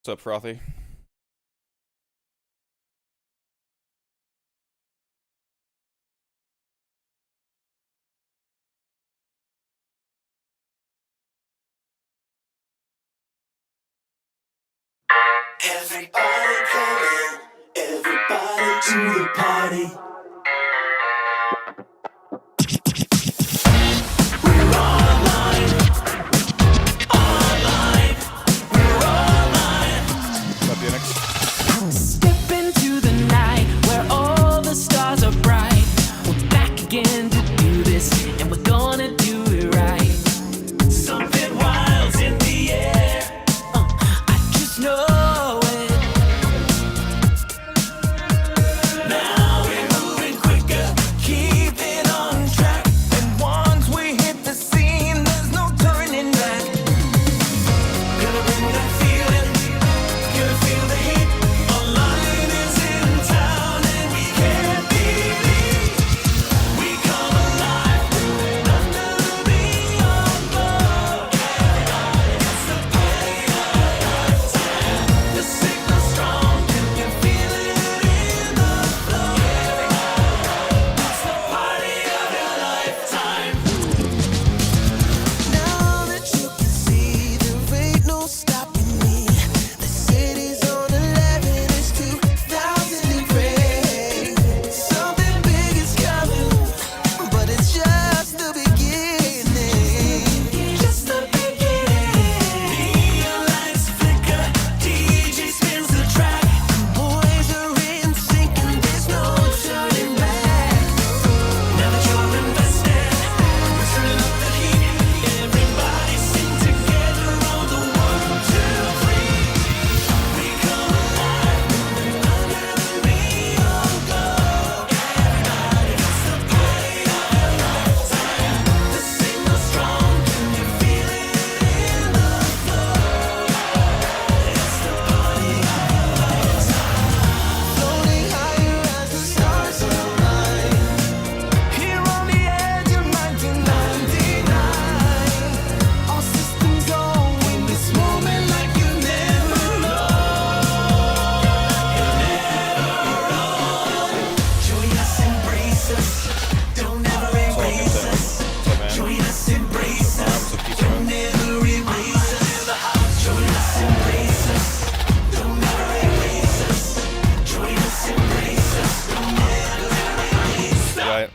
What's up, Frothy? Everybody come in, everybody to the party. We're online, we're online. What's up, Unix? Step into the night where all the stars are bright. We're back again to do this, and we're gonna do it right. Something wild's in the air. I just know.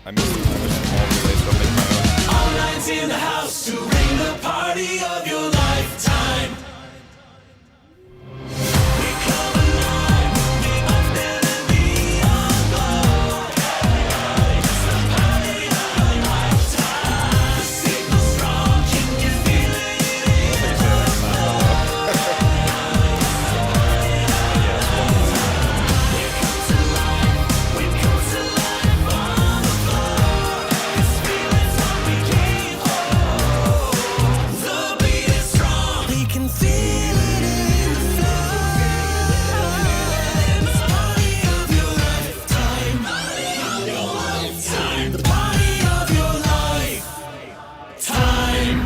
I missed them all today, so I'll make my own. All nights in the house to bring the party of your lifetime. We come alive, moving up and beyond glow. It's the party of your lifetime. The signal's strong, can you feel it in the flow? We've come to life, we've come to life on the floor. This feeling's what we came for. The beat is strong, we can feel it in the flow. It's the party of your lifetime. Party of your lifetime. The party of your lifetime.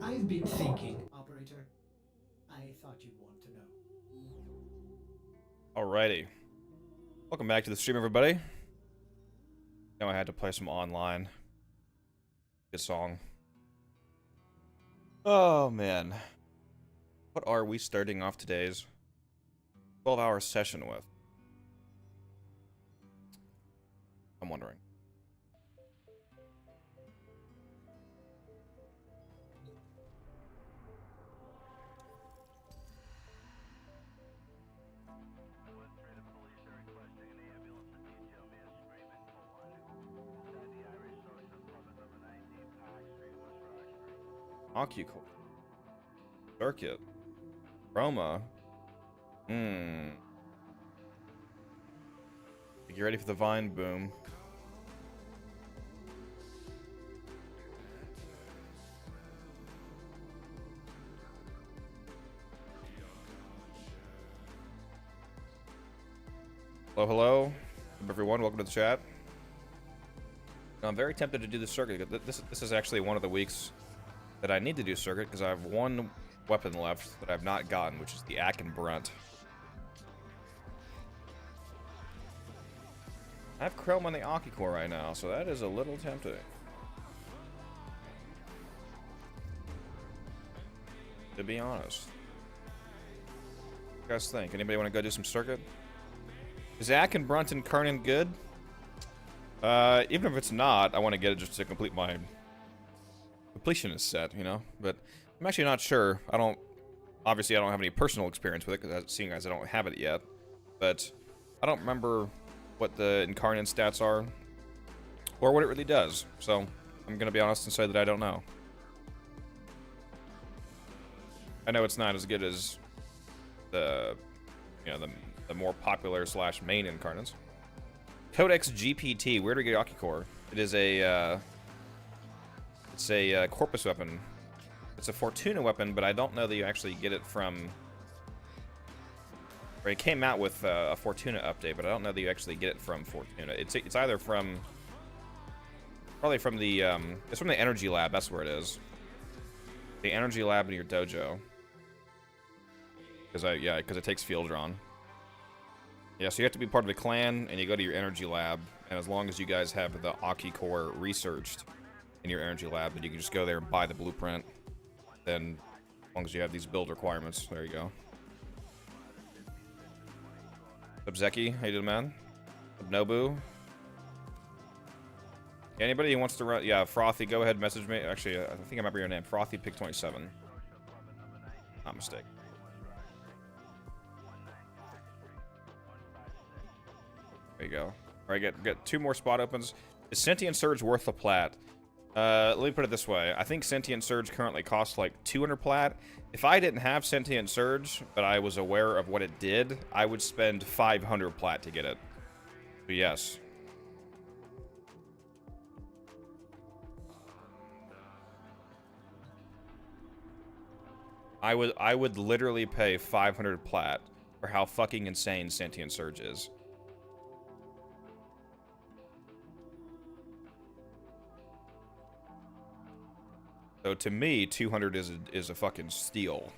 I've been thinking, operator. I thought you'd want to know. Alrighty. Welcome back to the stream, everybody. Now I had to play some online. Good song. Oh, man. What are we starting off today's 12-hour session with? I'm wondering. Occucore. Circuit. Chroma. Get ready for the vine boom. Hello, hello. Everyone, welcome to the chat. I'm very tempted to do the circuit. This is actually one of the weeks that I need to do circuit because I have one weapon left that I've not gotten, which is the Ack and Brunt. I have Chroma on the Aki core right now, so that is a little tempting. To be honest. What do you guys think? Anybody want to go do some circuit? Is Ack and Brunt and Kernan good? Even if it's not, I want to get it just to complete my completionist set, you know? But I'm actually not sure. Obviously I don't have any personal experience with it, seeing as I don't have it yet. But I don't remember what the Incarnate stats are, or what it really does. So I'm gonna be honest and say that I don't know. I know it's not as good as the, you know, the more popular / main Incarnates. Codex GPT. Where do we get Aki core? It is a it's a corpus weapon. It's a Fortuna weapon, but I don't know that you actually get it from. Or it came out with a Fortuna update, but I don't know that you actually get it from Fortuna. It's either from, probably from the it's from the Energy Lab. That's where it is. The Energy Lab in your dojo. Because it takes field drawn. Yeah, so you have to be part of the clan, and you go to your Energy Lab, and as long as you guys have the Aki core researched in your Energy Lab, then you can just go there and buy the blueprint. Then, as long as you have these build requirements, there you go. Subzeki, how you doing, man? Nobu. Anybody who wants to run, yeah, Frothy, go ahead and message me. Actually, I think I remember your name. Frothy Pick 27. Not a mistake. There you go. All right, get 2 more spot opens. Is Sentient Surge worth the plat? Let me put it this way. I think Sentient Surge currently costs like 200 plat. If I didn't have Sentient Surge, but I was aware of what it did, I would spend 500 plat to get it. But yes. I would literally pay 500 plat for how fucking insane Sentient Surge is. So to me, 200 is a fucking steal.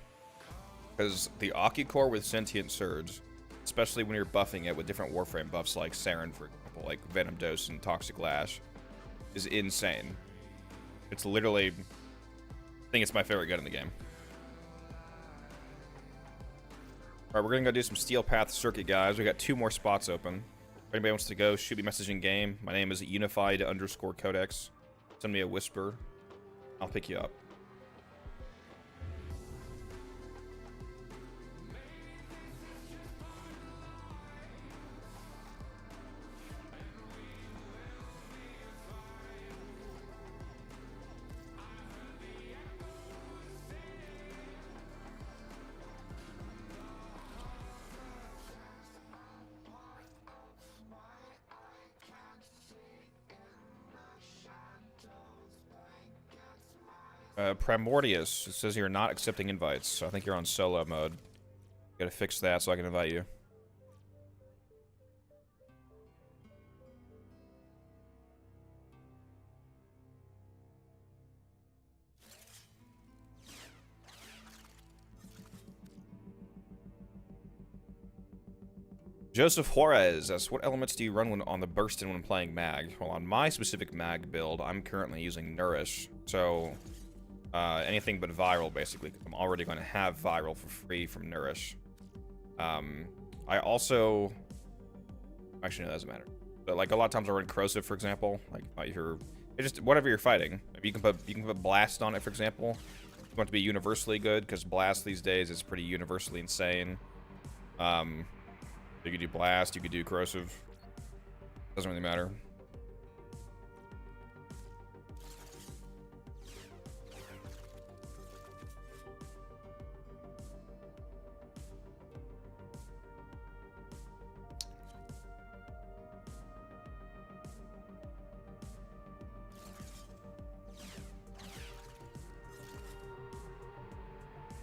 Because the Aki core with Sentient Surge, especially when you're buffing it with different Warframe buffs like Saren, for example, like Venom Dose and Toxic Lash, is insane. It's literally, I think it's my favorite gun in the game. Alright, we're gonna go do some Steel Path Circuit, guys. We got 2 more spots open. If anybody wants to go, shoot me a message in game. My name is Unified_Codex. Send me a whisper. I'll pick you up. Primordius, it says you're not accepting invites, so I think you're on solo mode. Gotta fix that so I can invite you. Joseph Juarez asks, what elements do you run on the Burstin when playing mag? Well, on my specific mag build, I'm currently using Nourish, so anything but viral, basically. I'm already going to have viral for free from Nourish. I also... Actually, no, that doesn't matter. But, like, a lot of times I run Corrosive, for example. Like, just whatever you're fighting. You can put Blast on it, for example. You want it to be universally good, because Blast these days is pretty universally insane. You could do Blast, you could do Corrosive. Doesn't really matter.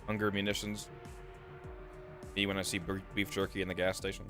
Hunger munitions. Me when I see beef jerky in the gas station.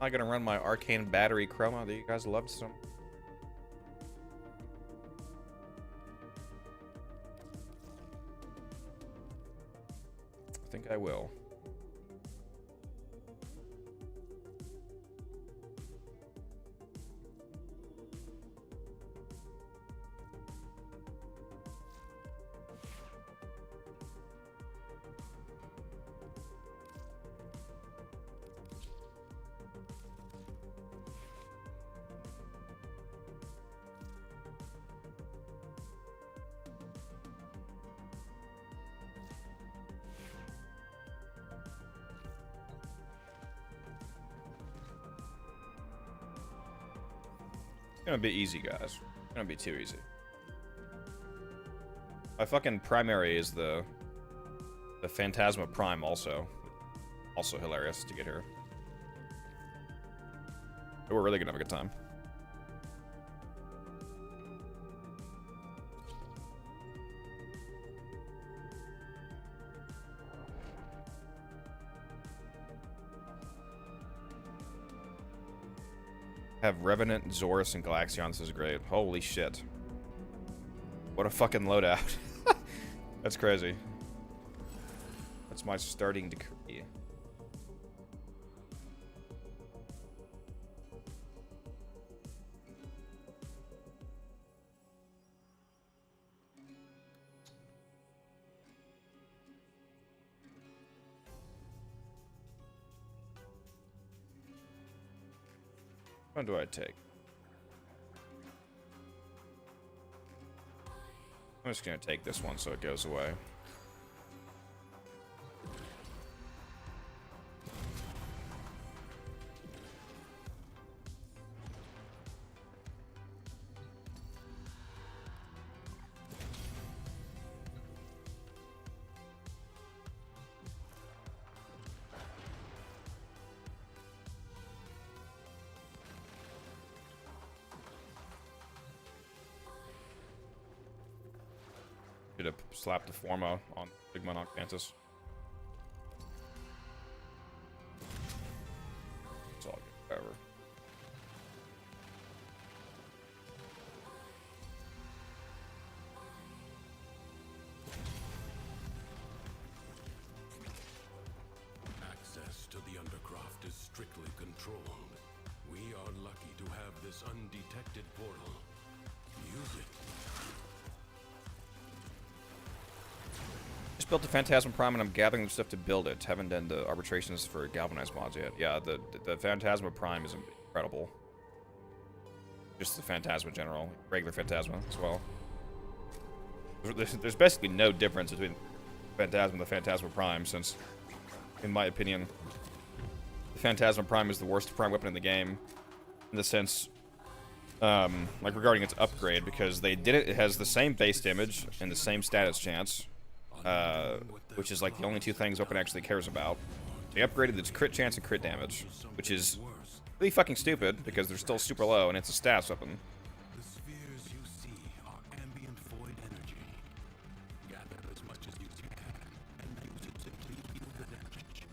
I'm gonna run my arcane battery Chroma that you guys loved so. I think I will. It's gonna be easy, guys. It's gonna be too easy. My fucking primary is the Phantasma Prime also. Also hilarious to get here. But we're really gonna have a good time. Have Revenant, Zorus, and Galaxion. This is great. Holy shit. What a fucking loadout. That's crazy. That's my starting decree. What do I take? I'm just gonna take this one so it goes away. Should have slapped the Forma on Big Monarch Mantis. It's all good, whatever. Access to the Undercroft is strictly controlled. We are lucky to have this undetected portal. Use it. Just built the Phantasm Prime and I'm gathering the stuff to build it. Haven't done the arbitrations for galvanized mods yet. Yeah, the Phantasma Prime is incredible. Just the Phantasma in general. Regular Phantasma as well. There's basically no difference between Phantasma and the Phantasma Prime since, in my opinion, the Phantasma Prime is the worst prime weapon in the game. In the sense, like regarding its upgrade, because they did it has the same base damage and the same status chance. Which is like the only two things Open actually cares about. They upgraded its crit chance and crit damage, which is really fucking stupid because they're still super low and it's a status weapon. The spheres you see are ambient void energy. Gather as much as you can and use it to heal the damage.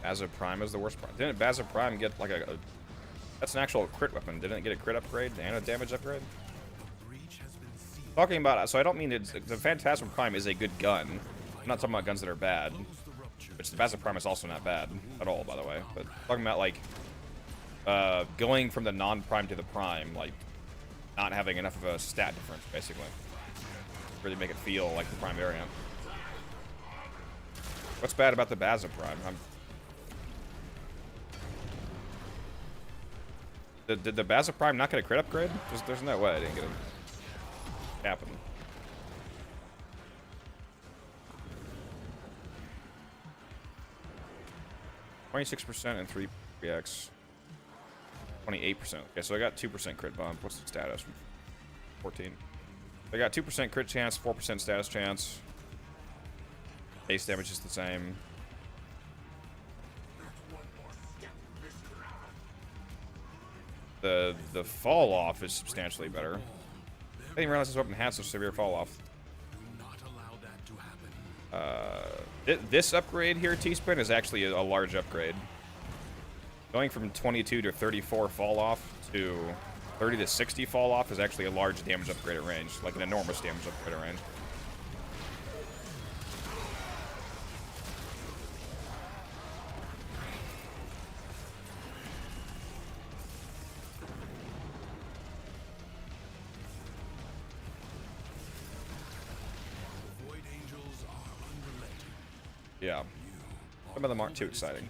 Baza Prime is the worst part. Didn't Baza Prime get like a that's an actual crit weapon? Didn't it get a crit upgrade and a damage upgrade? Talking about, so I don't mean it's, the Phantasm Prime is a good gun. I'm not talking about guns that are bad. Which the Baza Prime is also not bad at all, by the way. But talking about like going from the non-prime to the prime, like not having enough of a stat difference, basically. Really make it feel like the prime variant. What's bad about the Baza Prime? Did the Baza Prime not get a crit upgrade? There's no way I didn't get it. Happen. %, and 3x. 28%. Okay, so I got 2% crit bump. What's the status? 14. They got 2% crit chance, 4% status chance. Base damage is the same. The fall off is substantially better. I didn't realize this weapon had such severe fall off. This upgrade here, T-Spin, is actually a large upgrade. Going from 22 to 34 fall off to 30 to 60 fall off is actually a large damage upgrade at range, like an enormous damage upgrade at range. Yeah. Some of them aren't too exciting.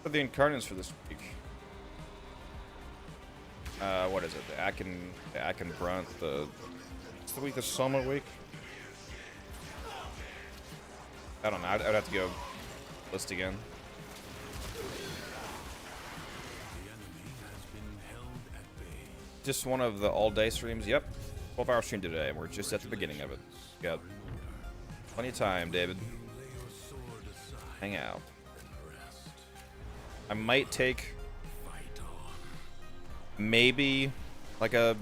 The incarnates for this week. What is it? The Akin Brunt. It's the week of Summer Week. I don't know. I'd have to go list again. Just one of the all-day streams. Yep, 12-hour stream today. We're just at the beginning of it. Got plenty of time, David. Hang out. I might take maybe like a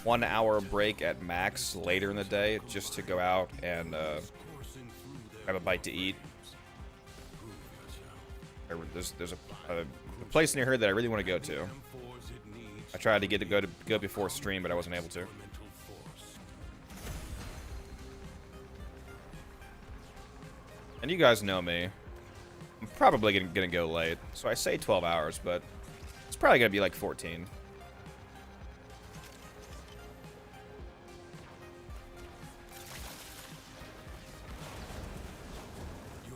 1 hour break at max later in the day just to go out and have a bite to eat. There's a place near here that I really want to go to. I tried to get to go before stream, but I wasn't able to. And you guys know me. I'm probably gonna go late, so I say 12 hours, but it's probably gonna be like 14.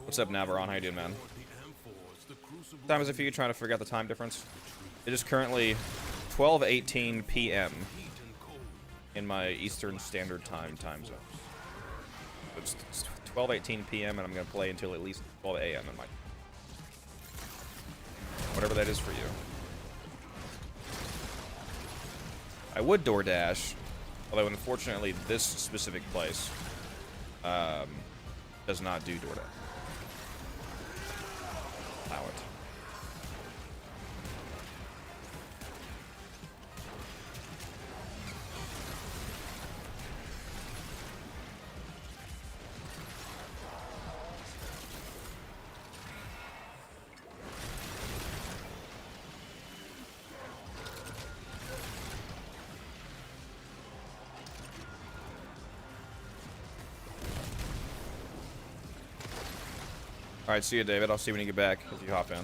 What's up, Navarron? How you doing, man? What time is it for you? Trying to figure out the time difference? It is currently 12:18 p.m. in my Eastern Standard Time zone. It's 12:18 p.m. and I'm gonna play until at least 12 a.m. in my. Whatever that is for you. I would DoorDash, although unfortunately this specific place does not do DoorDash. Allow it. Alright, see you, David. I'll see you when you get back, if you hop in.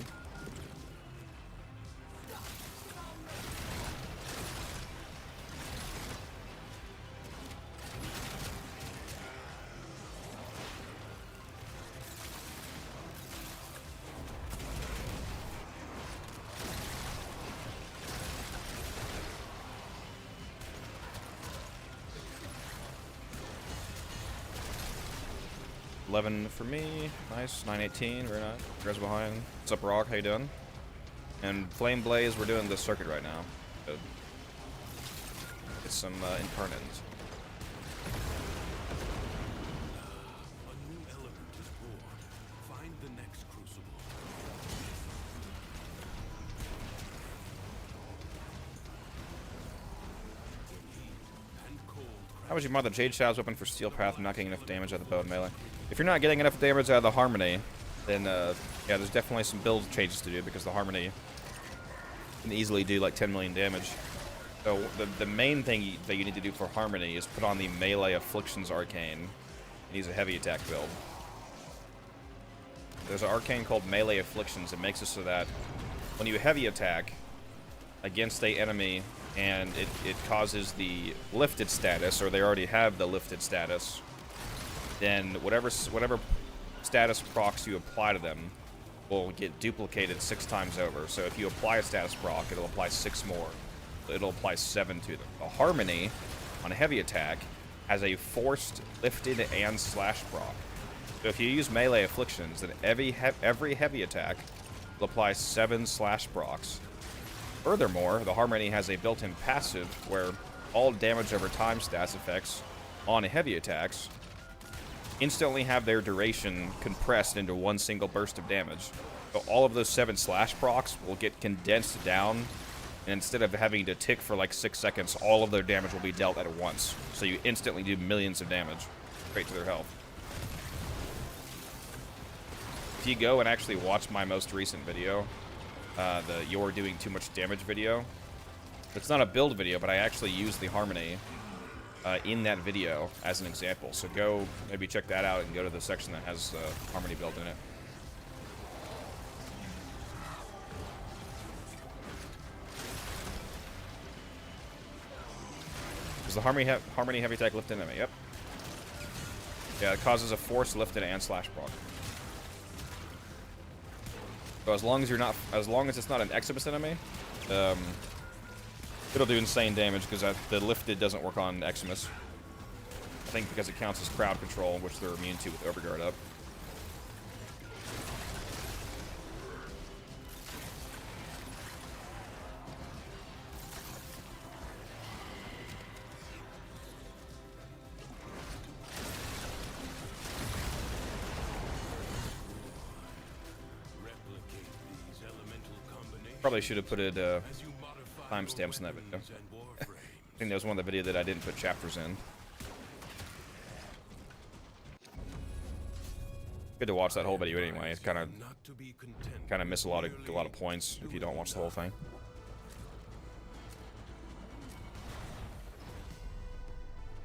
$11 for me. Nice. 918. Very nice. You guys behind. What's up, Rock? How you doing? And Flame Blaze, we're doing this circuit right now. Good. Get some incarnates. How would you mod the Jade Shadow's weapon for Steel Path and not getting enough damage out of the bow and melee? If you're not getting enough damage out of the Harmony, then yeah, there's definitely some build changes to do because the Harmony can easily do like 10 million damage. So the main thing that you need to do for Harmony is put on the Melee Afflictions Arcane. It needs a heavy attack build. There's an arcane called Melee Afflictions that makes it so that when you heavy attack, against a enemy and it causes the lifted status, or they already have the lifted status, then whatever status procs you apply to them will get duplicated 6 times over. So if you apply a status proc, it'll apply 6 more. It'll apply 7 to them. The Harmony on a heavy attack has a forced lifted and slash proc. So if you use melee afflictions, then every heavy attack will apply 7 slash procs. Furthermore, the Harmony has a built-in passive where all damage over time stats effects on heavy attacks instantly have their duration compressed into one single burst of damage. So all of those 7 slash procs will get condensed down, and instead of having to tick for like 6 seconds, all of their damage will be dealt at once. So you instantly do millions of damage straight to their health. If you go and actually watch my most recent video, the "You're Doing Too Much Damage" video, it's not a build video, but I actually use the Harmony in that video as an example. So go maybe check that out and go to the section that has Harmony build in it. Does the Harmony heavy attack lift enemy? Yep. Yeah, it causes a force lifted and slash proc. So as long as it's not an Exodus enemy, it'll do insane damage because the lifted doesn't work on Eximus. I think because it counts as crowd control, which they're immune to with Overguard up. Probably should have put it timestamps in that video. I think that was one of the videos that I didn't put chapters in. Good to watch that whole video anyway. It's kind of miss a lot of points if you don't watch the whole thing.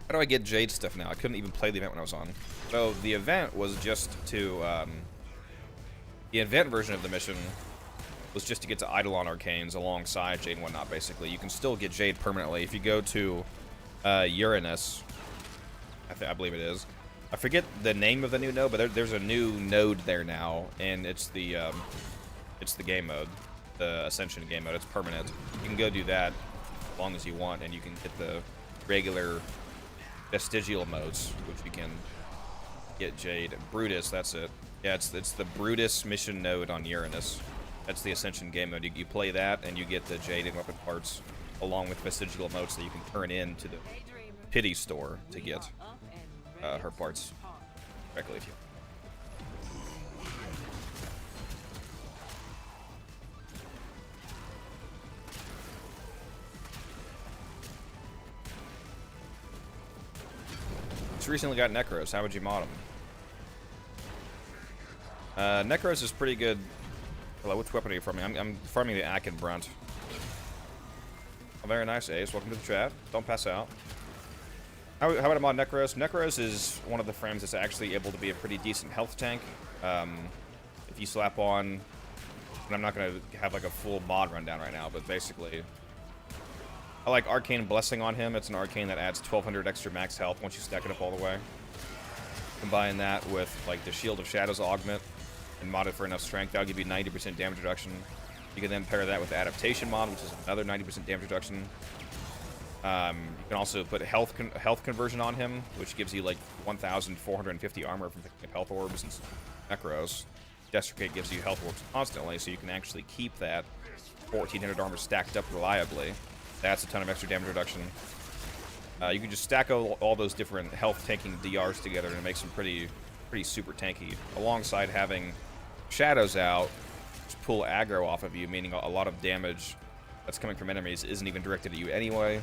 How do I get Jade stuff now? I couldn't even play the event when I was on. So the event was just to the event version of the mission was just to get to Eidolon Arcanes alongside Jade and whatnot, basically. You can still get Jade permanently. If you go to Uranus, I believe it is. I forget the name of the new node, but there's a new node there now, and it's the game mode, the Ascension game mode. It's permanent. You can go do that as long as you want, and you can get the regular vestigial modes, which you can get Jade. Brutus, that's it. Yeah, it's the Brutus mission node on Uranus. That's the Ascension game mode. You play that, and you get the Jade and weapon parts, along with vestigial modes that you can turn into the Pity store to get her parts directly if you. Just recently got Nekros. How would you mod him? Nekros is pretty good. Hello, which weapon are you farming? I'm farming the Ack and Brunt. Oh, very nice, Ace. Welcome to the chat. Don't pass out. How about I mod Nekros? Nekros is one of the frames that's actually able to be a pretty decent health tank. If you slap on, and I'm not going to have like a full mod rundown right now, but basically, I like Arcane Blessing on him. It's an Arcane that adds 1200 extra max health once you stack it up all the way. Combine that with like the Shield of Shadows augment and mod it for enough strength. That'll give you 90% damage reduction. You can then pair that with the Adaptation mod, which is another 90% damage reduction. You can also put health conversion on him, which gives you like 1,450 armor from picking up health orbs and Nekros. Destrecate gives you health orbs constantly, so you can actually keep that 1,400 armor stacked up reliably. That's a ton of extra damage reduction. You can just stack all those different health tanking DRs together and make some pretty super tanky, alongside having Shadows out, which pull aggro off of you, meaning a lot of damage that's coming from enemies isn't even directed at you anyway.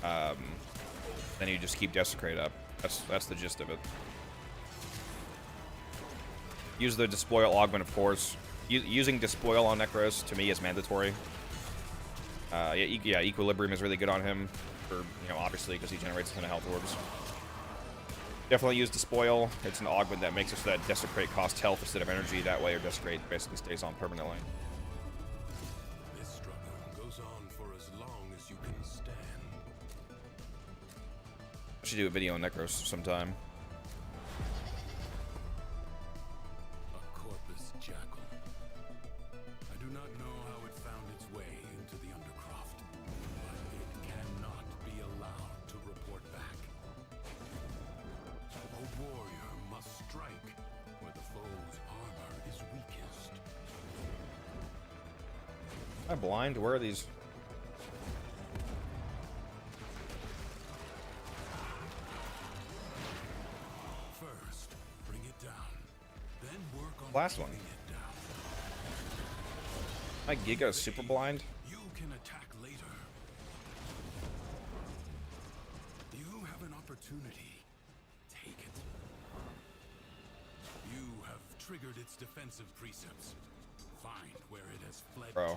Then you just keep Desecrate up. That's the gist of it. Use the Despoil augment, of course. Using Despoil on Nekros, to me, is mandatory. Yeah, Equilibrium is really good on him, for, obviously, because he generates a ton of health orbs. Definitely use Despoil. It's an augment that makes it so that Desecrate costs health instead of energy. That way, your Desecrate basically stays on permanently. This struggle goes on should do a video on Nekros sometime. A corpus jackal. I do not know how it found its way into the Undercroft, but it cannot be allowed to report back. A warrior must strike where the foe's armor is weakest. Am I blind? Where are these? First, bring it down. Then work on Last one. keeping it down. My Giga is super blind. You can attack later. You have an opportunity. Take it. You have triggered its defensive precepts. Find where it has fled. Bro.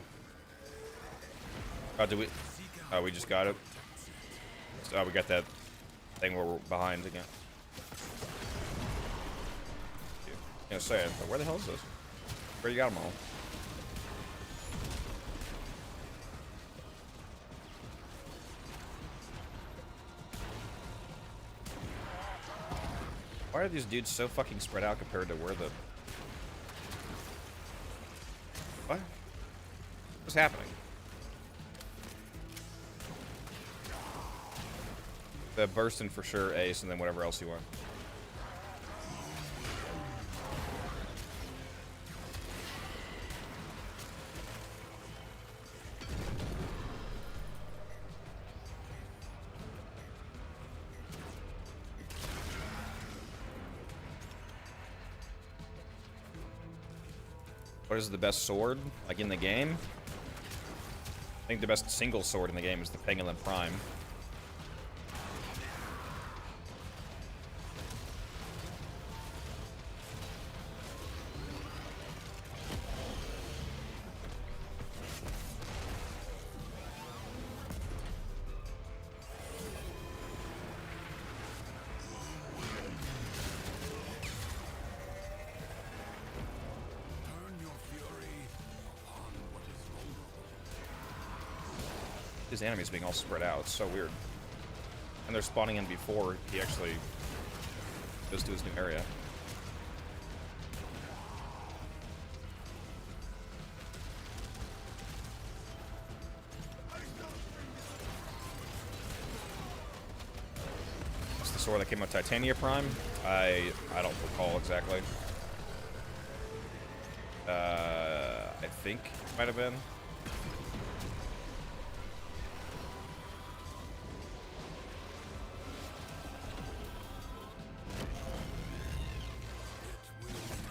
Oh, did we? Oh, we just got it. Oh, we got that thing where we're behind again. I was gonna say, but where the hell is this? Where you got them all? Why are these dudes so fucking spread out compared to where the... What? What's happening? The bursting for sure, ace, and then whatever else you want. What is the best sword, like in the game? I think the best single sword in the game is the Pangolin Prime. Turn your fury upon what is vulnerable. His enemies being all spread out, it's so weird. And they're spawning in before he actually goes to his new area. That's the sword that came with Titania Prime? I don't recall exactly. I think it might have been.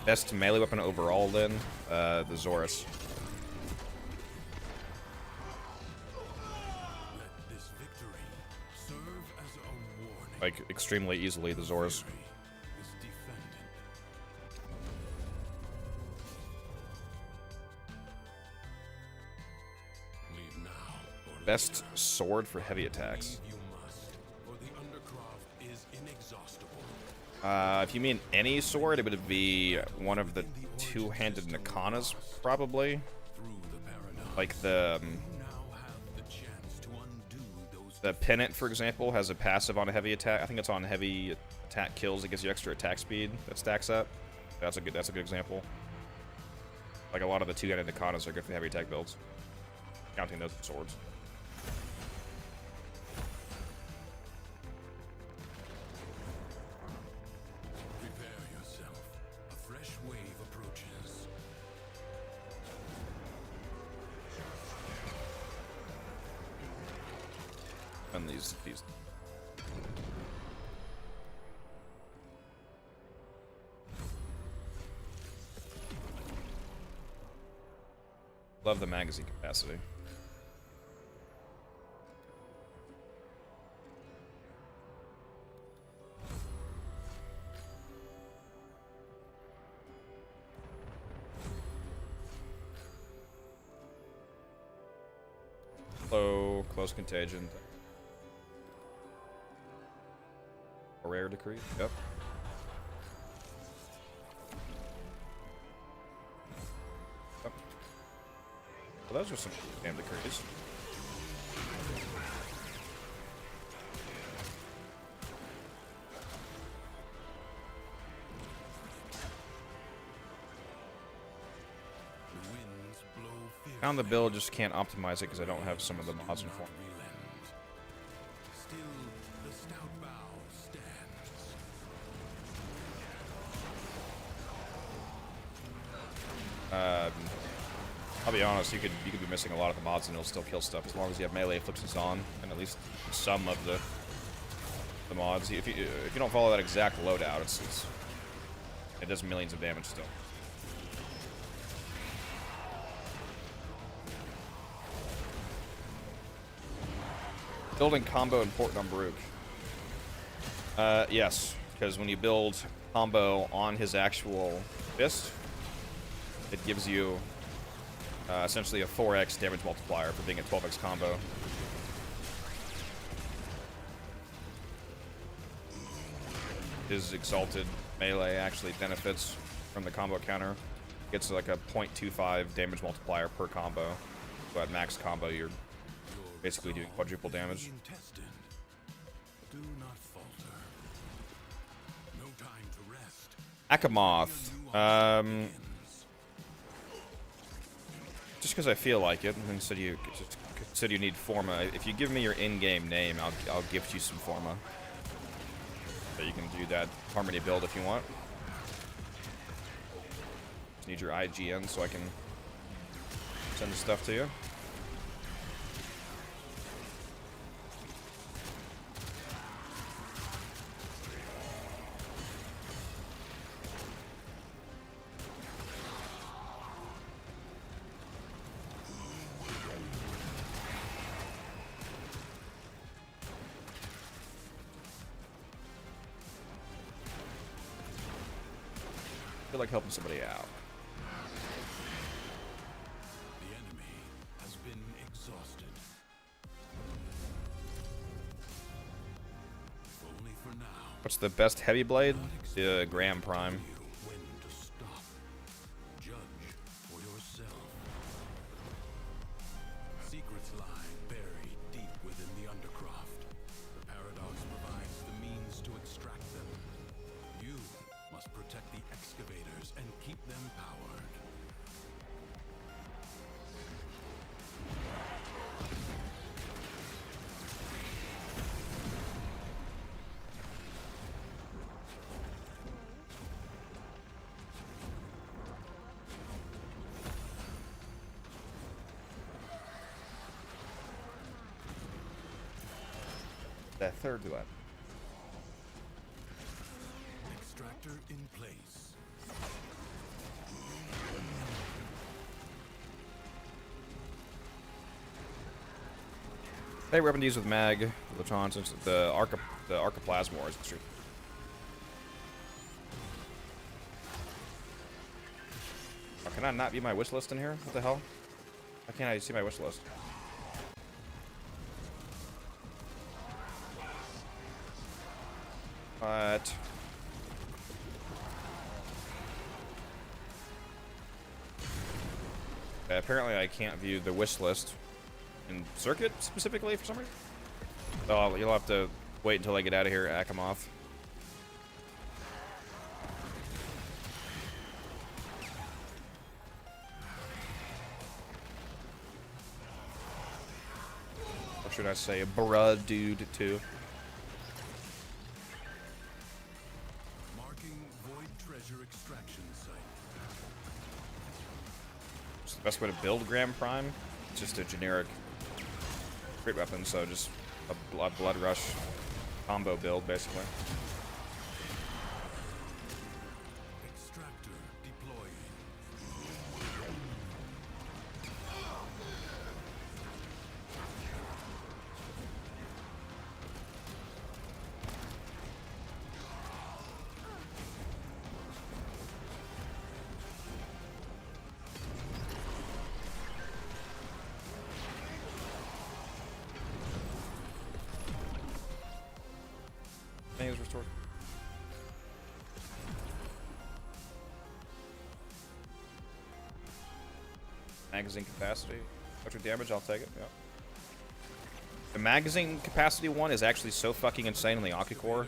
Best melee weapon overall, then, the Zorus. Let this victory serve as a warning. Like, extremely easily, the Zorus. Victory is defended. Leave now or Best sword for heavy attacks. leave you must, for the Undercroft is inexhaustible. If you mean any sword, it would be one of the two-handed Nakanas, probably. Through the paradox, Like the you now have the chance to undo those the Pennant, for example, has a passive on a heavy attack. I think it's on heavy attack kills. It gives you extra attack speed that stacks up. That's a good example. Like a lot of the two-handed Nakanas are good for heavy attack builds, counting those swords. Prepare yourself. A fresh wave approaches. And these love the magazine capacity. Low, close contagion. A rare decree? Yep. Yep. Well, those are some damn decrees. Found the build, just can't optimize it because I don't have some of the mods in form. Still, the stout bow stands. I'll be honest, you could be missing a lot of the mods and it'll still kill stuff as long as you have melee afflictions on and at least some of the mods. If you don't follow that exact loadout, it does millions of damage still. Building combo important on Baruch. Yes, because when you build combo on his actual fist, it gives you essentially a 4x damage multiplier for being a 12x combo. His exalted melee actually benefits from the combo counter. Gets like a 0.25 damage multiplier per combo. So at max combo, you're basically doing quadruple damage. Do not falter. No time to rest. Akamoth. Just because I feel like it, and said you need Forma. If you give me your in-game name, I'll gift you some Forma. So you can do that Harmony build if you want. Just need your IGN so I can send the stuff to you. I feel like helping somebody out. The enemy has been exhausted. If only for now. What's the best heavy blade? The Graham Prime. When to stop. Judge for yourself. Secrets lie buried deep within the undercroft. The paradox provides the means to extract them. You must protect the excavators and keep them powered. That third one. Extractor in place. Hey, weapon to use with mag, Latron, since the Archiplasmor is extreme. Oh, can I not view my wish list in here? What the hell? Why can't I see my wish list? What? Okay, apparently I can't view the wish list in Circuit specifically for some reason. So you'll have to wait until I get out of here, Akamoth. Or should I say bruh dude too? Marking void treasure extraction site. What's the best way to build Graham Prime? It's just a generic great weapon, so just a blood rush combo build basically. Extractor deploying. Thing is restored. Magazine capacity. Extra damage, I'll take it, yeah. The magazine capacity one is actually so fucking insane in the Akicore.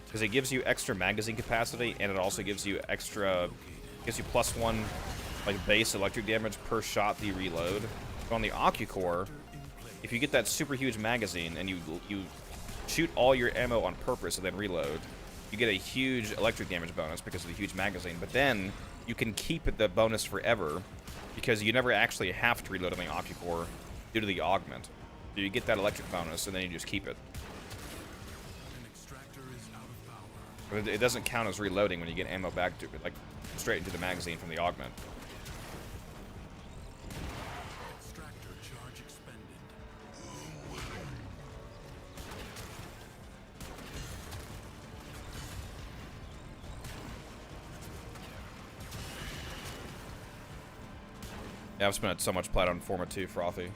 Because it gives you extra magazine capacity and it also gives you extra, gives you +1 like base electric damage per shot that you reload. But on the Occucore, if you get that super huge magazine and you shoot all your ammo on purpose and then reload, you get a huge electric damage bonus because of the huge magazine. But then you can keep the bonus forever because you never actually have to reload on the Occucore due to the augment. So you get that electric bonus and then you just keep it. But it doesn't count as reloading when you get ammo back to it, like straight into the magazine from the augment. Extractor charge expended. Yeah, I've spent so much plat on Forma 2 Frothy.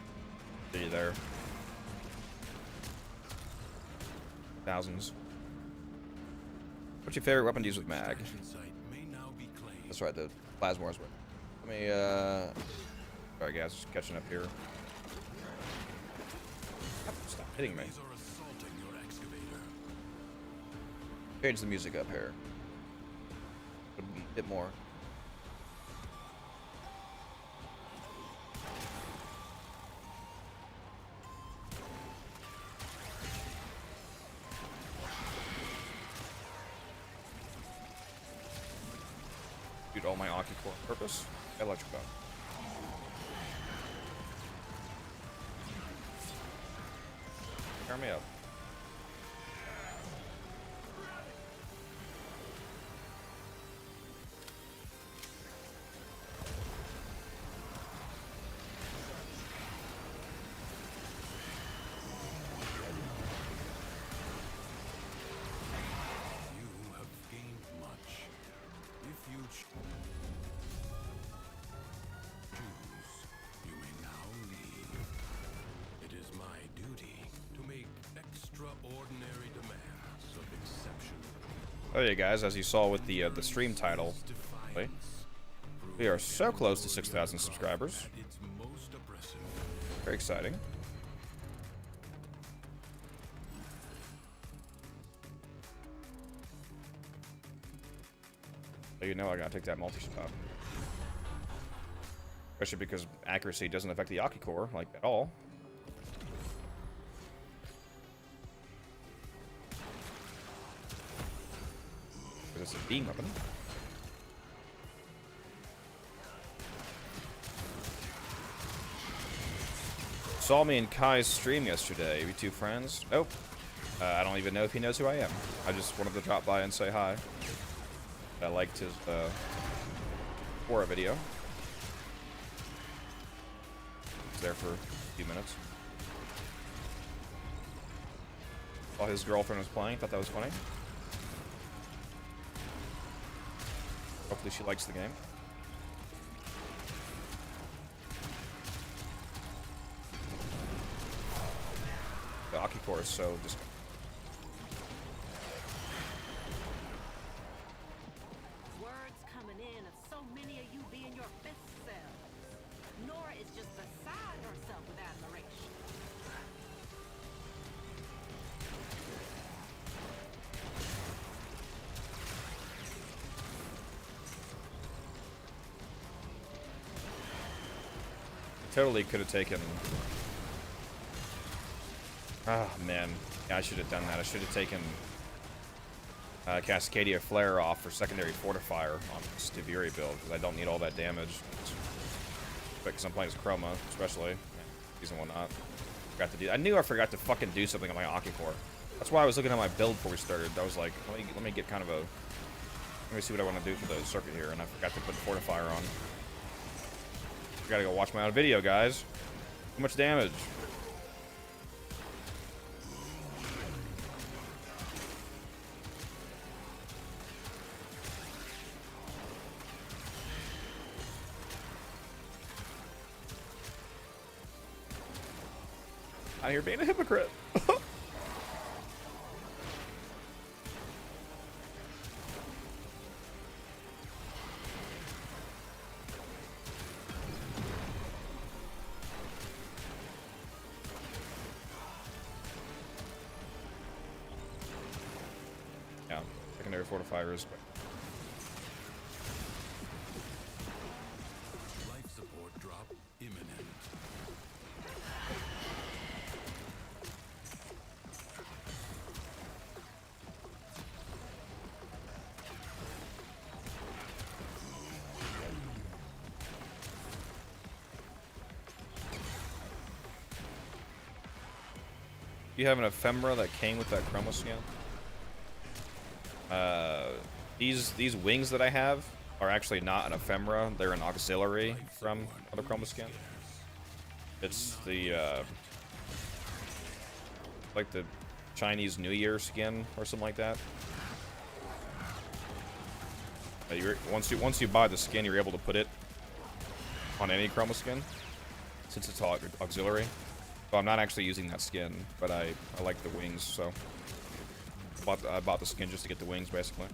See you there. Thousands. What's your favorite weapon to use with mag? That's right, the Plasmore's weapon. Let me, sorry guys, just catching up here. Stop hitting me. Change the music up here. A bit more. Shoot all my Occucore on purpose. Electric bow. Turn me up. Oh yeah, guys, as you saw with the stream title, we are so close to 6,000 subscribers. Very exciting. So you know I gotta take that multi-spot. Especially because accuracy doesn't affect the Occucore, like, at all. It's a beam weapon. Saw me in Kai's stream yesterday. We two friends? Nope. I don't even know if he knows who I am. I just wanted to drop by and say hi. I liked his Quora video. I was there for a few minutes. While his girlfriend was playing, thought that was funny. Hopefully she likes the game. The Occucore is so just. Words coming in of so many of you being your best selves. Nora is just beside herself with admiration. Totally could have taken. Ah, man. Yeah, I should have done that. I should have taken Cascadia Flare off for secondary fortifier on this Taviri build, because I don't need all that damage. Because I'm playing as Chroma, especially. Yeah, season one not. Forgot to do. I knew I forgot to fucking do something on my Occucore. That's why I was looking at my build before we started. I was like, let me get kind of a. Let me see what I want to do for the circuit here, and I forgot to put fortifier on. I gotta go watch my own video, guys. Too much damage. Out here being a hypocrite. Yeah, secondary fortifiers. you have an ephemera that came with that Chroma skin. These wings that I have are actually not an ephemera. They're an auxiliary from other Chroma skin. It's the like the Chinese New Year skin or something like that. Once you buy the skin, you're able to put it on any Chroma skin, since it's auxiliary. So I'm not actually using that skin, but I like the wings, so I bought the skin just to get the wings, basically.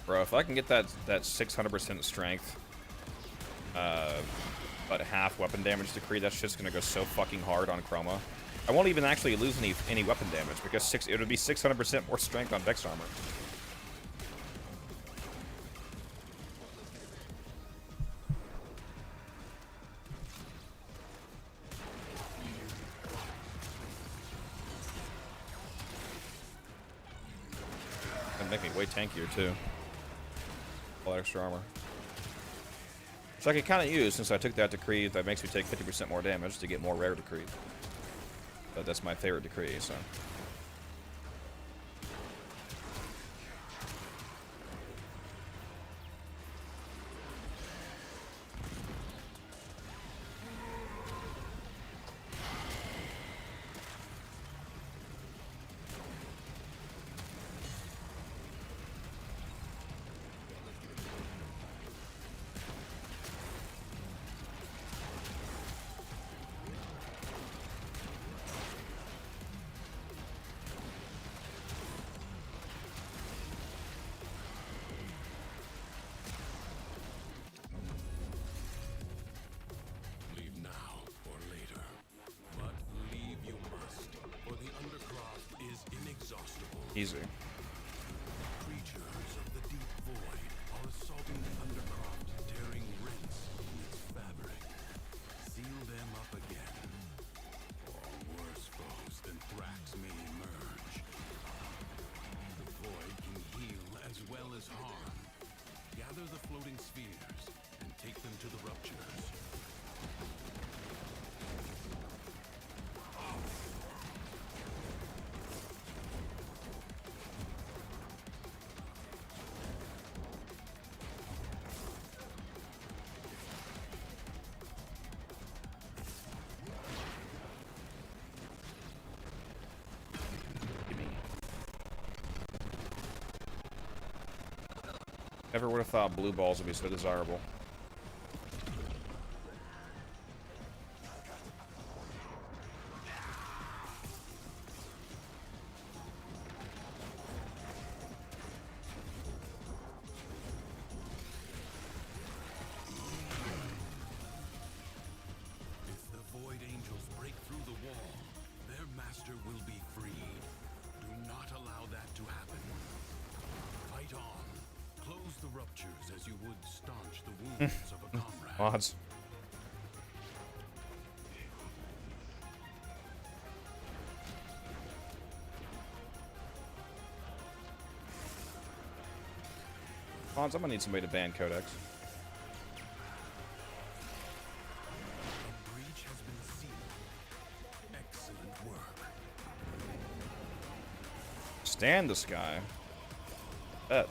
Bro, if I can get that 600% strength, but half weapon damage decree, that shit's gonna go so fucking hard on Chroma. I won't even actually lose any weapon damage because it would be 600% more strength on Dex armor. It'd make me way tankier too. All that extra armor. So I could kind of use, since I took that decree that makes me take 50% more damage to get more rare decree. But that's my favorite decree, so. Easy. Creatures of the deep void are assaulting the undercroft, tearing rents in its fabric. Seal them up again, or worse foes than Thrax may emerge. The void can heal as well as harm. Gather the floating spheres and take them to the ruptures. Never would have thought blue balls would be so desirable. If the Void Angels break through the wall, their master will be freed. Do not allow that to happen. Fight on. Close the ruptures as you would staunch the wounds of a comrade. Mods. Mods, I'm gonna need somebody to ban Codex. A breach has been sealed. Excellent work. Stand this guy. Bet.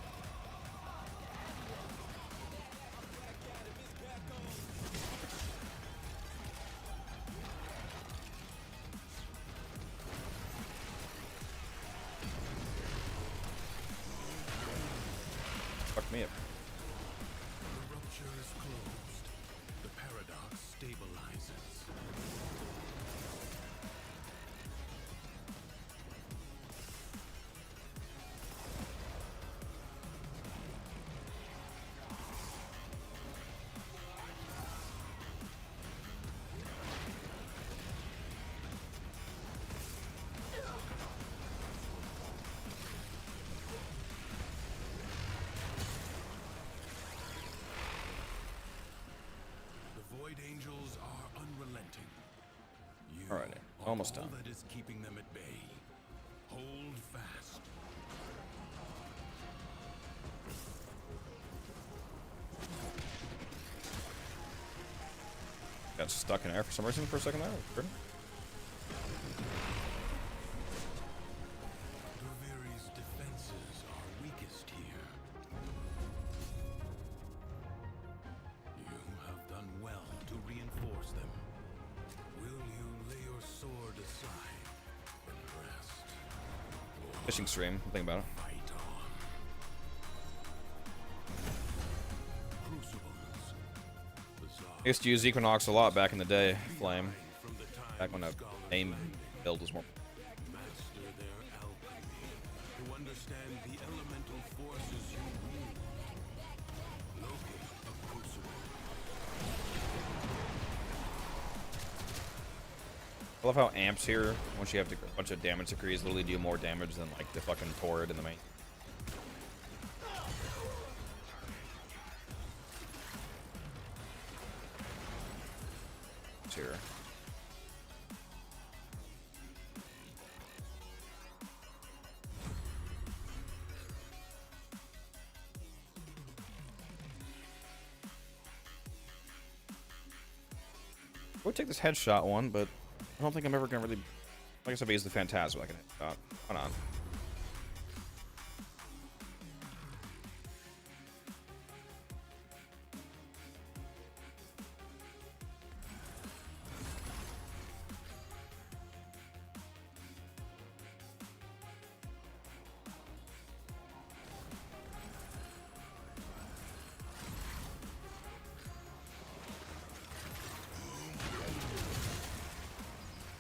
Fuck me up. The rupture is closed. The paradox stabilizes. angels are unrelenting. You Alrighty, are almost all done. that is keeping them at bay. Hold fast. Got stuck in air for some reason for a second there. Good. Draviri's defenses are weakest here. You have done well to reinforce them. Will you lay your sword aside and rest? Or Fishing stream. Think about it. fight on? Crucibles. I used to use Equinox a lot back in the day. Flame. From the time Back when the scholars aim landed, build was more. master their alchemy to understand the elemental forces you wield. Locate a crucible. I love how amps here, once you have a bunch of damage decrees, literally do more damage than like the fucking torrid in the main. Here. I would take this headshot one, but I don't think I'm ever gonna really. I guess I'll use the Phantasm like a headshot. Hold on.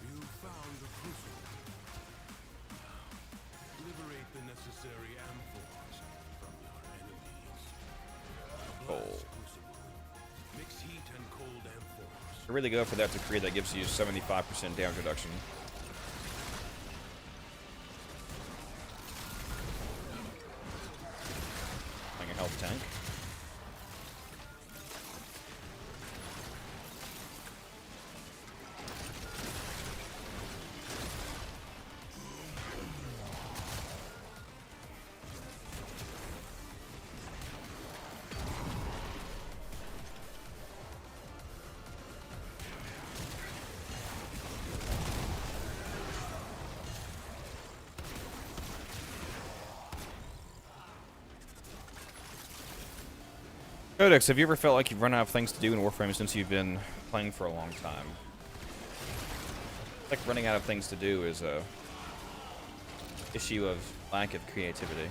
You found the crucible. Now, liberate the necessary amphors from your enemies. A blast Oh. crucible. Mix heat and cold amphors. I really go for that decree that gives you 75% damage reduction. Playing a health tank. Codex, have you ever felt like you've run out of things to do in Warframe since you've been playing for a long time? Like running out of things to do is a issue of lack of creativity.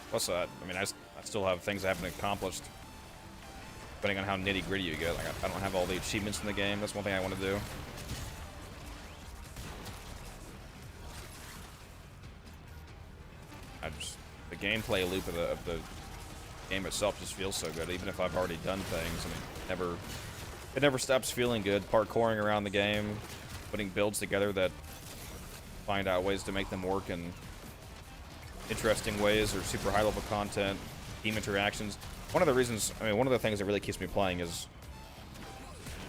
Plus, I mean, I still have things I haven't accomplished. Depending on how nitty gritty you get, like I don't have all the achievements in the game. That's one thing I want to do. The gameplay loop of the game itself just feels so good. Even if I've already done things, I mean, it never stops feeling good. Parkouring around the game, putting builds together that find out ways to make them work in interesting ways or super high level content, team interactions. One of the reasons, I mean, one of the things that really keeps me playing is,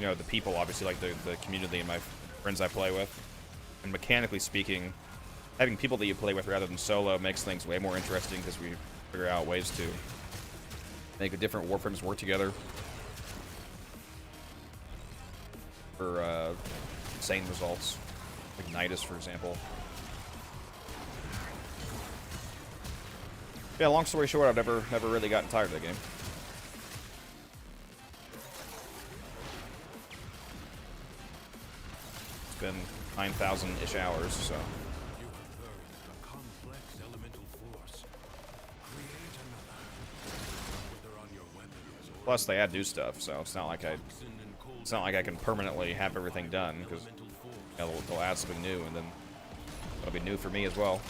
you know, the people, obviously, like the community and my friends I play with. And mechanically speaking, having people that you play with rather than solo makes things way more interesting because we figure out ways to make a different Warframes work together for insane results, like Nidus, for example. Yeah, long story short, I've never really gotten tired of the game. It's been 9,000-ish hours, so. You have birthed a complex elemental force. Create another. Whether on your weapons or Plus, they add new stuff, so it's not like I can permanently have everything done because they'll add something new, and then it'll be new for me as well.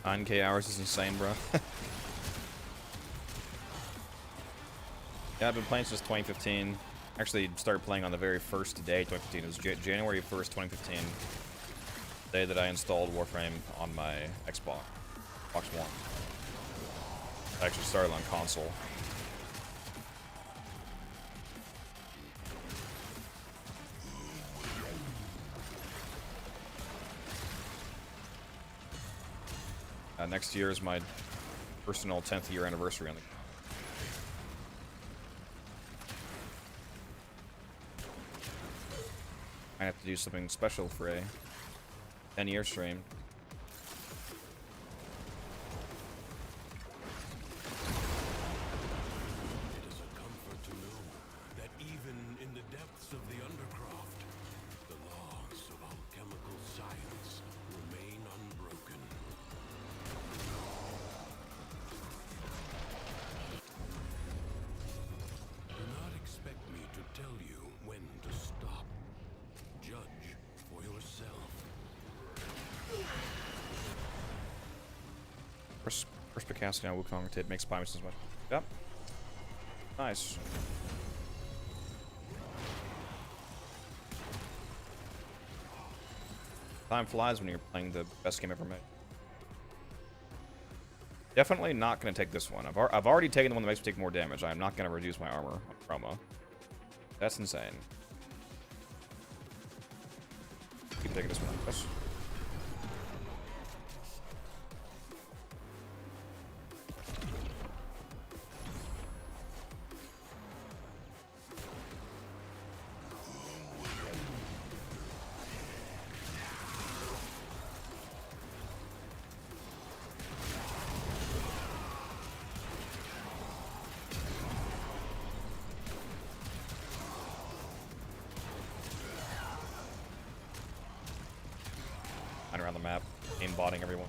9K hours is insane, bro. Yeah, I've been playing since 2015. Actually, started playing on the very first day, 2015. It was January 1st, 2015. The day that I installed Warframe on my Xbox One. I actually started on console. Next year is my personal 10th year anniversary on the. I have to do something special for a 10-year stream. It is a comfort to know that even in the depths of the undercroft, the laws of alchemical science remain unbroken. Do not expect me to tell you when to stop. Judge for yourself. Perspicacity on Wukong tip makes Pymus as much. Yep. Nice. Time flies when you're playing the best game ever made. Definitely not going to take this one. I've already taken the one that makes me take more damage. I'm not going to reduce my armor on Chroma. That's insane. Keep taking this one. Yes. Around the map, aimbotting everyone.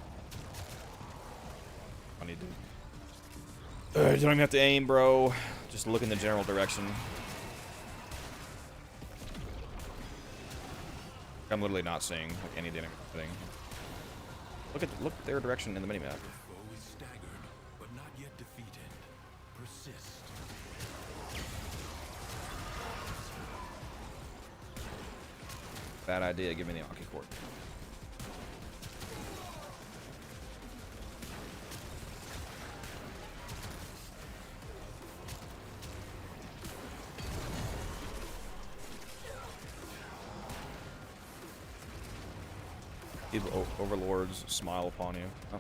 I need to. You don't even have to aim, bro. Just look in the general direction. I'm literally not seeing like any damage thing. Look at their direction in the minimap. The foe is staggered, but not yet defeated. Persist. Bad idea. Give me the Aki Court. Overlords smile upon you. Oh.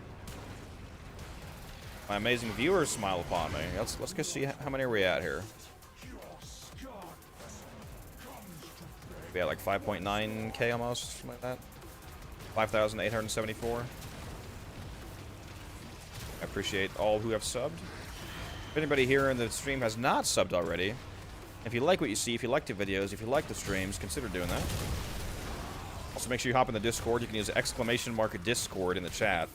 My amazing viewers smile upon me. Let's go see how many are we at here. We at like 5.9k almost, something like that. 5,874. I appreciate all who have subbed. If anybody here in the stream has not subbed already, if you like what you see, if you like the videos, if you like the streams, consider doing that. Also, make sure you hop in the Discord. You can use !Discord in the chat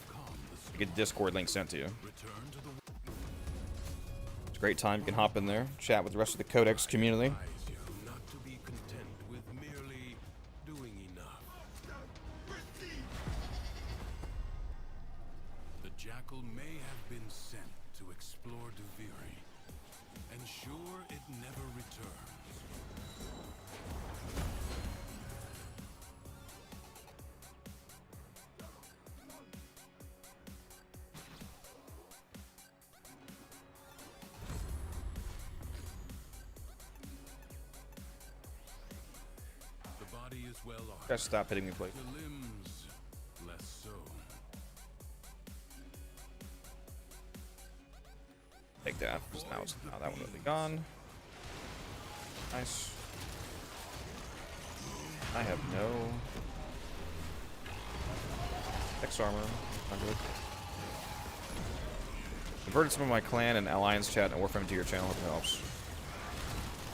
to get the Discord link sent to you. It's a great time. You can hop in there, chat with the rest of the Codex community. Not to be content with merely doing enough. The Jackal may have been sent to explore Duviri, and sure, it never returns. The body is well armed. Guys, stop hitting me, please. The limbs, less so. Take that, because now that one will be gone. Nice. I have no X armor. Not good. Converted some of my clan and alliance chat and Warframe to your channel. Hope it helps.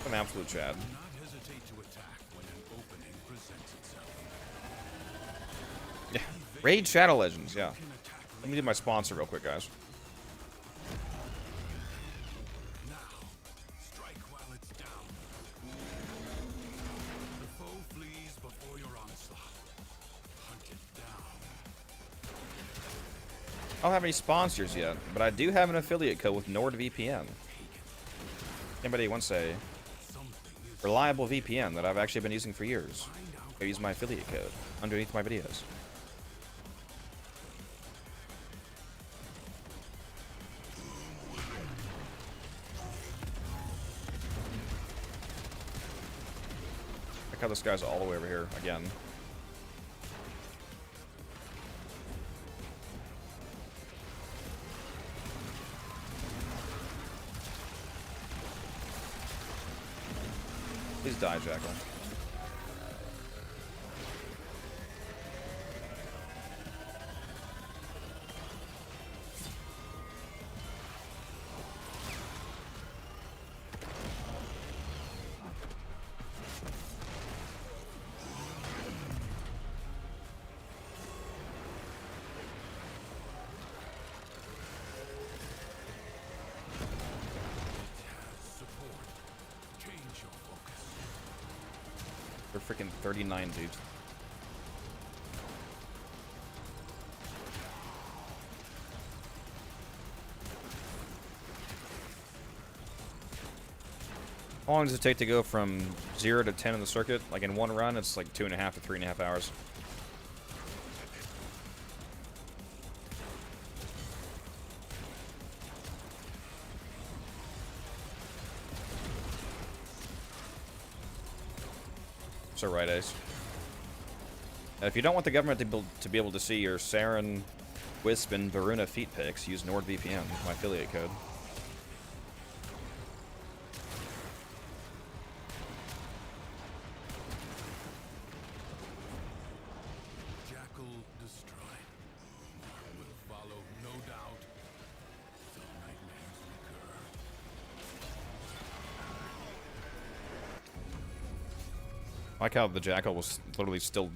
An absolute Chad. Do not hesitate to attack when an opening presents itself. Yeah. Raid Shadow Legends, yeah. Let me do my sponsor real quick, guys. Now, strike while it's down. The foe flees before your onslaught. Hunt it down. I don't have any sponsors yet, but I do have an affiliate code with NordVPN. Anybody wants a reliable VPN that I've actually been using for years? I use my affiliate code underneath my videos. Look how this guy's all the way over here again. Please die, Jackal. They're freaking 39 dudes. How long does it take to go from 0 to 10 in the circuit? Like in one run, it's like 2.5 to 3.5 hours. So right, Ace. If you don't want the government to be able to see your Saren, Wisp, and Varuna feet pics, use NordVPN, my affiliate code. Jackal destroyed. More will follow, no doubt. Some nightmares recur. I like how the Jackal was literally still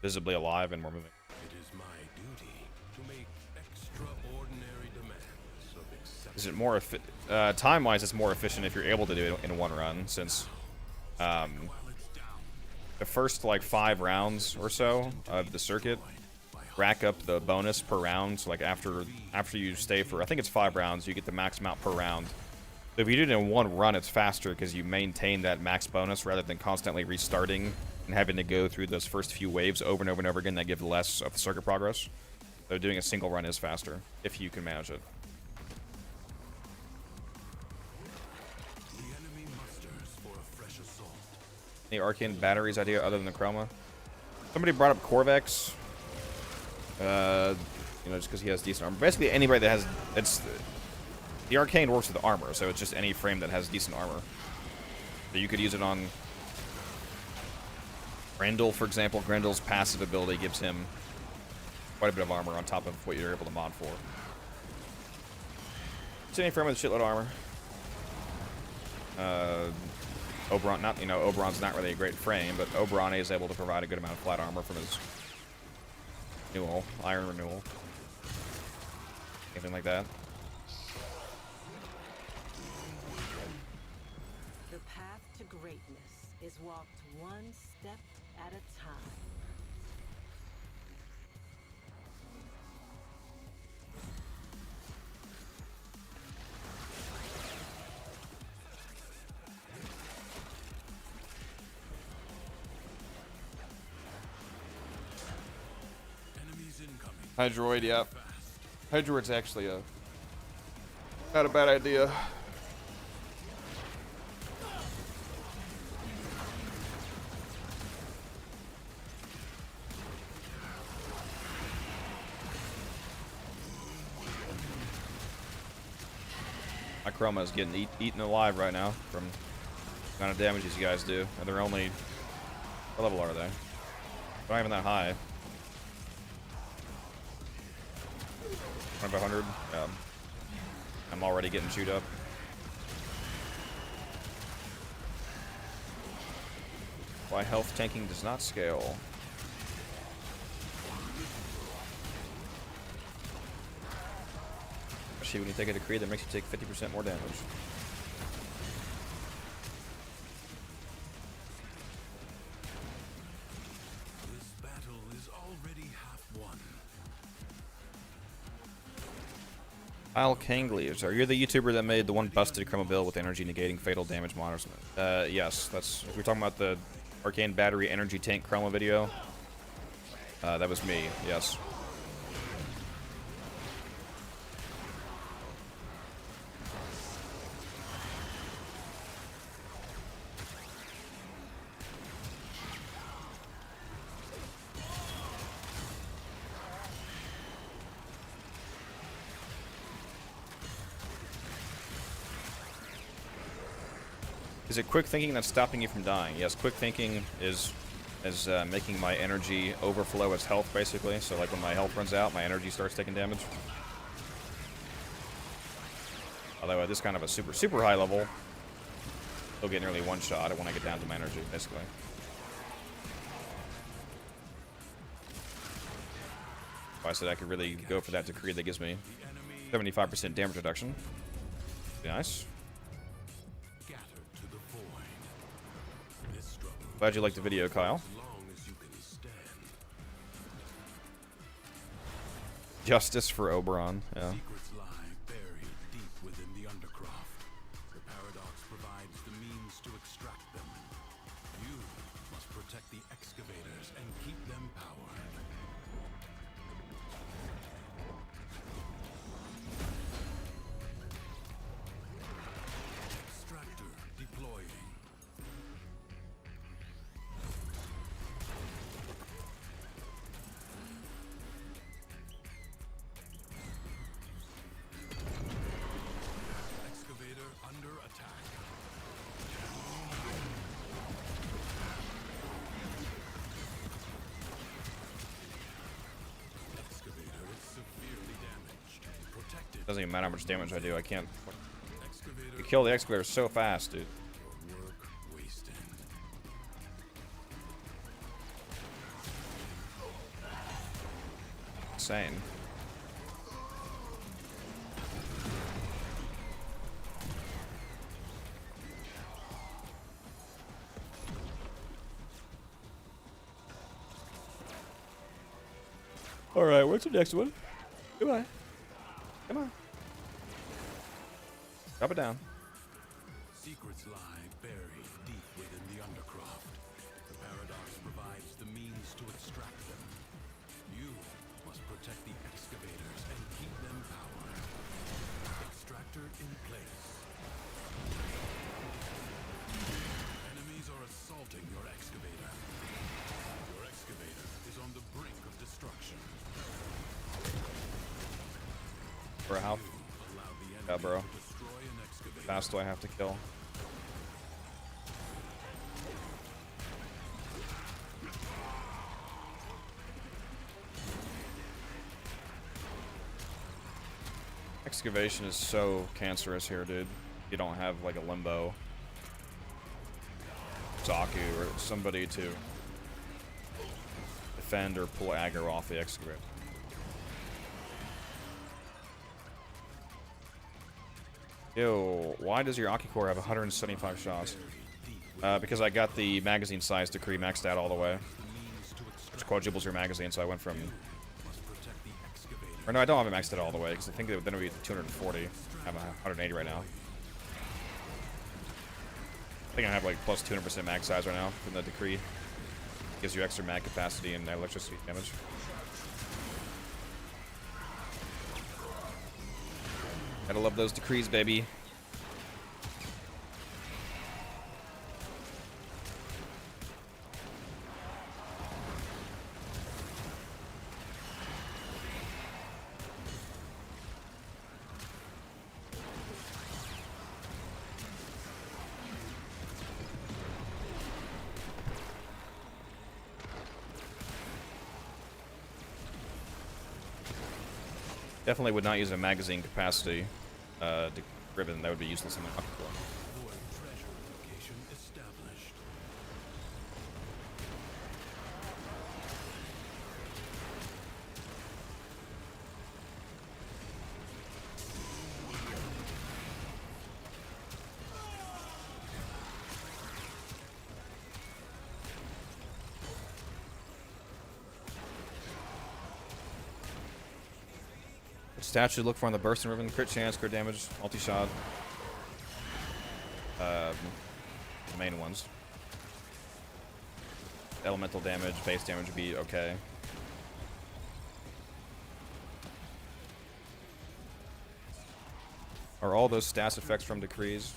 visibly alive and we're moving. It is my duty to make extraordinary demands of acceptance. Is it more time-wise? It's more efficient if you're able to do it in one run, since the first like 5 rounds or so of the circuit rack up the bonus per round. So like after you stay for, I think it's 5 rounds, you get the max amount per round. So if you do it in one run, it's faster because you maintain that max bonus rather than constantly restarting and having to go through those first few waves over and over and over again that give less of the circuit progress. So doing a single run is faster, if you can manage it. The enemy musters for a fresh assault. Any arcane batteries idea other than the Chroma? Somebody brought up Corvex. You know, just because he has decent armor. Basically, anybody that has... The arcane works with armor, so it's just any frame that has decent armor. So you could use it on Grendel, for example. Grendel's passive ability gives him quite a bit of armor on top of what you're able to mod for. It's any frame with a shitload of armor. Oberon, Oberon's not really a great frame, but Oberon is able to provide a good amount of flat armor from his renewal, iron renewal. Anything like that. The path to greatness is walked one step at a time. Enemies incoming. Hydroid, yeah. Hydroid's actually not a bad idea. My Chroma is getting eaten alive right now from the amount of damage these guys do. And they're only... What level are they? Not even that high. 100. I'm already getting chewed up. Why health tanking does not scale. Especially when you take a decree that makes you take 50% more damage. This battle is already half won. Kyle Kangley, are you the YouTuber that made the one busted Chroma build with energy negating fatal damage monitors? Yes, that's. If we're talking about the arcane battery energy tank Chroma video, that was me. Yes. Is it quick thinking that's stopping you from dying? Yes, quick thinking is making my energy overflow as health, basically. So, like, when my health runs out, my energy starts taking damage. Although at this kind of a super high level, I'll get nearly one shot when I get down to my energy, basically. If I said I could really go for that decree that gives me 75% damage reduction. Be nice. Glad you liked the video, Kyle. Justice for Oberon, yeah. Secrets lie buried deep within the undercroft. The paradox provides the means to extract them. You must protect the excavators and keep them powered. Extractor deploying. Excavator under attack. Excavator is severely damaged. Protected. Doesn't even matter how much damage I do, I can't. Excavator. You kill the excavator so fast, dude. Your work wasted. Insane. Alright, what's the next one? Come on. Come on. Drop it down. Secrets lie buried deep within the undercroft. The paradox provides the means to extract them. You must protect the excavators and keep them powered. Extractor in place. Enemies are assaulting your excavator. Your excavator is on the brink of destruction. Bro, how Allow the enemy yeah, bro. to destroy an excavator. fast do I have to kill? Excavation is so cancerous here, dude. You don't have like a limbo, Zaku, or somebody to defend or pull aggro off the excavator. Yo, why does your Aki core have 175 shots? Because I got the magazine size decree maxed out all the way. Which quadruples your magazine, so I went from... Or no, I don't have it maxed out all the way, because I think then it would be 240. I'm 180 right now. I think I have like plus 200% mag size right now from the decree. Gives you extra mag capacity and electricity damage. Gotta love those decrees, baby. Definitely would not use a magazine capacity driven. That would be useless in my Aki core. Void treasure location established. Statue look for on the bursting ribbon. Crit chance, crit damage, multi-shot. The main ones. Elemental damage, base damage would be okay. Are all those stats effects from decrees?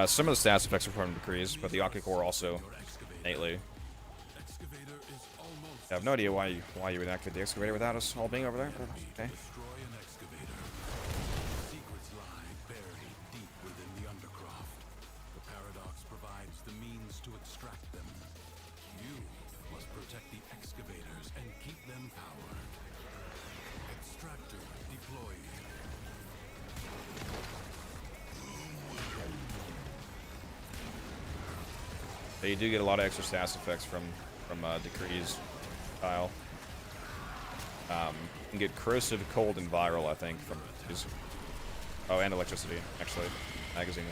Some of the stats effects are from decrees, but the Akicore also innately. I have no idea why you would activate the excavator without us all being over there. But okay. Destroy an excavator. Secrets lie buried deep within the undercroft. The paradox provides the means to extract them. You must protect the excavators and keep them powered. Extractor deployed. But you do get a lot of extra stats effects from decrees. Style. You can get corrosive, cold, and viral, I think, from these. Oh, and electricity, actually. Magazine.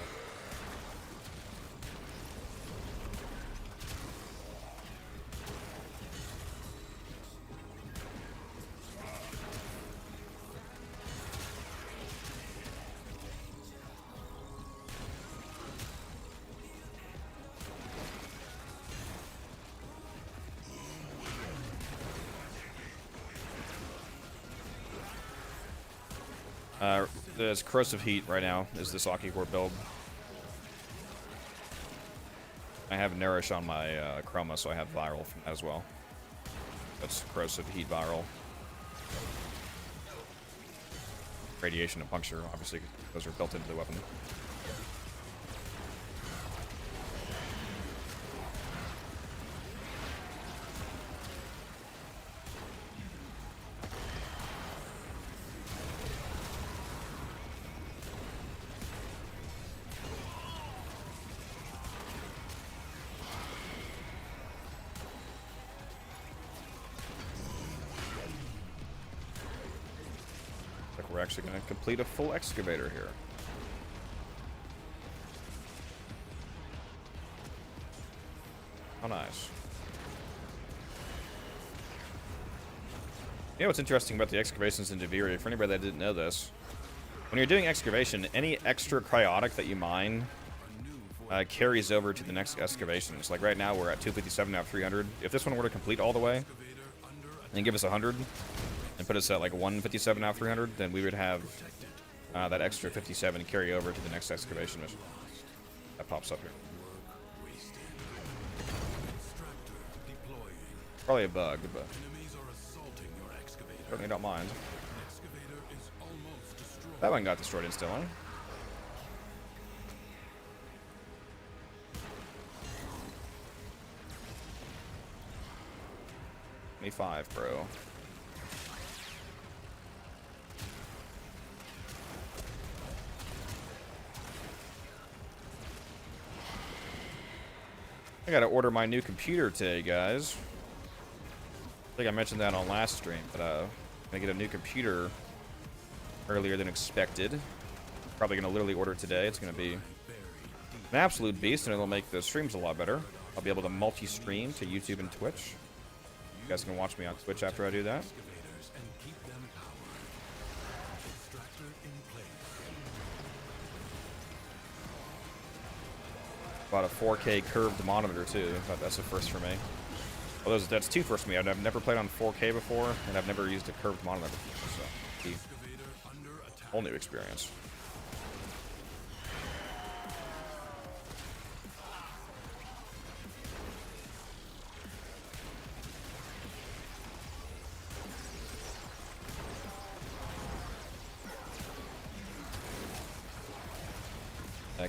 There's corrosive heat right now, is this Akicore build. I have Nourish on my Chroma, so I have viral from that as well. That's corrosive heat viral. Radiation and puncture, obviously, those are built into the weapon. We're actually going to complete a full excavator here. How nice. You know what's interesting about the excavations in Deviri, for anybody that didn't know this, when you're doing excavation, any extra cryotic that you mine carries over to the next excavations. Like right now we're at 257 out of 300. If this one were to complete all the way and give us 100, and put us at like 157 out of 300, then we would have that extra 57 carry over to the next excavation mission. That pops up here. Probably a bug, but certainly don't mind. That one got destroyed instantly. $25, bro. I gotta order my new computer today, guys. I think I mentioned that on last stream, but I'm gonna get a new computer earlier than expected. Probably gonna literally order it today. It's gonna be an absolute beast, and it'll make the streams a lot better. I'll be able to multi-stream to YouTube and Twitch. You guys can watch me on Twitch after I do that. Bought a 4K curved monitor too. That's a first for me. Well, that's two firsts for me. I've never played on 4K before, and I've never used a curved monitor before, so whole new experience.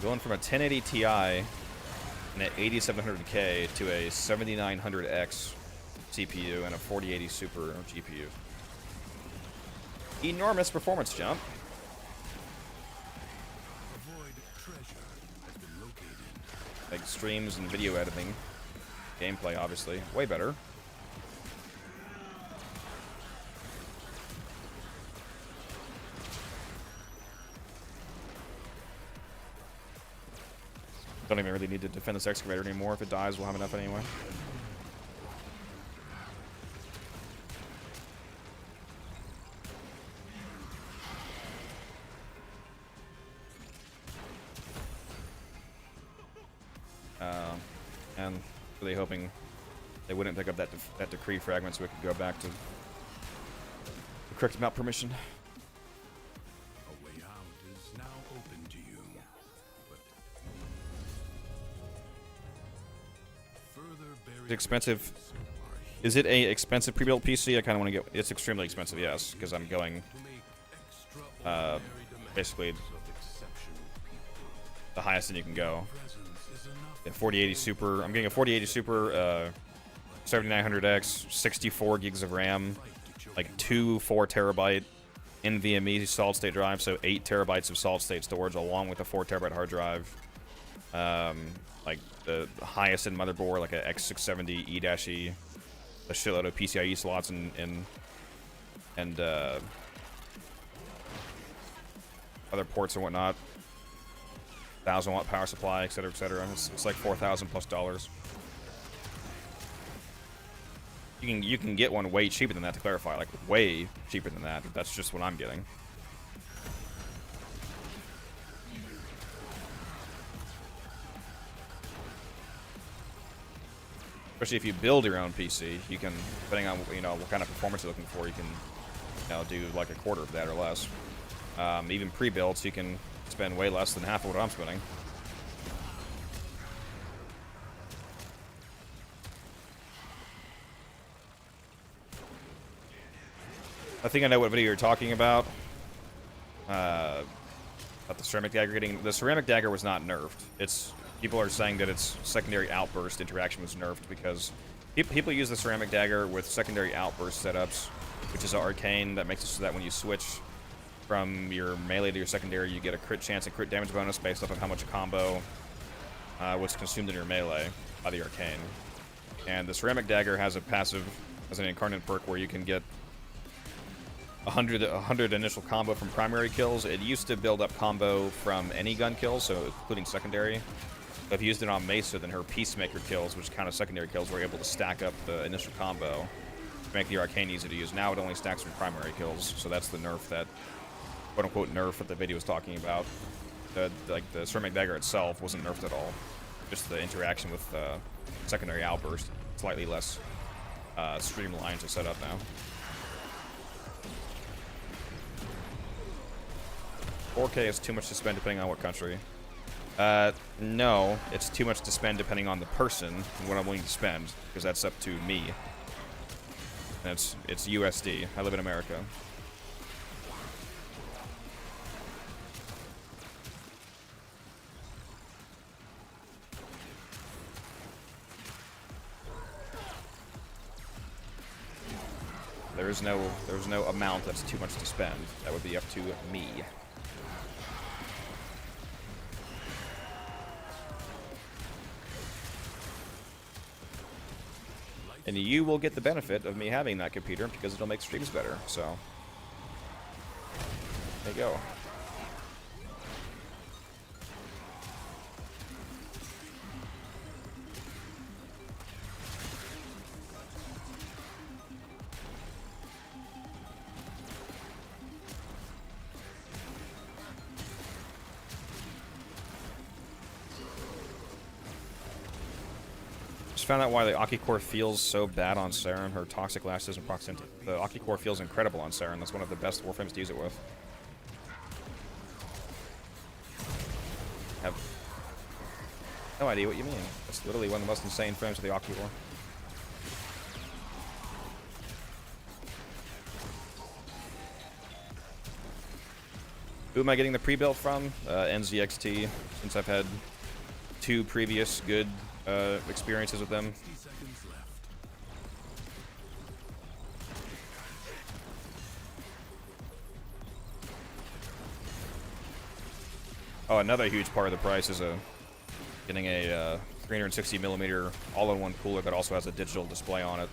Going from a 1080 Ti and an 8700K to a 7900X CPU and a 4080 Super GPU. Enormous performance jump. Like streams and video editing. Gameplay, obviously. Way better. Don't even really need to defend this excavator anymore. If it dies, we'll have enough anyway. And really hoping they wouldn't pick up that decree fragment so we could go back to the correct map permission. A way out is now open to you. But further buried It's expensive. riches are Is it a expensive pre-built PC? I kind of want to get. It's extremely expensive, yes, because I'm going to make extraordinary demands basically of exceptional people. the highest end you can go. Presence is enough. A 4080 Super. I'm getting a 4080 Super, 7900X, 64 gigs of RAM, like 2 4 terabyte NVMe solid state drive, so 8 terabytes of solid state storage along with a 4 terabyte hard drive. Like the highest end motherboard, like a X670 E-E, a shitload of PCIe slots and other ports and whatnot. 1,000-watt power supply, etc., etc. It's like $4,000 plus dollars. You can get one way cheaper than that, to clarify, like way cheaper than that. That's just what I'm getting. Especially if you build your own PC, you can, depending on what kind of performance you're looking for, you can do like a quarter of that or less. Even pre-builds, you can spend way less than half of what I'm spending. I think I know what video you're talking about. About the ceramic dagger getting... The ceramic dagger was not nerfed. People are saying that its secondary outburst interaction was nerfed because people use the ceramic dagger with secondary outburst setups, which is an arcane that makes it so that when you switch from your melee to your secondary, you get a crit chance and crit damage bonus based off of how much a combo was consumed in your melee by the arcane. And the ceramic dagger has a passive, as an incarnate perk, where you can get 100 initial combo from primary kills. It used to build up combo from any gun kills, so including secondary. But if you used it on Mesa, then her Peacemaker kills, which count as secondary kills, were able to stack up the initial combo to make the arcane easy to use. Now it only stacks from primary kills, so that's the nerf that, quote-unquote nerf that the video was talking about. The ceramic dagger itself wasn't nerfed at all. Just the interaction with secondary outburst, slightly less streamlined to set up now. $4K is too much to spend depending on what country. No, it's too much to spend depending on the person and what I'm willing to spend, because that's up to me. And it's USD. I live in America. There's no amount that's too much to spend. That would be up to me. And you will get the benefit of me having that computer because it'll make streams better, so there you go. Found out why the Aki core feels so bad on Saren. Her toxic lashes and proximity. The Aki core feels incredible on Saren. That's one of the best Warframes to use it with. Have no idea what you mean. That's literally one of the most insane frames of the Aki core. Who am I getting the pre-built from? NZXT, since I've had 2 previous good experiences with them. 60 seconds left. Oh, another huge part of the price is getting a 360mm all-in-one cooler that also has a digital display on it.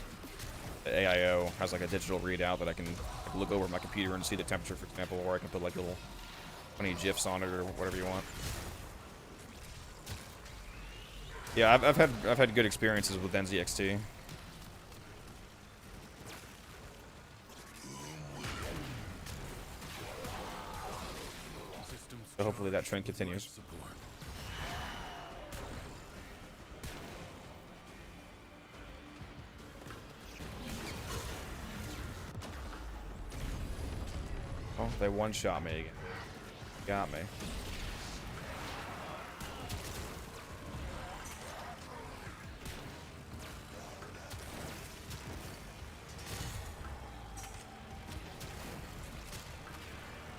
The AIO has like a digital readout that I can look over my computer and see the temperature, for example, or I can put like little funny GIFs on it or whatever you want. Yeah, I've had good experiences with NZXT. So hopefully that trend continues. Support. go. They one-shot me again. Got me.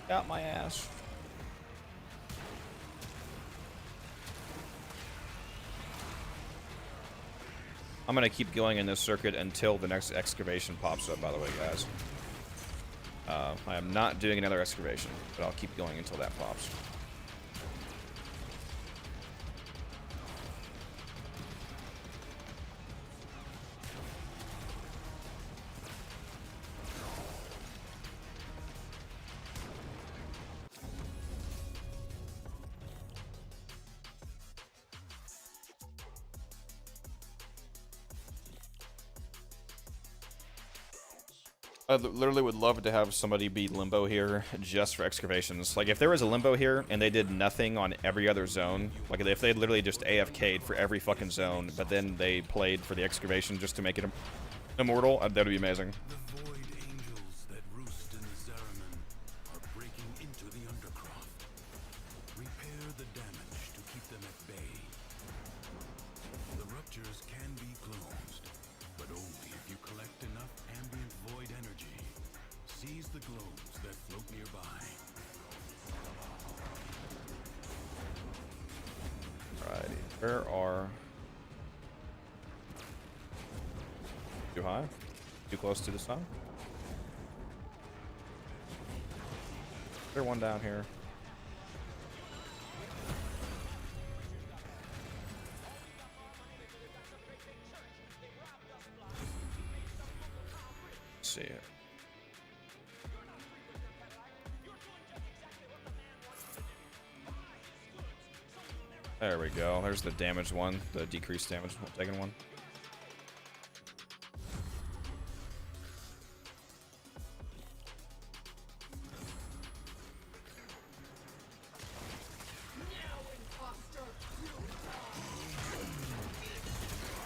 Got my ass. I'm gonna keep going in this circuit until the next excavation pops up, by the way, guys. I am not doing another excavation, but I'll keep going until that pops. I literally would love to have somebody be limbo here just for excavations. Like, if there was a limbo here and they did nothing on every other zone, like if they literally just AFK'd for every fucking zone, but then they played for the excavation just to make it immortal, that would be amazing. The void angels that roost in the Zeraman are breaking into the undercroft. Repair the damage to keep them at bay. The ruptures can be closed, but only if you collect enough ambient void energy. Seize the globes that float nearby. Alrighty, where are... Too high? Too close to the sun? Is there one down here? Let's see it. There we go. There's the damaged one, the decreased damage taken one.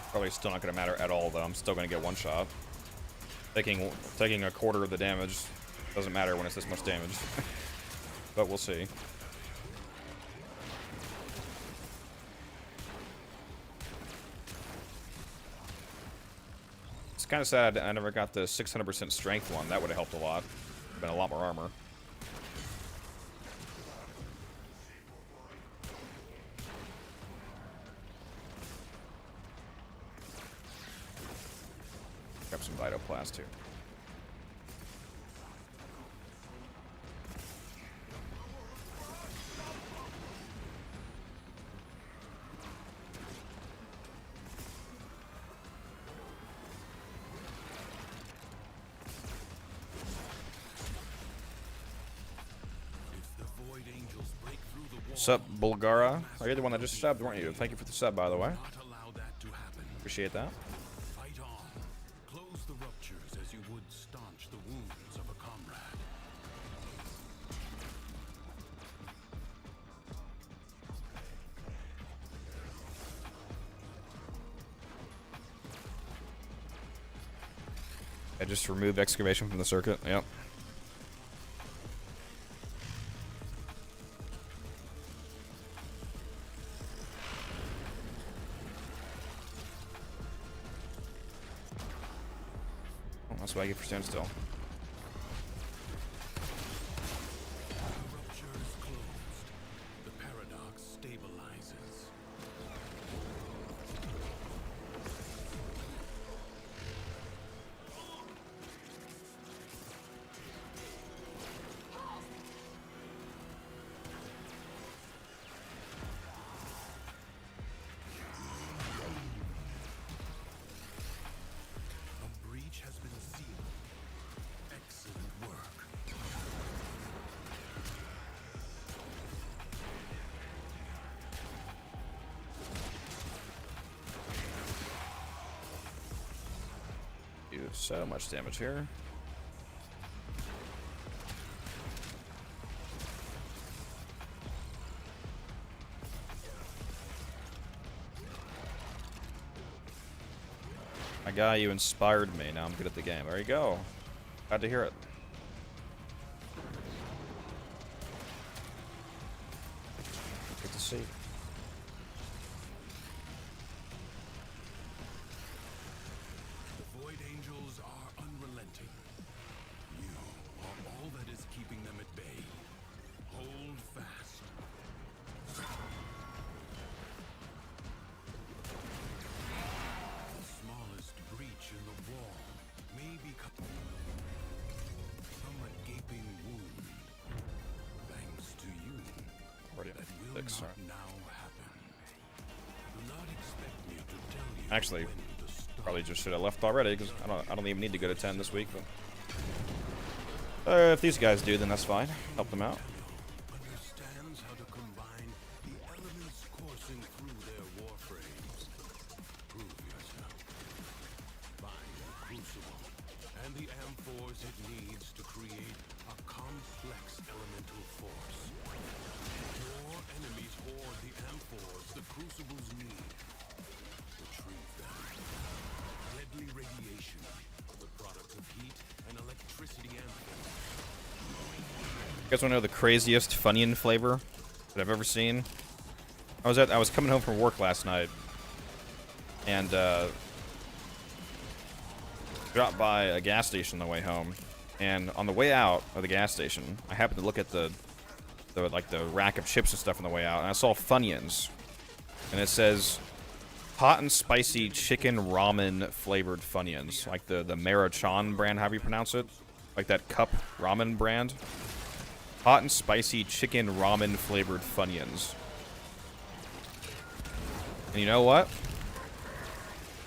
Probably still not going to matter at all, though. I'm still going to get one shot. Taking a quarter of the damage doesn't matter when it's this much damage. But we'll see. It's kind of sad I never got the 600% strength one. That would have helped a lot. Been a lot more armor. Grab some Vitoplast here. Sup, Bulgara? Oh, you're the one that just subbed, weren't you? Thank you for the sub, by the way. Not allow that to happen. Appreciate that. Fight on. Close the ruptures as you would staunch the wounds of a comrade. I just removed excavation from the circuit. Yep. That's what I get for standstill. The rupture is closed. The paradox stabilizes. A breach has been sealed. Excellent work. Do so much damage here. My guy, you inspired me. Now I'm good at the game. There you go. Glad to hear it. see. The Void Angels are unrelenting. You are all that is keeping them at bay. Hold fast. The smallest breach in the wall may become a gaping wound. Thanks to you. Already That will fixed, not sorry. now happen. Do not expect me to tell you Actually, when to stop. probably just should have left already because I don't even need to go to 10 this week. But if these guys do, then that's fine. Help them out. Understands how to combine the elements coursing through their warframes. Prove yourself. Find the crucible and the amphors it needs to create a complex elemental force. Your enemies hoard the amphors the crucibles need. Retrieve them. Deadly radiation, the product of heat and electricity amphors. You guys want to know the craziest Funyun flavor that I've ever seen? I was coming home from work last night, and dropped by a gas station on the way home. And on the way out of the gas station, I happened to look at the rack of chips and stuff on the way out, and I saw Funyuns, and it says hot and spicy chicken ramen flavored Funyuns, like the Maruchan brand, however you pronounce it, like that cup ramen brand. Hot and spicy chicken ramen flavored Funyuns. And you know what?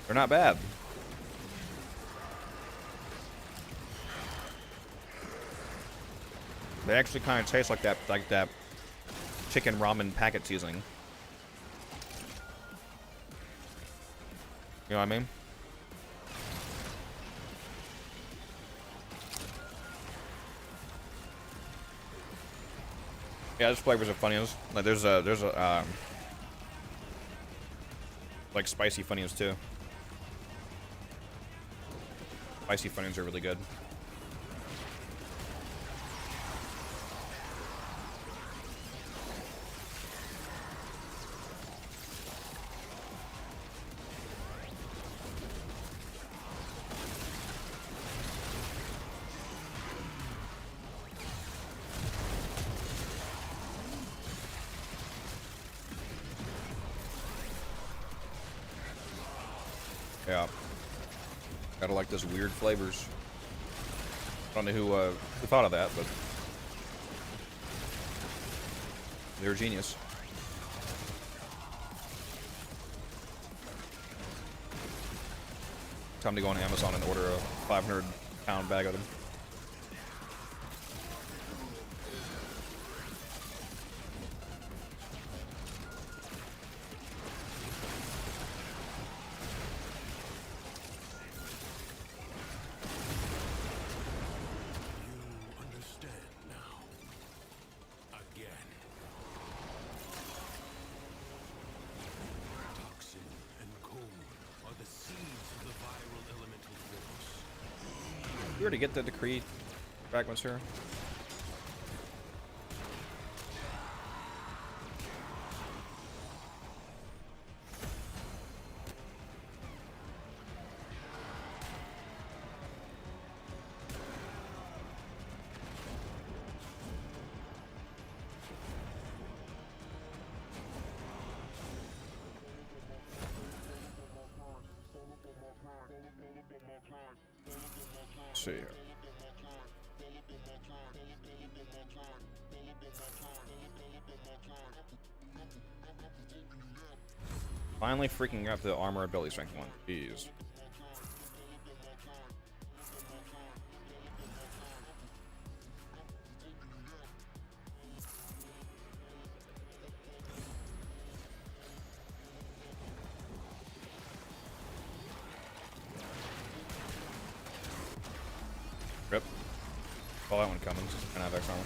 They're not bad. They actually kind of taste like that chicken ramen packet seasoning. You know what I mean? Yeah, there's flavors of Funyuns. Like there's a like spicy Funyuns too. Spicy Funyuns are really good. Yeah. Gotta like those weird flavors. I don't know who thought of that, but they're genius. Time to go on Amazon and order a 500-pound bag of them. You understand now. Again. Toxin and cold are the seeds of the viral elemental force. You already get the decree fragments here? Let's see here. Finally freaking out the armor ability strength one. Jeez. Rip. Saw that one coming. Just gonna have X armor.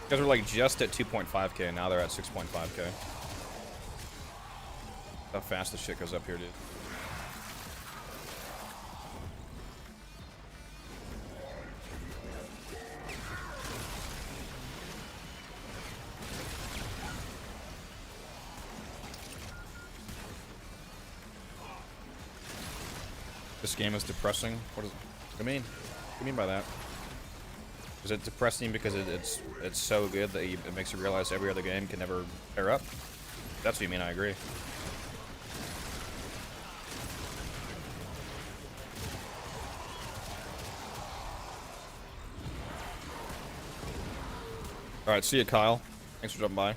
You guys were like just at 2.5k, now they're at 6.5k. How fast this shit goes up here, dude. This game is depressing. What do you mean? What do you mean by that? Is it depressing because it's so good that it makes you realize every other game can never pair up? If that's what you mean, I agree. Alright, see you, Kyle. Thanks for jumping by.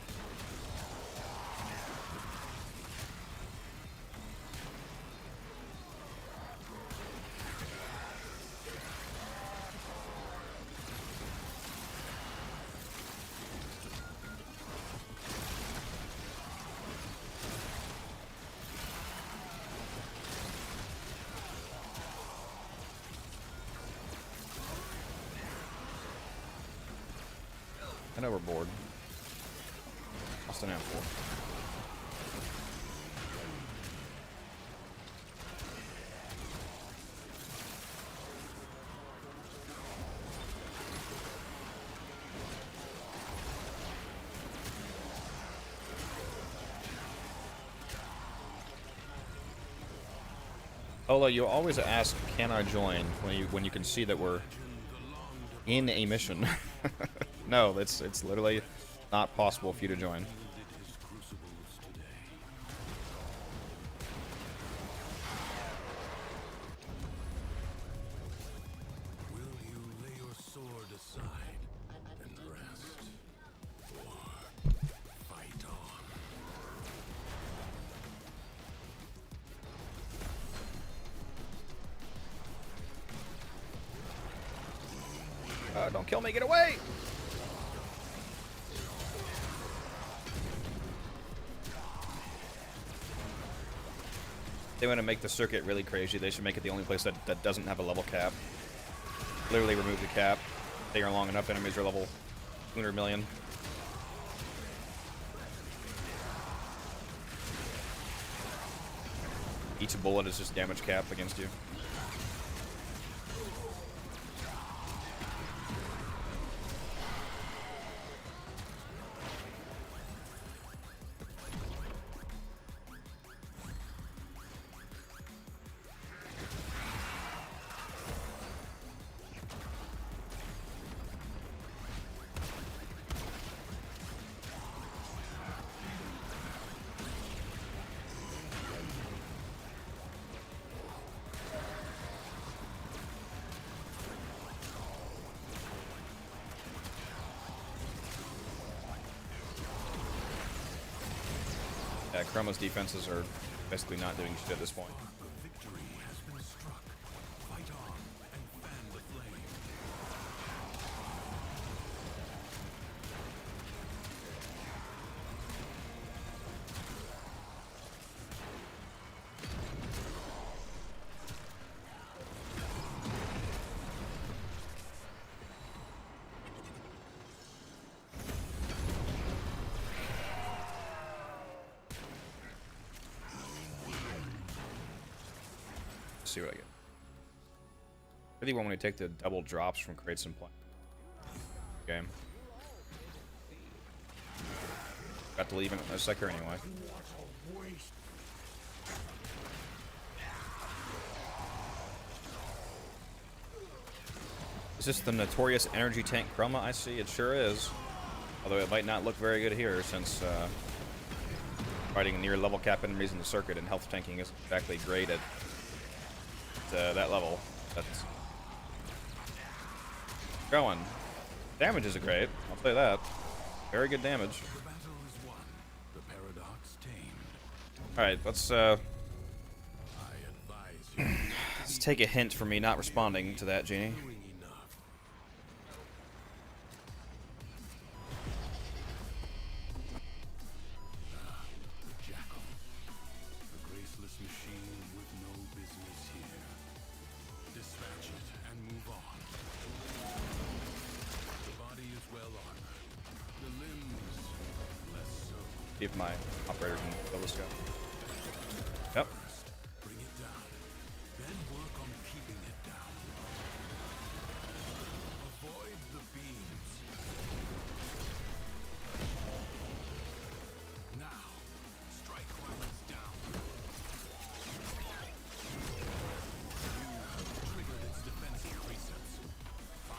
I know we're bored. I'll stand out for. Ola, you always ask, "Can I join?" when you can see that we're in a mission. No, it's literally not possible for you to join. Will you lay your sword aside and rest, or fight on? Don't kill me, get away! They want to make the circuit really crazy. They should make it the only place that doesn't have a level cap. Literally remove the cap. They are long enough, enemies are level 200 million. Each bullet is just damage cap against you. Yeah, Chroma's defenses are basically not doing shit at this point. Victory has been struck. Fight on and fan the flame. Let's see what I get. 51 when you take the double drops from crates and play. Game. Got to leave in a second anyway. Is this the notorious energy tank Chroma I see? It sure is. Although it might not look very good here since fighting near level cap enemies in the circuit and health tanking isn't exactly great at that level. That's going. Damage is great, I'll say that. Very good damage. The battle is won. The paradox tamed. Alright, let's I advise you. let's take a hint from me not responding to that, Genie. Doing enough. The jackal. A graceless machine with no business here. Dispatch it and move on. The body is well armored. The limbs less so. See if my operator can kill this guy. Yep. Bring it down. Then work on keeping it down. Avoid the beams. Now, strike while it's down. You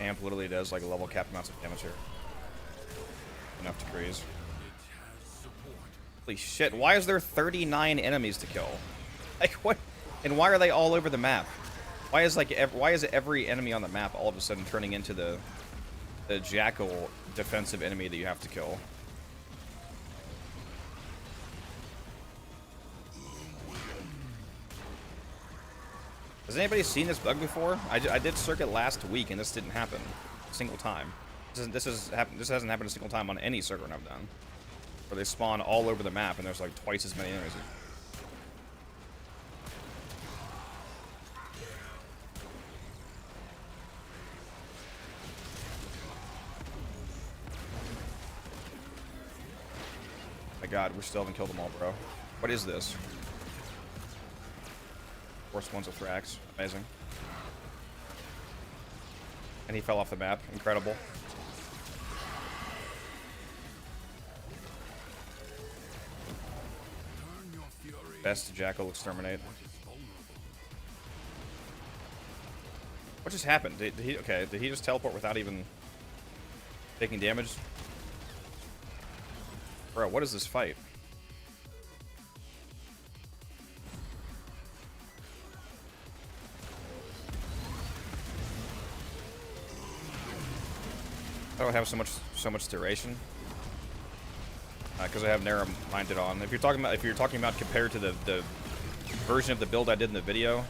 Amp literally does like level cap amounts of damage here. Enough degrees. Holy shit, why is there 39 enemies to kill? Like, what? And why are they all over the map? Why is why is every enemy on the map all of a sudden turning into the jackal defensive enemy that you have to kill? Has anybody seen this bug before? I did circuit last week and this didn't happen a single time. This hasn't happened a single time on any circuit I've done. Where they spawn all over the map and there's like twice as many enemies. My god, we still haven't killed them all, bro. What is this? Worst one's a Thrax. Amazing. And he fell off the map. Incredible. Best Jackal exterminate. What just happened? Did he just teleport without even taking damage? Bro, what is this fight? I don't have so much duration because I have narrow-minded on. If you're talking about compared to the version of the build I did in the video,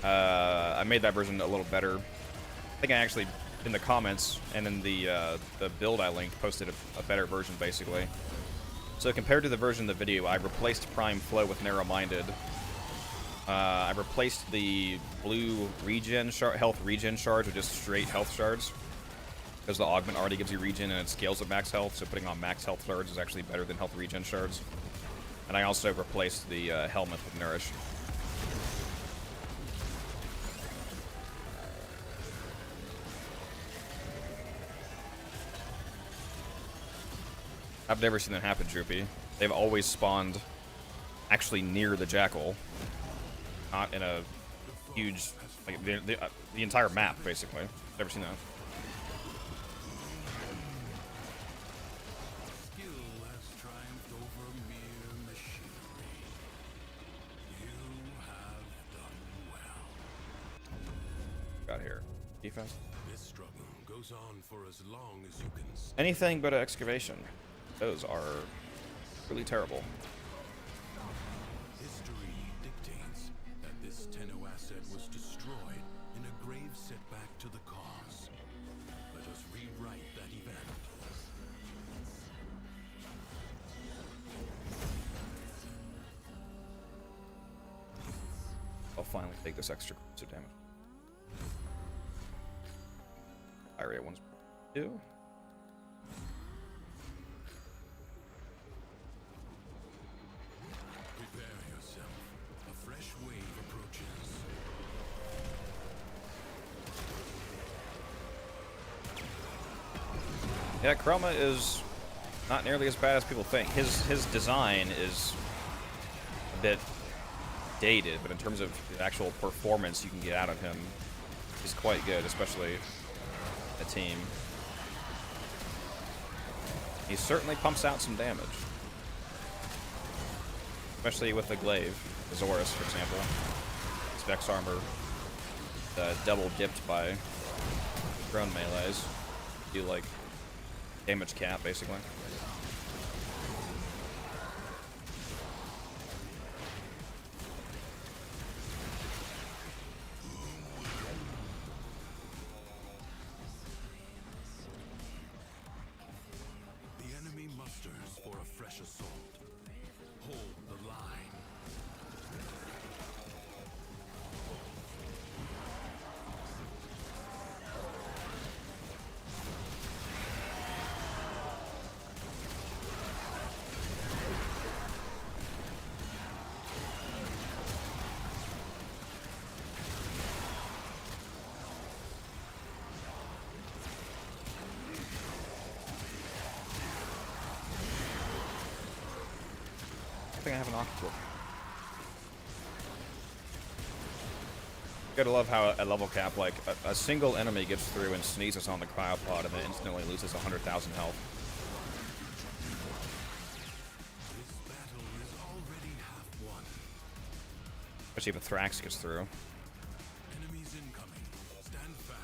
I made that version a little better. I think I actually in the comments and in the build I linked posted a better version basically. So compared to the version of the video, I replaced Prime Flow with narrow-minded. I replaced the blue health regen shards with just straight health shards. Because the augment already gives you regen and it scales at max health, so putting on max health shards is actually better than health regen shards. And I also replaced the helmet with Nourish. I've never seen that happen, Droopy. They've always spawned actually near the Jackal, not in a huge, like the entire map, basically. Never seen that. Got here. Defense. This struggle goes on for as long as you can. Anything but an excavation. Those are really terrible. History dictates that this Tenno asset was destroyed in a grave setback to the cause. Let us rewrite that event. I'll finally take this extra corrosive damage. Area 1's 2. Prepare yourself. A fresh wave approaches. Yeah, Chroma is not nearly as bad as people think. His design is a bit dated, but in terms of the actual performance you can get out of him, he's quite good, especially a team. He certainly pumps out some damage. Especially with the glaive, Azorus, for example. His Vex armor double dipped by drone melees. Do like damage cap, basically. The enemy musters for a fresh assault. Hold the line. I think I have an octopus. Gotta love how at level cap, like, a single enemy gets through and sneezes on the cryopod and then instantly loses 100,000 health. This battle is already half won. Especially if a Thrax gets through. Enemies incoming. Stand fast.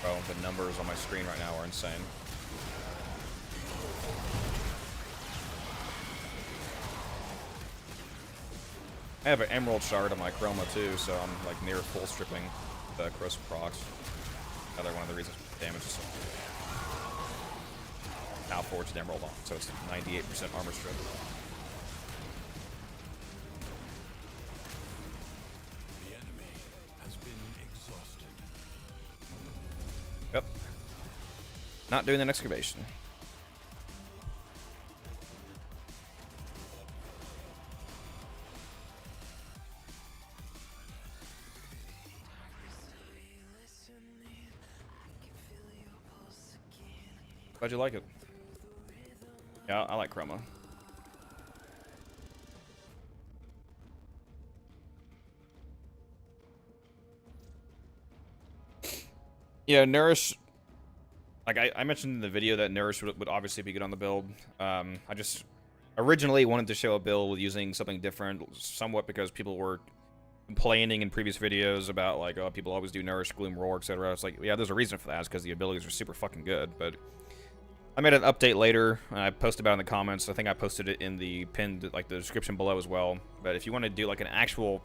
Bro, the numbers on my screen right now are insane. I have an emerald shard on my Chroma too, so I'm like near full stripping the Necros procs. Another one of the reasons damage is so now forged emerald on, so it's 98% armor strip. The enemy has been exhausted. Yep. Not doing an excavation. Glad you like it. Yeah, I like Chroma. Yeah, Nourish. Like I mentioned in the video that Nourish would obviously be good on the build. I just originally wanted to show a build using something different, somewhat because people were complaining in previous videos about like, oh, people always do Nourish, Gloom, Roar, etc. It's like, yeah, there's a reason for that. It's because the abilities are super fucking good. But I made an update later, and I posted about it in the comments. I think I posted it in the pinned, like the description below as well. But if you want to do like an actual,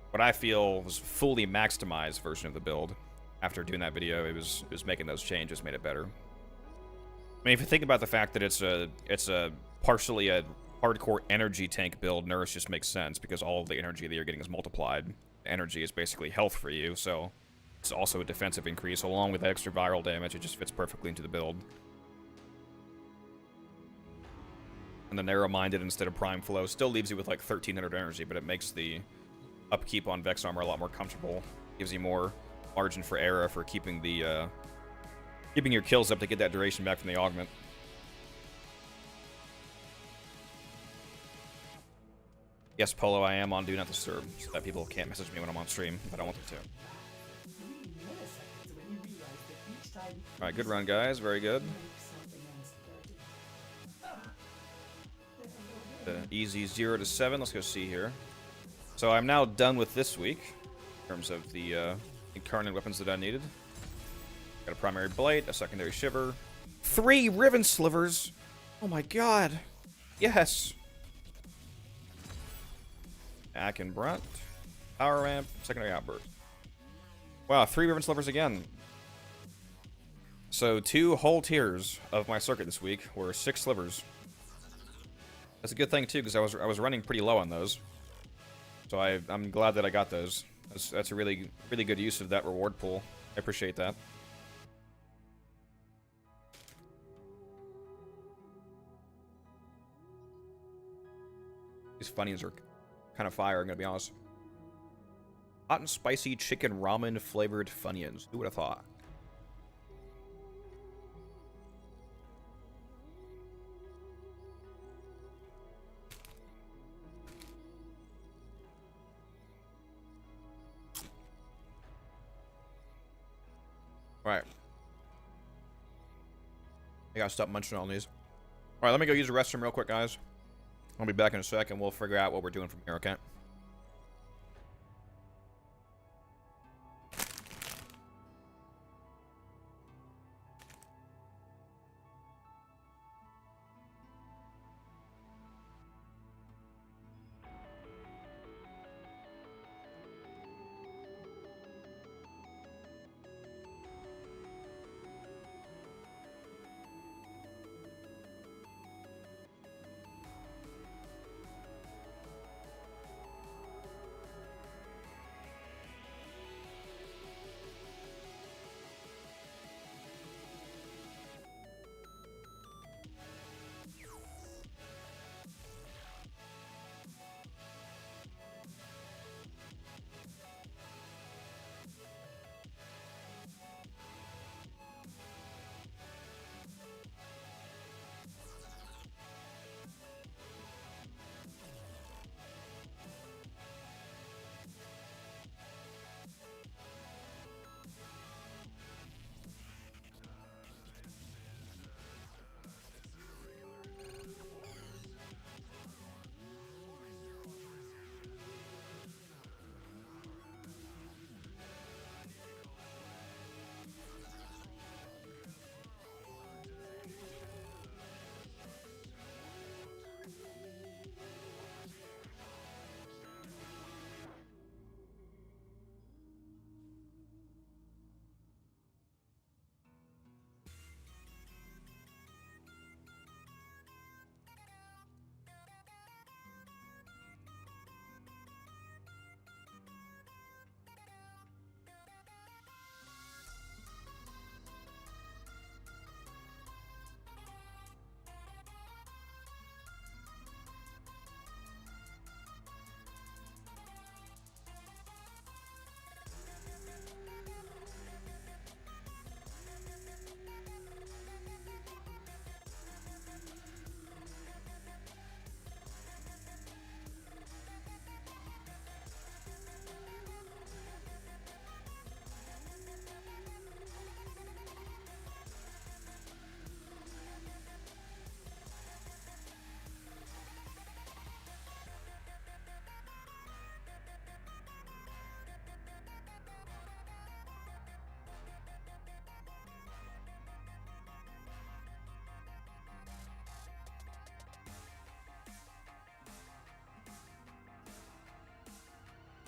what I feel was fully maximized version of the build, after doing that video, it was making those changes, made it better. I mean, if you think about the fact that it's a partially a hardcore energy tank build, Nourish just makes sense because all of the energy that you're getting is multiplied. Energy is basically health for you, so it's also a defensive increase along with extra viral damage. It just fits perfectly into the build. And the narrow-minded instead of prime flow still leaves you with like 1300 energy, but it makes the upkeep on Vex armor a lot more comfortable. Gives you more margin for error for keeping the keeping your kills up to get that duration back from the augment. Yes, Polo, I am on Do Not Disturb, so that people can't message me when I'm on stream if I don't want them to. Alright, good run, guys. Very good. Easy 0 to 7. Let's go see here. So I'm now done with this week in terms of the incarnate weapons that I needed. Got a primary blade, a secondary shiver, 3 riven slivers. Oh my god. Yes. Ack and Brunt, power ramp, secondary outburst. Wow, 3 riven slivers again. So 2 whole tiers of my circuit this week were 6 slivers. That's a good thing too, because I was running pretty low on those. So I'm glad that I got those. That's a really good use of that reward pool. I appreciate that. These Funyuns are kind of fire, I'm gonna be honest. Hot and spicy chicken ramen flavored Funyuns. Who would have thought? Alright. I gotta stop munching on these. Alright, let me go use the restroom real quick, guys. I'll be back in a sec, and we'll figure out what we're doing from here, okay?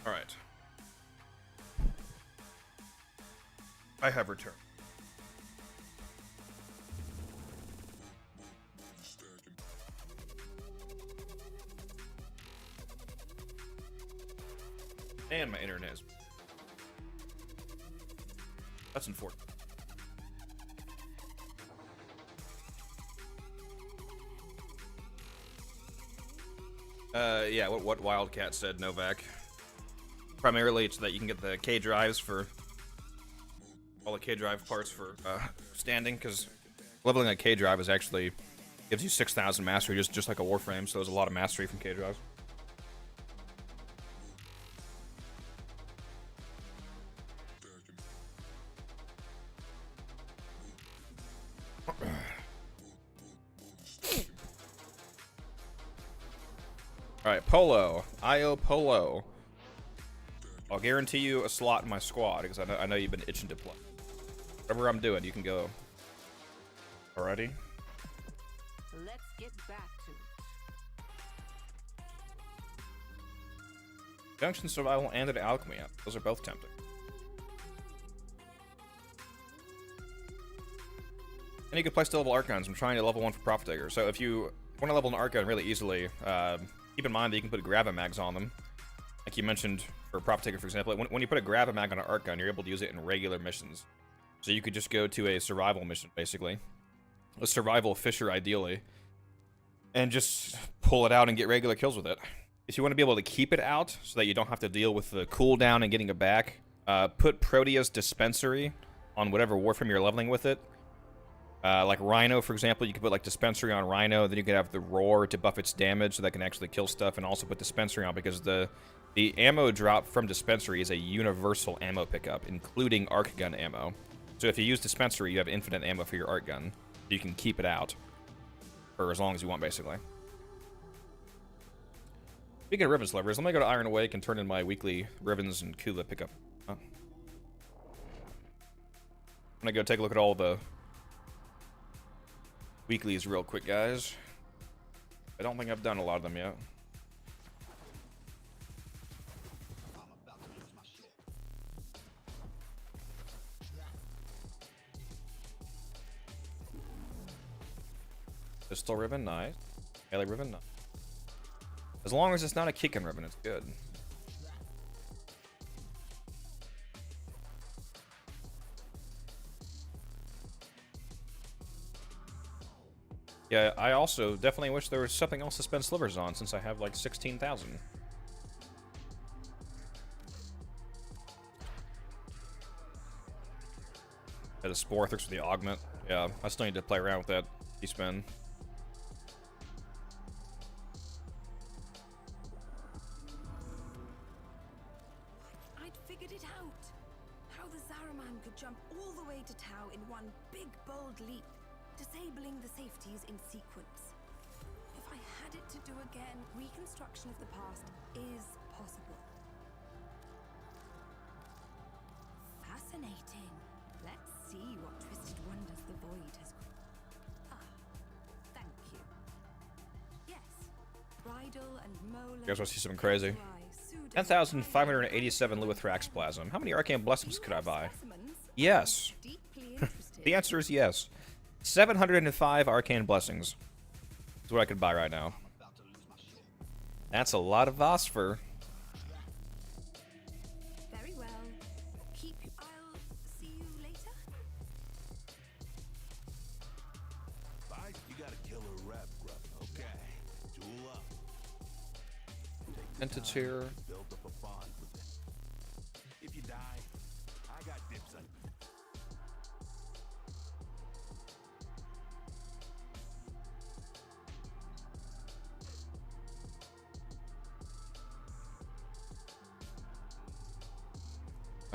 All right. I have returned. And my internet is... That's unfortunate. Yeah, what Wildcat said, Novak. Primarily, it's that you can get the K drives for... all the K drive parts for standing, because leveling a K drive is actually... gives you 6,000 mastery, just like a Warframe, so there's a lot of mastery from K drives. Alright, Polo. IO Polo. I'll guarantee you a slot in my squad, because I know you've been itching to play. Whatever I'm doing, you can go. Alrighty? Let's get back to it. Junction Survival and an Alchemy. Those are both tempting. And you can play still level art guns. I'm trying to level 1 for Profit Taker. So if you want to level an art gun really easily, keep in mind that you can put Gravimags on them. Like you mentioned for Profit Taker, for example. When you put a Gravimag on an art gun, you're able to use it in regular missions. So you could just go to a survival mission, basically. A survival fisher, ideally. And just pull it out and get regular kills with it. If you want to be able to keep it out so that you don't have to deal with the cooldown and getting it back, put Protea's Dispensary on whatever Warframe you're leveling with it. Like Rhino, for example, you could put like Dispensary on Rhino, then you could have the Roar to buff its damage so that can actually kill stuff, and also put Dispensary on because the ammo drop from Dispensary is a universal ammo pickup, including arc gun ammo. So if you use Dispensary, you have infinite ammo for your arc gun. You can keep it out for as long as you want, basically. Speaking of ribbons levers, let me go to Iron Awake and turn in my weekly ribbons and Kula pickup. I'm gonna go take a look at all the weeklies real quick, guys. I don't think I've done a lot of them yet. Pistol ribbon, nice. Melee ribbon, nice. As long as it's not a kicking ribbon, it's good. Yeah, I also definitely wish there was something else to spend slivers on, since I have like 16,000. Had a Spore Thrix for the augment. Yeah, I still need to play around with that spin. I'd figured it out. How the Zaraman could jump all the way to Tau in one big, bold leap, disabling the safeties in sequence. If I had it to do again, reconstruction of the past is possible. Fascinating. Let's see what twisted wonders the void has. Ah, thank you. Yes, bridal and molar. You guys want to see something crazy? 10,587 Luithrax Plasm. How many Arcane Blessings could I buy? Yes. The answer is yes. 705 Arcane Blessings is what I could buy right now. That's a lot of Vosper. Very well. I'll see you later. Fight, you gotta kill a rep, Gruff. Okay. Tool up. Vintage here. Build up a bond with it. If you die, I got dips on you.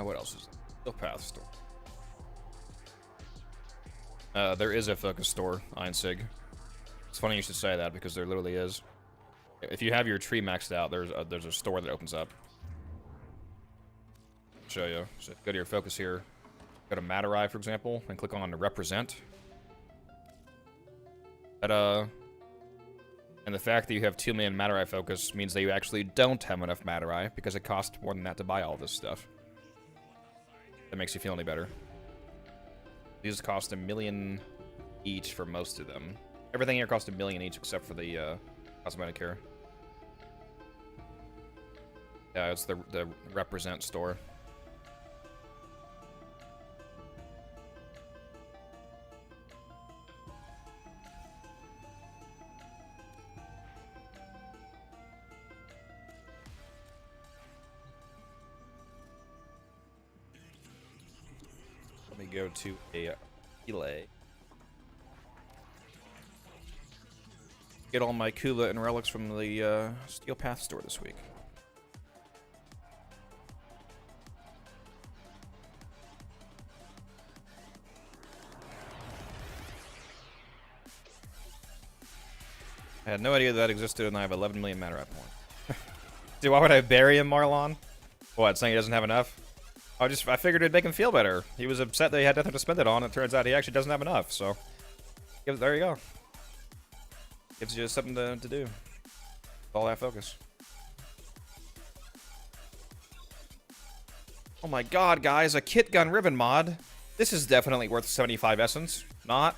Oh, what else is there? The Path Store. There is a Focus Store, Einsig. It's funny you should say that because there literally is. If you have your tree maxed out, there's a store that opens up. I'll show you. So go to your focus here. Go to Matarai, for example, and click on Represent. And And the fact that you have 2 million Matter Eye focus means that you actually don't have enough Matter Eye, because it costs more than that to buy all this stuff. That makes you feel any better. These cost 1 million each for most of them. Everything here costs 1 million each except for the cosmetic care. Yeah, it's the Represent store. Let me go to a relay. Get all my Kula and relics from the Steel Path store this week. I had no idea that existed, and I have 11 million Matter Eye points. Dude, why would I bury him, Marlon? What, saying he doesn't have enough? I figured it'd make him feel better. He was upset that he had nothing to spend it on. It turns out he actually doesn't have enough, so... there you go. Gives you something to do. All that focus. Oh my god, guys, a kit gun ribbon mod. This is definitely worth 75 essence. Not.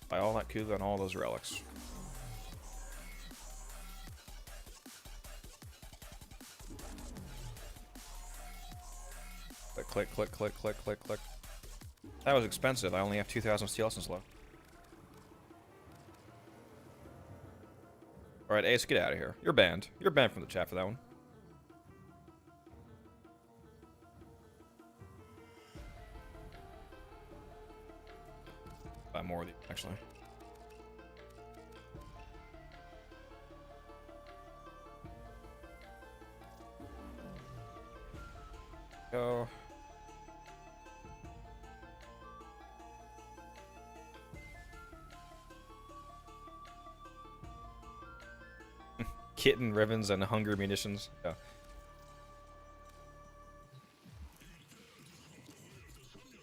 Buy all that Kuga and all those relics. Click, click, click, click, click, click. That was expensive. I only have 2,000 steel essence left. Alright, Ace, get out of here. You're banned. You're banned from the chat for that one. Buy more of these, actually. Go. Kitten, ribbons, and hunger munitions. Yeah.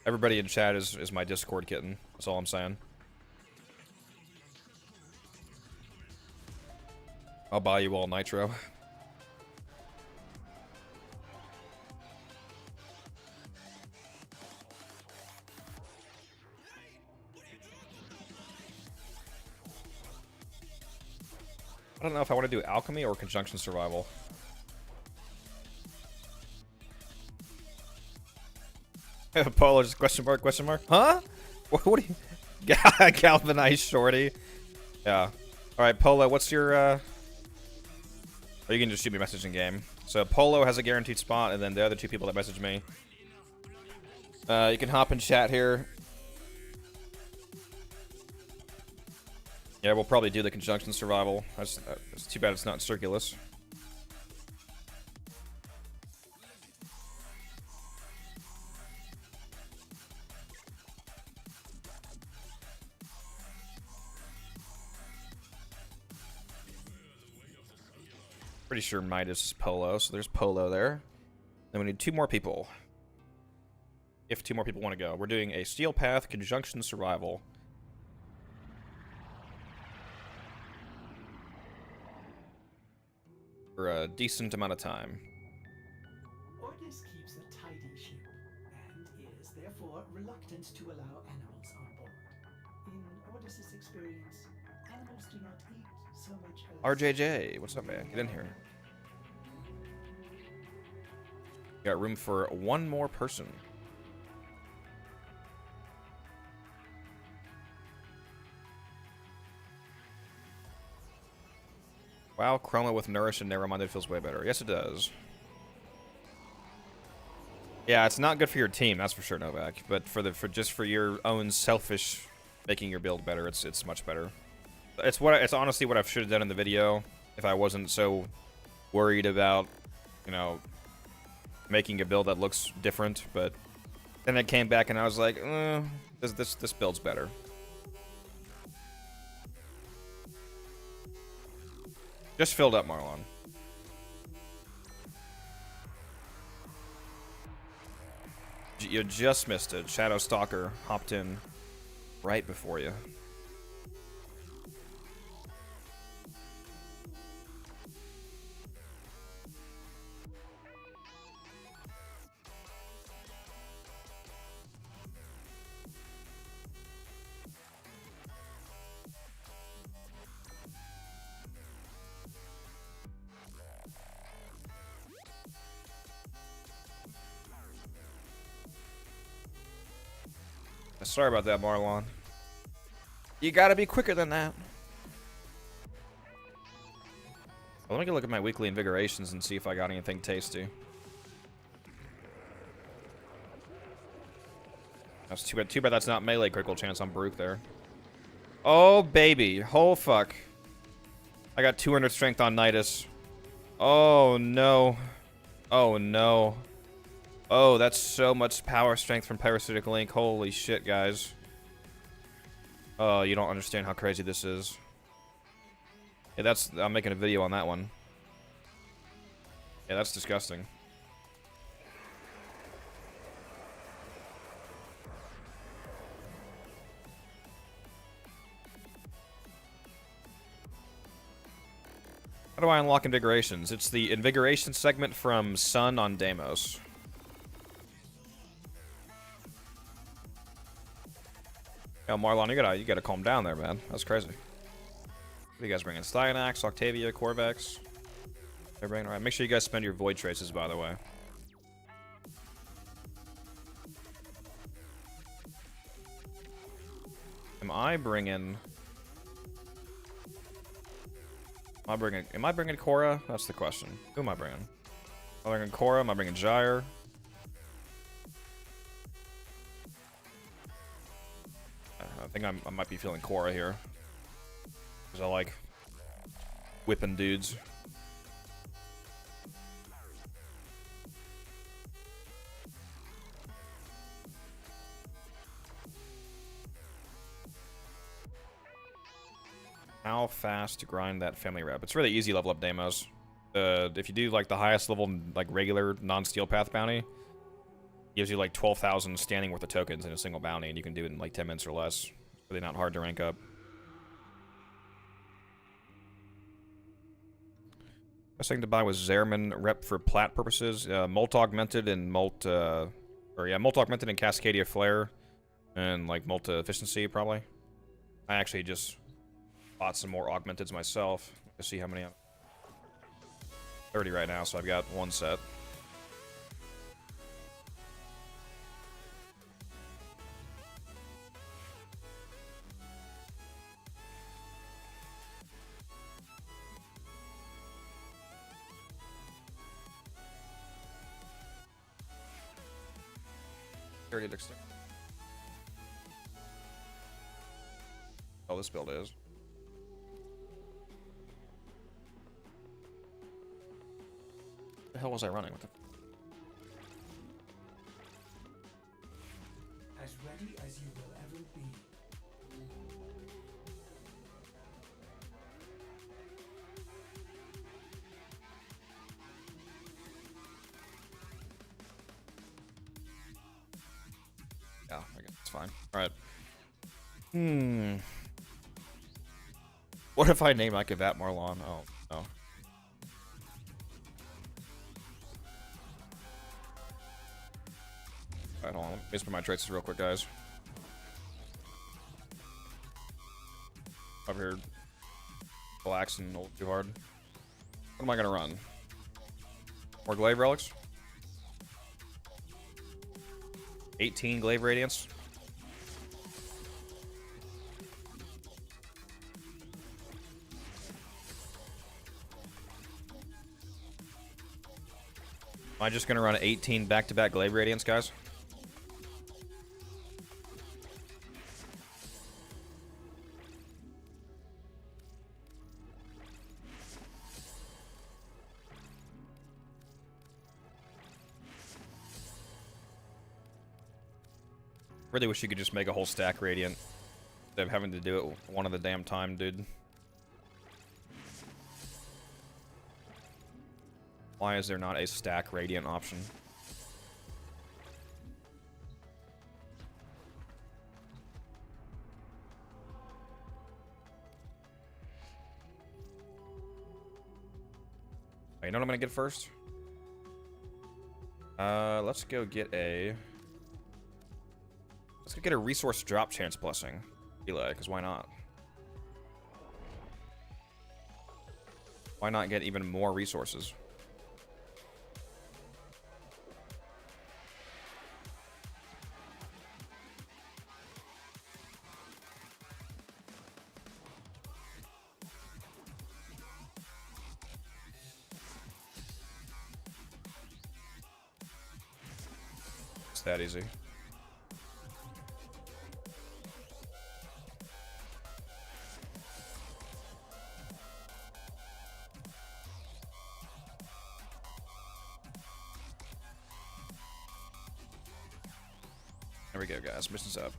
Everybody in chat is my Discord kitten. That's all I'm saying. I'll buy you all nitro. I don't know if I want to do alchemy or conjunction survival. Polo, just question mark, question mark. Huh? What do you... Galvanized shorty. Yeah. Alright, Polo, what's your, Or you can just shoot me a message in game. So Polo has a guaranteed spot, and then the other 2 people that message me. You can hop in chat here. Yeah, we'll probably do the conjunction survival. It's too bad it's not Circulus. Pretty sure Midas is Polo, so there's Polo there. Then we need 2 more people. If 2 more people want to go. We're doing a Steel Path conjunction survival. For a decent amount of time. Ordis keeps a tidy ship, and is therefore reluctant to allow animals on board. In Ordis's experience, animals do not eat so much as... RJJ, what's up, man? Get in here. Got room for 1 more person. Wow, Chroma with Nourish and Narrow-Minded feels way better. Yes, it does. Yeah, it's not good for your team, that's for sure, Novak. But for just for your own selfish making your build better, it's much better. It's honestly what I should have done in the video if I wasn't so worried about, you know, making a build that looks different. But then I came back and I was like, this build's better. Just filled up, You just missed it. Shadow Stalker hopped in right before you. Sorry about that, Marlon. You gotta be quicker than that. Well, let me go look at my weekly invigorations and see if I got anything tasty. That's too bad. Too bad that's not melee critical chance on Baruch there. Oh, baby. Oh, fuck. I got 200 strength on Nidus. Oh, no. Oh, no. Oh, that's so much power strength from Parasitic Link. Holy shit, guys. Oh, you don't understand how crazy this is. Yeah, that's... I'm making a video on that one. Yeah, that's disgusting. How do I unlock invigorations? It's the invigoration segment from Sun on Deimos. Yo, Marlon, you gotta calm down there, man. That's crazy. What are you guys bringing? Styanax, Octavia, Corvex. They're bringing. All right. Make sure you guys spend your void traces, by the way. Am I bringing Korra? That's the question. Who am I bringing? Am I bringing Korra? Am I bringing Gyre? I think I might be feeling Korra here. Because I like whipping dudes. How fast to grind that family rep? It's really easy level up Deimos. If you do like the highest level, like regular non-steel path bounty, gives you like 12,000 standing worth of tokens in a single bounty, and you can do it in like 10 minutes or less. It's really not hard to rank up. Best thing to buy was Zerman rep for plat purposes. Molt augmented and Molt augmented and Cascadia flare, and like Molt efficiency probably. I actually just bought some more augmenteds myself. Let's see how many. 30 right now, so I've got one set. Oh, this build is. What the hell was I running? What the... As ready as you will ever be. Yeah, I guess it's fine. Alright. What if I name Ikevat Marlon? Oh, no. Alright, hold on. Let me spin my traces real quick, guys. Over here. Relax and hold too hard. What am I gonna run? More Glaive Relics? 18 Glaive Radiance. Am I just gonna run 18 back-to-back Glaive Radiance, guys? Really wish you could just make a whole stack Radiant instead of having to do it one of the damn time, dude. Why is there not a stack Radiant option? You know what I'm gonna get first? Let's go get a resource drop chance blessing. Relay, because why not? Why not get even more resources? It's that easy. There we go, guys. Mission's up.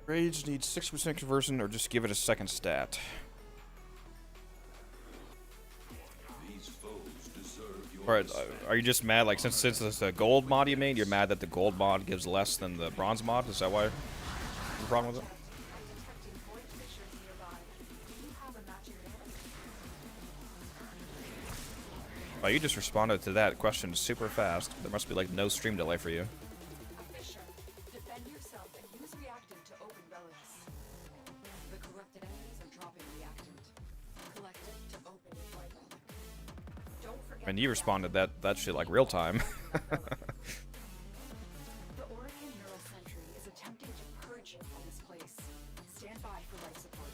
Rage needs 6% conversion, or just give it a second stat. Alright, are you just mad, like, since it's a gold mod you made, you're mad that the gold mod gives less than the bronze mod? Is that why? The problem with it? Oh, you just responded to that question super fast. There must be, like, no stream delay for you. And you responded that shit like real time. The Oregon Neural Sentry is attempting to purge you from this place. Stand by for life support.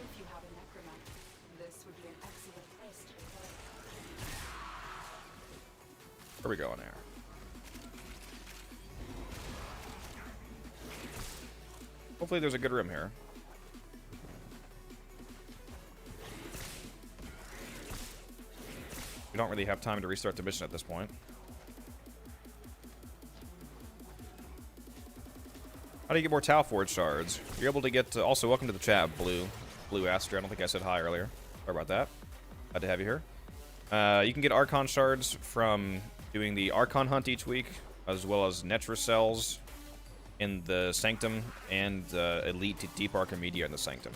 If you have a necromancer, this would be an excellent place to deploy. Where are we going here? Hopefully there's a good room here. We don't really have time to restart the mission at this point. How do you get more Tau Forge shards? You're able to get... also, welcome to the chat, Blue Aster. I don't think I said hi earlier. Sorry about that. Glad to have you here. You can get Archon shards from doing the Archon hunt each week, as well as Nekros cells in the Sanctum and Elite Deep Archimedia in the Sanctum.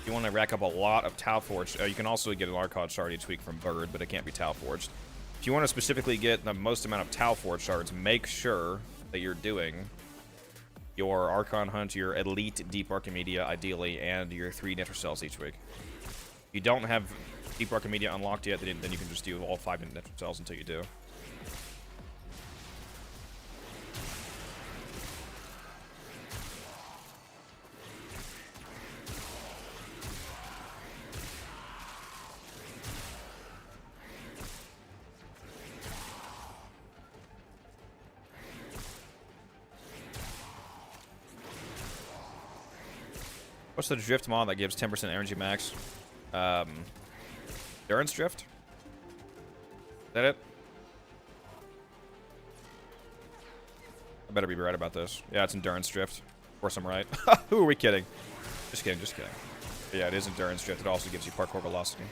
If you want to rack up a lot of Tau Forged, you can also get an Archon shard each week from Bird, but it can't be Tau Forged. If you want to specifically get the most amount of Tau Forged shards, make sure that you're doing your Archon hunt, your Elite Deep Archimedia, ideally, and your 3 Nekros cells each week. If you don't have Deep Archimedia unlocked yet, then you can just do all 5 Nekros cells until you do. What's the drift mod that gives 10% energy max? Endurance drift? Is that it? I better be right about this. Yeah, it's endurance drift. Of course I'm right. Who are we kidding? Just kidding, just kidding. But yeah, it is endurance drift. It also gives you parkour velocity.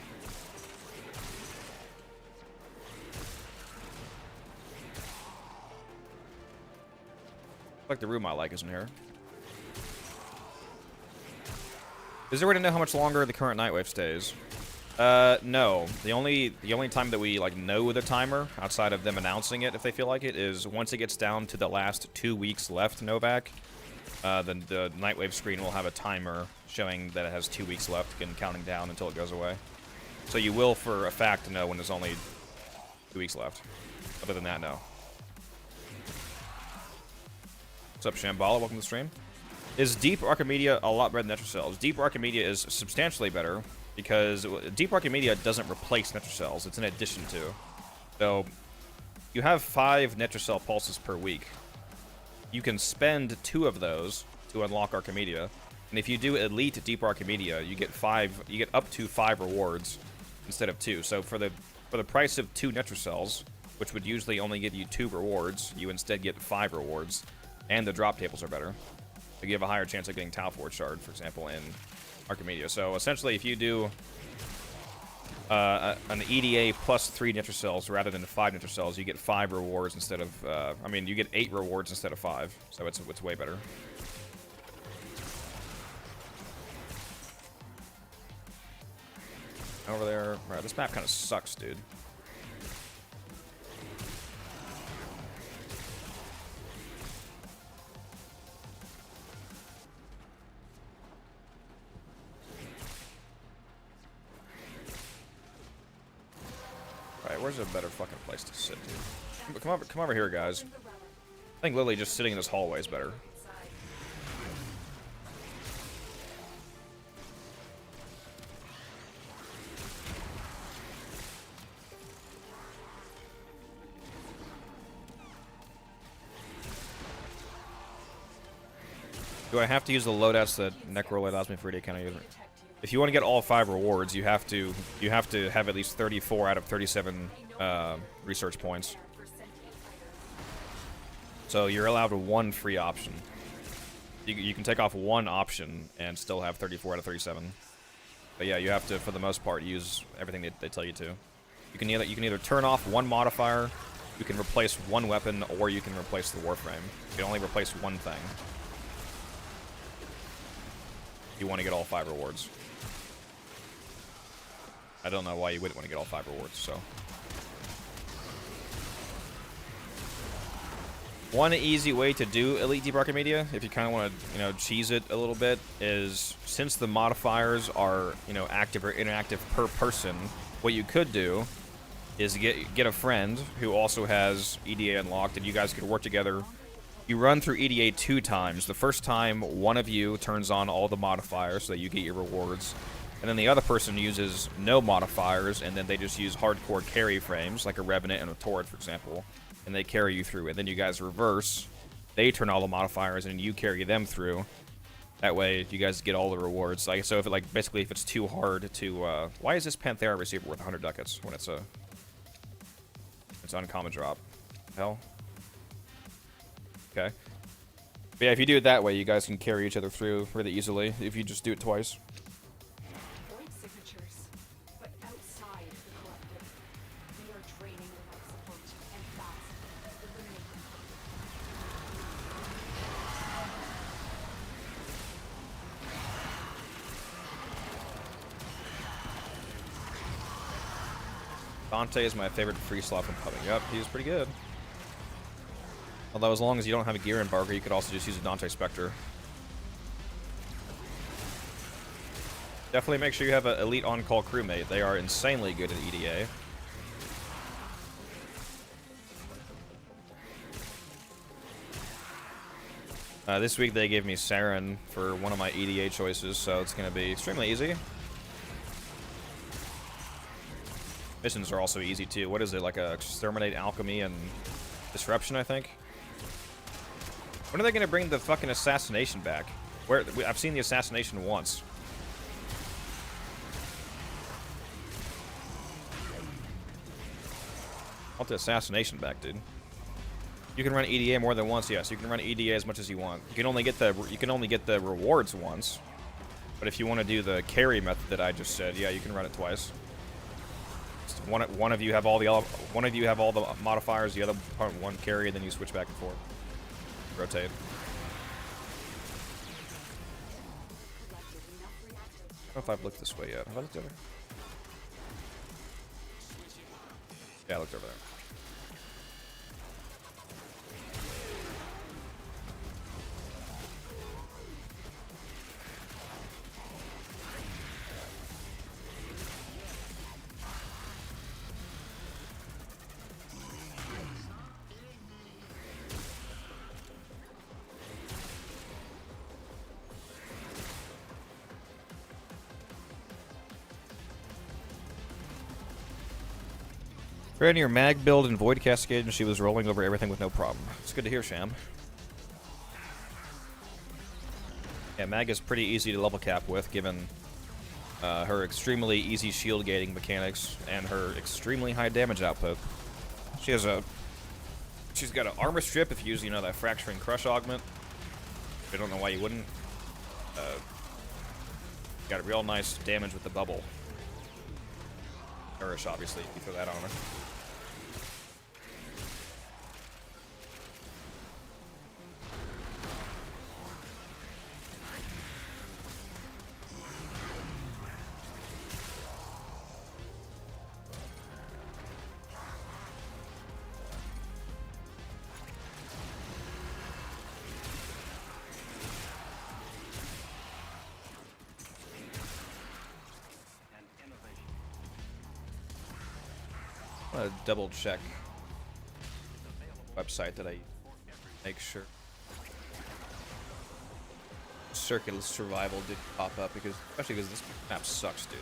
Like the room I like isn't here. Is there a way to know how much longer the current Nightwave stays? No. The only time that we like know the timer outside of them announcing it if they feel like it is once it gets down to the last 2 weeks left. Novak, then the Nightwave screen will have a timer showing that it has 2 weeks left and counting down until it goes away. So you will, for a fact, know when there's only 2 weeks left. Other than that, no. What's up, Shambhala? Welcome to the stream. Is Deep Archimedia a lot better than Netrocells? Deep Archimedia is substantially better because Deep Archimedia doesn't replace Netrocells. It's an addition to. So you have 5 Netrocell pulses per week. You can spend 2 of those to unlock Archimedia. And if you do Elite Deep Archimedia, you get up to 5 rewards instead of 2. So for the price of 2 Netrocells, which would usually only give you 2 rewards, you instead get 5 rewards. And the drop tables are better. You have a higher chance of getting Tau Forge Shard, for example, in Archimedia. So essentially, if you do an EDA plus 3 Netrocells rather than 5 Netrocells, you get 5 rewards instead of, you get 8 rewards instead of 5. So it's way better. Over there. Right, this map kind of sucks, dude. Alright, where's a better fucking place to sit, dude? Come over here, guys. I think literally just sitting in this hallway is better. Do I have to use the loadouts that Necro allows me for ED counter user? If you want to get all 5 rewards, you have to have at least 34 out of 37 research points. So you're allowed 1 free option. You can take off 1 option and still have 34 out of 37. But yeah, you have to, for the most part, use everything they tell you to. You can either turn off 1 modifier, you can replace 1 weapon, or you can replace the Warframe. You can only replace 1 thing. You want to get all 5 rewards. I don't know why you wouldn't want to get all 5 rewards, so. One easy way to do Elite Deep Archimedia, if you kind of want to, cheese it a little bit, is since the modifiers are, active or inactive per person, what you could do is get a friend who also has EDA unlocked, and you guys could work together. You run through EDA 2 times. The first time, one of you turns on all the modifiers so that you get your rewards. And then the other person uses no modifiers, and then they just use hardcore carry frames, like a Revenant and a Torrid, for example. And they carry you through. And then you guys reverse. They turn all the modifiers, and you carry them through. That way, you guys get all the rewards. So if basically if it's too hard to... why is this Panthera receiver worth 100 ducats when it's uncommon drop? Hell? Okay. But yeah, if you do it that way, you guys can carry each other through really easily if you just do it twice. Void signatures, but outside the collective. We are draining without support, and that's eliminating. Dante is my favorite free slot from pubbing. Yep, he was pretty good. Although as long as you don't have a gear embargo, you could also just use a Dante Spectre. Definitely make sure you have an elite on-call crewmate. They are insanely good at EDA. This week they gave me Saren for one of my EDA choices, so it's going to be extremely easy. Missions are also easy too. What is it, like a Exterminate, Alchemy, and Disruption, I think? When are they going to bring the fucking assassination back? I've seen the assassination once. I want the assassination back, dude. You can run EDA more than once, yes. You can run EDA as much as you want. You can only get the rewards once. But if you want to do the carry method that I just said, yeah, you can run it twice. One of you have all the modifiers, the other part one carry, and then you switch back and forth. Rotate. I don't know if I've looked this way yet. Have I looked over? Yeah, I looked over there. Ran your mag build and void cascade, and she was rolling over everything with no problem. It's good to hear, Sham. Yeah, mag is pretty easy to level cap with, given her extremely easy shield gating mechanics and her extremely high damage output. She's got an armor strip if you use, you know, that fracturing crush augment. I don't know why you wouldn't. Got a real nice damage with the bubble. Nourish, obviously, if you throw that on her. I'm gonna double check website that I make sure Circular Survival did pop up, because especially because this map sucks, dude.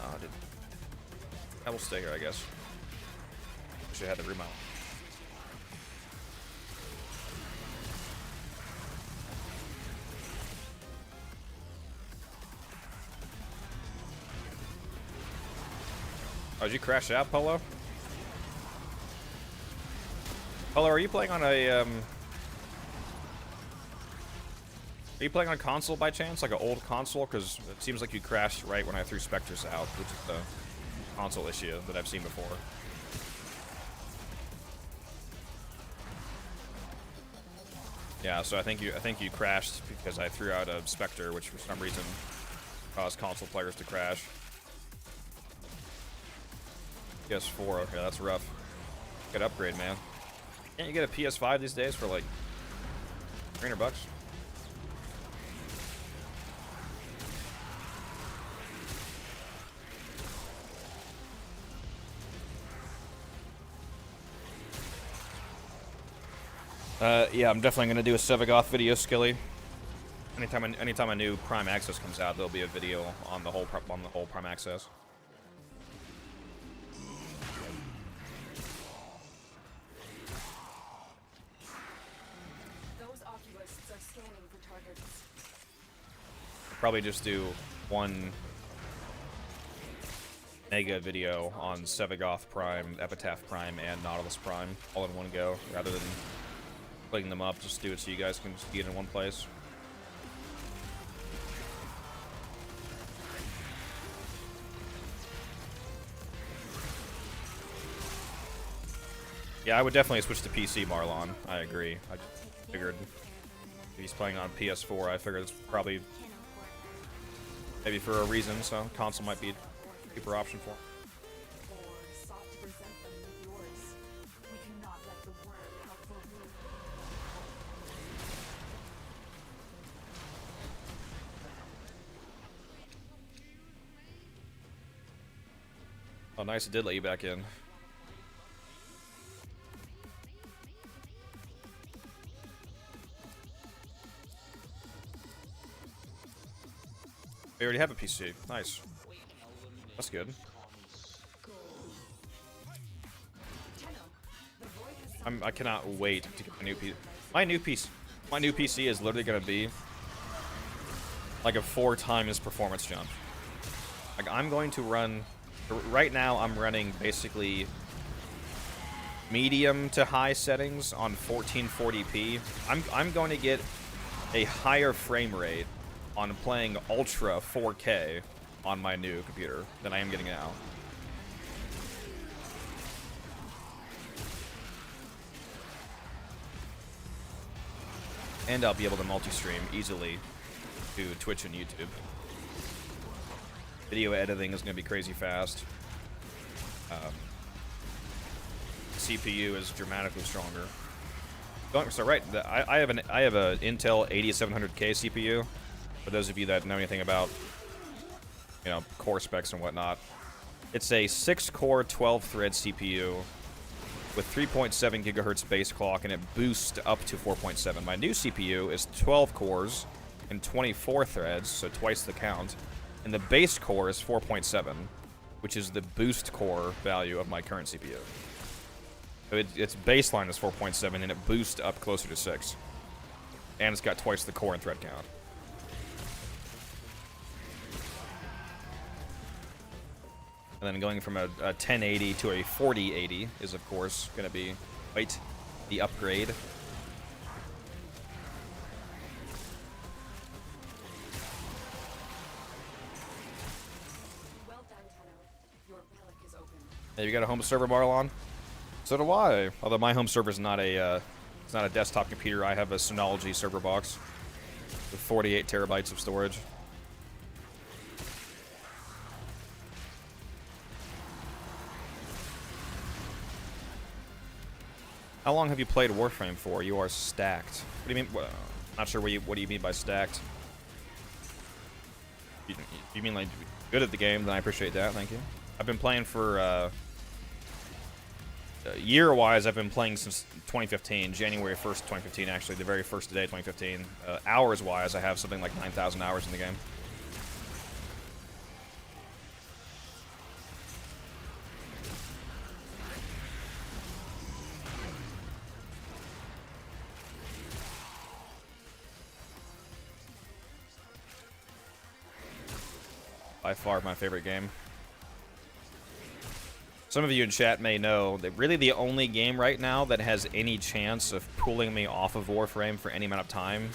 Oh, dude. I will stay here, I guess. Wish I had the remount. Oh, did you crash out, Polo? Polo, are you playing on a, Are you playing on console by chance? Like an old console? Because it seems like you crashed right when I threw Spectres out, which is the console issue that I've seen before. Yeah, so I think you crashed because I threw out a Spectre, which for some reason caused console players to crash. PS4, okay, that's rough. Good upgrade, man. Can't you get a PS5 these days for like $300 bucks? Yeah, I'm definitely gonna do a Sevagoth video, Skilly. Anytime a new Prime Access comes out, there'll be a video on the whole Prime Access. Probably just do one mega video on Sevagoth Prime, Epitaph Prime, and Nautilus Prime all in one go, rather than splitting them up. Just do it so you guys can just get in one place. Yeah, I would definitely switch to PC, Marlon. I agree. I just figured if he's playing on PS4, I figured it's probably maybe for a reason, so console might be a cheaper option for him. Oh, nice, it did let you back in. We already have a PC. Nice. That's good. I cannot wait to get a new PC. My new PC is literally gonna be like a 4 times performance jump. Like I'm going to run. Right now, I'm running basically medium to high settings on 1440p. I'm going to get a higher frame rate on playing Ultra 4K on my new computer than I am getting now. And I'll be able to multi-stream easily to Twitch and YouTube. Video editing is going to be crazy fast. CPU is dramatically stronger. So right, I have a Intel 8700K CPU. For those of you that know anything about, you know, core specs and whatnot, it's a 6-core, 12-thread CPU with 3.7 gigahertz base clock, and it boosts up to 4.7. My new CPU is 12 cores and 24 threads, so twice the count, and the base core is 4.7, which is the boost core value of my current CPU. So its baseline is 4.7, and it boosts up closer to 6. And it's got twice the core and thread count. And then going from a 1080 to a 4080 is, of course, going to be quite the upgrade. Well done, Tenno. Your relic is open. Hey, you got a home server, Marlon? So do I. Although my home server is not a, it's not a desktop computer. I have a Synology server box with 48 terabytes of storage. How long have you played Warframe for? You are stacked. What do you mean? Well, not sure what do you mean by stacked. You mean like good at the game? Then I appreciate that. Thank you. I've been playing for year-wise. I've been playing since 2015, January 1st, 2015. Actually, the very first day, 2015. Hours-wise, I have something like 9,000 hours in the game. By far my favorite game. Some of you in chat may know that really the only game right now that has any chance of pulling me off of Warframe for any amount of time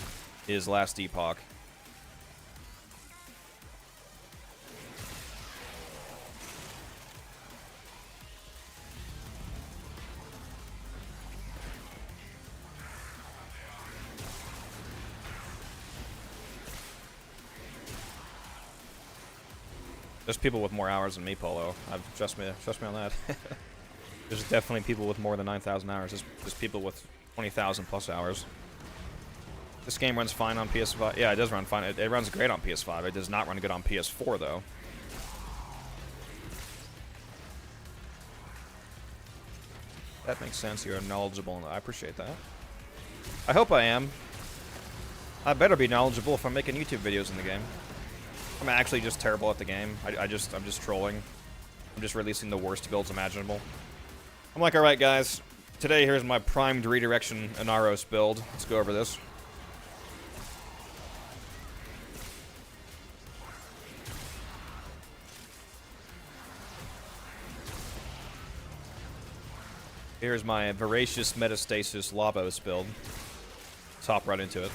is Last Epoch. There's people with more hours than me, Polo. Trust me on that. There's definitely people with more than 9,000 hours. There's people with 20,000 plus hours. This game runs fine on PS5. Yeah, it does run fine. It runs great on PS5. It does not run good on PS4, though. That makes sense. You're knowledgeable, and I appreciate that. I hope I am. I better be knowledgeable if I'm making YouTube videos in the game. I'm actually just terrible at the game. I'm just trolling. I'm just releasing the worst builds imaginable. I'm like, alright guys, today here's my primed redirection Inaros build. Let's go over this. Here's my voracious metastasis Lavos build. Let's hop right into it.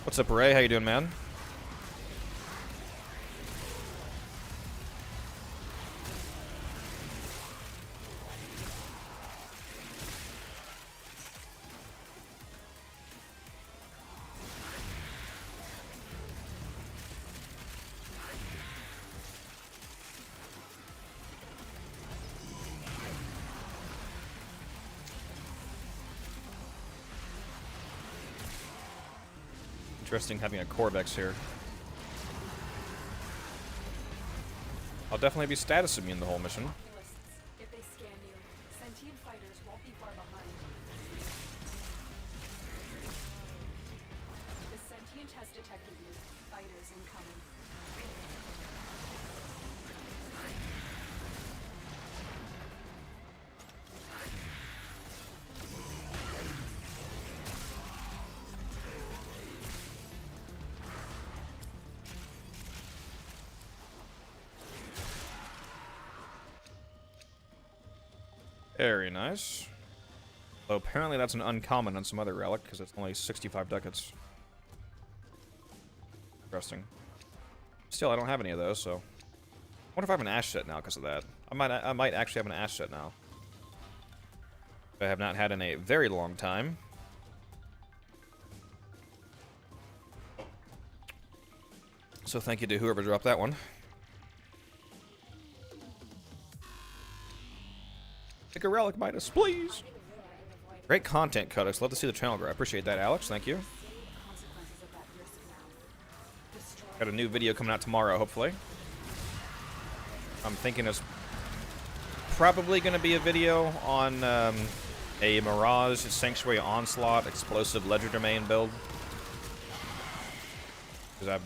What's up, Ray? How you doing, man? Interesting having a Corvex here. I'll definitely be status immune the whole mission. If they scan you, sentient fighters won't be far behind. The sentient has detected you. Fighters incoming. Very nice. Though apparently that's an uncommon on some other relic, because it's only 65 ducats. Interesting. Still, I don't have any of those, so. I wonder if I have an ash set now because of that. I might actually have an ash set now. I have not had in a very long time. So thank you to whoever dropped that one. Take a relic, Midas, please. Great content, Codex. Love to see the channel grow. I appreciate that, Alex. Thank you. Got a new video coming out tomorrow, hopefully. I'm thinking it's probably going to be a video on a Mirage Sanctuary Onslaught Explosive Ledger Domain build. Because I've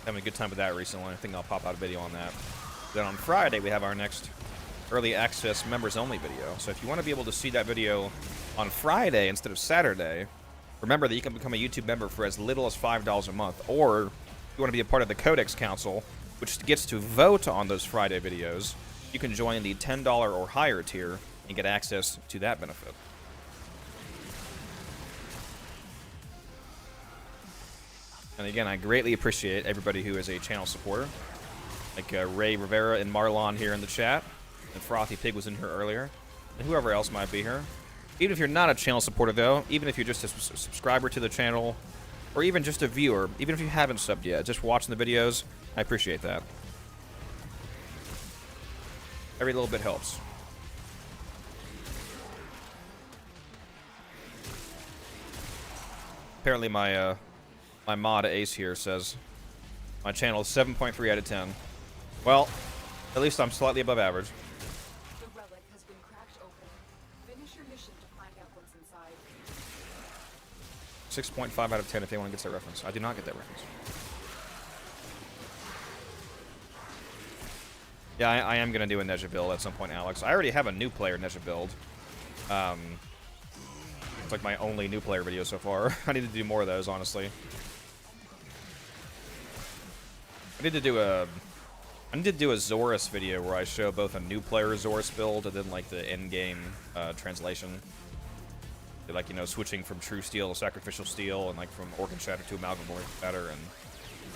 having a good time with that recently. I think I'll pop out a video on that. Then on Friday, we have our next early access members only video. So if you want to be able to see that video on Friday instead of Saturday, remember that you can become a YouTube member for as little as $5 a month. Or if you want to be a part of the Codex Council, which gets to vote on those Friday videos, you can join the $10 or higher tier and get access to that benefit. And again, I greatly appreciate everybody who is a channel supporter. Like Ray Rivera and Marlon here in the chat. And Frothy Pig was in here earlier. And whoever else might be here. Even if you're not a channel supporter, though, even if you're just a subscriber to the channel, or even just a viewer, even if you haven't subbed yet, just watching the videos, I appreciate that. Every little bit helps. Apparently my my mod Ace here says my channel is 7.3 out of 10. Well, at least I'm slightly above average. The relic has been cracked open. Finish your mission to find out what's inside. 6.5 out of 10 if anyone gets that reference. I do not get that reference. Yeah, I am going to do a Nezha build at some point, Alex. I already have a new player Nezha build. It's like my only new player video so far. I need to do more of those, honestly. I need to do a Zorus video where I show both a new player Zorus build and then like the end-game translation. Like, you know, switching from True Steel to Sacrificial Steel, and like from Organ Shatter to Amalgam Shatter, and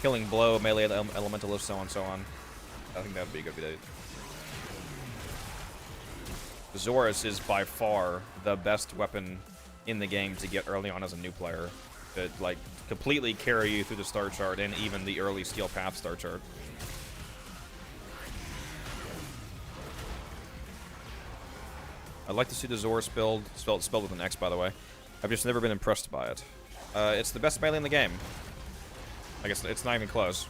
Killing Blow, Melee Elementalist, so on and so on. I think that would be a good video. Zorus is by far the best weapon in the game to get early on as a new player. It like completely carry you through the star chart and even the early Steel Path star chart. I'd like to see the Zorus build, spelled with an X, by the way. I've just never been impressed by it. It's the best melee in the game. I guess it's not even close.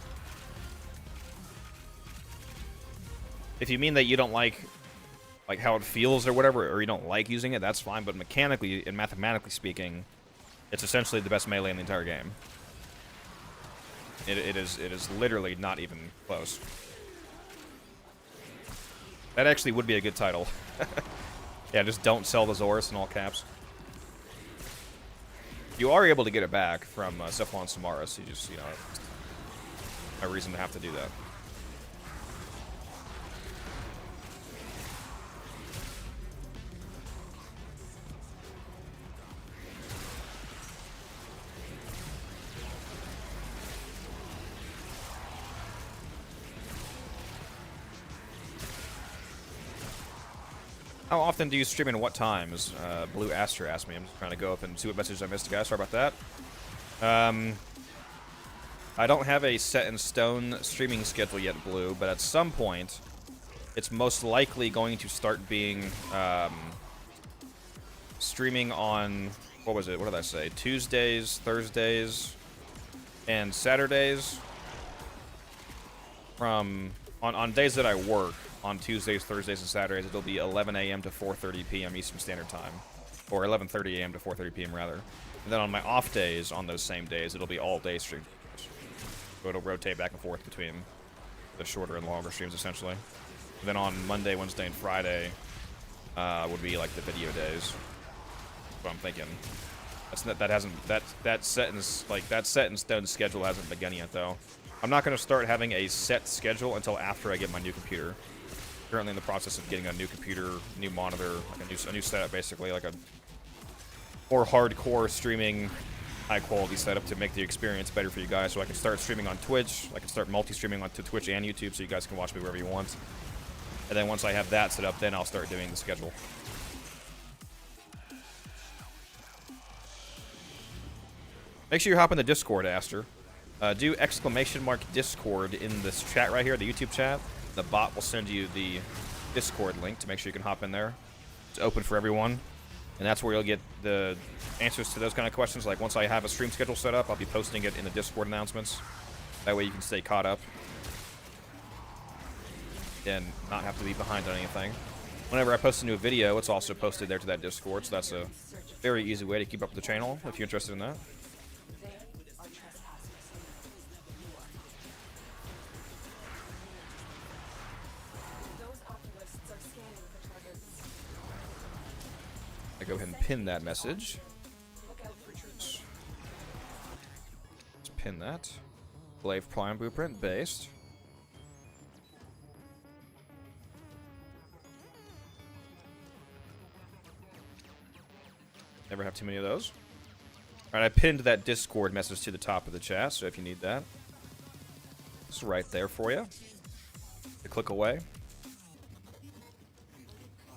If you mean that you don't like how it feels or whatever, or you don't like using it, that's fine. But mechanically and mathematically speaking, it's essentially the best melee in the entire game. It is literally not even close. That actually would be a good title. Yeah, just don't sell the Zorus in all caps. You are able to get it back from Cephalon Samaras. You just, you know, no reason to have to do that. How often do you stream and what times? Blue Aster asked me. I'm just trying to go up and see what message I missed, guys. Sorry about that. I don't have a set-in-stone streaming schedule yet, Blue, but at some point, it's most likely going to start being streaming on, what was it? What did I say? Tuesdays, Thursdays, and Saturdays. On days that I work. On Tuesdays, Thursdays, and Saturdays, it'll be 11 a.m. to 4:30 p.m. Eastern Standard Time. Or 11:30 a.m. to 4:30 p.m. rather. And then on my off days, on those same days, it'll be all-day streams. So it'll rotate back and forth between the shorter and longer streams, essentially. And then on Monday, Wednesday, and Friday would be like the video days. That's what I'm thinking. That set in stone schedule hasn't begun yet, though. I'm not going to start having a set schedule until after I get my new computer. Currently in the process of getting a new computer, new monitor, like a new setup, basically, like a more hardcore streaming high quality setup to make the experience better for you guys, so I can start streaming on Twitch. I can start multi-streaming onto Twitch and YouTube, so you guys can watch me wherever you want. And then once I have that set up, then I'll start doing the schedule. Make sure you hop in the Discord, Aster. Do !Discord in this chat right here, the YouTube chat. The bot will send you the Discord link to make sure you can hop in there. It's open for everyone. And that's where you'll get the answers to those kind of questions. Like, once I have a stream schedule set up, I'll be posting it in the Discord announcements. That way you can stay caught up. And not have to be behind on anything. Whenever I post a new video, it's also posted there to that Discord. So that's a very easy way to keep up with the channel, if you're interested in that. They are trespassers. Those oculists are scanning for targets. I go ahead and pin that message. Look out for troops. Let's pin that. Glaive Prime Blueprint based. Never have too many of those. Alright, I pinned that Discord message to the top of the chat, so if you need that, it's right there for you. A click away. Too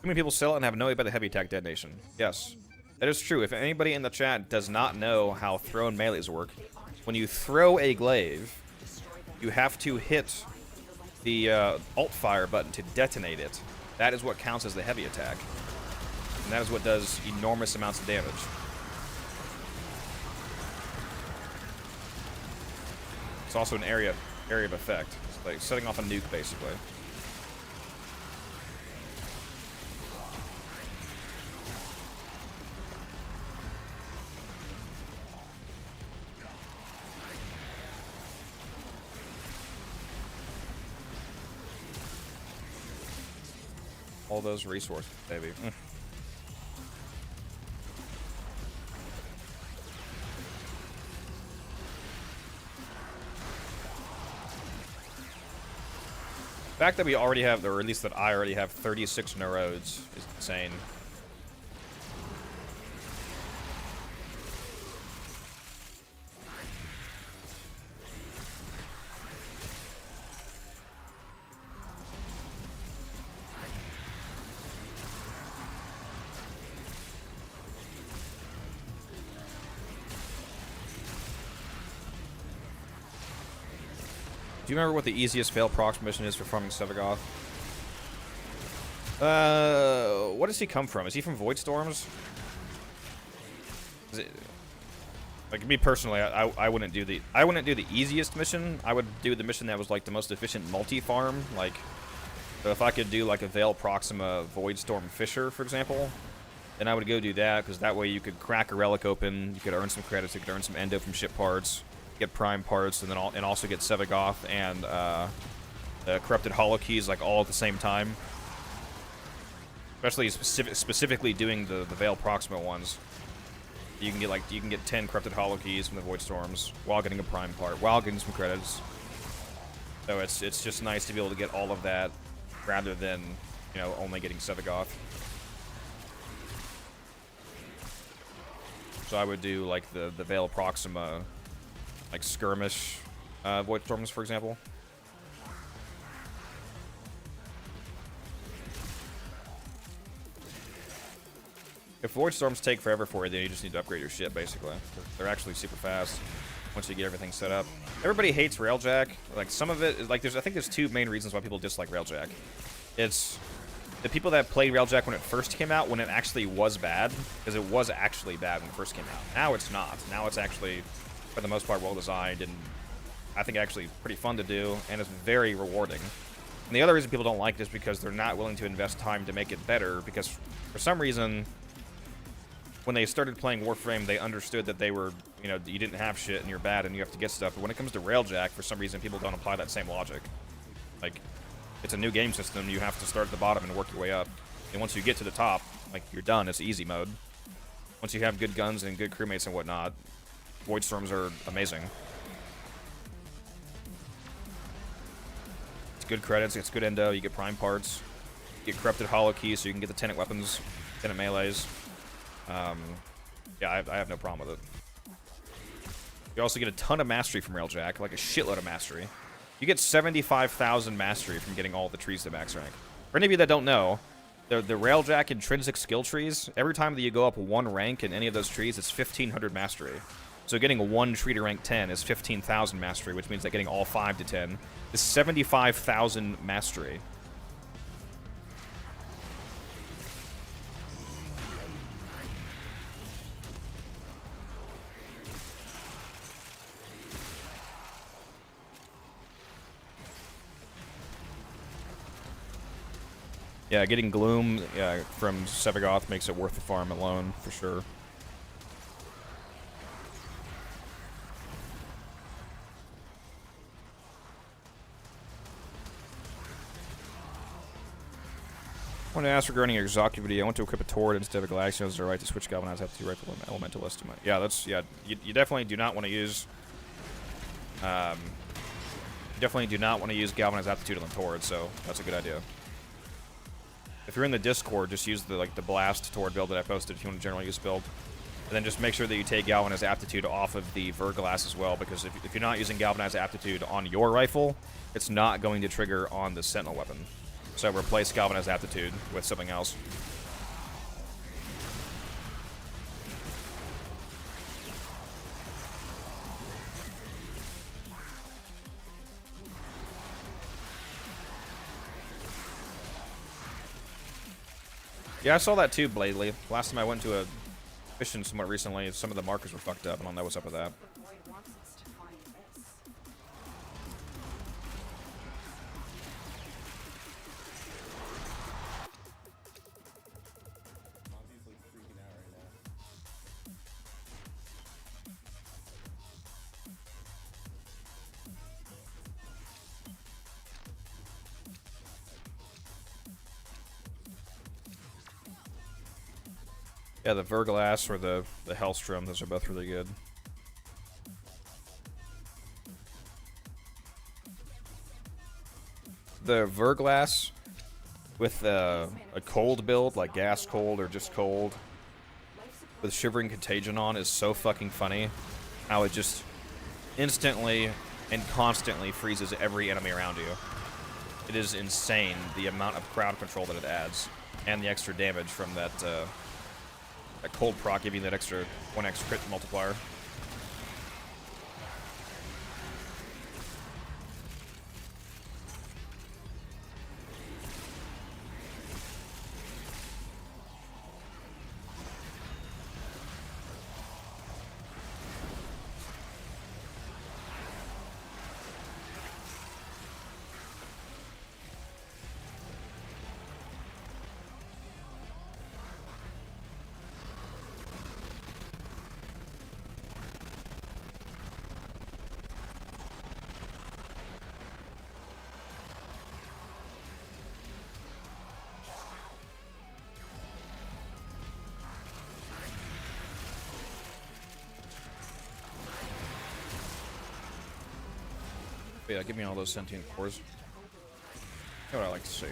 many people sell it and have no idea about the heavy attack detonation. Yes, that is true. If anybody in the chat does not know how thrown melees work, when you throw a glaive, you have to hit the alt fire button to detonate it. That is what counts as the heavy attack. And that is what does enormous amounts of damage. It's also an area of effect. It's like setting off a nuke, basically. All those resources, baby. The fact that we already have, or at least that I already have 36 neurodes is insane. Do you remember what the easiest fail procs mission is for farming Sevagoth? What does he come from? Is he from Void Storms? Is it, like, me personally, I wouldn't do the easiest mission. I would do the mission that was like the most efficient multi-farm. Like, so if I could do like a Veil Proxima Void Storm Fisher, for example, then I would go do that, because that way you could crack a relic open, you could earn some credits, you could earn some endo from ship parts, get prime parts, and then also get Sevagoth and corrupted holokeys like all at the same time. Especially specifically doing the Veil Proxima ones. You can get 10 corrupted holokeys from the Void Storms while getting a prime part, while getting some credits. So it's just nice to be able to get all of that rather than, you know, only getting Sevagoth. So I would do like the Veil Proxima, like skirmish Void Storms, for example. If Void Storms take forever for you, then you just need to upgrade your ship, basically. They're actually super fast once you get everything set up. Everybody hates Railjack. Like, some of it is like, I think there's two main reasons why people dislike Railjack. It's the people that played Railjack when it first came out, when it actually was bad, because it was actually bad when it first came out. Now it's not. Now it's actually, for the most part, well designed, and I think actually pretty fun to do, and it's very rewarding. And the other reason people don't like it is because they're not willing to invest time to make it better, because for some reason, when they started playing Warframe, they understood that they were, you know, you didn't have shit and you're bad and you have to get stuff. But when it comes to Railjack, for some reason, people don't apply that same logic. Like, it's a new game system. You have to start at the bottom and work your way up. And once you get to the top, like, you're done. It's easy mode. Once you have good guns and good crewmates and whatnot, Void Storms are amazing. It's good credits. It's good endo. You get prime parts. You get corrupted holokeys so you can get the tenant weapons, tenant melees. Yeah, I have no problem with it. You also get a ton of mastery from Railjack, like a shitload of mastery. You get 75,000 mastery from getting all the trees to max rank. For any of you that don't know, the Railjack intrinsic skill trees, every time that you go up one rank in any of those trees, it's 1,500 mastery. So getting one tree to rank 10 is 15,000 mastery, which means that getting all 5 to 10 is 75,000 mastery. Yeah, getting Gloom from Sevagoth makes it worth the farm alone, for sure. I want to ask regarding your Exocuity. I want to equip a Tord instead of a Galaxian. Is there a right to switch Galvanize Aptitude Rifle and Elementalist? Yeah, that's, yeah, you definitely do not want to use, you definitely do not want to use Galvanize Aptitude on the Tord, so that's a good idea. If you're in the Discord, just use the Blast Tord build that I posted if you want a general use build. And then just make sure that you take Galvanize Aptitude off of the Verglass as well, because if you're not using Galvanize Aptitude on your rifle, it's not going to trigger on the Sentinel weapon. So replace Galvanize Aptitude with something else. Yeah, I saw that too, Bladely. Last time I went to a mission somewhat recently, some of the markers were fucked up. I don't know what's up with that. The void wants us to find this. Yeah, the Verglass or the Hellstrom, those are both really good. The Verglass with a cold build, like gas cold or just cold, with Shivering Contagion on is so fucking funny. How it just instantly and constantly freezes every enemy around you. It is insane the amount of crowd control that it adds, and the extra damage from that cold proc giving that extra 1x crit multiplier. Yeah, give me all those sentient cores. That's what I like to see.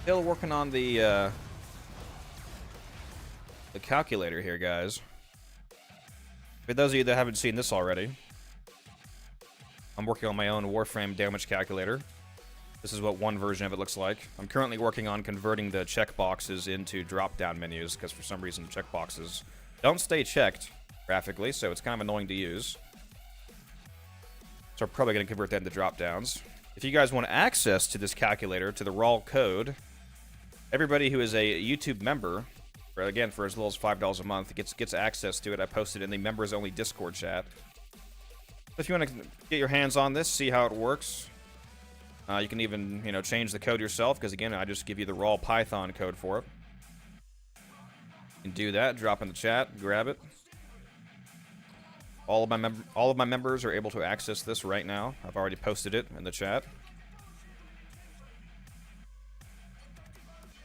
Still working on the calculator here, guys. For those of you that haven't seen this already, I'm working on my own Warframe damage calculator. This is what one version of it looks like. I'm currently working on converting the checkboxes into drop-down menus, because for some reason checkboxes don't stay checked graphically, so it's kind of annoying to use. So I'm probably going to convert that into drop-downs. If you guys want access to this calculator, to the raw code, everybody who is a YouTube member, again, for as little as $5 a month, gets access to it. I posted in the members-only Discord chat. If you want to get your hands on this, see how it works, you can even, change the code yourself, because again, I just give you the raw Python code for it. You can do that, drop in the chat, grab it. All of my members are able to access this right now. I've already posted it in the chat.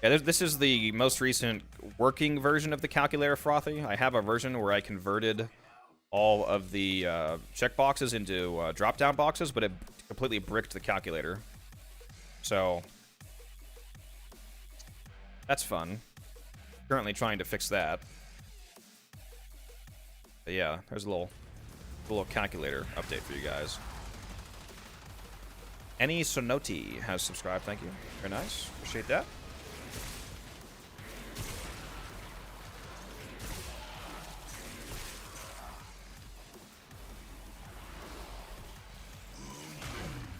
Yeah, this is the most recent working version of the calculator, Frothy. I have a version where I converted all of the checkboxes into drop-down boxes, but it completely bricked the calculator. So that's fun. Currently trying to fix that. But yeah, there's a little calculator update for you guys. Any Sonoti has subscribed. Thank you. Very nice. Appreciate that.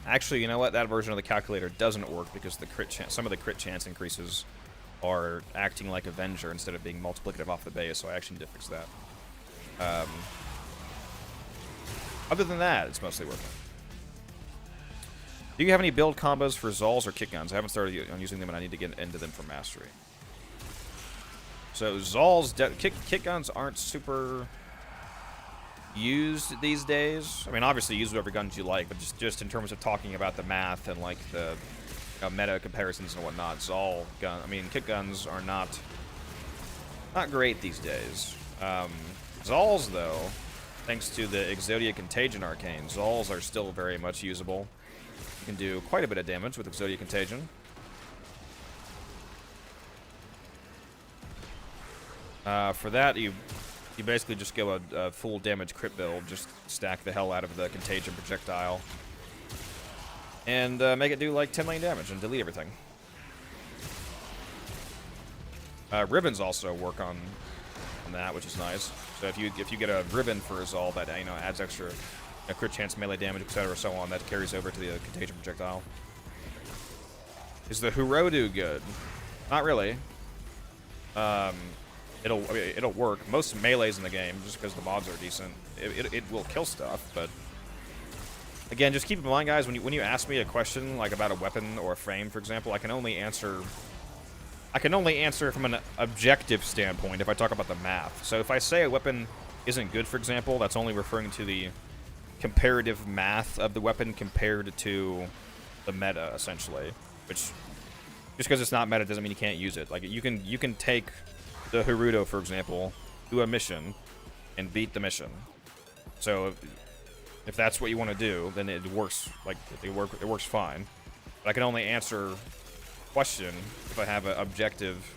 Actually, you know what? That version of the calculator doesn't work because the crit chance, some of the crit chance increases are acting like Avenger instead of being multiplicative off the base, so I actually need to fix that. Other than that, it's mostly working. Do you have any build combos for Zols or kick guns? I haven't started on using them, and I need to get into them for mastery. So Zols, kick guns aren't super used these days. I mean, obviously use whatever guns you like, but just in terms of talking about the math and like the meta comparisons and whatnot, kick guns are not great these days. Zols, though, thanks to the Exodia Contagion arcane, Zols are still very much usable. You can do quite a bit of damage with Exodia Contagion. For that, you basically just go a full damage crit build, just stack the hell out of the Contagion projectile, and make it do like 10 million damage and delete everything. Ribbons also work on that, which is nice. So if you get a ribbon for a Zol that adds extra crit chance, melee damage, etc., so on, that carries over to the Contagion projectile. Is the Hurodu good? Not really. It'll work. Most melees in the game, just because the mods are decent, it will kill stuff. But again, just keep in mind, guys, when you ask me a question like about a weapon or a frame, for example, I can only answer from an objective standpoint if I talk about the math. So if I say a weapon isn't good, for example, that's only referring to the comparative math of the weapon compared to the meta, essentially. Which, just because it's not meta doesn't mean you can't use it. Like you can take the Haruto, for example, do a mission and beat the mission. So if that's what you want to do, then it works. Like it works fine. But I can only answer question if I have an objective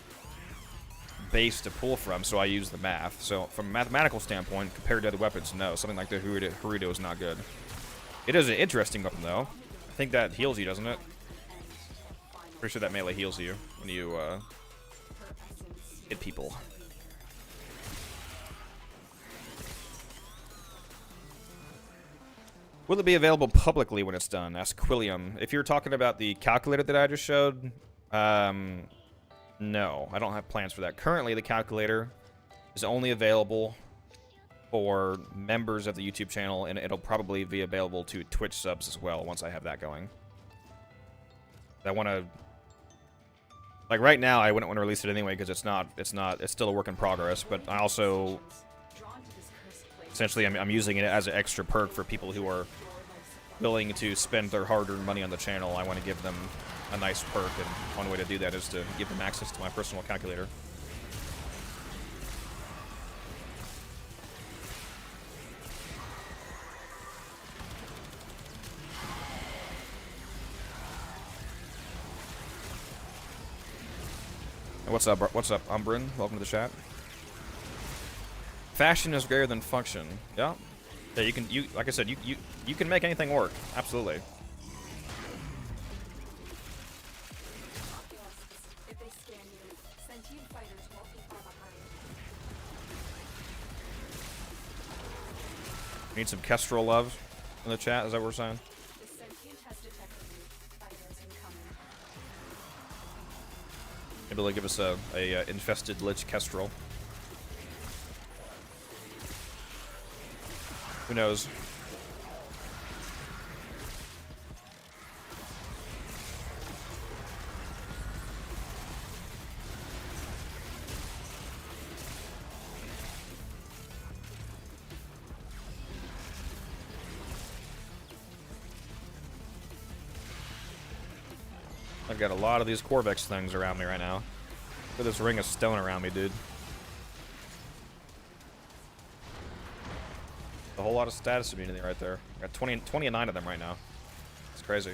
base to pull from, so I use the math. So from a mathematical standpoint, compared to other weapons, no, something like the Haruto is not good. It is an interesting weapon, though. I think that heals you, doesn't it? Pretty sure that melee heals you when you hit people. Will it be available publicly when it's done? Ask Quilliam. If you're talking about the calculator that I just showed, no, I don't have plans for that. Currently, the calculator is only available for members of the YouTube channel, and it'll probably be available to Twitch subs as well once I have that going. I want to, like right now, I wouldn't want to release it anyway because it's still a work in progress. But I also, essentially, I'm using it as an extra perk for people who are willing to spend their hard-earned money on the channel. I want to give them a nice perk, and one way to do that is to give them access to my personal calculator. What's up, Umbrin? Welcome to the chat. Fashion is greater than function. Yeah. Yeah, like I said, you can make anything work. Absolutely. Need some Kestrel love in the chat, is that what we're saying? Maybe they'll give us a infested Lich Kestrel. Who knows? I've got a lot of these Corvex things around me right now. Look at this ring of stone around me, dude. A whole lot of status immunity right there. I got 29 of them right now. It's crazy.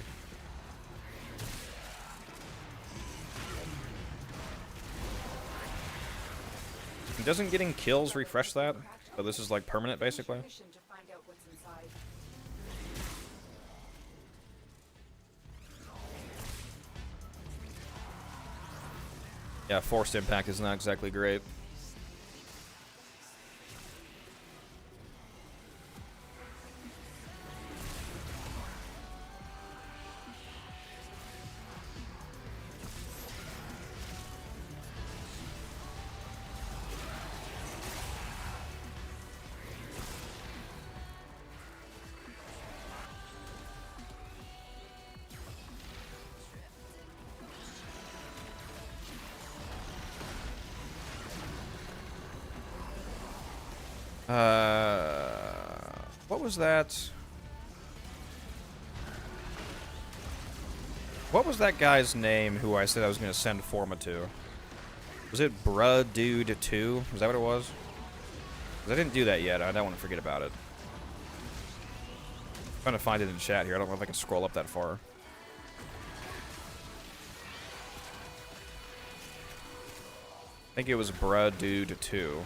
Doesn't getting kills refresh that? So this is like permanent, basically? Mission to find out what's inside. Yeah, forced impact is not exactly great. What was that? What was that guy's name who I said I was going to send Forma to? Was it Bruh Dude 2? Was that what it was? 'Cause I didn't do that yet. I don't want to forget about it. I'm trying to find it in chat here. I don't know if I can scroll up that far. I think it was Bruh Dude 2.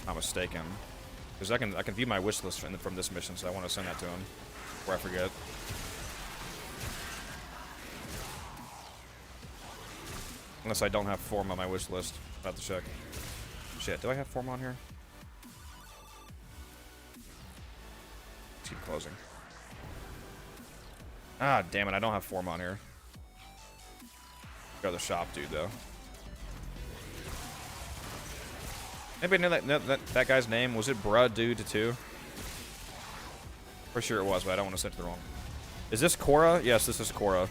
Not mistaken. Because I can view my wish list from this mission, so I want to send that to him before I forget. Unless I don't have Form on my wish list. I'll have to check. Shit, do I have Form on here? Let's keep closing. Ah, damn it, I don't have Form on here. Go to the shop, dude, though. Anybody know that guy's name? Was it Bruh Dude 2? For sure it was, but I don't want to send it the wrong. Is this Cora? Yes, this is Cora.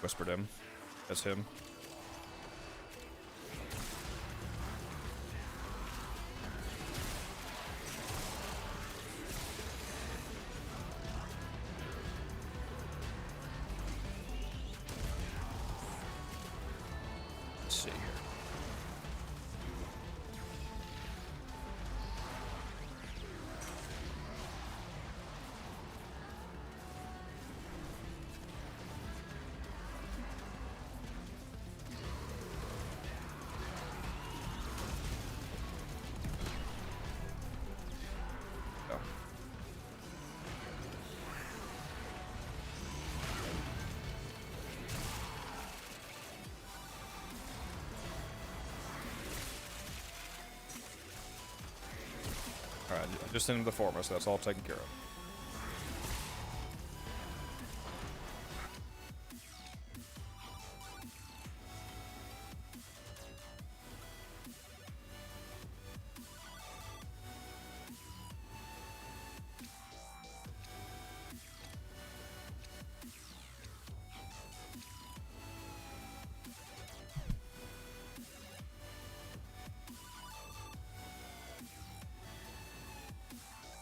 Whispered him. That's him. Let's see here. Alright, just into the foremost, that's all taken care of.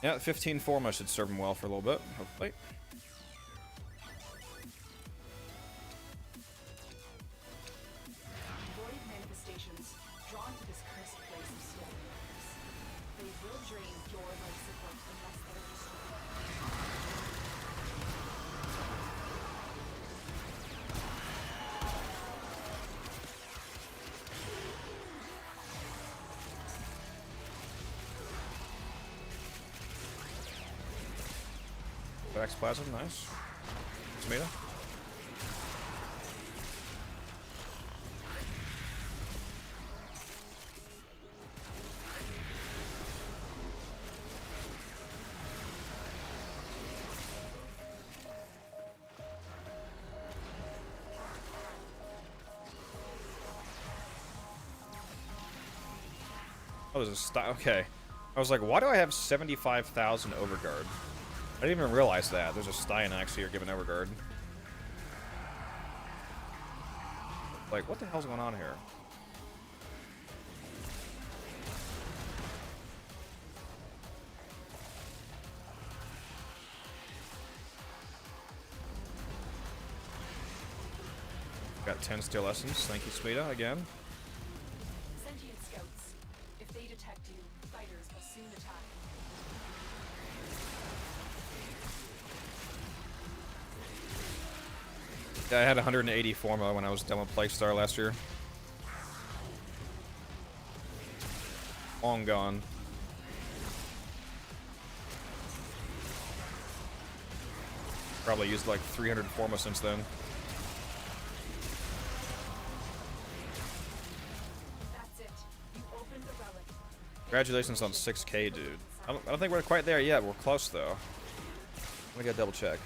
Yeah, 15 Forma should serve him well for a little bit, hopefully. Void manifestations drawn to this cursed place of snow and waters. They will drain your life support unless they are destroyed. Vax Plasma, nice. Tomato. Oh, there's a style. Okay. I was like, why do I have 75,000 overguard? I didn't even realize that. There's a Styanax here giving overguard. Like, what the hell's going on here? Got 10 steel essence. Thank you, Smita, again. Sentient scouts. If they detect you, fighters will soon attack. Yeah, I had 180 Forma when I was done with Playstar last year. Long gone. Probably used like 300 Forma since then. That's it. You opened the relic. Congratulations on 6K, dude. I don't think we're quite there yet. We're close, though. Let me go double check.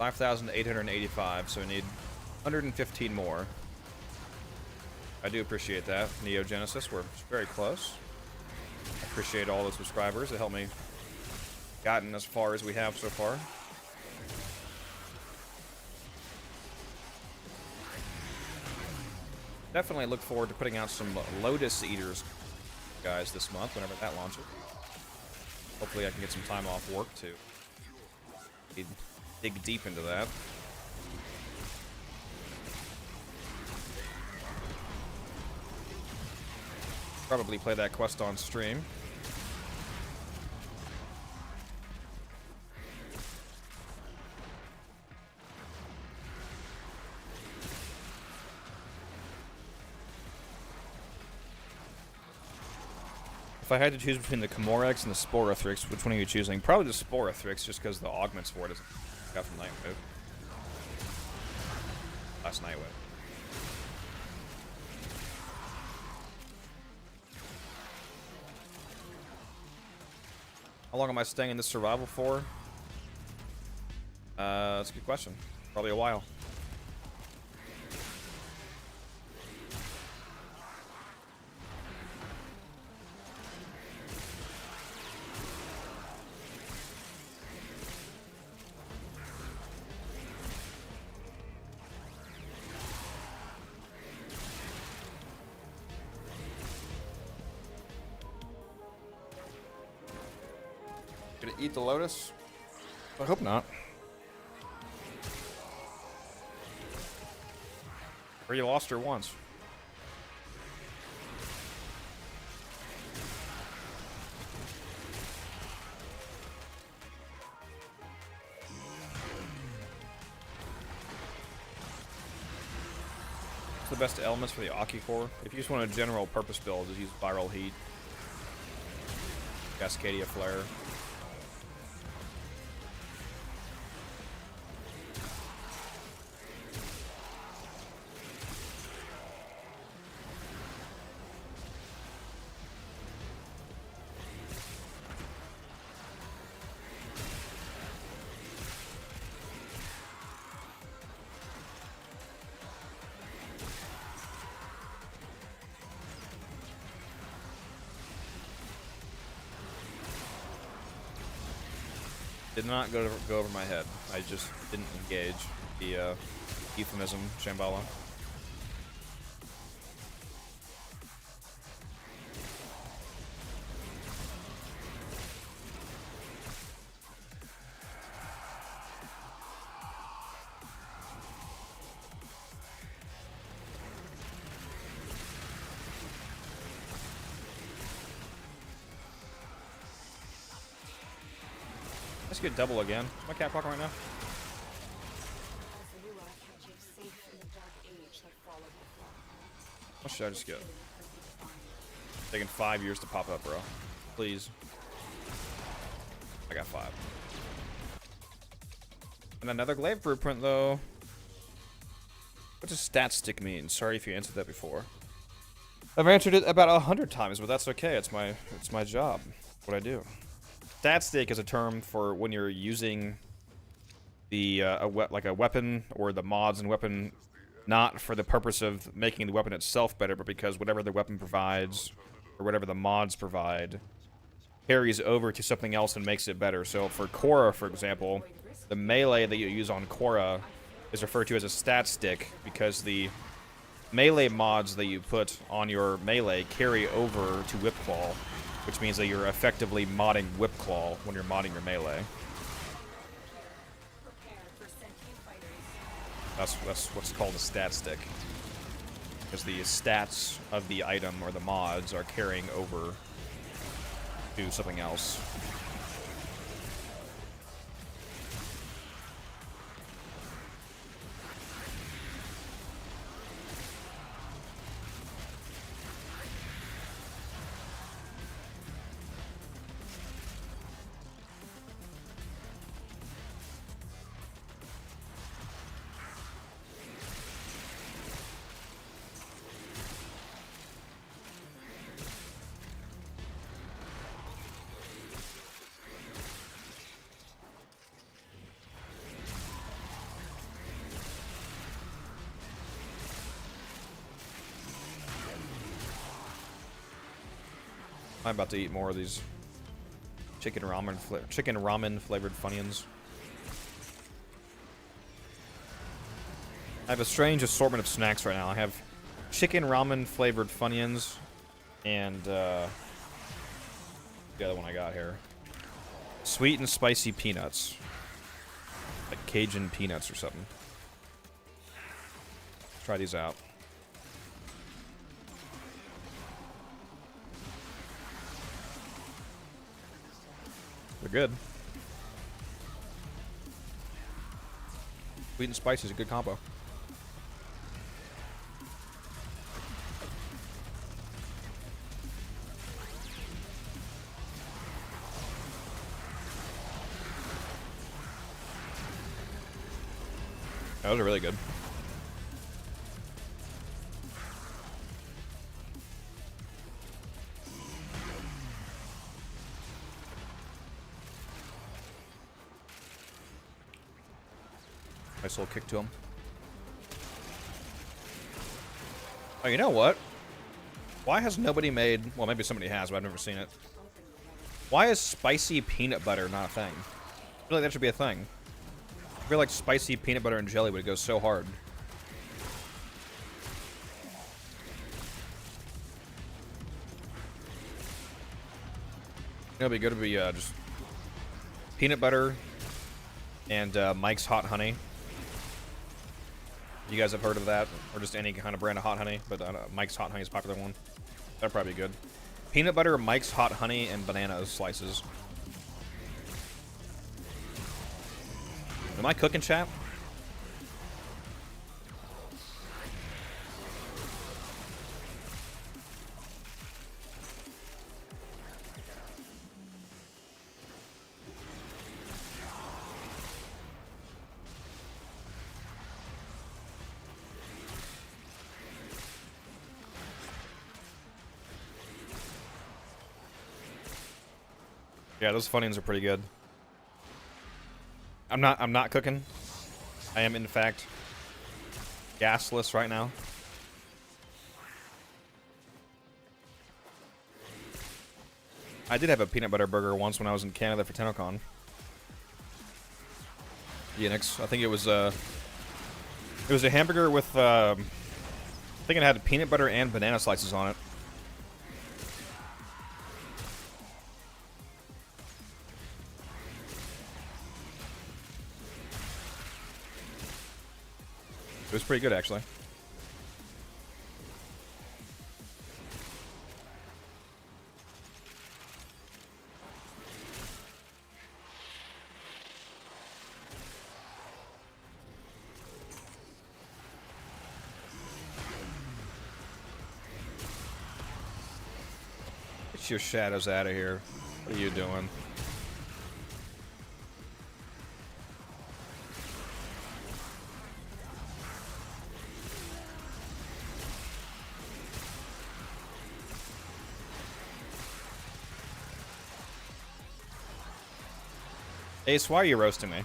$5,885, so we need 115 more. I do appreciate that, Neo Genesis. We're very close. I appreciate all the subscribers that help me gotten as far as we have so far. Definitely look forward to putting out some Lotus Eaters, guys, this month, whenever that launches. Hopefully I can get some time off work to dig deep into that. Probably play that quest on stream. If I had to choose between the Comorex and the Sporothrix, which one are you choosing? Probably the Sporothrix, just because the augments for it is got from Nightwave. Last Nightwave. How long am I staying in this survival for? That's a good question. Probably a while. Gonna eat the Lotus? I hope not. Or you lost her once. What's the best elements for the Aki core? If you just want a general purpose build, just use Viral Heat, Cascadia Flare. Did not go over my head. I just didn't engage the euphemism, Shambhala. Let's get double again. Is my cat walking right now? Azalua kept you safe in the dark age that followed the flood. What should I just get? Taking 5 years to pop up, bro. Please. I got 5. And another glaive blueprint, though. What does stat stick mean? Sorry if you answered that before. I've answered it about 100 times, but that's okay. It's my job. What I do. Stat stick is a term for when you're using the like a weapon or the mods and weapon, not for the purpose of making the weapon itself better, but because whatever the weapon provides or whatever the mods provide carries over to something else and makes it better. So for Chroma, for example, the melee that you use on Chroma is referred to as a stat stick because the melee mods that you put on your melee carry over to Whipclaw, which means that you're effectively modding Whipclaw when you're modding your melee. That's what's called a stat stick. Because the stats of the item or the mods are carrying over to something else. I'm about to eat more of these chicken ramen flavored Funyuns. I have a strange assortment of snacks right now. I have chicken ramen flavored Funyuns and the other one I got here. Sweet and spicy peanuts. Like Cajun peanuts or something. Let's try these out. They're good. Sweet and spicy is a good combo. Those are really good. Nice little kick to him. Oh, you know what? Why has nobody made... Well, maybe somebody has, but I've never seen it. Why is spicy peanut butter not a thing? I feel like that should be a thing. I feel like spicy peanut butter and jelly would go so hard. You know, it'd be good to be just peanut butter and Mike's Hot Honey. You guys have heard of that, or just any kind of brand of hot honey, but Mike's Hot Honey is a popular one. That'd probably be good. Peanut butter, Mike's Hot Honey, and banana slices. Am I cooking, chat? Yeah, those Funyuns are pretty good. I'm not cooking. I am in fact gasless right now. I did have a peanut butter burger once when I was in Canada for TennoCon. Unix. I think it was a hamburger with I think it had peanut butter and banana slices on it. It was pretty good, actually. Get your shadows out of here. What are you doing? Ace, why are you roasting me?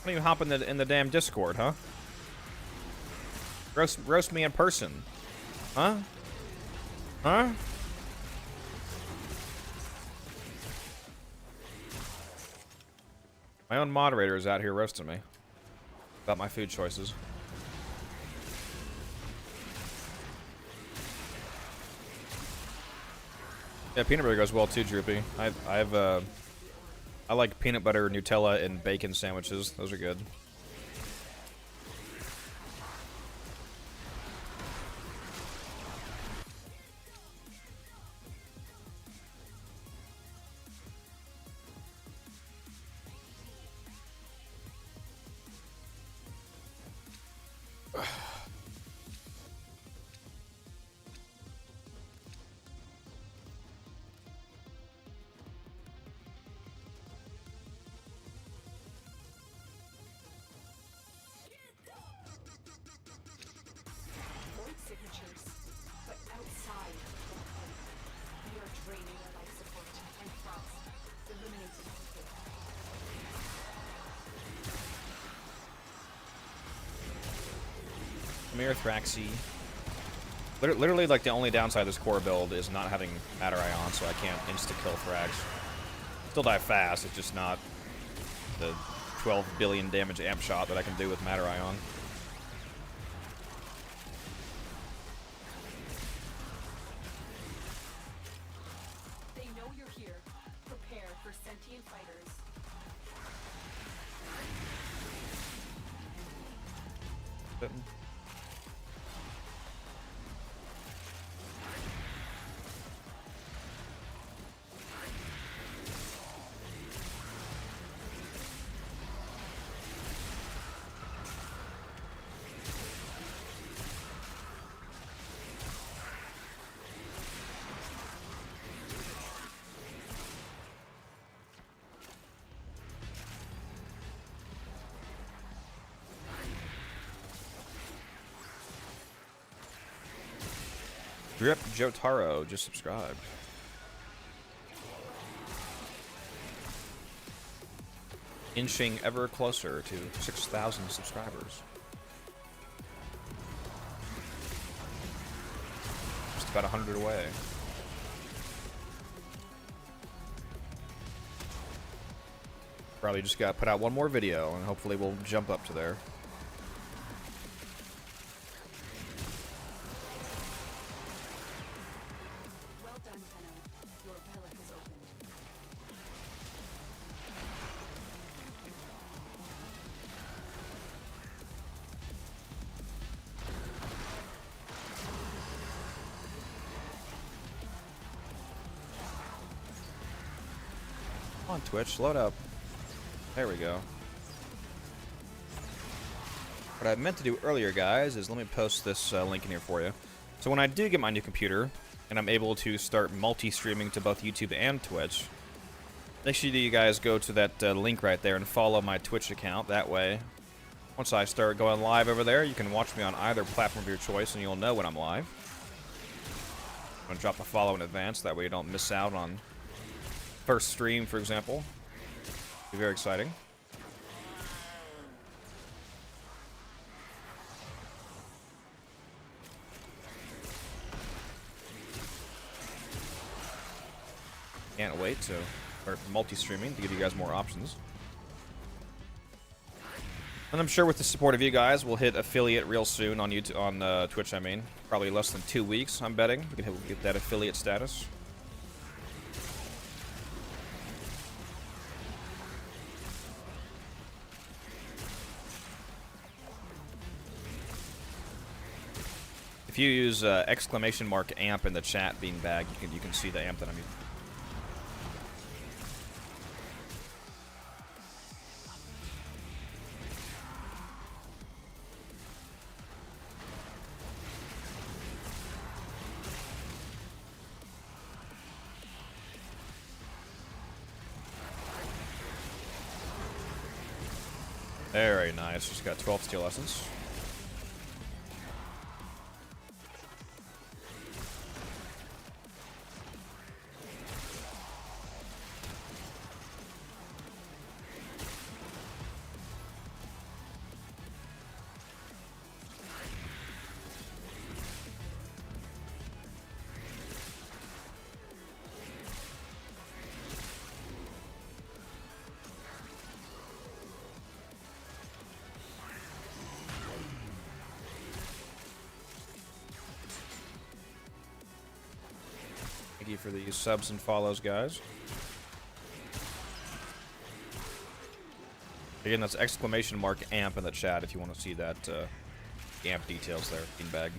Why don't you hop in the damn Discord, huh? Roast me in person. Huh? Huh? My own moderator is out here roasting me about my food choices. Yeah, peanut butter goes well too, Droopy. I like peanut butter, Nutella, and bacon sandwiches. Those are good. Void signatures, but outside the collective. We are draining their life support and thus eliminating people. Come here, Thraxy. Literally, like, the only downside of this core build is not having Matter Ion, so I can't insta-kill Thrax. Still die fast, it's just not the 12 billion damage amp shot that I can do with Matter Ion. They know you're here. Prepare for sentient fighters. Drip Jotaro just subscribed. Inching ever closer to 6,000 subscribers. Just about 100 away. Probably just got to put out one more video and hopefully we'll jump up to there. Well done, Tenno. Your relic is opened. Come on, Twitch, load up. There we go. What I meant to do earlier, guys, is let me post this link in here for you. So when I do get my new computer, and I'm able to start multi-streaming to both YouTube and Twitch, make sure you guys go to that link right there and follow my Twitch account. That way, once I start going live over there, you can watch me on either platform of your choice, and you'll know when I'm live. I'm going to drop the follow in advance, that way you don't miss out on first stream, for example. Be very exciting. Can't wait to start multi-streaming to give you guys more options. And I'm sure with the support of you guys, we'll hit affiliate real soon on YouTube, on Twitch. I mean, probably less than 2 weeks. I'm betting we can get that affiliate status. If you use !amp in the chat, beanbag, you can see the amp that I'm using. Very nice. Just got 12 steel essence. you for the subs and follows, guys. Again, that's exclamation mark amp in the chat if you want to see that amp details there, beanbag.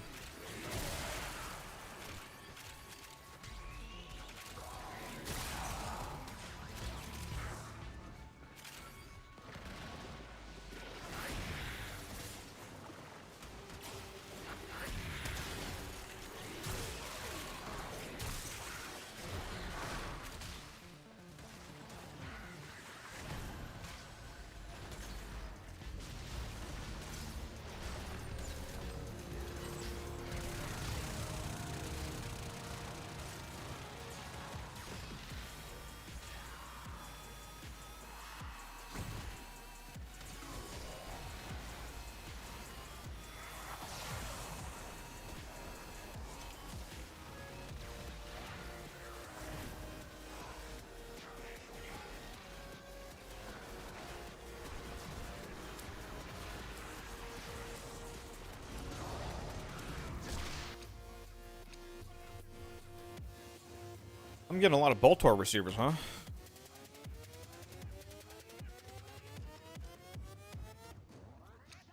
I'm getting a lot of Boltor receivers, huh?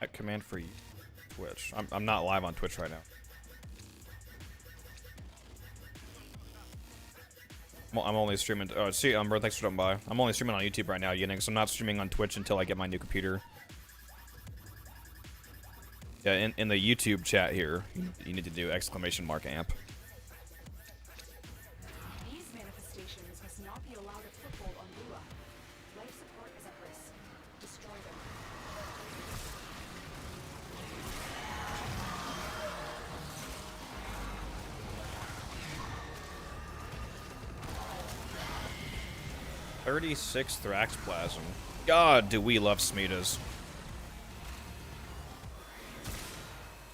At command free Twitch. I'm not live on Twitch right now. I'm only streaming. Oh, see, bro, thanks for dropping by. I'm only streaming on YouTube right now, Yinix. I'm not streaming on Twitch until I get my new computer. Yeah, in the YouTube chat here, you need to do exclamation mark amp. These manifestations must not be allowed a foothold on Lua. Life support is at risk. Destroy them. $36 Thraxplasm. God, do we love Smetas.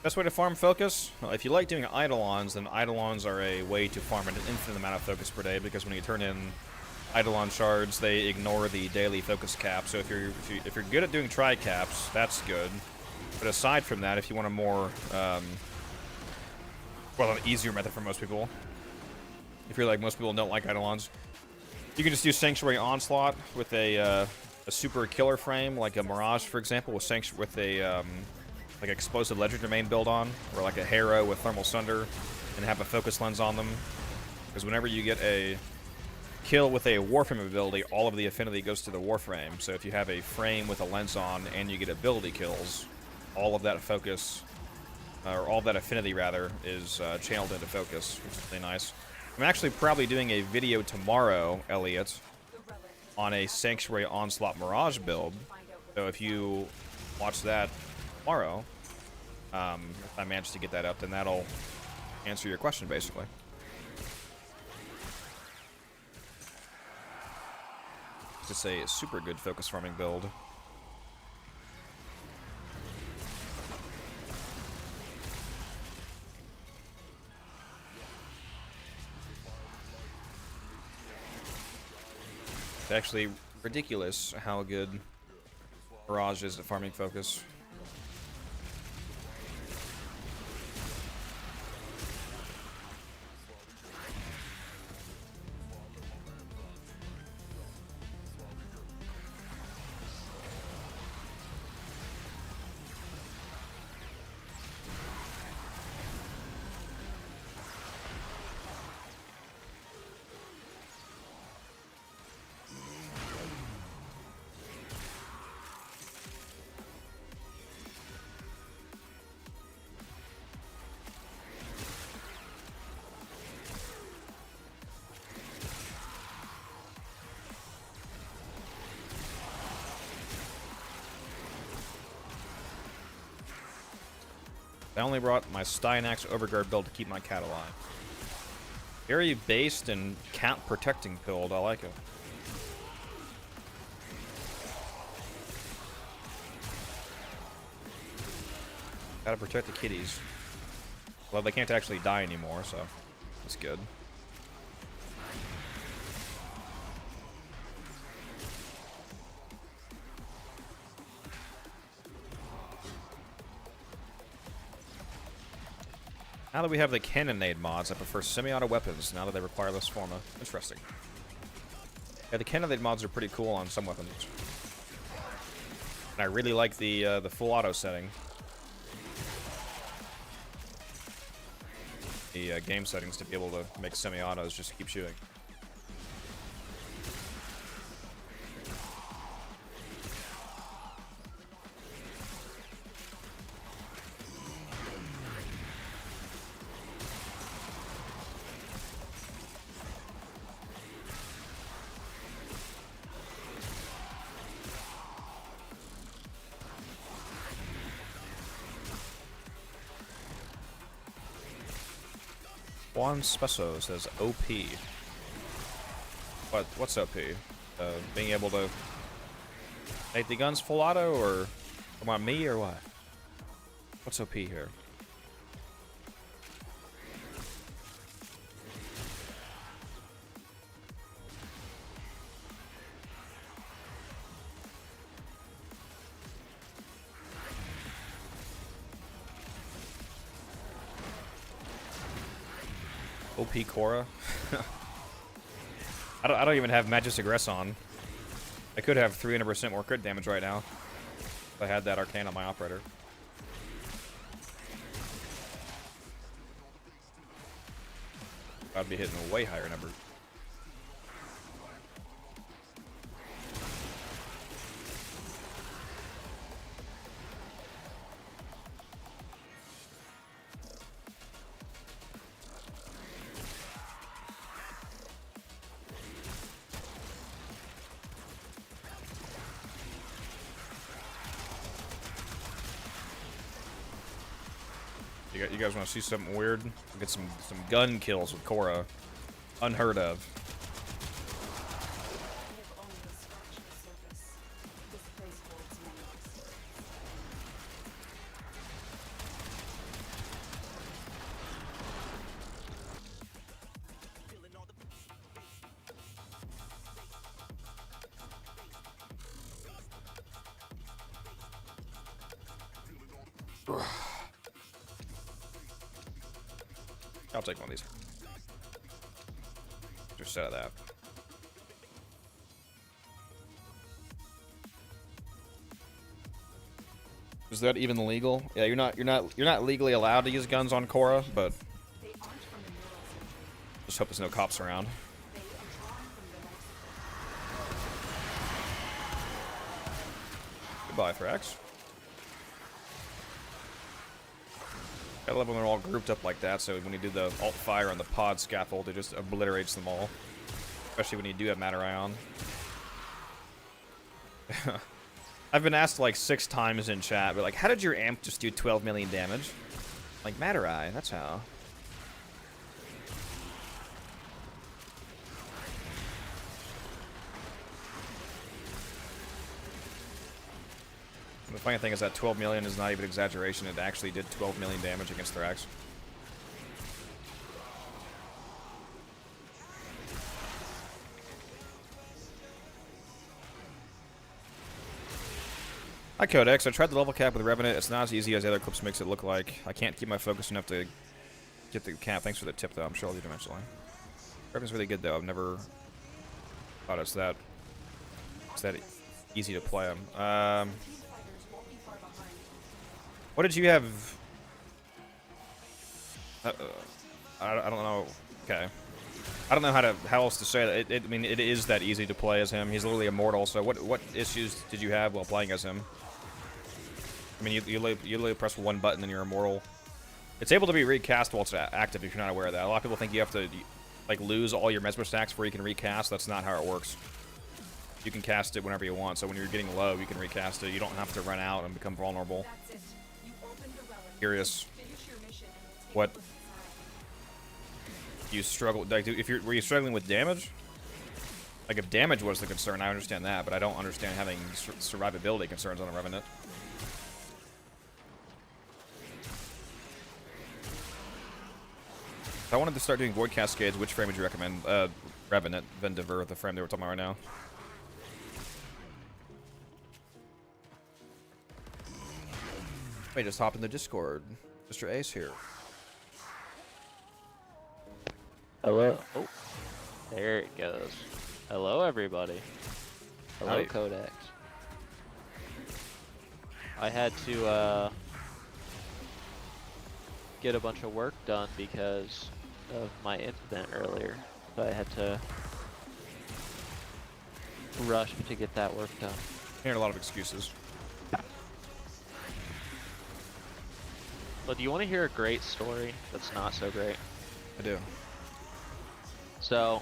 Best way to farm focus? Well, if you like doing Eidolons, then Eidolons are a way to farm an infinite amount of focus per day, because when you turn in Eidolon shards, they ignore the daily focus cap. So if you're good at doing tri-caps, that's good. But aside from that, if you want a more well, an easier method for most people, if you're like most people don't like Eidolons, you can just do Sanctuary Onslaught with a super killer frame, like a Mirage, for example, with a like explosive ledger domain build on, or like a Harrow with thermal sunder, and have a focus lens on them. Because whenever you get a kill with a Warframe ability, all of the affinity goes to the Warframe. So if you have a frame with a lens on and you get ability kills, all of that focus, or all of that affinity rather, is channeled into focus, which is really nice. I'm actually probably doing a video tomorrow, Elliot, on a Sanctuary Onslaught Mirage build. So if you watch that tomorrow, if I manage to get that up, then that'll answer your question, basically. It's a super good focus farming build. It's actually ridiculous how good Mirage is at farming focus. I only brought my Styanax Overguard build to keep my cat alive. Very based and cat protecting build, I like it. Gotta protect the kitties. Well, they can't actually die anymore, so that's good. Now that we have the cannonade mods, I prefer semi-auto weapons now that they require less forma. Interesting. Yeah, the cannonade mods are pretty cool on some weapons. And I really like the full auto setting. The game settings to be able to make semi-autos just keep shooting. Juan Spesso says OP. What's OP? Being able to make the guns full auto, or come on me, or what? What's OP here? OP Cora. I don't even have Magis Aggress on. I could have 300% more crit damage right now if I had that arcane on my operator. I'd be hitting a way higher number. You guys want to see something weird? Get some gun kills with Cora. Unheard of. We have only scratched the surface. This place holds many mysteries. I'll take one of these. Just set of that. Is that even legal? Yeah, you're not legally allowed to use guns on Cora, but They aren't from the neural surgery. just hope there's no cops around. They are drawn from the life Goodbye, Thrax. I love when they're all grouped up like that, so when you do the alt fire on the pod scaffold, it just obliterates them all. Especially when you do have Matter Ion. I've been asked like 6 times in chat, but like, how did your amp just do 12 million damage? Like, Matter Eye, that's how. The funny thing is that 12 million is not even exaggeration. It actually did 12 million damage against Thrax. Hi Codex, I tried the level cap with Revenant. It's not as easy as the other clips makes it look like. I can't keep my focus enough to get the cap. Thanks for the tip though, I'm sure I'll do it eventually. Revenant's really good though. I've never thought it's that easy to play him. What did you have? I don't know. Okay. I don't know how else to say that. I mean, it is that easy to play as him. He's literally immortal. So what issues did you have while playing as him? I mean, you literally press one button and you're immortal. It's able to be recast while it's active if you're not aware of that. A lot of people think you have to like lose all your mesmer stacks before you can recast. That's not how it works. You can cast it whenever you want. So when you're getting low, you can recast it. You don't have to run out and become vulnerable. That's it. You opened the relic. Curious Finish your mission and we'll take what a look inside. you struggle. Like, were you struggling with damage? Like, if damage was the concern, I understand that, but I don't understand having survivability concerns on a Revenant. If I wanted to start doing Void Cascades, which frame would you recommend? Revenant, Vendiver, the frame they were talking about right now. Let me just hop in the Discord. Mr. Ace here. Hello. Oh, there it goes. Hello, everybody. Hello, Howdy. Codex. I had to get a bunch of work done because of my incident earlier. So I had to rush to get that work done. Hearing a lot of excuses. But do you want to hear a great story that's not so great? I do. So,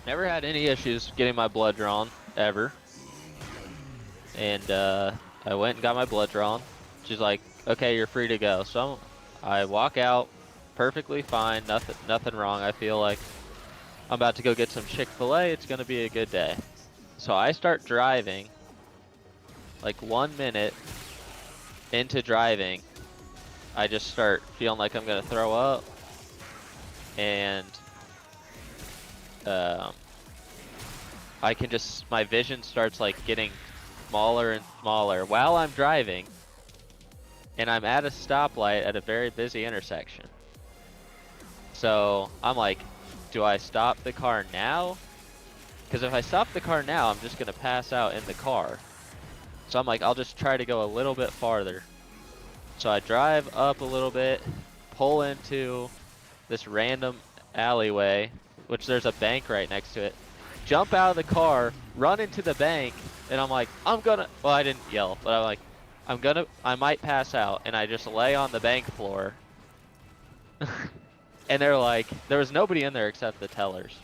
never had any issues getting my blood drawn, ever. And I went and got my blood drawn. She's like, okay, you're free to go. So I walk out, perfectly fine, nothing wrong. I feel like I'm about to go get some Chick-fil-A. It's gonna be a good day. So I start driving, like 1 minute into driving, I just start feeling like I'm gonna throw up, and I can just, my vision starts like getting smaller and smaller while I'm driving, and I'm at a stoplight at a very busy intersection. So I'm like, do I stop the car now? Because if I stop the car now, I'm just gonna pass out in the car. So I'm like, I'll just try to go a little bit farther. So I drive up a little bit, pull into this random alleyway, which there's a bank right next to it, jump out of the car, run into the bank, and I'm like, well, I didn't yell, but I'm like, I might pass out, and I just lay on the bank floor. And they're like, there was nobody in there except the tellers.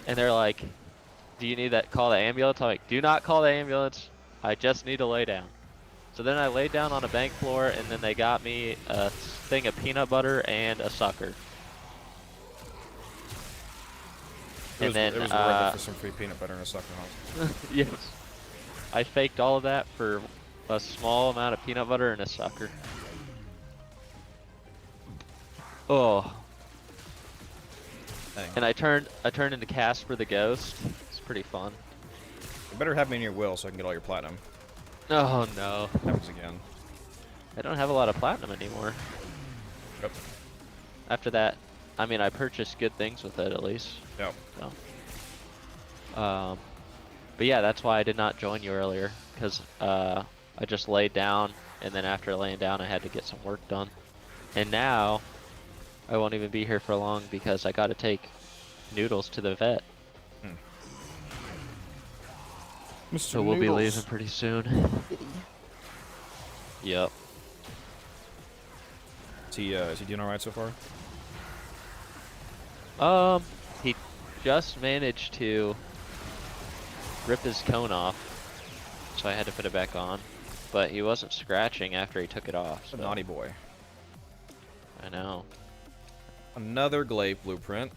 And they're like, do you need call the ambulance? I'm like, do not call the ambulance, I just need to lay down. So then I laid down on a bank floor, and then they got me a thing of peanut butter and a sucker. It was worth it for some free peanut butter and a sucker, huh? Yes. I faked all of that for a small amount of peanut butter and a sucker. Oh. Dang. And I turned into Casper the Ghost. It's pretty fun. You better have me in your will so I can get all your platinum. Oh no. Happens again. I don't have a lot of platinum anymore. Yep. After that, I mean, I purchased good things with it at least. Yep. So. But yeah, that's why I did not join you earlier, because I just laid down, and then after laying down, I had to get some work done. And now, I won't even be here for long because I got to take Noodles to the vet. Mr. So we'll be Noodles. leaving pretty soon. Yep. Is he doing all right so far? He just managed to rip his cone off, so I had to put it back on. But he wasn't scratching after he took it off. A So. naughty boy. I know. Another glaive blueprint.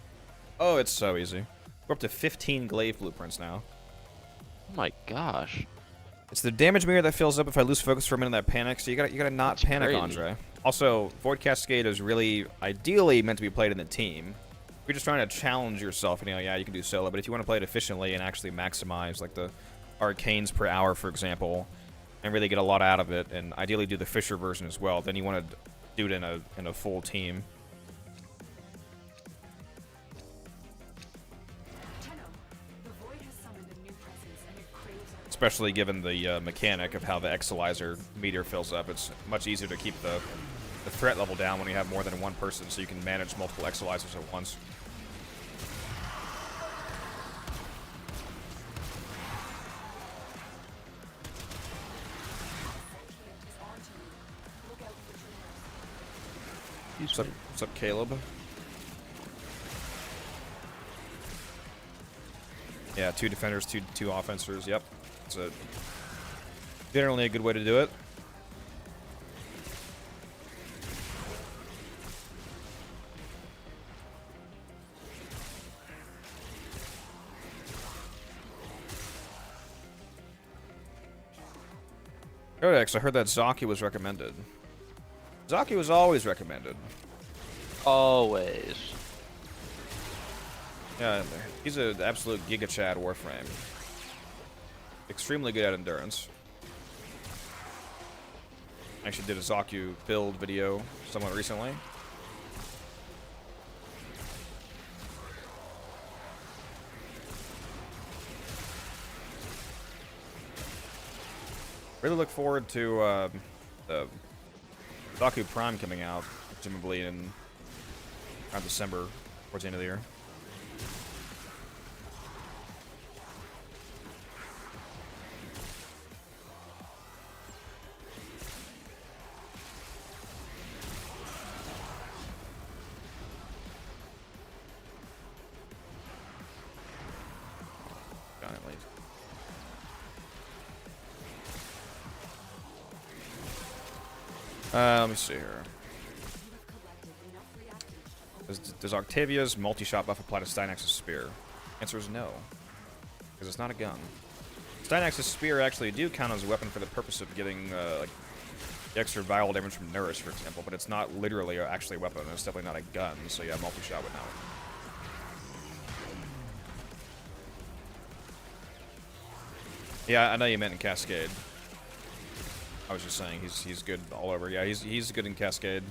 Oh, it's so easy. We're up to 15 glaive blueprints now. Oh my gosh. It's the damage meter that fills up if I lose focus for a minute. That panic. So you gotta not That's panic, crazy. Andre. Also, Void Cascade is really ideally meant to be played in the team. If you're just trying to challenge yourself, and yeah, you can do solo. But if you want to play it efficiently and actually maximize like the arcanes per hour, for example, and really get a lot out of it, and ideally do the Fisher version as well, then you want to do it in a full team. Especially given the mechanic of how the Exilizer meter fills up, it's much easier to keep the threat level down when you have more than one person, so you can manage multiple Exilizers at once. What's up, Caleb? Yeah, 2 defenders, two offensers. Yep, it's generally a good way to do it. Codex, I heard that Zaki was recommended. Zaki was always recommended. Always. Yeah, he's an absolute Giga Chad Warframe. Extremely good at endurance. Actually did a Zaku build video somewhat recently. Really look forward to the Zaku Prime coming out, presumably in around December, towards the end of the year. Giant lead. Let me see here. Does Octavia's multi-shot buff apply to Stynax's spear? Answer is no, because it's not a gun. Stynax's spear actually do count as a weapon for the purpose of getting like the extra viral damage from Nekros, for example, but it's not literally actually a weapon. It's definitely not a gun, so yeah, multi-shot would not. Yeah, I know you meant in Cascade. I was just saying he's good all over. Yeah, he's good in Cascade.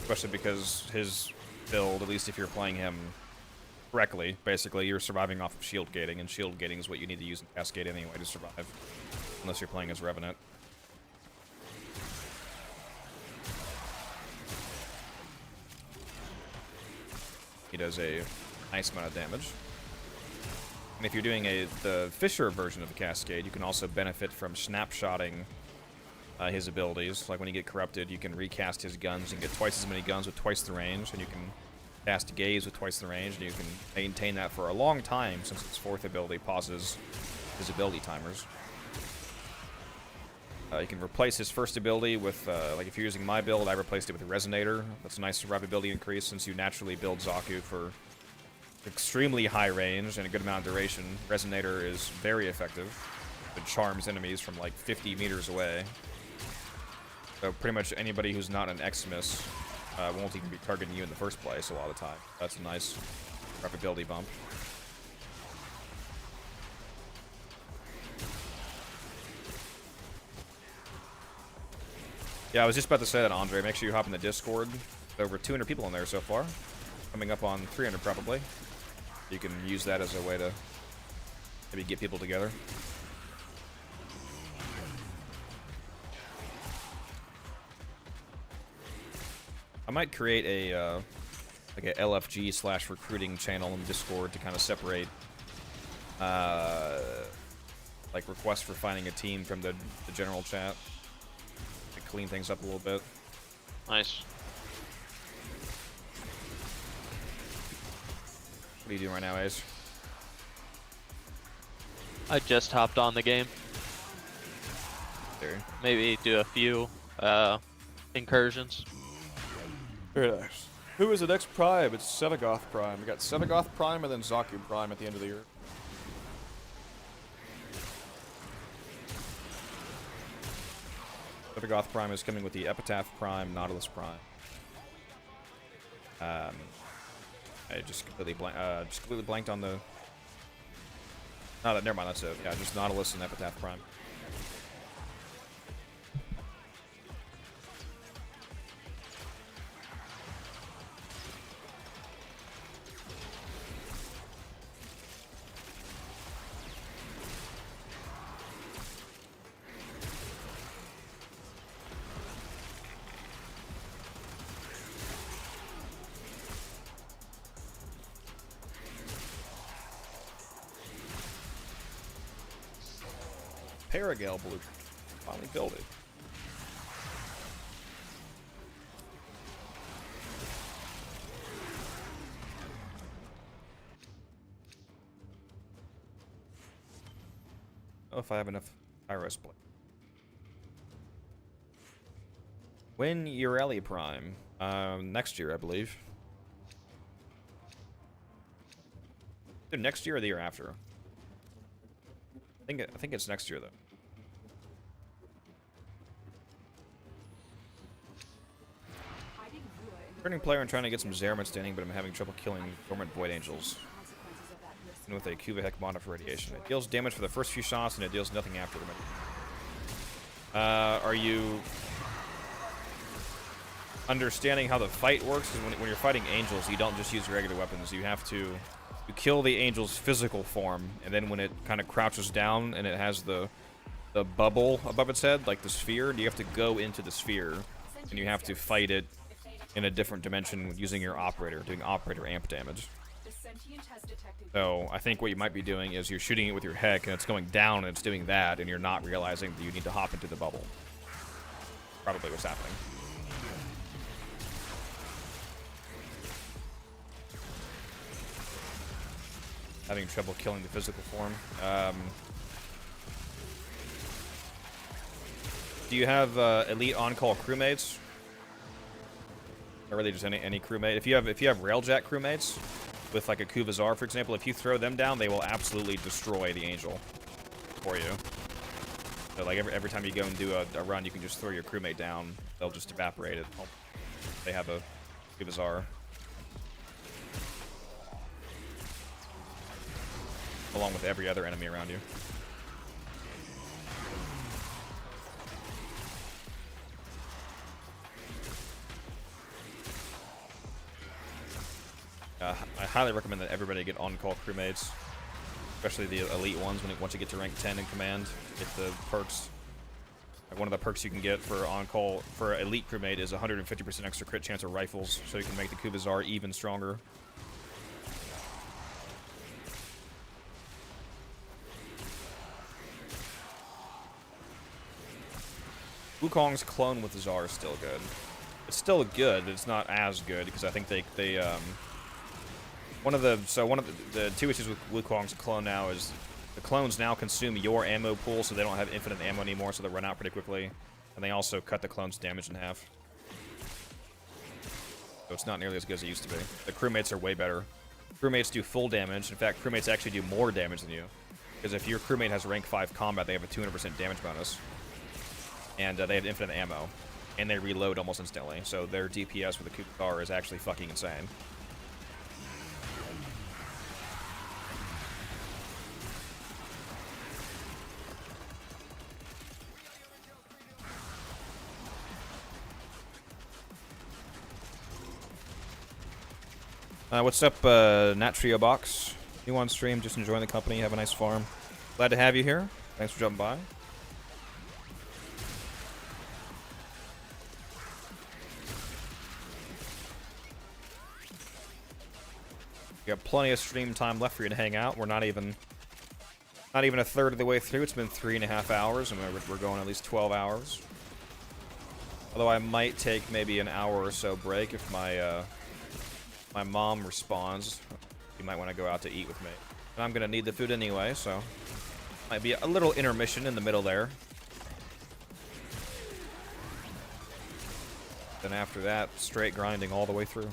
Especially because his build, at least if you're playing him correctly, basically you're surviving off of shield gating, and shield gating is what you need to use in Cascade anyway to survive. Unless you're playing as Revenant. He does a nice amount of damage. And if you're doing the Fisher version of the Cascade, you can also benefit from snapshotting his abilities. Like when you get corrupted, you can recast his guns and get twice as many guns with twice the range, and you can cast Gaze with twice the range, and you can maintain that for a long time since its fourth ability pauses his ability timers. You can replace his first ability with, like if you're using my build, I replaced it with a Resonator. That's a nice survivability increase since you naturally build Zaku for extremely high range and a good amount of duration. Resonator is very effective. It charms enemies from like 50 meters away. So pretty much anybody who's not an Xmas won't even be targeting you in the first place a lot of the time. That's a nice survivability bump. Yeah, I was just about to say that, Andre. Make sure you hop in the Discord. There's over 200 people in there so far. Coming up on 300 probably. You can use that as a way to maybe get people together. I might create a like a LFG/recruiting channel in Discord to kind of separate like requests for finding a team from the general chat. To clean things up a little bit. Nice. What are you doing right now, Ace? I just hopped on the game. There. Maybe do a few incursions. Very nice. Who is the next Prime? It's Sevagoth Prime. We got Sevagoth Prime and then Zaku Prime at the end of the year. Sevagoth Prime is coming with the Epitaph Prime, Nautilus Prime. I just completely blanked on the. No, never mind. That's it. Yeah, just Nautilus and Epitaph Prime. Paragale Blue. Finally built it. Oh, if I have enough Iris Blade. When Ureli Prime? Next year, I believe. Either next year or the year after. I think it's next year though. Turning player and trying to get some Zeraman standing, but I'm having trouble killing Dormant Void Angels. And with a Kuva Heck mod for radiation. It deals damage for the first few shots and it deals nothing after them. Are you understanding how the fight works? Because when you're fighting angels, you don't just use regular weapons. You have to You kill the angel's physical form, and then when it kind of crouches down and it has the bubble above its head, like the sphere, you have to go into the sphere, and you have to fight it in a different dimension using your operator, doing operator amp damage. The sentient has detected. So I think what you might be doing is you're shooting it with your heck, and it's going down, and it's doing that, and you're not realizing that you need to hop into the bubble. Probably what's happening. Having trouble killing the physical form. Do you have elite on-call crewmates? Or really just any crewmate? If you have railjack crewmates with like a Kuvazar, for example, if you throw them down, they will absolutely destroy the angel for you. So like every time you go and do a run, you can just throw your crewmate down. They'll just evaporate it. They have a Kuvazar. Along with every other enemy around you. I highly recommend that everybody get on-call crewmates, especially the elite ones. Once you get to rank 10 in command, get the perks. Like one of the perks you can get for on-call for elite crewmate is 150% extra crit chance of rifles, so you can make the Kuvazar even stronger. Wukong's clone with the Tsar is still good. It's still good, but it's not as good because I think one of the two issues with Wukong's clone now is the clones now consume your ammo pool, so they don't have infinite ammo anymore, so they run out pretty quickly, and they also cut the clone's damage in half. So it's not nearly as good as it used to be. The crewmates are way better. Crewmates do full damage. In fact, crewmates actually do more damage than you, because if your crewmate has rank 5 combat, they have a 200% damage bonus. And they have infinite ammo. And they reload almost instantly. So their DPS with the Kuvazar is actually fucking insane. What's up, Natrio Box? You on stream, just enjoying the company, have a nice farm. Glad to have you here. Thanks for jumping by. You got plenty of stream time left for you to hang out. We're not even a third of the way through. It's been 3.5 hours, and we're going at least 12 hours. Although I might take maybe an hour or so break if my my mom responds. You might want to go out to eat with me. And I'm gonna need the food anyway, so might be a little intermission in the middle there. Then after that, straight grinding all the way through.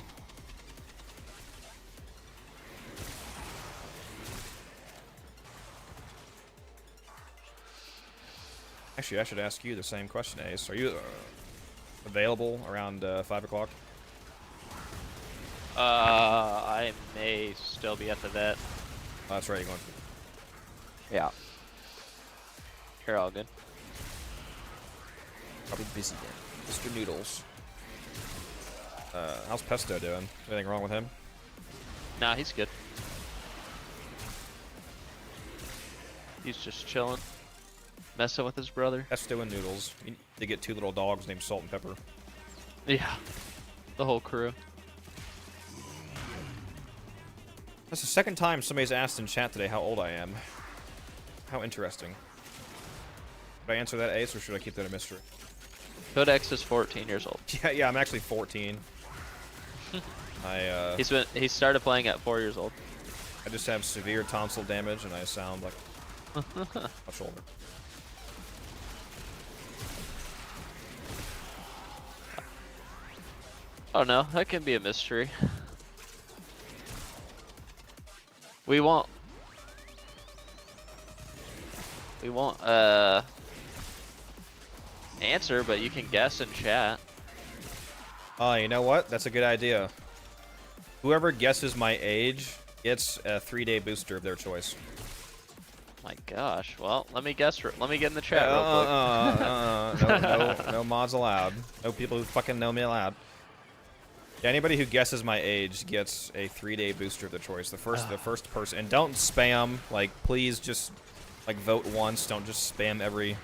Actually, I should ask you the same question, Ace. Are you available around 5 o'clock? I may still be at the vet. Oh, that's right, you're going. Yeah. You're all good. Probably busy then. Mr. Noodles. How's Pesto doing? Anything wrong with him? Nah, he's good. He's just chilling. Messing with his brother. Pesto and Noodles. They get 2 little dogs named Salt and Pepper. Yeah. The whole crew. That's the second time somebody's asked in chat today how old I am. How interesting. Should I answer that, Ace, or should I keep that a mystery? Codex is 14 years old. Yeah, I'm actually 14. He started playing at 4 years old. I just have severe tonsil damage, and I sound like much older. Oh no, that can be a mystery. We won't answer, but you can guess in chat. Oh, you know what? That's a good idea. Whoever guesses my age gets a 3-day booster of their choice. My gosh. Well, let me guess. Let me get in the chat real quick. No mods allowed. No people who fucking know me allowed. Yeah, anybody who guesses my age gets a 3-day booster of their choice. The first person, and don't spam. Like, please just like vote once. Don't just spam every.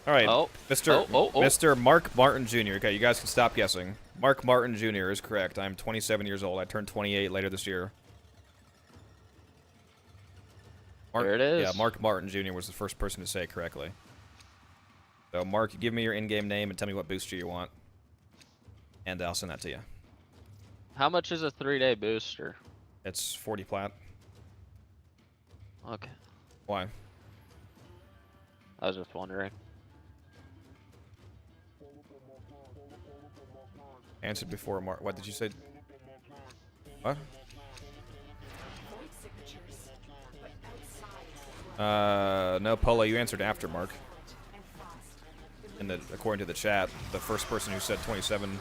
All right, Mr. Mark Martin Jr. Okay, you guys can stop guessing. Mark Martin Jr. is correct. I'm 27 years old. I turn 28 later this year. There it is. Yeah, Mark Martin Jr. was the first person to say it correctly. So, Mark, give me your in-game name and tell me what booster you want. And I'll send that to you. How much is a 3-day booster? It's 40 plat. Okay. Why? I was just wondering. Answered before Mark. What did you say? What? Void signatures, but outside the No, Polo, you answered after Mark. and fast. In the according to the chat, the first person who said 27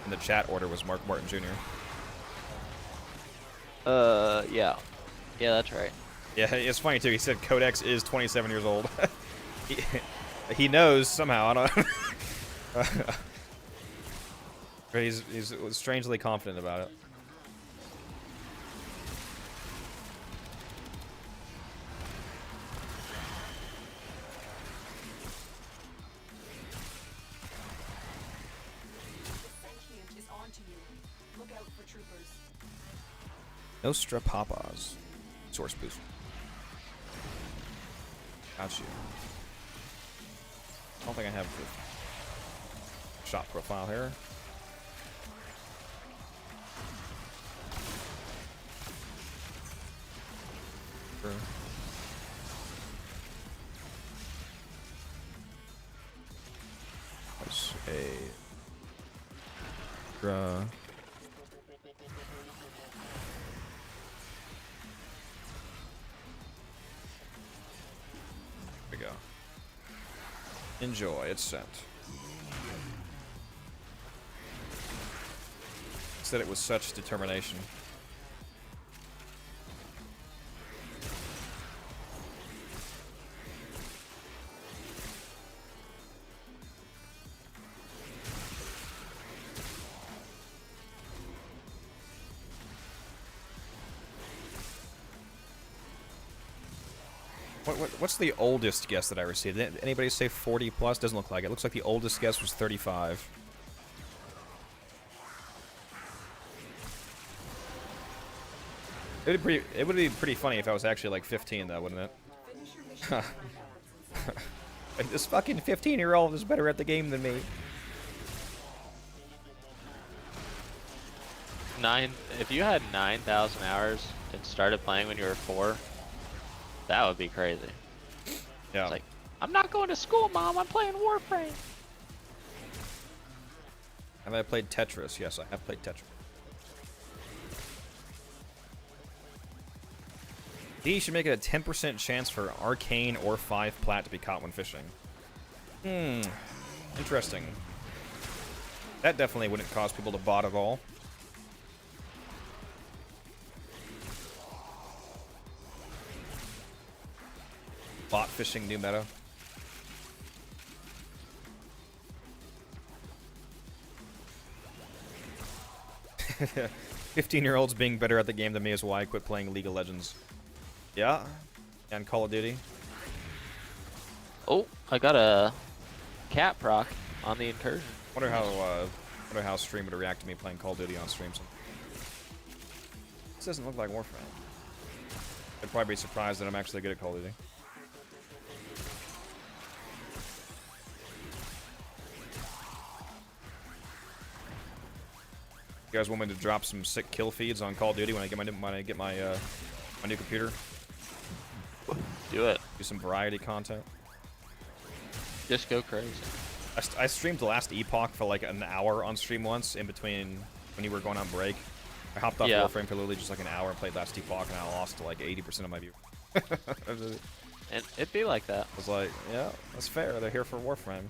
in the chat order was Mark Martin Jr. Yeah. Yeah, that's right. Yeah, it's funny too. He said Codex is 27 years old. he knows somehow. I don't. He's strangely confident about it. Sentient is on to you. Look out for troopers. Nostra Papas. Source boost. Got you. I don't think I have the shop profile here. Sure. That's a there we go. Enjoy, it's sent. Said it with such determination. What's the oldest guess that I received? Did anybody say 40 plus? Doesn't look like it. Looks like the oldest guess was 35. It would be pretty funny if I was actually like 15 though, wouldn't it? Finish your mission. Like, this fucking 15-year-old is better at the game than me. If you had 9,000 hours and started playing when you were 4, that would be crazy. Yeah. It's like, I'm not going to school, Mom. I'm playing Warframe. Have I played Tetris? Yes, I have played Tetris. D should make it a 10% chance for arcane or 5 plat to be caught when fishing. Interesting. That definitely wouldn't cause people to bot at all. Bot fishing new meta. "15-year-olds being better at the game than me is why I quit playing League of Legends." Yeah, and Call of Duty. Oh, I got a cat proc on the incursion. Wonder how stream would react to me playing Call of Duty on stream. This doesn't look like Warframe. I'd probably be surprised that I'm actually good at Call of Duty. You guys want me to drop some sick kill feeds on Call of Duty when I get my new computer? Do it. Do some variety content. Just go crazy. I streamed the last Epoch for like an hour on stream once in between when you were going on break. I hopped off Warframe for literally just like an hour and played last Epoch, and I lost like 80% of my viewers. And it'd be like that. I was like, yeah, that's fair. They're here for Warframe.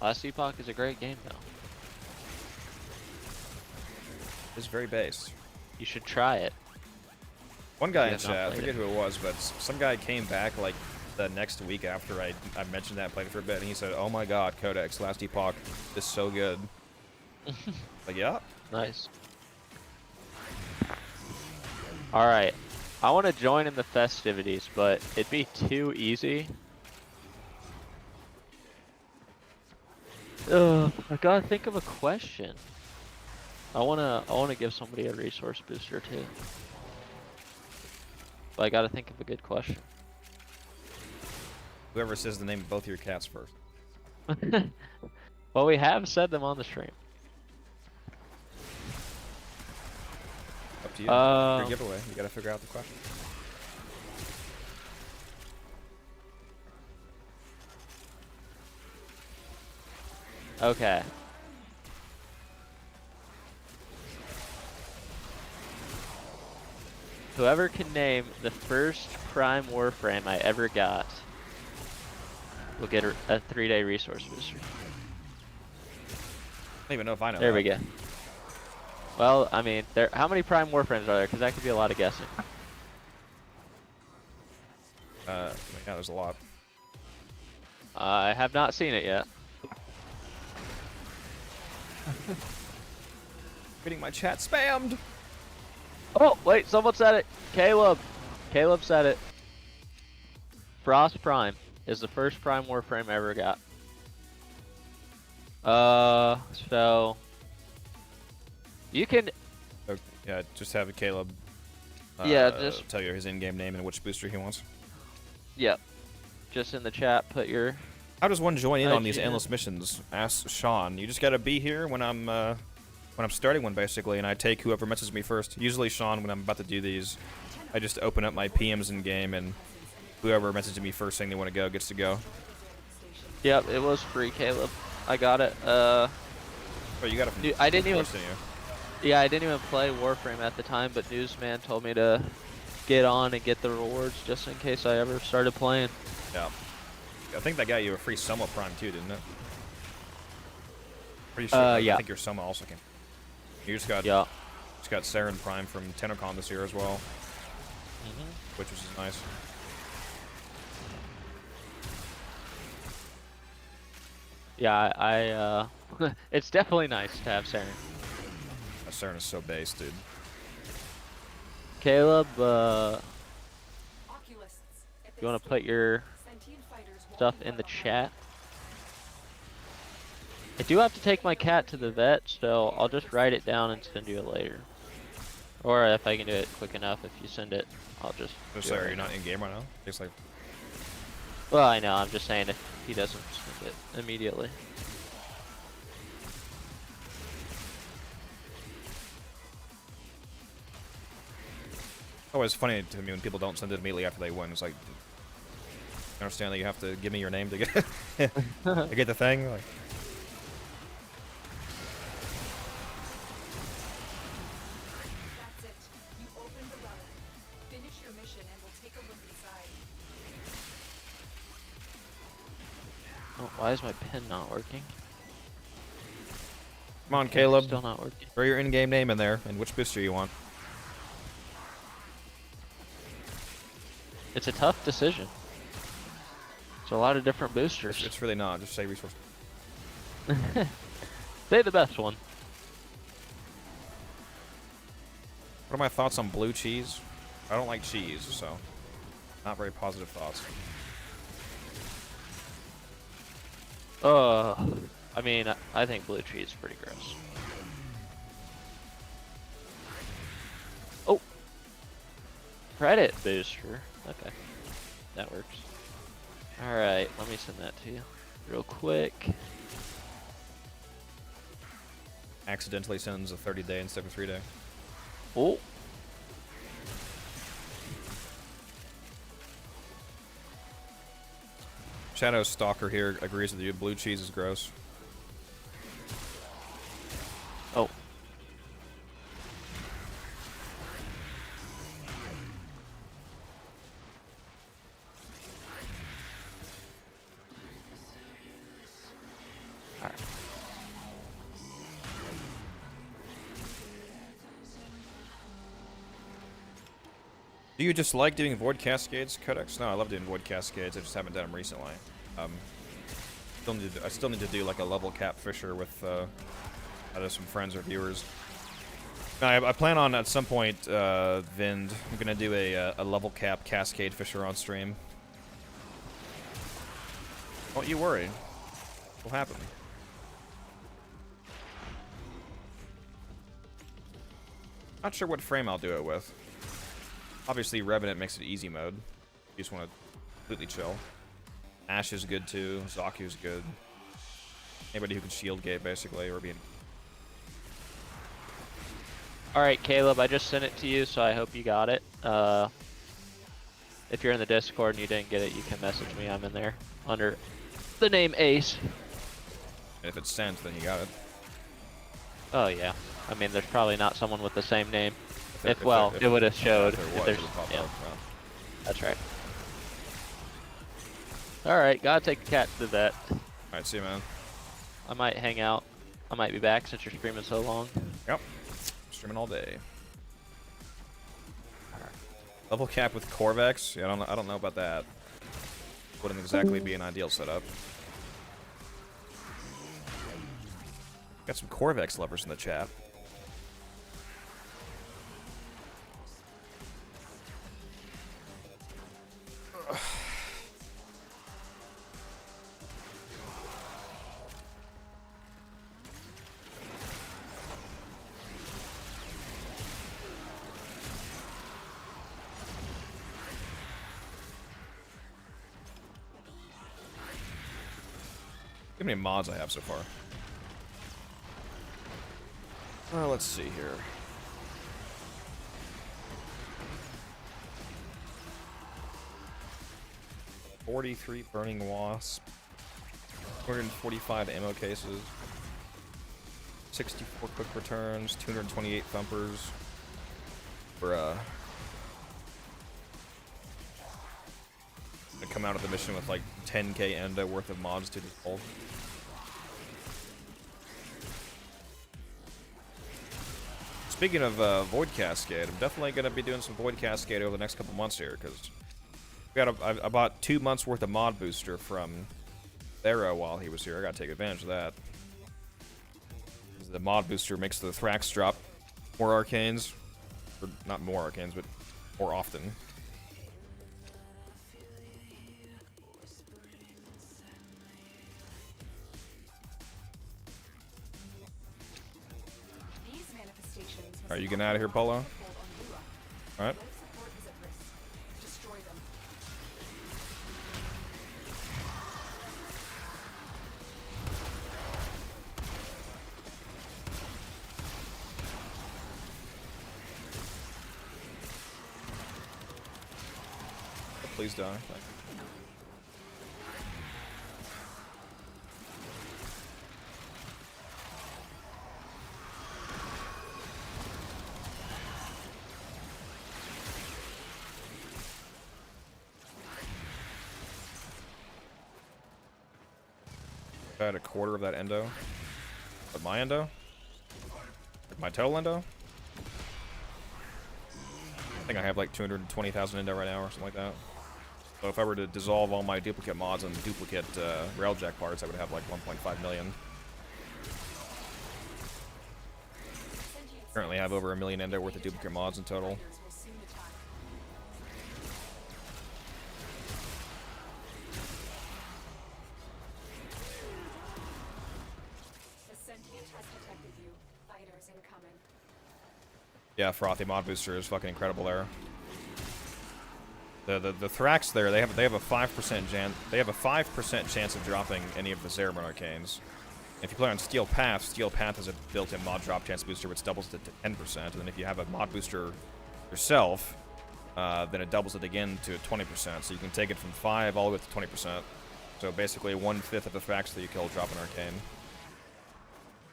Last Epoch is a great game, though. It's very based. You should try it. One guy You in have not chat, I played forget it. who it was, but some guy came back like the next week after I mentioned that, played it for a bit, and he said, "Oh my god, Codex, last Epoch is so good." Like, yeah. Nice. Alright. I want to join in the festivities, but it'd be too easy. Ugh, I gotta think of a question. I wanna give somebody a resource booster too. But I gotta think of a good question. Whoever says the name of both of your cats first. Well, we have said them on the stream. Up to you. Your giveaway. You gotta figure out the question. Okay. Whoever can name the first Prime Warframe I ever got will get a 3-day resource booster. I don't even know if I know. There that. we go. Well, I mean, how many Prime Warframes are there? Because that could be a lot of guessing. Yeah, there's a lot. I have not seen it yet. Getting my chat spammed. Oh, wait, someone said it. Caleb. Caleb said it. Frost Prime is the first Prime Warframe I ever got. So you can. Okay, yeah, just have Caleb. Yeah, just tell you his in-game name and which booster he wants. Yep. Just in the chat, put your. How does one join in on these IGN. endless missions? Ask Sean. You just gotta be here when I'm starting one basically, and I take whoever messages me first. Usually Sean, when I'm about to do these, I just open up my PMs in game, and whoever messages me first saying they want to go gets to go. Yep, it was free, Caleb. I got it. Oh, you got it from I didn't even. first, didn't you? Yeah, I didn't even play Warframe at the time, but Newsman told me to get on and get the rewards just in case I ever started playing. Yeah. I think that got you a free Soma Prime too, didn't it? Pretty sure. Yeah. I think your Soma also came. You just got Saren Prime from TennoCon this year as well, which was nice. Yeah, I it's definitely nice to have Saren. Saren is so base, dude. Caleb, Oculists. you want to put your stuff in the chat? I do have to take my cat to the vet, so I'll just write it down and send you it later. Or if I can do it quick enough, if you send it, I'll just. Sorry, you're not in game right now. It's like. Well, I know. I'm just saying if he doesn't send it immediately. Always funny to me when people don't send it immediately after they win. It's like, you understand that you have to give me your name to get to get the thing. Like, That's it. You open the relic. Finish your mission and we'll take a look inside. Oh, why is my pen not working? come on, Caleb. Still not working. Throw your in-game name in there and which booster you want. It's a tough decision. It's a lot of different boosters. It's really not. Just say resource. Say the best one. What are my thoughts on blue cheese? I don't like cheese, so not very positive thoughts. I mean, I think blue cheese is pretty gross. Oh, credit booster. Okay, that works. All right, let me send that to you real quick. Accidentally sends a 30-day instead of a 3-day. Oh. Shadow Stalker here agrees with you. Blue cheese is gross. Oh. Alright. Do you just like doing Void Cascades, Codex? No, I love doing Void Cascades. I just haven't done them recently. I still need to do like a level cap Fisher with out of some friends or viewers. I plan on at some point, Vind, I'm gonna do a level cap Cascade Fisher on stream. Don't you worry. It'll happen. Not sure what frame I'll do it with. Obviously, Revenant makes it easy mode. You just want to completely chill. Ash is good too. Zaku's good. Anybody who can shield gate, basically, or be. Alright, Caleb, I just sent it to you, so I hope you got it. If you're in the Discord and you didn't get it, you can message me. I'm in there under the name Ace. If it's sent, then you got it. Oh, yeah. I mean, there's probably not someone with the same name. It would have showed. If There's, yeah. That's right. Alright, gotta take the cat to the vet. Alright, see you, man. I might hang out. I might be back since you're streaming so long. Yep. Streaming all day. Level cap with Corvex? Yeah, I don't know about that. Wouldn't exactly be an ideal setup. Got some Corvex lovers in the chat. How many mods I have so far? Well, let's see here. 43 burning wasp, 245 ammo cases, 64 quick returns, 228 thumpers. Bruh. I come out of the mission with like 10k endo worth of mods to just pull. Speaking of Void Cascade, I'm definitely going to be doing some Void Cascade over the next couple months here, because I bought 2 months worth of mod booster from Thera while he was here. I got to take advantage of that. The mod booster makes the Thrax drop more arcanes. Or not more arcanes, but more often. Are you getting out of here, Polo? Alright. Please die. Thank you. I had a quarter of that endo. But my endo? Like my total endo? I think I have like 220,000 endo right now or something like that. So if I were to dissolve all my duplicate mods and duplicate railjack parts, I would have like 1.5 million. Currently have over 1 million endo worth of duplicate mods in total. Yeah, Frothy mod booster is fucking incredible there. The Thrax there, they have a 5% chance of dropping any of the Zeraman arcanes. If you play on Steel Path has a built-in mod drop chance booster which doubles it to 10%, and then if you have a mod booster yourself, then it doubles it again to 20%. So you can take it from 5 all the way to 20%. So basically 1/5 of the Thrax that you kill drop an arcane.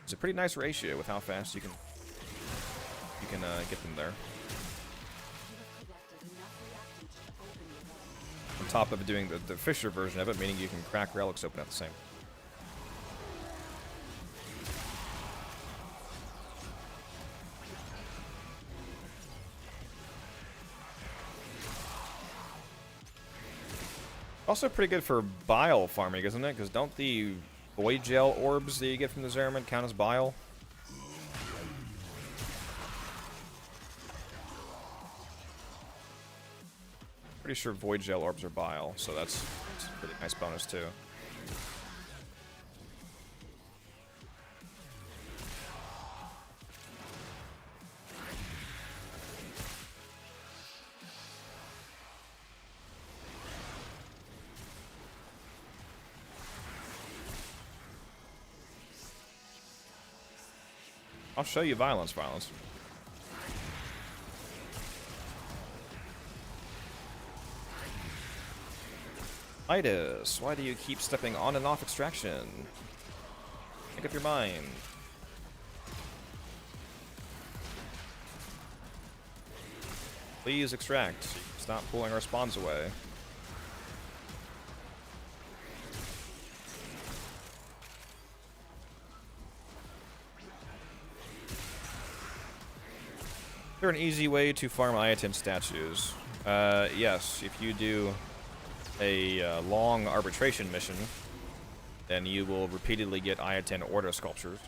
It's a pretty nice ratio with how fast you can get them there. On top of doing the Fisher version of it, meaning you can crack relics open at the same. Also pretty good for bile farming, isn't it? Because don't the void gel orbs that you get from the Zeraman count as bile? Pretty sure void gel orbs are bile, so that's a really nice bonus too. I'll show you violence. Midas, why do you keep stepping on and off extraction? Make up your mind. Please extract. Stop pulling our spawns away. Is there an easy way to farm Iatin statues? Yes, if you do a long arbitration mission, then you will repeatedly get Iatin order sculptures.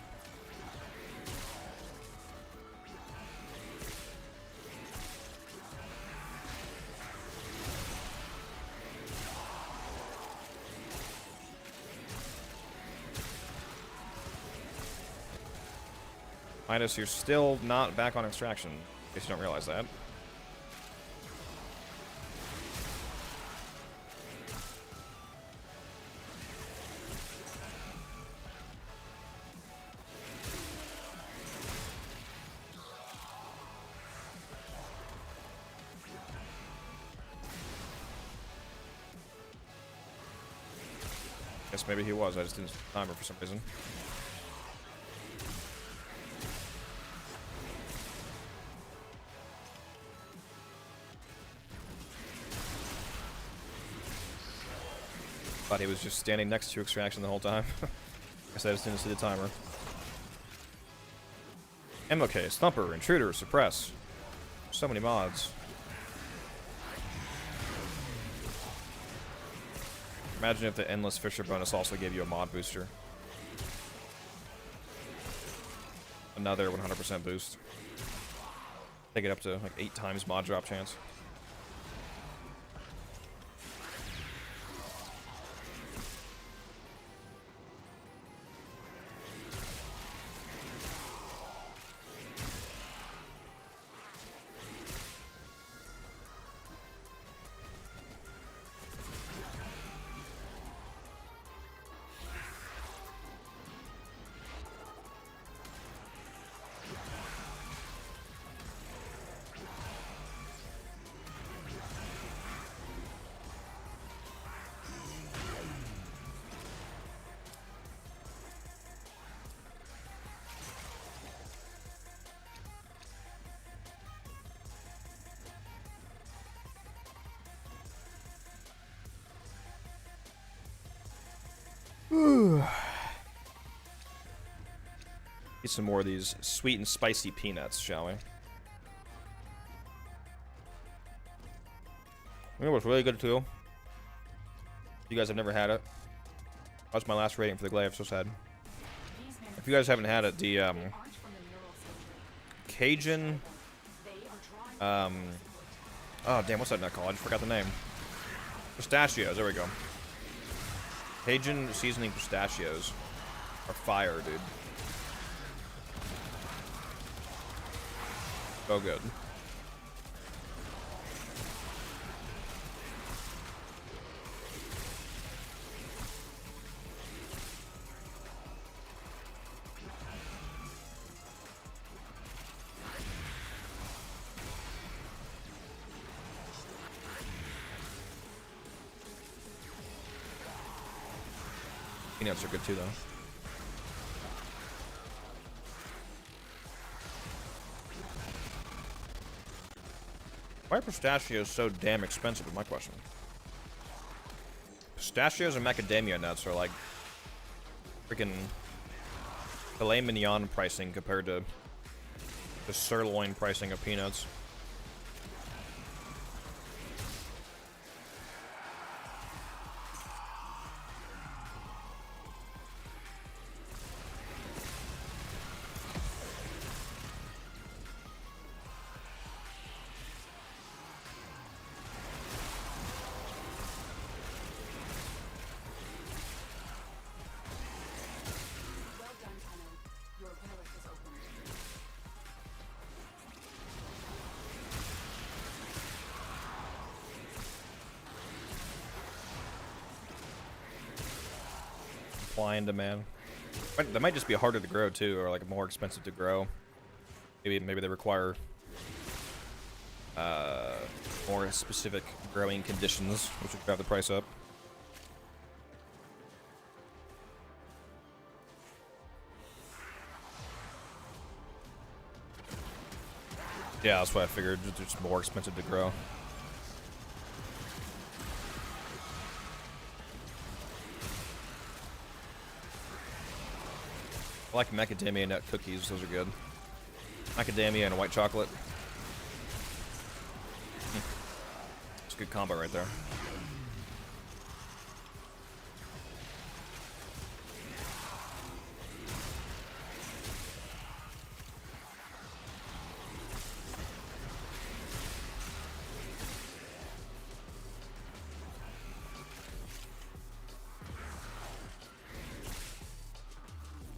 Midas, you're still not back on extraction, in case you don't realize that. Guess maybe he was, I just didn't timer for some reason. Thought he was just standing next to extraction the whole time. Guess I just didn't see the timer. Ammo case, thumper, intruder, suppress. So many mods. Imagine if the endless fisher bonus also gave you a mod booster. Another 100% boost. Take it up to like 8 times mod drop chance. Eat some more of these sweet and spicy peanuts, shall we? You know what's really good too? You guys have never had it. That was my last rating for the glaive, so sad. If you guys haven't had it, the Cajun oh damn, what's that nut called? I just forgot the name. Pistachios, there we go. Cajun seasoning pistachios are fire, dude. So good. Peanuts are good too, though. Why are pistachios so damn expensive is my question. Pistachios and macadamia nuts are like freaking filet mignon pricing compared to the sirloin pricing of peanuts. supply and demand. That might just be harder to grow too, or like more expensive to grow. Maybe they require more specific growing conditions, which would drive the price up. Yeah, that's what I figured. It's more expensive to grow. I like macadamia nut cookies. Those are good. Macadamia and white chocolate. It's a good combo right there.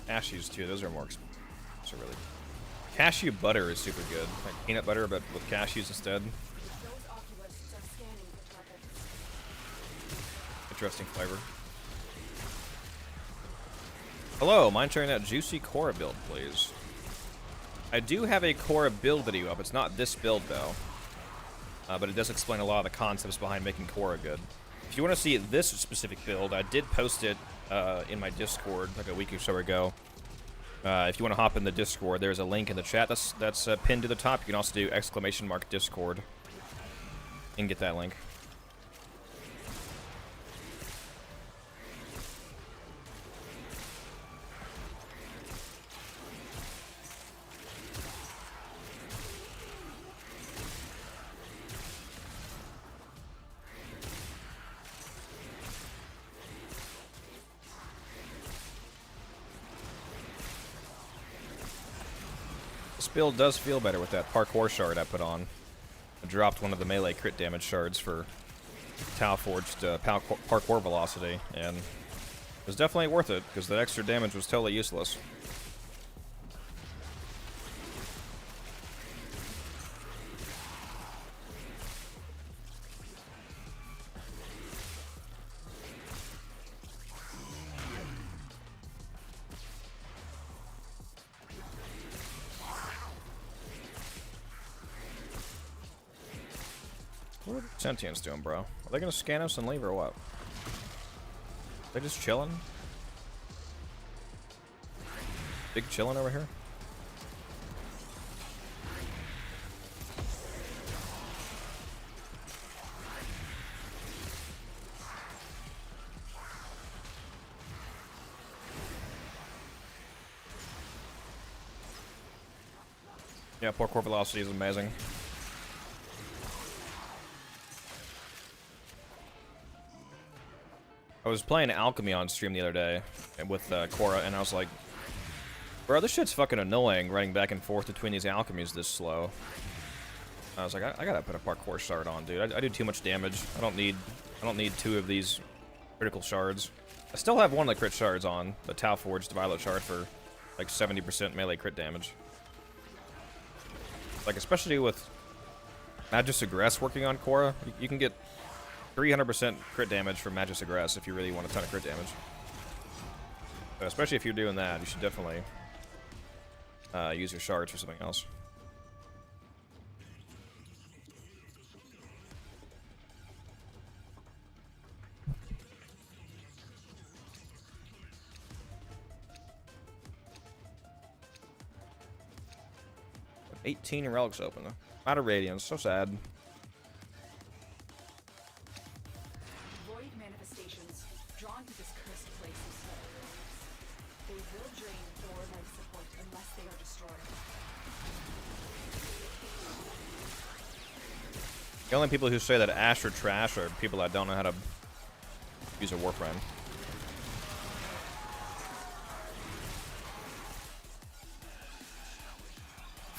Cashews too, those are more expensive. Those are really cashew butter is super good. Like peanut butter, but with cashews instead. Those oculists are scanning for targets. Interesting flavor. Hello, mind sharing that juicy Cora build, please? I do have a Cora build video up. It's not this build though, but it does explain a lot of the concepts behind making Cora good. If you want to see this specific build, I did post it in my Discord like a week or so ago. If you want to hop in the Discord, there's a link in the chat that's pinned to the top. You can also do !Discord and get that link. This build does feel better with that parkour shard I put on. I dropped one of the melee crit damage shards for Tau Forged parkour velocity, and it was definitely worth it, because that extra damage was totally useless. What are the Sentients doing, bro? Are they gonna scan us and leave or what? They just chilling? Big chilling over here? Yeah, parkour velocity is amazing. I was playing Alchemy on stream the other day with Cora, and I was like, bro, this shit's fucking annoying running back and forth between these alchemies this slow. I was like, I gotta put a parkour shard on, dude. I do too much damage. I don't need two of these critical shards. I still have one of the crit shards on, the Tau Forged Violet shard for like 70% melee crit damage. Like, especially with Magus Aggress working on Cora, you can get 300% crit damage from Magus Aggress if you really want a ton of crit damage. But especially if you're doing that, you should definitely use your shards for something else. With 18 relics open. Out of radiance, so sad. Void manifestations drawn to this cursed place instead. They will drain your life support unless they are destroyed. The only people who say that Ash are trash are people that don't know how to use a Warframe.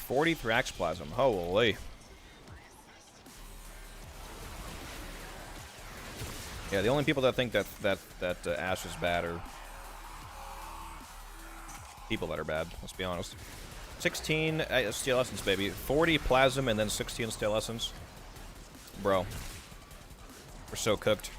$40 Thraxplasm, holy. Yeah, the only people that think that Ash is bad are people that are bad, let's be honest. 16 Steel Essence, baby. 40 Plasm and then 16 Steel Essence. Bro. We're so cooked.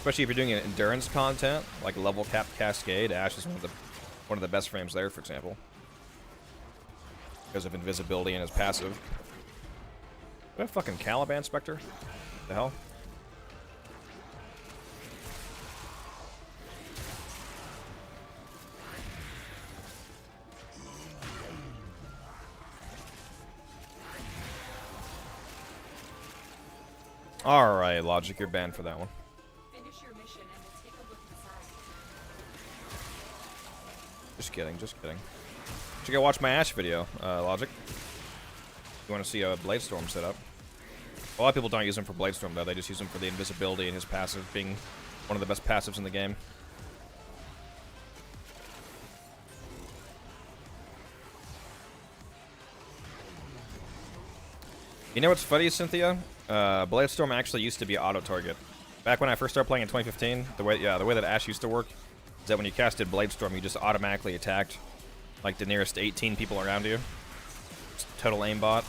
Especially if you're doing an endurance content, like level cap cascade, Ashe is one of the best frames there, for example. Because of invisibility and his passive. What a fucking Caliban Spectre? What the hell? Alright, Logic, you're banned for that one. Finish your mission and we'll take a look inside. Just kidding, just kidding. You should go watch my Ashe video, Logic. You want to see a Bladestorm set up. A lot of people don't use him for Bladestorm, though. They just use him for the invisibility and his passive being one of the best passives in the game. You know what's funny, Cynthia? Bladestorm actually used to be auto-target. Back when I first started playing in 2015, the way that Ashe used to work is that when you casted Bladestorm, you just automatically attacked like the nearest 18 people around you. Just total aimbot.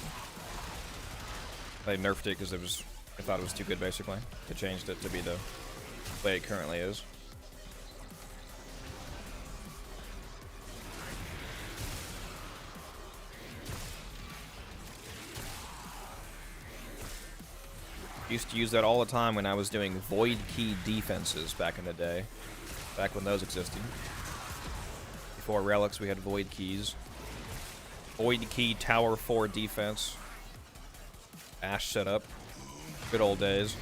They nerfed it because I thought it was too good, basically. They changed it to be the way it currently is. Used to use that all the time when I was doing void key defenses back in the day. Back when those existed. Before relics, we had void keys. Void key tower 4 defense. Ashe setup. Good old days.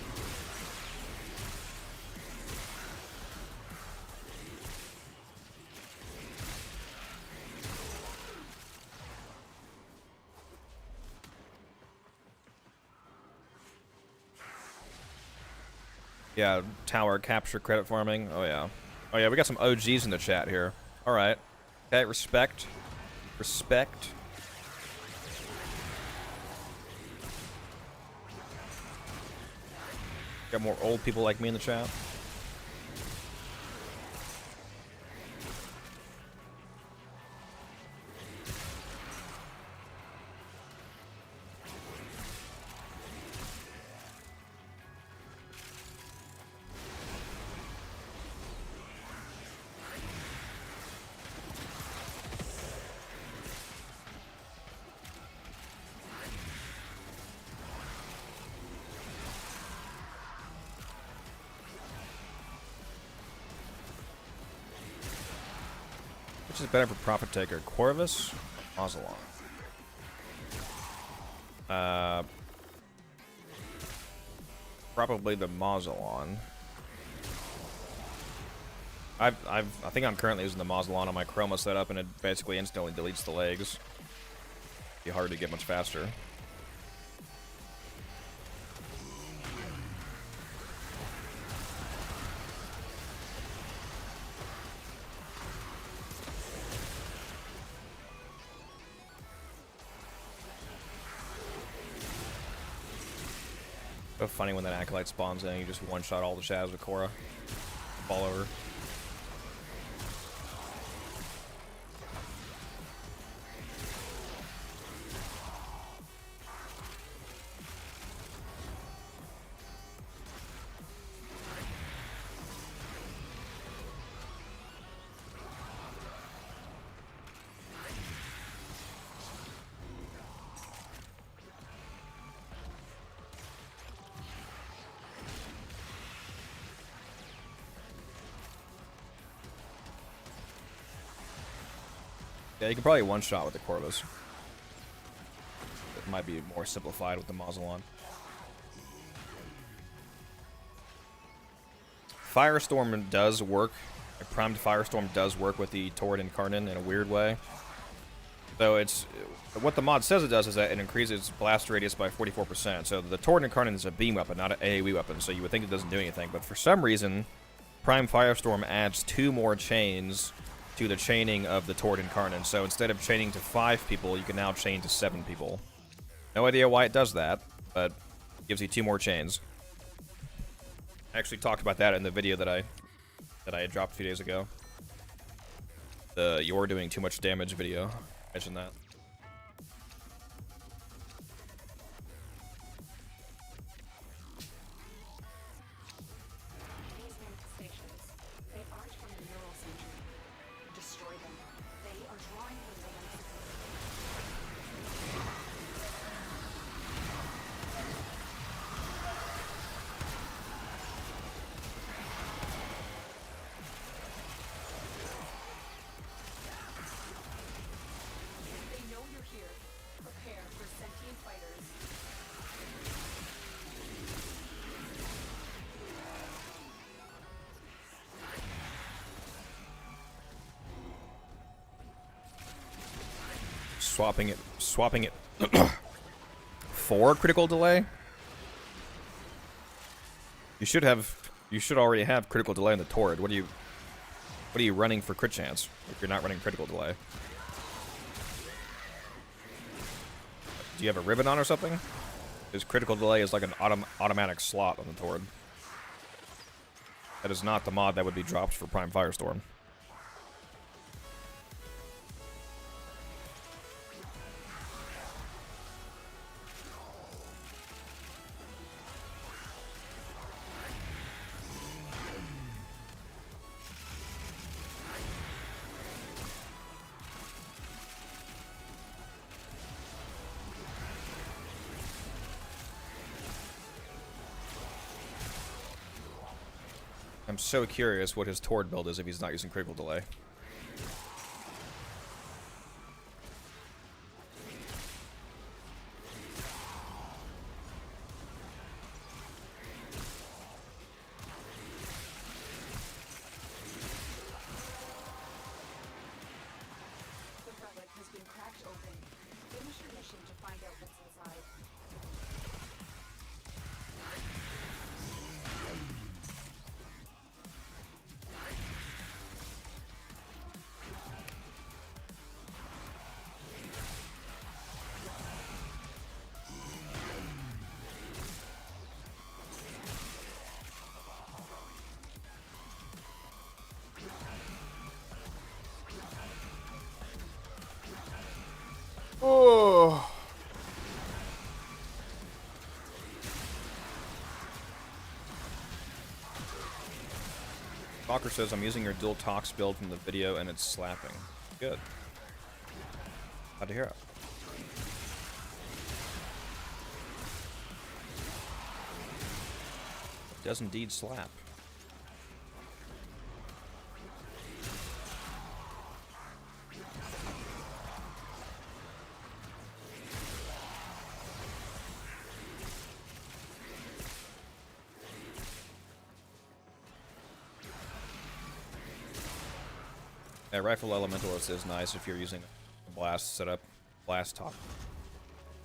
Yeah, tower capture credit farming. Oh yeah. Oh yeah, we got some OGs in the chat here. Alright. Okay, respect. Respect. Got more old people like me in the chat. Which is better for Profit Taker, Corvus, Mausolon? Probably the Mausolon. I think I'm currently using the Mausolon on my Chroma setup, and it basically instantly deletes the legs. Be hard to get much faster. So funny when that Acolyte spawns in, you just one-shot all the shadows with Korra. Fall over. Yeah, you could probably one-shot with the Corvus. It might be more simplified with the Mausolon. Firestorm does work. A primed Firestorm does work with the Torrid Incarnate in a weird way. Though it's... What the mod says it does is that it increases blast radius by 44%. So the Torrid Incarnate is a beam weapon, not an AoE weapon, so you would think it doesn't do anything. But for some reason, Prime Firestorm adds 2 more chains to the chaining of the Torrid Incarnate. So instead of chaining to 5 people, you can now chain to 7 people. No idea why it does that, but it gives you 2 more chains. I actually talked about that in the video that I had dropped a few days ago. The "You're doing too much damage" video. I mentioned that. swapping it for critical delay. You should already have critical delay in the Torrid. What are you running for crit chance if you're not running critical delay? Do you have a ribbon on or something? Because critical delay is like an automatic slot on the Torrid. That is not the mod that would be dropped for Prime Firestorm. I'm so curious what his Torrid build is if he's not using critical delay. The relic has been cracked open. Finish your mission to find out what's inside. Oh. Stalker says, I'm using your dual tox build from the video and it's slapping. Good. Glad to hear it. It does indeed slap. Yeah, Rifle Elementalist is nice if you're using a blast setup, blast top,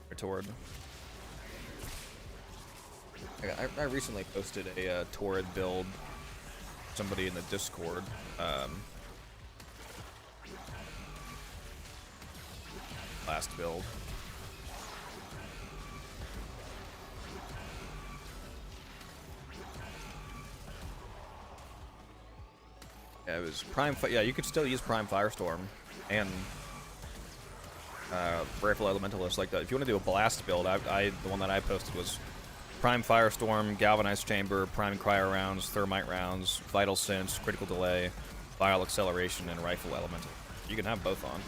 or Torrid. I recently posted a Torrid build, somebody in the Discord. Last build. Yeah, it was Prime. Yeah, you could still use Prime Firestorm and Rifle Elementalist like that. If you want to do a blast build, the one that I posted was Prime Firestorm, Galvanized Chamber, Prime Cryo rounds, Thermite rounds, Vital Sense, Critical Delay, Vial Acceleration, and Rifle Elemental. You can have both on.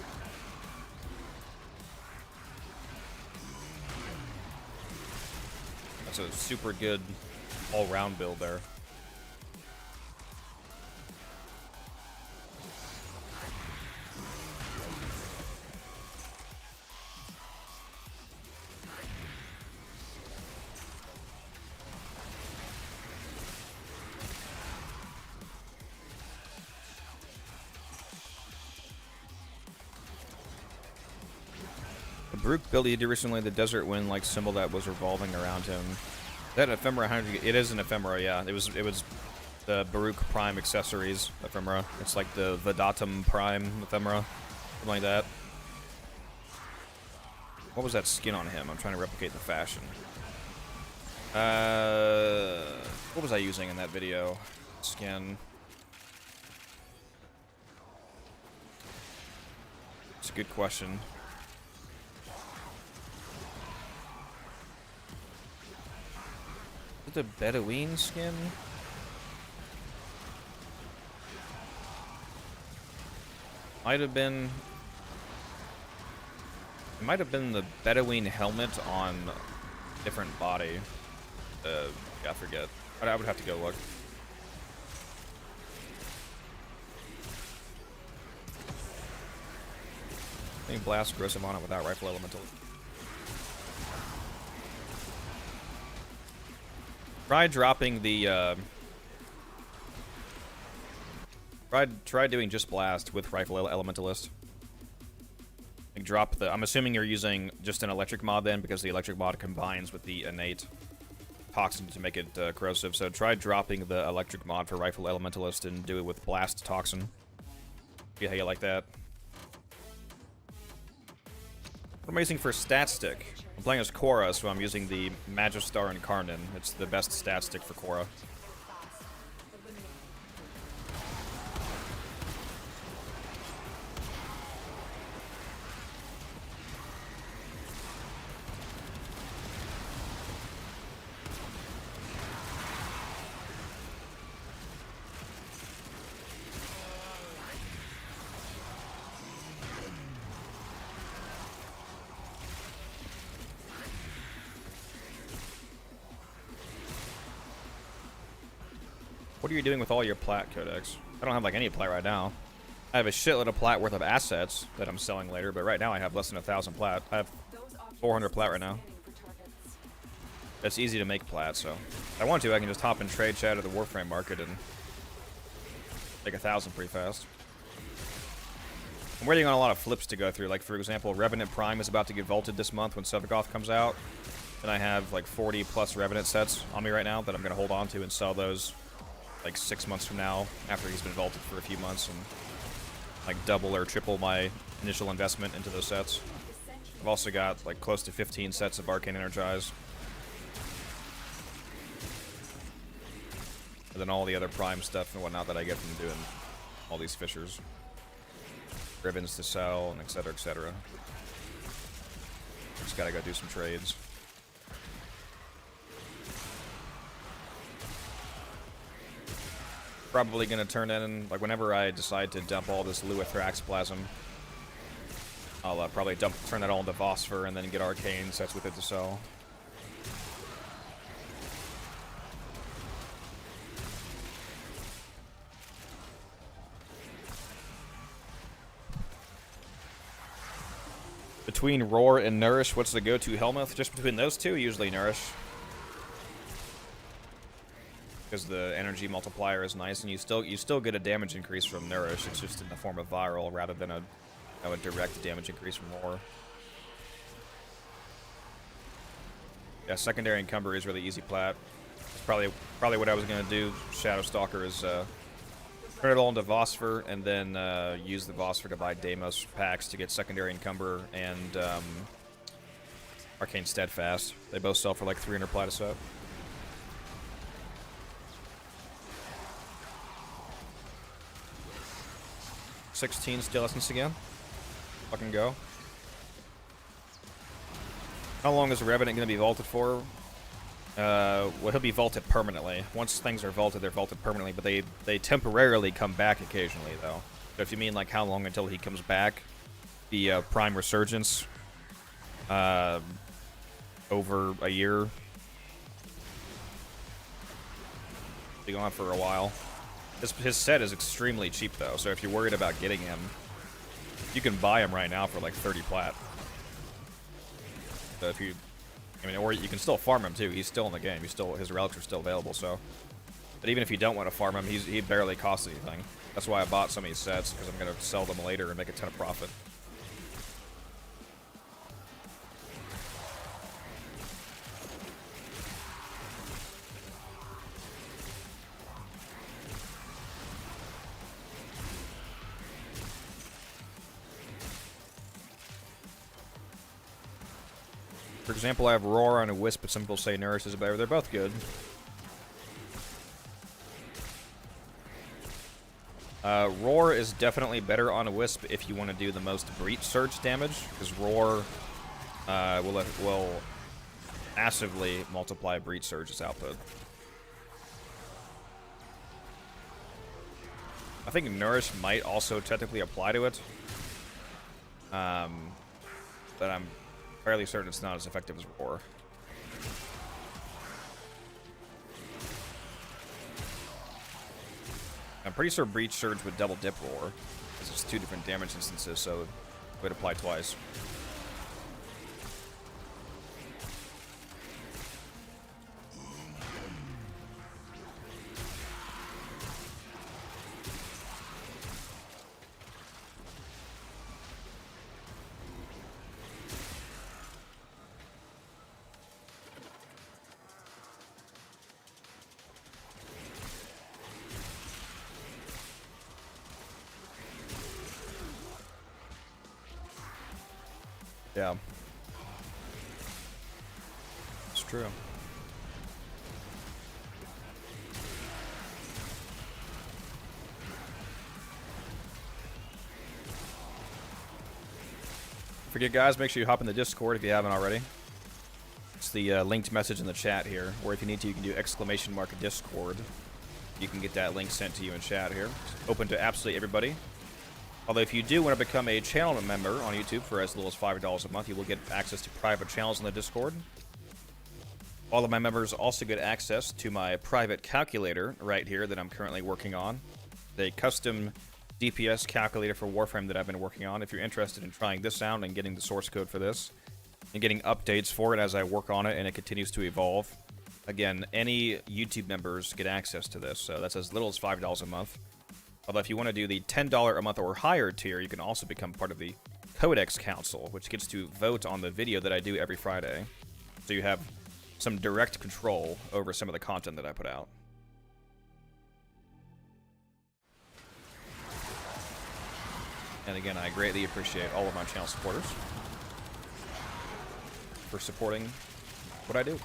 That's a super good all-round build there. Baruch build he did recently, the Desert Wind like symbol that was revolving around him. That ephemera, it is an ephemera, yeah. It was the Baruch Prime accessories ephemera. It's like the Vedatum Prime ephemera, something like that. What was that skin on him? I'm trying to replicate the fashion. What was I using in that video? Skin. It's a good question. The Bedouin skin? Might have been... It might have been the Bedouin helmet on a different body. Yeah, I forget. I would have to go look. I think Blast aggressive on it without Rifle Elemental. Try dropping the, try doing just Blast with Rifle Elementalist. Like drop the. I'm assuming you're using just an electric mod then, because the electric mod combines with the innate toxin to make it corrosive. So try dropping the electric mod for Rifle Elementalist and do it with Blast Toxin. See how you like that. What am I using for stat stick? I'm playing as Cora, so I'm using the Magistar Incarnate. It's the best stat stick for Cora. What are you doing with all your plat, Codex? I don't have like any plat right now. I have a shitload of plat worth of assets that I'm selling later, but right now I have less than 1,000 plat. I have 400 plat right now. It's easy to make plat, so if I want to, I can just hop in trade chat at the Warframe market and make 1,000 pretty fast. I'm waiting on a lot of flips to go through. Like for example, Revenant Prime is about to get vaulted this month when Sevagoth comes out, and I have like 40 plus Revenant sets on me right now that I'm gonna hold on to and sell those like 6 months from now, after he's been vaulted for a few months, and like double or triple my initial investment into those sets. I've also got like close to 15 sets of Arcane Energize. And then all the other Prime stuff and whatnot that I get from doing all these fishers. Ribbons to sell, and etc, etc. Just gotta go do some trades. Probably gonna turn in, like whenever I decide to dump all this Luithrax Plasm, I'll probably turn that all into Phosphor and then get Arcane sets with it to sell. Between Roar and Nourish, what's the go-to Helmuth? Just between those two, usually Nourish. Because the energy multiplier is nice, and you still get a damage increase from Nourish. It's just in the form of viral rather than a direct damage increase from Roar. Yeah, secondary Encumber is really easy plat. It's probably what I was gonna do. Shadow Stalker is turn it all into Phosphor and then use the Phosphor to buy Deimos packs to get secondary Encumber and Arcane Steadfast. They both sell for like 300 plat a set. 16 Steel Essence again. Fucking go. How long is the Revenant going to be vaulted for? Well, he'll be vaulted permanently. Once things are vaulted, they're vaulted permanently, but they temporarily come back occasionally, though. So if you mean, like, how long until he comes back, the Prime Resurgence, over a year. Be gone for a while. His set is extremely cheap, though, so if you're worried about getting him, you can buy him right now for like 30 plat. So if you, I mean, or you can still farm him too. He's still in the game. His relics are still available. So, but even if you don't want to farm him, he barely costs anything. That's why I bought some of these sets, because I'm gonna sell them later and make a ton of profit. For example, I have Roar on a Wisp, but some people say Nourish is better. They're both good. Roar is definitely better on a Wisp if you want to do the most Breach Surge damage, because Roar will massively multiply Breach Surge's output. I think Nourish might also technically apply to it, but I'm fairly certain it's not as effective as Roar. I'm pretty sure Breach Surge would double dip Roar, because it's 2 different damage instances, so it would apply twice. Yeah. It's true. Forget, guys, make sure you hop in the Discord if you haven't already. It's the linked message in the chat here, or if you need to, you can do !Discord. You can get that link sent to you in chat here. It's open to absolutely everybody. Although if you do want to become a channel member on YouTube for as little as $5 a month, you will get access to private channels in the Discord. All of my members also get access to my private calculator right here that I'm currently working on. The custom DPS calculator for Warframe that I've been working on. If you're interested in trying this out and getting the source code for this, and getting updates for it as I work on it and it continues to evolve. Again, any YouTube members get access to this, so that's as little as $5 a month. Although if you want to do the $10 a month or higher tier, you can also become part of the Codex Council, which gets to vote on the video that I do every Friday. So you have some direct control over some of the content that I put out. And again, I greatly appreciate all of my channel supporters for supporting what I do.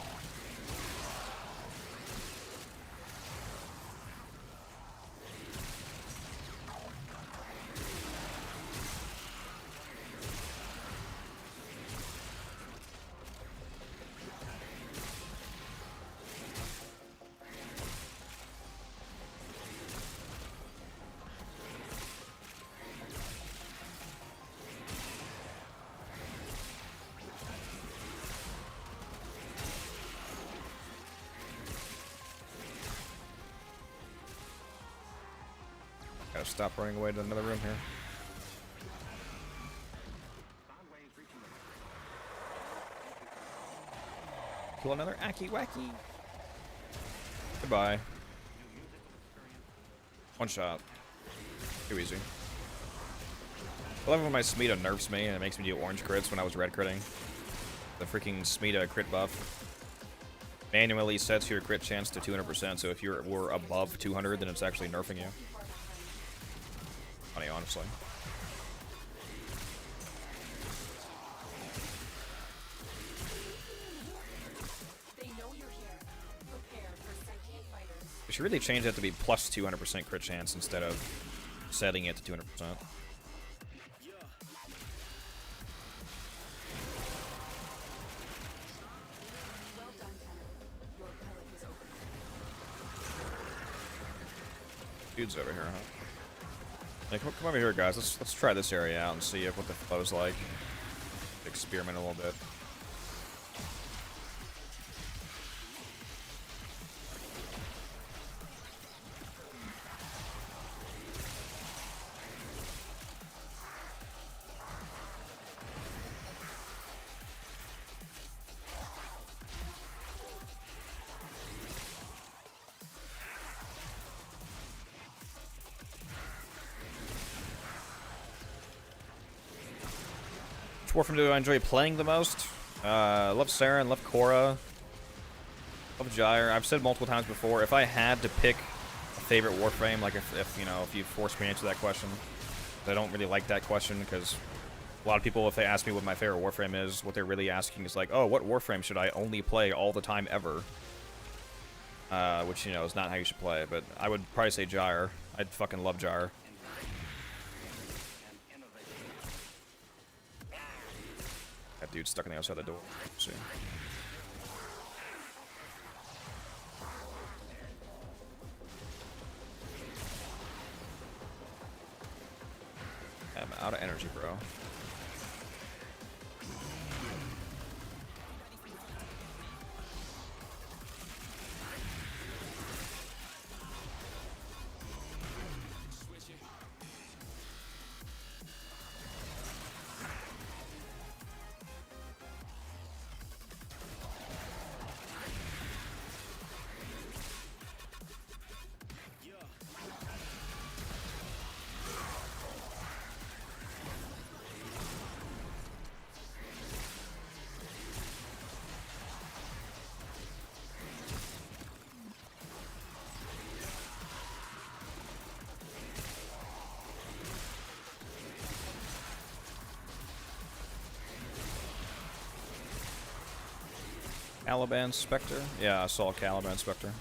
Gotta stop running away to another room here. Kill another Aki Wacky. Goodbye. One shot. Too easy. I love when my Smita nerfs me and it makes me do orange crits when I was red critting. The freaking Smita crit buff manually sets your crit chance to 200%, so if you were above 200, then it's actually nerfing you. Funny, honestly. They know you're here. Prepare for sentient fighters. We should really change that to be plus 200% crit chance instead of setting it to 200%. Well done, Tenor. Your pellet is open. Dude's over here, huh? Hey, come over here, guys. Let's try this area out and see what the flow's like. Experiment a little bit. Warframe do I enjoy playing the most? Love Saren, love Chroma, love Gyre. I've said multiple times before, if I had to pick a favorite Warframe, like if you forced me to answer that question, I don't really like that question because a lot of people, if they ask me what my favorite Warframe is, what they're really asking is like, oh, what Warframe should I only play all the time ever? Which, is not how you should play, but I would probably say Gyre. I'd fucking love Gyre. That dude's stuck on the outside of the door. Let's see. I'm out of energy, bro. Caliban Spectre? Yeah, I saw Caliban Spectre.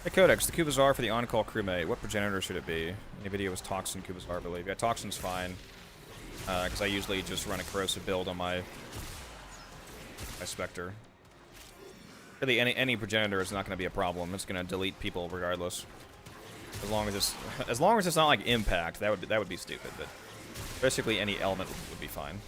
Hey Codex, the Kubazar for the on-call crewmate. What progenitor should it be? Any video was Toxin Kubazar, I believe. Yeah, Toxin's fine. Because I usually just run a corrosive build on my Spectre. Really, any progenitor is not going to be a problem. It's going to delete people regardless. As long as it's not like impact, that would be stupid. But basically, any element would be fine.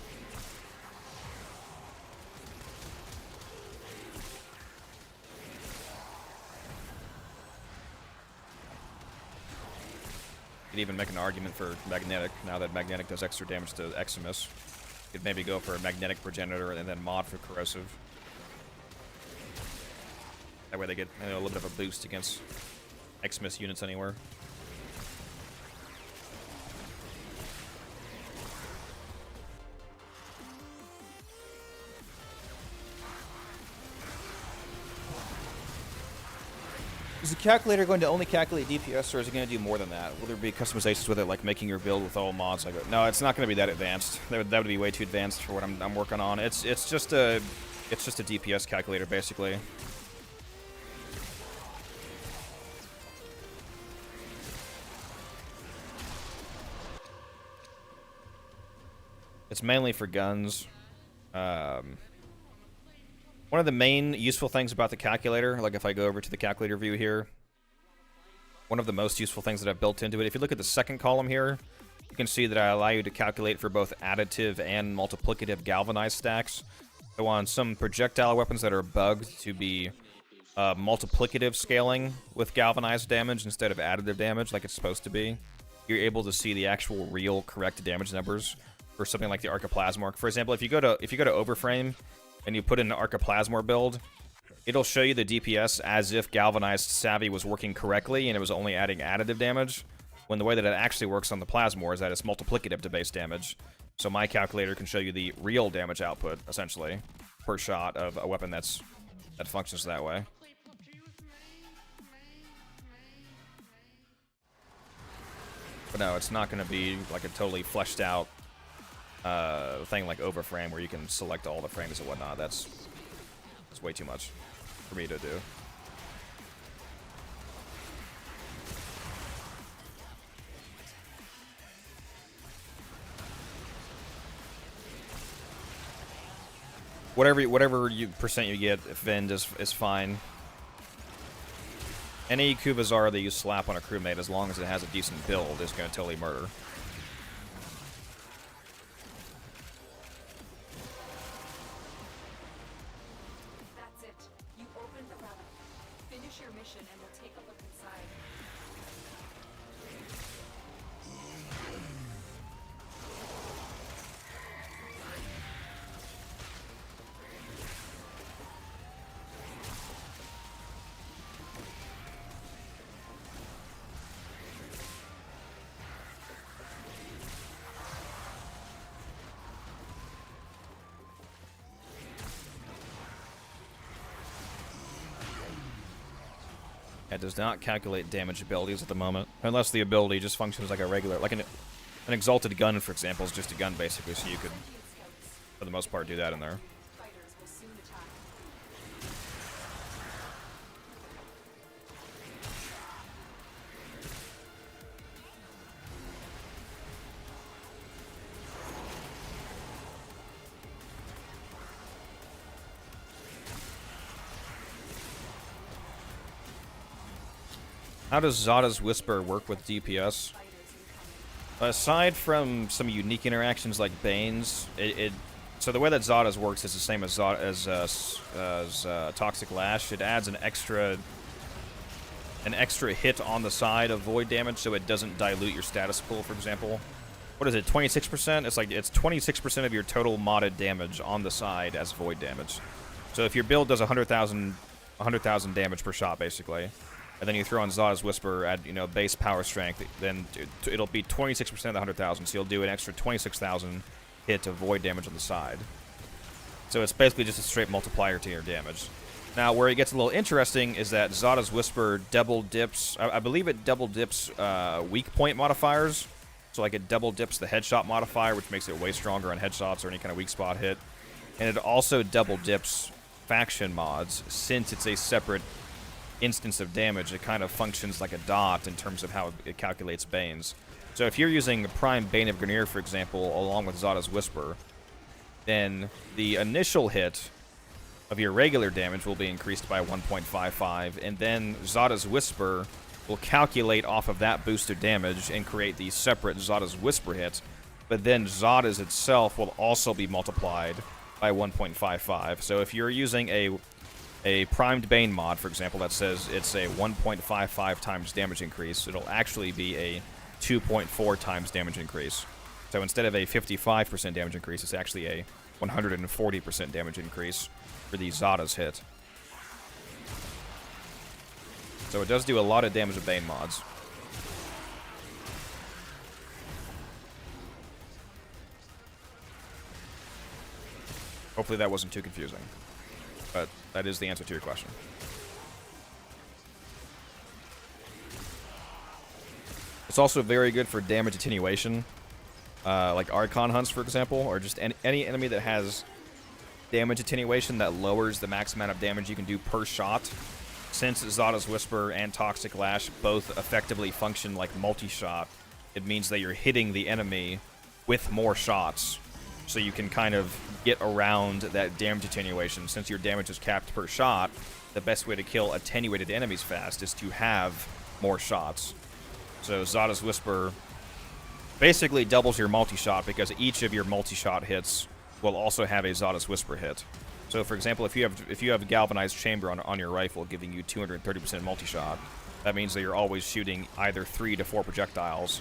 You could even make an argument for magnetic. Now that magnetic does extra damage to Eximus, you could maybe go for a magnetic progenitor and then mod for corrosive. That way they get a little bit of a boost against Eximus units anywhere. Is the calculator going to only calculate DPS, or is it going to do more than that? Will there be customizations with it, like making your build with all mods? Like, no, it's not going to be that advanced. That would be way too advanced for what I'm working on. It's just a DPS calculator basically. It's mainly for guns. One of the main useful things about the calculator, like if I go over to the calculator view here, one of the most useful things that I've built into it, if you look at the second column here, you can see that I allow you to calculate for both additive and multiplicative galvanized stacks. So on some projectile weapons that are bugged to be multiplicative scaling with galvanized damage instead of additive damage like it's supposed to be, you're able to see the actual real correct damage numbers for something like the Archiplasmor. For example, if you go to Overframe and you put in an Archiplasmor build, it'll show you the DPS as if Galvanized Savvy was working correctly and it was only adding additive damage, when the way that it actually works on the Plasmor is that it's multiplicative to base damage. So my calculator can show you the real damage output, essentially, per shot of a weapon that functions that way. But no, it's not going to be like a totally fleshed out thing like Overframe where you can select all the frames and whatnot. That's way too much for me to do. Whatever percent you get, if Vind is fine. Any Kubazar that you slap on a crewmate, as long as it has a decent build, is going to totally murder. That's it. You opened the relic. Finish your mission and we'll take a look inside. It does not calculate damage abilities at the moment, unless the ability just functions like a regular, like an exalted gun, for example, is just a gun basically. So you could, for the most part, do that in there. Fighters will soon attack. How does Zada's Whisper work with DPS? Aside from some unique interactions like Bane's, so the way that Zada's works is the same as Toxic Lash. It adds an extra hit on the side of void damage, so it doesn't dilute your status pool. For example, what is it? 26%. It's 26% of your total modded damage on the side as void damage. So if your build does 100,000 damage per shot, basically, and then you throw on Zada's Whisper at, base power strength, then it'll be 26% of the 100,000, so you'll do an extra 26,000 hit of void damage on the side. So it's basically just a straight multiplier to your damage. Now, where it gets a little interesting is that Zada's Whisper double dips, I believe it double dips weak point modifiers. So like it double dips the headshot modifier, which makes it way stronger on headshots or any kind of weak spot hit. And it also double dips faction mods, since it's a separate instance of damage, it kind of functions like a dot in terms of how it calculates Banes. So if you're using Prime Bane of Grineer, for example, along with Zada's Whisper, then the initial hit of your regular damage will be increased by 1.55, and then Zada's Whisper will calculate off of that boosted damage and create the separate Zada's Whisper hit, but then Zada's itself will also be multiplied by 1.55. So if you're using a Primed Bane mod, for example, that says it's a 1.55 times damage increase, it'll actually be a 2.4 times damage increase. So instead of a 55% damage increase, it's actually a 140% damage increase for the Zada's hit. So it does do a lot of damage with Bane mods. Hopefully that wasn't too confusing. But that is the answer to your question. It's also very good for damage attenuation. Like Archon hunts, for example, or just any enemy that has damage attenuation that lowers the max amount of damage you can do per shot. Since Zada's Whisper and Toxic Lash both effectively function like multi-shot, it means that you're hitting the enemy with more shots. So you can kind of get around that damage attenuation. Since your damage is capped per shot, the best way to kill attenuated enemies fast is to have more shots. So Zada's Whisper basically doubles your multi-shot, because each of your multi-shot hits will also have a Zada's Whisper hit. So for example, if you have Galvanized Chamber on your rifle giving you 230% multi-shot, that means that you're always shooting either 3 to 4 projectiles,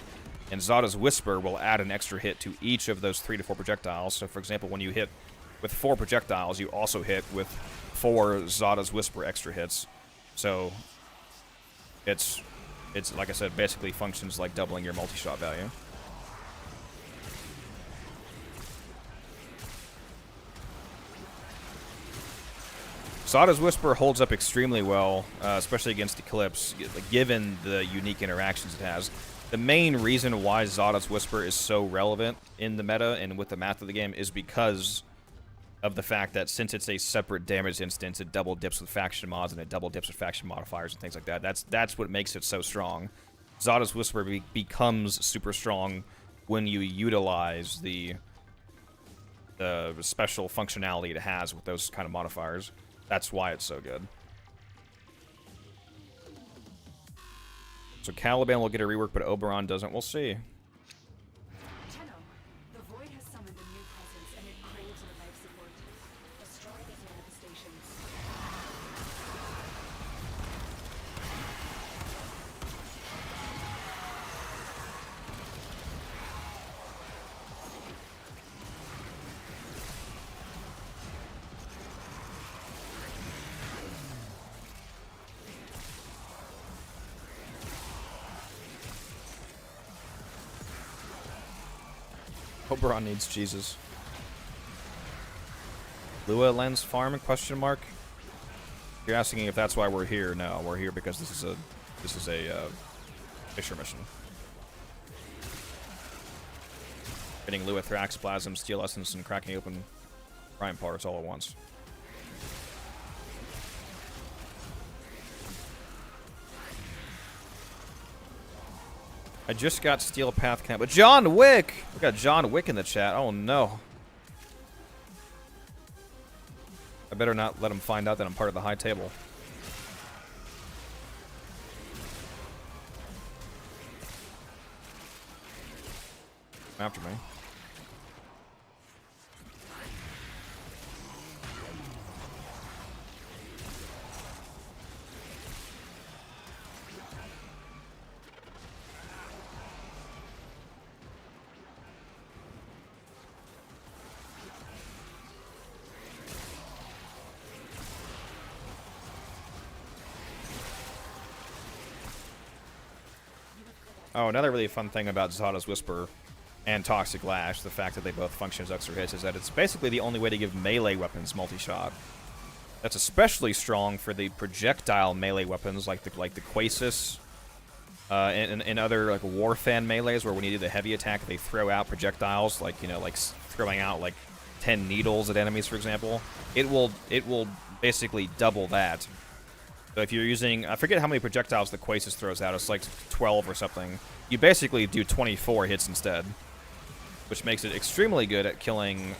and Zada's Whisper will add an extra hit to each of those 3 to 4 projectiles. So for example, when you hit with 4 projectiles, you also hit with 4 Zada's Whisper extra hits. So it's like I said, basically functions like doubling your multi-shot value. Zada's Whisper holds up extremely well, especially against Eclipse, given the unique interactions it has. The main reason why Zada's Whisper is so relevant in the meta and with the math of the game is because of the fact that since it's a separate damage instance, it double dips with faction mods and it double dips with faction modifiers and things like that. That's what makes it so strong. Zada's Whisper becomes super strong when you utilize the special functionality it has with those kind of modifiers. That's why it's so good. So Caliban will get a rework, but Oberon doesn't. We'll see. Tenno, the Void has summoned a new presence and it craves your life support. Destroy these manifestations. Oberon needs Jesus. Lua lens farm? Question mark. You're asking if that's why we're here? No, we're here because this is a Fisher mission. Getting Lua Thrax, Plasm, Steel Essence, and cracking open Prime parts all at once. I just got Steel Path Camp, but John Wick! We got John Wick in the chat. Oh no. I better not let him find out that I'm part of the high table. After me. Oh, another really fun thing about Zada's Whisper and Toxic Lash, the fact that they both function as extra hits, is that it's basically the only way to give melee weapons multi-shot. That's especially strong for the projectile melee weapons like the Quasis and other like Warframe melees, where when you do the heavy attack, they throw out projectiles, like, you know, like throwing out like 10 needles at enemies, for example, it will basically double that. So if you're using, I forget how many projectiles the Quasis throws out, it's like 12 or something. You basically do 24 hits instead, which makes it extremely good at killing,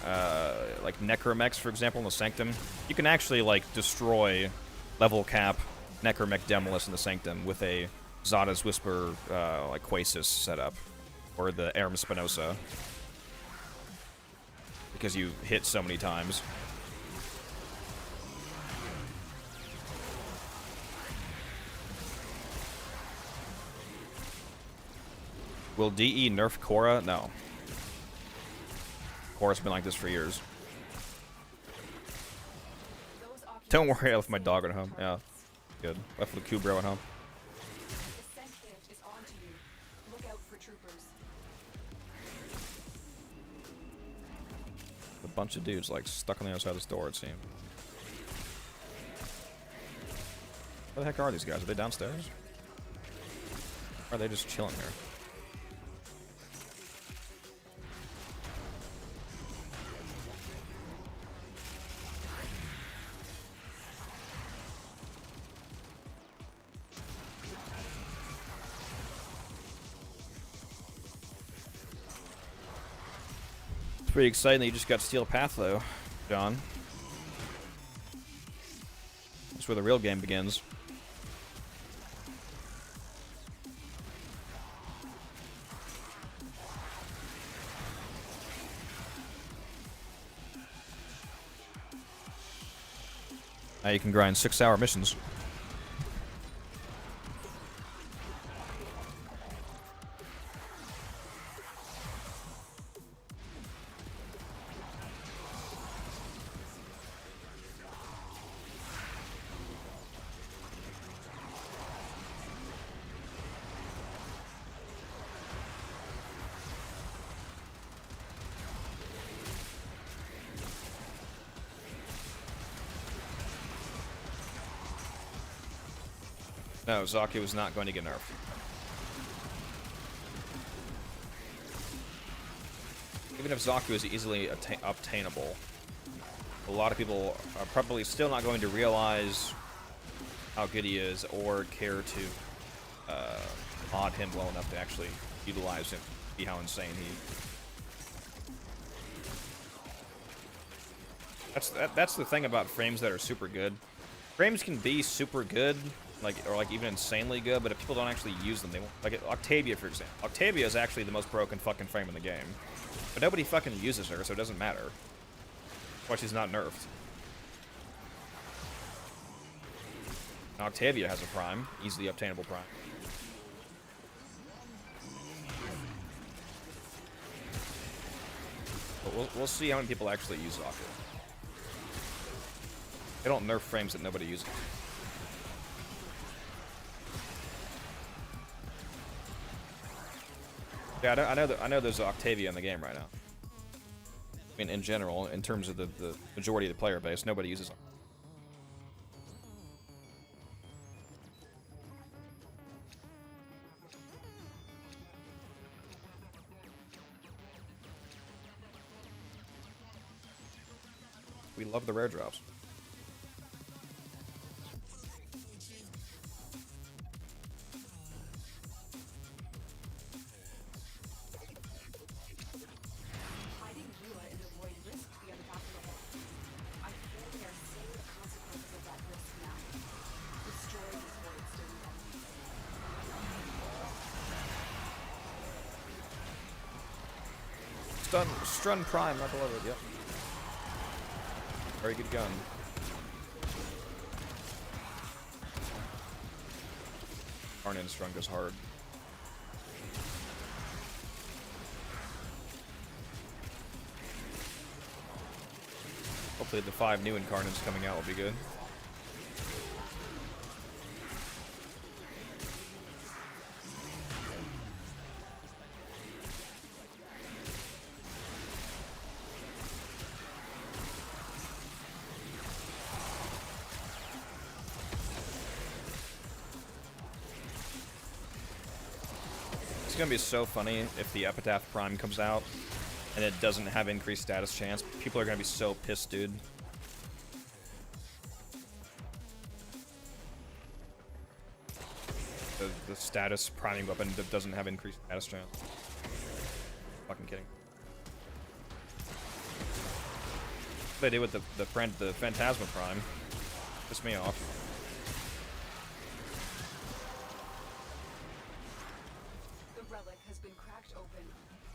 like necromechs, for example, in the Sanctum. You can actually like destroy level cap necromech Demolus in the Sanctum with a Zada's Whisper, like Quasis setup, or the Aram Spinoza, because you hit so many times. Will DE nerf Cora? No. Cora's been like this for years. Don't worry, I left my dog at home. Yeah, good. Left the Kubro at home. The scent hit is onto you. Look out for troopers. A bunch of dudes like stuck on the other side of this door, it seemed. Where the heck are these guys? Are they downstairs? Or are they just chilling here? Pretty exciting that you just got Steel Path, though, John. That's where the real game begins. Now you can grind 6-hour missions. No, Zaku was not going to get nerfed. Even if Zaku is easily obtainable, a lot of people are probably still not going to realize how good he is or care to mod him well enough to actually utilize him, see how insane That's the thing about frames that are super good. Frames can be super good, or even insanely good, but if people don't actually use them, they won't. Like Octavia, for example. Octavia is actually the most broken fucking frame in the game, but nobody fucking uses her, so it doesn't matter. That's why she's not nerfed. And Octavia has a prime, easily obtainable prime. But we'll see how many people actually use Zaku. They don't nerf frames that nobody uses. Yeah, I know there's Octavia in the game right now. I mean, in general, in terms of the majority of the player base, nobody uses them. We love the rare drops. Strun Prime, right below it, yep. Very good gun. Arnin Strun goes hard. Hopefully the 5 new Incarnates coming out will be good. It's gonna be so funny if the Epitaph Prime comes out and it doesn't have increased status chance, people are gonna be so pissed, dude. The status priming weapon that doesn't have increased status chance. Fucking kidding. What they did with the Phantasma Prime pissed me off. The relic has been cracked open.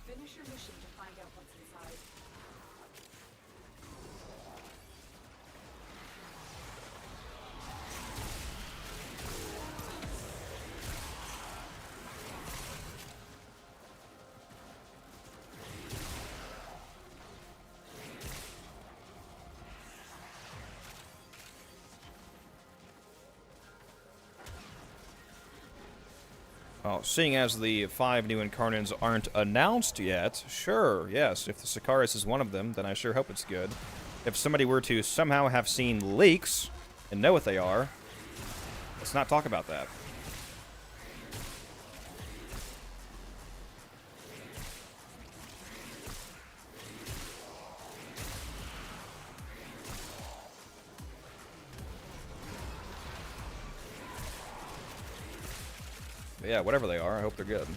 Finish your mission to find out what's inside. Oh, seeing as the 5 new Incarnants aren't announced yet, sure, yes, if the Sikaris is one of them, then I sure hope it's good. If somebody were to somehow have seen leaks and know what they are, let's not talk about that. But yeah, whatever they are, I hope they're good.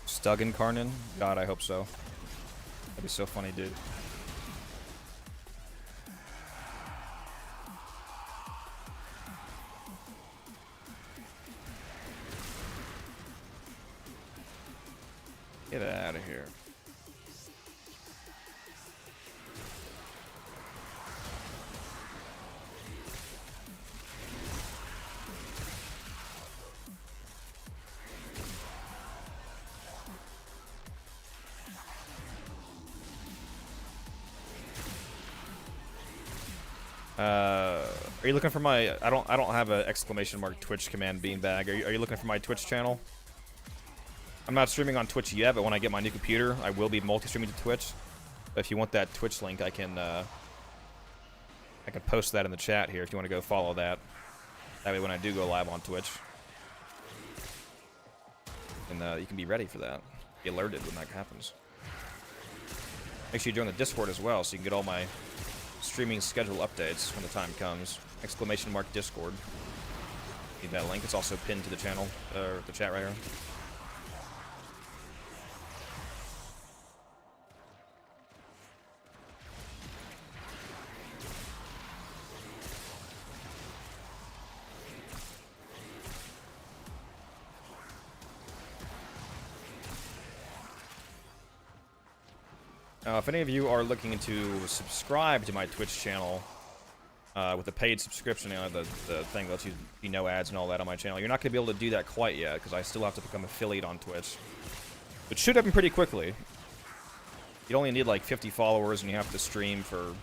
Stug Incarnate? God, I hope so. That'd be so funny, dude. Get out of here. Are you looking for my? I don't have an exclamation mark Twitch command beanbag. Are you looking for my Twitch channel? I'm not streaming on Twitch yet, but when I get my new computer, I will be multi-streaming to Twitch. But if you want that Twitch link, I can post that in the chat here if you want to go follow that. That way when I do go live on Twitch, and you can be ready for that. Be alerted when that happens. Make sure you join the Discord as well so you can get all my streaming schedule updates when the time comes. Exclamation mark Discord. Need that link. It's also pinned to the channel, or the chat right here. If any of you are looking to subscribe to my Twitch channel with a paid subscription, the thing that lets you see no ads and all that on my channel, you're not going to be able to do that quite yet because I still have to become affiliate on Twitch. It should happen pretty quickly. You only need like 50 followers and you have to stream for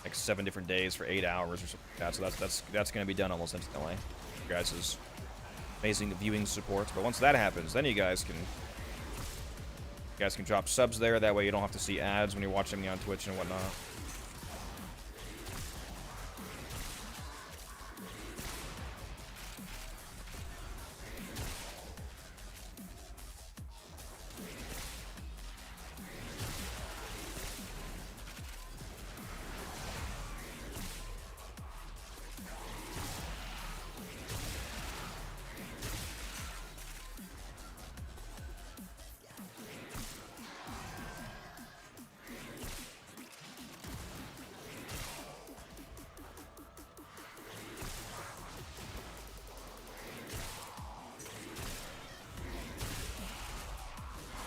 like 7 different days for 8 hours or something like that. So that's going to be done almost instantly. You guys' amazing viewing support. But once that happens, then you guys can drop subs there. That way you don't have to see ads when you're watching me on Twitch and whatnot.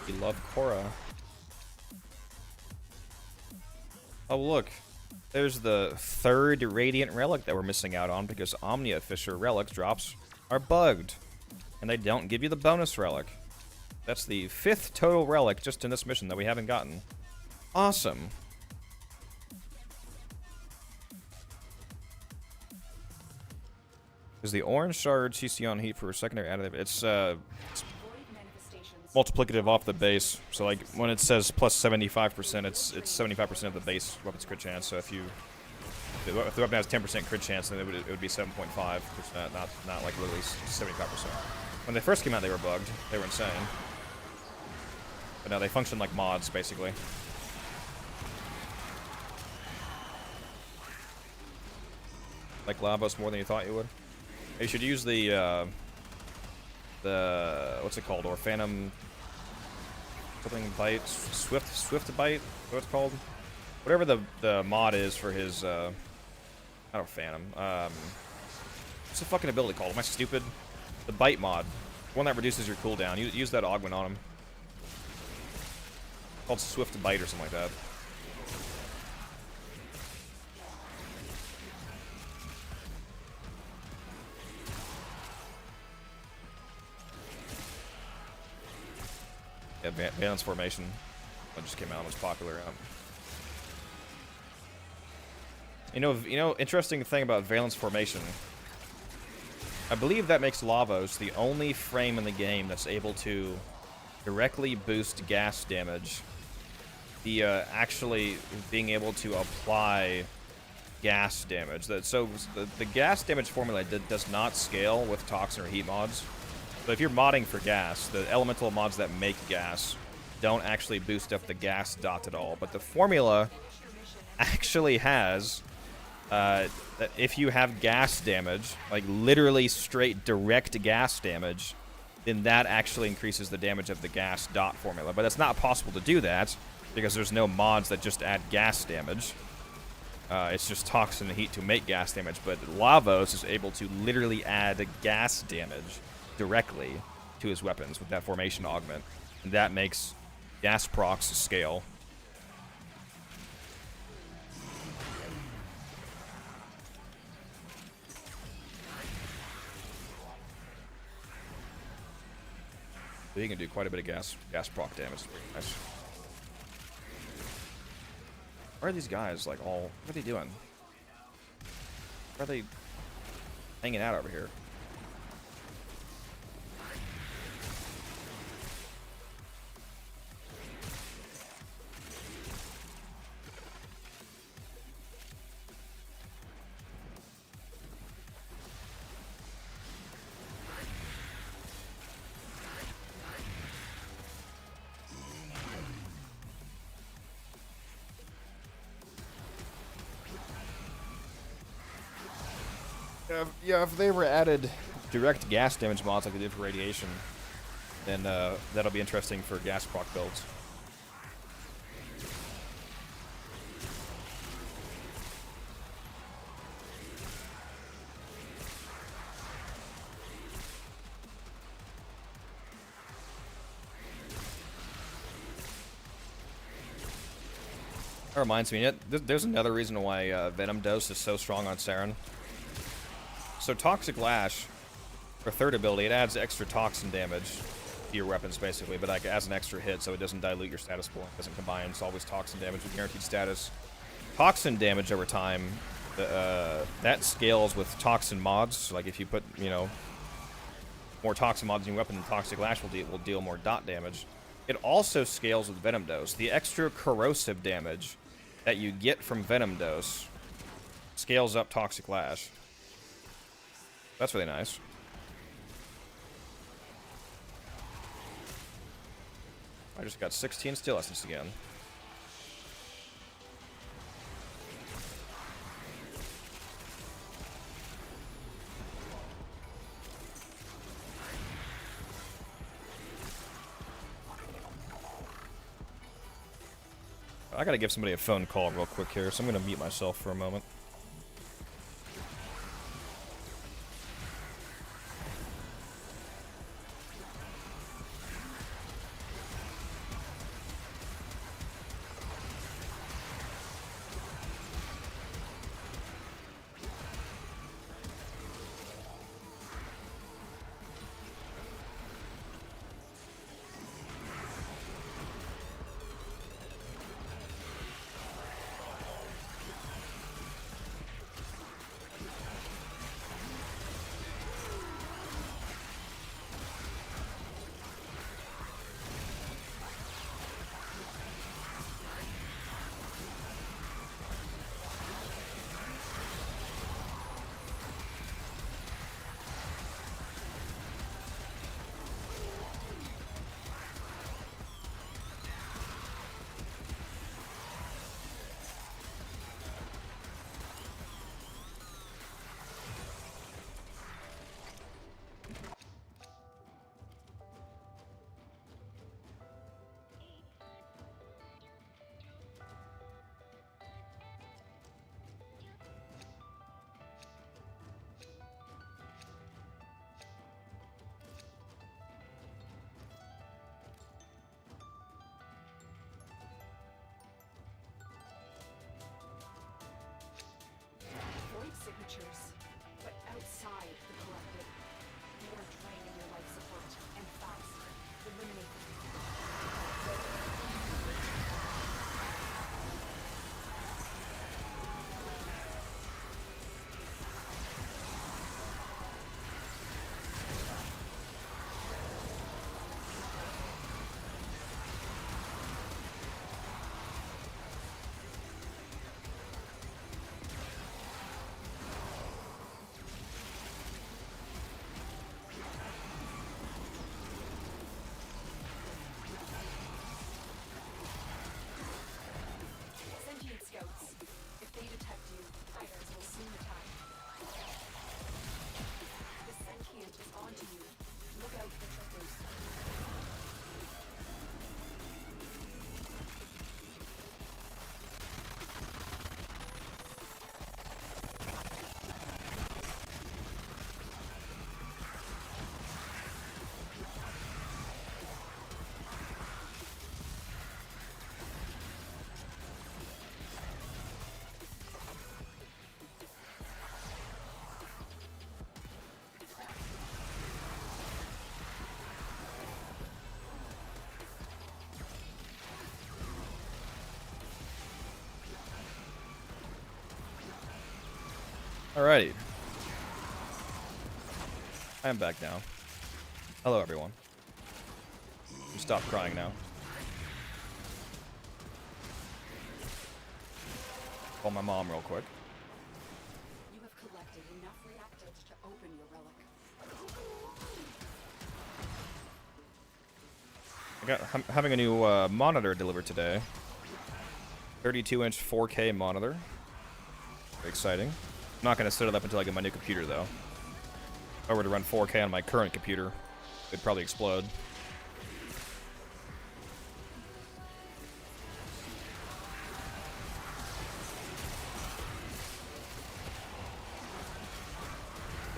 You love Chroma. Oh, look. There's the 3rd Radiant Relic that we're missing out on because Omnia Fisher Relic drops are bugged. And they don't give you the bonus relic. That's the 5th total relic just in this mission that we haven't gotten. Awesome. Is the orange shard CC on heat for a secondary additive? It's multiplicative off the base. So like when it says plus 75%, it's 75% of the base weapon's crit chance. So if the weapon has 10% crit chance, then it would be 7.5%, not like literally 75%. When they first came out, they were bugged. They were insane. But now they function like mods, basically. Like Lavos more than you thought you would. You should use the what's it called? Or Phantom something bite, Swift bite. What it's called? Whatever the mod is for his I don't Phantom. What's the fucking ability called? Am I stupid? The bite mod, one that reduces your cooldown. Use that augment on him. It's called Swift bite or something like that. Yeah, Valence Formation. That just came out. It was popular. You know, interesting thing about Valence Formation. I believe that makes Lavos the only frame in the game that's able to directly boost gas damage. The actually being able to apply gas damage. So the gas damage formula does not scale with toxin or heat mods. So if you're modding for gas, the elemental mods that make gas don't actually boost up the gas dot at all. But the formula actually has that if you have gas damage, like literally straight direct gas damage, then that actually increases the damage of the gas dot formula. But it's not possible to do that because there's no mods that just add gas damage. It's just toxin and heat to make gas damage. But Lavos is able to literally add gas damage directly to his weapons with that formation augment, and that makes gas procs scale. So you can do quite a bit of gas proc damage. It's pretty nice. Where are these guys like all? What are they doing? Why are they hanging out over here? Yeah, if they ever added direct gas damage mods like they did for radiation, then that'll be interesting for gas proc builds. That reminds me, there's another reason why Venom Dose is so strong on Saren. So Toxic Lash, for third ability, it adds extra toxin damage to your weapons, basically, but like as an extra hit, so it doesn't dilute your status pool. It doesn't combine. It's always toxin damage with guaranteed status. Toxin damage over time, that scales with toxin mods. So like if you put, you know, more toxin mods in your weapon, then Toxic Lash will deal more dot damage. It also scales with Venom Dose. The extra corrosive damage that you get from Venom Dose scales up Toxic Lash. That's really nice. I just got 16 Steel Essence again. I gotta give somebody a phone call real quick here, so I'm gonna mute myself for a moment. Alrighty. I am back now. Hello, everyone. You stop crying now. Call my mom real quick. You have collected enough reactants to open your relic. I'm having a new monitor delivered today. 32-inch 4K monitor. Very exciting. I'm not going to set it up until I get my new computer, though. If I were to run 4K on my current computer, it'd probably explode.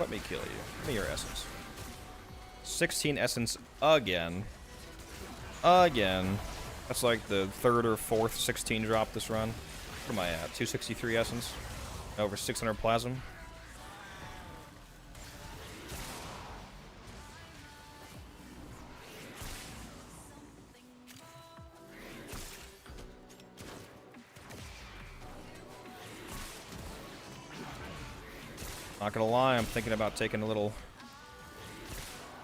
Let me kill you. Give me your essence. 16 essence again. Again. That's like the third or fourth 16 drop this run. What am I at? 263 essence. Over 600 plasm. Not gonna lie, I'm thinking about taking a little...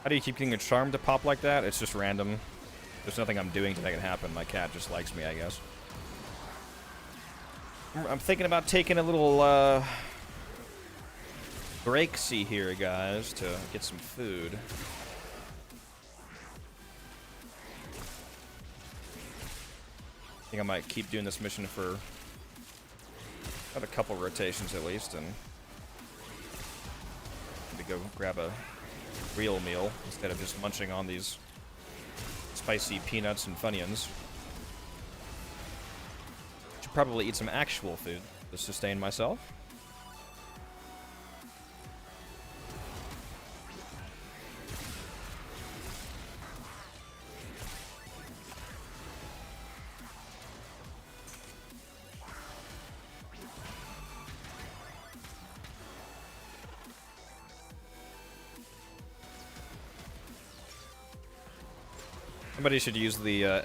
How do you keep getting a charm to pop like that? It's just random. There's nothing I'm doing to make it happen. My cat just likes me, I guess. I'm thinking about taking a little, break-see here, guys, to get some food. I think I might keep doing this mission for about a couple rotations at least, and maybe go grab a real meal instead of just munching on these spicy peanuts and Funyuns. Should probably eat some actual food to sustain myself. Somebody should use the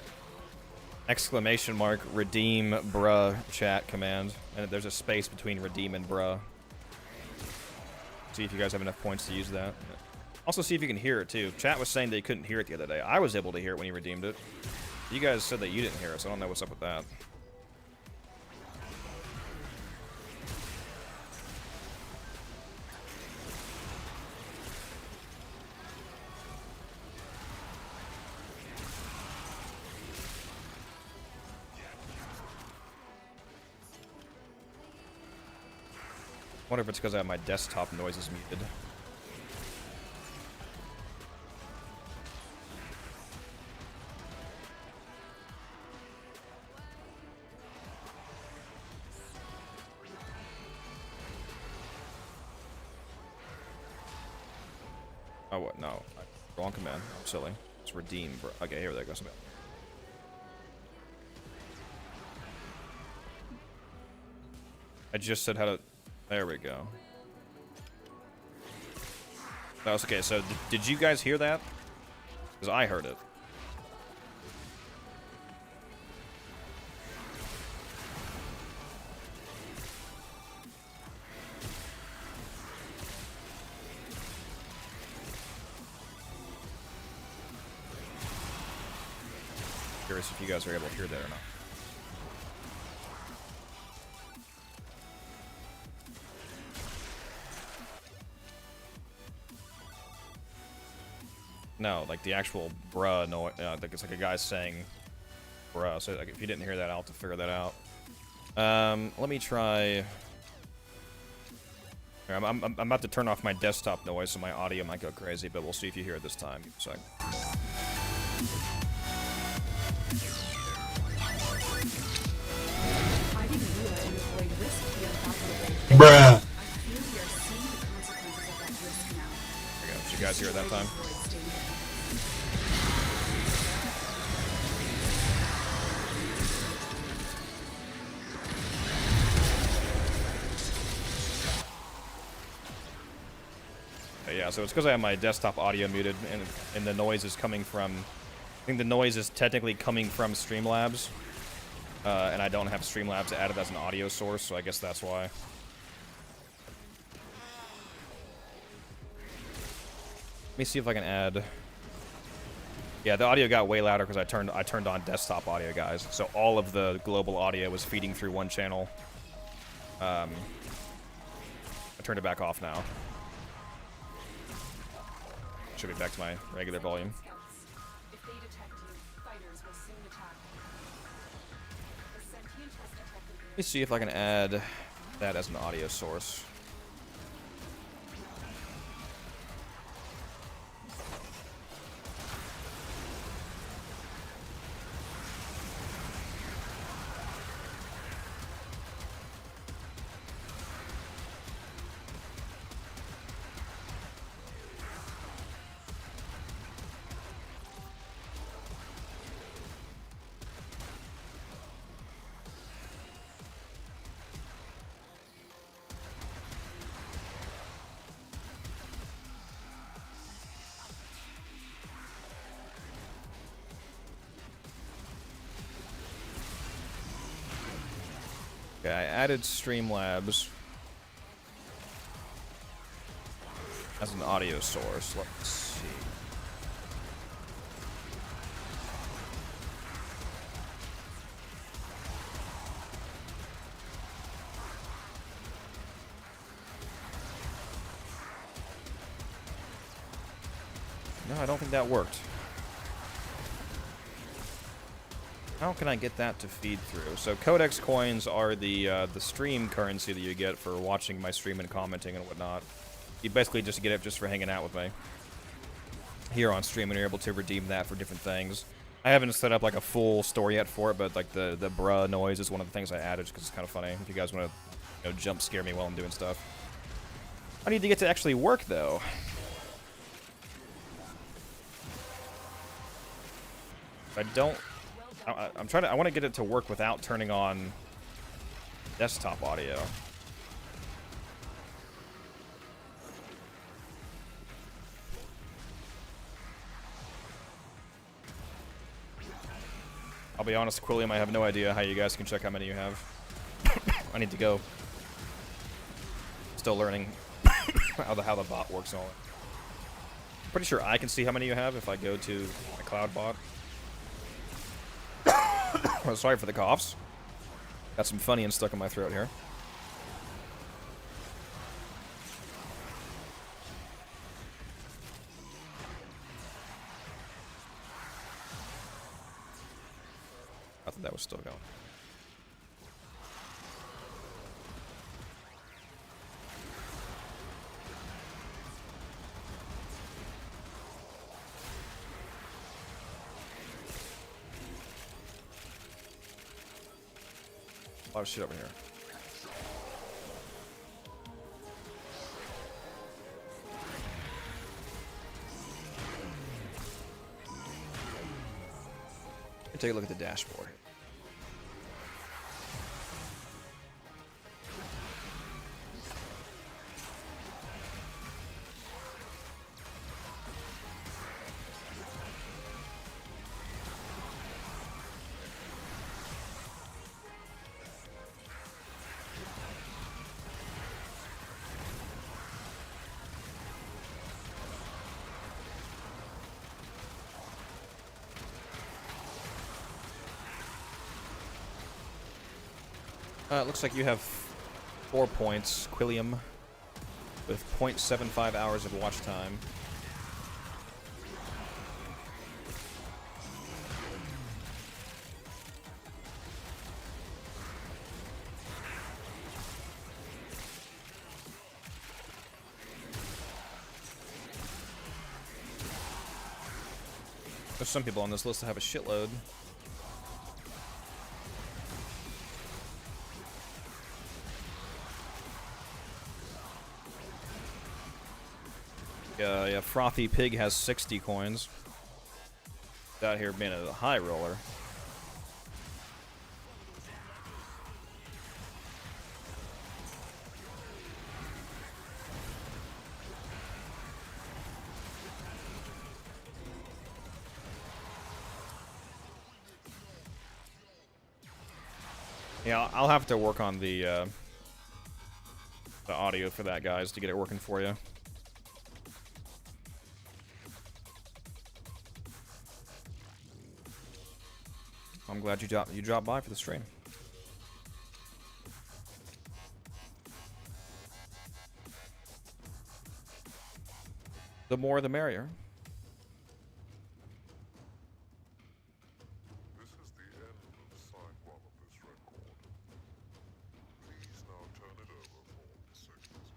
exclamation mark redeem bruh chat command, and there's a space between redeem and bruh. See if you guys have enough points to use that. Also see if you can hear it too. Chat was saying they couldn't hear it the other day. I was able to hear it when you redeemed it. You guys said that you didn't hear it, so I don't know what's up with that. I wonder if it's because I have my desktop noises muted. Oh, what? No. Wrong command. I'm silly. It's redeem, bro. Okay, here that goes. I just said how to... There we go. That was okay. So, did you guys hear that? Because I heard it. Curious if you guys are able to hear that or not. No, like the actual bruh noise. Like it's like a guy saying bruh. So like, if you didn't hear that, I'll have to figure that out. Let me try. Here, I'm about to turn off my desktop noise, so my audio might go crazy, but we'll see if you hear it this time. Give me a sec. I didn't do it to avoid risk here. Bruh. I feel we are seeing the consequences of that risk now. There you go. Did you guys hear it that time? Yeah, so it's because I have my desktop audio muted, and the noise is coming from... I think the noise is technically coming from Streamlabs, and I don't have Streamlabs added as an audio source, so I guess that's why. me see if I can add. Yeah, the audio got way louder because I turned on desktop audio, guys. So all of the global audio was feeding through one channel. I turned it back off now. Should be back to my regular volume. Scouts. If they detect you, fighters will soon attack. The sentient has detected Let me see if I can add that as an audio source. Okay, I added Streamlabs as an audio source. Let's see. No, I don't think that worked. How can I get that to feed through? So Codex coins are the stream currency that you get for watching my stream and commenting and whatnot. You basically just get it just for hanging out with me here on stream, and you're able to redeem that for different things. I haven't set up like a full store yet for it, but like the bruh noise is one of the things I added because it's kind of funny. If you guys want to, jump scare me while I'm doing stuff. I need to get to actually work though. I don't. I'm trying to. I want to get it to work without turning on desktop audio. I'll be honest, Quilliam, I have no idea how you guys can check how many you have. I need to go. Still learning how the bot works and all that. Pretty sure I can see how many you have if I go to my cloud bot. Oh, sorry for the coughs. Got some Funyuns stuck in my throat here. I thought that was still going. A lot of shit over here. Take a look at the dashboard. It looks like you have 4 points, Quilliam, with 0.75 hours of watch time. There's some people on this list that have a shitload. Yeah, Frothy Pig has 60 coins. Out here being a high roller. Yeah, I'll have to work on the audio for that, guys, to get it working for you. I'm glad you dropped by for the stream. The more, the merrier. This is the end of side one of this record. Please now turn it over for signals.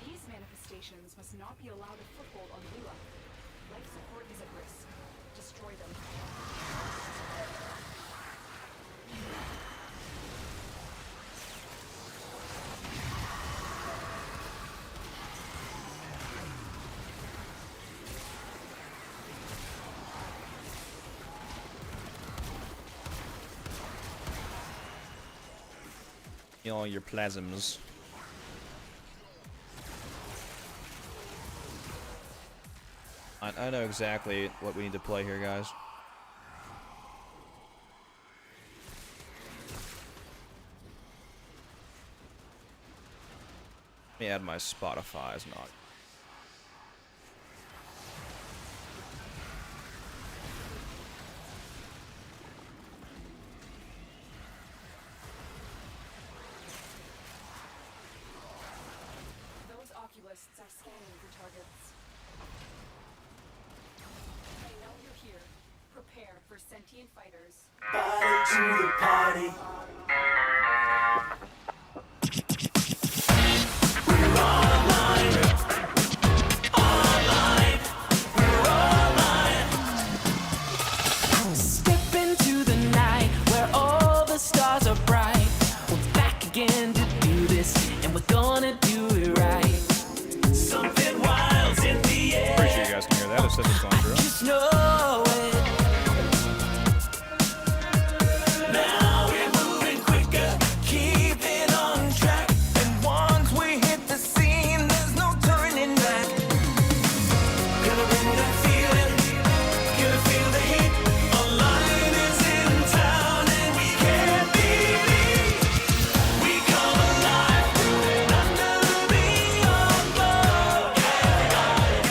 These manifestations must not be allowed a foothold on Lua. Life support is at risk. Destroy them. All your plasms. I know exactly what we need to play here, guys. Let me add my Spotify as not. Those oculists are scanning for targets. I know you're here. Prepare for sentient fighters. Body to the party. We're online. Online. We're online. Step into the night where all the stars are bright. We're back again to do this, and we're gonna do it right. Something wild's in the air. Pretty sure you guys can hear that if something's going through. Just know it. Now we're moving quicker, keeping on track. And once we hit the scene, there's no turning back. Gonna bring that feeling, gonna feel the heat. A lion is in town and we can't be beat. We come alive, under the neon glow.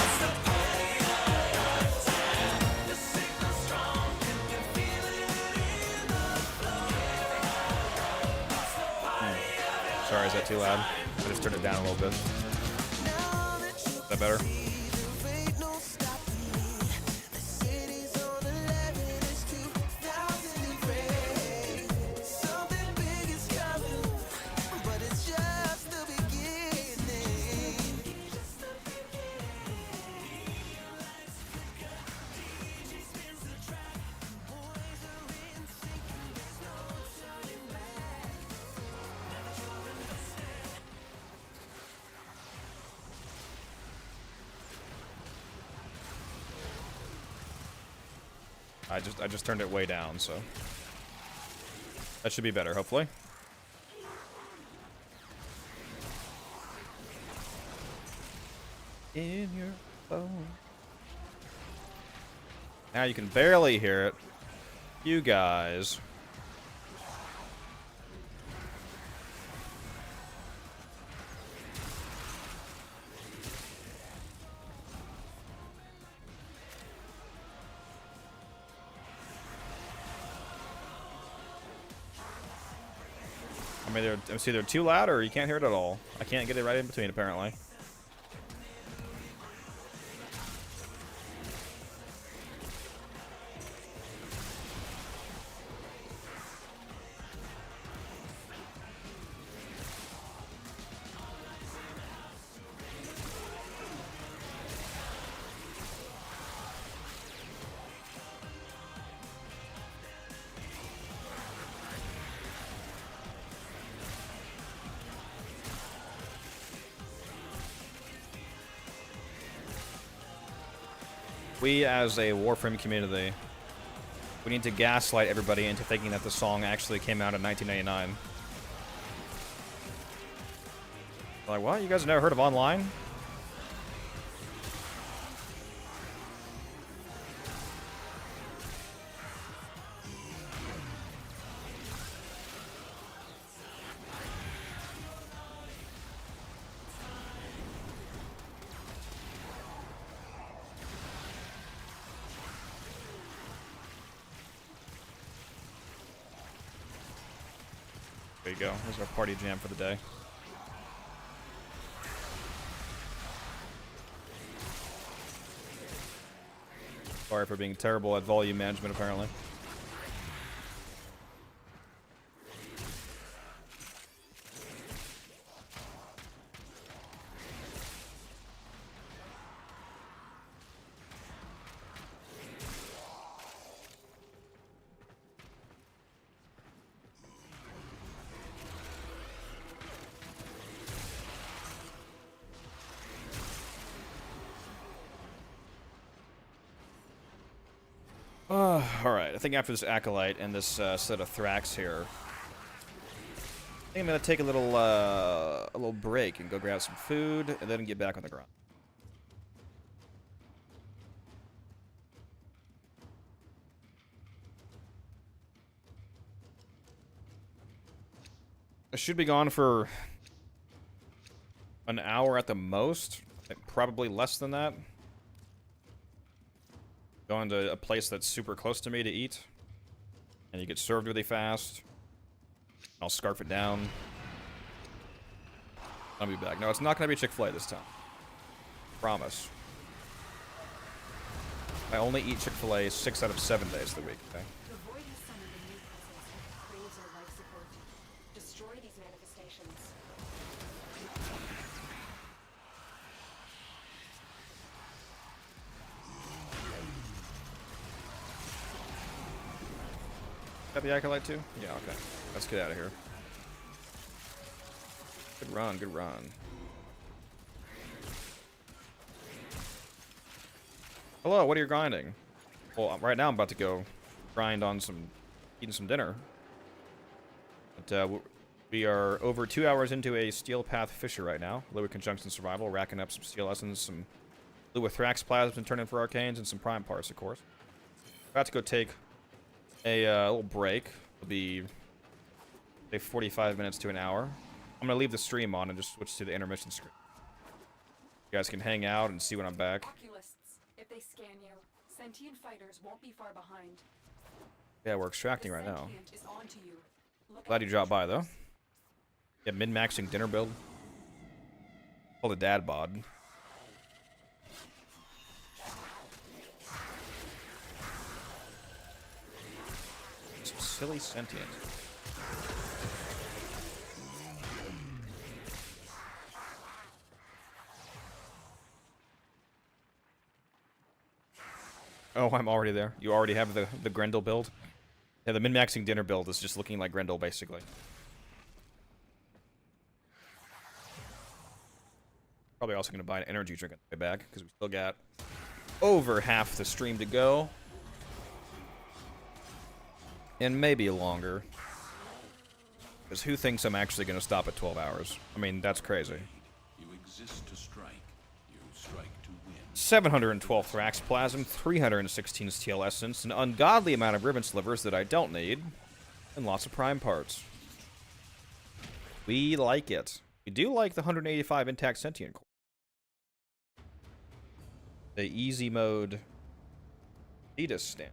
It's the party of our time. The signal's strong, you can feel it in the flow. Sorry, is that too loud? I just turned it down a little bit. Is that better? I just turned it way down, so that should be better, hopefully. In your phone. Now you can barely hear it. You guys. It's either too loud or you can't hear it at all. I can't get it right in between, apparently. We, as a Warframe community, we need to gaslight everybody into thinking that the song actually came out in 1999. Like, what? You guys never heard of Online? There you go. There's our party jam for the day. Sorry for being terrible at volume management, apparently. Alright, I think after this Acolyte and this set of Thrax here, I think I'm gonna take a little break and go grab some food and then get back on the grind. I should be gone for an hour at the most, probably less than that. Going to a place that's super close to me to eat. And you get served really fast. I'll scarf it down. I'll be back. No, it's not going to be Chick-fil-A this time. Promise. I only eat Chick-fil-A 6 out of 7 days of the week, okay? The void has summoned a new presence that craves our life support. Destroy these manifestations. Got the Acolyte too? Yeah, okay. Let's get out of here. Good run, good run. Hello, what are you grinding? Well, right now I'm about to go grind on eating some dinner. But we are over 2 hours into a Steel Path Fisher right now. Lua Conjunction Survival, racking up some Steel Essence, some Lua Thrax Plasmas and turning for Arcanes, and some Prime Parts, of course. About to go take a little break. It'll be say 45 minutes to an hour. I'm gonna leave the stream on and just switch to the intermission screen. You guys can hang out and see when I'm back. Oculists, if they scan you, sentient fighters won't be far behind. Yeah, we're extracting The right now. sentient is onto you. Look Glad out you for dropped by traps. though. Yeah, min-maxing dinner build. Called a dad bod. Some silly sentient. Oh, I'm already there. You already have the Grendel build? Yeah, the min-maxing dinner build is just looking like Grendel, basically. Probably also going to buy an energy drink on the way back, because we still got over half the stream to go. And maybe longer. Because who thinks I'm actually going to stop at 12 hours? I mean, that's crazy. You exist to strike. You strike to win. 712 Thrax Plasm, 316 Steel Essence, an ungodly amount of ribbon slivers that I don't need, and lots of Prime Parts. We like it. We do like the 185 intact Sentient Core. The easy mode Fetus stamp.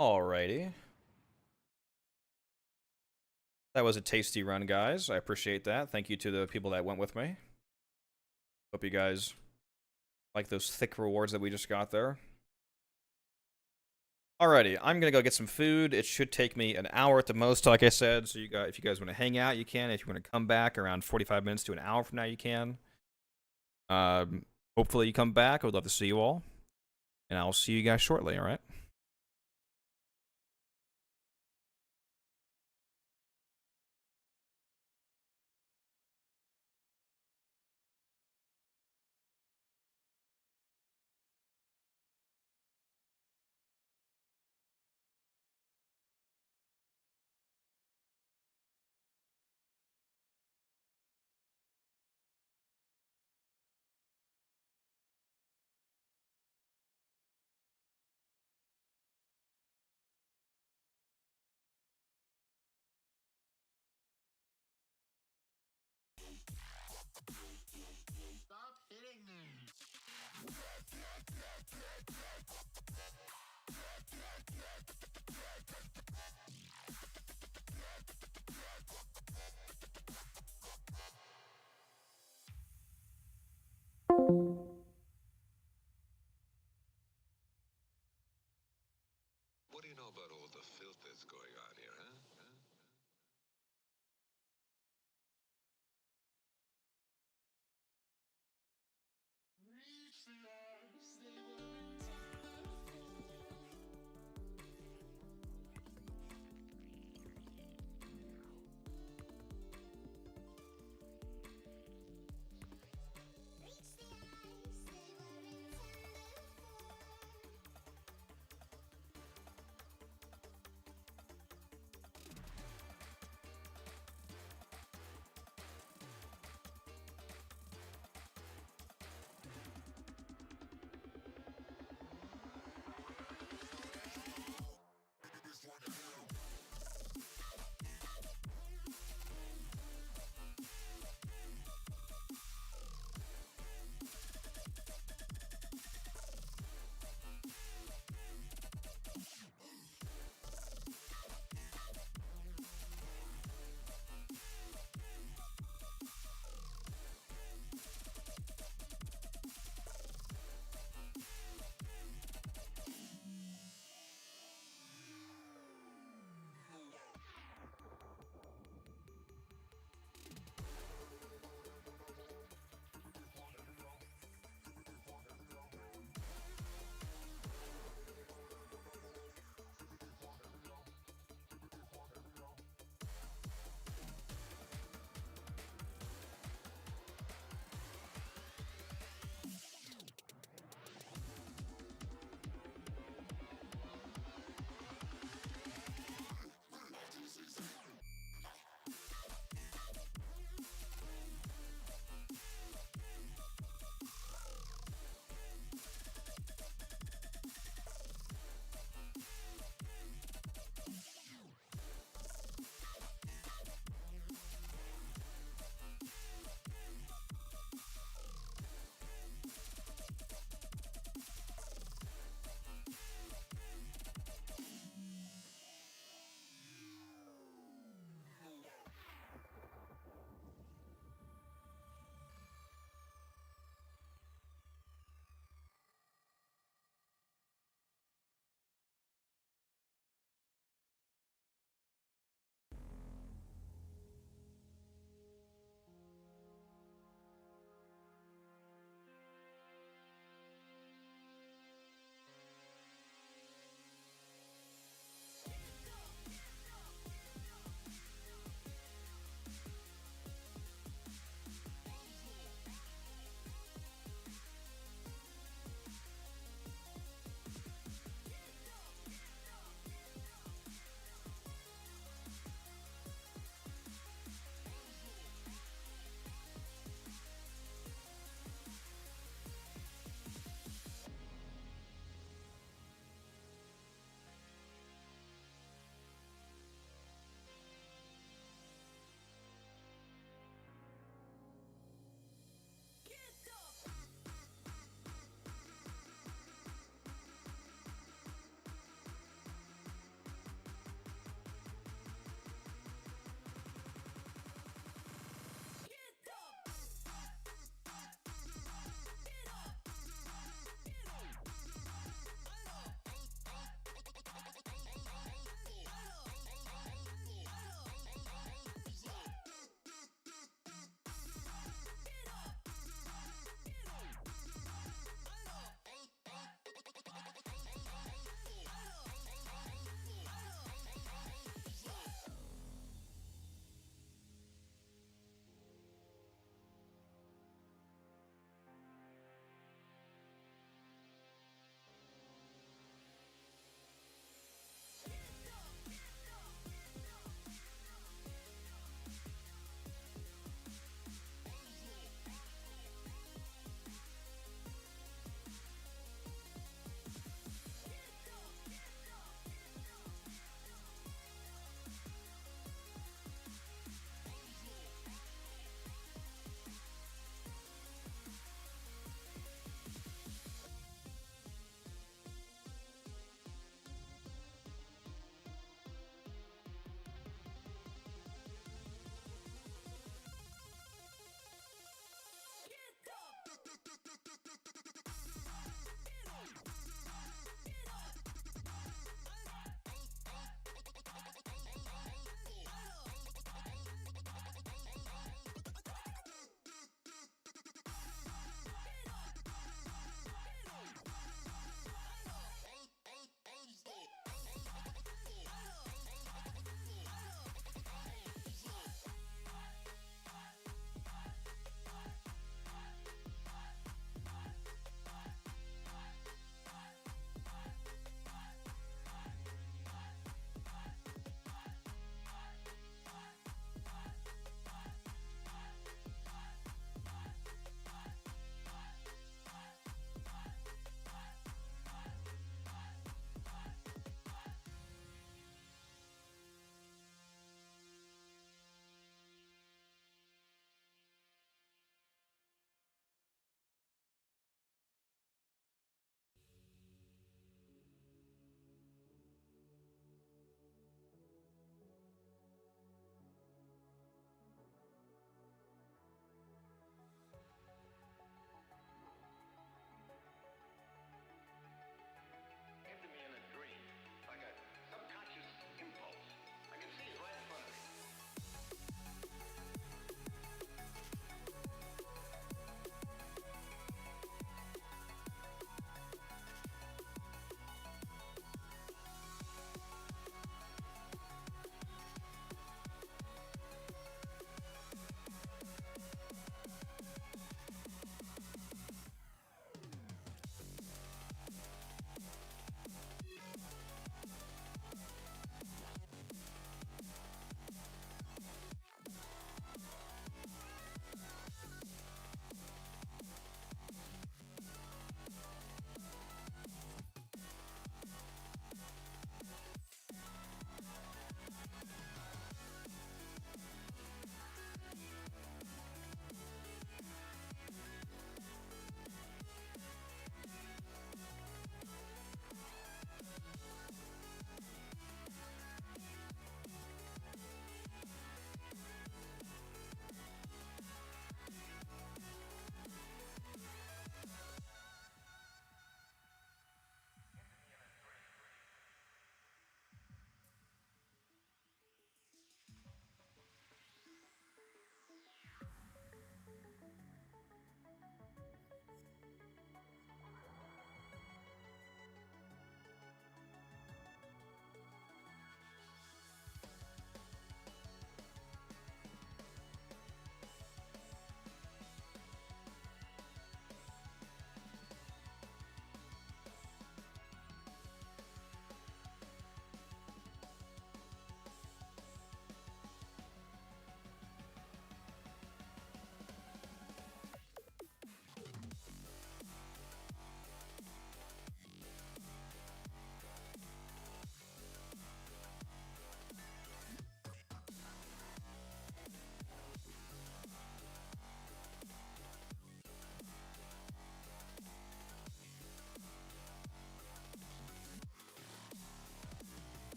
Alrighty. That was a tasty run, guys. I appreciate that. Thank you to the people that went with me. Hope you guys like those thick rewards that we just got there. Alrighty, I'm gonna go get some food. It should take me an hour at the most, like I said. So if you guys want to hang out, you can. If you want to come back around 45 minutes to an hour from now, you can. Hopefully you come back. I would love to see you all. And I'll see you guys shortly, alright? What do you know about all the filth that's going on here, huh?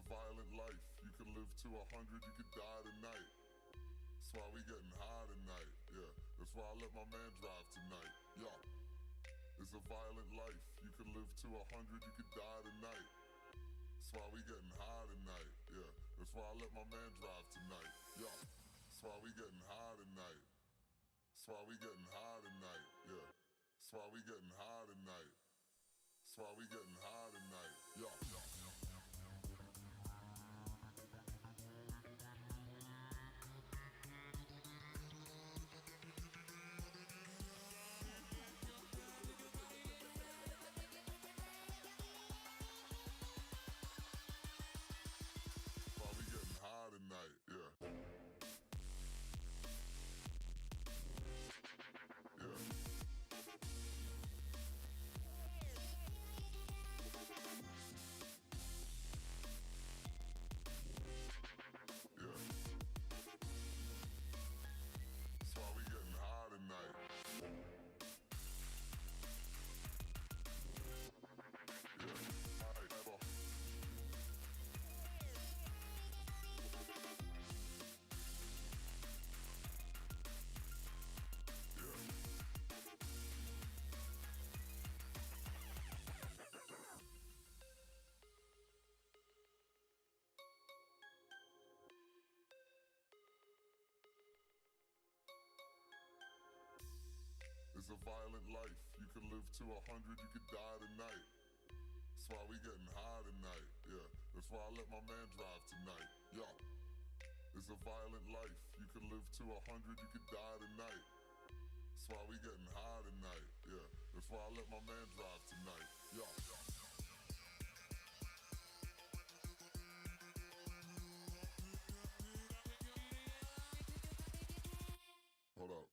violent life. You could live to 100, you could die tonight. That's why we getting high tonight, yeah. That's why I let my man drive tonight, yeah. It's a violent life. You could live to 100, you could die tonight. That's why we getting high tonight, yeah. That's why I let my man drive tonight, yeah. That's why we getting high tonight. That's why we getting high tonight, yeah. That's why we getting high tonight. That's why we getting high tonight, yeah. High tonight, yeah. Yeah. Yeah. That's why we getting high tonight. Yeah. All right, ever. It's a violent life. You could live to 100, you could die tonight. That's why we getting high tonight, yeah. That's why I let my man drive tonight, yeah. It's a violent life. You could live to 100, you could die tonight. That's why we getting high tonight, yeah. That's why I let my man drive tonight, yeah. Hold up.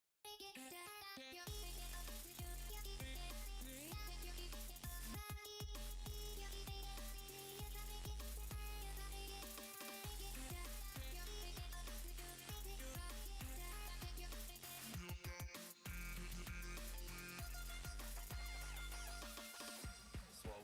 That's why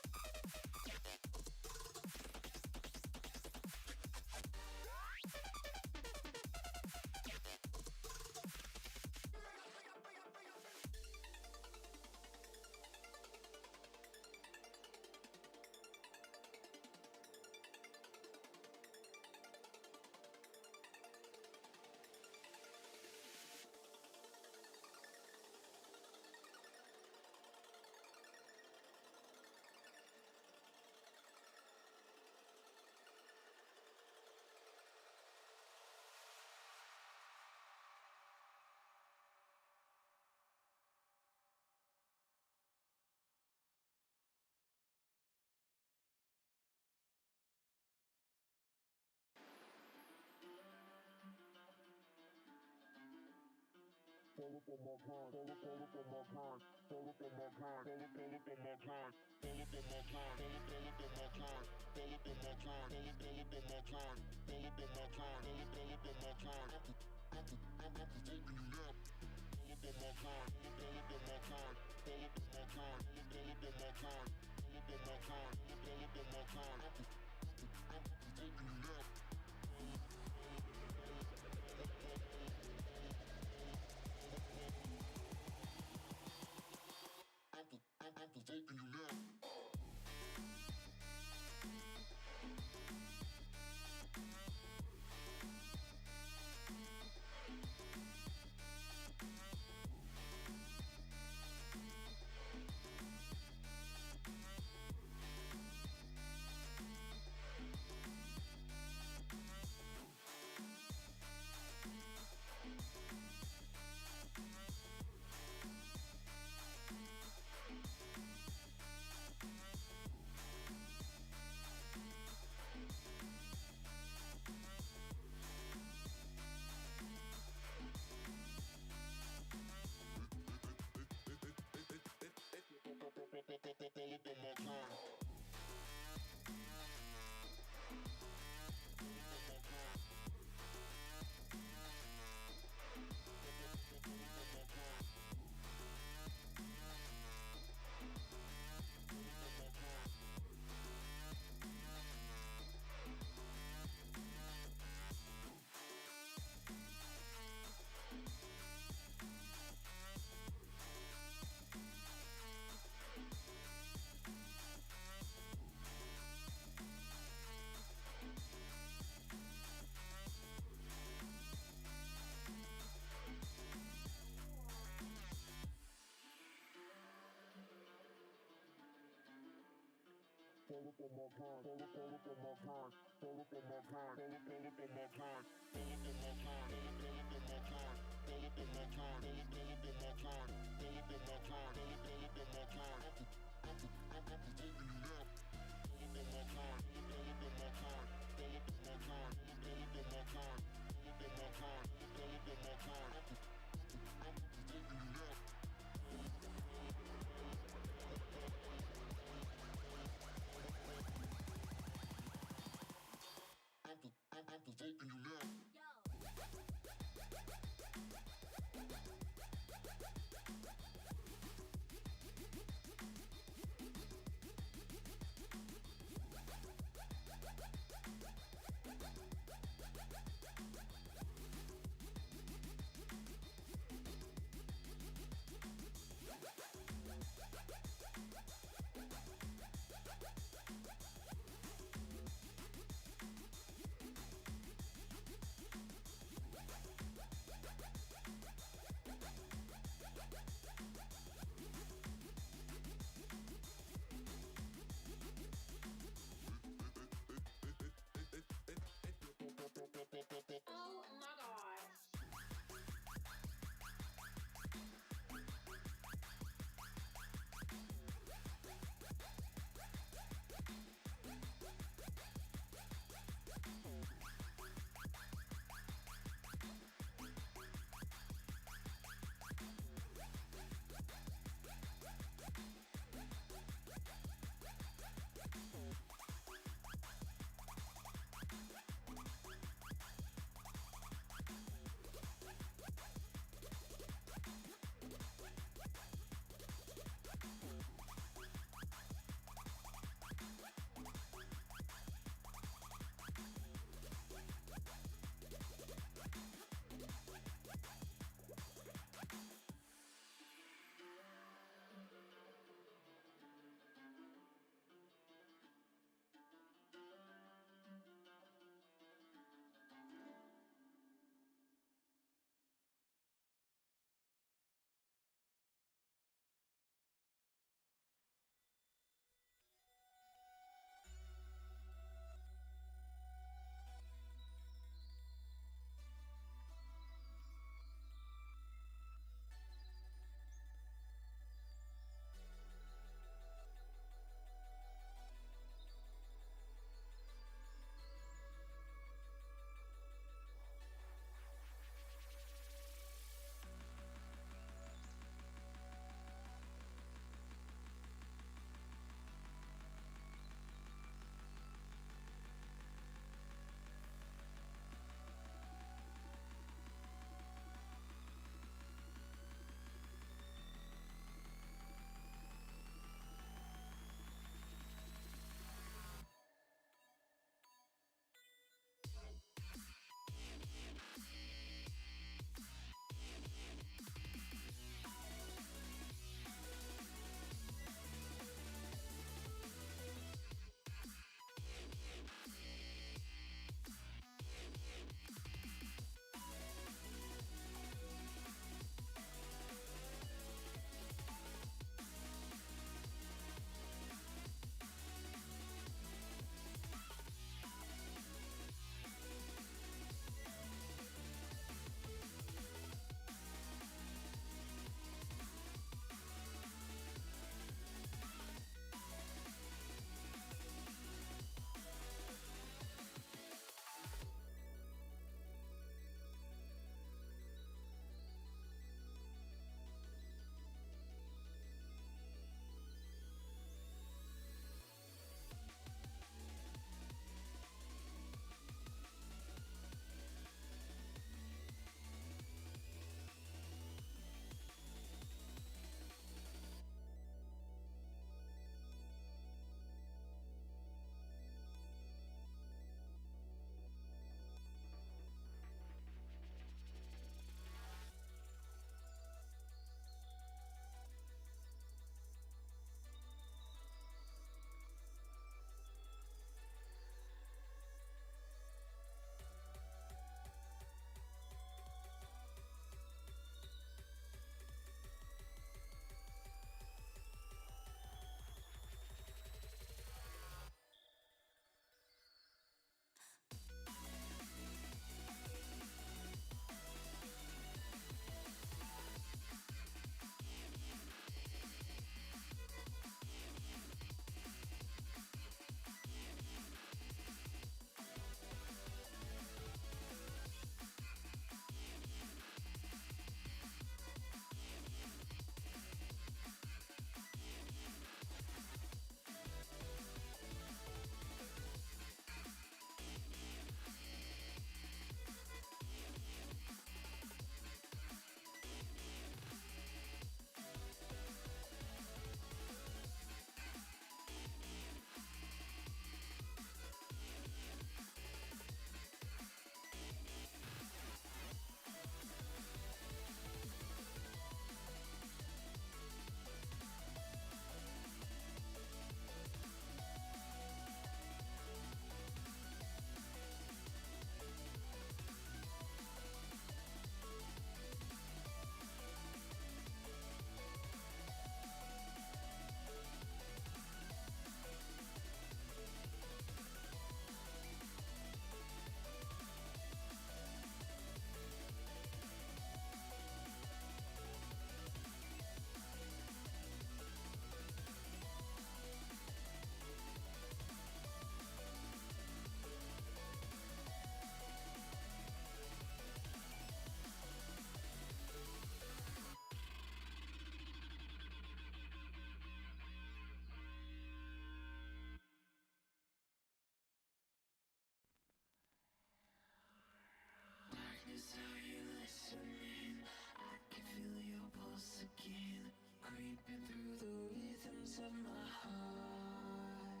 of my heart.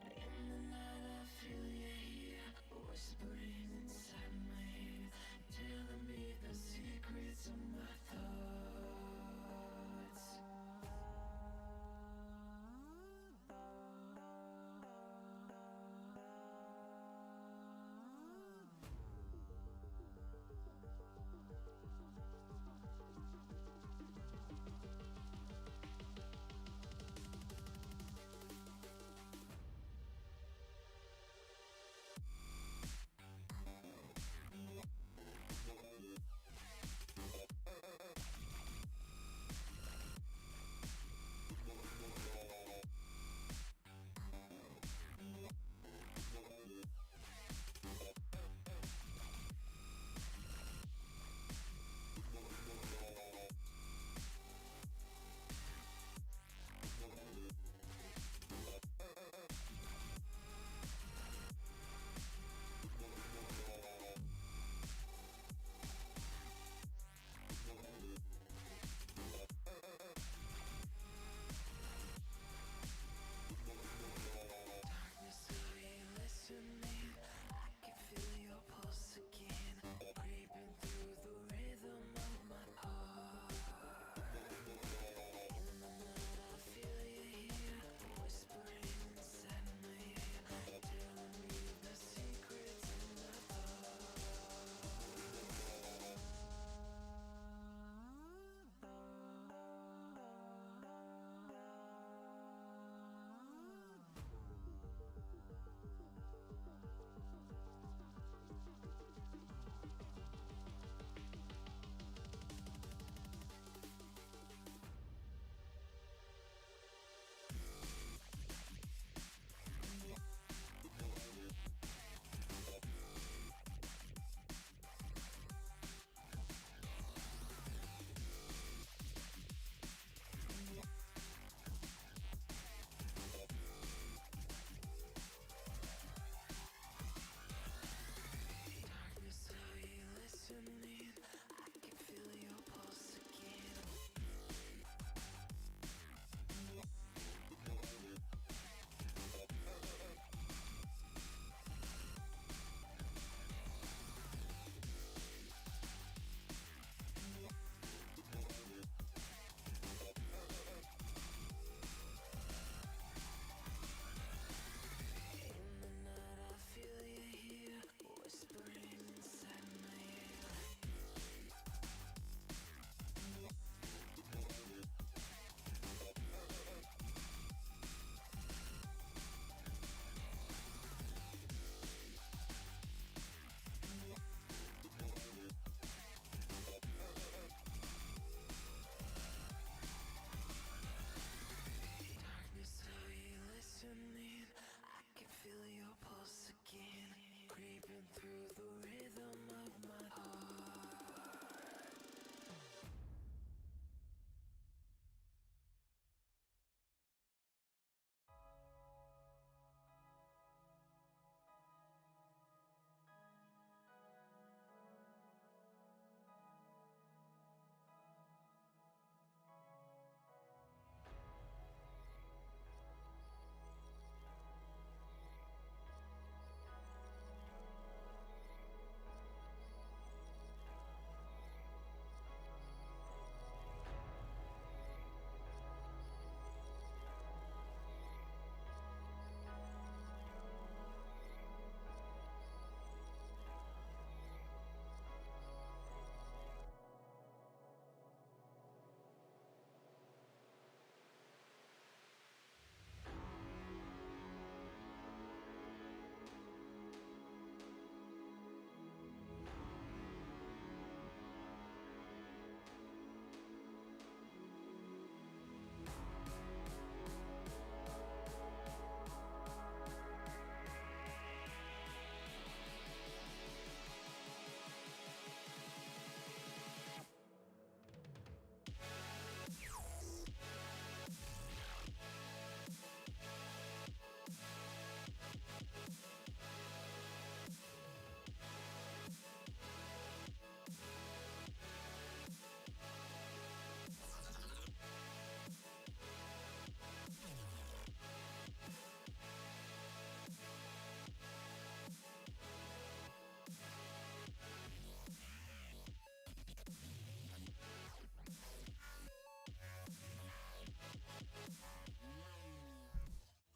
In the night I feel you here, whispering inside my ear, telling me the secrets of my thoughts.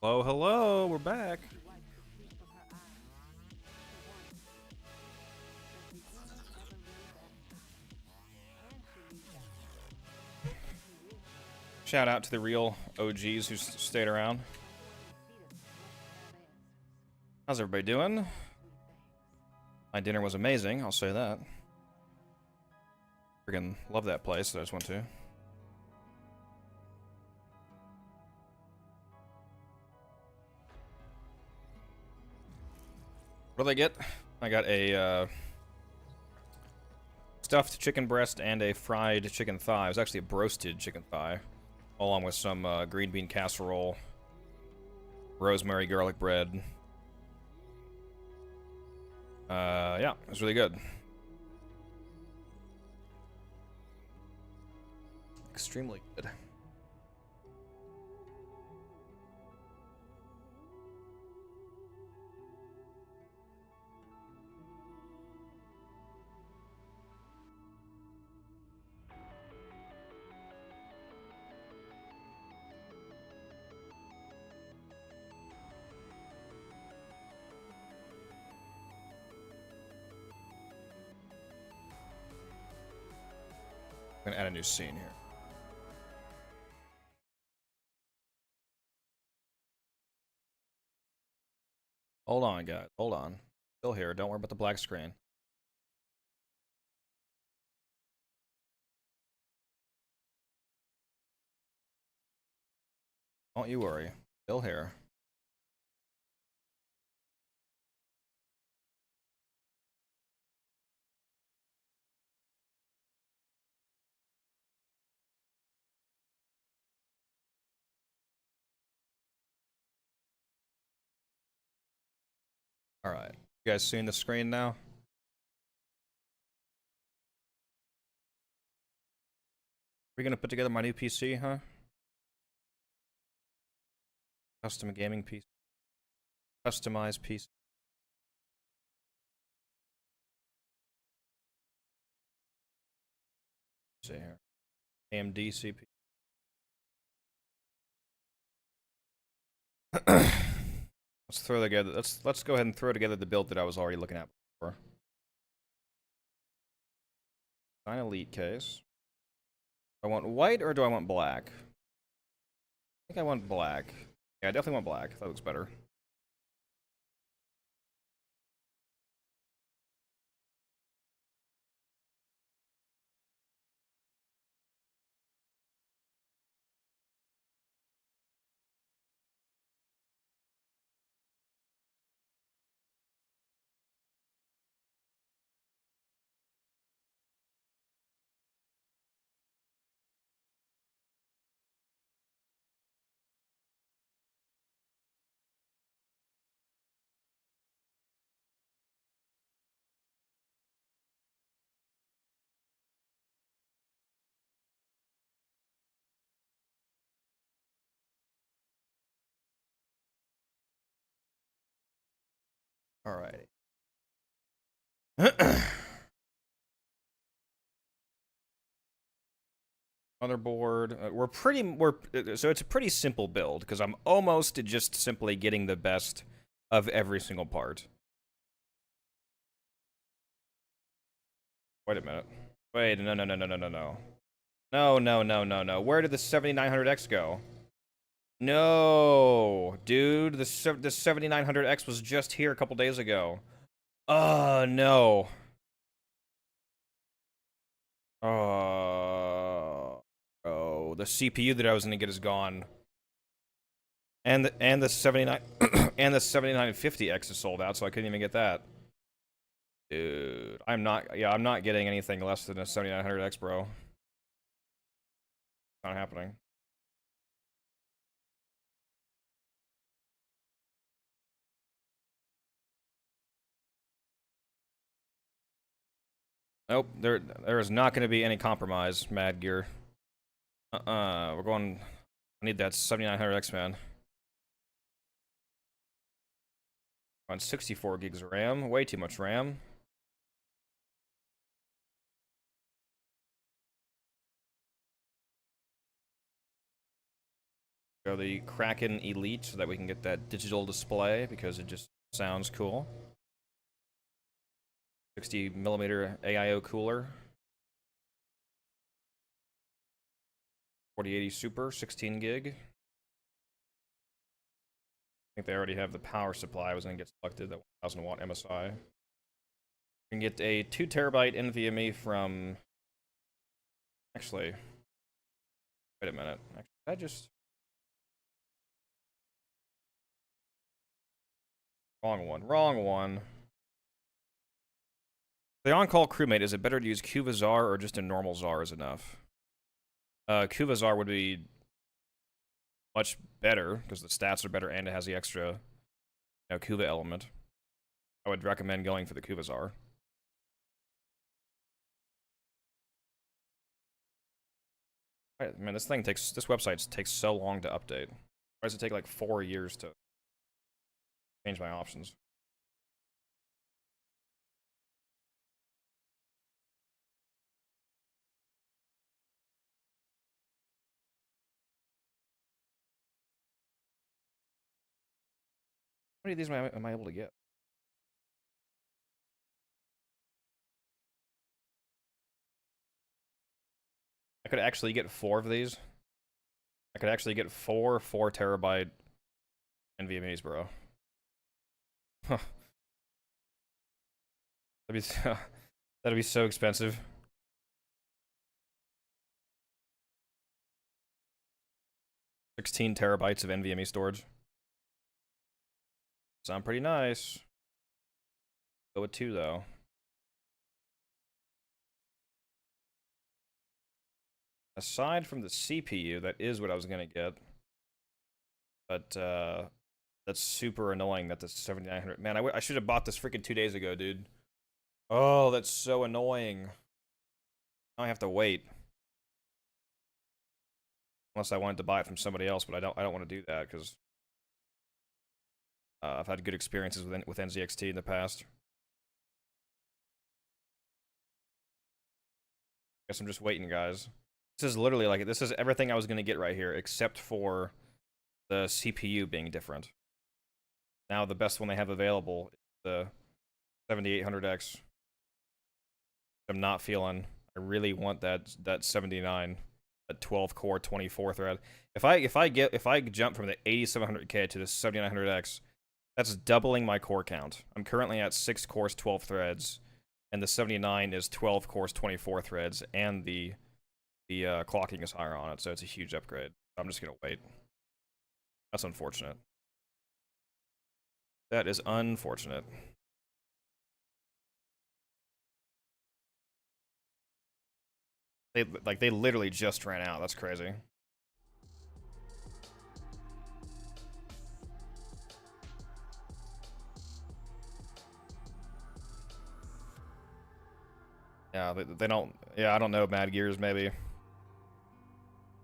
Hello, hello, we're back. Shout out to the real OGs who stayed around. How's everybody doing? My dinner was amazing, I'll say that. Freaking love that place that I just went to. What did I get? I got a stuffed chicken breast and a fried chicken thigh. It was actually a broasted chicken thigh, along with some green bean casserole, rosemary garlic bread. Yeah, it was really good. Extremely good. I'm gonna add a new scene here. Hold on, guys. Hold on. Still here. Don't worry about the black screen. Don't you worry. Still here. Alright. You guys seeing the screen now? We're gonna put together my new PC, huh? Custom gaming PC. Customized PC. Let's see here. AMD CPU. Let's throw together. Let's go ahead and throw together the build that I was already looking at before. 9 Elite case. Do I want white or do I want black? I think I want black. Yeah, I definitely want black. That looks better. Alrighty. Motherboard. So it's a pretty simple build because I'm almost just simply getting the best of every single part. Wait a minute. Wait, no. No. Where did the 7900X go? No, dude, the 7900X was just here a couple days ago. No. Oh, the CPU that I was gonna get is gone. And the 79 and the 7950X is sold out, so I couldn't even get that. Dude, I'm not getting anything less than a 7900X, bro. Not happening. Nope, there is not going to be any compromise, Mad Gear. We're going. I need that 7900X, man. On 64 gigs of RAM, way too much RAM. Go the Kraken Elite so that we can get that digital display because it just sounds cool. 60mm AIO cooler. 4080 Super, 16 gig. I think they already have the power supply. I was going to get selected, that 1000 watt MSI. You can get a 2 terabyte NVMe from... Actually, wait a minute. Actually, I just... Wrong one. The on-call crewmate, is it better to use Qvazar or just a normal Zar is enough? Qvazar would be much better because the stats are better and it has the extra, Kuva element. I would recommend going for the Qvazar. Man, this website takes so long to update. Why does it take like 4 years to change my options? How many of these am I able to get? I could actually get 4 of these. I could actually get 4 terabyte NVMe's, bro. Huh. That'd be so expensive. $16 terabytes of NVMe storage. Sound pretty nice. Go with 2 though. Aside from the CPU, that is what I was gonna get. But that's super annoying that the 7900. Man, I should have bought this freaking 2 days ago, dude. Oh, that's so annoying. Now I have to wait. Unless I wanted to buy it from somebody else, but I don't want to do that because I've had good experiences with NZXT in the past. Guess I'm just waiting, guys. This is literally like, this is everything I was going to get right here, except for the CPU being different. Now the best one they have available is the 7800X. I'm not feeling. I really want that 79, that 12 core 24 thread. If I jump from the 8700K to the 7900X, that's doubling my core count. I'm currently at 6 cores 12 threads, and the 79 is 12 cores 24 threads, and the clocking is higher on it, so it's a huge upgrade. I'm just gonna wait. That's unfortunate. That is unfortunate. They literally just ran out. That's crazy. Yeah, they don't. Yeah, I don't know. Mad Gears, maybe.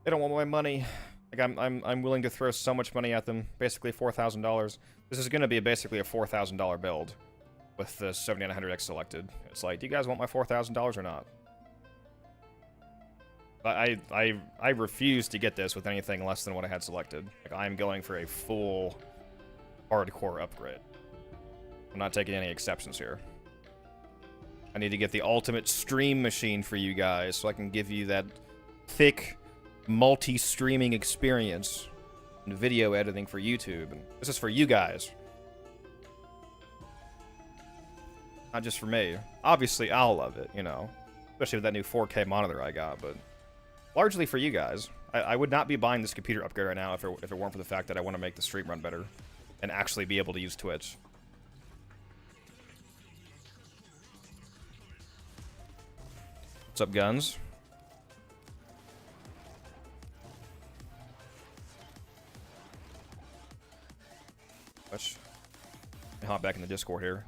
They don't want my money. Like I'm willing to throw so much money at them. Basically $4,000. This is gonna be basically a $4,000 build with the 7900X selected. It's like, do you guys want my $4,000 or not? I refuse to get this with anything less than what I had selected. Like, I'm going for a full hardcore upgrade. I'm not taking any exceptions here. I need to get the ultimate stream machine for you guys so I can give you that thick multi-streaming experience and video editing for YouTube. And this is for you guys. Not just for me. Obviously, I'll love it, you know. Especially with that new 4K monitor I got, but largely for you guys. I would not be buying this computer upgrade right now if it weren't for the fact that I want to make the stream run better and actually be able to use Twitch. What's up, guns? Let me hop back in the Discord here.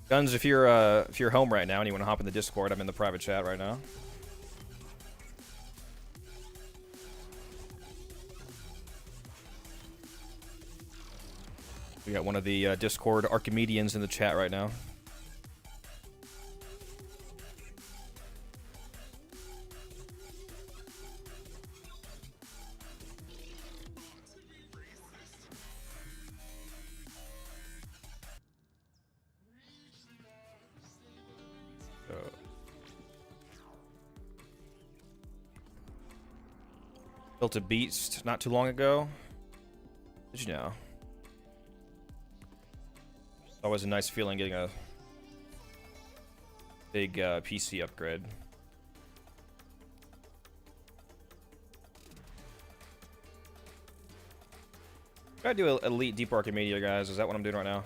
Guns, if you're home right now and you want to hop in the Discord, I'm in the private chat right now. We got one of the Discord Archimedians in the chat right now. Built a beast not too long ago. Did you know? Always a nice feeling getting a big PC upgrade. Gotta do Elite Deep Archimedia, guys. Is that what I'm doing right now?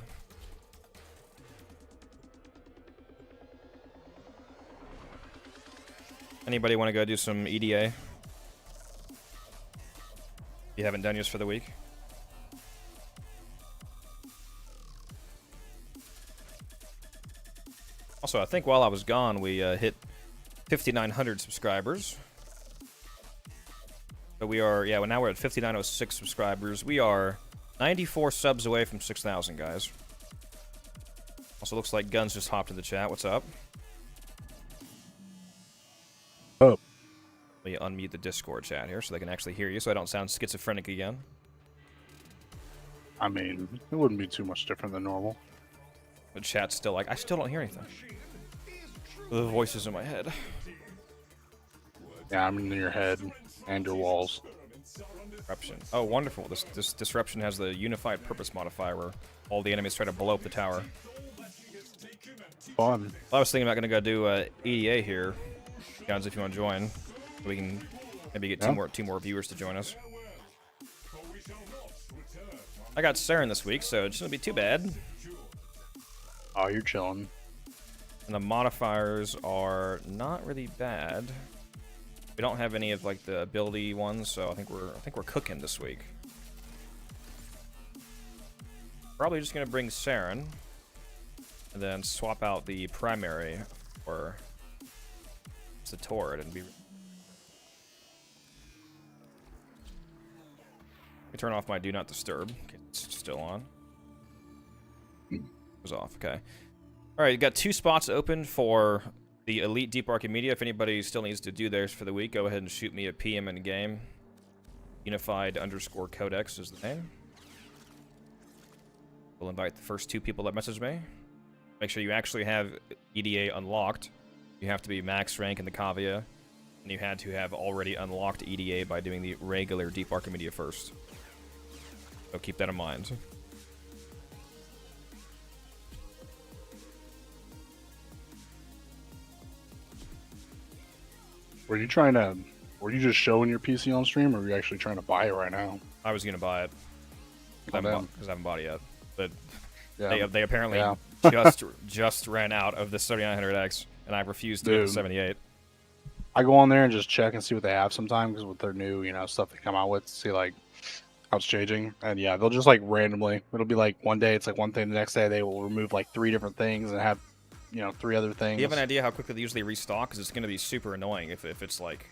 Anybody want to go do some EDA? You haven't done yours for the week? Also, I think while I was gone, we hit 5,900 subscribers. So we are, yeah, well, now we're at 5,906 subscribers. We are 94 subs away from 6,000, guys. Also, looks like Guns just hopped in the chat. What's up? Oh. Let me unmute the Discord chat here so they can actually hear you, so I don't sound schizophrenic again. I mean, it wouldn't be too much different than normal. The chat's still like, I still don't hear anything. The voices in my head. Yeah, I'm in your head and your walls. Disruption. Oh, wonderful. This disruption has the unified purpose modifier where all the enemies try to blow up the tower. Fun. Well, I was thinking about gonna go do EDA here, guys. If you want to join, so we can maybe get two more viewers to join us. I got Saren this week, so it shouldn't be too bad. Oh, you're chilling. And the modifiers are not really bad. We don't have any of like the ability ones, so I think we're cooking this week. Probably just gonna bring Saren, and then swap out the primary for the turret and be. Let me turn off my do not disturb. Okay, it's still on. It was off. Okay. All right, you got 2 spots open for the Elite Deep Archimedia. If anybody still needs to do theirs for the week, go ahead and shoot me a PM in game. Unified_codex is the name. We'll invite the first 2 people that message me. Make sure you actually have EDA unlocked. You have to be max rank in the Kavia, and you had to have already unlocked EDA by doing the regular Deep Archimedia first. So keep that in mind. Were you just showing your PC on stream, or were you actually trying to buy it right now? I was gonna buy it because I haven't bought it yet, but Yeah. they apparently just ran out of the 3900X, and I refused to get the 78. I go on there and just check and see what they have sometimes, because with their new, stuff they come out with, see like how it's changing. And yeah, they'll just like randomly. It'll be like one day it's like one thing, the next day they will remove like 3 different things and have 3 other things. Do you have an idea how quickly they usually restock? Because it's going to be super annoying if it's like...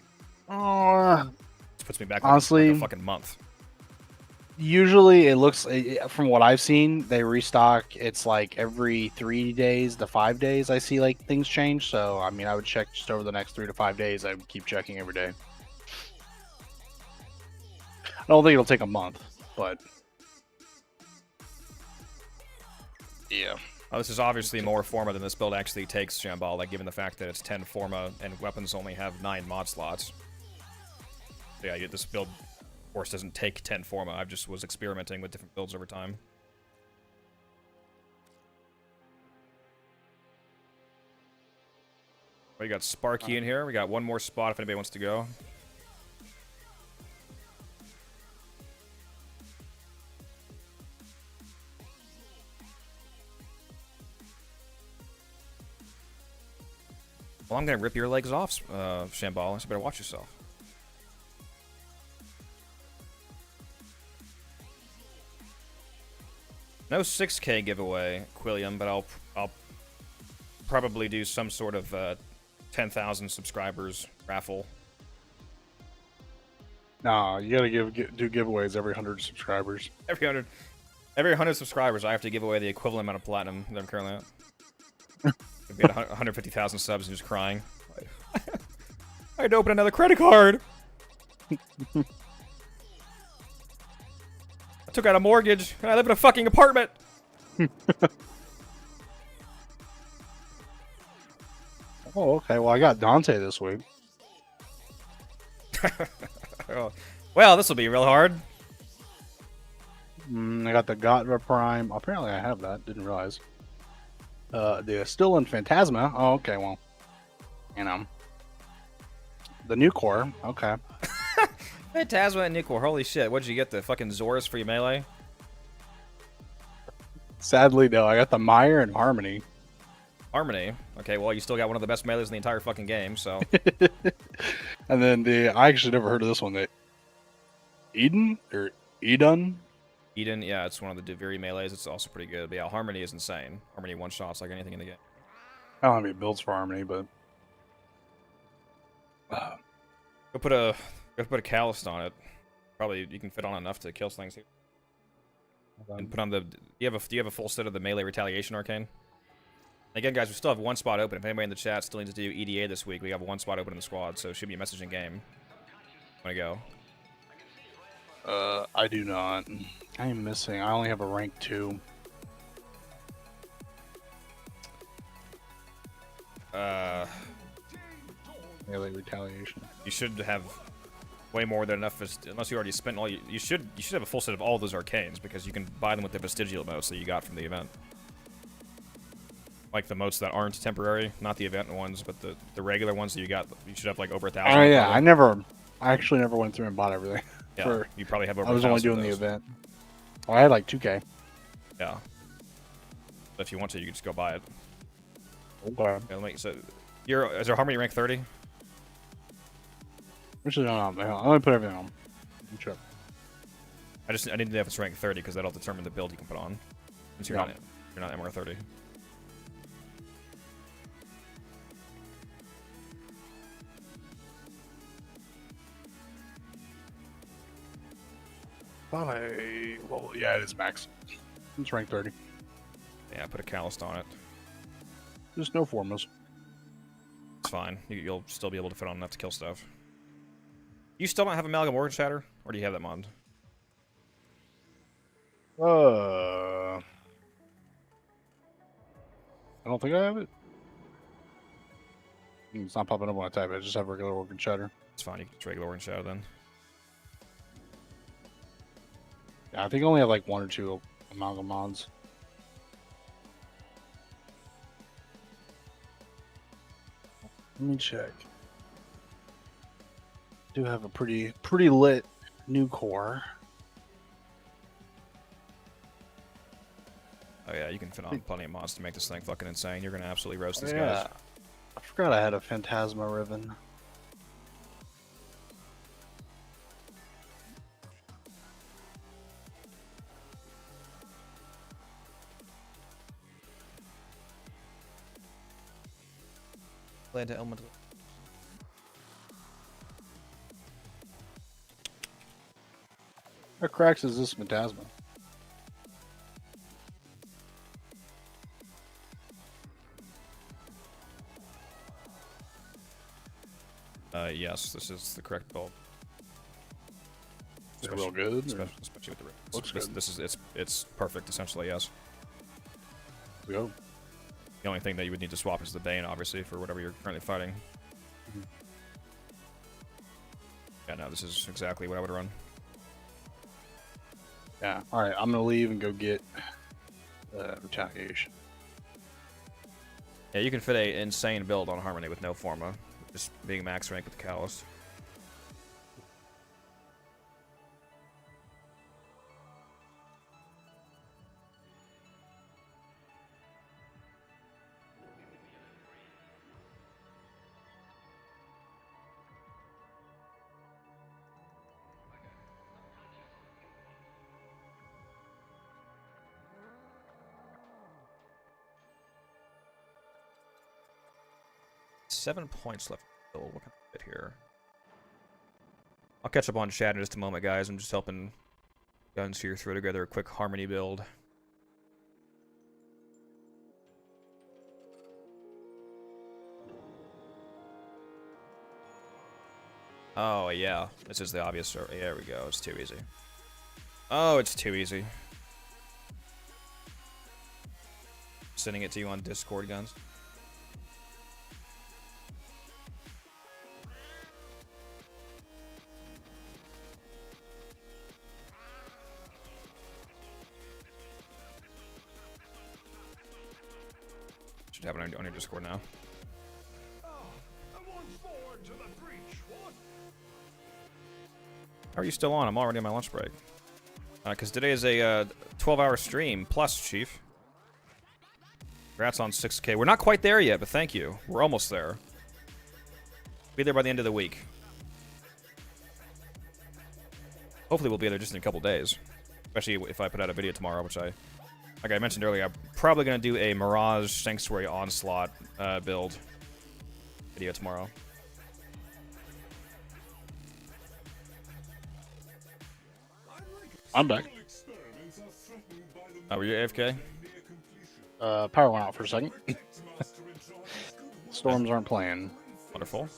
It puts me back honestly, like a fucking month. Usually it looks, from what I've seen, they restock. It's like every 3 days to 5 days I see like things change. So, I mean, I would check just over the next 3 to 5 days. I would keep checking every day. I don't think it'll take a month, but... Yeah. Oh, this is obviously more Forma than this build actually takes, Shambal, like given the fact that it's 10 Forma and weapons only have 9 mod slots. So yeah, this build, of course, doesn't take 10 Forma. I just was experimenting with different builds over time. We got Sparky in here. We got one more spot if anybody wants to go. Well, I'm gonna rip your legs off, Shambal, so you better watch yourself. No 6K giveaway, Quilliam, but I'll probably do some sort of 10,000 subscribers raffle. Nah, you gotta do giveaways every 100 subscribers. Every 100 subscribers, I have to give away the equivalent amount of platinum that I'm currently at. I'd be at 150,000 subs and just crying. I had to open another credit card. I took out a mortgage and I live in a fucking apartment. Oh, okay. Well, I got Dante this week. Oh, Well, this will be real hard. I got the Gotva Prime. Apparently, I have that. Didn't realize. The still in Phantasma. Oh, okay. Well, you know, the new core. Okay. Phantasma and Nickel. Holy shit! What'd you get? The fucking Zorus for your melee? Sadly, no. I got the Mire and Harmony. Harmony. Okay, well, you still got one of the best melees in the entire fucking game. So. And then I actually never heard of this one. The Eden or Edun. Eden, yeah, it's one of the Duviri melees. It's also pretty good. But yeah, Harmony is insane. Harmony one-shots like anything in the game. I don't have any builds for Harmony, but Go put a Callist on it. Probably you can fit on enough to kill things here. And put on the. Do you have a full set of the melee retaliation arcane? Again, guys, we still have one spot open. If anybody in the chat still needs to do EDA this week, we have one spot open in the squad, so it should be a message in game. Want to go? I do not. I am missing. I only have a rank 2. Melee retaliation. You should have way more than enough, unless you already spent all. You should have a full set of all those arcanes because you can buy them with the vestigial motes that you got from the event. Like the motes that aren't temporary, not the event ones, but the regular ones that you got. You should have like over 1,000. Oh yeah, I actually never went through and bought everything. Yeah, you probably have over. I was only doing the event. Oh, I had like 2K. Yeah. But if you want to, you can just go buy it. Okay. Yeah, so, is there Harmony rank 30? Actually, no, I'm gonna put everything on. Sure. I need to know if it's rank 30 because that'll determine the build you can put on. Since you're not MR 30. Well, yeah, it is max. It's rank 30. Yeah, put a Callist on it. Just no formas. It's fine. You'll still be able to fit on enough to kill stuff. You still don't have Amalgam Organ Shatter? Or do you have that mod? I don't think I have it. It's not popping up when I type it. I just have regular Organ Shatter. It's fine. You can just regular Organ Shatter then. Yeah, I think I only have like 1 or 2 Amalgam mods. Let me check. Do have a pretty lit new core. Oh yeah, you can fit on plenty of mods to make this thing fucking insane. You're gonna absolutely roast these guys. I forgot I had a Phantasma Ribbon. Glad to element. What cracks is this Phantasma? Yes, this is the correct build. Is it real good? Especially with the ribbons. Looks good. This is it's perfect essentially. Yes. Let's go. The only thing that you would need to swap is the Bane, obviously, for whatever you're currently fighting. Mm-hmm. Yeah, no, this is exactly what I would run. Yeah. All right, I'm gonna leave and go get retaliation. Yeah, you can fit a insane build on Harmony with no Forma, just being max rank with the Callist. $7 points left. What can I fit here? I'll catch up on chat in just a moment, guys. I'm just helping Guns here throw together a quick Harmony build. Oh, yeah. This is the obvious. Yeah, there we go. It's too easy. Oh, it's too easy. Sending it to you on Discord, Guns. Should have it on your Discord now. How are you still on? I'm already on my lunch break. Because today is a 12-hour stream plus, Chief. Congrats on 6K. We're not quite there yet, but thank you. We're almost there. Be there by the end of the week. Hopefully we'll be there just in a couple days. Especially if I put out a video tomorrow, which like I mentioned earlier, I'm probably going to do a Mirage Sanctuary Onslaught build video tomorrow. I'm back. Oh, were you AFK? Power went out for a second. Storms aren't playing. Wonderful.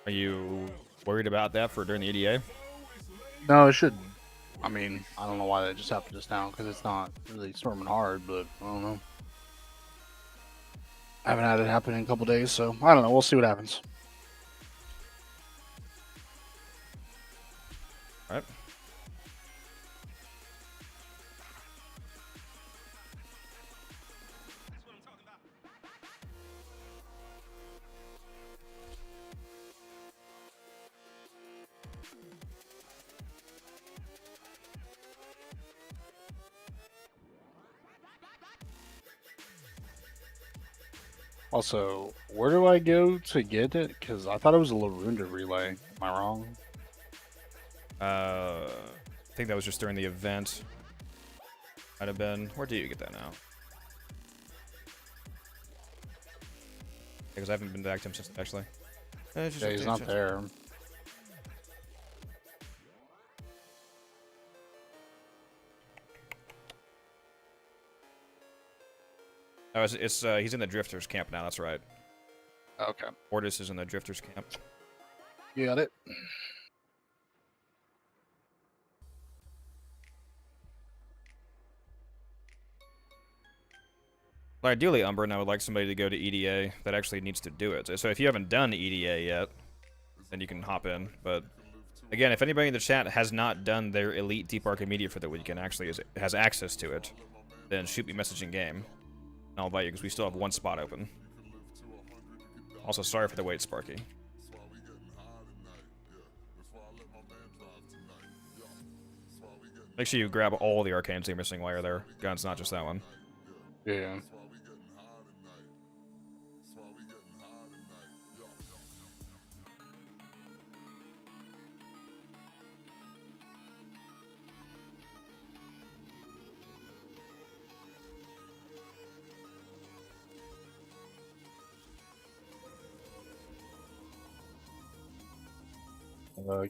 Are you worried about that for during the EDA? No, it should. I mean, I don't know why that just happened just now, because it's not really storming hard, but I don't know. I haven't had it happen in a couple days, so I don't know. We'll see what happens. All right. Also, where do I go to get it? Because I thought it was a Larunda relay. Am I wrong? I think that was just during the event. Might have been. Where do you get that now? Because I haven't been back to him since actually. Yeah, he's not there. Oh, he's in the Drifters camp now. That's right. Okay. Ortis is in the Drifters camp. You got it. Well, ideally, Umbrin, I would like somebody to go to EDA that actually needs to do it. So if you haven't done EDA yet, then you can hop in. But again, if anybody in the chat has not done their Elite Deep Archimedia for the weekend, actually has access to it, then shoot me a message in game. I'll invite you because we still have one spot open. Also, sorry for the wait, Sparky. Make sure you grab all the arcanes you're missing while you're there. Guns, not just that one. Yeah.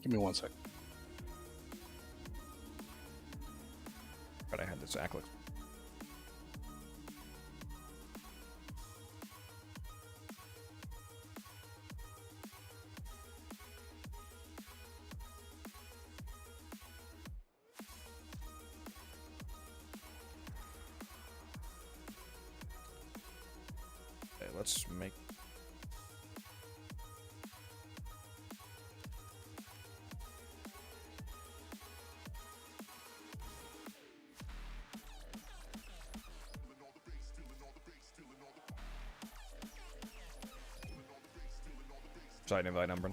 Give me 1 second. But I had this Acklix. Okay, let's make. Side invite number.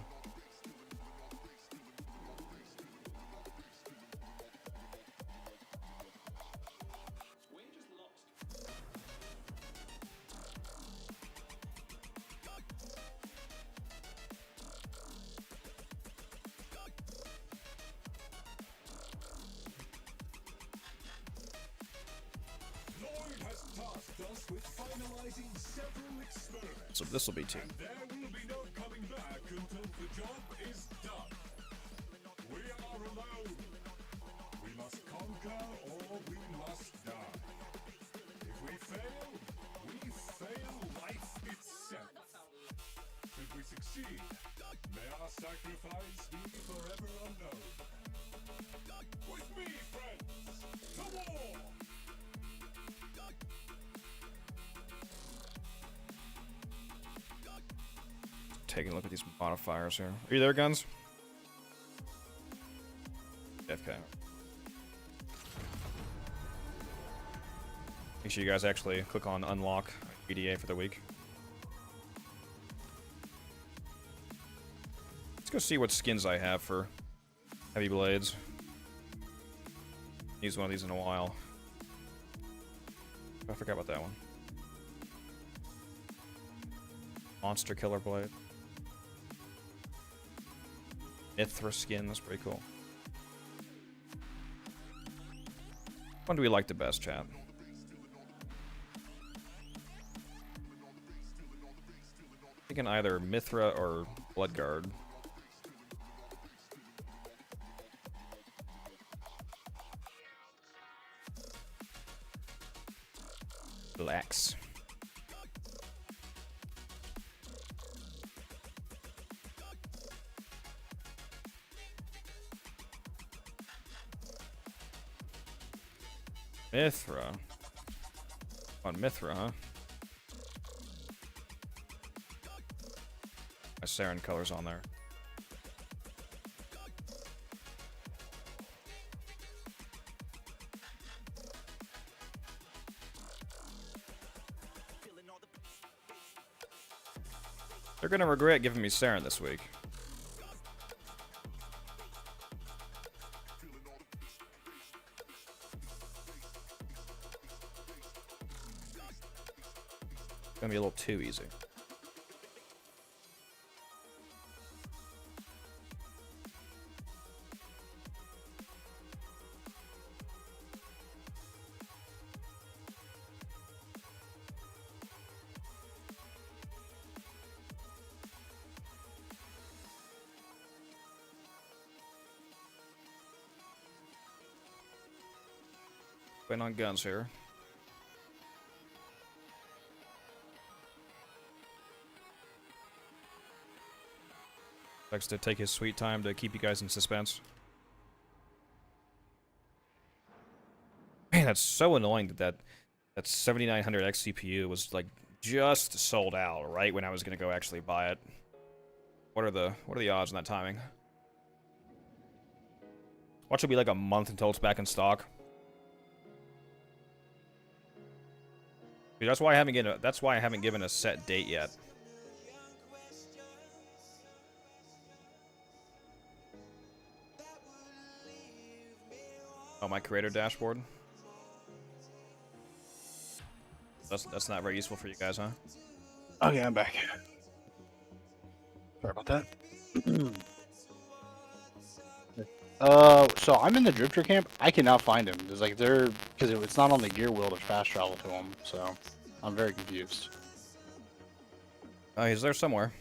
So this will be 2. Sacrifice be forever unknown. With me, friends, to war! Taking a look at these modifiers here. Are you there, Guns? FK. Make sure you guys actually click on unlock BDA for the week. Let's go see what skins I have for heavy blades. Use one of these in a while. I forgot about that one. Monster Killer Blade. Mithra skin, that's pretty cool. Which one do we like the best, chat? Thinking either Mithra or Bloodguard. Relax. Mithra. On Mithra, huh? My Saren color's on there. They're gonna regret giving me Saren this week. It's gonna be a little too easy. Waiting on guns here. Likes to take his sweet time to keep you guys in suspense. Man, that's so annoying that 7900X CPU was like just sold out right when I was gonna go actually buy it. What are the odds on that timing? Watch it be like a month until it's back in stock. Dude, that's why I haven't given a set date yet. Oh, my creator dashboard. That's not very useful for you guys, huh? Okay, I'm back. Sorry about that. So I'm in the Drifter camp. I cannot find him. There's like because it's not on the gear wheel to fast travel to him. So I'm very confused. Oh, he's there somewhere.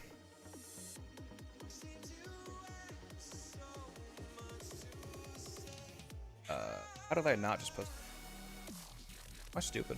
How did I not just post? Am I stupid?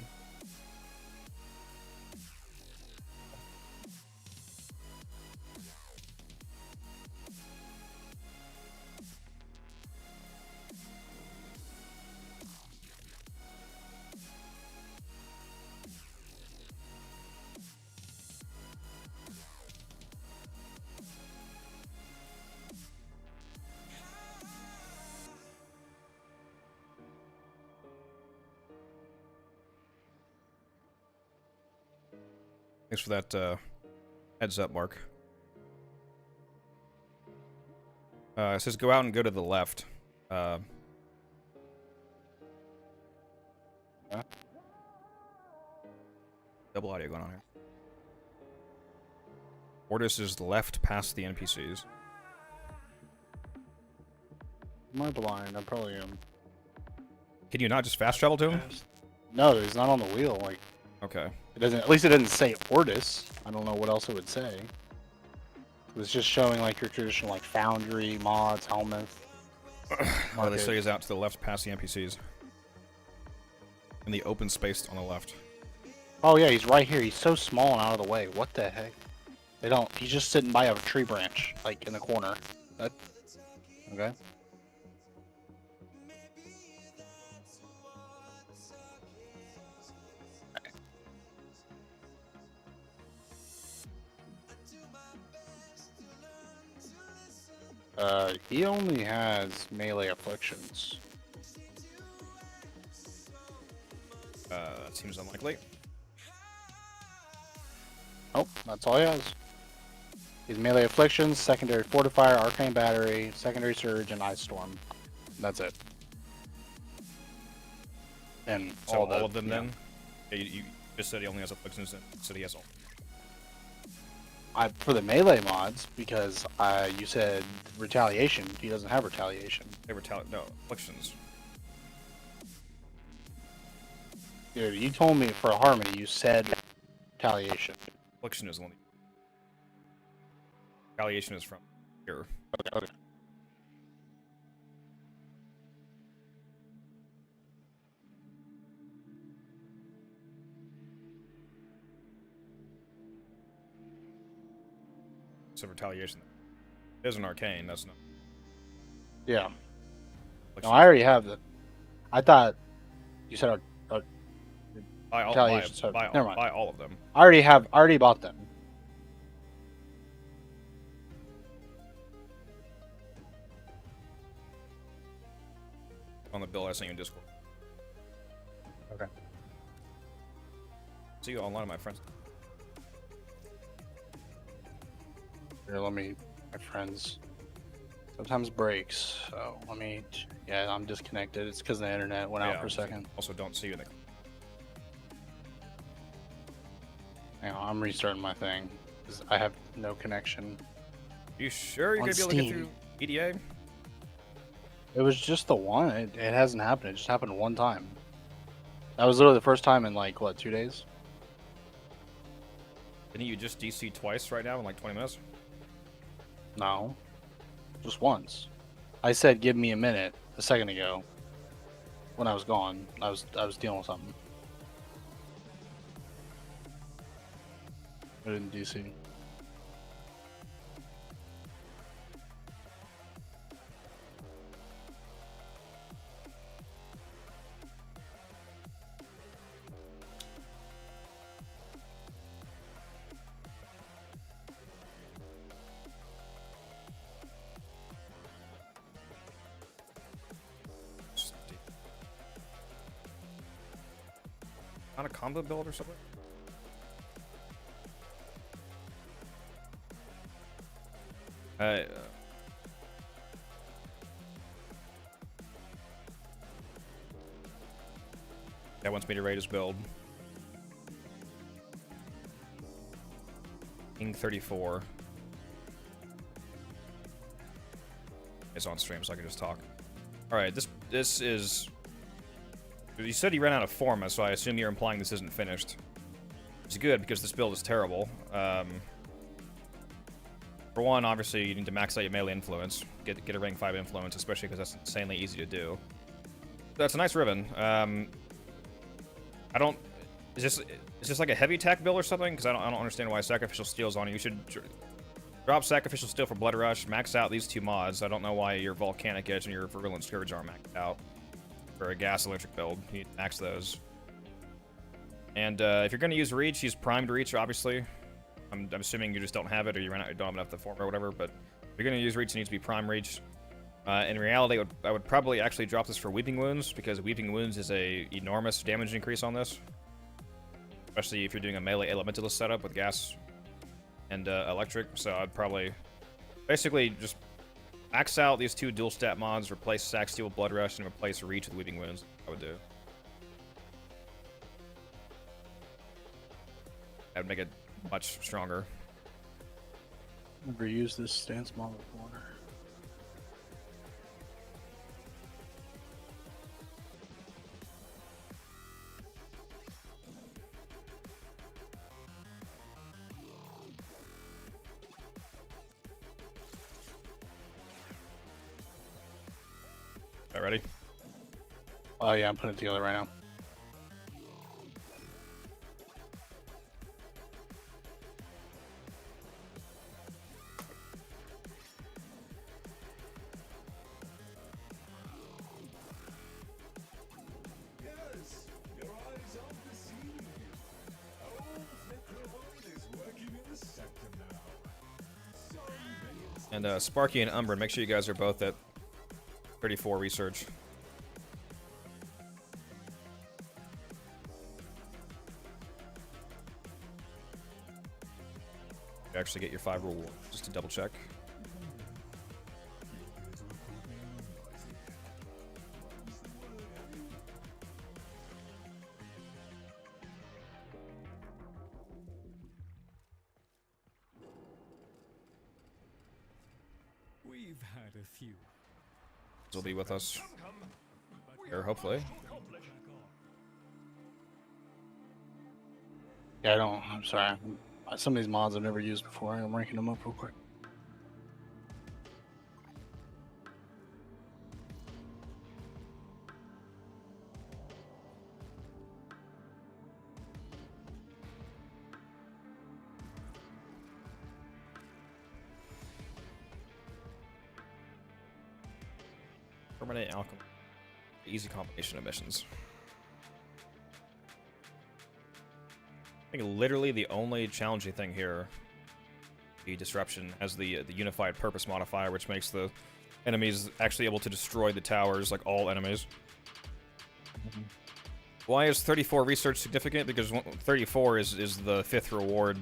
Thanks for that heads up, Mark. It says go out and go to the left. Double audio going on here. Ordis is left past the NPCs. Am I blind? I probably am. Can you not just fast travel to him? No, he's not on the wheel. Like, okay. It doesn't. At least it doesn't say Ordis. I don't know what else it would say. It was just showing like your traditional like foundry, mods, helmets. Oh, they say he's out to the left past the NPCs. In the open space on the left. Oh yeah, he's right here. He's so small and out of the way. What the heck? They don't. He's just sitting by a tree branch, like in the corner. That. Okay. He only has melee afflictions. That seems unlikely. Nope, that's all he has. He's melee afflictions, secondary fortifier, arcane battery, secondary surge, and ice storm. That's it. And So all, all of them yeah. then? Yeah, you just said he only has afflictions, then so he has all. For the melee mods, because you said retaliation. He doesn't have retaliation. They no, afflictions. Dude, you told me for a harmony, you said retaliation. Affliction is one. Retaliation is from here. Okay. So retaliation. It is an arcane, that's not. Yeah. No, Affliction. I already have the. I thought you said Buy all, retaliation. So never mind. buy all of them. I already bought them. On the bill I sent you in Discord. Okay. See you online, my friends. Here, let me. My friends. Sometimes breaks. So let me. Yeah, I'm disconnected. It's because the internet went out for a second. Also, don't see you in the. Hang on, I'm restarting my thing because I have no connection. You sure you're On gonna be able to get Steam. through EDA? It was just the one. It hasn't happened. It just happened one time. That was literally the first time in like what, 2 days? Didn't you just DC twice right now in like 20 minutes? No, just once. I said give me a minute a second ago. When I was gone, I was dealing with something. I didn't DC. Not a combo build or something? That wants me to rate his build. King 34 is on stream, so I can just talk. All right, this is. You said he ran out of forma, so I assume you're implying this isn't finished. It's good because this build is terrible. For one, obviously you need to max out your melee influence, get a rank 5 influence, especially because that's insanely easy to do. That's a nice ribbon. I don't. Is this like a heavy attack build or something? Because I don't understand why sacrificial steel's on it. You should drop sacrificial steel for blood rush. Max out these two mods. I don't know why your volcanic edge and your virulent scourge aren't maxed out for a gas electric build. You need to max those. And if you're going to use reach, use primed reach. Obviously, I'm assuming you just don't have it, or you don't have enough to form or whatever. But if you're going to use reach, it needs to be prime reach. In reality, I would probably actually drop this for Weeping Wounds, because Weeping Wounds is a enormous damage increase on this. Especially if you're doing a melee elementalist setup with gas and electric. So I'd probably basically just max out these two dual stat mods, replace Sack Steel with Blood Rush, and replace Reach with Weeping Wounds. I would do. That would make it much stronger. Never used this stance model before. All right, ready? Oh yeah, I'm putting it together right now. Yes, your eyes on the scene. Old Necros is working in the sector now. Sorry, minions. And Sparky and Umbra, make sure you guys are both at 34 research. You actually get your 5 reward, just to double check. We've had a few. Will be with us, or hopefully. Yeah, I don't. I'm sorry. Some of these mods I've never used before. I'm ranking them up real quick. Permanent alchemy. Easy combination of missions. I think literally the only challenging thing here, the disruption, has the unified purpose modifier, which makes the enemies actually able to destroy the towers, like all enemies. Why is 34 research significant? Because 34 is the 5th reward.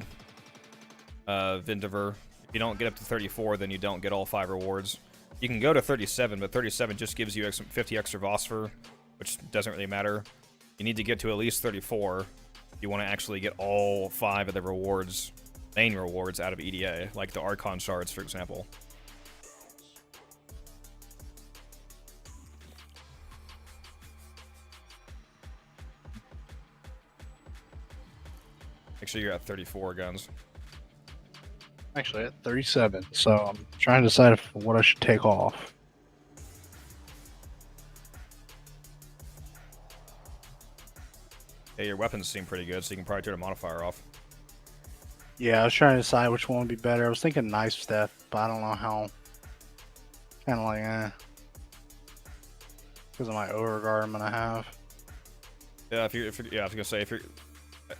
Vindiver. If you don't get up to 34, then you don't get all 5 rewards. You can go to 37, but 37 just gives you 50 extra Vosphor, which doesn't really matter. You need to get to at least 34 if you want to actually get all 5 of the rewards, main rewards, out of EDA, like the Archon shards, for example. Make sure you're at 34 guns. Actually, at 37. So I'm trying to decide what I should take off. Yeah, your weapons seem pretty good, so you can probably turn a modifier off. Yeah, I was trying to decide which one would be better. I was thinking knife step, but I don't know how. Kind of like, because of my overguard I'm gonna have. Yeah, if you're yeah, I was gonna say if you're.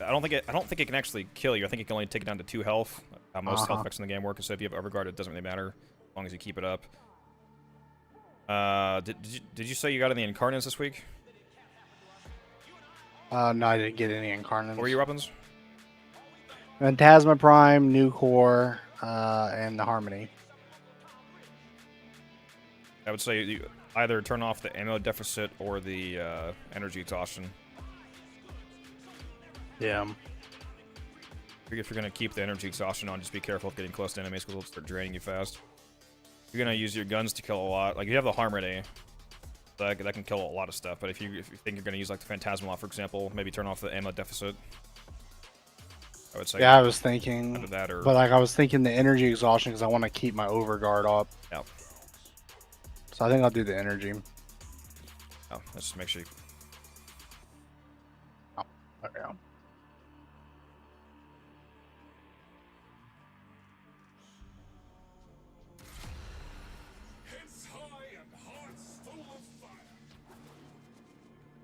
I don't think it can actually kill you. I think it can only take it down to 2 health. How most health effects in the game work. So if you have overguard, it doesn't really matter as long as you keep it up. Did you say you got any incarnates this week? No, I didn't get any incarnates. What were your weapons? Phantasma Prime, New Core, and the Harmony. I would say you either turn off the ammo deficit or the energy exhaustion. Yeah. If you're going to keep the energy exhaustion on, just be careful of getting close to enemies because they'll start draining you fast. You're going to use your guns to kill a lot. Like, you have the Harmony. That can kill a lot of stuff. But if you think you're going to use, like, the Phantasma, for example, maybe turn off the ammo deficit. I would say. Yeah, I was thinking. That or, but, like, I was thinking the energy exhaustion because I want to keep my overguard up. Yeah. So I think I'll do the energy. Oh, let's just make sure you... Oh, there we go.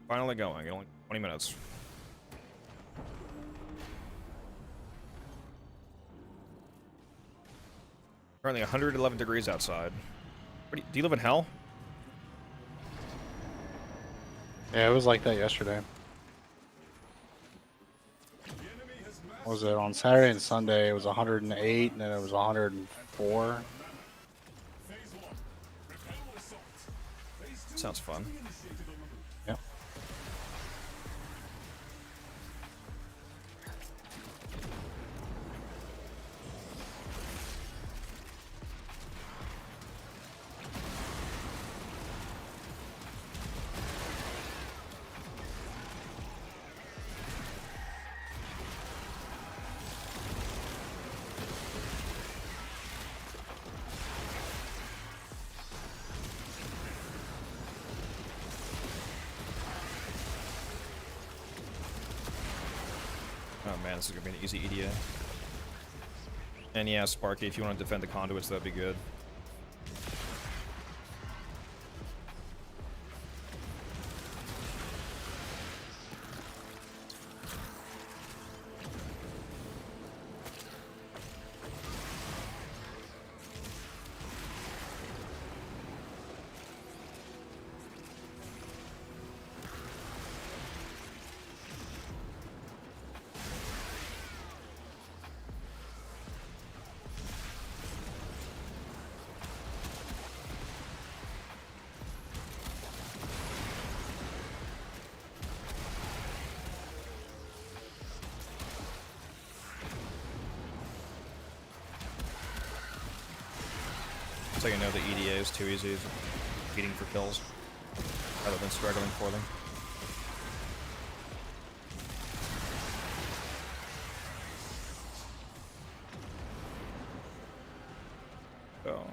Finally going. Only 20 minutes. Currently 111 degrees outside. Do you live in hell? Yeah, it was like that yesterday. What was it? On Saturday and Sunday, it was 108, and then it was 104. Sounds fun. Yep. Oh man, this is gonna be an easy EDA. And yeah, Sparky, if you want to defend the conduits, that'd be good. so you know the EDA is too easy, is competing for kills rather than struggling for them. So,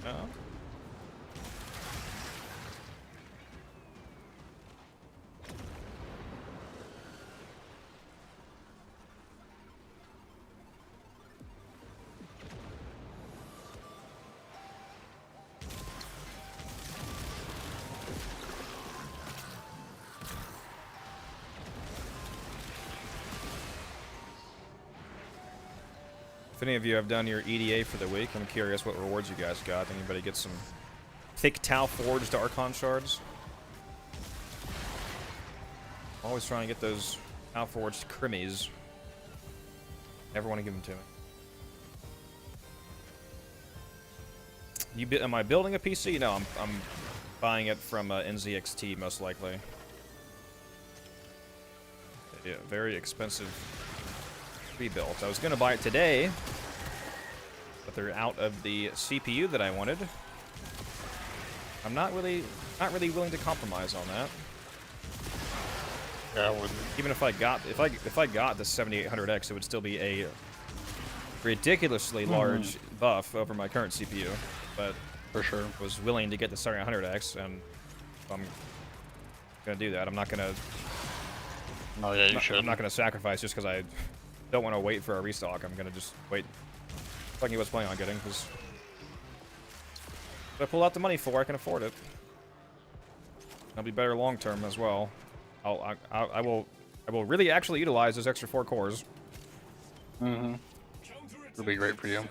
no. If any of you have done your EDA for the week, I'm curious what rewards you guys got. Anybody get some thick Tau forged Archon shards? Always trying to get those Tau forged crimmies. Never want to give them to me. Am I building a PC? No, I'm buying it from NZXT most likely. Yeah, very expensive rebuilt. I was gonna buy it today, but they're out of the CPU that I wanted. I'm not really willing to compromise on that. Yeah, I wouldn't. Even if I got the 7800X, it would still be a ridiculously large buff over my current CPU. But For sure. I was willing to get the 7800X, and if I'm gonna do that, I'm not gonna. Oh yeah, you should. I'm not gonna sacrifice just because I don't want to wait for a restock. I'm gonna just wait. Fucking what's planning on getting, because if I pull out the money for, I can afford it. I'll be better long term as well. I will really actually utilize those extra 4 cores. Mm-hmm. It'll be great for you.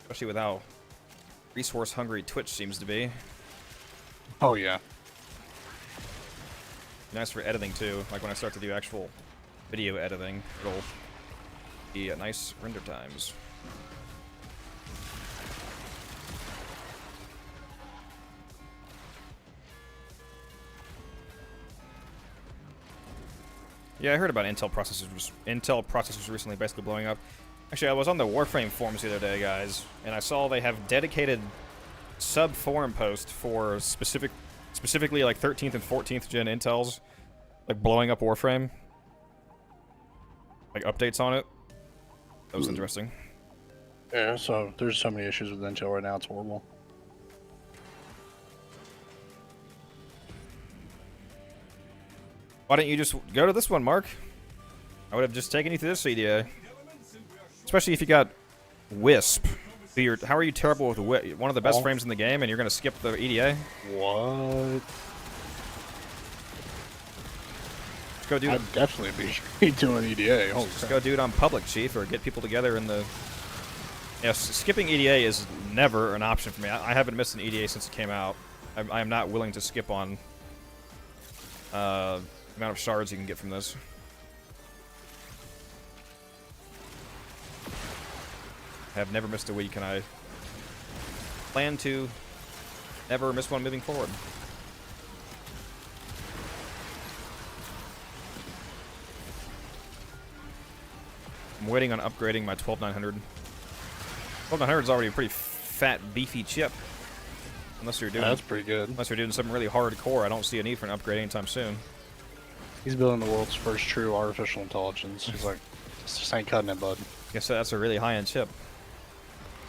Especially with how resource hungry Twitch seems to be. Oh yeah. Nice for editing too. Like when I start to do actual video editing, it'll be nice render times. Yeah, I heard about Intel processors recently basically blowing up. Actually, I was on the Warframe forums the other day, guys, and I saw they have dedicated sub-forum post for specifically like 13th and 14th gen Intels, like blowing up Warframe. Like updates on it. That was interesting. Yeah, so there's so many issues with Intel right now, it's horrible. Why don't you just go to this one, Mark? I would have just taken you through this CDA. Especially if you got Wisp. How are you terrible with Wisp? One of the best frames in the game, and you're going to skip the EDA? What? Just go do I'd definitely be doing EDA. Holy just crap. go do it on public, Chief, or get people together in the... Yes, skipping EDA is never an option for me. I haven't missed an EDA since it came out. I am not willing to skip on the amount of shards you can get from this. I have never missed a week, and I plan to never miss one moving forward. I'm waiting on upgrading my 12900. 12900 is already a pretty fat, beefy chip. Unless you're doing That's pretty good. Unless you're doing something really hardcore, I don't see a need for an upgrade anytime soon. He's building the world's first true artificial intelligence. He's like, just ain't cutting it, bud. Guess that's a really high-end chip.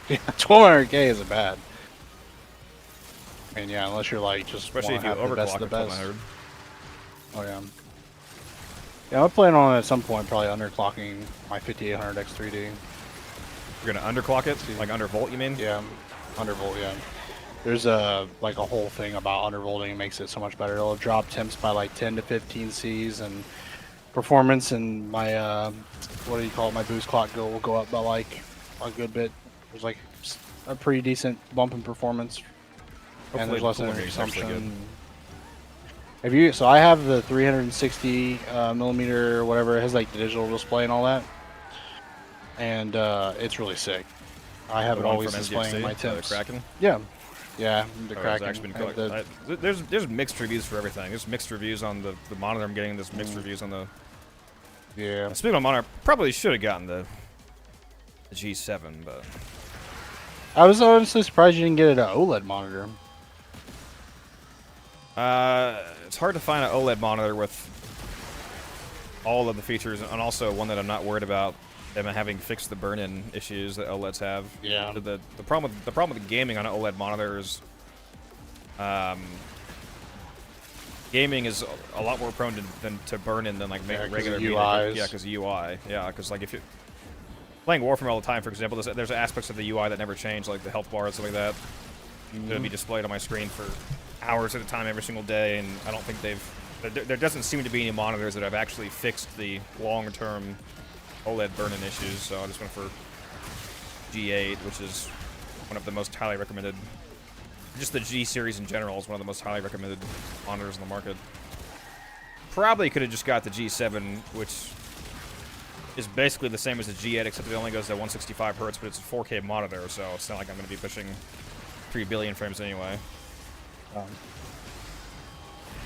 Yeah, 1200K isn't bad. I mean, yeah, unless you're like just Especially if you have the best overclock of the at best. 1200. Oh yeah. Yeah, I'm planning on at some point probably underclocking my 5800 X3D. You're gonna underclock it? Like undervolt, you mean? Yeah, undervolt. Yeah. There's a like a whole thing about undervolting makes it so much better. It'll drop temps by like 10 to 15 Cs, and performance and my what do you call it? My boost clock will go up by like a good bit. There's like a pretty decent bump in performance, and there's less energy consumption. Have you? So I have the 360 millimeter, whatever. It has like the digital display and all that, and it's really sick. I have it always displaying my temps. Kraken? Yeah, yeah, the Oh, Kraken. it's actually been there's mixed reviews for everything. There's mixed reviews on the monitor I'm getting. There's mixed reviews on the Yeah. Speaking of monitor, probably should have gotten the G7, but I was honestly surprised you didn't get an OLED monitor. it's hard to find an OLED monitor with all of the features, and also one that I'm not worried about them having fixed the burn-in issues that OLEDs have. Yeah. The problem with the gaming on an OLED monitor is, gaming is a lot more prone to burn-in than like regular UIs. Yeah, because UI. Yeah, because like if you're playing Warframe all the time, for example, there's aspects of the UI that never change, like the health bar and stuff like that. It'll be displayed on my screen for hours at a time every single day, and I don't think there doesn't seem to be any monitors that have actually fixed the long-term OLED burn-in issues, so I just went for G8, which is one of the most highly recommended. Just the G series in general is one of the most highly recommended monitors in the market. Probably could have just got the G7, which is basically the same as the G8, except it only goes to 165 hertz, but it's a 4K monitor, so it's not like I'm going to be pushing 3 billion frames anyway.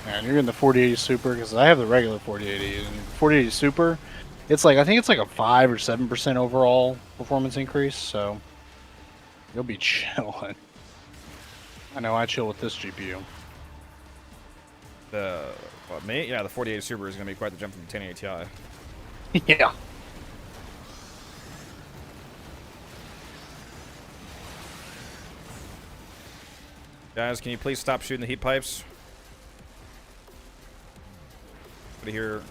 And you're in the 4080 Super, because I have the regular 4080. And 4080 Super, it's like, I think it's like a 5 or 7% overall performance increase, so you'll be chilling. I know I chill with this GPU. Me? Yeah, the 4080 Super is going to be quite the jump from the 1080 Ti. Yeah. Guys, can you please stop shooting the heat pipes? But here,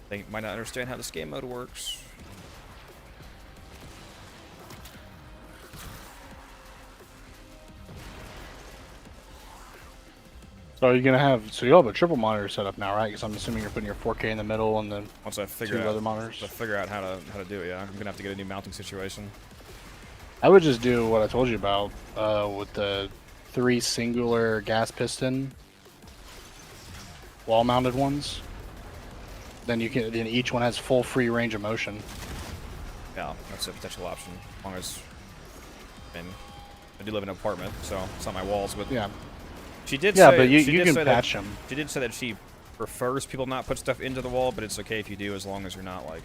they might not understand how this game mode works. So you're gonna have, so you'll have a triple monitor set up now, right? Because I'm assuming you're putting your 4K in the middle and then Once I figure two out other monitors. Once I figure out how to do it, yeah, I'm gonna have to get a new mounting situation. I would just do what I told you about with the 3 singular gas piston wall-mounted ones. Then you can, then each one has full free range of motion. Yeah, that's a potential option. As long as, I mean, I do live in an apartment, so it's not my walls, but Yeah. she did Yeah, say, but you she can did say that- patch them. She did say that she prefers people not put stuff into the wall, but it's okay if you do, as long as you're not like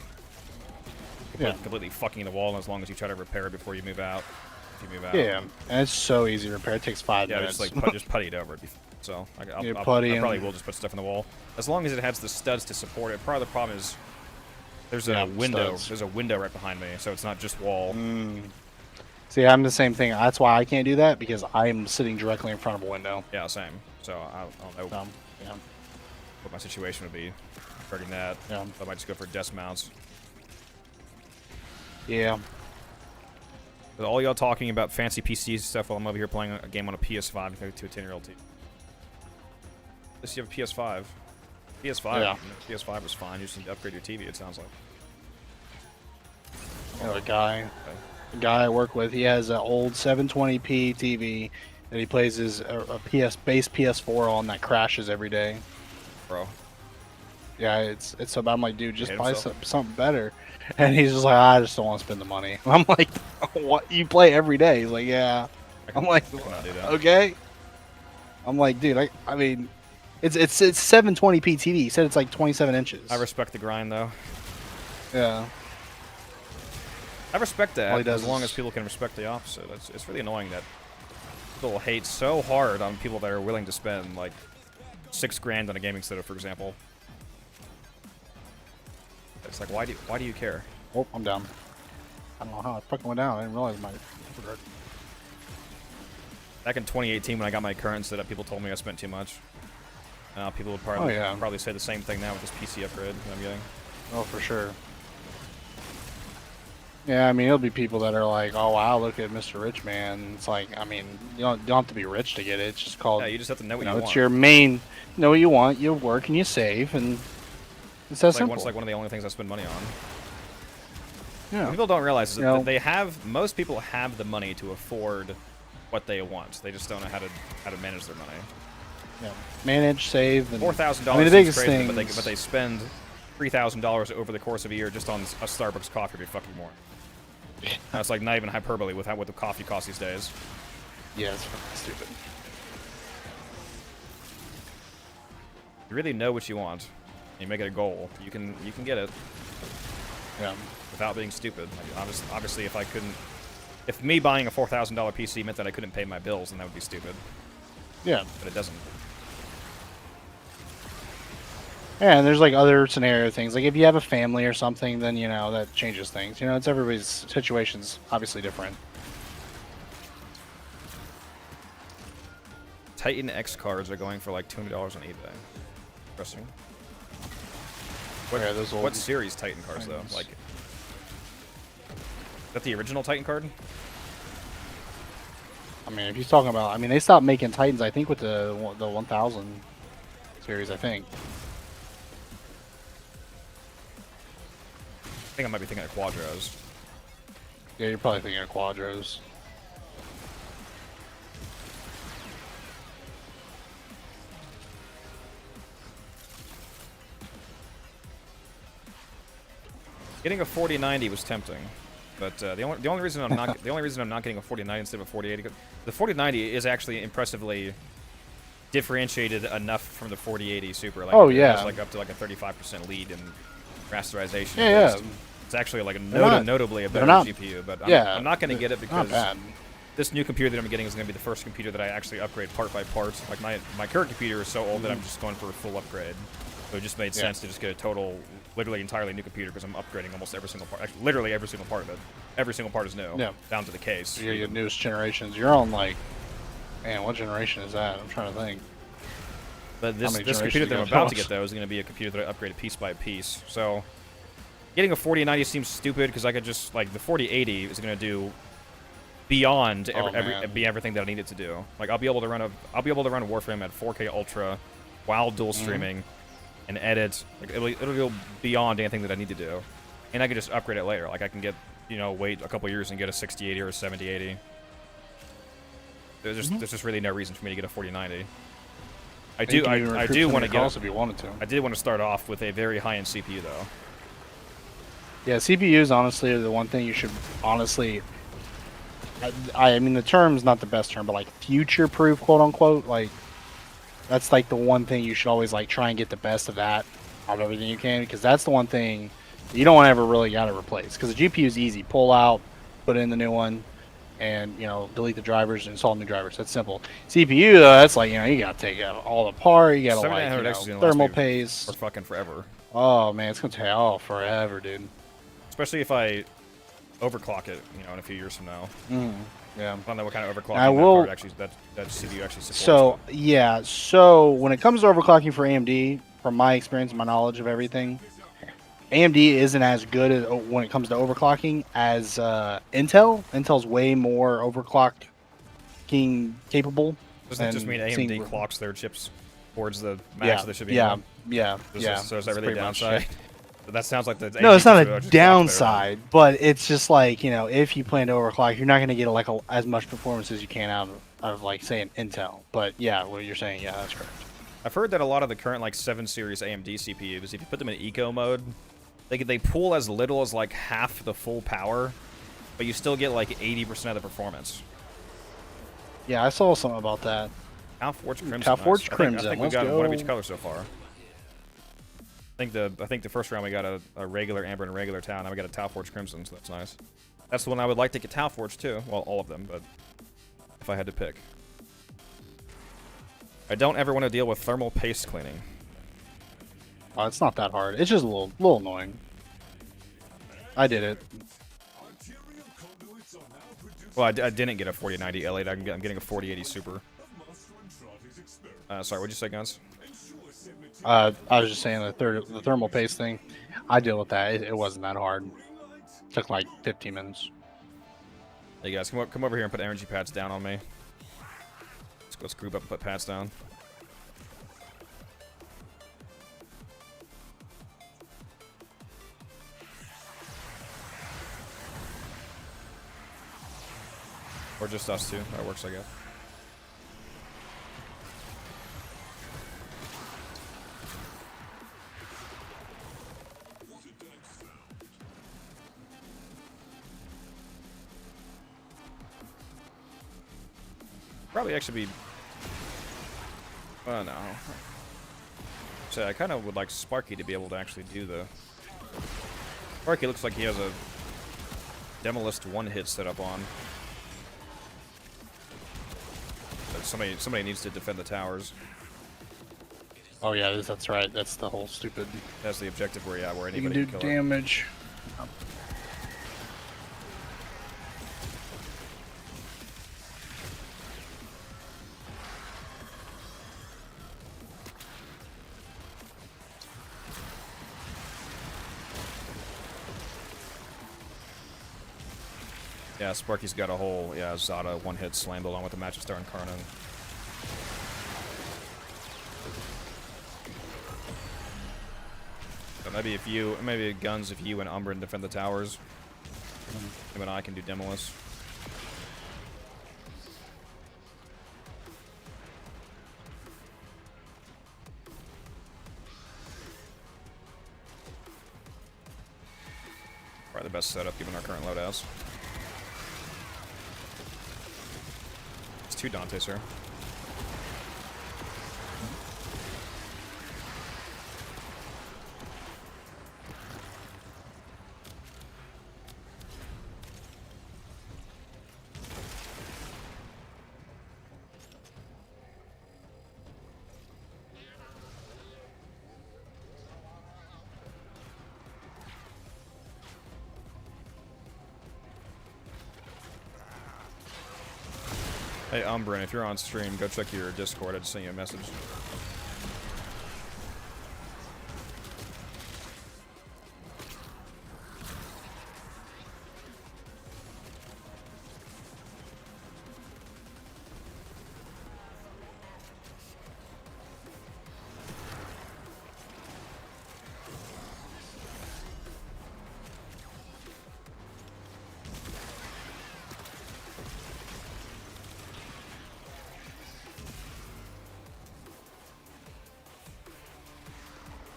completely fucking the wall, and as long as you try to repair it before you move out. If you move out. Yeah, and it's so easy to repair. It takes 5 Yeah, minutes. just like just putty it over. So I probably will just put stuff in the wall, as long as it has the studs to support it. Part of the problem is there's a window. studs. There's a window right behind me, so it's not just wall. See, I'm the same thing. That's why I can't do that, because I'm sitting directly in front of a window. Yeah, same. So I don't know Yeah. what my situation would be regarding that. Yeah. I might just go for desk mounts. Yeah. With all y'all talking about fancy PC stuff while I'm over here playing a game on a PS5 to a 10-year-old TV. Unless you have a PS5. PS5. Yeah. PS5 was fine. You just need to upgrade your TV, it sounds like. You know, a guy I work with, he has an old 720p TV that he plays his base PS4 on that crashes every day. Bro. Yeah, it's so bad. I'm like, dude, just Hate buy himself. something better. And he's just like, I just don't want to spend the money. I'm like, what? You play every day? He's like, yeah. I'm like, cannot do that. okay. I'm like, dude, I mean, it's 720p TV. He said it's like 27 inches. I respect the grind, though. Yeah. I respect that, All he does as long is- as people can respect the opposite. It's really annoying that people hate so hard on people that are willing to spend, like, $6 grand on a gaming setup, for example. It's like, why do you care? Oh, I'm down. I don't know how I fucking went down. I didn't realize my. Back in 2018, when I got my current setup, people told me I spent too much. People would probably probably say the same thing now with this PC upgrade that I'm getting. Oh, for sure. Yeah, I mean, it'll be people that are like, "Oh wow, look at Mr. Rich Man." It's like, I mean, you don't have to be rich to get it. It's just called. Yeah, you just have to know what you It's want. your main. You know what you want. You work and you save, and it's that simple. It's like one of the only things I spend money on. Yeah. What people don't realize is You that know- most people have the money to afford what they want. They just don't know how to manage their money. Yeah. Manage, save, and $4,000 I mean, the seems biggest crazy, thing. but they spend $3,000 over the course of a year just on a Starbucks coffee every fucking morning. That's like not even hyperbole with what the coffee costs these days. Yeah, it's fucking stupid. You really know what you want. You make it a goal. You can get it Yeah. without being stupid. Like, obviously, if me buying a $4,000 PC meant that I couldn't pay my bills, then that would be stupid. Yeah. But it doesn't. Yeah, and there's like other scenario things. Like if you have a family or something, then you know that changes things. You know, it's everybody's situation's obviously different. Titan X cards are going for like $200 on eBay. Interesting. Yeah, those old What series Titan cards Titans. though? Like, is that the original Titan card? I mean, if he's talking about, I mean, they stopped making Titans. I think with the 1000 series. I think. I think I might be thinking of Quadros. Yeah, you're probably thinking of Quadros. Getting a 4090 was tempting, but the only reason I'm not getting a 4090 instead of a 4080, the 4090 is actually impressively differentiated enough from the 4080 Super. Like, Oh, it yeah. has like up to like a 35% lead in rasterization. Yeah, at least. yeah. It's actually like a not- notably a they're better not- GPU, but yeah, I'm not going to get it they're not because bad. this new computer that I'm getting is going to be the first computer that I actually upgrade part by part. Like my current computer is so old that I'm just going for a full upgrade. So it just made sense to just get a total, literally entirely new computer because I'm upgrading almost every single part. Actually, literally every single part of it. Every single part is new, down to the case. Yeah, your newest generations. You're on like, man, what generation is that? I'm trying to think. But How this many computer generations that I'm ago? about to get, though, is going to be a computer that I upgraded piece by piece. So getting a 4090 seems stupid because I could just, like, the 4080 is going to do beyond everything that I need it to do. Like, I'll be able to run Warframe at 4K Ultra while dual streaming and edit. Like, it'll go beyond anything that I need to do. And I can just upgrade it later. Like, I can get, wait a couple years and get a 6080 or a 7080. There's just really no reason for me to get a 4090. I do want to get. If you wanted to. I did want to start off with a very high-end CPU though. Yeah, CPUs honestly are the one thing you should honestly. I mean, the term's not the best term, but like future-proof, quote unquote. Like that's like the one thing you should always like try and get the best of that out of everything you can, because that's the one thing you don't ever really got to replace. Because the GPU is easy, pull out, put in the new one, and delete the drivers, install new drivers. That's simple. CPU though, that's like you gotta take out all apart. You gotta like 7900X is gonna thermal last me paste. for fucking forever. Oh man, it's gonna take forever, dude. Especially if I overclock it, in a few years from now. Yeah. I don't know what kind of overclocking I will- that CPU actually supports. So yeah, so when it comes to overclocking for AMD, from my experience and my knowledge of everything, AMD isn't as good as, when it comes to overclocking as Intel. Intel's way more overclocking capable. Doesn't that just mean AMD clocks their chips towards the max that they should be? Yeah, on? yeah. So is that That's really a pretty much downside? it. But that sounds like the. No, it's not AMD a just clock downside, but it's just like if you plan to overclock, you're not going to get as much performance as you can out of like say an Intel. But yeah, what you're saying, yeah, that's correct. I've heard that a lot of the current like 7 series AMD CPUs, if you put them in eco mode, they pull as little as like half the full power, but you still get like 80% of the performance. Yeah, I saw something about that. Calforged Crimson. Calforged nice. Crimson. I think we Let's got one of go. each color so far. I think the first round we got a regular amber and a regular tau. Now we got a Calforged Crimson, so that's nice. That's the one I would like to get Calforged too. Well, all of them, but if I had to pick. I don't ever want to deal with thermal paste cleaning. Oh, it's not that hard. It's just a little annoying. I did it. Well, I didn't get a 4090 L8. I'm getting a 4080 Super. Sorry, what'd you say, Guns? I was just saying the thermal paste thing. I deal with that. It wasn't that hard. Took like 15 minutes. Hey guys, come over here and put energy pads down on me. Let's group up and put pads down. Or just us two. That works, I guess. Probably actually be. Oh no. So I kind of would like Sparky to be able to actually do the... Sparky looks like he has a Demolist one-hit set up on. But somebody needs to defend the towers. Oh yeah, that's right. That's the whole stupid. That's the objective where, yeah, where You anybody can do can kill it. damage. Yeah, Sparky's got a whole, yeah, Zada one-hit slam along with the Magic Star and Karnan. So maybe guns if you and Umbran defend the towers. Him and I can do Demolist. Probably the best setup given our current loadouts. It's 2 Dante, sir. Hey, Umbran, if you're on stream, go check your Discord. I just sent you a message.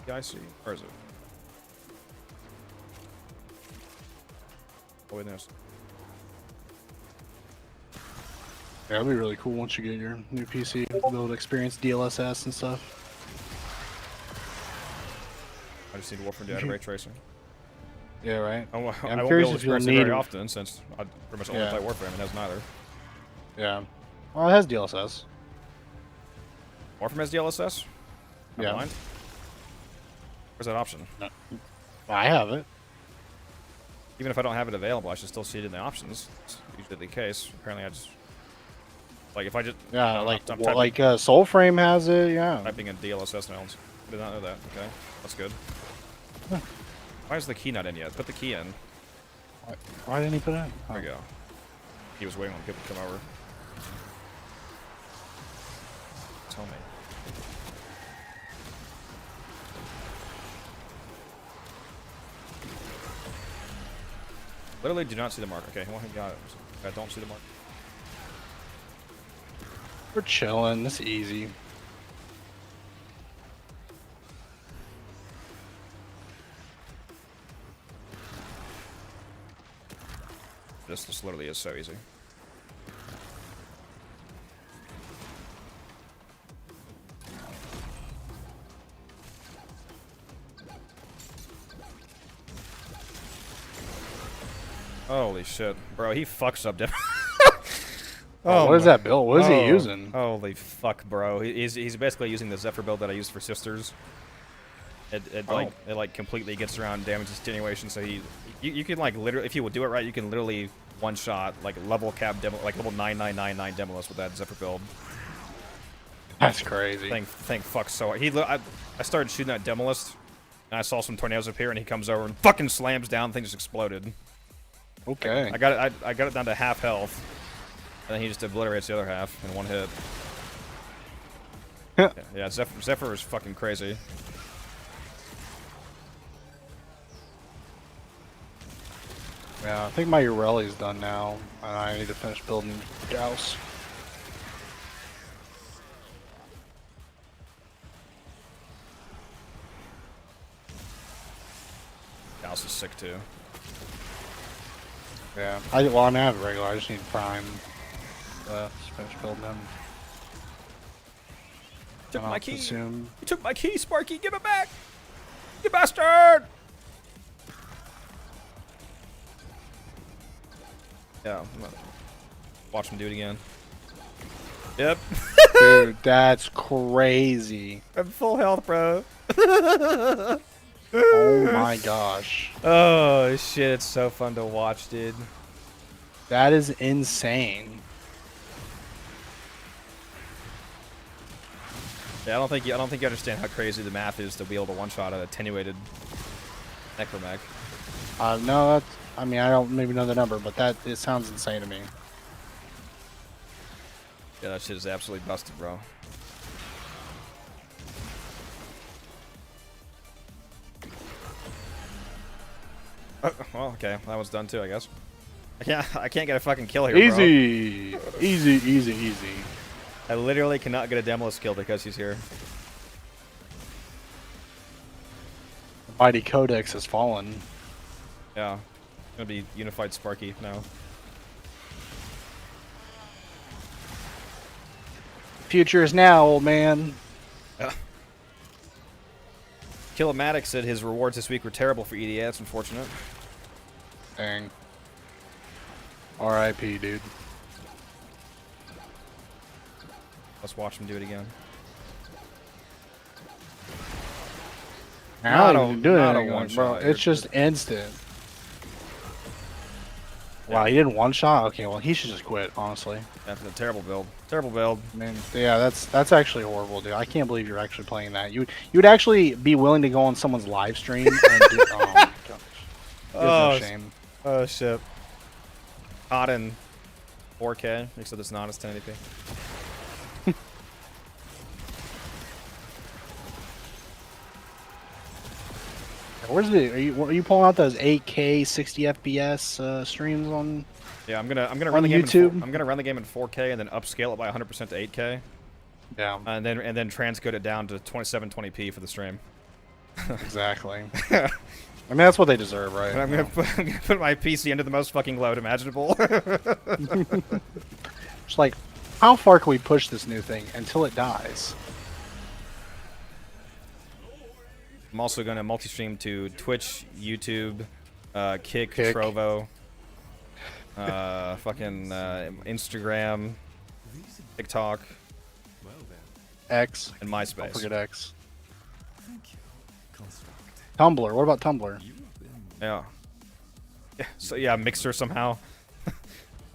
Yeah, I see. Where is it? Oh, wait, there's... Yeah, it'll be really cool once you get your new PC. Be able to experience DLSS and stuff. I just need Warframe data ray tracing. Yeah, right. I Yeah, won't I'm be able curious to if you'll experience it need very often since I pretty much only play Warframe and has neither. Yeah. Well, it has DLSS. Warframe has DLSS? I'm Yeah. blind? Where's that option? No. I have it. Even if I don't have it available, I should still see it in the options. It's usually the case. Apparently, I just like if I just Yeah, I'm like typing, Soulframe has it. Yeah. typing in DLSS now. I did not know that. Okay, that's good. Huh. Why is the key not in yet? Put the key in. Why didn't he put it in? There we go. He was waiting on people to come over. Tell me. Literally do not see the mark. Okay, one who got it. I don't see the mark. We're chilling. This is easy. This literally is so easy. Holy shit, bro! He fucks up. Oh, what is that build? What is he using? Holy fuck, bro! He's basically using the Zephyr build that I used for Sisters. It like completely gets around damage attenuation. So you can like literally, if you would do it right, you can literally one shot like level cap demo, like level 9999 Demolist with that Zephyr build. That's crazy. Thank fuck so I started shooting that Demolist, and I saw some tornadoes appear, and he comes over and fucking slams down. Thing just exploded. Okay. I got it down to half health, and then he just obliterates the other half in one hit. Yeah, Zephyr is fucking crazy. Yeah, I think my Ureli's done now, and I need to finish building Douse. House is sick too. Yeah, I don't have it regular. I just need Prime. Just finish building them. took I'll my key. presume- You took my key, Sparky. Give it back. You bastard. Yeah. I'm gonna watch him do it again. Yep. Dude, that's crazy. I'm full health, bro. Oh my gosh. Oh shit! It's so fun to watch, dude. That is insane. Yeah, I don't think you understand how crazy the math is to be able to one-shot an attenuated necromech. No, that's, I mean, I don't maybe know the number, but it sounds insane to me. Yeah, that shit is absolutely busted, bro. Well, okay, that one's done too, I guess. I can't get a fucking kill here, Easy, bro. easy. I literally cannot get a Demolus kill because he's here. The mighty Codex has fallen. Yeah, it's gonna be unified Sparky now. Future is now, old man. Yeah. Killomatic said his rewards this week were terrible for EDA. That's unfortunate. Dang. R.I.P. dude. Let's watch him do it again. I Not don't a- even do not a anything, one bro. shot. It's just instant. Wow, he did one shot? Okay, well, he should just quit, honestly. That's a terrible build. Terrible build. I mean, yeah, that's actually horrible, dude. I can't believe you're actually playing that. You would actually be willing to go on someone's live stream and do, oh my gosh. There's no shame. Oh shit. Not in 4K, except it's not as 1080p. Where's the? Are you pulling out those 8K 60 FPS streams on? Yeah, I'm gonna on run the game. YouTube? I'm gonna run the game in 4K and then upscale it by 100% to 8K, Yeah, and then transcode it down to 2720p for the stream. exactly. I mean, that's what they deserve, right? And I'm gonna put my PC into the most fucking load imaginable. Just like, how far can we push this new thing until it dies? I'm also gonna multi-stream to Twitch, YouTube, Kick, Kick. Trovo, fucking Instagram, TikTok, X. and Don't MySpace. forget X. Tumblr. What about Tumblr? Yeah. Yeah. So yeah, Mixer somehow.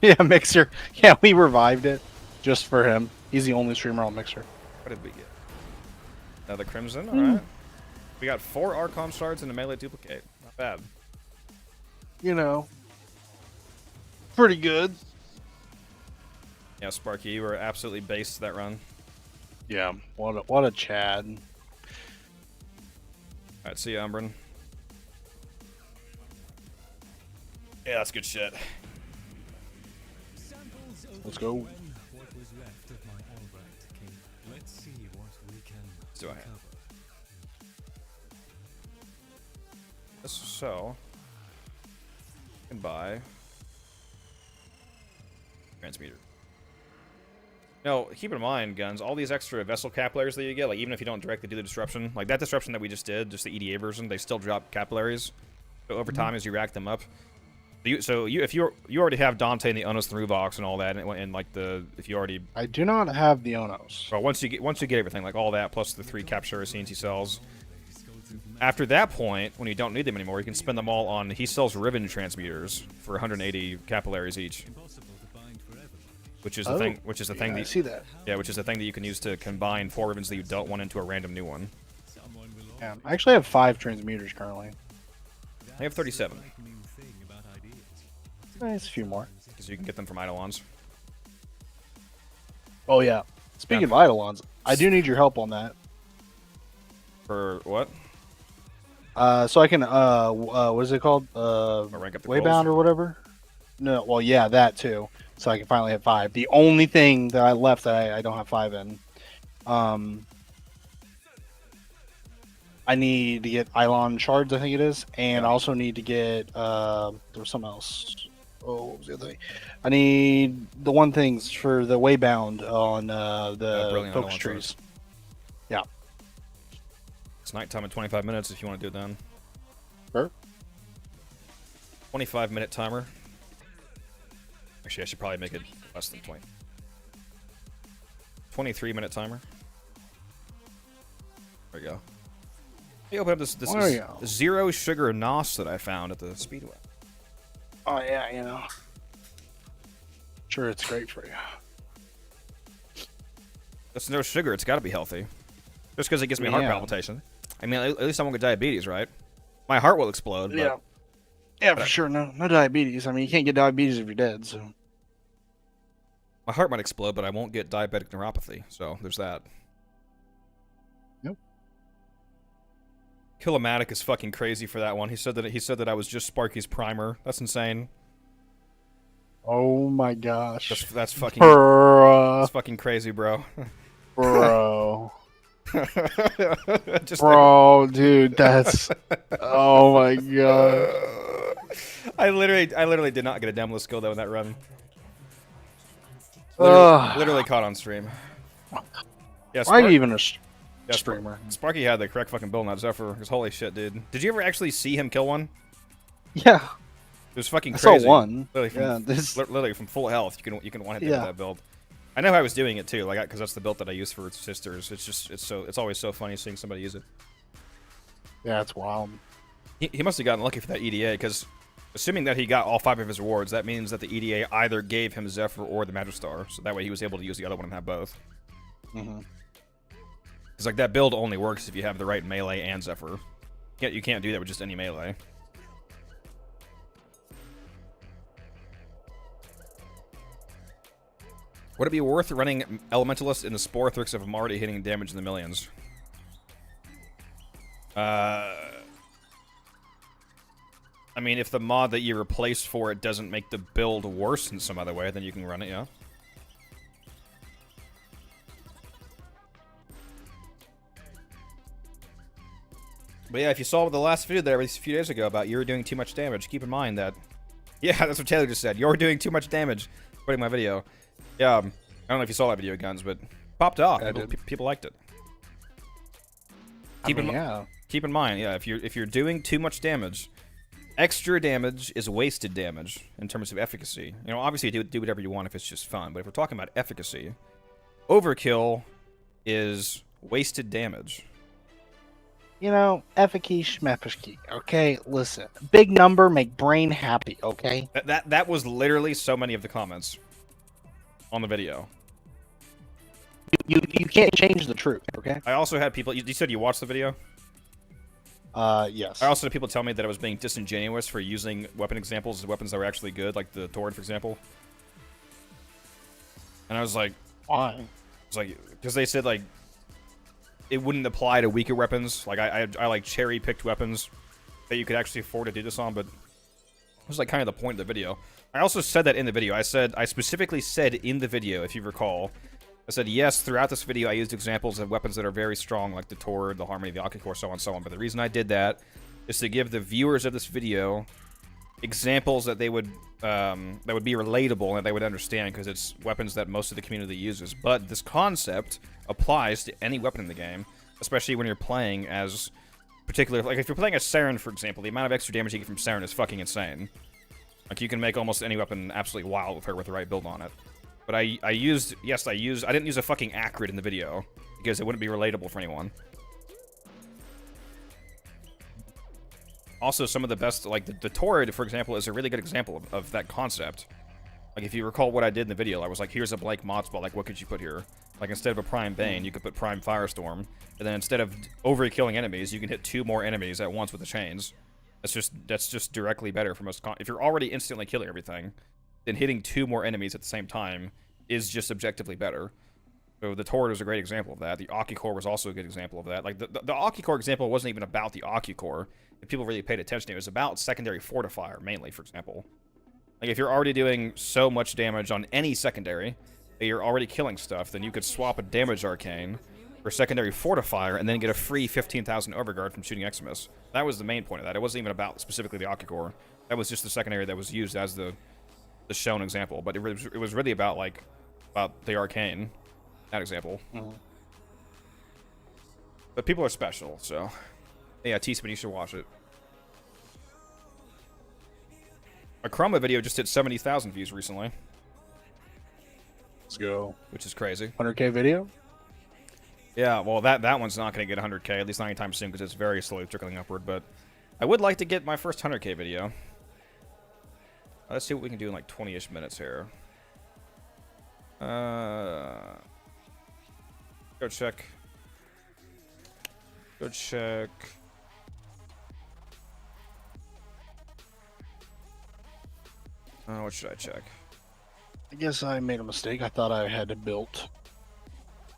Yeah, Mixer. Yeah, we revived it just for him. He's the only streamer on Mixer. What did we get? Another Crimson. All right. We got 4 Archon shards and a melee duplicate. Not bad. You know, pretty good. Yeah, Sparky, you were absolutely based that run. Yeah, what a Chad. Alright, see ya, Umbrin. Yeah, that's good shit. Let's go. What was left of my Albright King. Let's see what we can Let's do a hand. recover. So, you can buy transmuter. No, keep in mind, Guns, all these extra vessel capillaries that you get, like even if you don't directly do the disruption, like that disruption that we just did, just the EDA version, they still drop capillaries. So over time, as you rack them up, if you already have Dante and the Onos and Ruvox and all that, and like if you already, I do not have the Onos. well, once you get everything, like all that plus the 3 capture scenes he sells. After that point, when you don't need them anymore, you can spend them all on. He sells ribbon transmuters for 180 capillaries each, which is the thing. Which is the thing I that see that. yeah, which is the thing that you can use to combine 4 ribbons that you dealt one into a random new one. Yeah, I actually have 5 transmuters currently. I have 37 Nice, a few more. because you can get them from Eidolons. Oh yeah. Speaking of Eidolons, I do need your help on that. For what? So I can what is it called? Rank up the Waybound goals? or whatever. No, well yeah, that too. So I can finally have 5. The only thing that I left that I don't have 5 in, I need to get Eidolon shards, I think it is, and I also need to get there was something else. Oh, what was the other thing? I need the one things for the Waybound on the Brilliant focus Eidolon trees. It's nighttime in 25 minutes if you want to do it then. Sure. 25-minute timer. Actually, I should probably make it less than 20. 23-minute timer. There we go. Let me open up this zero sugar nos that I found at the Speedway. Oh yeah, you know. Sure, it's great for you. That's no sugar. It's got to be healthy. Just because it gives me a heart palpitation. I mean, at least I won't get diabetes, right? My heart will explode. But, Yeah. Yeah, for sure. No diabetes. I mean, you can't get diabetes if you're dead. So. My heart might explode, but I won't get diabetic neuropathy. So there's that. Nope. Killomatic is fucking crazy for that one. He said that I was just Sparky's primer. That's insane. Oh my gosh. That's fucking. Bruh. That's fucking crazy, bro. Bro. Just Bro, dude, that's. Oh my god. I literally did not get a demo skill though in that run. Literally caught on stream. Yeah, Why are you even a streamer? Sparky had the correct fucking build, not Zephyr. Because holy shit, dude. Did you ever actually see him kill one? Yeah. It was fucking I crazy. saw one. Literally from full health, you can one hit with that build. I know I was doing it too, like because that's the build that I use for sisters. It's always so funny seeing somebody use it. Yeah, it's wild. He must have gotten lucky for that EDA because, assuming that he got all 5 of his awards, that means that the EDA either gave him Zephyr or the Magistar, so that way he was able to use the other one and have both. Because like that build only works if you have the right melee and Zephyr. You can't do that with just any melee. Would it be worth running Elementalist in the Sporthrix if I'm already hitting damage in the millions? I mean, if the mod that you replace for it doesn't make the build worse in some other way, then you can run it, yeah. But yeah, if you saw the last video there a few days ago about you were doing too much damage, keep in mind that... Yeah, that's what Taylor just said. You're doing too much damage. Putting my video. Yeah, I don't know if you saw that video, Guns, but popped off. People liked it. Keep in mind, yeah, if you're doing too much damage, extra damage is wasted damage in terms of efficacy. You know, obviously do whatever you want if it's just fun, but if we're talking about efficacy, overkill is wasted damage. You know, efficacy schmefficy. Okay, listen. Big number make brain happy. Okay. That was literally so many of the comments on the video. You can't change the truth. Okay. I also had people. You said you watched the video. Yes. I also had people tell me that I was being disingenuous for using weapon examples as weapons that were actually good, like the Tord, for example. And I was like, why? It's like because they said like it wouldn't apply to weaker weapons. Like I like cherry picked weapons that you could actually afford to do this on, but it was like kind of the point of the video. I also said that in the video. I specifically said in the video, if you recall, I said, yes, throughout this video I used examples of weapons that are very strong, like the Tord, the Harmony, the Akicore, so on and so on. But the reason I did that is to give the viewers of this video examples that they would be relatable and that they would understand, because it's weapons that most of the community uses. But this concept applies to any weapon in the game, especially when you're playing as particular. Like if you're playing as Saren, for example, the amount of extra damage you get from Saren is fucking insane. Like you can make almost any weapon absolutely wild with her with the right build on it. But I didn't use a fucking Acrid in the video because it wouldn't be relatable for anyone. Also, some of the best, like the Tord, for example, is a really good example of that concept. Like if you recall what I did in the video, I was like, here's a blank mod spot, like what could you put here? Like instead of a Prime Bane, you could put Prime Firestorm, and then instead of overkilling enemies, you can hit 2 more enemies at once with the chains. That's just directly better for most. If you're already instantly killing everything, then hitting 2 more enemies at the same time is just objectively better. So the Tord was a great example of that. The Akicore was also a good example of that. Like the Akicore example wasn't even about the Akicore. If people really paid attention, it was about secondary fortifier mainly, for example. Like if you're already doing so much damage on any secondary that you're already killing stuff, then you could swap a damage arcane for secondary fortifier and then get a free 15,000 overguard from shooting Eximus. That was the main point of that. It wasn't even about specifically the Akicore. That was just the secondary that was used as the shown example. But it was really about the arcane. That example. But people are special, so yeah, T-Spin, you should watch it. A Chroma video just hit 70,000 views recently. Let's go. Which is crazy. 100K video? Yeah, well, that one's not going to get 100K, at least not anytime soon, because it's very slowly trickling upward, but I would like to get my first 100K video. Let's see what we can do in like 20-ish minutes here. Go check. Go check. What should I check? I guess I made a mistake. I thought I had it built.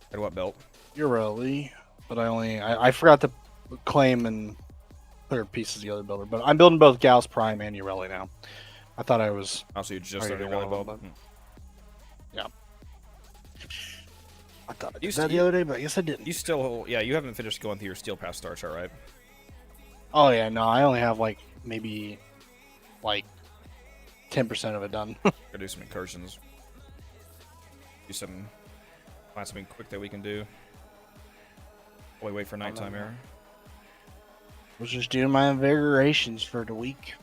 Had what built? Urelli, but I forgot to claim and clear pieces of the other builder. But I'm building both Gauss Prime and Urelli now. I thought I was. Also, you just ready started to Urelli go, build? but- Yeah. I thought I You did that the other day, but I guess I didn't. You still, yeah, you haven't finished going through your Steel Pass Star chart, right? Oh yeah, no, I only have like maybe like 10% of it done. Gotta do some incursions. Do some, find something quick that we can do. While we wait for nighttime here. Was just doing my invigorations for the week.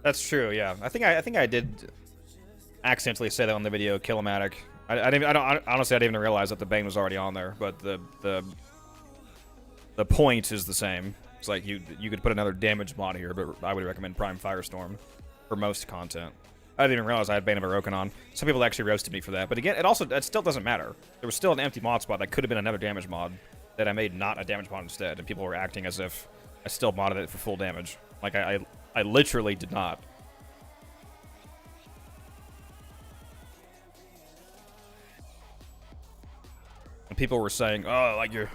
That's true. Yeah, I think I did accidentally say that on the video. Killomatic. Honestly, I didn't even realize that the Bane was already on there. But the point is the same. It's like you could put another damage mod here, but I would recommend Prime Firestorm for most content. I didn't even realize I had Bane of Orokin on. Some people actually roasted me for that. But again, it still doesn't matter. There was still an empty mod spot that could have been another damage mod that I made not a damage mod instead, and people were acting as if I still modded it for full damage. Like I literally did not. And people were saying, "Oh, like your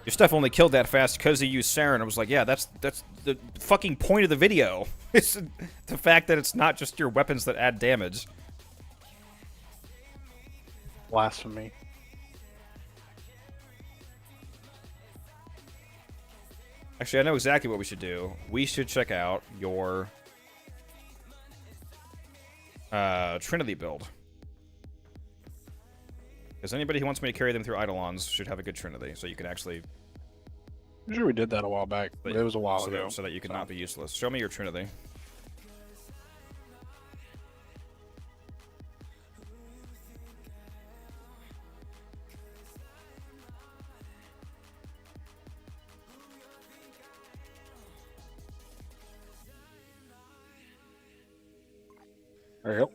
stuff only killed that fast because you used Saren." I was like, "Yeah, that's the fucking point of the video. It's the fact that it's not just your weapons that add damage." Blasphemy. Actually, I know exactly what we should do. We should check out your Trinity build. Because anybody who wants me to carry them through Eidolons should have a good Trinity, so you can actually... I'm sure we did that a while back, but it was a while so ago. So that you could not be useless. Show me your Trinity. There you go.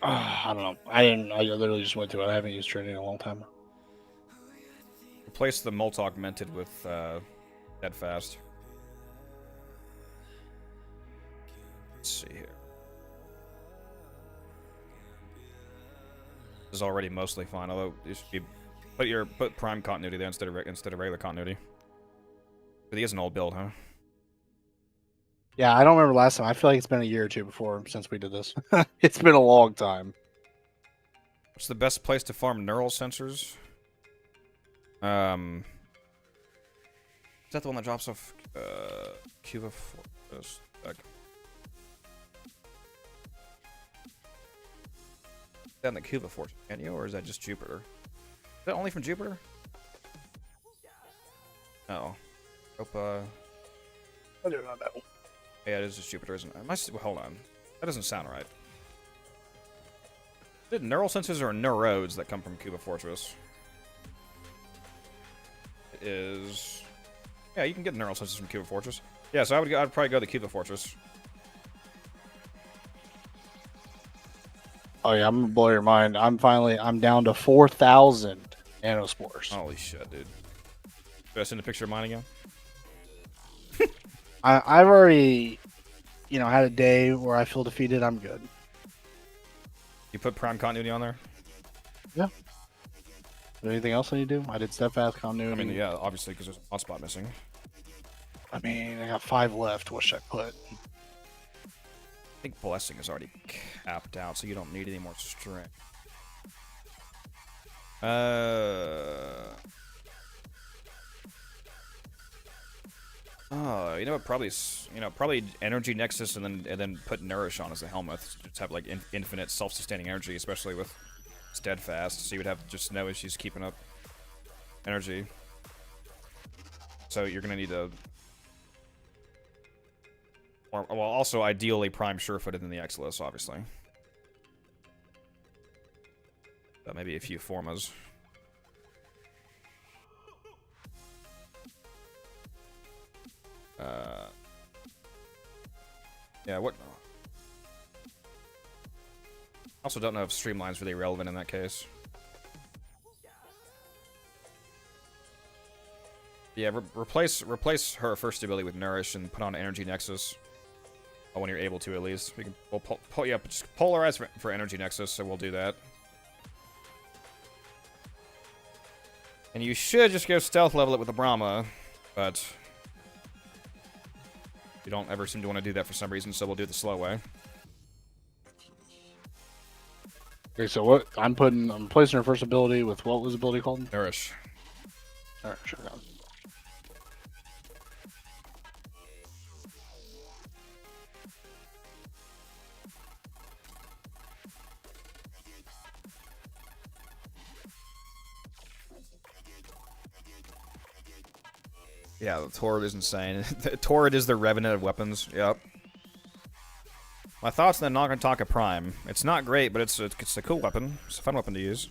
I don't know. I literally just went to it. I haven't used Trinity in a long time. Replace the Molt Augmented with Steadfast. Let's see here. This is already mostly fine, although you should put Prime Continuity there instead of regular Continuity. But he is an old build, huh? Yeah, I don't remember last time. I feel like it's been a year or two since we did this. It's been a long time. What's the best place to farm neural sensors? Is that the one that drops off Cuba Fortress? Down the Cuba Fortress, can you, or is that just Jupiter? Is that only from Jupiter? Oh. Hope, I do not know. yeah, it is just Jupiter, isn't it? Hold on. That doesn't sound right. Is it neural sensors or neurodes that come from Cuba Fortress? It is... Yeah, you can get neural sensors from Cuba Fortress. Yeah, so I'd probably go to Cuba Fortress. Oh yeah, I'm gonna blow your mind. I'm down to 4,000 nanospores. Holy shit, dude. Should I send a picture of mine again? I've already, had a day where I feel defeated. I'm good. You put Prime Continuity on there? Yeah. Is there anything else I need to do? I did Steadfast Continuity. I mean, yeah, obviously, because there's a mod spot missing. I mean, I got 5 left. What should I put? I think Blessing is already capped out, so you don't need any more strength. Oh, you know what? Probably probably energy nexus, and then put nourish on as a helmet. Just have like infinite self-sustaining energy, especially with steadfast. So you would have just no issues keeping up energy. So you're gonna need a, or well, also ideally prime sure-footed in the Exilus, obviously. But maybe a few formas. Yeah, what? Also don't know if Streamline's really relevant in that case. Yeah, replace her first ability with Nourish and put on Energy Nexus. When you're able to, at least. We'll just polarize for Energy Nexus, so we'll do that. And you should just go stealth level it with the Brahma, but you don't ever seem to want to do that for some reason, so we'll do it the slow way. Okay, so what I'm replacing her first ability with what was the ability called? Nourish. Alright, sure. Yeah, the Torrid is insane. The Torrid is the Revenant of weapons. Yep. My thoughts on the Nagataka Prime. It's not great, but it's a cool weapon. It's a fun weapon to use.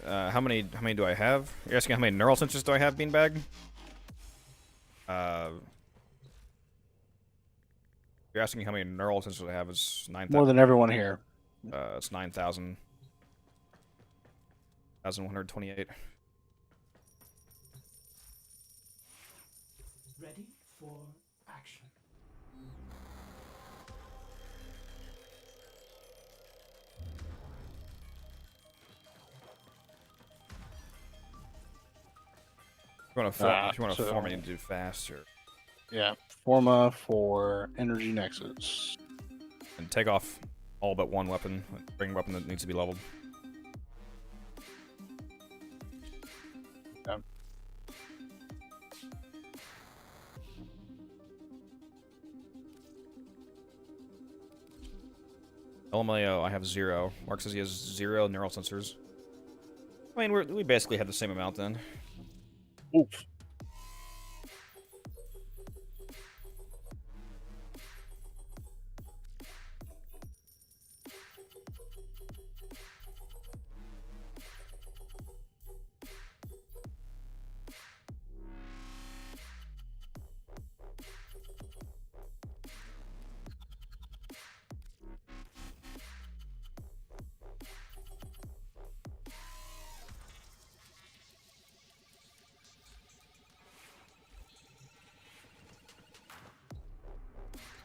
How many do I have? You're asking how many neural sensors do I have, Beanbag? You're asking how many neural sensors I have. Is 9,000. More than everyone here. It's 9,000. 1,128. Ready for action. If you want to form it, you need to do faster. Yeah, Forma for Energy Nexus. And take off all but one weapon. Bring a weapon that needs to be leveled. Yeah. LMAO, I have 0. Mark says he has 0 neural sensors. I mean, we basically have the same amount then. Oof.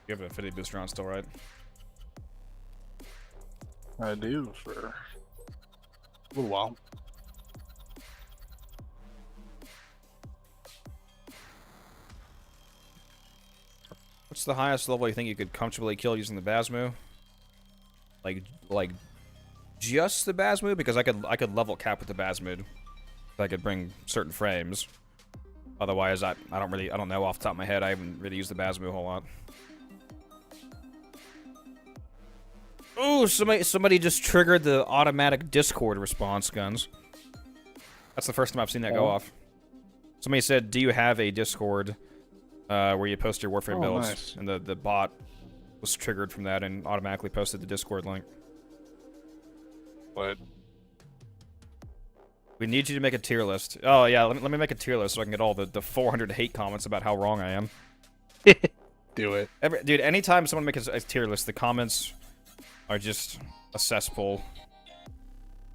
You have an affinity booster on still, right? I do for a little while. What's the highest level you think you could comfortably kill using the Basmu? Like just the Basmu? Because I could level cap with the Basmu. I could bring certain frames. Otherwise, I don't know off the top of my head. I haven't really used the Basmu a whole lot. Ooh, somebody just triggered the automatic Discord response guns. That's the first time I've seen that go off. Somebody said, "Do you have a Discord where you post your Warframe builds?" Nice. And the bot was triggered from that and automatically posted the Discord link. What? We need you to make a tier list. Oh yeah, let me make a tier list so I can get all the 400 hate comments about how wrong I am. Do it. Dude, anytime someone makes a tier list, the comments are just a cesspool.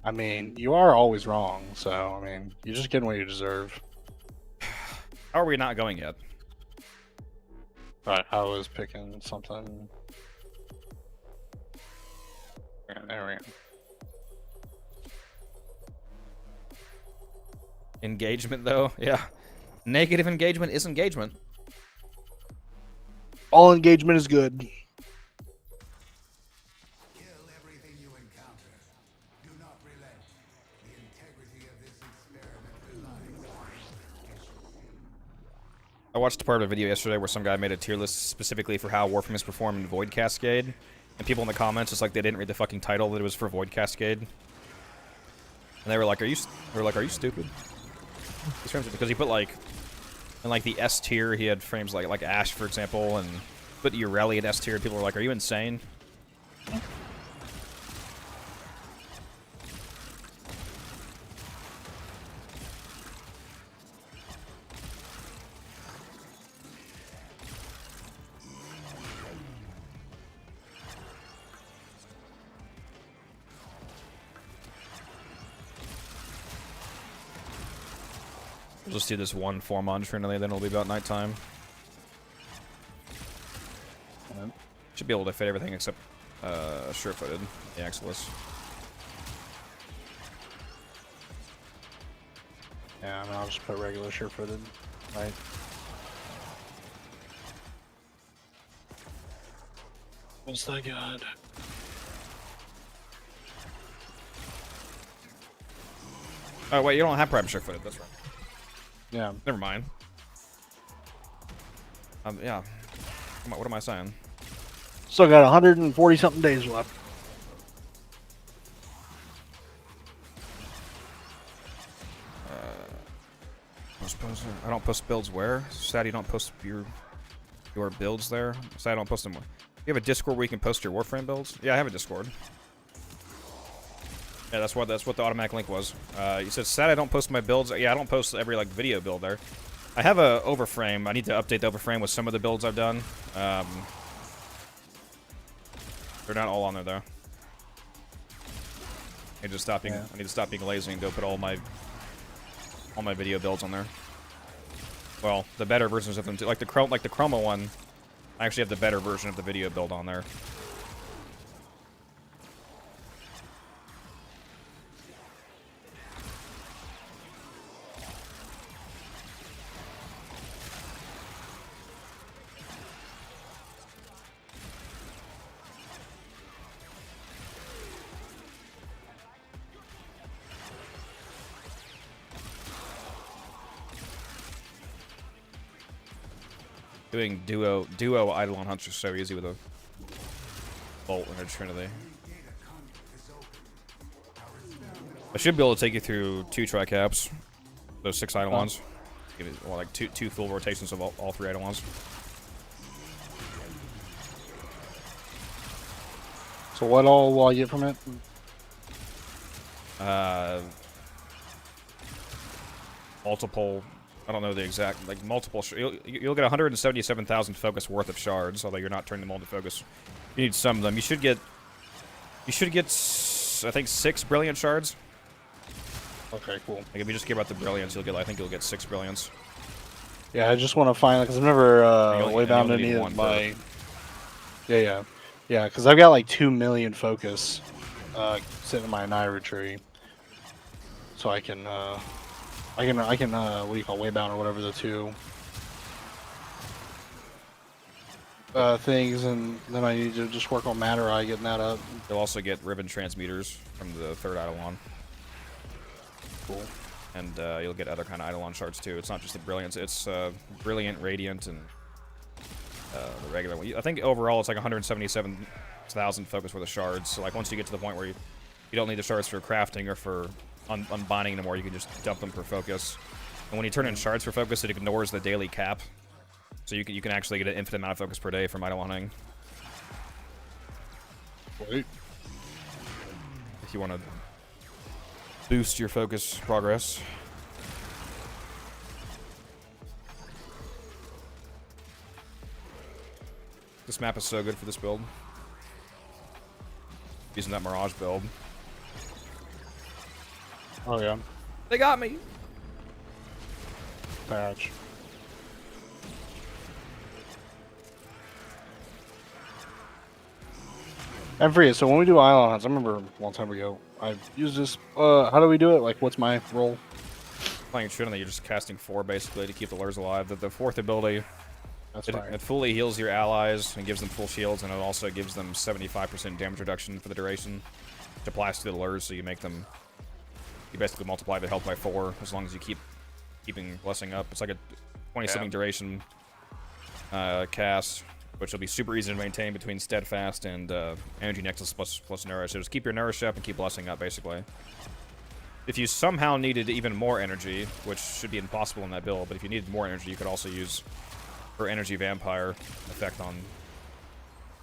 I mean, you are always wrong, so, I mean, you're just getting what you deserve. How are we not going yet? Alright, I was picking something. Yeah, there we go. Engagement, though? Yeah. Negative engagement is engagement. All engagement is good. I watched a part of a video yesterday where some guy made a tier list specifically for how Warframe is performed in Void Cascade, and people in the comments just like they didn't read the fucking title that it was for Void Cascade, and they were like, "Are you stupid?" Because he put like in like the S tier, he had frames like Ash, for example, and put Ureli in S tier. And people were like, "Are you insane?" We'll just do this one form on Trinity, then it'll be about nighttime. Should be able to fit everything except sure-footed, the Exilus. Yeah, I mean, I'll just put regular sure-footed, right? What's that good? Oh wait, you don't have prime sure-footed. That's right. Yeah. Never mind. Yeah. What am I saying? Still got 140 something days left. I don't post builds where? Sad you don't post your builds there. Sad I don't post them. You have a Discord where you can post your Warframe builds? Yeah, I have a Discord. Yeah, that's what the automatic link was. You said sad I don't post my builds. Yeah, I don't post every like video build there. I have a overframe. I need to update the overframe with some of the builds I've done. They're not all on there though. I need to stop being lazy and go put all my video builds on there. Well, the better versions of them too. Like the Chroma one, I actually have the better version of the video build on there. Doing duo Eidolon hunts is so easy with a bolt and a Trinity. I should be able to take you through 2 tri-caps, those 6 Eidolons. Give it, well, like two full rotations of all 3 Eidolons. So what all will I get from it? Multiple. I don't know the exact, like multiple. You'll get 177,000 focus worth of shards, although you're not turning them all into focus. You need some of them. You should get, I think 6 brilliant shards. Okay, cool. Like if you just care about the brilliance, I think you'll get 6 brilliants. Yeah, I just want to find, because I've never way down to any of my. Yeah, because I've got like 2 million focus sitting in my Naira tree, so I can what do you call waybound or whatever the 2 things, and then I need to just work on Matter Eye getting that up. You'll also get ribbon transmuters from the 3rd Eidolon. Cool. And you'll get other kind of Eidolon shards too. It's not just the brilliance; it's brilliant, radiant, and the regular one. I think overall it's like 177,000 focus worth of shards. So like once you get to the point where you don't need the shards for crafting or for unbinding anymore, you can just dump them for focus. And when you turn in shards for focus, it ignores the daily cap, so you can actually get an infinite amount of focus per day from Eidolon hunting. Wait. If you want to boost your focus progress. This map is so good for this build. Using that Mirage build. Oh yeah. They got me. Patch. I'm free. So when we do island hunts, I remember a long time ago, I've used this. How do we do it? Like, what's my role? Playing Trinity, you're just casting 4 basically to keep the lures alive. The 4th ability That's It, fire. it fully heals your allies and gives them full shields, and it also gives them 75% damage reduction for the duration. It applies to the lures, so you make them. You basically multiply the health by 4 as long as you keeping blessing up. It's like a 20-something duration cast, which will be super easy to maintain between steadfast and energy nexus plus nourish. So just keep your nourish up and keep blessing up, basically. If you somehow needed even more energy, which should be impossible in that build, but if you needed more energy, you could also use her energy vampire effect on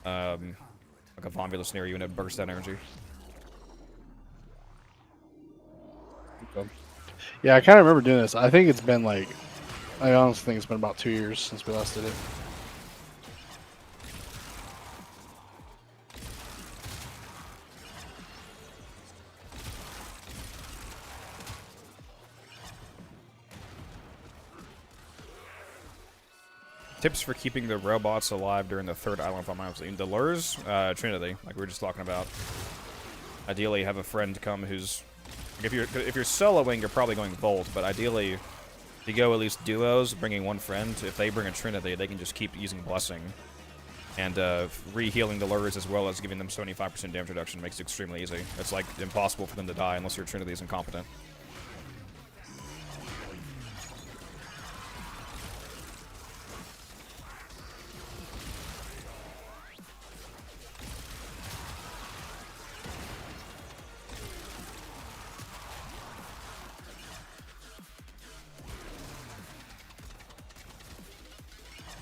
like a Von near you and it burst that energy. Yeah, I kind of remember doing this. I think it's been like, I honestly think it's been about 2 years since we last did it. Tips for keeping the robots alive during the third island farm milestone. The lures, Trinity, like we were just talking about. Ideally, have a friend come who's like, if you're soloing, you're probably going Volt, but ideally, if you go at least duos, bringing one friend. If they bring a Trinity, they can just keep using blessing, and re-healing the lures as well as giving them 75% damage reduction makes it extremely easy. It's like impossible for them to die unless your Trinity is incompetent.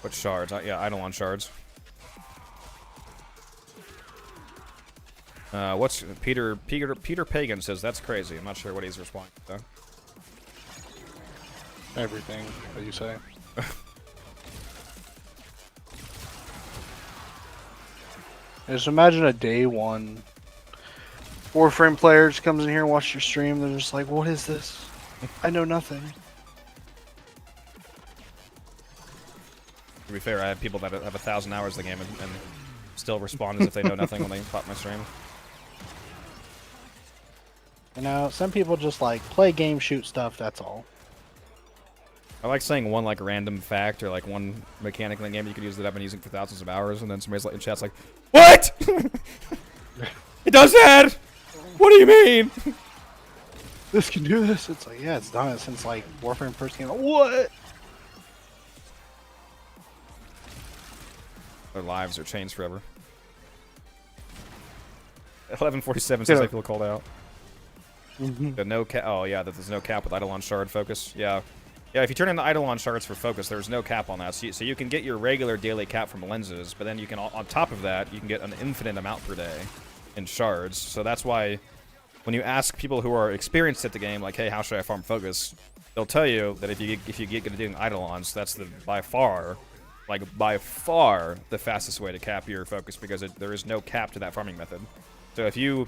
What shards? Yeah, Eidolon shards. What's Peter Pagan says that's crazy. I'm not sure what he's responding to. Everything that you say. Just imagine a day one Warframe player just comes in here and watches your stream. They're just like, "What is this? I know nothing." To be fair, I have people that have 1,000 hours of the game and still respond as if they know nothing when they pop my stream. You know, some people just like play game, shoot stuff. That's all. I like saying one like random fact or like one mechanic in the game you could use that I've been using for thousands of hours, and then somebody's like in chat's like, "What? It does that? What do you mean?" This can do this. It's like, yeah, it's done it since like Warframe first came out. What? Their lives are changed forever. 1147 says I feel called out. The no cap. Oh yeah, that there's no cap with Eidolon shard focus. Yeah, yeah. If you turn in the Eidolon shards for focus, there's no cap on that. So you can get your regular daily cap from lenses, but then you can, on top of that, you can get an infinite amount per day in shards. So that's why when you ask people who are experienced at the game, like, "Hey, how should I farm focus?" They'll tell you that if you get good at doing Eidolons, that's the by far the fastest way to cap your focus, because there is no cap to that farming method. So if you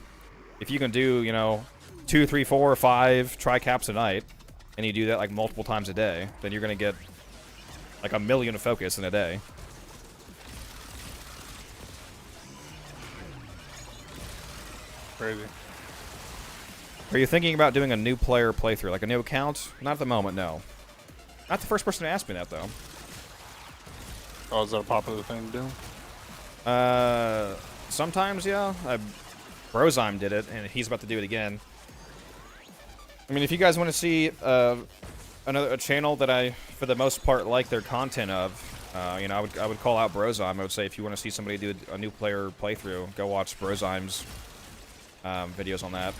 can do, you know, 2, 3, 4, 5 tri-caps a night, and you do that like multiple times a day, then you're gonna get like 1,000,000 of focus in a day. Crazy. Are you thinking about doing a new player playthrough, like a new account? Not at the moment, no. Not the first person to ask me that, though. Oh, is that a popular thing to do? Sometimes, yeah. Brozyme did it, and he's about to do it again. I mean, if you guys want to see a channel that I, for the most part, like their content of, you know, I would call out Brozyme. I would say if you want to see somebody do a new player playthrough, go watch Brozyme's videos on that.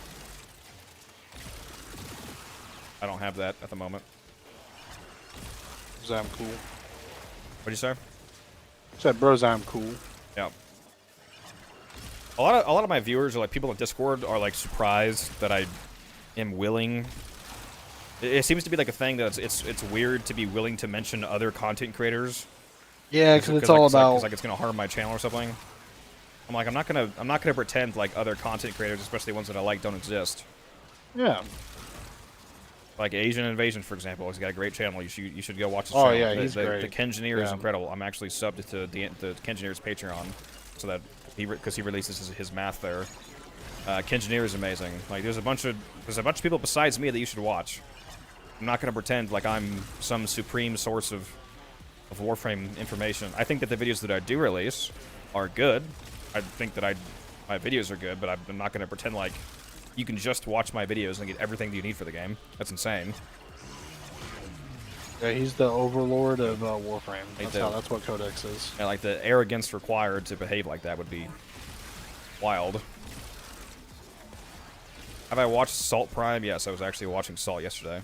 I don't have that at the moment. Zam cool. What'd you say? Said bros, I'm cool. Yeah. A lot of my viewers are like people on Discord are like surprised that I am willing. It seems to be like a thing that it's weird to be willing to mention other content creators. Yeah, because it's all about like it's gonna harm my channel or something. I'm like, I'm not gonna pretend like other content creators, especially ones that I like, don't exist. Yeah. Like Asian Invasion, for example, he's got a great channel. You should go watch his Oh channel. yeah, he's great. The Kengineer is Yeah. incredible. I'm actually subbed to the Kengineer's Patreon, so that because he releases his math there. Kengineer is amazing. Like there's a bunch of people besides me that you should watch. I'm not gonna pretend like I'm some supreme source of of Warframe information. I think that the videos that I do release are good. I think that my videos are good, but I'm not going to pretend like you can just watch my videos and get everything that you need for the game. That's insane. Yeah, he's the overlord of Warframe. That's what Codex is. And like the arrogance required to behave like that would be wild. Have I watched Salt Prime? Yes, I was actually watching Salt yesterday.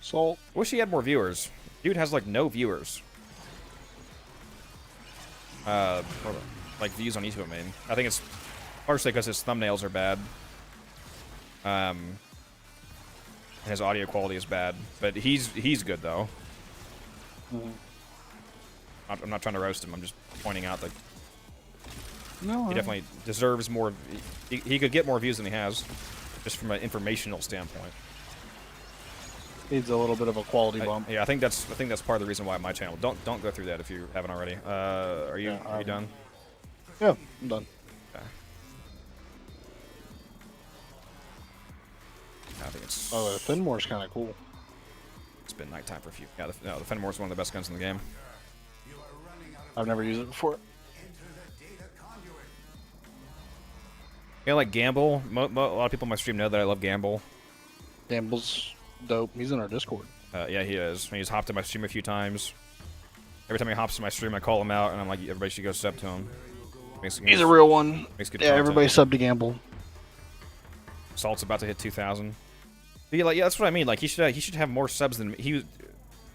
Salt. Wish he had more viewers. Dude has like no viewers. Like views on YouTube, I mean. I think it's partially because his thumbnails are bad. And his audio quality is bad. But he's good though. I'm not trying to roast him, I'm just pointing out that he definitely deserves more. He could get more views than he has, just from an informational standpoint. Needs a little bit of a quality bump. Yeah, I think that's part of the reason why my channel. Don't go through that if you haven't already. Are you done? Yeah, I'm done. Okay. I think it's. Oh, the Fenmore's kind of cool. It's been nighttime for a few. Yeah, the Fenmore's one of the best guns in the game. I've never used it before. Yeah, like Gamble. A lot of people on my stream know that I love Gamble. Gamble's dope. He's in our Discord. Yeah, he is. He's hopped in my stream a few times. Every time he hops in my stream, I call him out, and I'm like, everybody should go sub to him. He's a real one. Makes good Yeah, content. everybody sub to Gamble. Salt's about to hit 2,000. But yeah, that's what I mean. Like he should have more subs than me.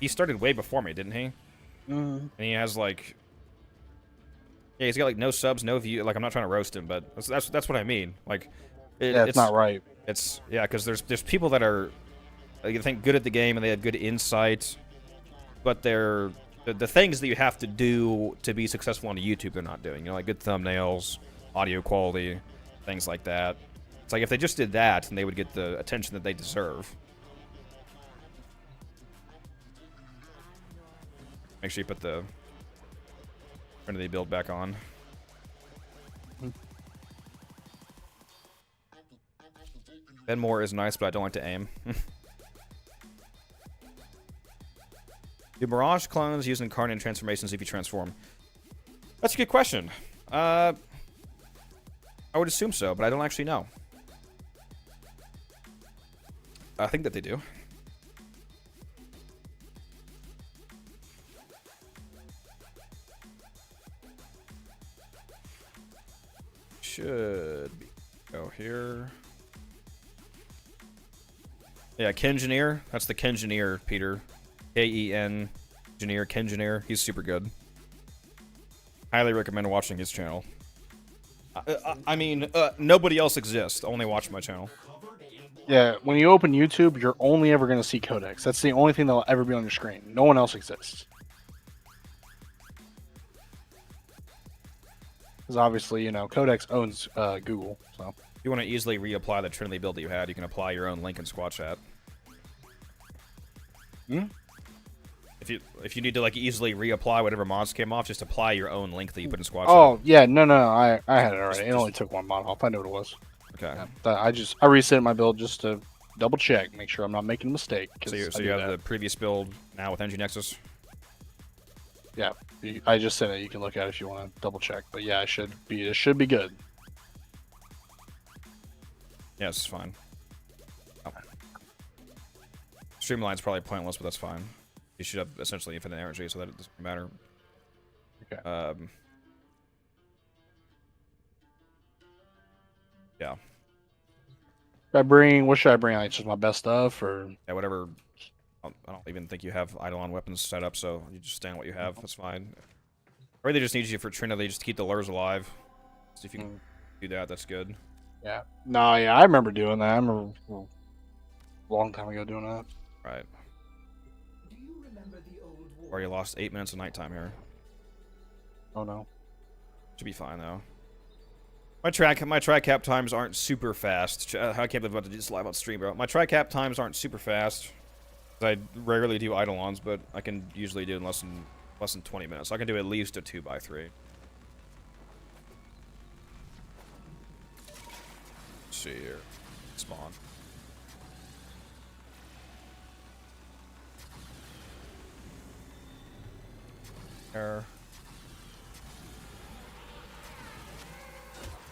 He started way before me, didn't he? And he has like. Yeah, he's got like no subs, no view. Like I'm not trying to roast him, but that's what I mean. Like, It's not right. It's because there's people that are, I think, good at the game and they have good insight, but they're the things that you have to do to be successful on YouTube they're not doing. You know, like good thumbnails, audio quality, things like that. It's like if they just did that, then they would get the attention that they deserve. Make sure you put the when do they build back on? Benmore is nice, but I don't like to aim. Do Mirage clones use incarnate transformations if you transform? That's a good question. I would assume so, but I don't actually know. I think that they do. Should go here. Yeah, Kengineer. That's the Kengineer, Peter. K-E-N, Engineer, Kengineer. He's super good. Highly recommend watching his channel. I mean, nobody else exists. Only watch my channel. Yeah, when you open YouTube, you're only ever going to see Codex. That's the only thing that'll ever be on your screen. No one else exists. Because obviously, you know, Codex owns Google, so. If you want to easily reapply the Trinity build that you had, you can apply your own link in Squad Chat. If you need to like easily reapply whatever mods came off, just apply your own link that you put in Squad Chat. Oh yeah, no, I had it already. It only took one mod off. I know what it was. Okay. Yeah, I reset my build just to double check, make sure I'm not making a mistake. So you have the previous build now with NG Nexus. Yeah, I just said it. You can look at it if you want to double check. But yeah, it should be good. Yeah, it's fine. Oh. Streamline's probably pointless, but that's fine. You should have essentially infinite energy, so that it doesn't matter. Okay. Yeah. What should I bring? Like just my best stuff, or Yeah, whatever. I don't even think you have Eidolon weapons set up, so you just stand what you have. That's fine. Or they just need you for Trinity, just to keep the lures alive. So if you can do that, that's good. Yeah. No, yeah, I remember doing that. I remember a long time ago doing that. Right. Do you remember the old war? Or you lost 8 minutes of nighttime here. Oh no. Should be fine though. My track cap times aren't super fast. I can't believe I'm about to do this live on stream, bro. My track cap times aren't super fast. I rarely do Eidolons, but I can usually do in less than 20 minutes. So I can do at least a 2x3. Let's see here. Spawn. Error.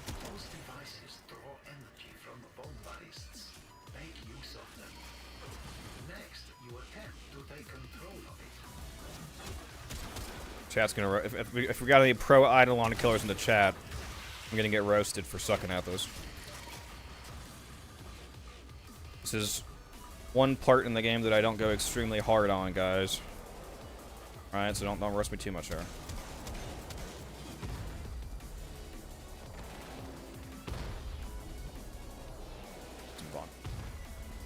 Those devices draw energy from the bombarists. Make use of them. Next, you attempt to take control of it. Chat's gonna. If we got any pro Eidolon killers in the chat, I'm gonna get roasted for sucking at those. This is one part in the game that I don't go extremely hard on, guys. Alright, so don't roast me too much there.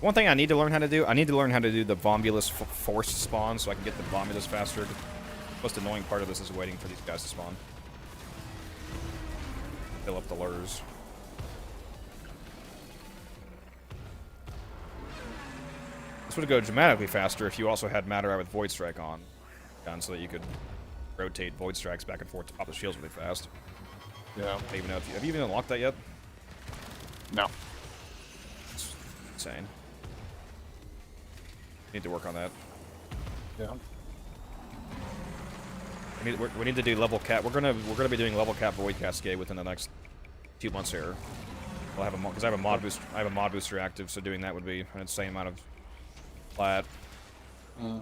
One thing I need to learn how to do, I need to learn how to do the Vombulus forced spawn so I can get the Vombulus faster. The most annoying part of this is waiting for these guys to spawn. Fill up the lures. This would go dramatically faster if you also had Matter Eye with Void Strike on, so that you could rotate Void Strikes back and forth to pop the shields really fast. Yeah. I don't even know if have you even unlocked that yet? No. It's insane. Need to work on that. Yeah. We need to do level cap. We're gonna be doing level cap Void Cascade within the next 2 months here. We'll have because I have a mod boost. I have a mod booster active, so doing that would be an insane amount of plat. Okay,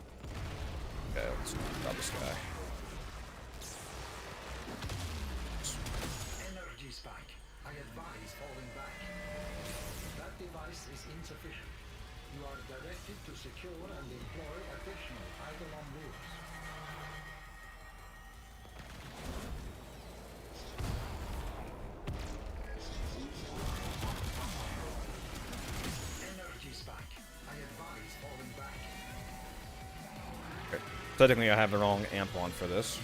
let's drop this guy. Energy spike. I advise falling back. That device is insufficient. You are directed to secure and employ additional Eidolon rules. Energy spike. I advise falling back. Okay. Technically, I have the wrong amp on for this.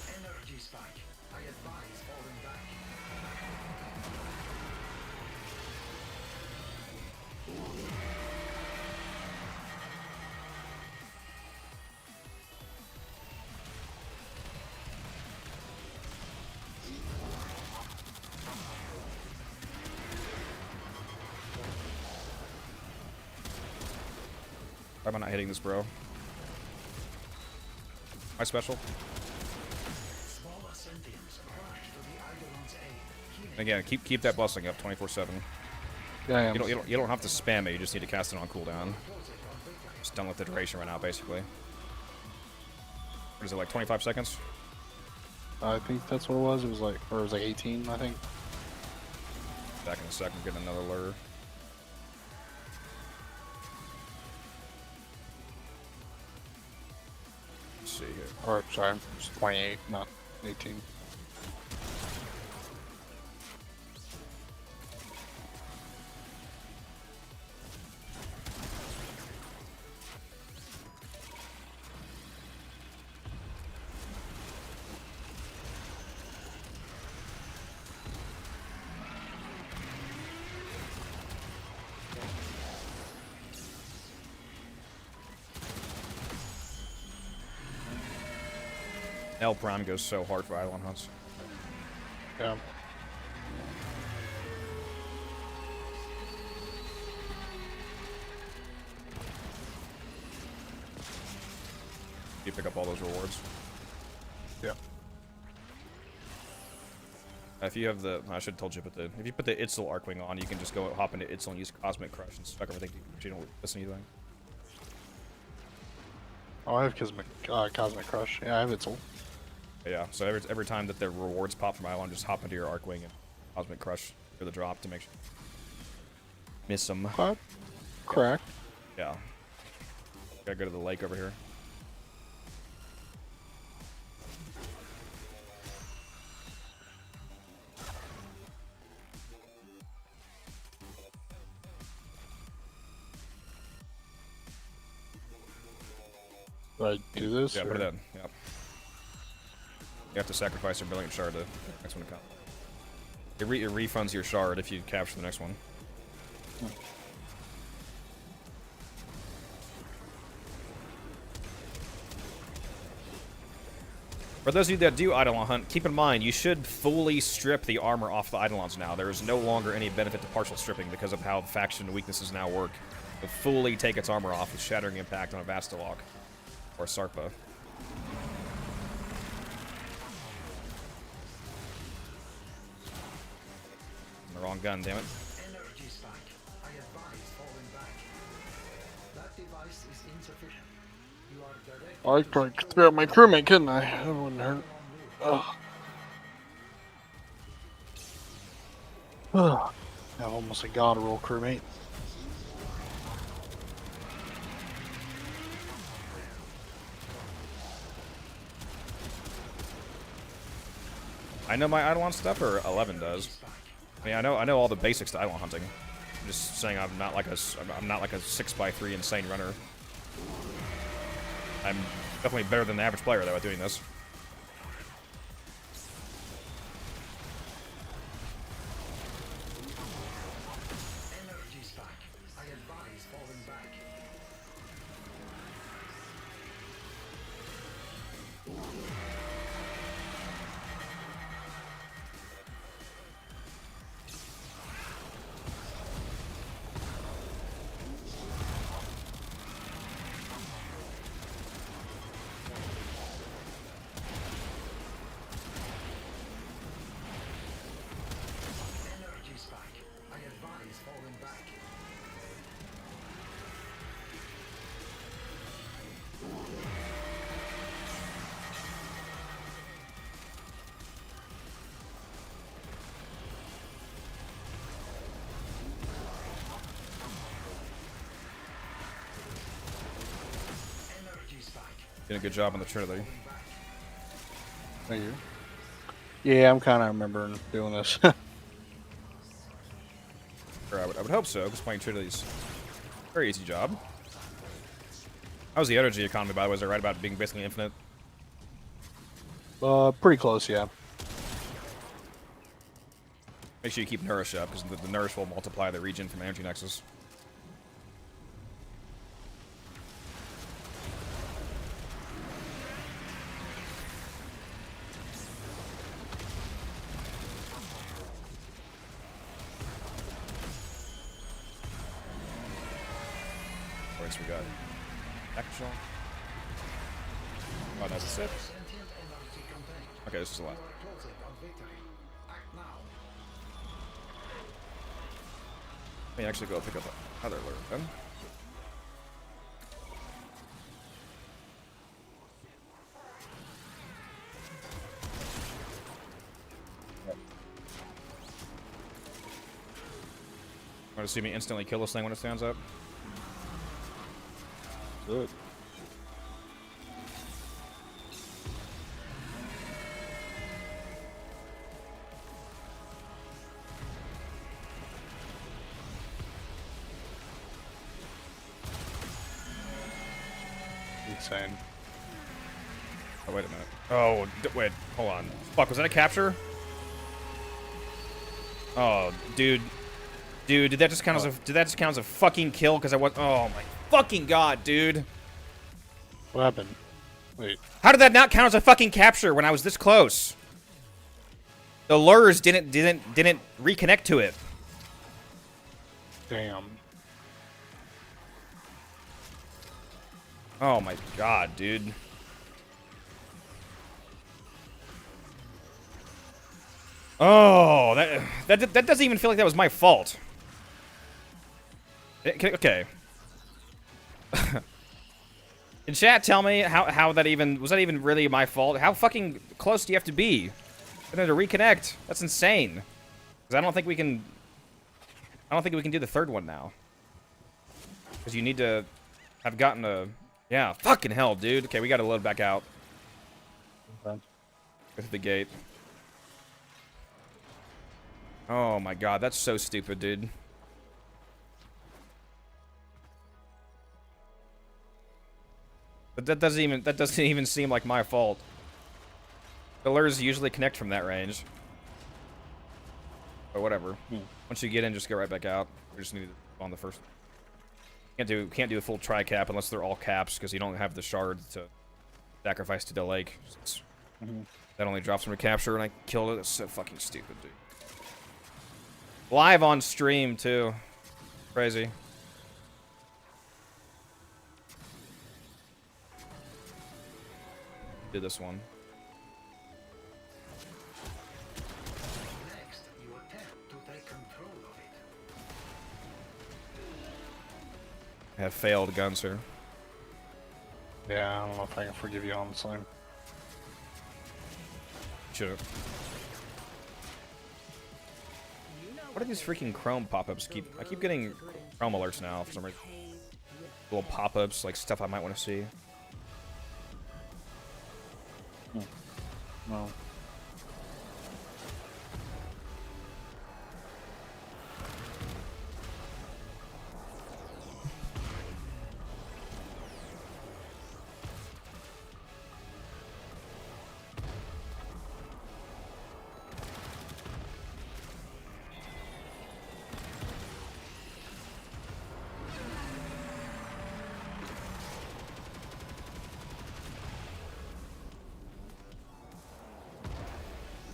Energy spike. I advise falling back. Why am I not hitting this, bro? My special. Smaller sentients rush to the Eidolon's aid. Healing. Again, keep that blessing up 24/7. Yeah. You don't have to spam it. You just need to cast it on cooldown. Just done with the duration right now, basically. What is it, like 25 seconds? I think that's what it was. It was like, or it was like 18, I think. Back in a second, getting another lure. Let's see here. Or sorry, it's 28, not 18. L Prime goes so hard for Eidolon hunts. Yeah. You pick up all those rewards. Yeah. If you have the, I should have told you, but if you put the Itzel Arcwing on, you can just go hop into Itzel and use Cosmic Crush and suck everything. You don't miss anything. Oh, I have Cosmic Crush. Yeah, I have Itzel. Yeah, so every time that the rewards pop from Eidolon, just hop into your Arcwing and Cosmic Crush for the drop to make sure miss them. Correct. Yeah. Gotta go to the lake over here. Do I do this? Yeah, or? put it in. Yep. You have to sacrifice your brilliant shard to the next one to come. It refunds your shard if you capture the next one. For those of you that do Eidolon hunt, keep in mind you should fully strip the armor off the Eidolons now. There is no longer any benefit to partial stripping because of how faction weaknesses now work. To fully take its armor off with Shattering Impact on a Vastalok or Sarpa. The wrong gun, damn it. Energy stack. I advise falling back. That device is insufficient. You are directed I could throw out my crewmate, couldn't I? That wouldn't hurt. Ugh. Ugh. Now almost a god roll crewmate. I know my Eidolon stuff, or 11 does. I mean, I know all the basics to Eidolon hunting. I'm just saying I'm not like a 6x3 insane runner. I'm definitely better than the average player though at doing this. energy stack. I advise falling back. Energy stack. I advise falling back. Energy stack. Doing a good job on the Trinity. Thank you. Yeah, I'm kind of remembering doing this. Or I would hope so, because playing Trinity's a very easy job. How's the energy economy, by the way? Is it right about being basically infinite? Pretty close, yeah. Make sure you keep Nourish up, because the Nourish will multiply the regen from Energy Nexus. Alright, so we got Action. Oh, that's a sip. Sentient energy contained. Okay, this is a lot. You are closing on victory. Act now. Let me actually go pick up another lure then. Want to see me instantly kill this thing when it stands up? Good. Insane. Oh, wait a minute. Oh, wait, hold on. Fuck, was that a capture? Oh, dude. Dude, did that just count as a fucking kill? Because I was. Oh my fucking god, dude. What happened? Wait. How did that not count as a fucking capture when I was this close? The lures didn't reconnect to it. Damn. Oh my god, dude. Oh, that doesn't even feel like that was my fault. Okay. Can chat tell me how that even was that even really my fault? How fucking close do you have to be for them to reconnect? That's insane. Because I don't think we can do the third one now. Because you need to have gotten a yeah, fucking hell, dude. Okay, we got to load back out. Okay. Go through the gate. Oh my god, that's so stupid, dude. But that doesn't even seem like my fault. The lures usually connect from that range. But whatever. Once you get in, just go right back out. We just need to on the first. Can't do a full tri-cap unless they're all caps because you don't have the shard to sacrifice to the lake. It's That only drops from recapture and I killed it. It's so fucking stupid, dude. Live on stream, too. Crazy. Do this one. Next, you attempt to take control of it. I have failed guns here. Yeah, I don't know if I can forgive you, honestly. Should've. What are these freaking Chrome pop-ups I keep getting Chrome alerts now for some reason. Little pop-ups, like stuff I might want to see. No.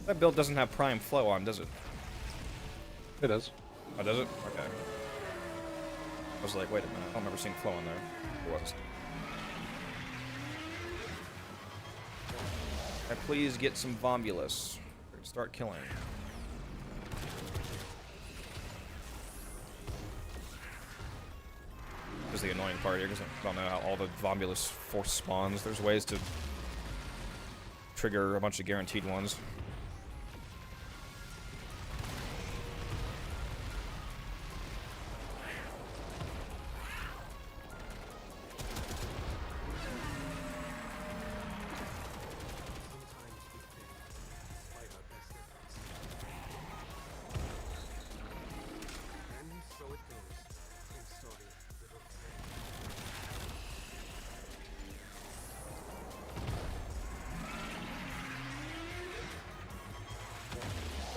That build doesn't have prime flow on, does it? It is. Oh, does it? Okay. I was like, wait a minute, I don't remember seeing flow on there. It was. Can I please get some Vombulus? Start killing. This is the annoying part here, because I don't know how all the Vombulus force spawns. There's ways to trigger a bunch of guaranteed ones.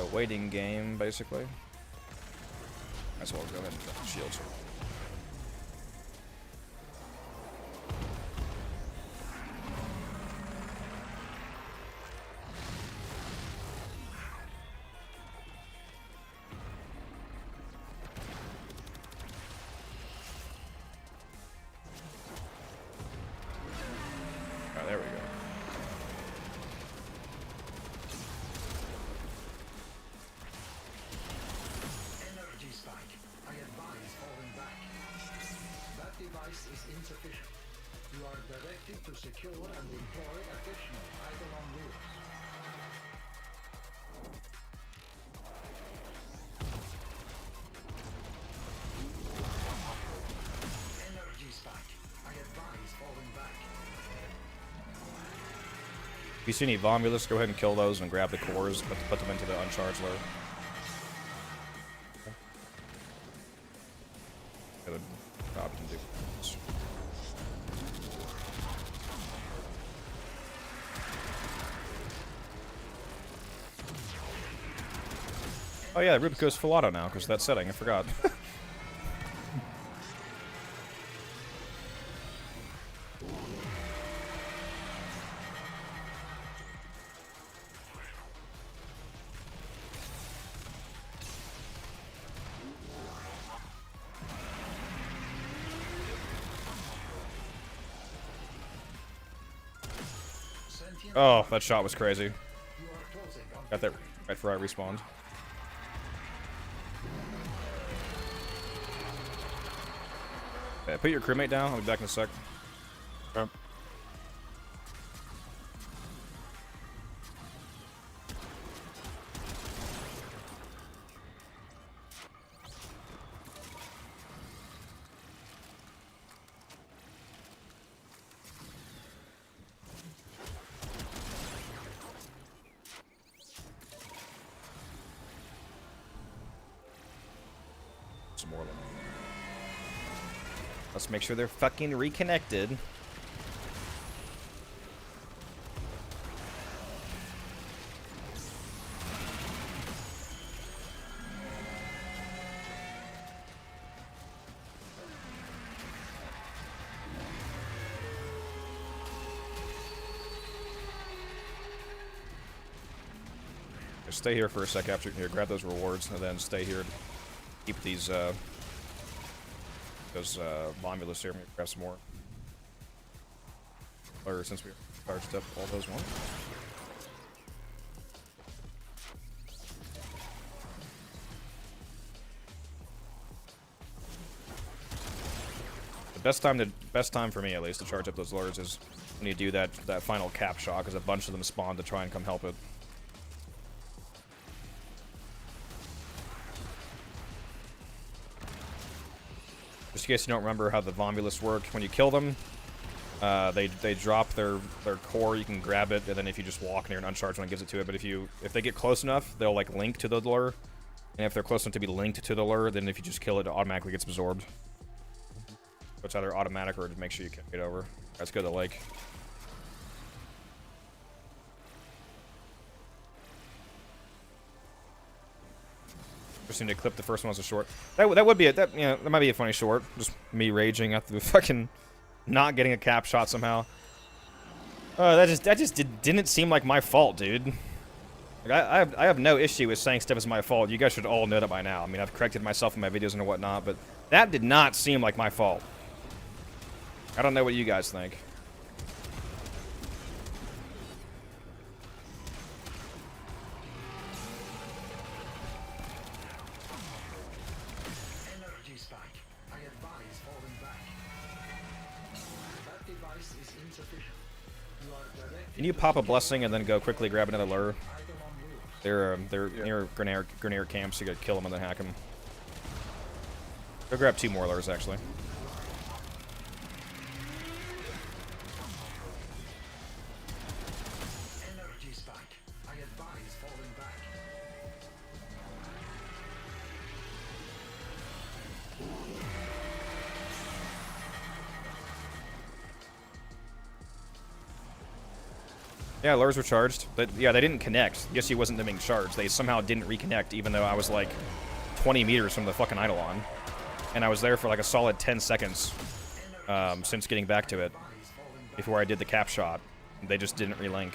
A waiting game, basically. Might as well go ahead and get the shields. Oh, there we go. Energy spike. I advise falling back. That device is insufficient. You are directed to secure and employ additional Eidolon rules. Energy spike. I advise falling back. If you see any Vombulus, go ahead and kill those and grab the cores, put them into the uncharged layer. Good. Probably can do this. Oh yeah, Rubico's full auto now, because of that setting, I forgot. Oh, that shot was crazy. Got that right before I respawned. Okay, put your crewmate down. I'll be back in a sec. Okay. Some more of them. Let's make sure they're fucking reconnected. Just stay here for a sec after here. Grab those rewards and then stay here. To keep these those Vomulus here. Maybe grab some more. Or since we charged up all those ones. The best time for me at least to charge up those lures is when you do that final cap shot, because a bunch of them spawn to try and come help it. Just in case you don't remember how the Vomulus work, when you kill them, they drop their core. You can grab it, and then if you just walk near an uncharged one, it gives it to it. But if they get close enough, they'll like link to the lure, and if they're close enough to be linked to the lure, then if you just kill it, it automatically gets absorbed. So it's either automatic or to make sure you can get over. Let's go to the lake. Just need to clip the first one as a short. That would be that might be a funny short. Just me raging after the fucking not getting a cap shot somehow. That just didn't seem like my fault, dude. Like I have no issue with saying stuff is my fault. You guys should all know that by now. I mean, I've corrected myself in my videos and whatnot, but that did not seem like my fault. I don't know what you guys think. Energy spike. I advise falling back. That device is insufficient. You are directed. Can you pop a blessing and then go quickly grab another lure? They're near Grenadier camps. You gotta kill them and then hack them. Go grab 2 more lures actually. Yeah, lures were charged, but yeah, they didn't connect. Guess he wasn't being charged. They somehow didn't reconnect, even though I was like 20 meters from the fucking Eidolon. And I was there for like a solid 10 seconds since getting back to it before I did the cap shot. They just didn't relink.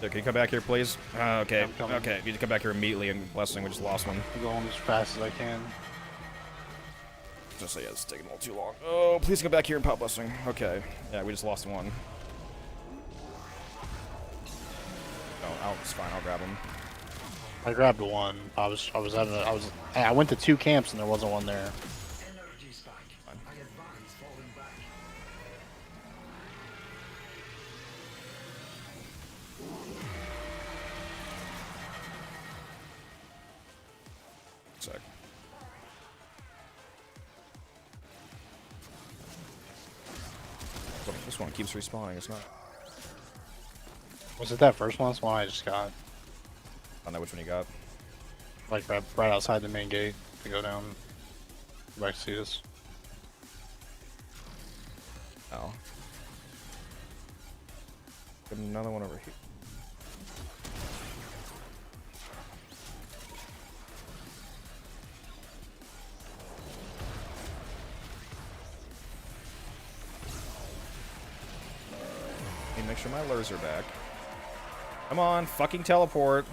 So can you come back here, please? Okay. Okay. You need to come back here immediately and blessing. We just lost one. I'm going as fast as I can. Just so yeah, it's taking a little too long. Oh, please come back here and pop blessing. Okay. Yeah, we just lost one. Oh, it's fine. I'll grab him. I grabbed one. I went to 2 camps and there wasn't one there. Sec. This one keeps respawning. It's not. Was it that first one? That's one I just got. I don't know which one you got. Like right outside the main gate to go down. Go back to see this. Oh. Got another one over here. Make sure my lures are back. Come on, fucking teleport.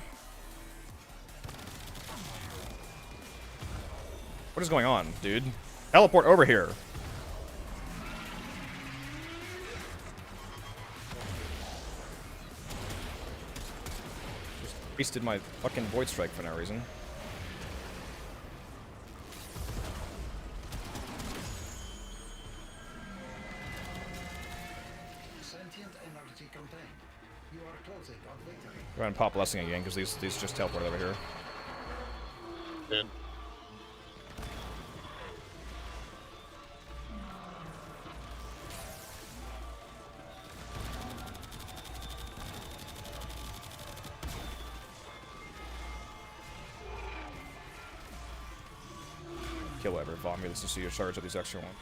What is going on, dude? Teleport over here. Just wasted my fucking void strike for no reason. Go ahead and pop blessing again, because these just teleport over here. Good. kill every Vomulus to see your charge of these extra ones.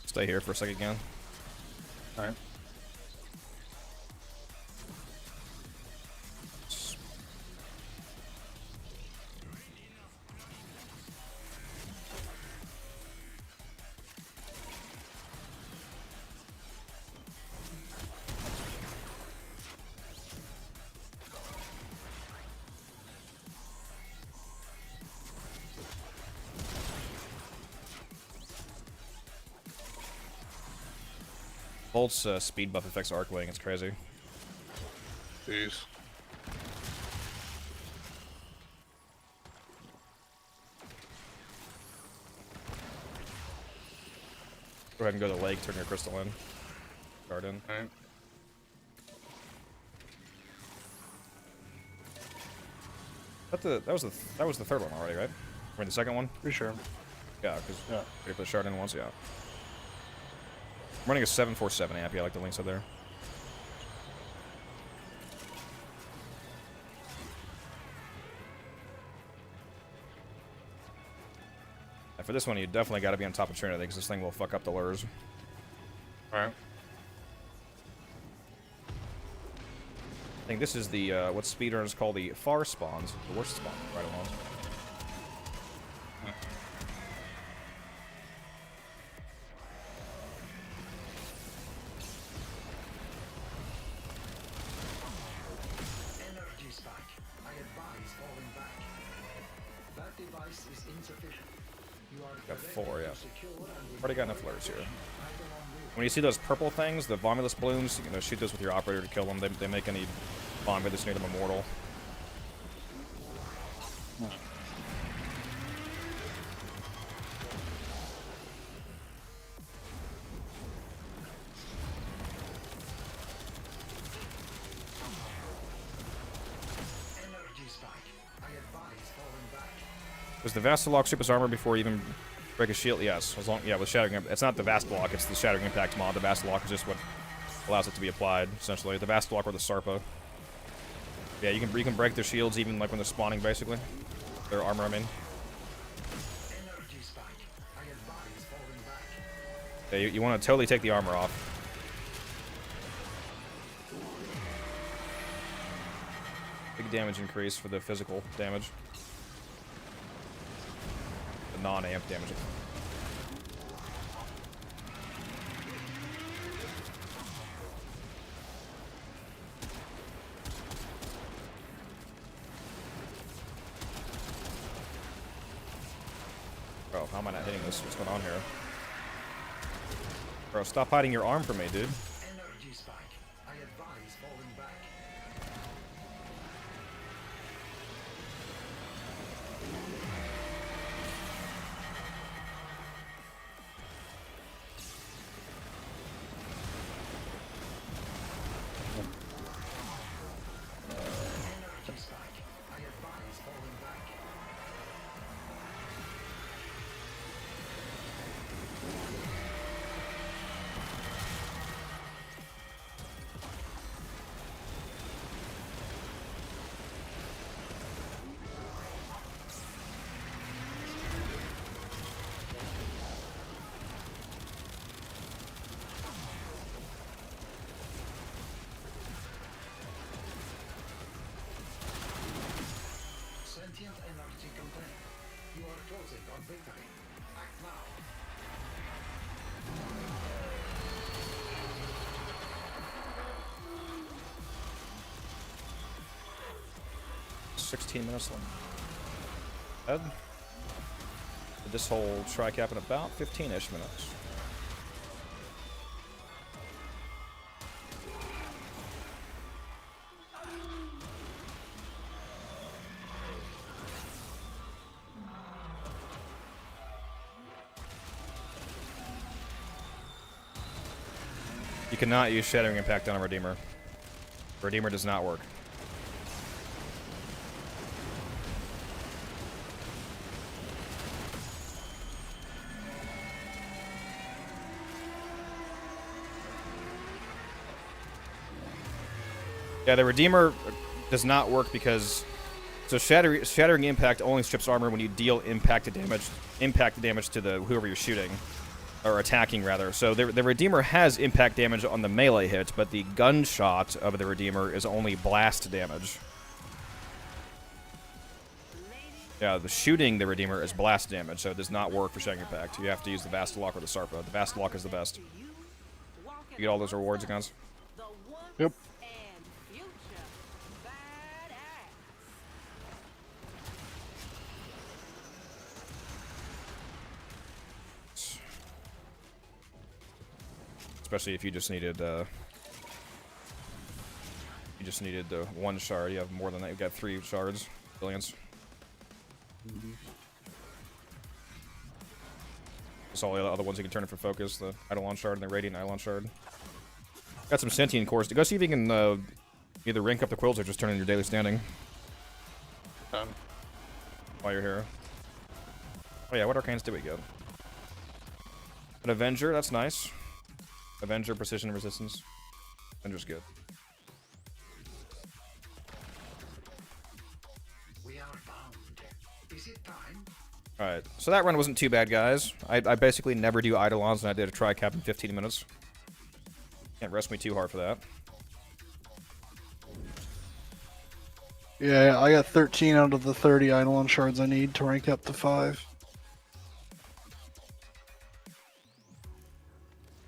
Stay here for a second again. Alright. Bolt's speed buff affects Arcwing, it's crazy. Jeez. Go ahead and go to the lake, turn your crystal in. Garden. Alright. That was the third one already, right? Or the second one? Pretty sure. Yeah, because we put shard in once, yeah. I'm running a 747 amp, yeah, I like the links up there. And for this one, you definitely got to be on top of Trinity, because this thing will fuck up the lures. Alright. I think this is the, what speedrunners call the far spawns, the worst spawn, right along. Energy spike. I advise falling back. That device is insufficient. You are Got 4, yeah. secure and Already got enough lures here. When you see those purple things, the Vomulus blooms, you know, shoot those with your operator to kill them. They make any Vomulus near them immortal. energy spike. I advise falling back. Does the Vast lock strip his armor before you even break a shield? Yes. As long, yeah, with Shattering Impact. It's not the Vast Block, it's the Shattering Impact mod. The Vast Block is just what allows it to be applied, essentially. The Vast Block or the Sarpa. Yeah, you can break their shields even like when they're spawning, basically. Their armor, I mean. Energy spike. I advise falling back. Yeah, you want to totally take the armor off. Big damage increase for the physical damage. The non-amp damage. Bro, how am I not hitting this? What's going on here? Bro, stop hiding your arm from me, dude. Energy spike. I advise falling back. Energy spike. I advise falling back. Sentient energy contained. You are closing on victory. Act now. 16 minutes left. Ed? This whole tri-cap in about 15-ish minutes. You cannot use Shattering Impact on a Redeemer. Redeemer does not work. Yeah, the Redeemer does not work because... So Shattering Impact only strips armor when you deal impact damage to the whoever you're shooting. Or attacking, rather. So the Redeemer has impact damage on the melee hit, but the gunshot of the Redeemer is only blast damage. Yeah, the shooting the Redeemer is blast damage, so it does not work for Shattering Impact. You have to use the Vastalok or the Sarpa. The Vastalok is the best. You get all those rewards, guys? Yep. Especially if you just needed one shard. You have more than that. You've got 3 shards. Billions. Just all the other ones you can turn in for focus. The Eidolon shard and the Radiant Eidolon shard. Got some Sentient cores. Go see if you can either rank up the quills or just turn in your daily standing. While you're here. Oh yeah, what arcanes did we get? An Avenger, that's nice. Avenger, Precision, Resistance. Avenger's good. We are bound. Is it time? Alright, so that run wasn't too bad, guys. I basically never do Eidolons, and I did a tri-cap in 15 minutes. Can't rest me too hard for that. Yeah, I got 13 out of the 30 Eidolon shards I need to rank up to 5.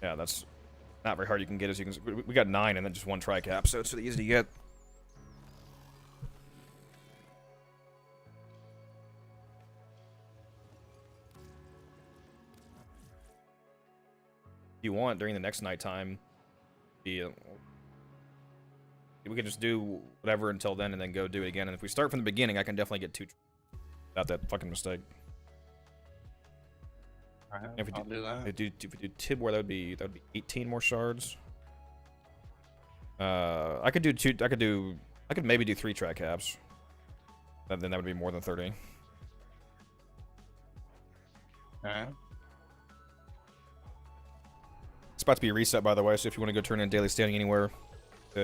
Yeah, that's not very hard. You can get as you can. We got 9 and then just 1 tri-cap, so it's really easy to get. If you want during the next nighttime, we can just do whatever until then and then go do it again. And if we start from the beginning, I can definitely get 2 without that fucking mistake. If we do that. If we do Tibwar, that would be 18 more shards. I could maybe do 3 track caps. Then that would be more than 30. Alright. It's about to be a reset, by the way, so if you want to go turn in daily standing anywhere,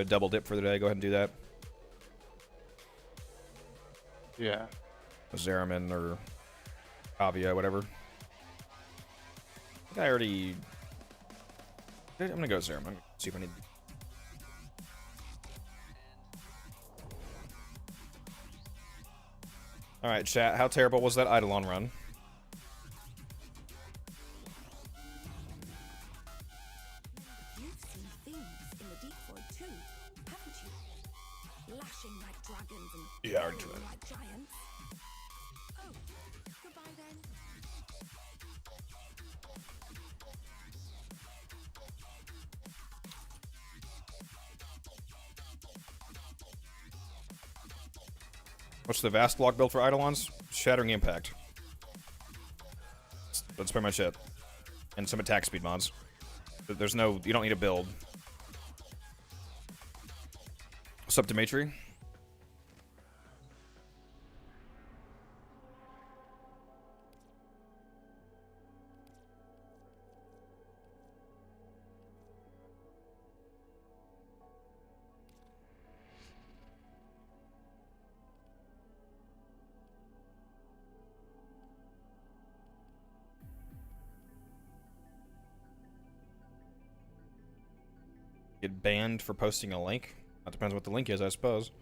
double dip for the day, go ahead and do that. Yeah. Zeraman or Avia, whatever. I think I already... I'm gonna go Zeraman. I'm gonna see if I need... Alright, chat. How terrible was that Eidolon run? You've seen things in the deep void too, haven't you? Lashing like dragons and Yeah, I already roaring tried. like giants. Oh, goodbye then. What's the Vastalok build for Eidolons? Shattering Impact. That's pretty much it. And some attack speed mods. There's no... You don't need a build. What's up, Dimitri? Get banned for posting a link? That depends what the link is, I suppose.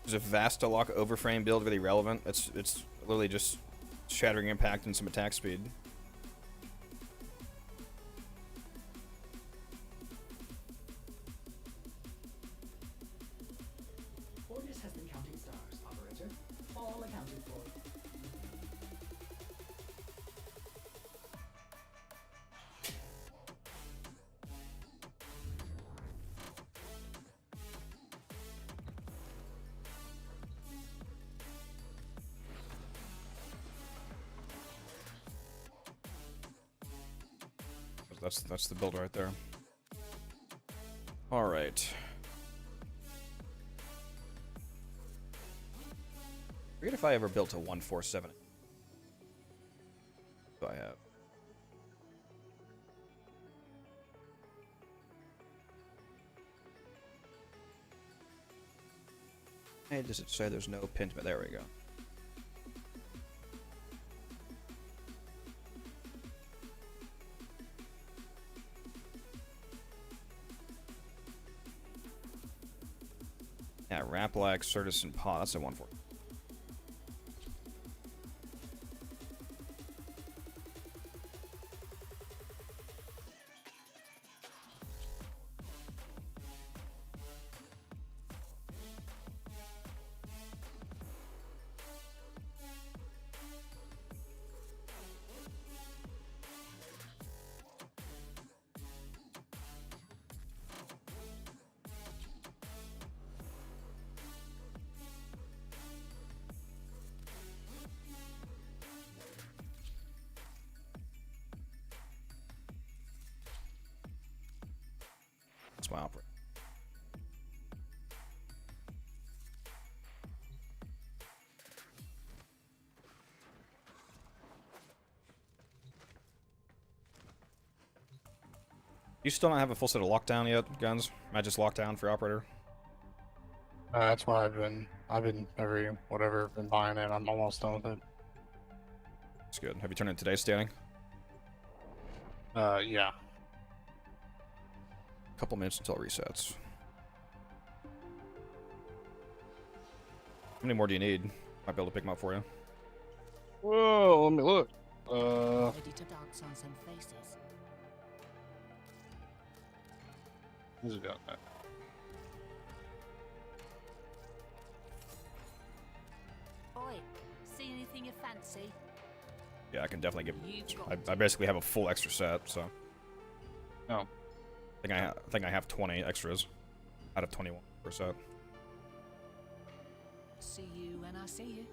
Is a Vastalok overframe build really relevant? It's literally just Shattering Impact and some attack speed. Orders has been counting stars, operator. All accounted for. That's the build right there. All right. Forget if I ever built a 147. Do I have? Hey, does it say there's no pin? There we go. Yeah, Raplax, Certus, and Paw. That's a 1-4. That's my opera. You still don't have a full set of lockdown yet, guns? I just lockdown for operator. That's why I've been every whatever been buying it. I'm almost done with it. That's good. Have you turned in today's standing? Yeah. Couple minutes until it resets. How many more do you need? Might be able to pick them up for you. Whoa, let me look. Ready to dance on some faces. Who's got that? Oi, see anything you fancy? Yeah, I can definitely You've give. got I basically have a full extra set, so. No. I think I have 20 extras out of 21 per set. See you when I see you.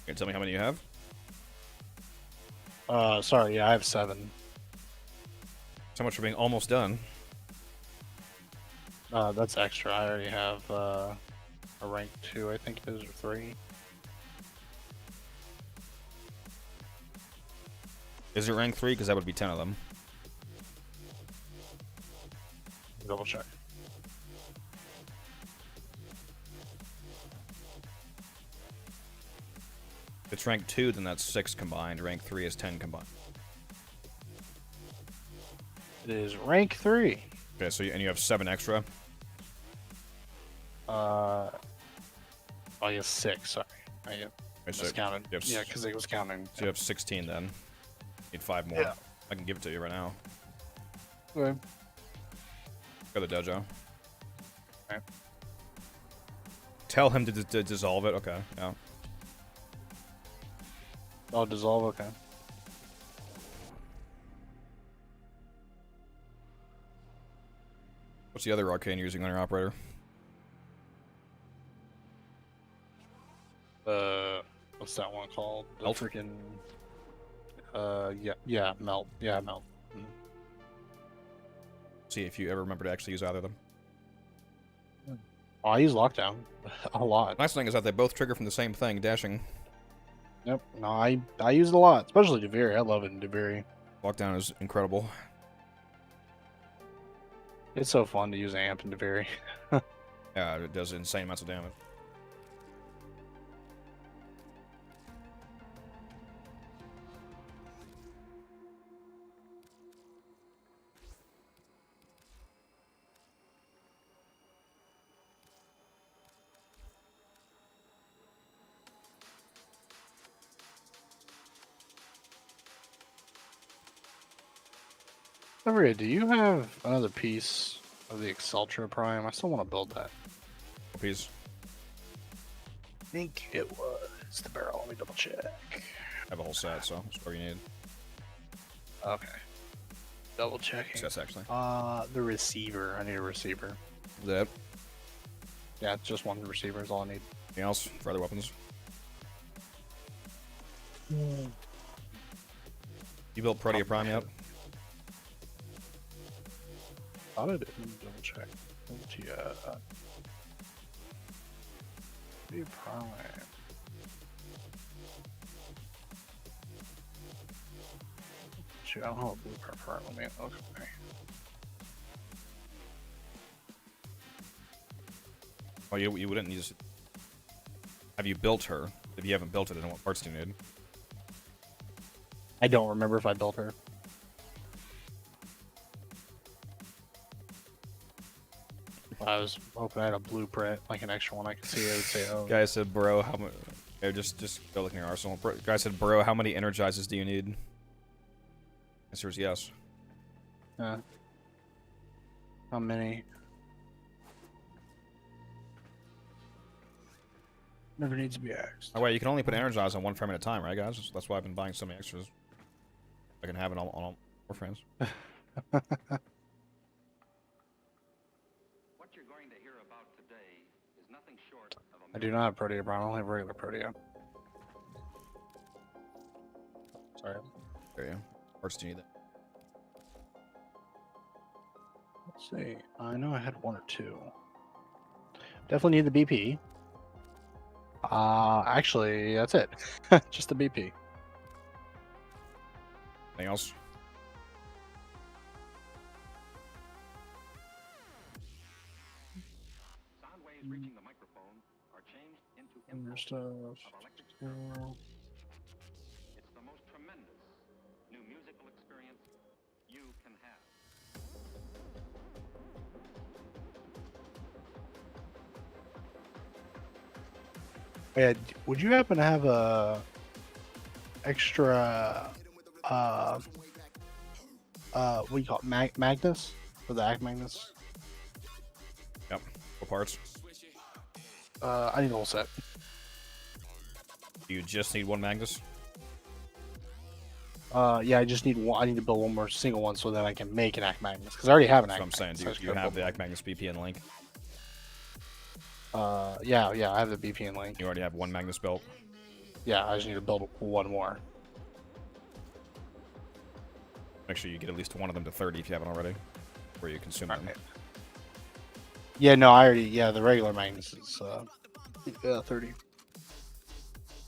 Can you tell me how many you have? Sorry, yeah, I have 7. So much for being almost done. That's extra. I already have a rank 2, I think it is, or 3. Is it rank 3? Because that would be 10 of them. Double check. If it's rank 2, then that's 6 combined. Rank 3 is 10 combined. It is rank 3. Okay, so and you have 7 extra. I guess 6. Sorry, I Wait, so miscounted. you have Yeah, because it was counting. So you have 16 then. Need 5 more. Yeah. I can give it to you right now. Okay. Go to the dojo. Okay. Tell him to dissolve it. Okay, yeah. I'll dissolve. Okay. What's the other arcane you're using on your operator? What's that one called? The Melt? freaking. Yeah, melt. Yeah, melt. Mhm. See if you ever remember to actually use either of them. Oh, I use lockdown a lot. Nice thing is that they both trigger from the same thing, dashing. Yep. No, I use it a lot, especially Deviri. I love it in Deviri. Lockdown is incredible. It's so fun to use amp in Deviri. Yeah, it does insane amounts of damage. Deviri, do you have another piece of the Exceltra Prime? I still want to build that. Piece. I think it was the barrel. Let me double check. I have a whole set, so that's what you need. Okay. double checking. Yes, actually. The receiver. I need a receiver. Is that it? Yeah, it's just one receiver is all I need. Anything else for other weapons? You built Protea Prime yet? Thought I did. Let me double check. Yeah. Prime. Shoot, I don't have a blueprint for it. Let me look. Okay. Oh, you wouldn't need to. Have you built her? If you haven't built it, then what parts do you need? I don't remember if I built her. I was hoping I had a blueprint, like an extra one I could see. I would say, oh. Guy said, bro, how much? Just go look in your arsenal. Guy said, bro, how many energizers do you need? Answer is yes. How many? Never needs to be asked. Oh, wait, you can only put energizers on one frame at a time, right, guys? That's why I've been buying so many extras. I can have it on all Warframes. What you're going to hear about today is nothing short of a I do not have Protea, bro. I only have regular Protea. Sorry. There you go. Parts do you need? Let's see. I know I had one or two. Definitely need the BP. Actually, that's it. Just the BP. Anything else? sound waves reaching the microphone are changed into Other impulses stuff. of electric current. It's the most tremendous new musical experience you can have. Yeah, would you happen to have a extra what do you call it? Magnus? For the Act Magnus? Yep. What parts? I need a whole set. Do you just need one Magnus? Yeah, I just need one. I need to build one more single one so that I can make an Act Magnus. Because I already have an That's Act what I'm saying. Magnus. Do you have the Act Magnus BP and Link? Yeah, I have the BP and Link. You already have one Magnus built? Yeah, I just need to build one more. Make sure you get at least one of them to 30 if you haven't already. Where you consume them. Yeah, no, I already. Yeah, the regular Magnus is 30.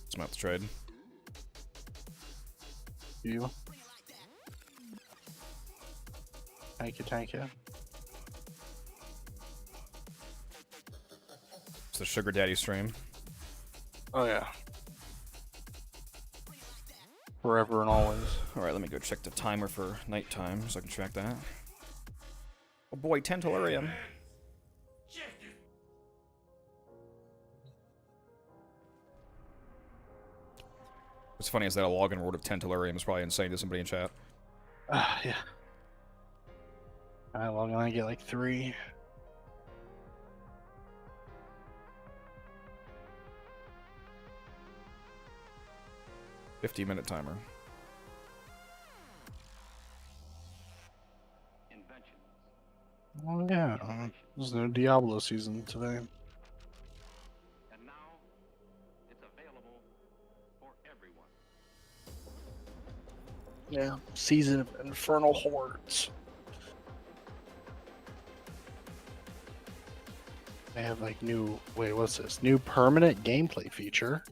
It's not the trade. You. Thank you, thank you. It's the Sugar Daddy stream. Oh yeah. Forever and always. Alright, let me go check the timer for nighttime so I can track that. Oh boy, 10 tellurium. What's funny is that a login word of 10 tellurium is probably insane to somebody in chat. Yeah. Alright, well, I'm gonna get like 3. $50-minute timer. Oh yeah. There's no Diablo season today. And now it's available for everyone. Yeah. Season of Infernal Hordes. They have like new. Wait, what's this? New permanent gameplay feature.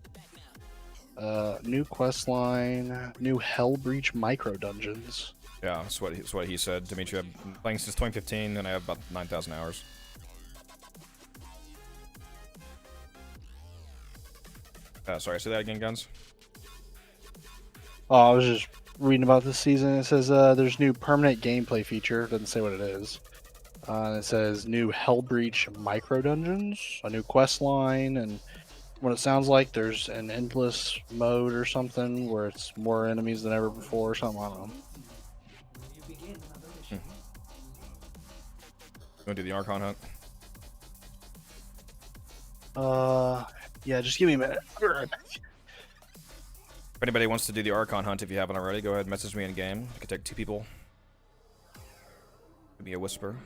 New quest line. New Hellbreach micro dungeons. Yeah, that's what he said. Dimitri, I've been playing since 2015 and I have about 9,000 hours. Sorry, say that again, Guns? Oh, I was just reading about this season. It says there's new permanent gameplay feature. Doesn't say what it is. And it says new Hellbreach micro dungeons, a new quest line, and what it sounds like there's an endless mode or something where it's more enemies than ever before or something. I don't know. You begin another mission. Going to do the Archon hunt? Yeah, just give me a minute. If anybody wants to do the Archon hunt, if you haven't already, go ahead and message me in game. I can take 2 people. Give me a whisper.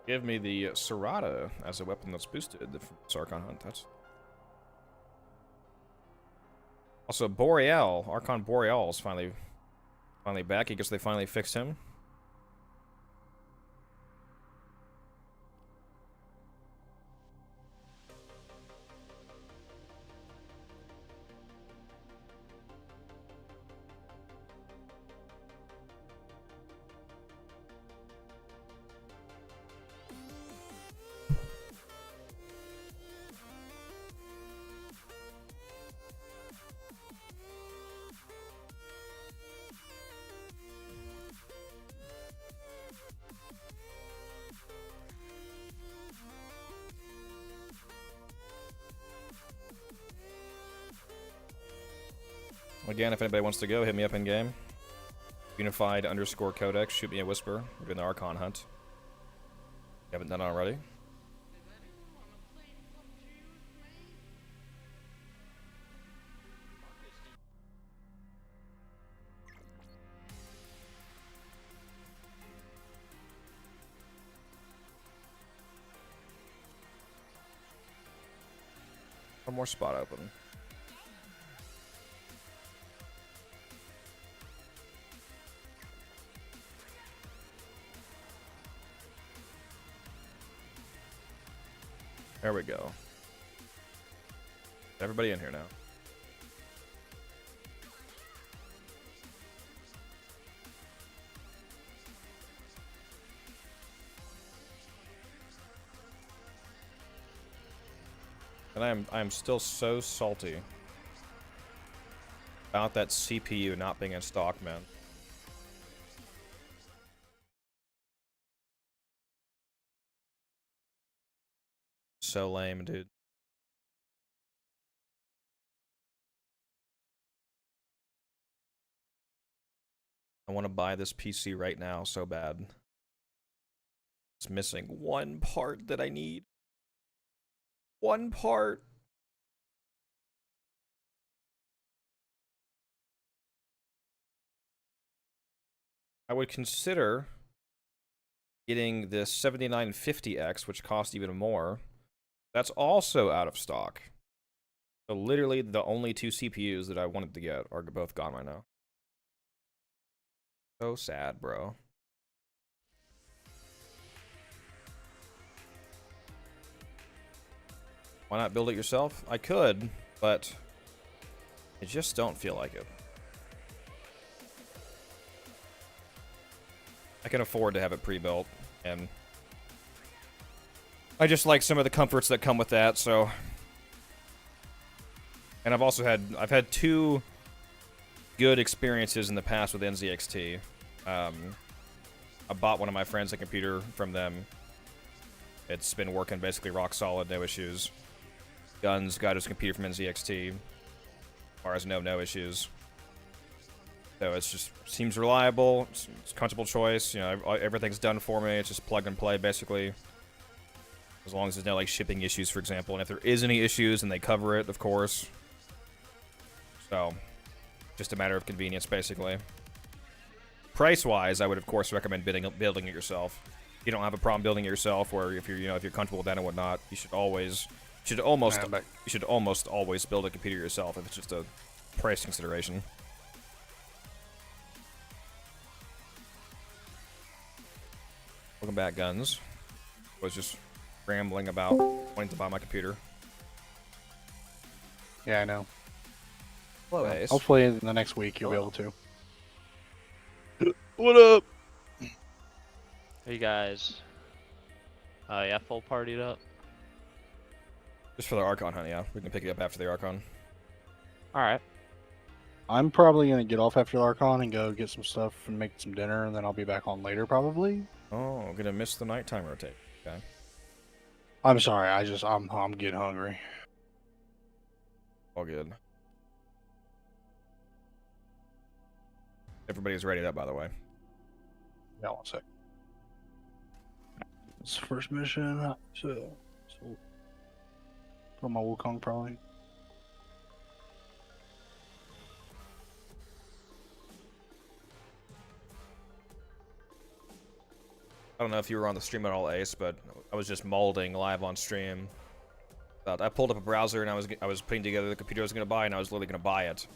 Give me the Serrata as a weapon that's boosted from Archon Hunt. That's also Boreal. Archon Boreal is finally back. I guess they finally fixed him. Again, if anybody wants to go, hit me up in game. Unified_codex, shoot me a whisper. We're doing the Archon Hunt. You haven't done it already? One more spot open. There we go. Everybody in here now. And I am still so salty about that CPU not being in stock, man. So lame, dude. I want to buy this PC right now so bad. It's missing one part that I need. One part. I would consider getting this 7950X, which costs even more. That's also out of stock. So literally the only two CPUs that I wanted to get are both gone right now. So sad, bro. Why not build it yourself? I could, but I just don't feel like it. I can afford to have it pre-built, and I just like some of the comforts that come with that, so. And I've had two good experiences in the past with NZXT. I bought one of my friends a computer from them. It's been working basically rock solid, no issues. Guns got his computer from NZXT. As far as no issues. So it's just seems reliable. It's a comfortable choice. You know, everything's done for me. It's just plug and play basically. As long as there's no like shipping issues, for example, and if there is any issues, then they cover it, of course. So, just a matter of convenience, basically. Price-wise, I would of course recommend building it yourself. If you don't have a problem building it yourself, or if you're comfortable with that and whatnot, you should almost always build a computer yourself if it's just a price consideration. Welcome back, Guns. I was just rambling about wanting to buy my computer. Yeah, I know. Hello, Ace. Hopefully in the next week you'll be able to. What up? Hey guys. Yeah, full partied up. Just for the Archon hunt, yeah. We can pick it up after the Archon. Alright. I'm probably gonna get off after the Archon and go get some stuff and make some dinner, and then I'll be back on later probably. Oh, I'm gonna miss the nighttime rotate. Okay. I'm sorry, I'm getting hungry. All good. Everybody's ready up, by the way. Yeah, one sec. It's the first mission. So put on my Wukong probably. I don't know if you were on the stream at all, Ace, but I was just molding live on stream. I pulled up a browser and I was putting together the computer I was going to buy, and I was literally going to buy it.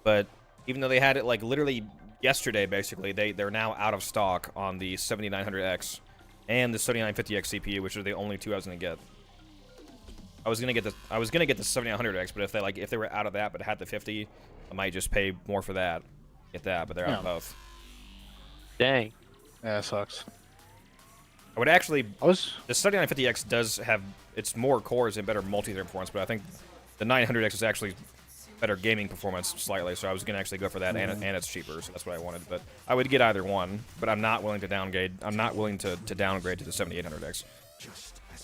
But even though they had it like literally yesterday, basically, they're now out of stock on the 7900X and the 7950X CPU, which are the only two I was going to get. I was gonna get the 7900X, but if they were out of that but had the 50, I might just pay more for that, get that. But they're out of both. Dang. Yeah, that sucks. I would actually. The 7950X does have its more cores and better multi-thread performance, but I think the 900X is actually better gaming performance slightly. So I was gonna actually go for that, and it's cheaper, so that's what I wanted. But I would get either one, but I'm not willing to downgrade. I'm not willing to downgrade to the 7800X.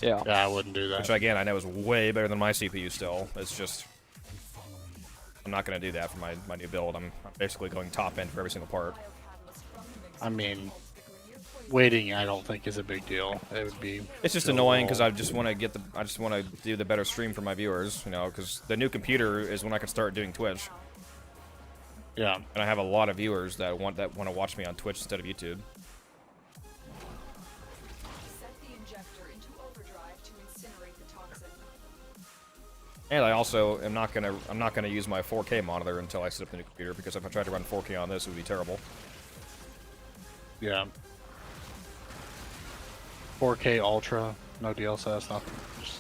Yeah. Yeah, I wouldn't do that. Which again, I know is way better than my CPU still. It's just I'm not gonna do that for my new build. I'm basically going top end for every single part. I mean, waiting, I don't think is a big deal. It would be. It's just annoying because I just want to do the better stream for my viewers, you know, because the new computer is when I can start doing Twitch. Yeah. And I have a lot of viewers that want to watch me on Twitch instead of YouTube. Set the injector into overdrive to incinerate the toxin. And I also am not gonna use my 4K monitor until I set up the new computer, because if I tried to run 4K on this, it would be terrible. Yeah. 4K Ultra, no DLSS, nothing. Just...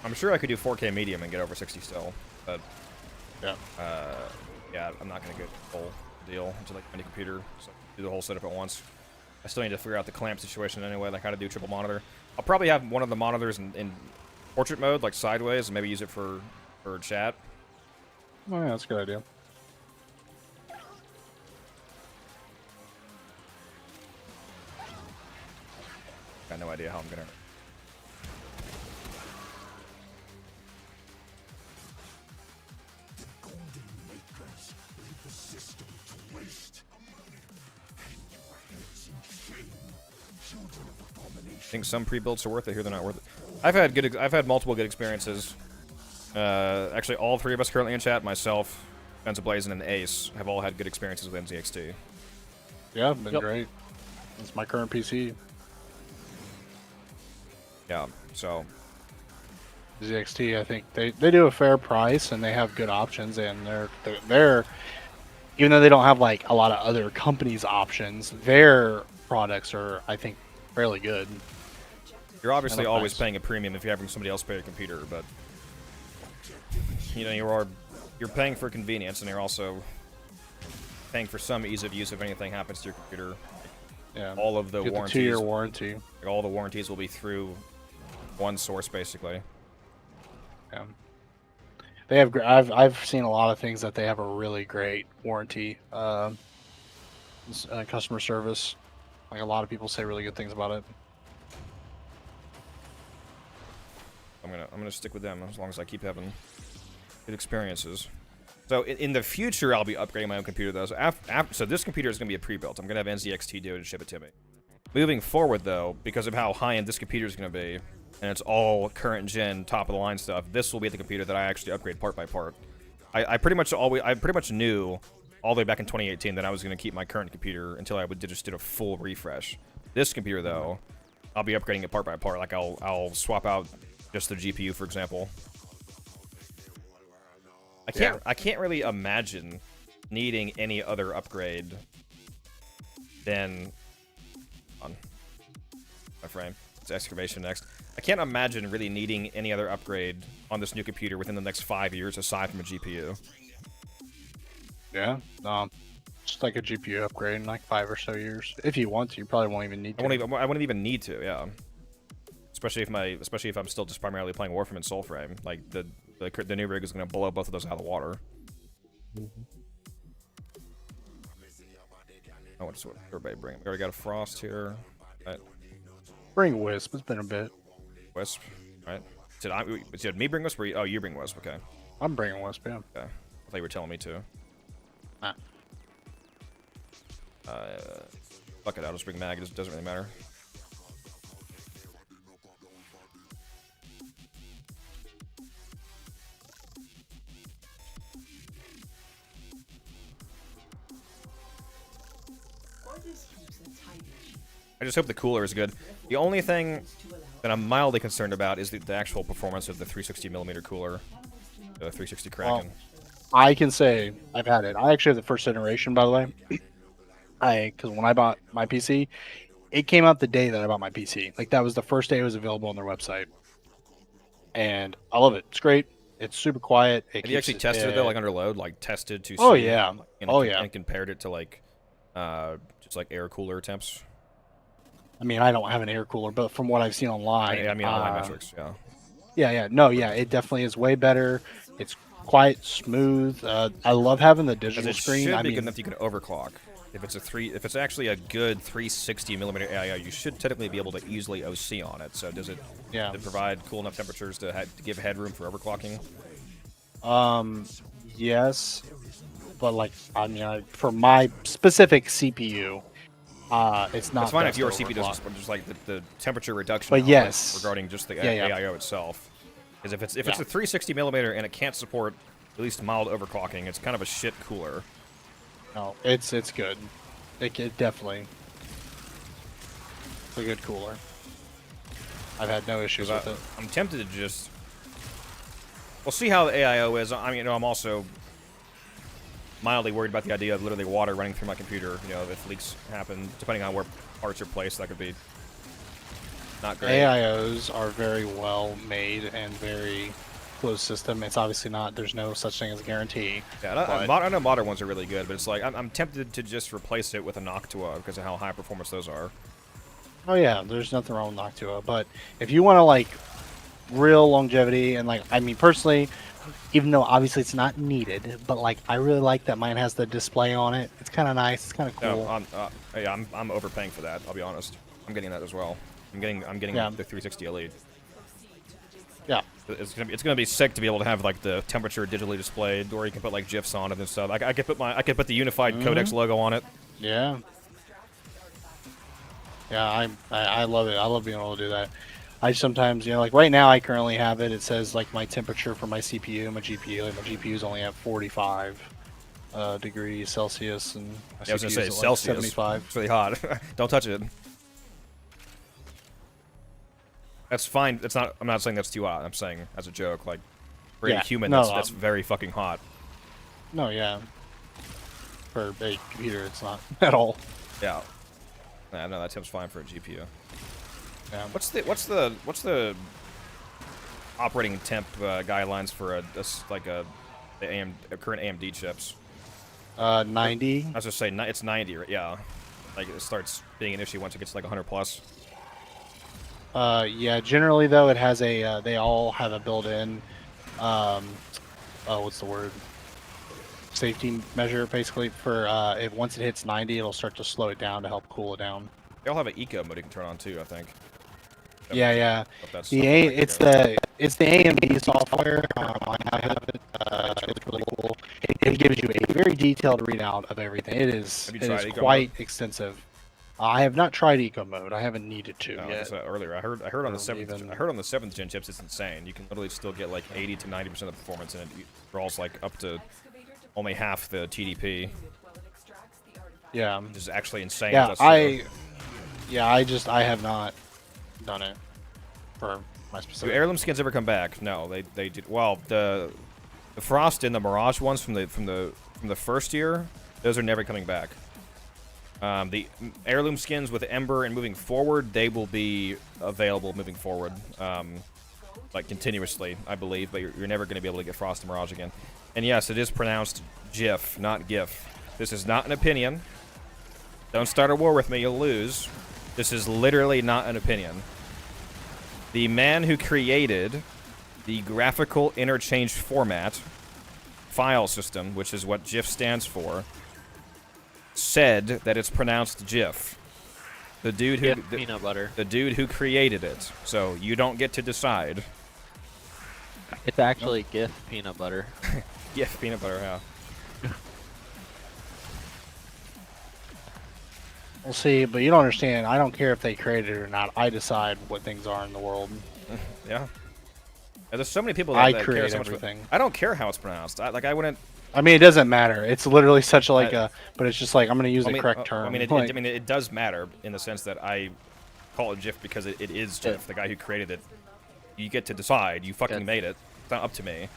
I'm sure I could do 4K medium and get over 60 still, but yeah, yeah, I'm not gonna get the full deal into like any computer, so do the whole setup at once. I still need to figure out the clamp situation anyway, like how to do triple monitor. I'll probably have one of the monitors in portrait mode, like sideways, and maybe use it for chat. Oh yeah, that's a good idea. Got no idea how I'm gonna. I think some pre-builds are worth it. Here they're not worth it. I've had multiple good experiences. Actually, all three of us currently in chat, myself, Guns Blazing, and Ace, have all had good experiences with NZXT. Yeah, been great. It's my current PC. Yeah, so ZXT, I think they do a fair price and they have good options, and they're even though they don't have like a lot of other companies' options, their products are, I think, fairly good. You're obviously always paying a premium if you're having somebody else pay your computer, but you know you're paying for convenience, and you're also paying for some ease of use if anything happens to your computer. Yeah, all of the warranties. The 2-year warranty. Like, all the warranties will be through one source, basically. Yeah. They have. I've seen a lot of things that they have a really great warranty, customer service. Like, a lot of people say really good things about it. I'm gonna stick with them as long as I keep having good experiences. So in the future, I'll be upgrading my own computer though. So this computer is gonna be a pre-built. I'm gonna have NZXT do it and ship it to me. Moving forward though, because of how high-end this computer is gonna be, and it's all current gen, top of the line stuff, this will be the computer that I actually upgrade part by part. I pretty much knew all the way back in 2018 that I was gonna keep my current computer until I just did a full refresh. This computer though, I'll be upgrading it part by part. Like I'll swap out just the GPU, for example. I can't really imagine needing any other upgrade than on my frame. It's excavation next. I can't imagine really needing any other upgrade on this new computer within the next 5 years aside from a GPU. Yeah, just like a GPU upgrade in like 5 or so years. If you want to, you probably won't even need to. I wouldn't even need to, yeah. Especially if I'm still just primarily playing Warframe and Soulframe. Like the new rig is gonna blow both of those out of the water. Oh, what's everybody bring? We already got a Frost here. Right. Bring Wisp. It's been a bit. Wisp, right? Did me bring Wisp? Or you bring Wisp? Okay. I'm bringing Wisp. Yeah. Okay. I thought you were telling me to. Nah. Fuck it, I'll just bring mag. It doesn't really matter. I just hope the cooler is good. The only thing that I'm mildly concerned about is the actual performance of the 360mm cooler, the 360 Kraken. Well, I can say I've had it. I actually have the first iteration, by the way. Because when I bought my PC, it came out the day that I bought my PC. Like that was the first day it was available on their website, and I love it. It's great. It's super quiet. Have you actually tested it though, like under load, like tested to? Oh see yeah. And compared it to like, just like air cooler temps. I mean, I don't have an air cooler, but from what I've seen online, I mean online metrics, yeah. Yeah. No, yeah, it definitely is way better. It's quiet, smooth. I love having the digital screen. Should I be mean, good enough you can overclock. If it's actually a good 360mm AIO, you should technically be able to easily OC on it. So does it provide cool enough temperatures to give headroom for overclocking? Yes, but like I mean, for my specific CPU, it's not. It's fine if best your to CPU overclock. doesn't, but just like the temperature reduction. But yes, regarding just the yeah. AIO itself, because if it's a 360mm and it can't support at least mild overclocking, it's kind of a shit cooler. No, it's good. It definitely. It's a good cooler. I've had no issues with it. I'm tempted to just. We'll see how the AIO is. I mean, I'm also mildly worried about the idea of literally water running through my computer. You know, if leaks happen, depending on where parts are placed, that could be not great. AIOs are very well made and very closed system. It's obviously not. There's no such thing as a guarantee. Yeah, I know modern ones are really good, but it's like I'm tempted to just replace it with a Noctua because of how high performance those are. Oh yeah, there's nothing wrong with Noctua, but if you want to like real longevity and like, I mean personally, even though obviously it's not needed, but like I really like that mine has the display on it. It's kind of nice. It's kind of cool. Yeah, I'm overpaying for that. I'll be honest. I'm getting that as well. I'm getting the 360 Elite. Yeah. It's gonna be sick to be able to have like the temperature digitally displayed, or you can put like GIFs on it and stuff. I could put the unified codex logo on it. Yeah. Yeah, I love it. I love being able to do that. I sometimes, you know, like right now I currently have it. It says like my temperature for my CPU, my GPU. Like my GPU's only at 45 degrees Celsius, and my I was gonna say CPU's at, Celsius. like 75. It's really hot. Don't touch it. That's fine. It's not. I'm not saying that's too hot. I'm saying as a joke, like for a human, that's very fucking hot. No, yeah. For a computer, it's not at all. Yeah. Nah, no, that temp's fine for a GPU. Yeah. What's the operating temp guidelines for the current AMD chips? 90. I was just saying it's 90. Right? Yeah. Like it starts being an issue once it gets to like 100 plus. Yeah, generally though it has a they all have a built-in what's the word, safety measure basically for if once it hits 90 it'll start to slow it down to help cool it down. They all have an eco mode you can turn on too, I think. Yeah. It's the AMD software. I have it. It's really cool. It gives you a very detailed readout of everything. It is quite extensive. I have not tried eco mode. I haven't needed to yet. I said earlier. I heard on the 7th gen chips it's insane. You can literally still get like 80 to 90% of the performance, and it draws like up to only half the TDP. Yeah. Which is actually insane. Yeah, I have not done it for my specific. Do heirloom skins ever come back? No, they did. Well, the Frost and the Mirage ones from the first year, those are never coming back. The heirloom skins with Ember and moving forward, they will be available moving forward, like continuously, I believe. But you're never going to be able to get Frost and Mirage again. And yes, it is pronounced GIF, not GIF. This is not an opinion. Don't start a war with me, you'll lose. This is literally not an opinion. The man who created the graphical interchange format file system, which is what GIF stands for, said that it's pronounced GIF. The dude who peanut butter. The dude who created it. So you don't get to decide. It's actually GIF peanut butter. GIF peanut butter, yeah. We'll see, but you don't understand. I don't care if they created it or not. I decide what things are in the world. Yeah. And there's so many people that, I that create care so much. everything. I don't care how it's pronounced. I wouldn't. I mean, it doesn't matter. It's literally such like a, but it's just like I'm gonna use the correct term. I mean, like, it does matter in the sense that I call it GIF because it is GIF. The guy who created it, you get to decide. You fucking made it. It's not up to me.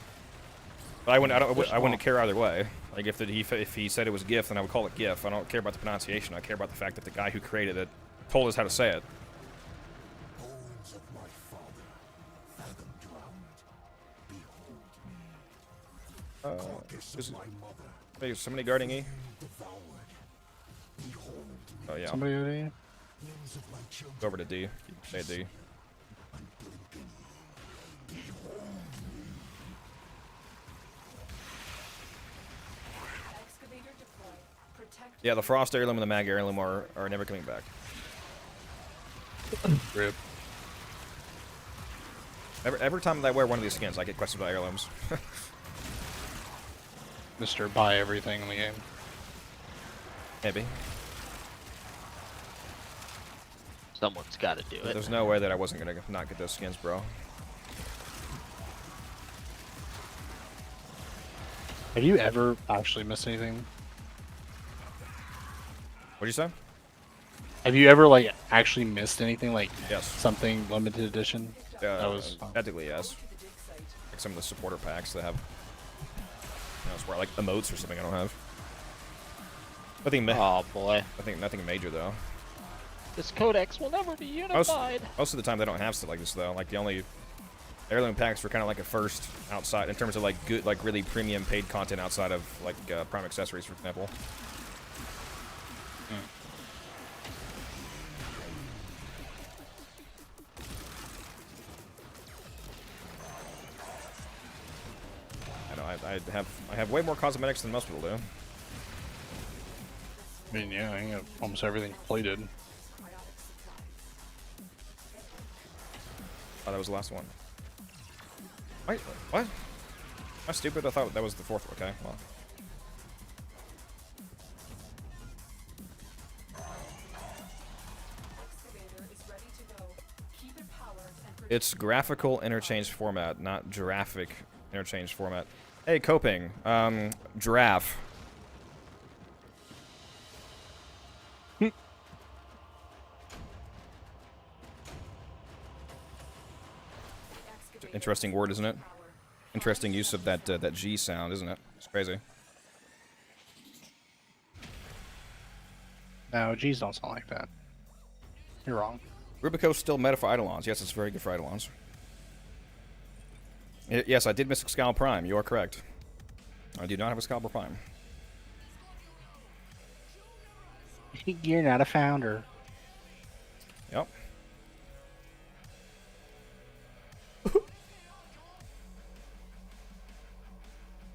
But I wouldn't care either way. Like if he said it was GIF, then I would call it GIF. I don't care about the pronunciation. I care about the fact that the guy who created it told us how to say it. Bones of my father, fathom drowned. Behold me. Carcass of my mother, Hey, somebody guarding E? devoured. Behold me. Oh yeah. somebody over there? Limbs of my children, Go over to D. Say D. unblinking. Excavator deployed. Protect. Yeah, the Frost heirloom and the Mag heirloom are never coming back. Rip. Every time that I wear one of these skins, I get questions about heirlooms. Mr. Buy everything in the game. Maybe. Someone's got to do it. There's no way that I wasn't gonna not get those skins, bro. Have you ever actually missed anything? What'd you say? Have you ever like actually missed anything like Yes. something limited edition? That was fun. Technically yes. Like some of the supporter packs that have, you know, swear, like emotes or something I don't have. Nothing. Oh boy. I think nothing major though. This codex will never be unified. Most of the time they don't have stuff like this though. Like the only heirloom packs were kind of like a first outside in terms of like good, like really premium paid content outside of like Prime accessories, for example. I know I have way more cosmetics than most people do. I mean, yeah, I got almost everything completed. Oh, that was the last one. Wait, what? Am I stupid? I thought that was the fourth one. Okay, well. Excavator is ready to go. Keep it powered and It's graphical interchange format, not giraffic interchange format. Hey, coping. Giraffe. Interesting word, isn't it? Interesting use of that that G sound, isn't it? It's crazy. No, G's don't sound like that. You're wrong. Rubico's still meta for Eidolons. Yes, it's very good for Eidolons. Yes, I did miss Excalibur Prime. You are correct. I do not have Excalibur Prime. You're not a founder. Yep.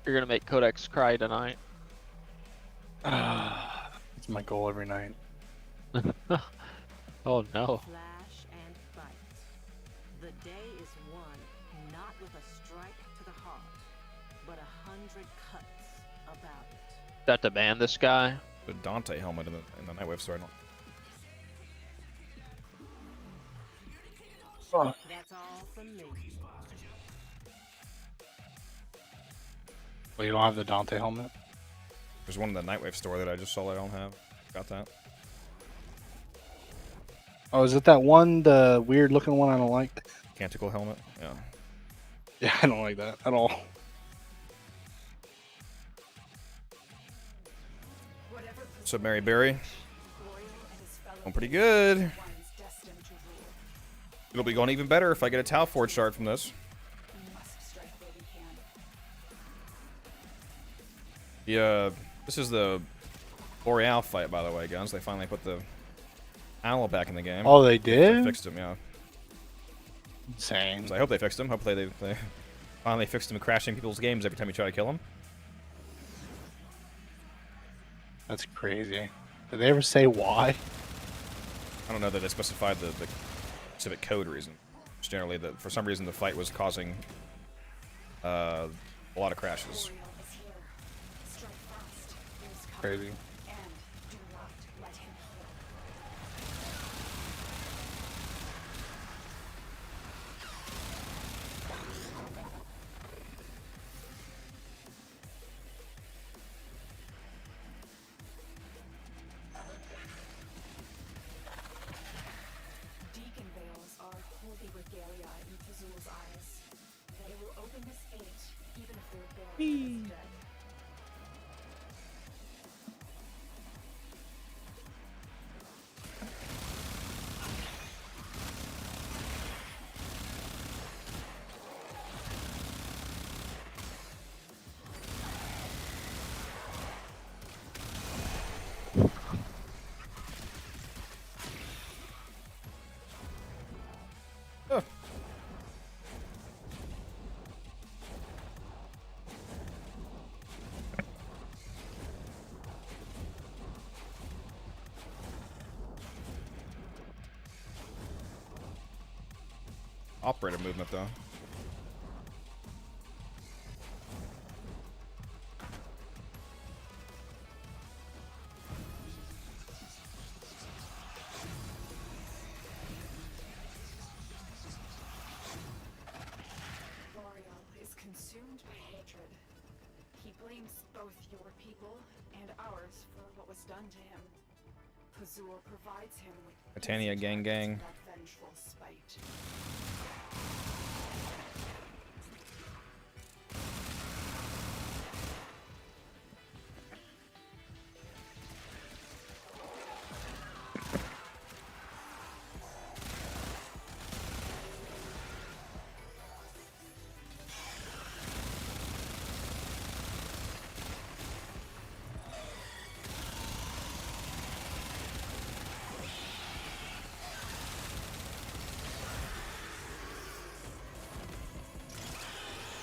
You're gonna make Codex cry tonight. It's my goal every night. Oh no. Flash and fight. The day is won, not with a strike to the heart, but 100 cuts about it. Got to ban this guy. The Dante helmet in the Nightwave story. That's all from me. Well, you don't have the Dante helmet? There's one in the Nightwave store that I just saw that I don't have. Got that. Oh, is it that one, the weird looking one I don't like? Canticle helmet? Yeah. Yeah, I don't like that at all. What's up, Mary Berry? Going pretty good. It'll be going even better if I get a Tau Forge shard from this. This is the Boreal fight, by the way, guns. They finally put the owl back in the game. Oh, they did? They fixed him, yeah. Insane. So I hope they fixed him. Hopefully they finally fixed him crashing people's games every time you try to kill him. That's crazy. Did they ever say why? I don't know that they specified the specific code reason. Just generally, that for some reason the fight was causing a lot of crashes. Crazy. And do not let him heal. Deacon veils are holy regalia in Fazul's eyes. They will open this gate even if their bearer is dead. Operator movement, though. L'Oreal is consumed by hatred. He blames both your people and ours for what was done to him. Fazul provides him with Titania gang gang. that vengeful spite.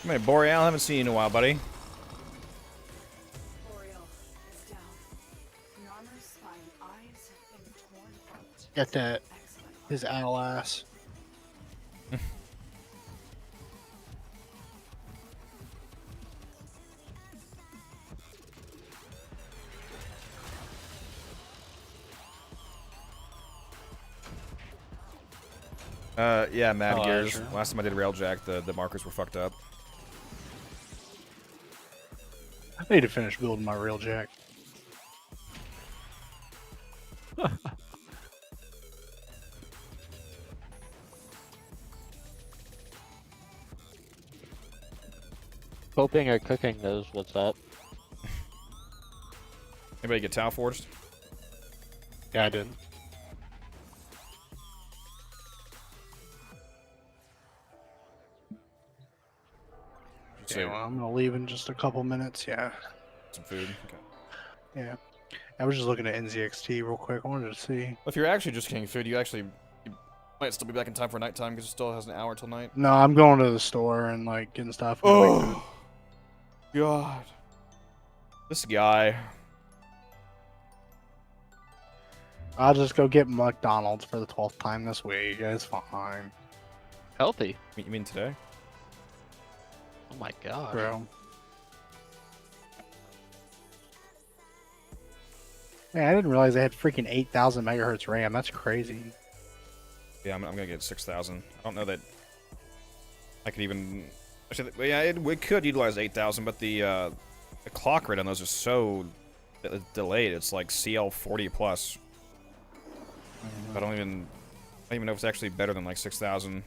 Hey, Boreal, haven't seen you in a while, buddy. L'Oreal is down. Narmer's fine eyes and torn heart. Got that. Excellent. His owl ass. Yeah, Mad Oh, Gears. sure. Last time I did Railjack, the markers were fucked up. I need to finish building my Railjack. Hoping or cooking knows what's up. Anybody get Tau Forged? Yeah, I did. Okay, well, I'm gonna leave in just a couple minutes. Yeah. Some food. Okay. Yeah. I was just looking at NZXT real quick. I wanted to see. Well, if you're actually just getting food, you might still be back in time for nighttime because it still has an hour till night. No, I'm going to the store and like getting stuff. I'm gonna make food. God. This guy. I'll just go get McDonald's for the 12th time this week. It's fine, Healthy. You mean today? Oh my god. bro. Man, I didn't realize they had freaking 8,000 megahertz RAM. That's crazy. Yeah, I'm gonna get 6,000. I don't know that I could even. Actually, yeah, we could utilize 8,000, but the clock rate on those is so delayed. It's like CL 40 plus. I don't even know if it's actually better than like 6,000.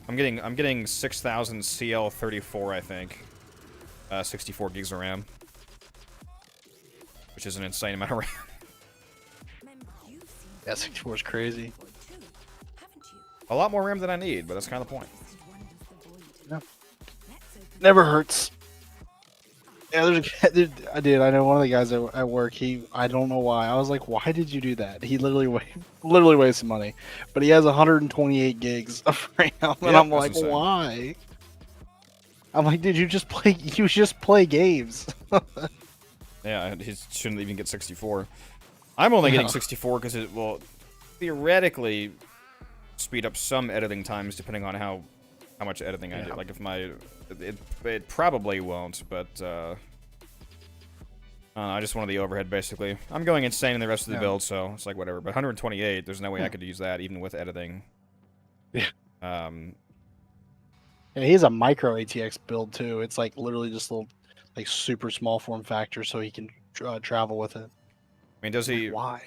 I'm getting 6,000 CL 34, I think. 64 gigs of RAM, which is an insane amount of RAM. Yeah, 64 is crazy. A lot more RAM than I need, but that's kind of the point. Yeah. Never hurts. Yeah, I did. I know one of the guys at work. I don't know why. I was like, why did you do that? He literally wasted money, but he has 128 gigs of RAM, and I'm like, insane. why? I'm like, did you just play? You just play games. Yeah, he shouldn't even get 64. I'm only getting 64 because it will theoretically speed up some editing times depending on how much editing I do. Like if my it probably won't, but I just wanted the overhead, basically. I'm going insane in the rest of the Yeah. build, so it's like, whatever. But 128, there's no way I could use that, even with editing. Yeah. Um, Yeah, he has a micro ATX build too. It's like literally just little, like super small form factor, so he can travel with it. I mean, does he... Why?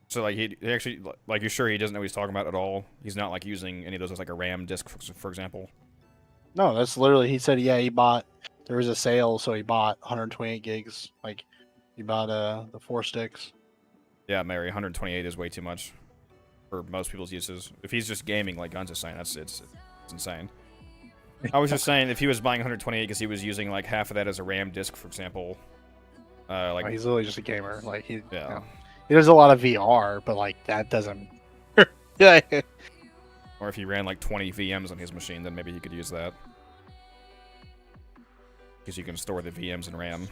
So, like, he actually... Like, you're sure he doesn't know what he's talking about at all? He's not, like, using any of those as, like, a RAM disk, for example? No, that's literally, he said, yeah, he bought, there was a sale, so he bought 128 gigs. Like, he bought the 4 sticks. Yeah, Mary, 128 is way too much for most people's uses. If he's just gaming, like Guns is saying, it's insane. I was just saying, if he was buying 128 because he was using, like, half of that as a RAM disk, for example... like, Oh, he's literally just a gamer. Like, he, yeah. you know, he does a lot of VR, but, like, that doesn't... yeah. Or if he ran like 20 VMs on his machine, then maybe he could use that. Because you can store the VMs in RAM.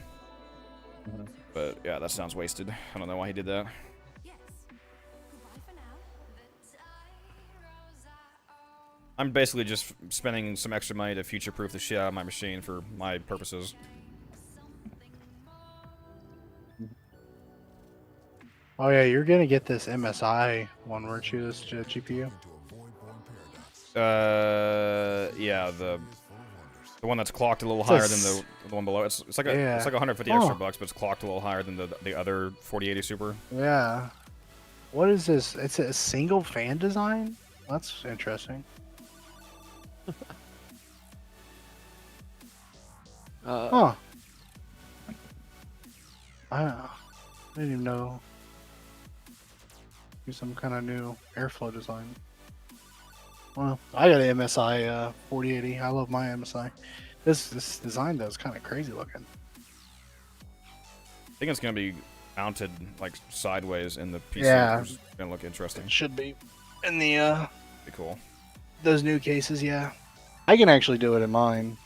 But yeah, that sounds wasted. I don't know why he did that. I'm basically just spending some extra money to future-proof the shit out of my machine for my purposes. Oh, yeah, you're going to get this MSI one, weren't you, this GPU? Yeah, the one that's clocked a little higher than the one below. It's like it's like 150 extra bucks, but it's clocked a little higher than the other 4080 Super. Yeah. What is this? It's a single fan design? That's interesting. Huh. I didn't even know. Do some kind of new airflow design. Well, I got an MSI 4080. I love my MSI. This design though is kind of crazy looking. I think it's gonna be mounted like sideways in the PC. Yeah. Which is gonna look interesting. It should be in the Be cool. those new cases. Yeah, I can actually do it in mine.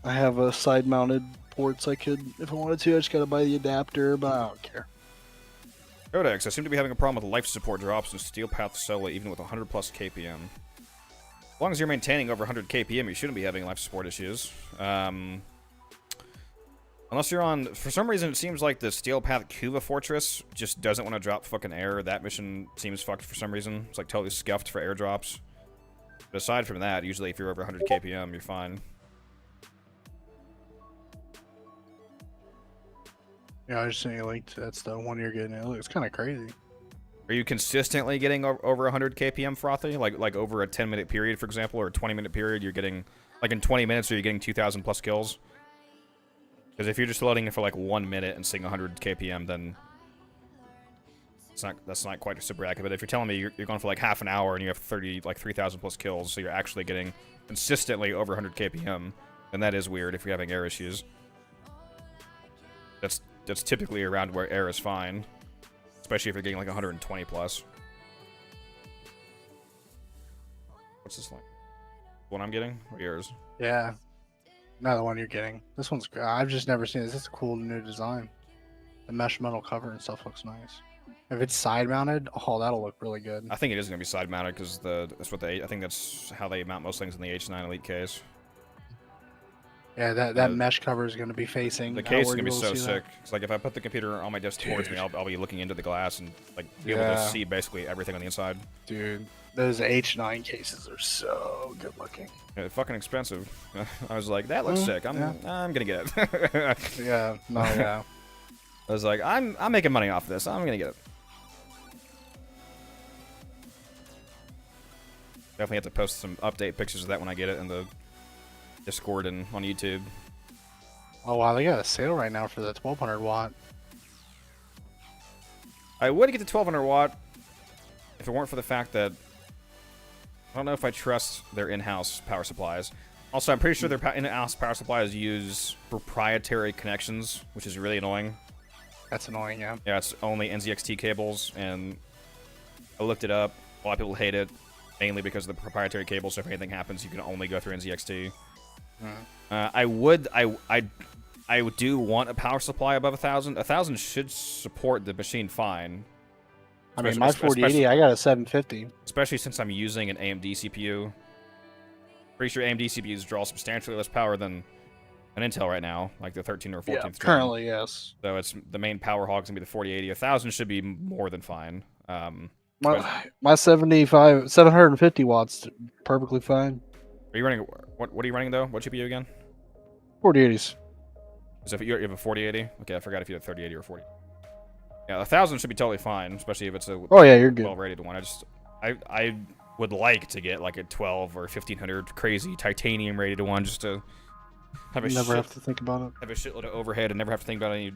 I have a side-mounted ports. I could, if I wanted to. I just gotta buy the adapter, but I don't care. Codex, I seem to be having a problem with life support drops in Steel Path Solo, even with 100 plus KPM. As long as you're maintaining over 100 KPM, you shouldn't be having life support issues. Unless you're on... For some reason, it seems like the Steel Path Cuba Fortress just doesn't want to drop fucking air. That mission seems fucked for some reason. It's like totally scuffed for airdrops. But aside from that, usually if you're over 100 KPM, you're fine. Yeah, I just sent you a link to that's the one you're getting. It looks kind of crazy. Are you consistently getting over 100 KPM frothy? Like over a 10-minute period, for example, or a 20-minute period, you're getting... Like in 20 minutes, are you getting 2,000 plus kills? Because if you're just loading it for like 1 minute and seeing 100 KPM, then... That's not quite super accurate. But if you're telling me you're going for like half an hour and you have 3,000 plus kills, so you're actually getting consistently over 100 KPM, then that is weird if you're having air issues. That's typically around where air is fine. Especially if you're getting like 120 plus. What's this like? The one I'm getting? Or yours? Yeah. Not the one you're getting. This one's great. I've just never seen this. It's a cool new design. The mesh metal cover and stuff looks nice. If it's side mounted, oh, that'll look really good. I think it is going to be side mounted because I think that's how they mount most things in the H9 Elite case. Yeah, that mesh cover is going to be facing. The case is going to be so sick. It's like if I put the computer on my desk towards me, I'll be looking into the glass and like be able to see basically everything on the inside. Dude, those H9 cases are so good looking. Yeah, they're fucking expensive. I was like, that looks sick. I'm gonna get it. Yeah, no, yeah. I was like, I'm making money off of this. I'm gonna get it. Definitely have to post some update pictures of that when I get it in the Discord and on YouTube. Oh wow, they got a sale right now for the 1200 watt. I would get the 1200 watt if it weren't for the fact that I don't know if I trust their in-house power supplies. Also, I'm pretty sure their in-house power supplies use proprietary connections, which is really annoying. That's annoying, yeah. Yeah, it's only NZXT cables, and I looked it up. A lot of people hate it, mainly because of the proprietary cables. So if anything happens, you can only go through NZXT. I do want a power supply above 1,000. 1,000 should support the machine fine. I mean, my 4080, I got a 750. Especially since I'm using an AMD CPU. Pretty sure AMD CPUs draw substantially less power than an Intel right now, like the 13 or 14th. Yeah, gen. currently, yes. So it's the main power hog's gonna be the 4080. 1000 should be more than fine. My 750 watts, perfectly fine. Are you running? What are you running though? What GPU again? 4080s. So if you have a 4080. Okay, I forgot if you had 3080 or 40. Yeah, 1000 should be totally fine, especially if it's a Oh yeah, you're good. 12 rated one. I would like to get like a 12 or 1500 crazy titanium rated one just to have Have to think about it. have a shitload of overhead and never have to think about any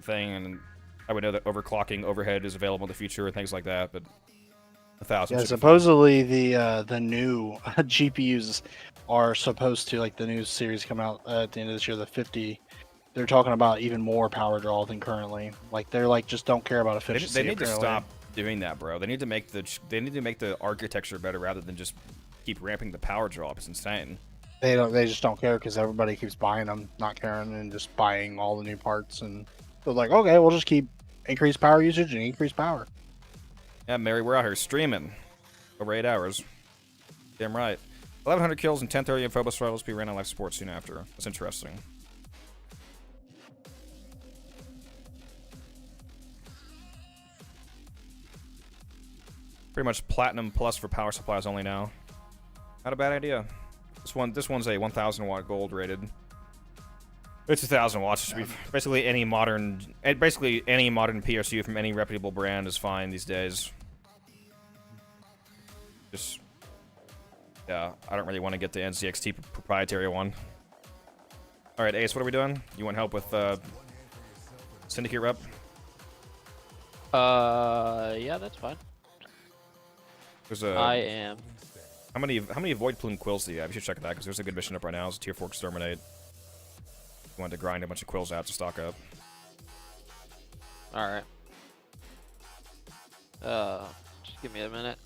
thing. And I would know that overclocking overhead is available in the future and things like that. But 1000. Yeah, should be fine. supposedly the new GPUs are supposed to, like the new series coming out at the end of this year, the 50. They're talking about even more power draw than currently. Like they're like just don't care about efficiency. They need to apparently. stop doing that, bro. They need to make the architecture better rather than just keep ramping the power draw up. It's insane. They just don't care because everybody keeps buying them, not caring, and just buying all the new parts. And they're like, okay, we'll just keep increase power usage and increase power. Yeah, Mary, we're out here streaming over 8 hours. Damn right. 1100 kills and 1030 in Phobos Rivals be ran on live support soon after. That's interesting. Pretty much platinum plus for power supplies only now. Not a bad idea. This one's a 1000 watt gold rated. It's 1000 watts. It should be basically any modern PSU from any reputable brand is fine these days. Just yeah, I don't really want to get the NCXT proprietary one. All right, Ace, what are we doing? You want help with Syndicate rep? Yeah, that's fine. There's a. I am. How many Void Plume quills do you have? You should check that because there's a good mission up right now. It's a tier 4 exterminate. You wanted to grind a bunch of quills out to stock up. All right. Just give me a minute.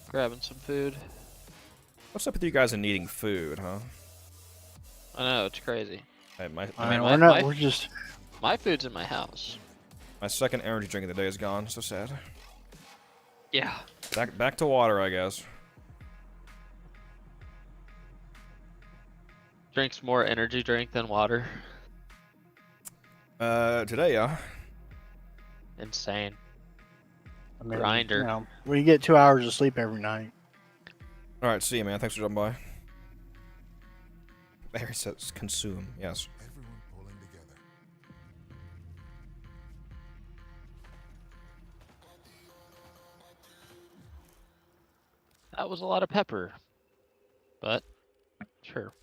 Grabbing some food. What's up with you guys and needing food, huh? I know, it's crazy. Hey, We're just. My food's in my house. My second energy drink of the day is gone. So sad. Yeah. Back to water, I guess. Drinks more energy drink than water. Today, yeah. Insane. I mean, Grinder. You know, we get 2 hours of sleep every night. All right, see you, man. Thanks for dropping by. There it says consume. Yes. Everyone pulling together. That was a lot of pepper. But, sure.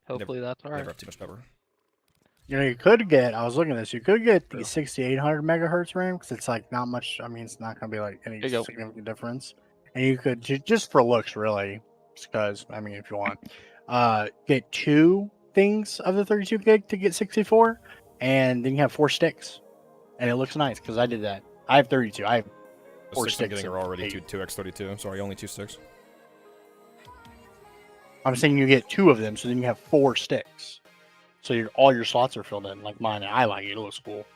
Hopefully that's alright. Never have too much pepper. You know, you could get. I was looking at this. You could get the 6800 megahertz RAM because it's like not much. I mean, it's not going to be like any There you go. significant difference. And you could just for looks, really, because I mean, if you want, get 2 things of the 32 gig to get 64, and then you have 4 sticks, and it looks nice because I did that. I have 32. I have The 4 sticks I'm sticks. getting of are already 8. 2x32. Sorry, only 2 sticks. I'm saying you get 2 of them, so then you have 4 sticks. So all your slots are filled in, like mine. And I like it. It looks cool.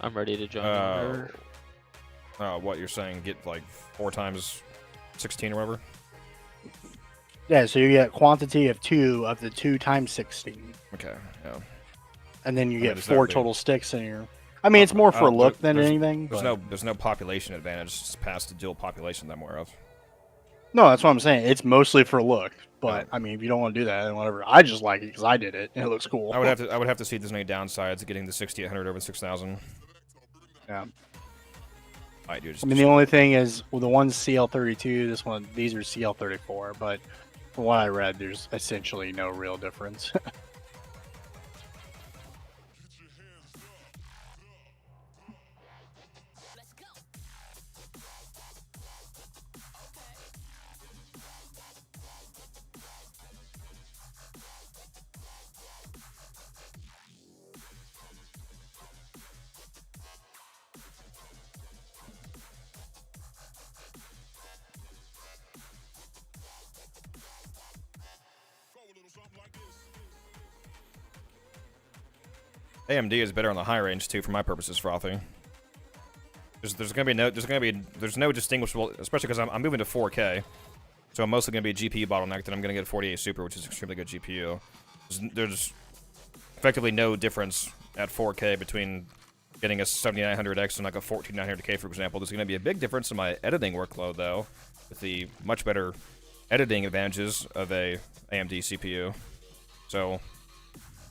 I'm ready to join. What you're saying? Get like 4 times 16 or whatever. Yeah, so you get quantity of 2 of the 2 times 16. Okay. Yeah. And then you get is that 4 really- total sticks in your. I mean, it's more for a look than anything. There's but- there's no population advantage just past the dual population that I'm aware of. No, that's what I'm saying. It's mostly for look. But Yeah. I mean, if you don't want to do that, then whatever. I just like it because I did it and it looks cool. I would have to see if there's any downsides to getting the 6800 over 6000. Yeah. I do. I mean, the only thing is, well, the one's CL32. These are CL34. But from what I read, there's essentially no real difference. AMD is better on the high range too, for my purposes, Frothy. There's no distinguishable, especially because I'm moving to 4K, so I'm mostly gonna be GPU bottlenecked, and I'm gonna get 48 Super, which is extremely good GPU. There's effectively no difference at 4K between getting a 7900X and like a 14900K, for example. There's gonna be a big difference in my editing workload though, with the much better editing advantages of a AMD CPU. So,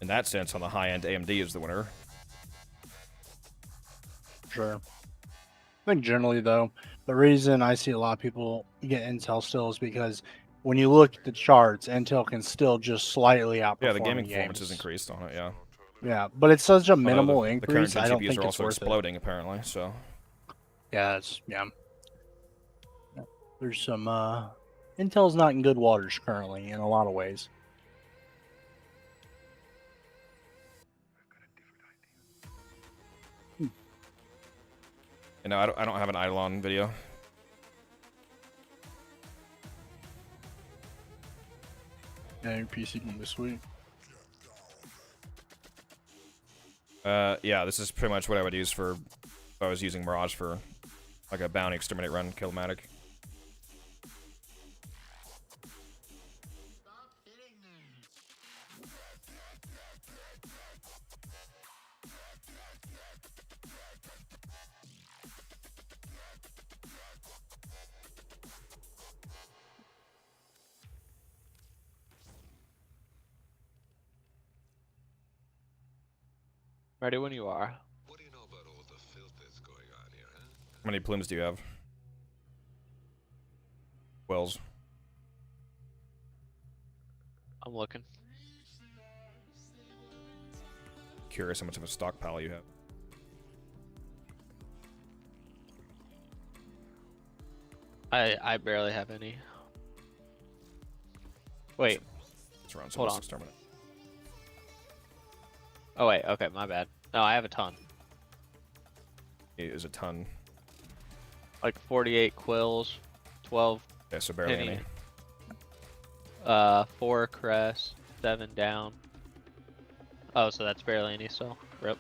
in that sense, on the high end, AMD is the winner. Sure. I think generally, though, the reason I see a lot of people get Intel still is because when you look at the charts, Intel can still just slightly outperform Yeah, the gaming in performance games. has increased on it, yeah. Yeah, but it's such a Although minimal the current increase. gen I don't GPUs think are it's also worth it. exploding, apparently, so. Yeah, there's some Intel's not in good waters currently in a lot of ways. You know, I don't have an Eidolon video. Yeah, your PC can be sweet. Yeah, this is pretty much what I would use for if I was using Mirage for like a bounty exterminate run, Killmatic. Ready when you are. What do you know about all the filth that's going on here, huh? How many plumes do you have? Wells. I'm looking. Curious how much of a stockpile you have. I barely have any. Wait. It's around Hold on. exterminate. Oh wait, okay, my bad. No, I have a ton. It is a ton. Like 48 quills, 12 Yeah, so barely any. 4 crest, 7 down. Oh, so that's barely any still. Rip.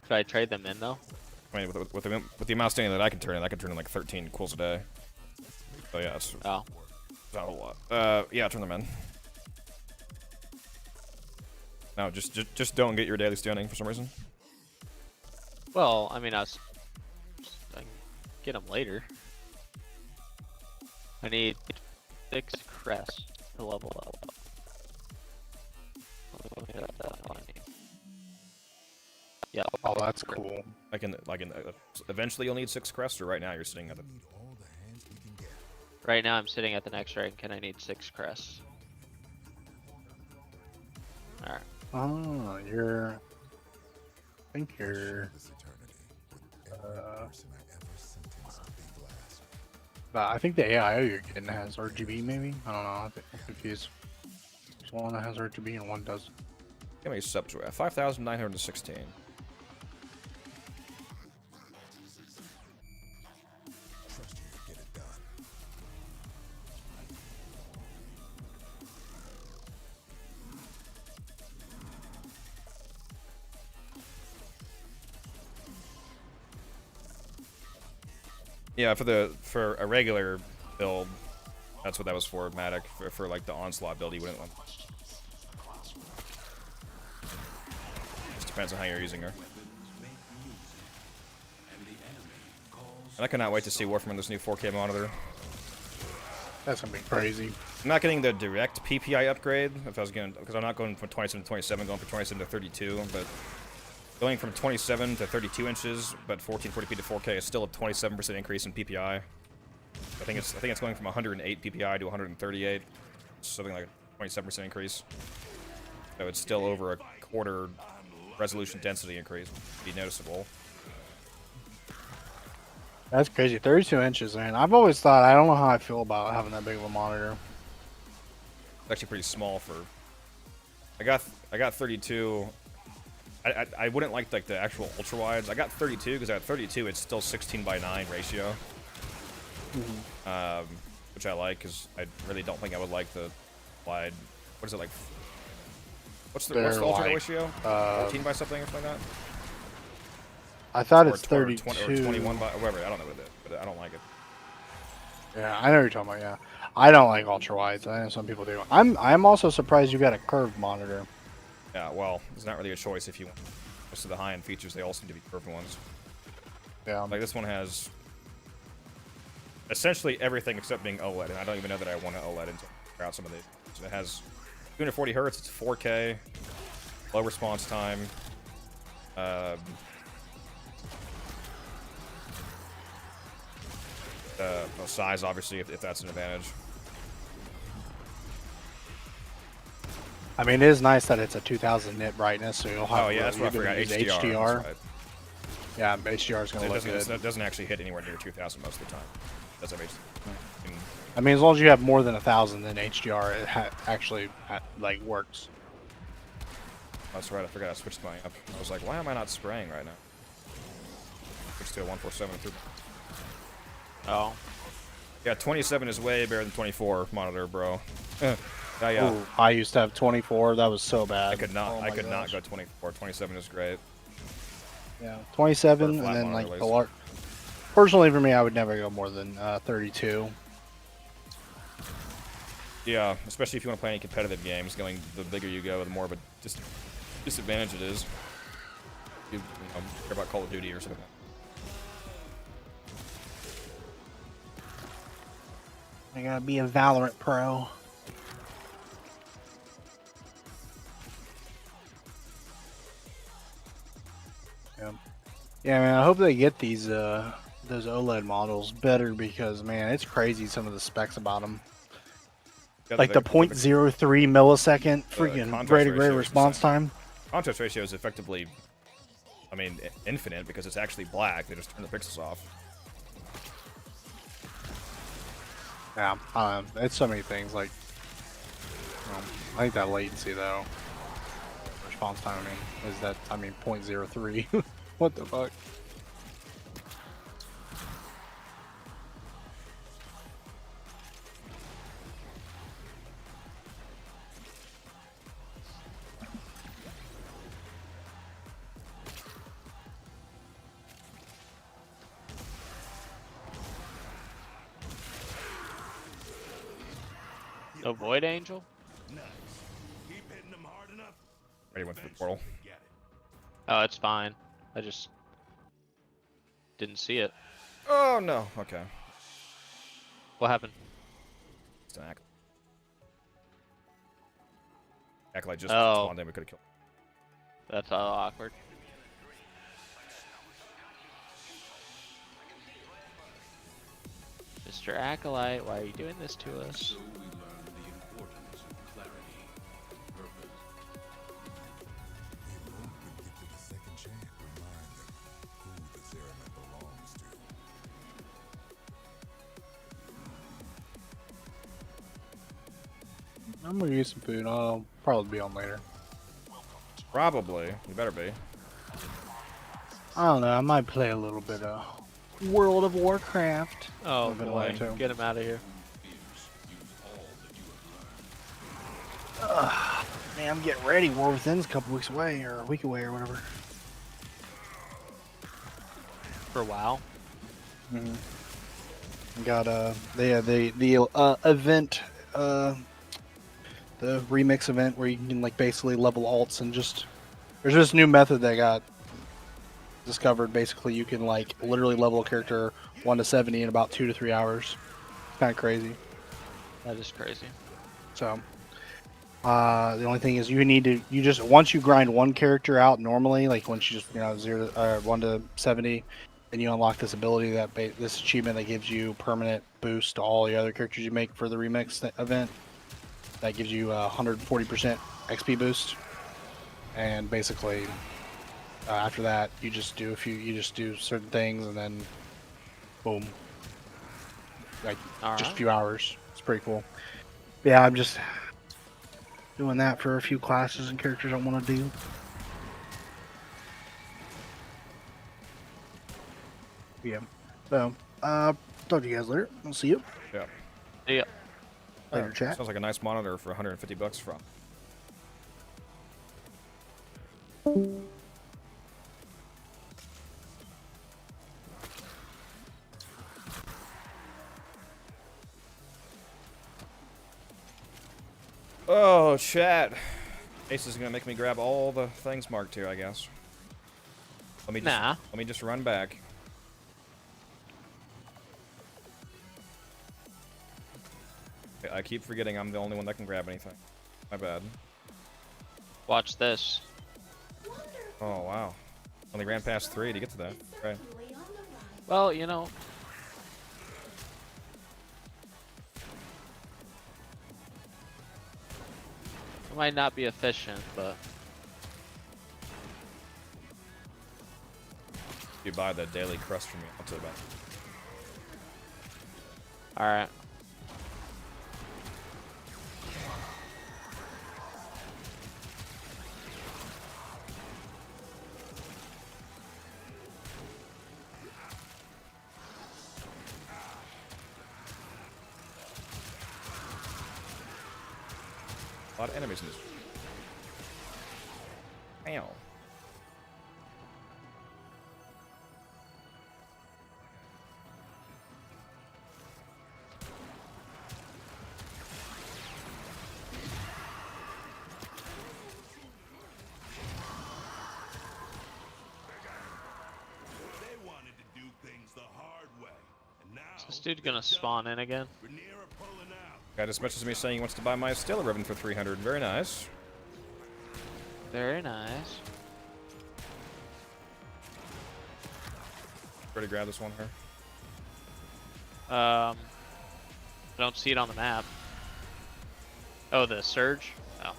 Should I trade them in though? I mean, with the amount of standing that I can turn in like 13 quills a day. So yeah, it's Oh. not a whole lot. Yeah, turn them in. No, just don't get your daily standing for some reason. Well, I mean, I can get them later. I need 6 crests to level up. Yeah. Oh, that's cool. Eventually you'll need 6 crests, or right now you're sitting at the. Right now I'm sitting at the next rank and I need 6 crests. Alright. Oh, I think you're. I think the AIO you're getting has RGB, maybe? I don't know. I'm confused. There's one that has RGB and one doesn't. How many subs we have? 5,916. Yeah, for a regular build, that's what that was for, Matic. For like the onslaught build, you wouldn't want. Just depends on how you're using her. And I cannot wait to see Warframe on this new 4K monitor. That's gonna be crazy. I'm not getting the direct PPI upgrade if I was going, because I'm not going from 27 to 27, going from 27 to 32, but going from 27 to 32 inches, but 1440p to 4K is still a 27% increase in PPI. I think it's going from 108 PPI to 138, something like a 27% increase. So it's still over a quarter resolution density increase. Be noticeable. That's crazy. 32 inches, man. I've always thought, I don't know how I feel about having that big of a monitor. It's actually pretty small for. I got 32. I wouldn't like the actual ultra wides. I got 32 because at 32 it's still 16:9 ratio, which I like because I really don't think I would like the wide. What is it like? What's the ultra ratio? 14 by something or something like that. I thought or it's 20 32. or 21 by whatever. I don't know what it is, but I don't like it. Yeah, I know what you're talking about. Yeah, I don't like ultra wides. I know some people do. I'm also surprised you got a curved monitor. Yeah, well, it's not really a choice if you want. Most of the high-end features, they all seem to be curved ones. Yeah. Like this one has essentially everything except being OLED, and I don't even know that I want an OLED until I figure out some of these. So it has 240 hertz, it's 4K, low response time. Well, size, obviously, if that's an advantage. I mean, it is nice that it's a 2000 nit brightness, so you'll have. Oh yeah, that's what I forgot. HDR. That's right. Yeah, HDR is going to look good. It doesn't actually hit anywhere near 2000 most of the time. It does have HDR. I mean, as long as you have more than 1000, then HDR it actually like works. That's right. I forgot I switched my up. I was like, why am I not spraying right now? Switch to a 147 through. Oh. Yeah, 27 is way better than 24 monitor, bro. Yeah. Ooh, I used to have 24. That was so bad. I could not. Oh I could not go 24. 27 is great. Yeah, 27, and then like the large. Personally, for me, I would never go more than 32. Yeah, especially if you want to play any competitive games. Going the bigger you go, the more of a disadvantage it is. You know, care about Call of Duty or something. I gotta be a Valorant pro. Yeah, man. I hope they get these those OLED models better because man, it's crazy some of the specs about them. Yeah, like the 0.03 millisecond freaking greater response time. Contrast ratio is effectively, I mean, infinite because it's actually black. They just turn the pixels off. Yeah, it's so many things. Like, I think that latency though, response time. I mean, is that 0.03? What the fuck? No Void Angel? Ready, went for the portal. Oh, it's fine. I just didn't see it. Oh no. Okay. What happened? It's an acolyte just Oh. spawned in. We could have killed. That's awkward. Mr. Acolyte, why are you doing this to us? I'm gonna get some food. I'll probably be on later. Probably. You better be. I don't know. I might play a little bit of World of Warcraft. Oh boy, get him out of here. Man, I'm getting ready. War Within's a couple weeks away, or a week away, or whatever. For WoW? Got the event, the remix event where you can like basically level alts and just there's this new method that got discovered. Basically, you can like literally level a character 1 to 70 in about 2 to 3 hours. It's kind of crazy. That is crazy. So, the only thing is you just once you grind one character out normally, like once you just 1 to 70, then you unlock this ability this achievement that gives you permanent boost to all the other characters you make for the remix event. That gives you 140% XP boost, and basically after that you just do certain things and then boom, like just a few hours. It's pretty cool. Yeah, I'm just doing that for a few classes and characters I want to do. Yeah. So, talk to you guys later. I'll see you. Yeah. Yeah. Later, chat. Sounds like a nice monitor for 150 bucks from. Oh, chat. Ace is gonna make me grab all the things marked here, I guess. Let me just run back. I keep forgetting I'm the only one that can grab anything. My bad. Watch this. Oh, wow. Only ran past 3 to get to that. Right. Well, you know. It might not be efficient, but You buy the daily crust from me. I'll tell you about it. alright. A lot of enemies in this. Ow. They wanted to do things the hard way, and now Is this dude gonna spawn in again? Rhaenyra pulling out. Got as much as me saying he wants to buy my Stella ribbon for 300. Very nice. Very nice. Ready to grab this one here? I don't see it on the map. Oh, the surge? Oh.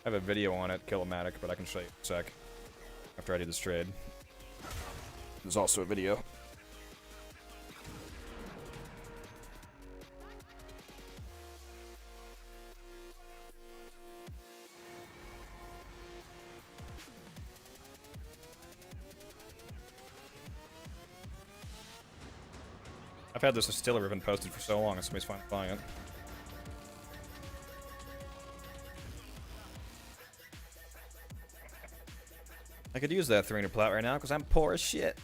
I have a video on it, Killomatic, but I can show you in a sec. After I do this trade. There's also a video. I've had this Stella ribbon posted for so long, and somebody's finally buying it. I could use that 300 plat right now because I'm poor as shit.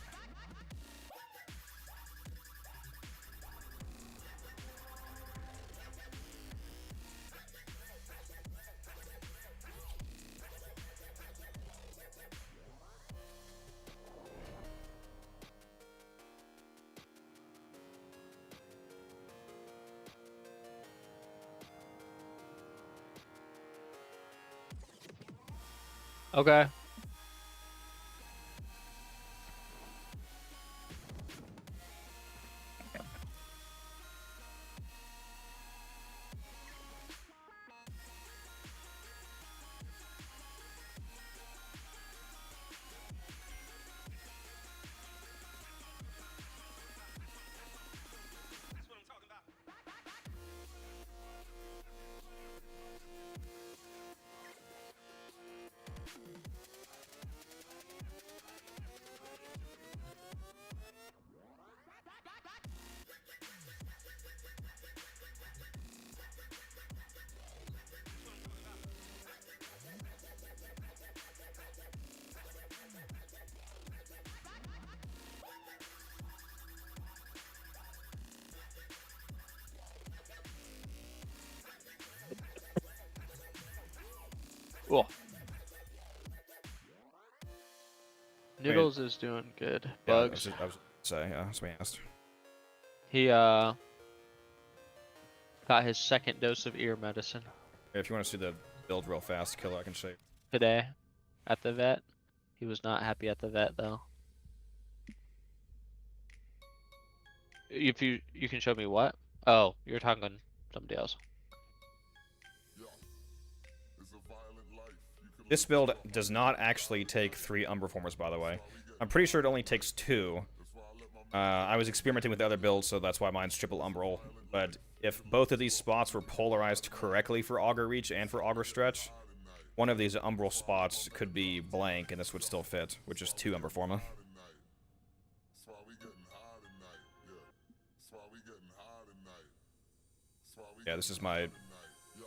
Okay. Cool. Noodles is doing good. Bugs. Yeah, I was say, yeah, that's what I asked. He got his second dose of ear medicine If you want to see the build real fast, Killer, I can show you. today at the vet. He was not happy at the vet though. If you can show me what? Oh, you're talking somebody else. This build does not actually take 3 Umbra Formers, by the way. I'm pretty sure it only takes 2. I was experimenting with the other builds, so that's why mine's triple Umbral. But if both of these spots were polarized correctly for Augur Reach and for Augur Stretch, one of these Umbral spots could be blank, and this would still fit, which is 2 Umbra Forma. Yeah, this is my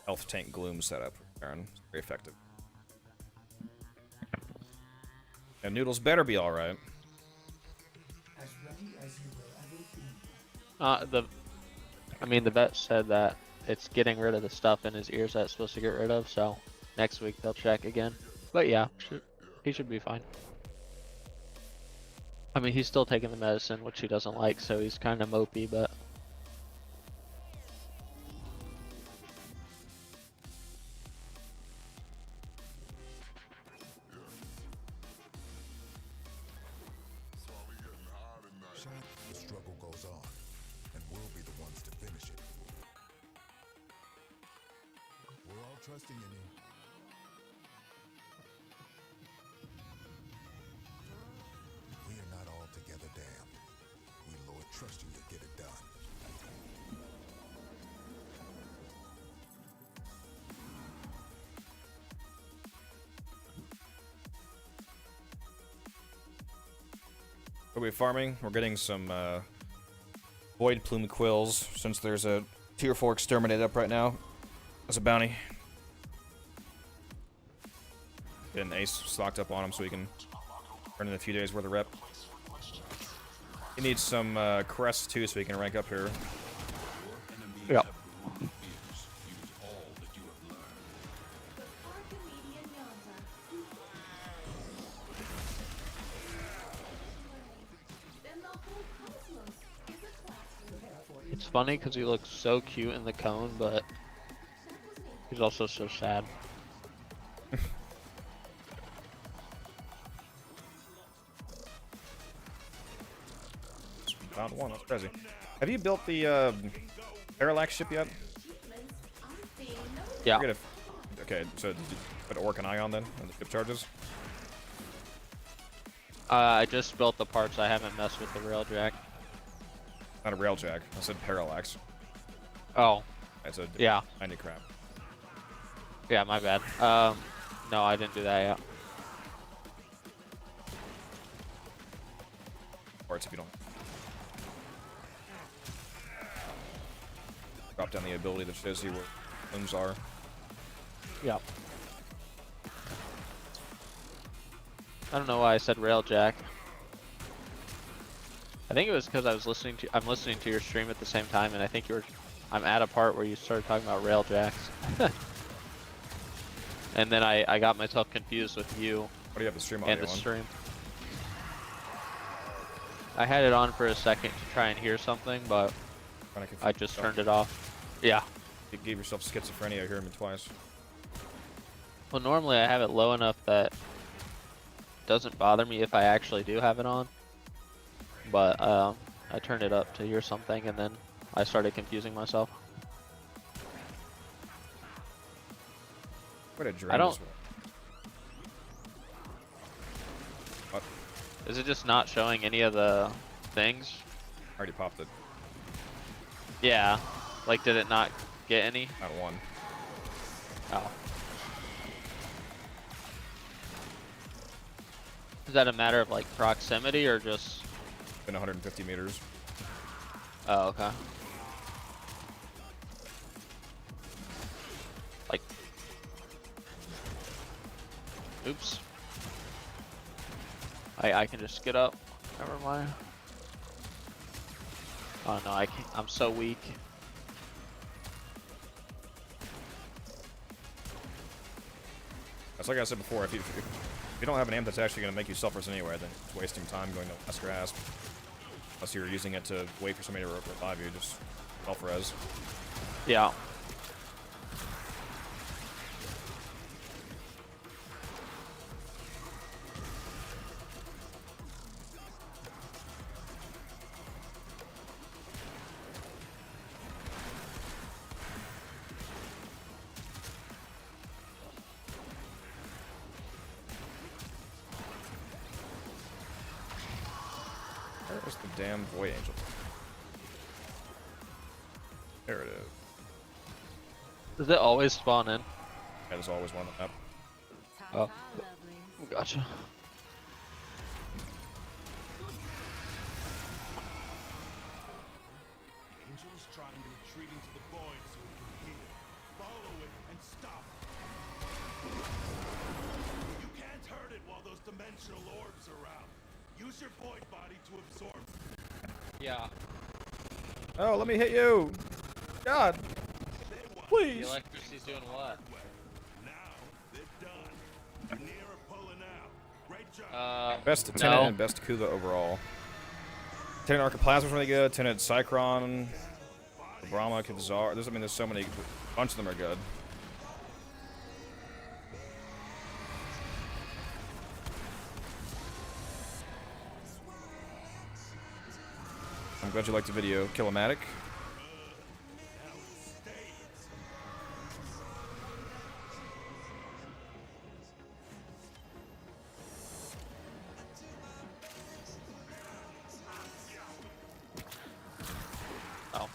Health Tank Gloom setup, Aaron. It's very effective. And Noodles better be alright. As ready as you will ever be. I mean, the vet said that it's getting rid of the stuff in his ears that's supposed to get rid of. So next week they'll check again. But yeah, he should be fine. I mean, he's still taking the medicine, which he doesn't like, so he's kind of mopey, but. The struggle goes on, and we'll be the ones to finish it. We're all trusting in you. We are not altogether damned. We, Lord, trust you to get it done. Are we farming? We're getting some void plume quills since there's a tier 4 exterminate up right now as a bounty. Get an ace stocked up on him so we can earn in a few days worth of rep. He needs some crests too so he can rank up here. Yep. It's funny because he looks so cute in the cone, but he's also so sad. Found one, that's crazy. Have you built the parallax ship yet? Yeah. Okay, so did you put Orc and Ion then on the ship charges? I just built the parts. I haven't messed with the railjack. Not a railjack. I said parallax. Oh. That's a yeah. I need crap. Yeah, my bad. No, I didn't do that yet. Parts if you don't. Drop down the ability that shows you where limbs are. Yeah. I don't know why I said railjack. I think it was because I'm listening to your stream at the same time, and I think I'm at a part where you started talking about railjacks. And then I got myself confused with you. What do you have the stream audio and the on? stream. I had it on for a second to try and hear something, but I just turned it off. Yeah. You gave yourself schizophrenia hearing me twice. Well, normally I have it low enough that it doesn't bother me if I actually do have it on. But I turned it up to hear something, and then I started confusing myself. What a dream. I don't. What? Is it just not showing any of the things? I already popped it. Yeah. Like, did it not get any? Not one. Oh. Is that a matter of like proximity or just? Been 150 meters. Oh, okay. Like. Oops. I can just get up. Never mind. Oh no, I can't. I'm so weak. That's like I said before. If you don't have an amp that's actually going to make you self-res anyway, then it's wasting time going to less grasp. Unless you're using it to wait for somebody to revive you, just self-res. Yeah. Where's the damn Void Angel? There it is. Does it always spawn in? Yeah, there's always one on the map. Oh. Gotcha. Angel's trying to retreat into the void so we can heal. Follow it and stop. You can't hurt it while those dimensional orbs are around. Use your void body to absorb. Yeah. Oh, let me hit you! God! The Please! electricity's doing what? Best Tenant No. and best Kuva overall. Tenant Archiplasma's really good. Tenant Cycron, Brahma, Kevzar. There's so many. A bunch of them are good. I'm glad you liked the video, Killomatic. Oh.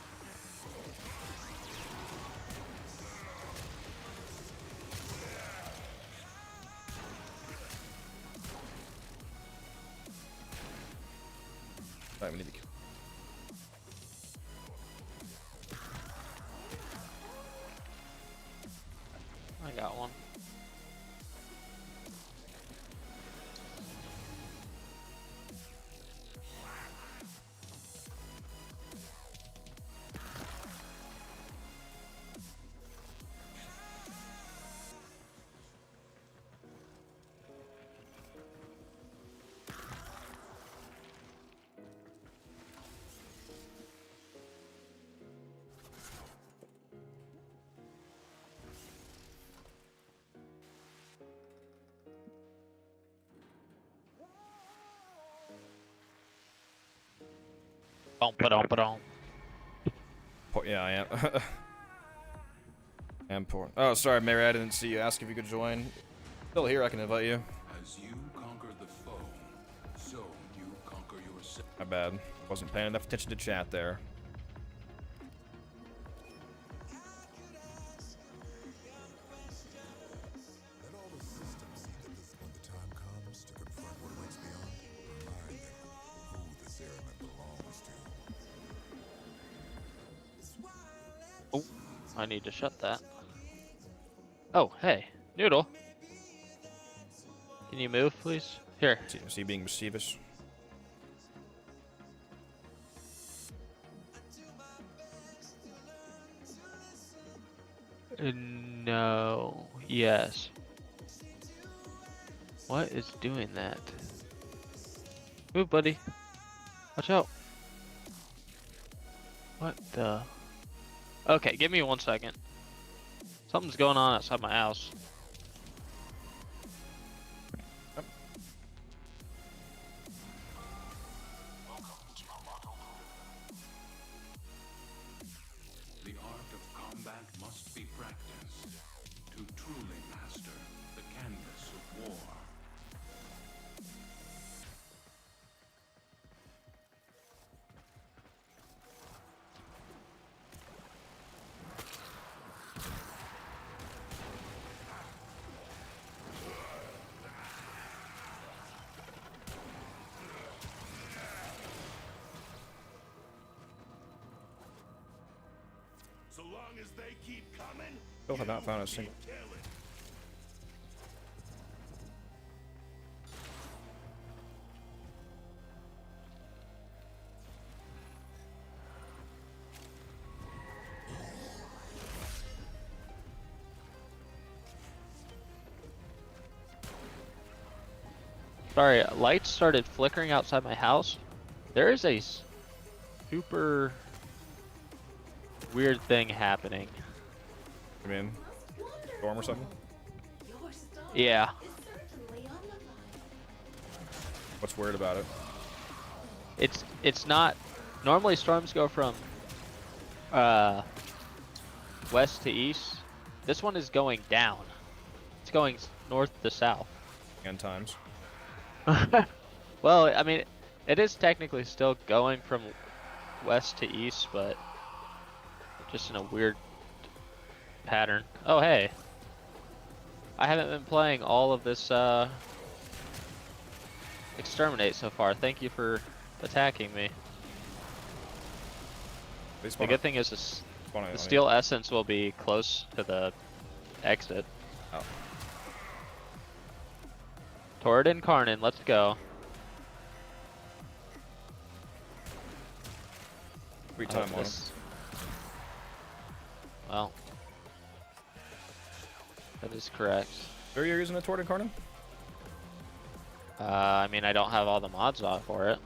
Alright, we need to kill. I got one. Ba-dum. Yeah, I am. I am poor. Oh, sorry, Mary, I didn't see you. Ask if you could join. Still here, I can invite you. As you conquer the foe, so you conquer yourself. My bad. Wasn't paying enough attention to chat there. Let all the systems see that this when the time comes to confront what awaits beyond, remind them who the Zeraman belongs to. Oh, I need to shut that. Oh, hey, Noodle. Can you move, please? Here. Is he being mischievous? No. Yes. What is doing that? Move, buddy. Watch out. What the? Okay, give me 1 second. Something's going on outside my house. The art of combat must be practiced to truly master the canvas of war. So long as they keep coming, Still have not found a single. killing. Sorry, lights started flickering outside my house. There is a super weird thing happening. I mean, storm or something? Yeah. What's weird about it? It's not. Normally storms go from west to east. This one is going down. It's going north to south. End times. Well, I mean, it is technically still going from west to east, but just in a weird pattern. Oh, hey. I haven't been playing all of this Exterminate so far. Thank you for attacking me. The good thing is the Steel Essence will be close to the exit. Oh. Torrid Incarnate, let's go. Free time on him. Well, that is correct. Sure you're using a Tort Incarnate? I mean, I don't have all the mods on for it.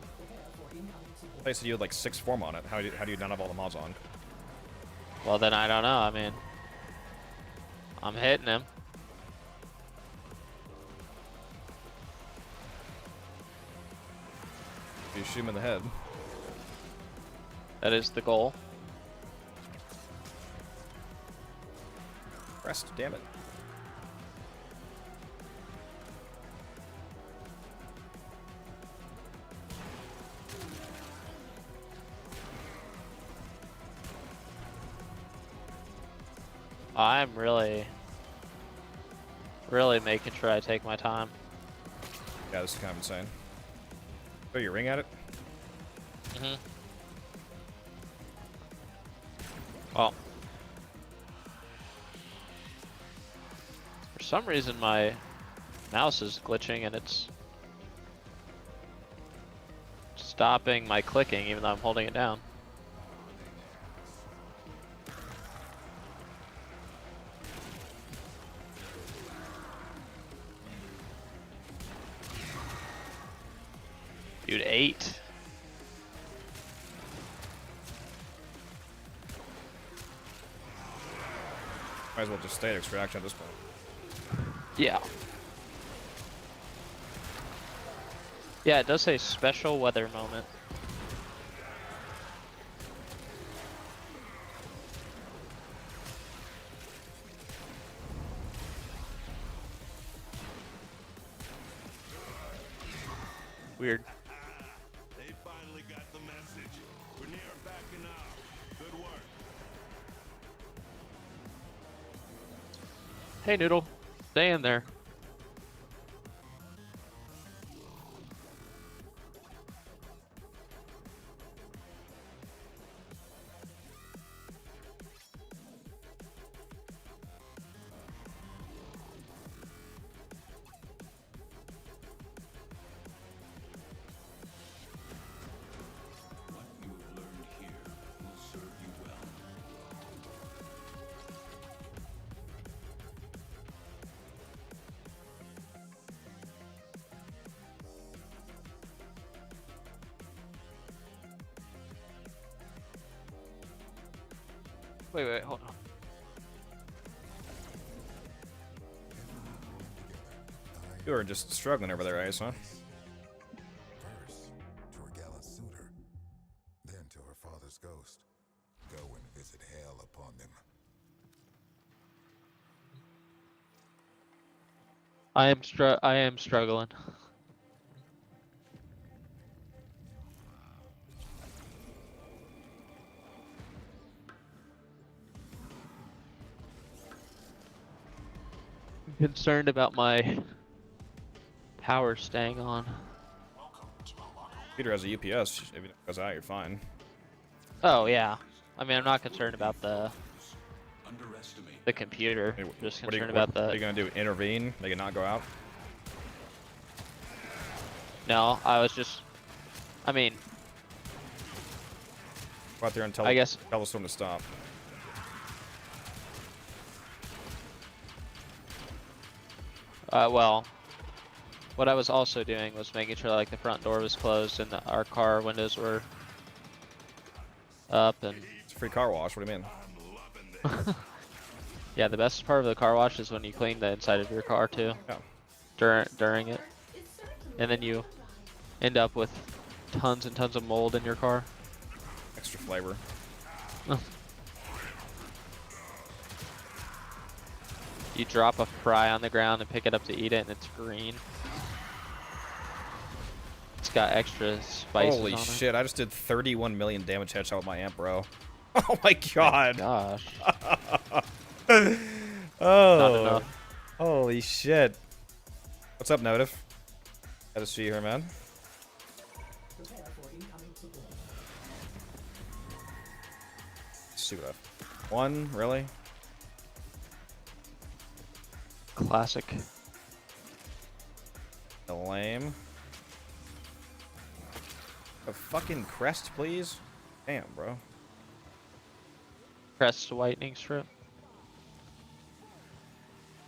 They said you had like 6 form on it. How do you not have all the mods on? Well, then I don't know. I mean, I'm hitting him. You shoot him in the head. That is the goal. Crest, damn it. I'm really making sure I take my time. Yeah, this is kind of insane. Throw your ring at it. Well, for some reason my mouse is glitching and it's stopping my clicking even though I'm holding it down. Dude, 8. Might as well just stay at extraction at this point. Yeah. Yeah, it does say special weather moment. Weird. They finally got the message. We're near backing out. Good work. Hey, Noodle. Stay in there. What you have learned here will serve you well. Wait, hold on. You are just struggling over there, Ace, huh? First, to her gallant suitor, then to her father's ghost. Go and visit hell upon them. I am struggling. I'm concerned about my power staying on. Peter has a UPS. If it goes out, you're fine. Oh yeah. I mean, I'm not concerned about the Underestimate. computer. Hey, Just what are you, concerned about what are the. you gonna do? Intervene? Make it not go out? No, I was just. I mean, Go out there and tell I guess. tell the storm to stop. Well, what I was also doing was making sure like the front door was closed and our car windows were up and. It's a free car wash. What do you mean? Yeah, the best part of the car wash is when you clean the inside of your car too. Yeah. During it, and then you end up with tons and tons of mold in your car. Extra flavor. You drop a fry on the ground and pick it up to eat it, and it's green. It's got extra spices Holy on shit! I just did 31 million damage headshot with my amp, bro. Oh my god. Gosh. Oh. Not enough. Holy shit. What's up, Notif? Good to see you here, man. Prepare for incoming support. Let's see what I... One, really? Classic. Lame. A fucking crest, please? Damn, bro. Crest whitening strip.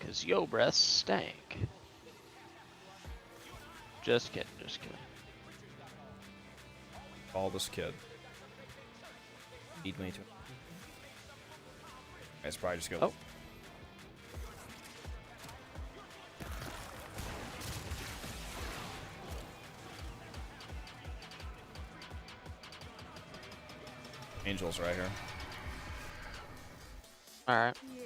Cause yo breath stank. Just kidding, just kidding. Call this kid. Feed me to. It's probably just go. Oh. Angels right here. Alright. Yeah.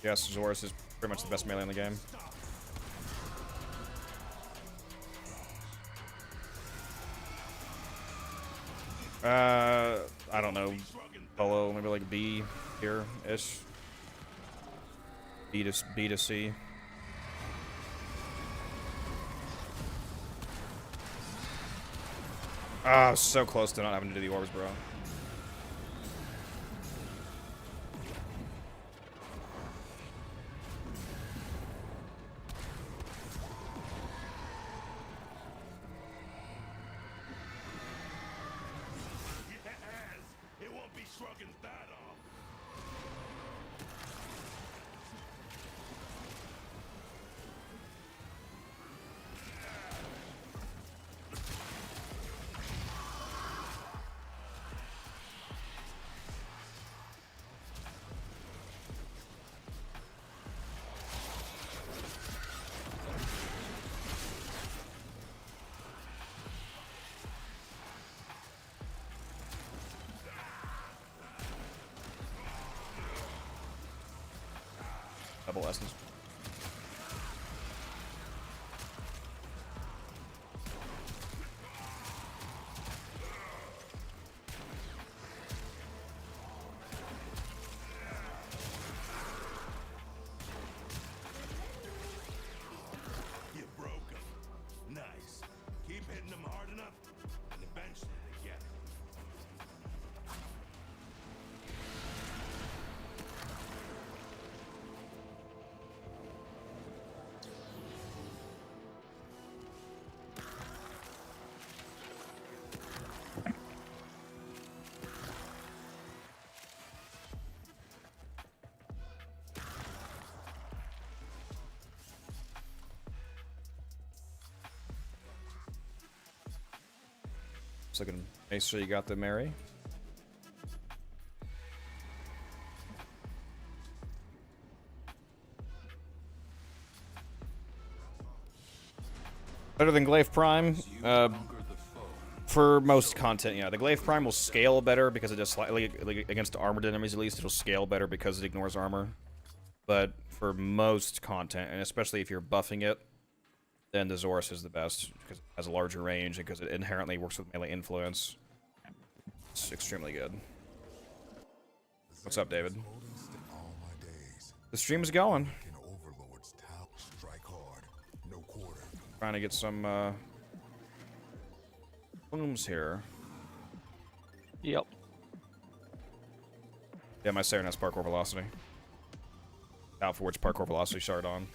Yes, Zorus is pretty much the best melee in the game. I don't know. Polo, maybe like B here ish. B to C. Ah, so close to not having to do the orbs, bro. It won't be shrugging that off. Double lessons. You broke him. Nice. Keep hitting them hard enough, and eventually they get it. So I can make sure you got the Mary. Better than Glaive Prime. For most content, yeah. The Glaive Prime will scale better because it just slightly, like, against armored enemies at least, it'll scale better because it ignores armor. But for most content, and especially if you're buffing it, then the Zorus is the best because it has a larger range and because it inherently works with melee influence. It's extremely good. What's up, David? The stream's going. Trying to get some blooms here. Yep. Yeah, my Saren has parkour velocity. Out for which parkour velocity shard on.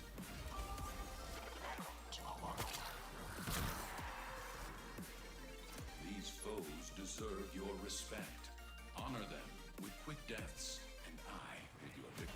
These foes deserve your respect. Honor them with quick deaths, and I bid you a victory.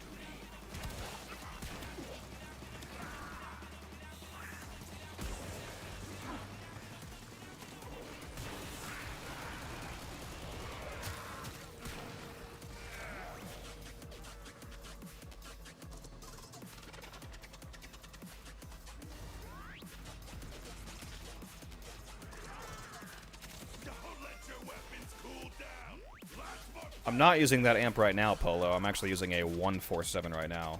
I'm not using that amp right now, Polo. I'm actually using a 147 right now.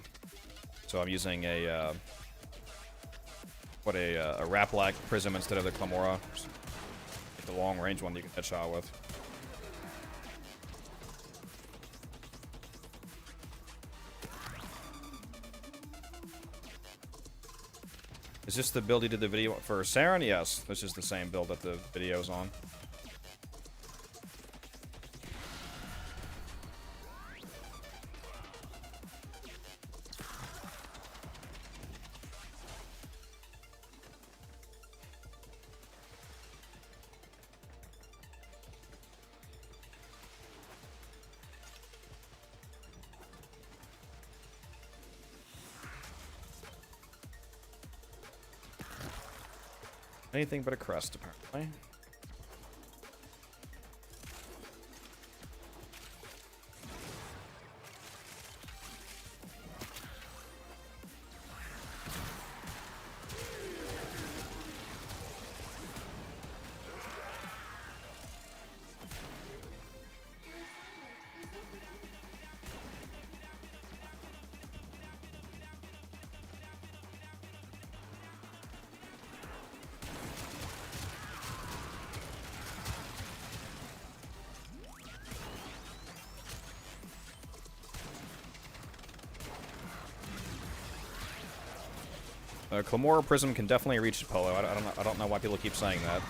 So I'm using a a Raplak Prism instead of the Clamora. The long range one that you can headshot with. Is this the build you did the video for Saren? Yes, this is the same build that the video's on. Anything but a crest, apparently. Clamora Prism can definitely reach the Polo. I don't know why people keep saying that. It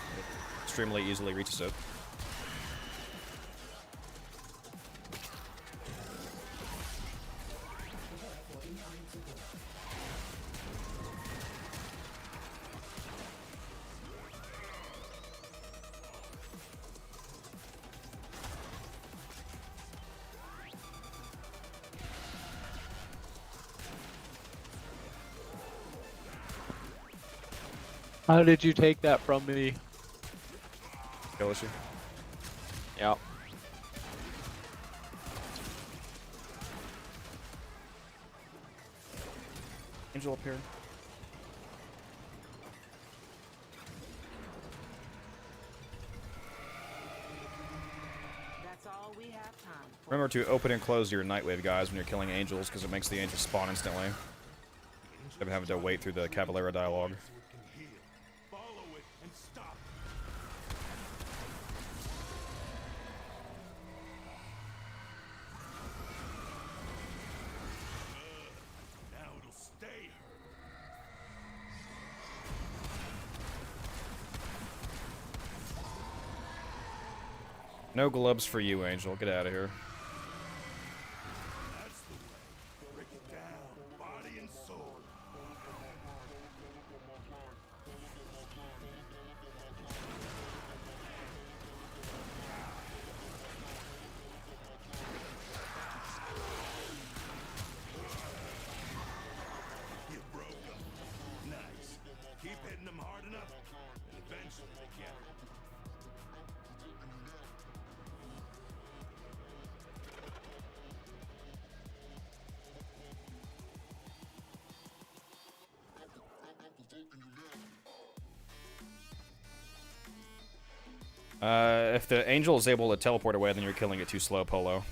extremely easily reaches it. How did you take that from me? Kill issue. Yep. Angel up here. That's all we have time for. Remember to open and close your Nightwave, guys, when you're killing angels, because it makes the angels spawn instantly. Instead of having to wait through the Cavalera dialogue. Follow it and stop. Now it'll stay. No gloves for you, Angel. Get out of here. That's the way. Break it down, body and soul. You broke them. Nice. Keep hitting them hard enough, and eventually they get it. If the angel is able to teleport away, then you're killing it too slow, Polo.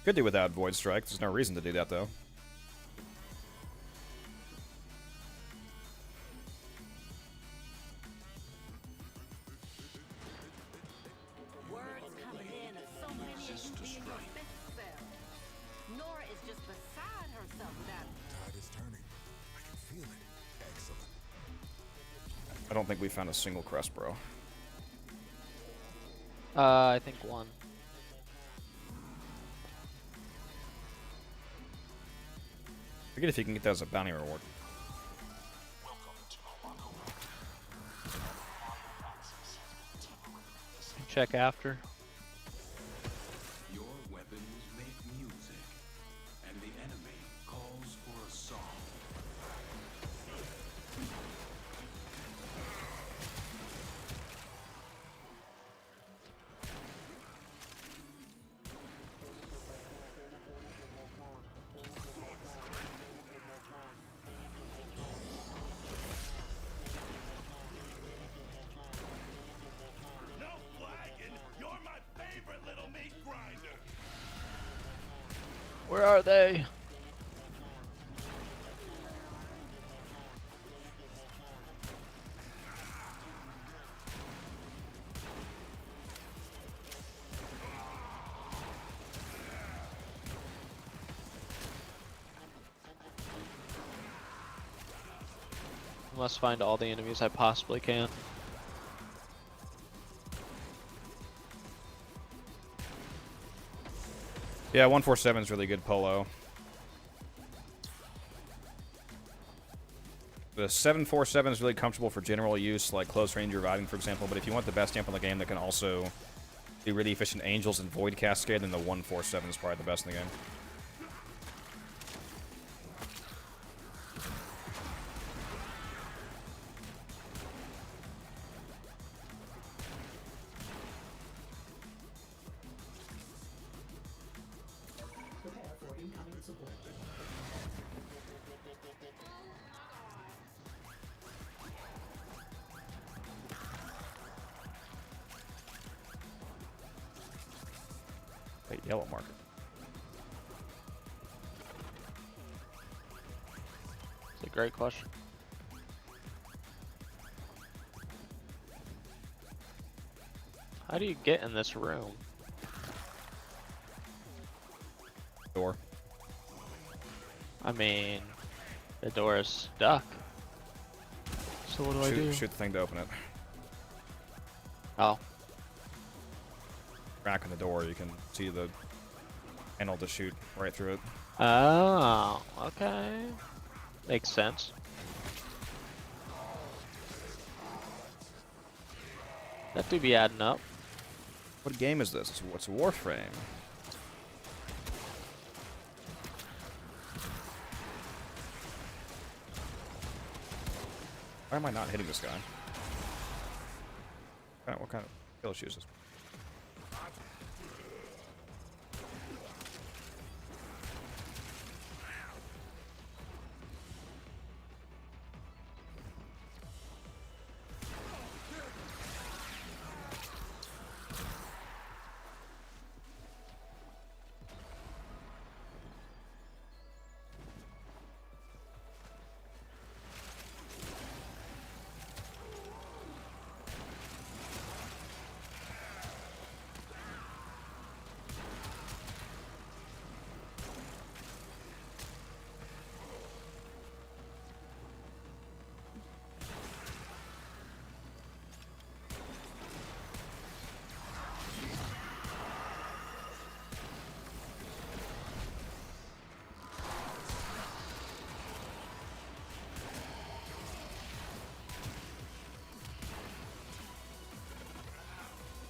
Could do without Void Strike. There's no reason to do that, though. Words coming in of so many of you being your fifth self. Nora is just beside herself without it. Tide is turning. I can feel it. Excellent. I don't think we found a single crest, bro. I think one. Forget if you can get that as a bounty reward. Check after. Your weapons make music, and the enemy calls for a song. No flagging! You're my favorite little meat grinder! Where are they? I must find all the enemies I possibly can. Yeah, 147 is really good polo. The 747 is really comfortable for general use, like close range reviving, for example. But if you want the best amp in the game that can also be really efficient angels and void cascade, then the 147 is probably the best in the game. Prepare for incoming support. Wait, yellow marker. It's a great question. How do you get in this room? Door. I mean, the door is stuck. So what do I do? Shoot the thing to open it. Oh, Crack in the door, you can see the handle to shoot right through it. oh, okay, makes sense. That do be adding up. What game is this? What's Warframe? Why am I not hitting this guy? What kind of kill issue is this?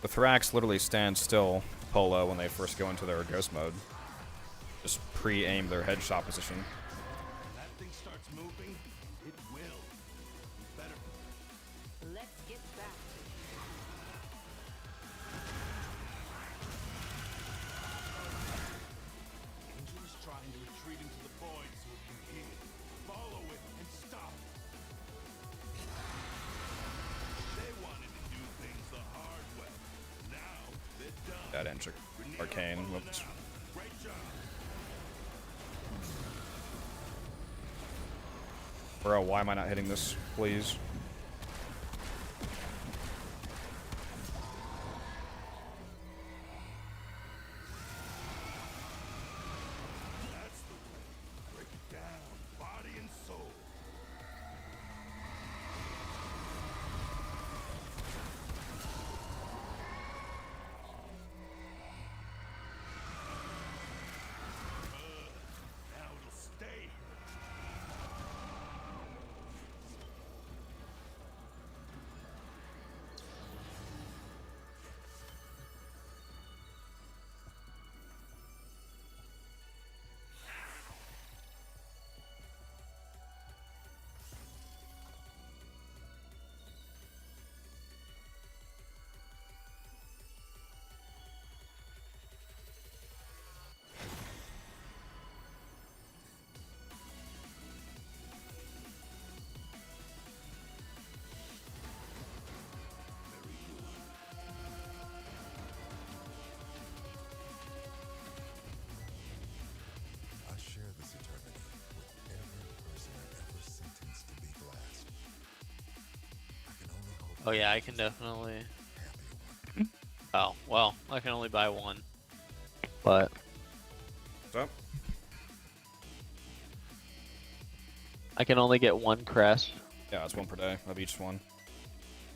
The Thrax literally stand still, polo, when they first go into their ghost mode. Just pre-aim their headshot position. When that thing starts moving, it will. Better. Let's get back. Angel is trying to retreat into the void so it can heal. Follow it and stop. They wanted to do things the hard way. Now they're done. That ends arcane. Whoops. Great job. Bro, why am I not hitting this? Please. That's the way. Break it down, body and soul. Now it'll stay. I share this eternity with every person I've ever sentenced to be glassed. I can only hope Oh yeah, I can definitely. happy one. Oh well, I can only buy one. But What's up? I can only get one crest. Yeah, it's one per day of each one.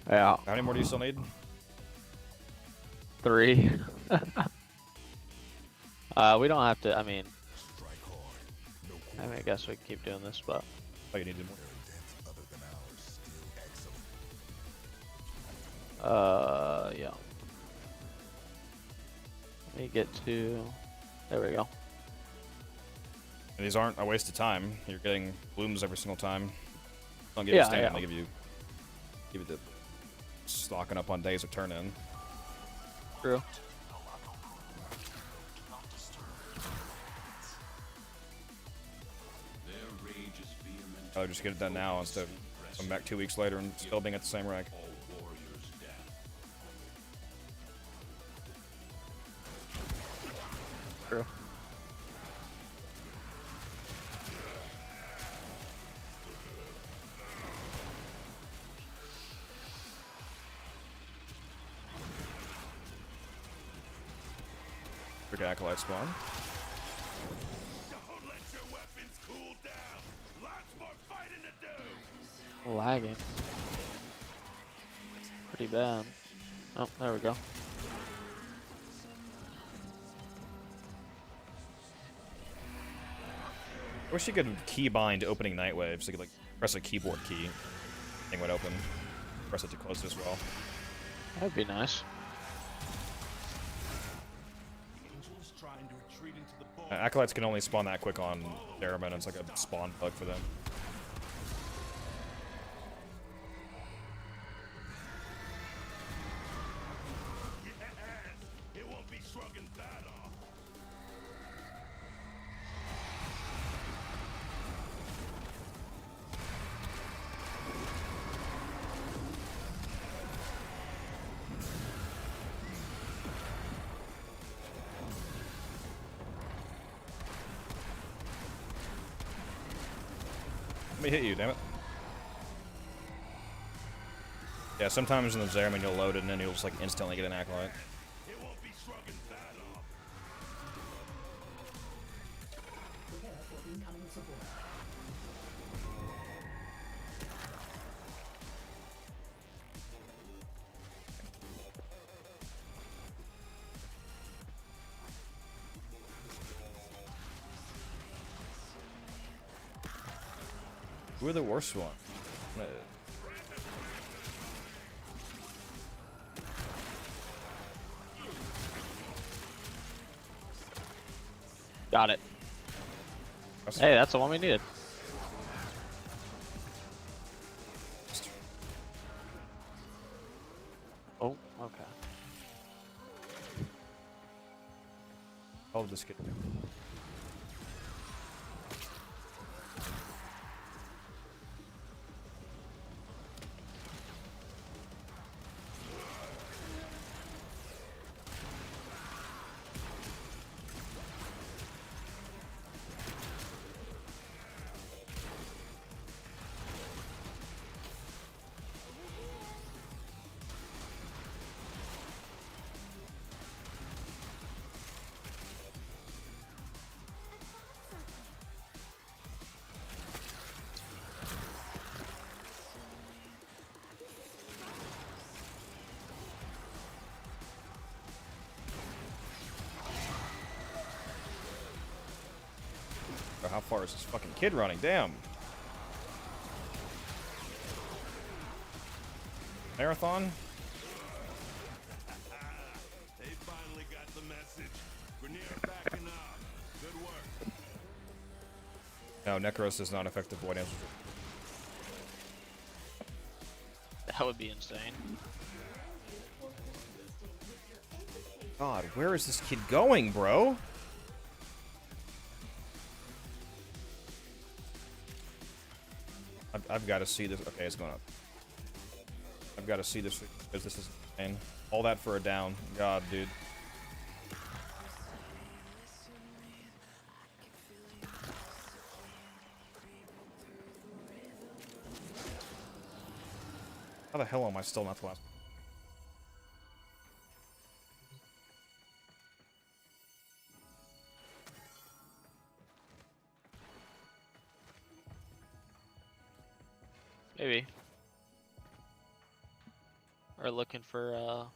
Yeah, How many more do you still need? 3. We don't have to. I mean, I guess we can keep doing this, but Oh, you needed more. yeah. Let me get to. There we go. And these aren't a waste of time. You're getting blooms every single time. Don't give Yeah, you stand. yeah. They give you the stocking up on days of turn in. True. I'll just get it done now instead of coming back 2 weeks later and still being at the same rank. True. Big acolyte spawn. Lagging. Pretty bad. Oh, there we go. I wish you could keybind opening night waves. So you could like press a keyboard key, thing would open. Press it to close it as well. That'd be nice. Acolytes can only spawn that quick on Theremin. It's like a spawn bug for them. Let me hit you, damn it. Yeah, sometimes in the Zeraman you'll load it and then you'll just like instantly get an acolyte. Prepare for incoming support. Who are the worst one? Got it. Hey, that's the one we needed. Oh, okay. I'll just get. How far is this fucking kid running? Damn. Marathon? They finally got the message. Grenier backing up. Good work. No, Nekros is not effective void answer. That would be insane. God, where is this kid going, bro? I've got to see this. Okay, it's going up. I've got to see this because this is insane. All that for a down. God, dude. How the hell am I still not the last? Maybe. Or looking for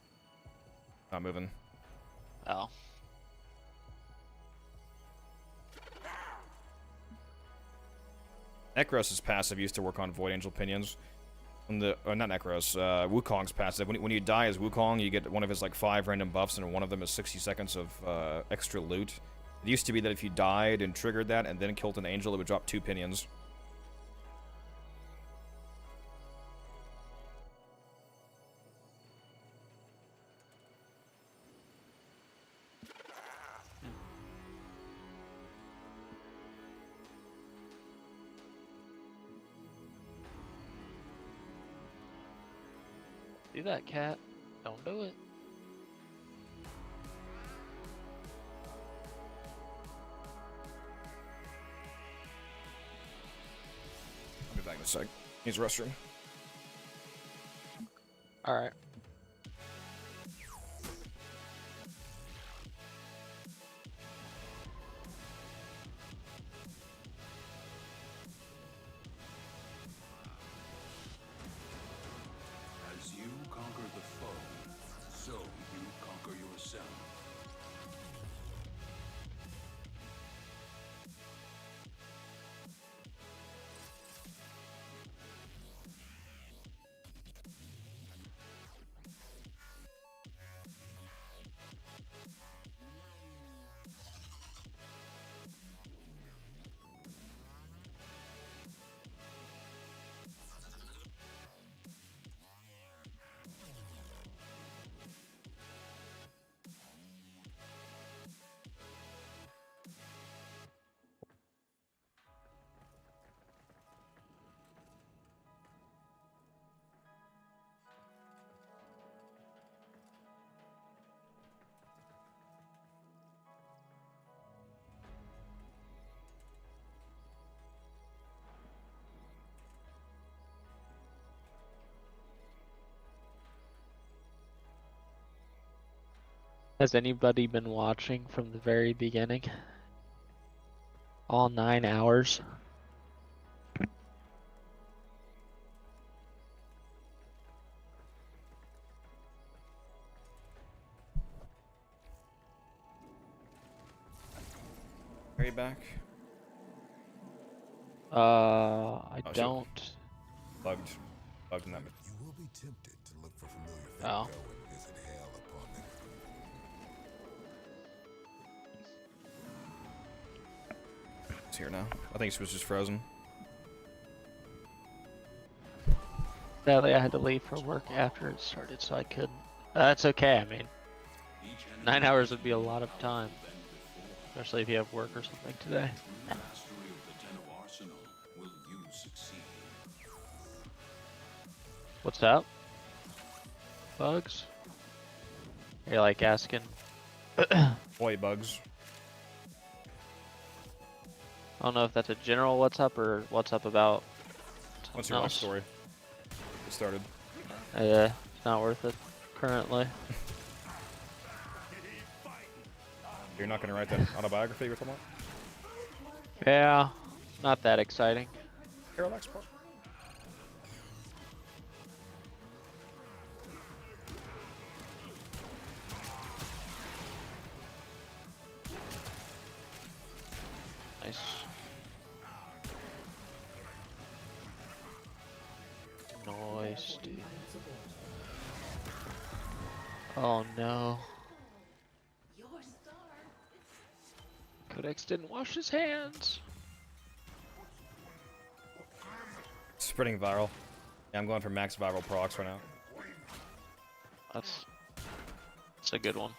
Not moving. oh. Nekros' passive used to work on Void Angel Pinions. When the not Nekros, Wukong's passive. When you die as Wukong, you get one of his like 5 random buffs, and one of them is 60 seconds of extra loot. It used to be that if you died and triggered that and then killed an angel, it would drop 2 pinions. Do that, cat. Don't do it. I'll be back in a sec. Use the restroom. Alright. As you conquer the foe, so you conquer yourself. Has anybody been watching from the very beginning? All 9 hours? Are you back? I Oh, shit. don't. Bugged in that. You will be tempted to look for familiar Oh. fate and visit hell upon them. It's here now. I think she was just frozen. Sadly, I had to leave for work after it started, so I couldn't. That's okay, I mean. 9 hours would be a lot of time. Especially if you have work or something today. Mastery of the ten of Arsenal will you succeed. What's up? Bugs? You're like asking. Boy, bugs. I don't know if that's a general what's up or what's up about. What's your life else. story? It started. Yeah, it's not worth it currently. You're not gonna write that autobiography you're talking about? Yeah, not that exciting. Parallax part. Nice. Nice, dude. Oh no. Codex didn't wash his hands. Spreading viral. Yeah, I'm going for max viral procs right now. That's a good one.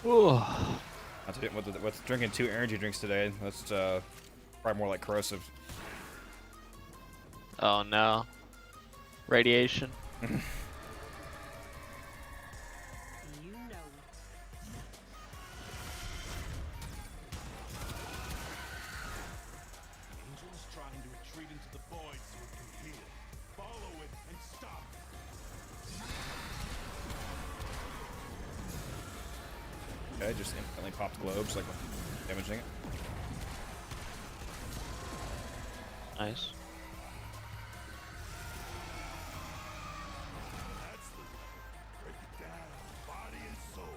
Ooh. With drinking 2 energy drinks today, that's probably more like corrosive. Oh no. Radiation. You know it. Angel's trying to retreat into the void so it can heal. Follow it and stop it. Okay, just instantly popped globes, like damaging it. Nice. That's the break it down, body and soul.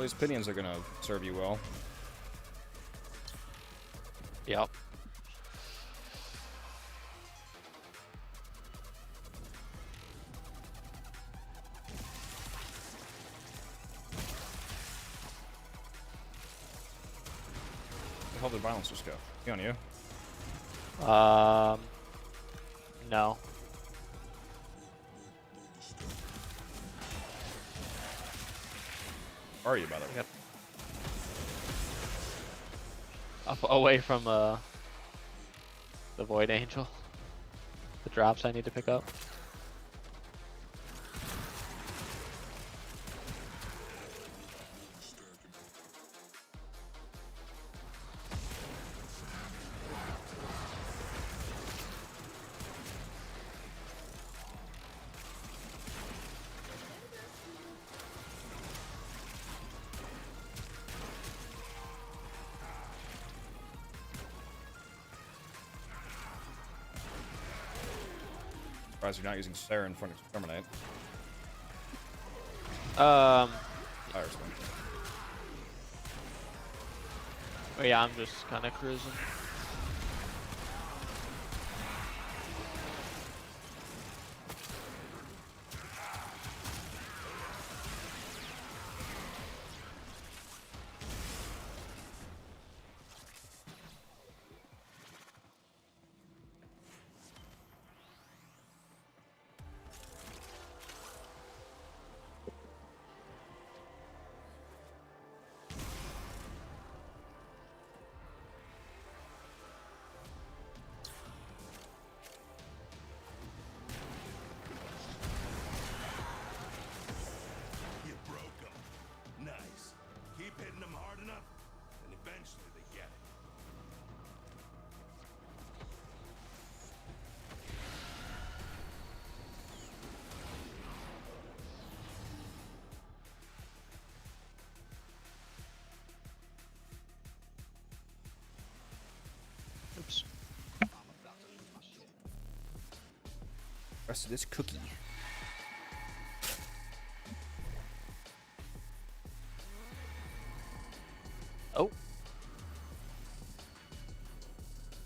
All these pinions are gonna serve you well. Yep. The hell did violence just go? Be on you. No. Where are you, by the way? Yep. Up away from the Void Angel. The drops I need to pick up. Surprised you're not using Sarah in front of Exterminate. Oh Irishman. yeah, I'm just kind of cruising. You broke them. Nice. Keep hitting them hard enough, and eventually they get it. Oops. Rest of this cookie. Oh.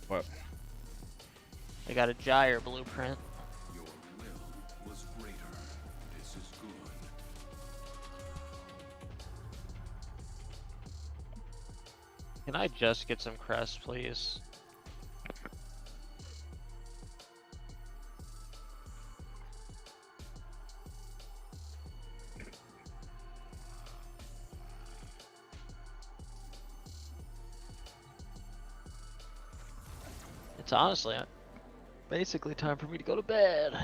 What? I got a gyre blueprint. Your will was greater. This is good. Can I just get some crest, please? It's honestly basically time for me to go to bed.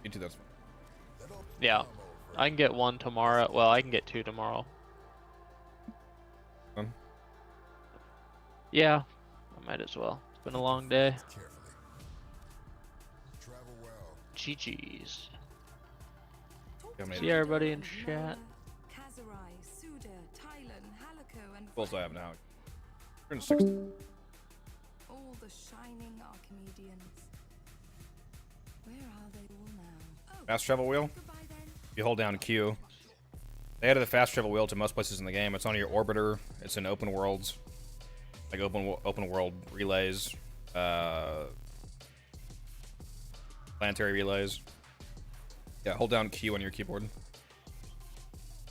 You do that. Yeah, I can get one tomorrow. Well, I can get two tomorrow. Yeah, I might as well. It's been a long day. GG's. See everybody in chat. Kazurai, Suda, Thailand, Halico, and Bulls I have now. Turn 60. all the shining archimedians. Where are they all now? Oh, Fast travel wheel. goodbye then. You hold down Q. They added the fast travel wheel to most places in the game. It's on your orbiter. It's in open worlds, like open world relays, planetary relays. Yeah, hold down Q on your keyboard.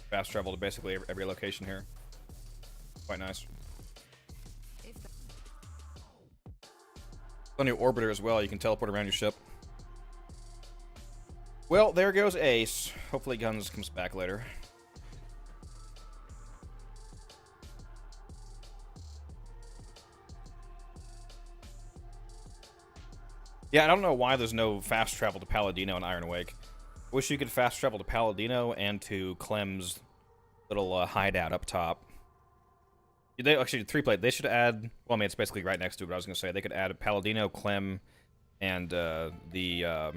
Fast travel to basically every location here. Quite nice. If the On your orbiter as well, you can teleport around your ship. Well, there goes Ace. Hopefully Guns comes back later. Yeah, I don't know why there's no fast travel to Palladino and Iron Wake. Wish you could fast travel to Palladino and to Clem's little hideout up top. They actually 3-plate. They should add. Well, I mean, it's basically right next to it. But I was gonna say they could add Palladino, Clem, and the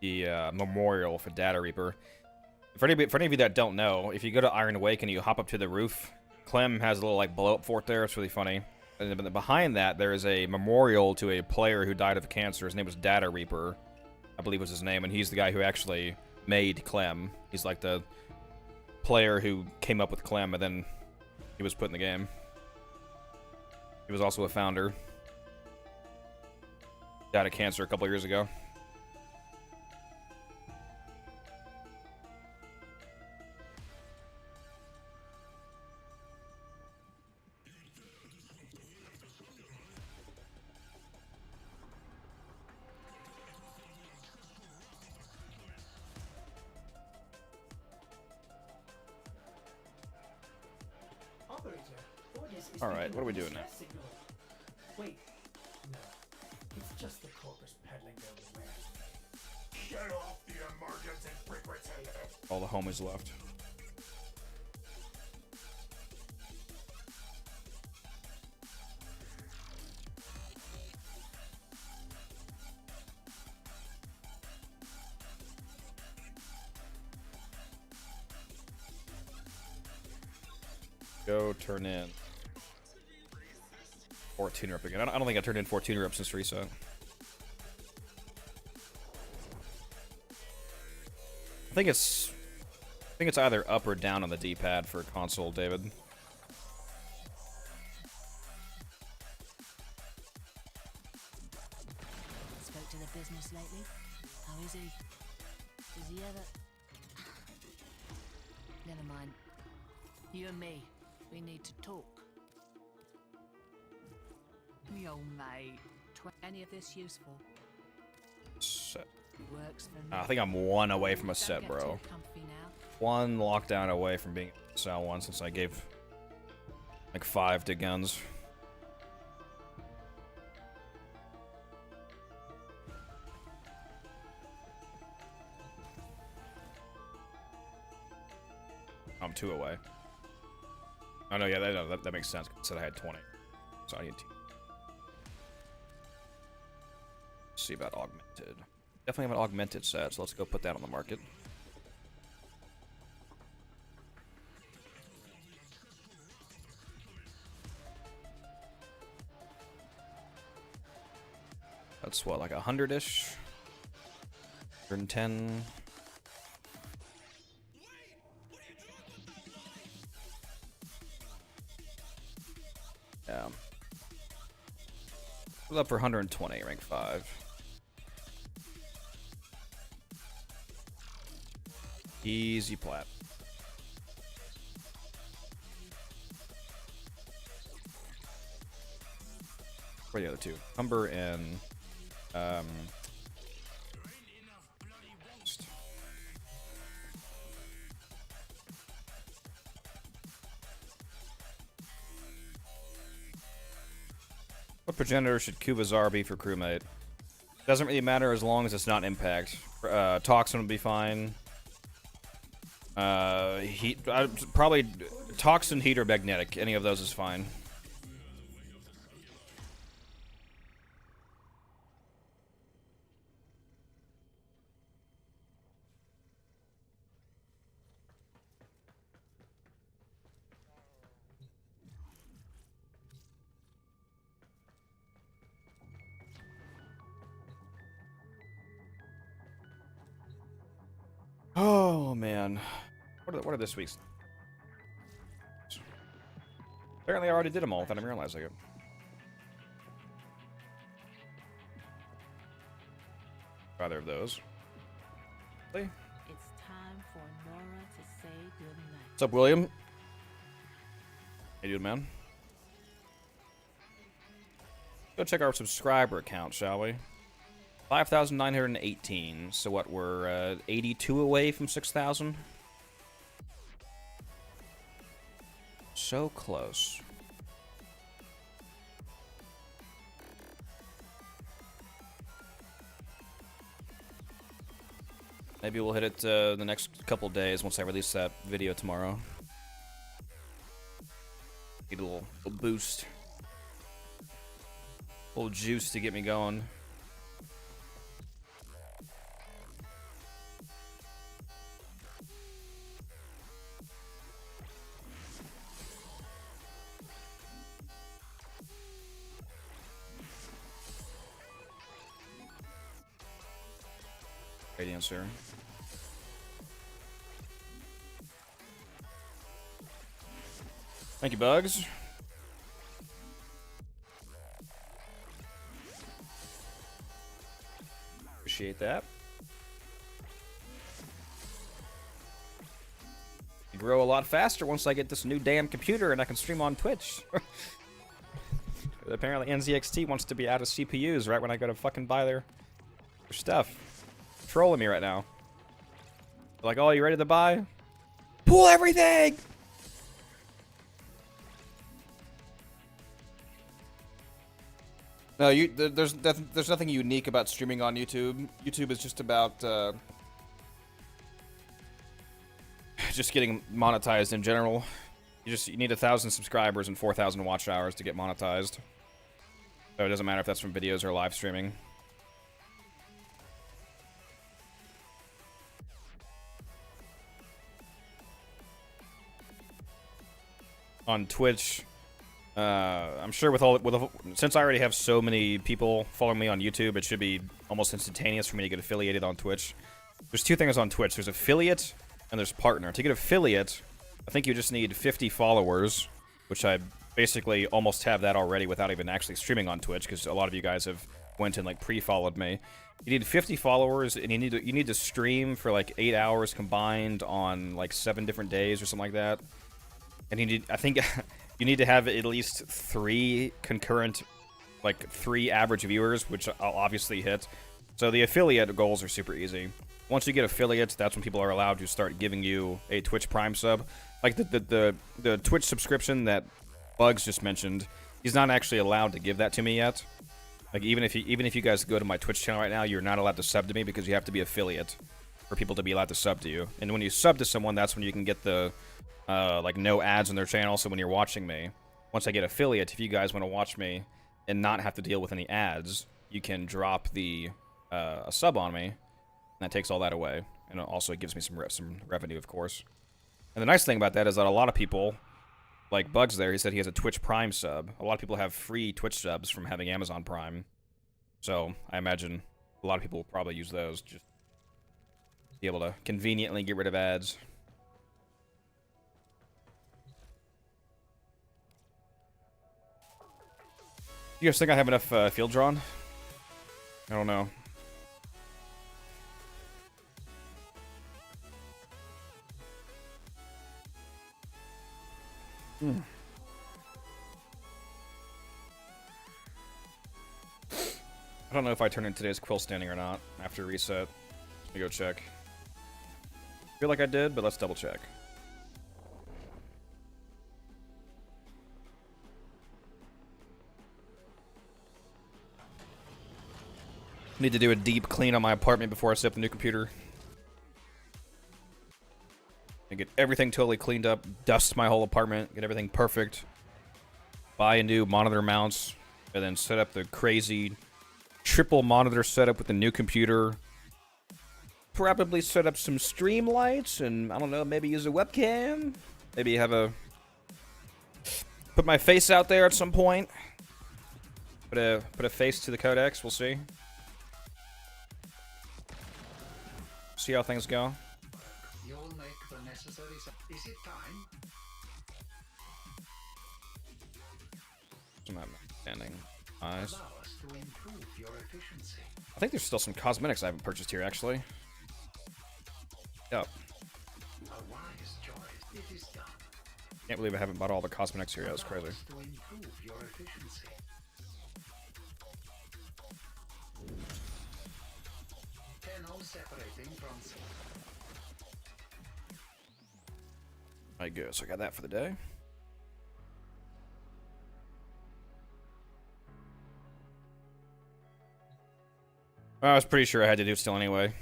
memorial for Data Reaper. For any of you that don't know, if you go to Iron Wake and you hop up to the roof, Clem has a little like blow-up fort there. It's really funny. And behind that, there is a memorial to a player who died of cancer. His name was Data Reaper. I believe was his name, and he's the guy who actually made Clem. He's like the player who came up with Clem, and then he was put in the game. He was also a founder. Died of cancer a couple years ago. All right, what are we doing now? Wait, no, it's just the corpus peddling over wares. Get off the emergency frequency. All the homies left. Go turn in 14 rep again. I don't think I turned in 14 reps since reset. I think it's either up or down on the D-pad for console, David. Spoke to the business lately. How is he? Does he ever? Never mind. You and me, we need to talk. Me old mate. Any of this useful? Set. Works for me. I think I'm one away from a set, Don't get bro. too comfy now. One lockdown away from being sell one since I gave like 5 to guns. I'm 2 away. Oh no, yeah, that makes sense. I said I had 20, so I need 2. See about augmented. Definitely have an augmented set, so let's go put that on the market. That's what, like 100-ish? 110. Yeah. It was up for 120, rank 5. Easy plat. Where are the other two? Humber and what progenitor should Kuvazar be for crewmate? Doesn't really matter as long as it's not impact. Toxin would be fine. Heat, probably Toxin, Heat, or Magnetic. Any of those is fine. Oh man, what are this week's? Apparently, I already did them all without even realizing it. Either of those. Hey. It's time for Nora to say goodnight. What's up, William? Hey, dude, man. Go check our subscriber account, shall we? 5,918. So what? We're 82 away from 6,000. So close. Maybe we'll hit it the next couple days once I release that video tomorrow. Get a little boost. A little juice to get me going. audience here. Thank you, Bugs. Appreciate that. You grow a lot faster once I get this new damn computer and I can stream on Twitch. Apparently NZXT wants to be out of CPUs right when I go to fucking buy their stuff. Trolling me right now. Like, oh, you ready to buy? Pull everything! No, there's nothing unique about streaming on YouTube. YouTube is just about just getting monetized in general. You need 1,000 subscribers and 4,000 watch hours to get monetized. So it doesn't matter if that's from videos or live streaming. On Twitch, I'm sure since I already have so many people following me on YouTube, it should be almost instantaneous for me to get affiliated on Twitch. There's two things on Twitch. There's affiliate and there's partner. To get affiliate, I think you just need 50 followers, which I basically almost have that already without even actually streaming on Twitch, because a lot of you guys have went and like pre-followed me. You need 50 followers, and you need to stream for like 8 hours combined on like 7 different days or something like that. And I think you need to have at least 3 concurrent, like 3 average viewers, which I'll obviously hit. So the affiliate goals are super easy. Once you get affiliates, that's when people are allowed to start giving you a Twitch Prime sub. Like the Twitch subscription that Bugs just mentioned, he's not actually allowed to give that to me yet. Like even if you guys go to my Twitch channel right now, you're not allowed to sub to me because you have to be affiliate for people to be allowed to sub to you. And when you sub to someone, that's when you can get the like no ads on their channel. So when you're watching me, once I get affiliate, if you guys want to watch me and not have to deal with any ads, you can drop the a sub on me, and that takes all that away. And it also gives me some revenue, of course. And the nice thing about that is that a lot of people, like Bugs there, he said he has a Twitch Prime sub. A lot of people have free Twitch subs from having Amazon Prime. So I imagine a lot of people will probably use those just to be able to conveniently get rid of ads. You guys think I have enough field drawn? I don't know. I don't know if I turned in today's quill standing or not after reset. Let me go check. I feel like I did, but let's double check. Need to do a deep clean on my apartment before I set up the new computer. And get everything totally cleaned up, dust my whole apartment, get everything perfect. Buy a new monitor mounts, and then set up the crazy triple monitor setup with the new computer. Probably set up some stream lights, and I don't know, maybe use a webcam. Maybe have put my face out there at some point. Put a face to the codex, we'll see. See how things go. You'll make the necessary. Is it time? I'm not understanding. Eyes. Allow us to improve your efficiency. I think there's still some cosmetics I haven't purchased here, actually. Yep. A wise choice. It is done. Can't believe I haven't bought all the cosmetics here. That was crazy. To improve your efficiency. Separating from. Alright, good. So I got that for the day. Well, I was pretty sure I had to do it still anyway.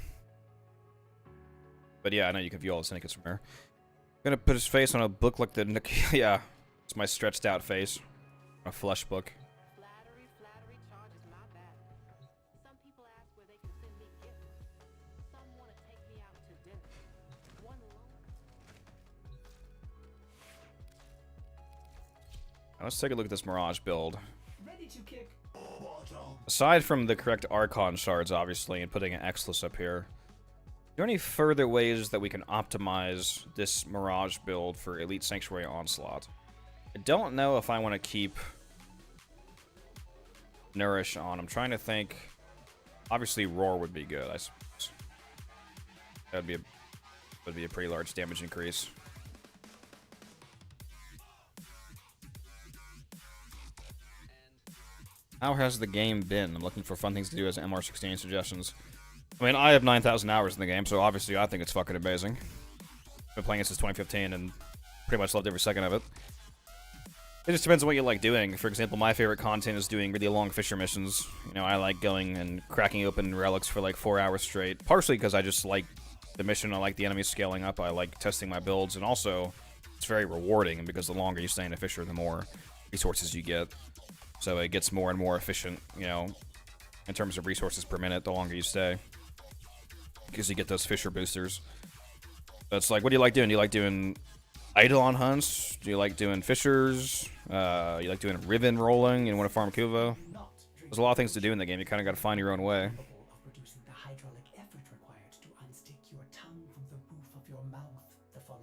But yeah, I know you can view all the syndicates from here. Gonna put his face on a book like the yeah, it's my stretched out face. A flush book. Let's take a look at this Mirage build. Ready to kick. Aside from the correct Archon shards, obviously, and putting an Exless up here, there any further ways that we can optimize this Mirage build for Elite Sanctuary Onslaught? I don't know if I want to keep Nourish on. I'm trying to think. Obviously, Roar would be good, I suppose. That would be a pretty large damage increase. How has the game been? I'm looking for fun things to do as MR16 suggestions. I mean, I have 9,000 hours in the game, so obviously I think it's fucking amazing. Been playing it since 2015 and pretty much loved every second of it. It just depends on what you like doing. For example, my favorite content is doing really long Fisher missions. You know, I like going and cracking open relics for like 4 hours straight. Partially because I just like the mission, I like the enemies scaling up, I like testing my builds, and also it's very rewarding because the longer you stay in a Fisher, the more resources you get. So it gets more and more efficient, you know, in terms of resources per minute the longer you stay. Because you get those Fisher boosters. So it's like, what do you like doing? Do you like doing Eidolon hunts? Do you like doing Fishers? You like doing Ribbon rolling? You want to farm Kuva? There's a lot of things to do in the game. You kind of got to find your own way.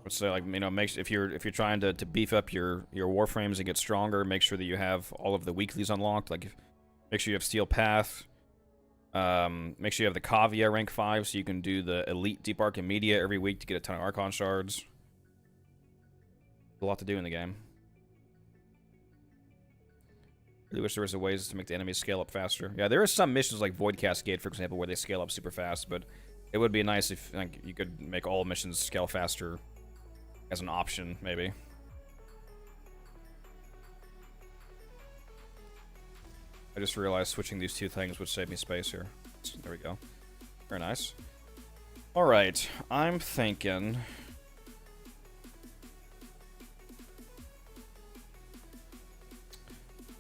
So like, you know, if you're trying to beef up your Warframes and get stronger, make sure that you have all of the weeklies unlocked. Like, make sure you have Steel Path. Make sure you have the Kavia rank 5 so you can do the Elite Deep Archimedia every week to get a ton of Archon shards. A lot to do in the game. Really wish there was a ways to make the enemies scale up faster. Yeah, there are some missions like Void Cascade, for example, where they scale up super fast, but it would be nice if like you could make all missions scale faster as an option, maybe. I just realized switching these two things would save me space here. There we go. Very nice. Alright, I'm thinking...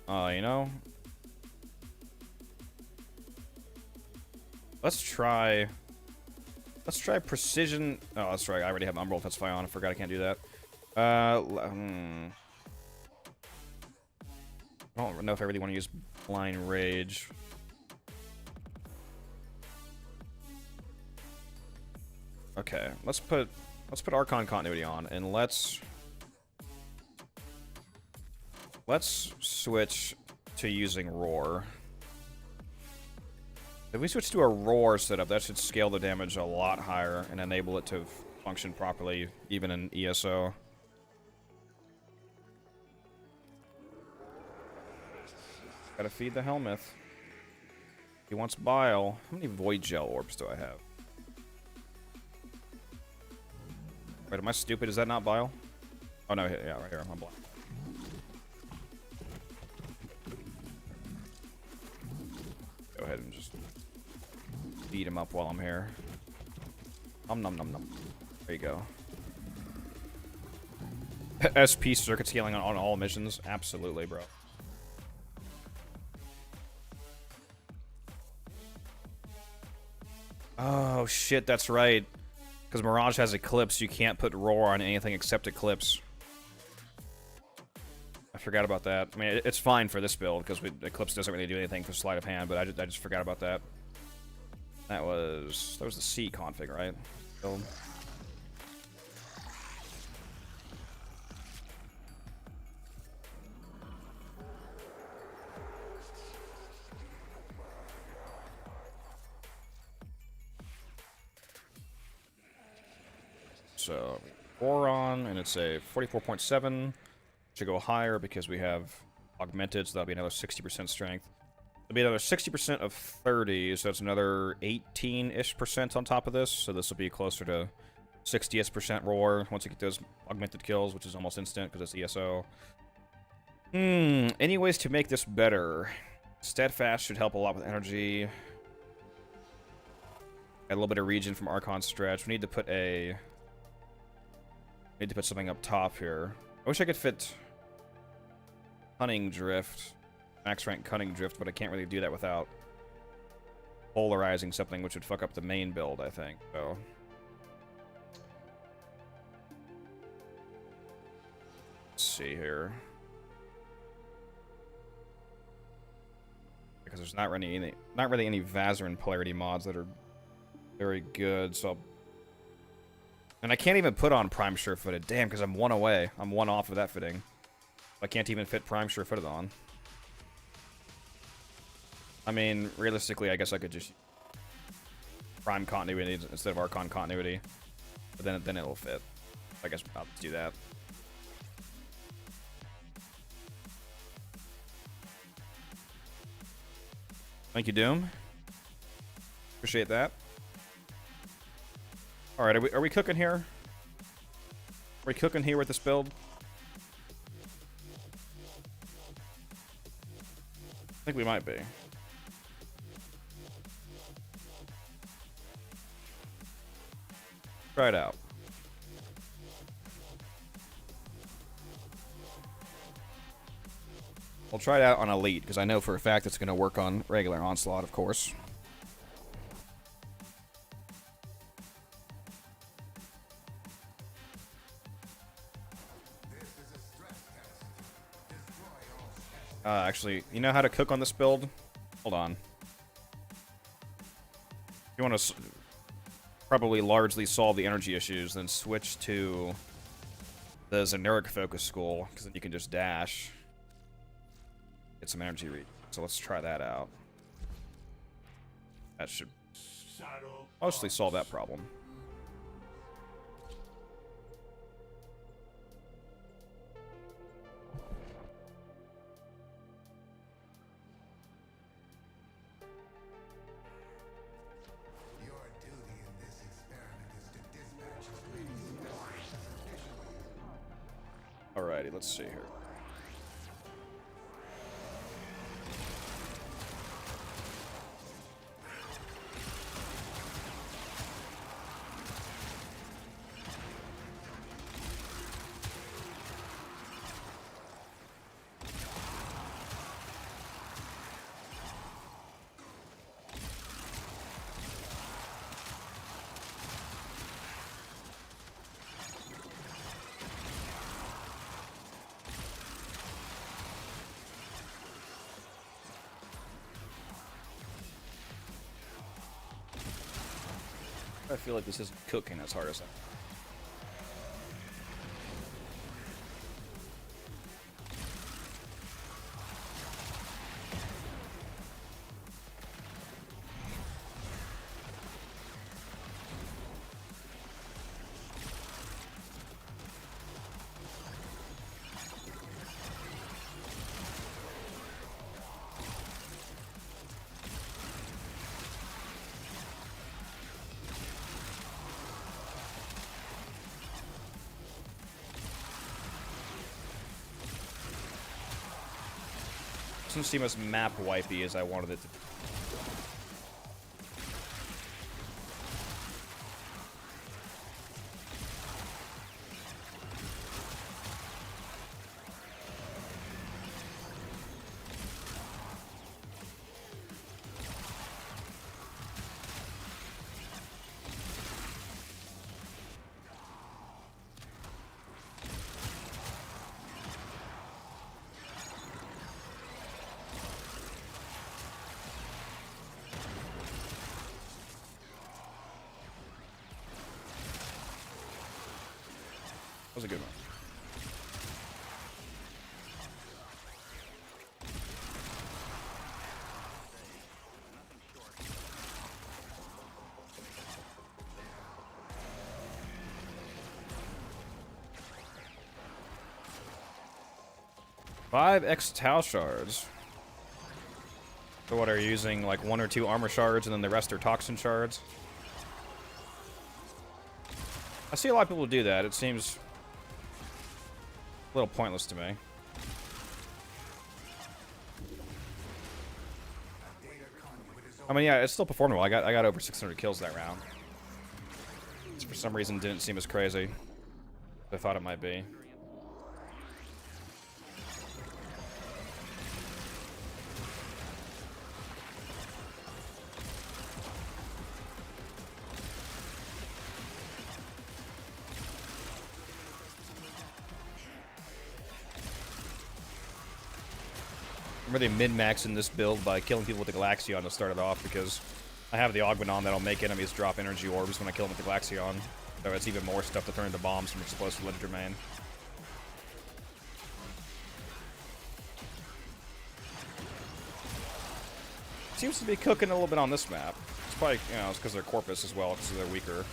you know... Let's try precision... Oh, that's right, I already have Umbral Testify on. I forgot I can't do that. I don't know if I really want to use Blind Rage. Okay, let's put Archon Continuity on, and let's switch to using Roar. If we switch to a Roar setup, that should scale the damage a lot higher and enable it to function properly, even in ESO. Gotta feed the Helmeth. He wants Bile. How many Void Gel Orbs do I have? Wait, am I stupid? Is that not Bile? Oh no, yeah, right here. I'm blind. Go ahead and just beat him up while I'm here. Nom nom nom nom. There you go. SP circuit scaling on all missions? Absolutely, bro. Oh shit, that's right. Because Mirage has Eclipse, you can't put Roar on anything except Eclipse. I forgot about that. I mean, it's fine for this build, because Eclipse doesn't really do anything for sleight of hand, but I just forgot about that. That was the C config, right? Build. So, Boron, and it's a 44.7. Should go higher because we have augmented, so that'll be another 60% strength. It'll be another 60% of 30, so that's another 18-ish% on top of this. So this will be closer to 60-ish% roar once you get those augmented kills, which is almost instant because it's ESO. Any ways to make this better? Steadfast should help a lot with energy. Got a little bit of regen from Archon stretch. We need to put something up top here. I wish I could fit Cunning Drift, max rank Cunning Drift, but I can't really do that without polarizing something, which would fuck up the main build, I think. So let's see here, because there's not really any Vazarin polarity mods that are very good. So I'll And I can't even put on Prime Sure-Footed. Damn, because I'm one away. I'm one off of that fitting. I can't even fit Prime Sure-Footed on. I mean, realistically, I guess I could just Prime Continuity instead of Archon Continuity. But then it'll fit. I guess I'll do that. Thank you, Doom. Appreciate that. Alright, are we cooking here? Are we cooking here with this build? I think we might be. Try it out. We'll try it out on Elite, because I know for a fact it's going to work on regular Onslaught, of course. Actually, you know how to cook on this build? Hold on. If you want to probably largely solve the energy issues, then switch to the Xeneric Focus School, because then you can just dash. Get some energy reach. So let's try that out. That should mostly solve that problem. Alrighty, let's see here. I feel like this isn't cooking as hard as I. Doesn't seem as map wipey as I wanted it to be. That was a good one. Five X Tau shards. So what, are you using like 1 or 2 armor shards and then the rest are toxin shards? I see a lot of people do that. It seems a little pointless to me. I mean, yeah, it still performed well. I got over 600 kills that round. This, for some reason, didn't seem as crazy as I thought it might be. I'm really min-maxing this build by killing people with the Galaxion to start it off, because I have the augment on that'll make enemies drop energy orbs when I kill them with the Galaxion. So it's even more stuff to turn into bombs from explosive literature main. Seems to be cooking a little bit on this map. It's probably, you know, it's because they're Corpus as well, because they're weaker.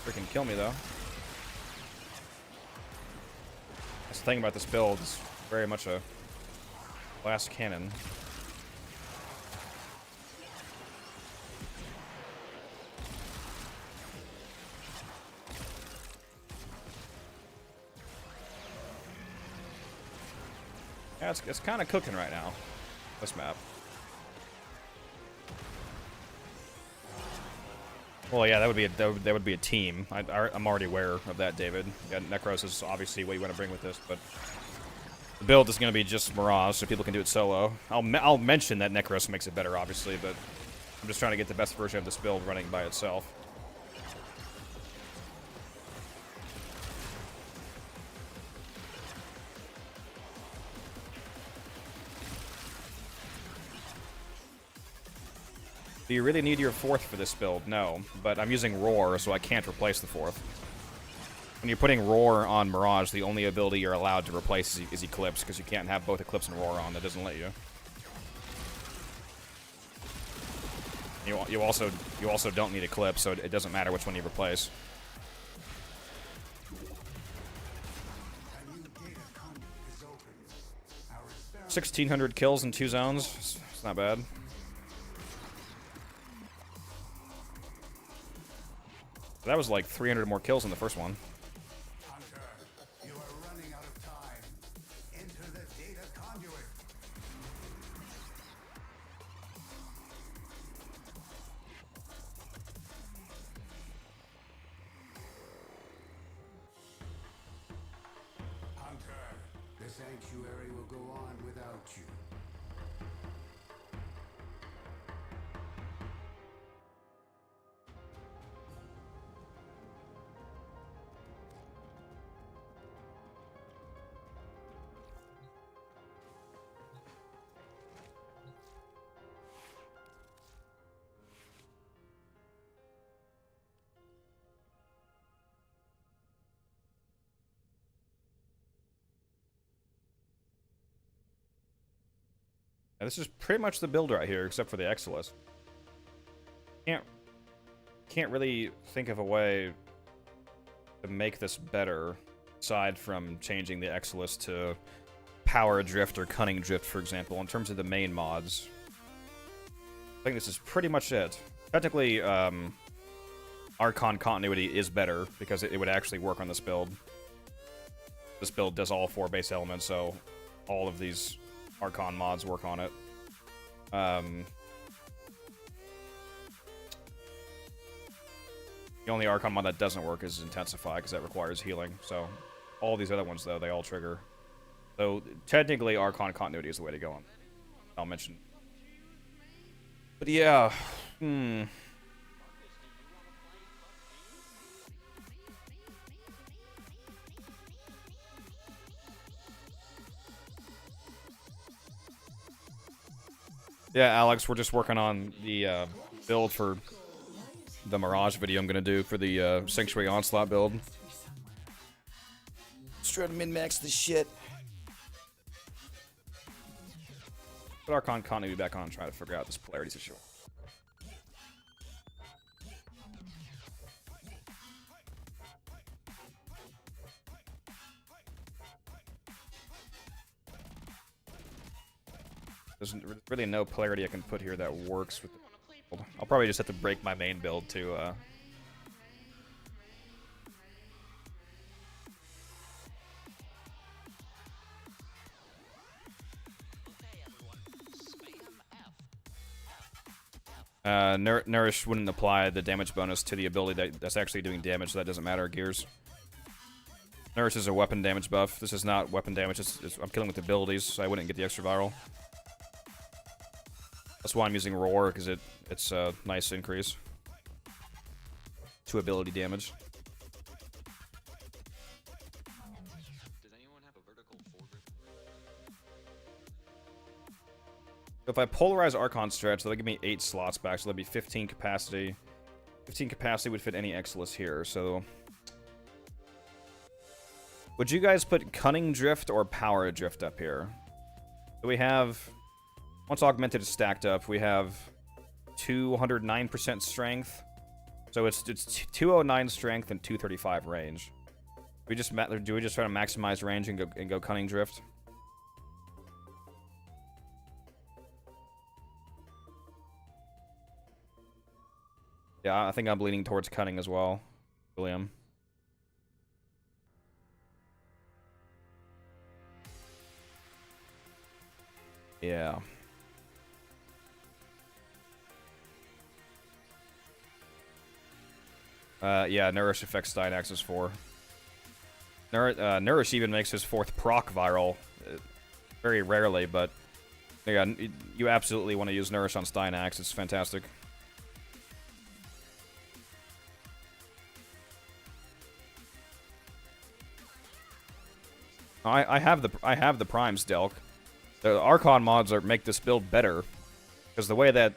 Freaking kill me though. That's the thing about this build, it's very much a glass cannon. Yeah, it's kind of cooking right now, this map. Well, yeah, that would be a team. I'm already aware of that, David. Yeah, Nekros is obviously what you want to bring with this, but the build is going to be just Mirage, so people can do it solo. I'll mention that Nekros makes it better, obviously, but I'm just trying to get the best version of this build running by itself. Do you really need your 4th for this build? No, but I'm using Roar, so I can't replace the 4th. When you're putting Roar on Mirage, the only ability you're allowed to replace is Eclipse, because you can't have both Eclipse and Roar on. That doesn't let you. You also don't need Eclipse, so it doesn't matter which one you replace. Our 1,600 kills in 2 zones. It's not bad. That was like 300 more kills in the first one. Hunter, you are running out of time. Enter the data conduit. Hunter, the sanctuary will go on without you. Yeah, this is pretty much the build right here, except for the Exilus. Can't really think of a way to make this better, aside from changing the Exilus to Power Drift or Cunning Drift, for example, in terms of the main mods. I think this is pretty much it. Technically, Archon Continuity is better, because it would actually work on this build. This build does all 4 base elements, so all of these Archon mods work on it. The only Archon mod that doesn't work is Intensify, because that requires healing. So all these other ones, though, they all trigger. So technically, Archon Continuity is the way to go on. I'll mention. But yeah, Yeah, Alex, we're just working on the build for the Mirage video I'm going to do for the Sanctuary Onslaught build. Just trying to min-max this shit. Put Archon Continuity back on and try to figure out this polarity issue. There's really no polarity I can put here that works with the build. I'll probably just have to break my main build to Nourish wouldn't apply the damage bonus to the ability that's actually doing damage, so that doesn't matter, Gears. Nourish is a weapon damage buff. This is not weapon damage. I'm killing with abilities, so I wouldn't get the extra viral. That's why I'm using Roar, because it's a nice increase to ability damage. Does anyone have a vertical foregrip? If I polarize Archon Stretch, that'll give me 8 slots back, so that'll be 15 capacity. 15 capacity would fit any Exilus here, so... Would you guys put Cunning Drift or Power Drift up here? So we have... Once Augmented is stacked up, we have 209% strength. So it's 209 strength and 235 range. Do we just try to maximize range and go Cunning Drift? Yeah, I think I'm leaning towards Cunning as well, William. Yeah. Yeah, Nourish affects Dynax's 4. Nourish even makes his 4th proc viral. Very rarely, but yeah, you absolutely want to use Nourish on Stynax. It's fantastic. I have the primes, Delk. The Archon mods make this build better, because the way that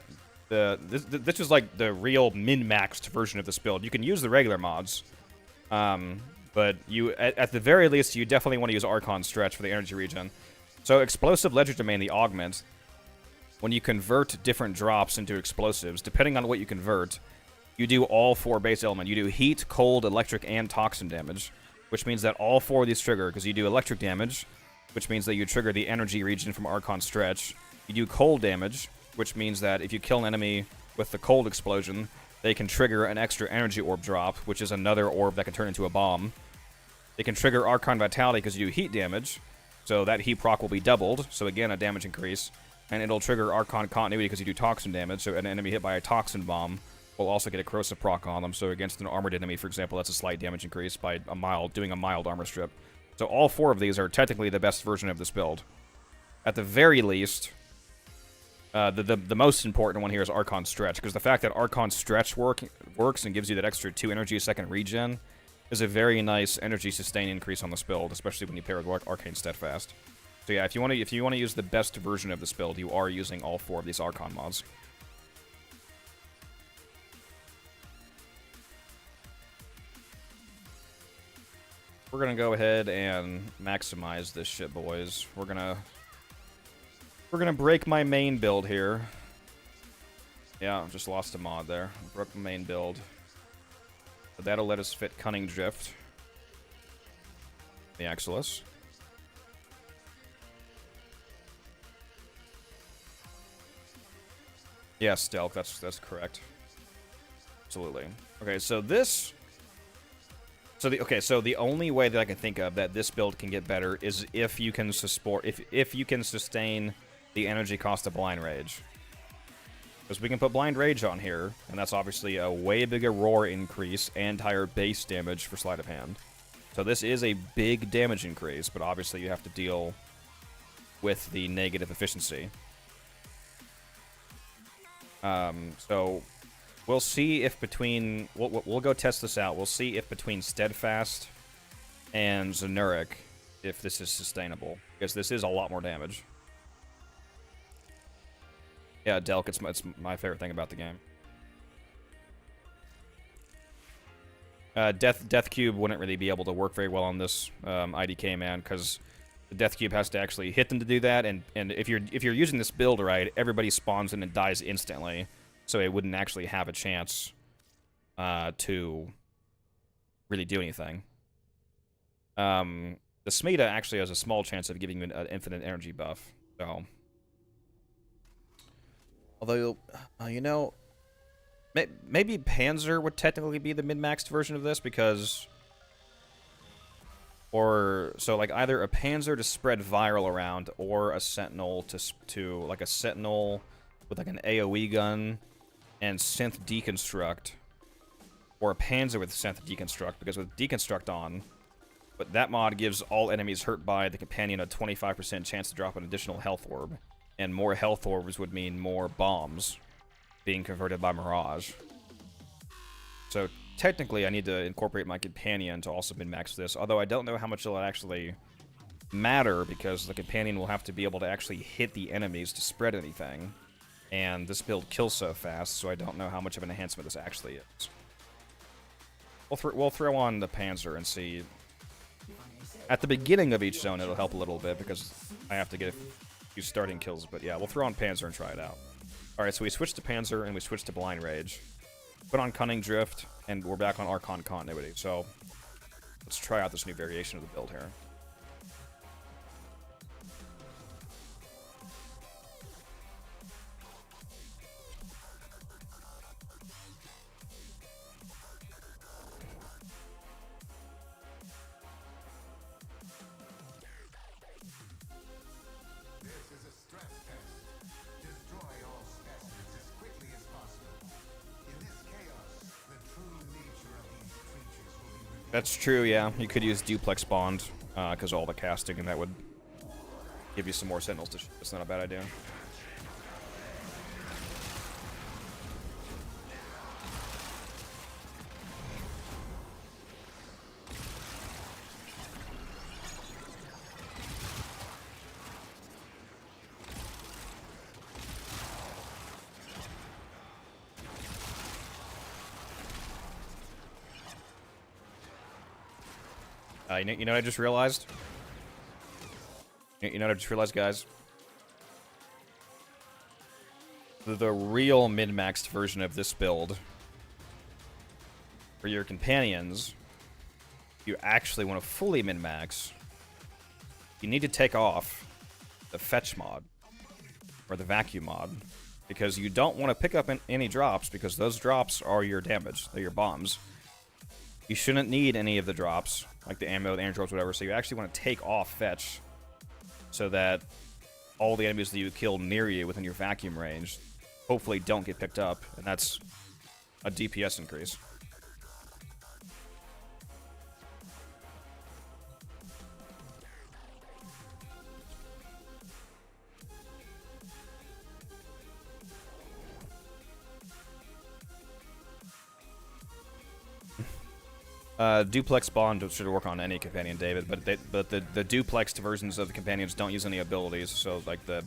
this is like the real min-maxed version of this build. You can use the regular mods, but you at the very least you definitely want to use Archon Stretch for the energy regen. So Explosive Legerdemain, the augment, when you convert different drops into explosives, depending on what you convert, you do all 4 base element. You do heat, cold, electric, and toxin damage, which means that all 4 of these trigger, because you do electric damage, which means that you trigger the energy regen from Archon Stretch. You do cold damage, which means that if you kill an enemy with the cold explosion, they can trigger an extra energy orb drop, which is another orb that can turn into a bomb. They can trigger Archon Vitality because you do heat damage, so that heat proc will be doubled, so again a damage increase. And it'll trigger Archon Continuity because you do toxin damage, so an enemy hit by a toxin bomb will also get a corrosive proc on them, so against an armored enemy, for example, that's a slight damage increase by doing a mild armor strip. So all 4 of these are technically the best version of this build. At the very least, the most important one here is Archon Stretch, because the fact that Archon Stretch works and gives you that extra 2 energy a second regen is a very nice energy sustain increase on this build, especially when you pair with Arcane Steadfast. So yeah, if you want to use the best version of this build, you are using all 4 of these Archon mods. We're gonna go ahead and maximize this shit, boys. We're gonna break my main build here. Yeah, just lost a mod there. Broke my main build. But that'll let us fit Cunning Drift. The Exilus. Yes, Stealth, that's correct. Absolutely. Okay, so this... So the only way that I can think of that this build can get better is if you can if you can sustain the energy cost of Blind Rage. Because we can put Blind Rage on here, and that's obviously a way bigger roar increase and higher base damage for Sleight of Hand. So this is a big damage increase, but obviously you have to deal with the negative efficiency. So we'll see if between... We'll go test this out. We'll see if between Steadfast and Xenuric, if this is sustainable. Because this is a lot more damage. Yeah, Delk, it's my favorite thing about the game. Death Cube wouldn't really be able to work very well on this IDK, man, because the Death Cube has to actually hit them to do that, and if you're using this build right, everybody spawns in and dies instantly. So it wouldn't actually have a chance to really do anything. The Smita actually has a small chance of giving you an infinite energy buff. So, although you know, maybe Panzer would technically be the min-maxed version of this because, so like either a Panzer to spread viral around or a Sentinel to like a Sentinel with like an AOE gun and synth deconstruct, or a Panzer with synth deconstruct, because with deconstruct on, but that mod gives all enemies hurt by the companion a 25% chance to drop an additional health orb, and more health orbs would mean more bombs being converted by Mirage. So technically I need to incorporate my companion to also min-max this, although I don't know how much it'll actually matter, because the companion will have to be able to actually hit the enemies to spread anything, and this build kills so fast, so I don't know how much of an enhancement this actually is. We'll throw on the Panzer and see. At the beginning of each zone it'll help a little bit, because I have to get a few starting kills, but yeah, we'll throw on Panzer and try it out. Alright, so we switched to Panzer and we switched to Blind Rage. Put on Cunning Drift, and we're back on Archon Continuity, so let's try out this new variation of the build here. That's true, yeah. You could use Duplex Bond, because all the casting, and that would give you some more Sentinels to shoot. That's not a bad idea. You know what I just realized? You know what I just realized, guys? The real min-maxed version of this build, for your companions, if you actually want to fully min-max, you need to take off the fetch mod, or the vacuum mod, because you don't want to pick up any drops, because those drops are your damage, they're your bombs. You shouldn't need any of the drops, like the ammo, the anecdotes, whatever, so you actually want to take off fetch, so that all the enemies that you kill near you within your vacuum range hopefully don't get picked up, and that's a DPS increase. Duplex Bond should work on any companion, David, but the duplexed versions of the companions don't use any abilities, so like the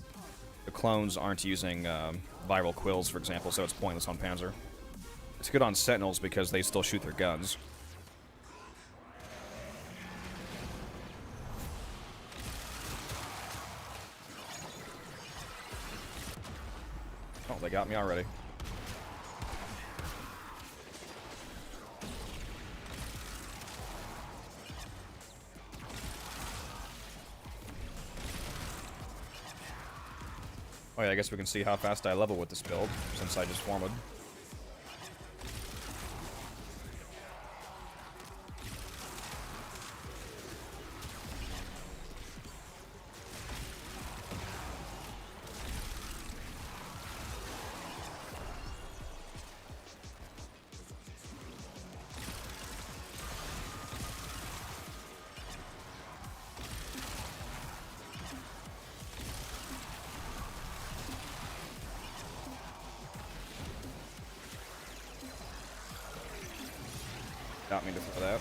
clones aren't using viral quills, for example, so it's pointless on Panzer. It's good on Sentinels because they still shoot their guns. Oh, they got me already. Oh yeah, I guess we can see how fast I level with this build, since I just formed. Got me to throw that.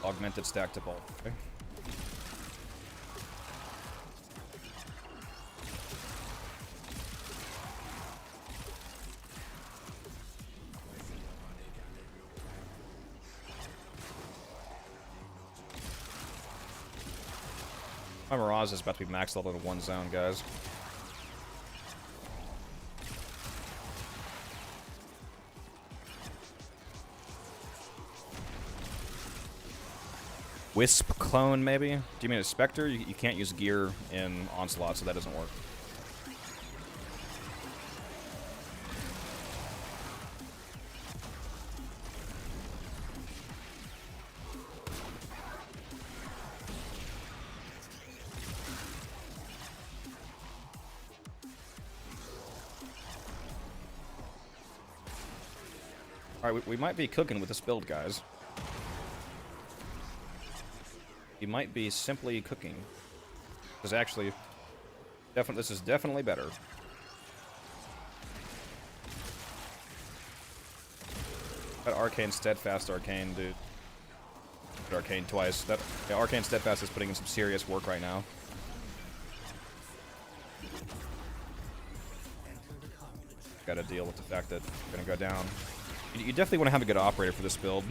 Augmented stacked up all. Okay. My Mirage is about to be max level in one zone, guys. Wisp clone, maybe? Do you mean a Spectre? You can't use gear in Onslaught, so that doesn't work. Alright, we might be cooking with this build, guys. We might be simply cooking. This is actually... this is definitely better. That Arcane Steadfast Arcane, dude. Arcane twice. That Arcane Steadfast is putting in some serious work right now. Gotta deal with the fact that it's gonna go down. You definitely want to have a good operator for this build.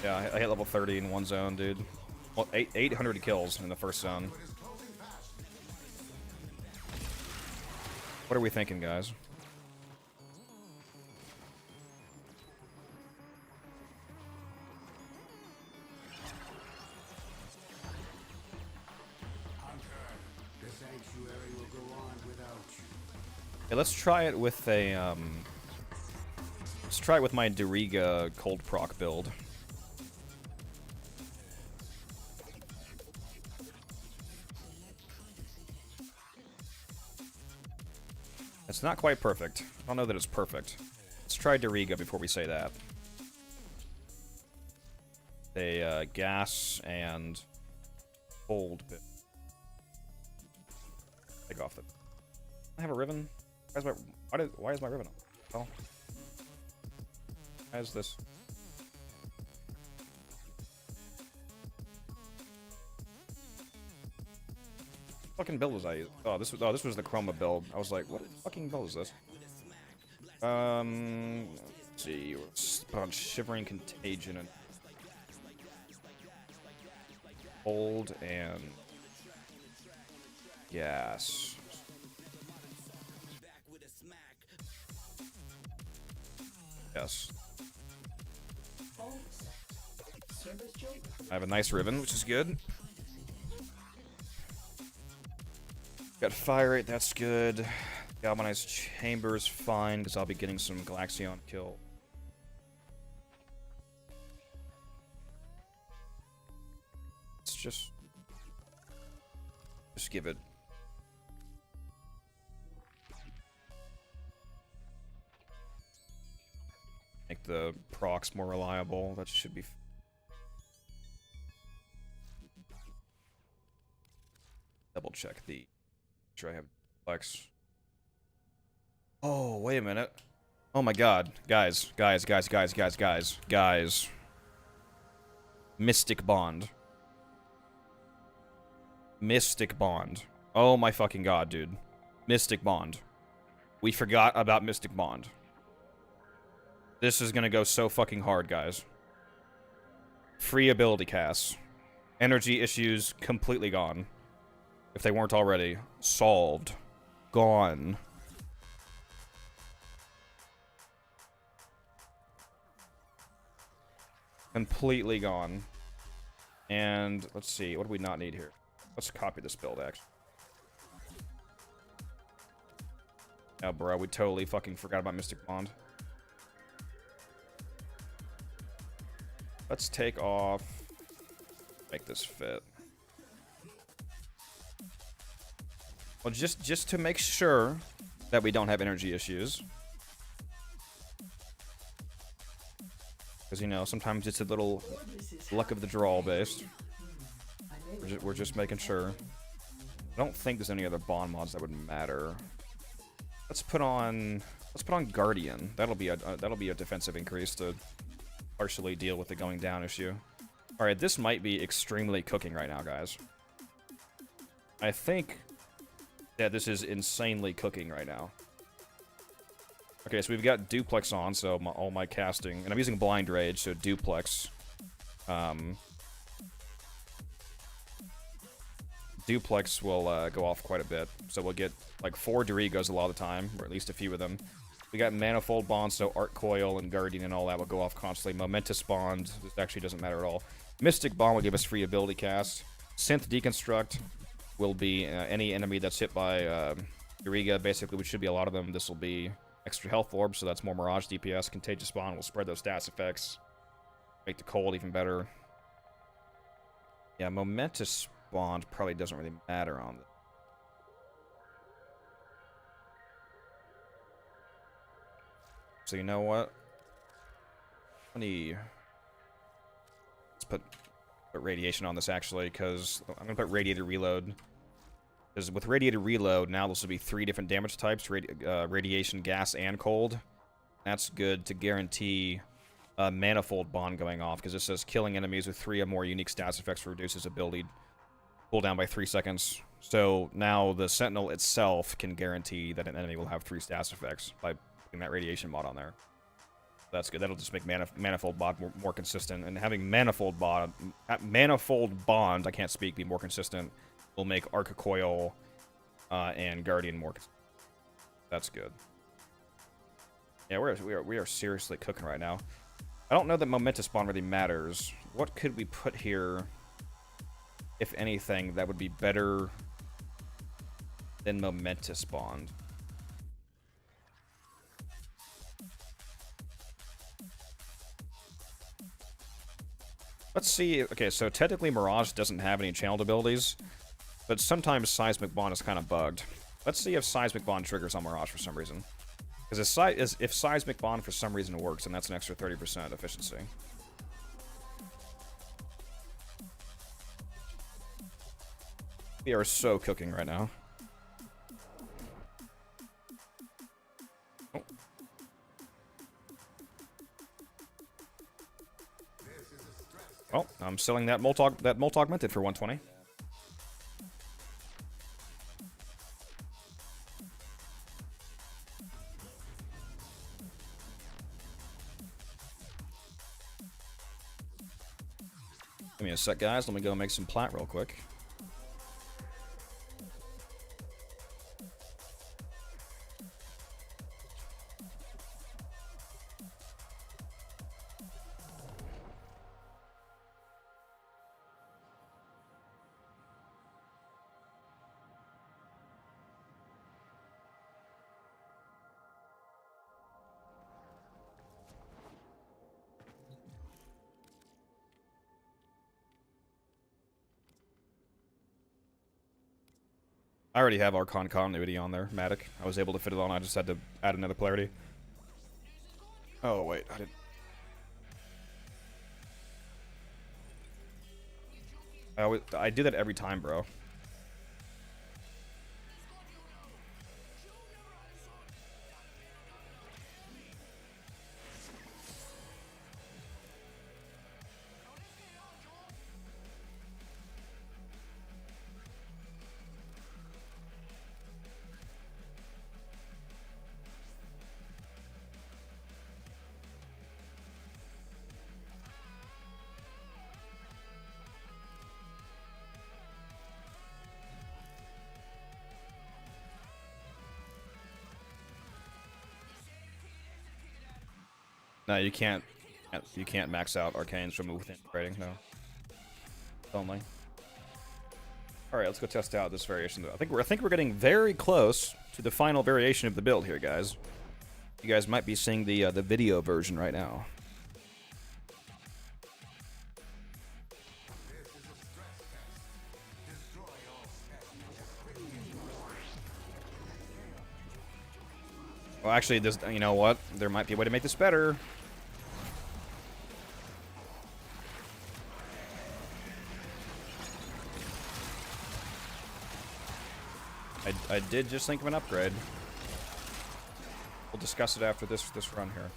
Yeah, I hit level 30 in one zone, dude. Well, 800 kills in the first zone. What are we thinking, guys? Yeah, let's try it with a, let's try it with my Doriga cold proc build. It's not quite perfect. I don't know that it's perfect. Let's try Doriga before we say that. A gas and cold bit. Take off the... I have a ribbon? Why is my ribbon on? Oh. Why is this? Fucking build was I using? Oh, this was the Chroma build. I was like, what fucking build is this? Let's see. Let's put on Shivering Contagion and cold and gas. Yes. I have a nice ribbon, which is good. Got fire rate, that's good. Galvanized chamber's fine, because I'll be getting some Galaxion kill. Let's just give it. Make the procs more reliable. That should be. Double check the. Sure I have flex. Oh, wait a minute. Oh my god. Guys. Mystic Bond. Mystic Bond. Oh my fucking god, dude. Mystic Bond. We forgot about Mystic Bond. This is gonna go so fucking hard, guys. Free ability casts. Energy issues completely gone. If they weren't already. Solved. Gone. Completely gone. And let's see, what do we not need here? Let's copy this build, actually. Oh, bro, we totally fucking forgot about Mystic Bond. Let's take off... Make this fit. Well, just to make sure that we don't have energy issues. Because, you know, sometimes it's a little luck of the draw based. We're just making sure. I don't think there's any other bond mods that would matter. Let's put on Guardian. That'll be a defensive increase to partially deal with the going down issue. All right, this might be extremely cooking right now, guys. I think that this is insanely cooking right now. Okay, so we've got Duplex on, so all my casting, and I'm using Blind Rage, so Duplex. Duplex will go off quite a bit, so we'll get like 4 Dorigos a lot of the time, or at least a few of them. We got Manifold Bond, so Arc Coil and Guardian and all that will go off constantly. Momentous Bond, this actually doesn't matter at all. Mystic Bond will give us free ability cast. Synth Deconstruct will be any enemy that's hit by Doriga, basically, which should be a lot of them. This will be extra health orb, so that's more Mirage DPS. Contagious Bond will spread those stats effects. Make the cold even better. Yeah, Momentous Bond probably doesn't really matter on this. So you know what? Let's put radiation on this, actually, because I'm going to put radiator reload. Because with radiator reload, now this will be 3 different damage types, radiation, gas, and cold. That's good to guarantee a manifold bond going off, because it says killing enemies with 3 or more unique stats effects reduces ability cooldown by 3 seconds. So now the Sentinel itself can guarantee that an enemy will have 3 stats effects by putting that radiation mod on there. That's good. That'll just make manifold bond more consistent, and having manifold bond, I can't speak, be more consistent, will make Arca Coil and Guardian more consistent. That's good. Yeah, we are seriously cooking right now. I don't know that momentous bond really matters. What could we put here, if anything, that would be better than momentous bond? Let's see. Okay, so technically Mirage doesn't have any channeled abilities, but sometimes Seismic Bond is kind of bugged. Let's see if Seismic Bond triggers on Mirage for some reason. Because if Seismic Bond for some reason works, then that's an extra 30% efficiency. We are so cooking right now. Oh. Well, I'm selling that Molt Augmented for 120. Give me a sec, guys. Let me go make some plat real quick. I already have Archon Continuity on there, Matic. I was able to fit it on, I just had to add another polarity. Oh, wait, I didn't... I do that every time, bro. No, you can't max out arcanes from within rating, no. Only. Alright, let's go test out this variation. I think we're getting very close to the final variation of the build here, guys. You guys might be seeing the video version right now. Well, actually, this, you know what? There might be a way to make this better. I did just think of an upgrade. We'll discuss it after this run here.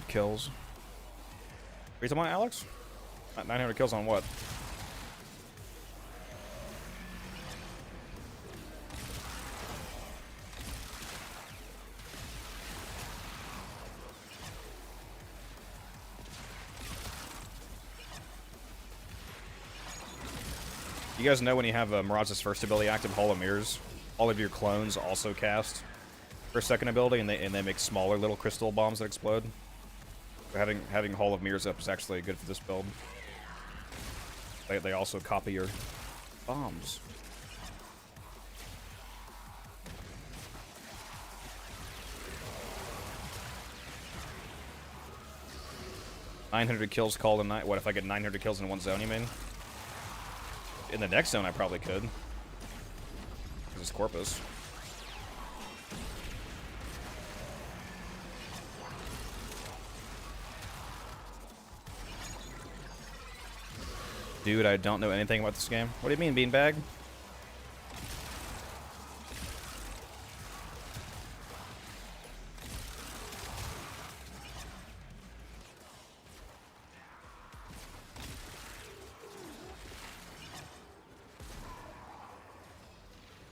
Kills. Are you talking about Alex? 900 kills on what? You guys know when you have Mirage's first ability active, Hall of Mirrors, all of your clones also cast per second ability, and they make smaller little crystal bombs that explode. So having Hall of Mirrors up is actually good for this build. They also copy your bombs. $900 kills called a night. What if I get 900 kills in one zone? You mean? In the next zone, I probably could. Because it's Corpus. Dude, I don't know anything about this game. What do you mean, beanbag?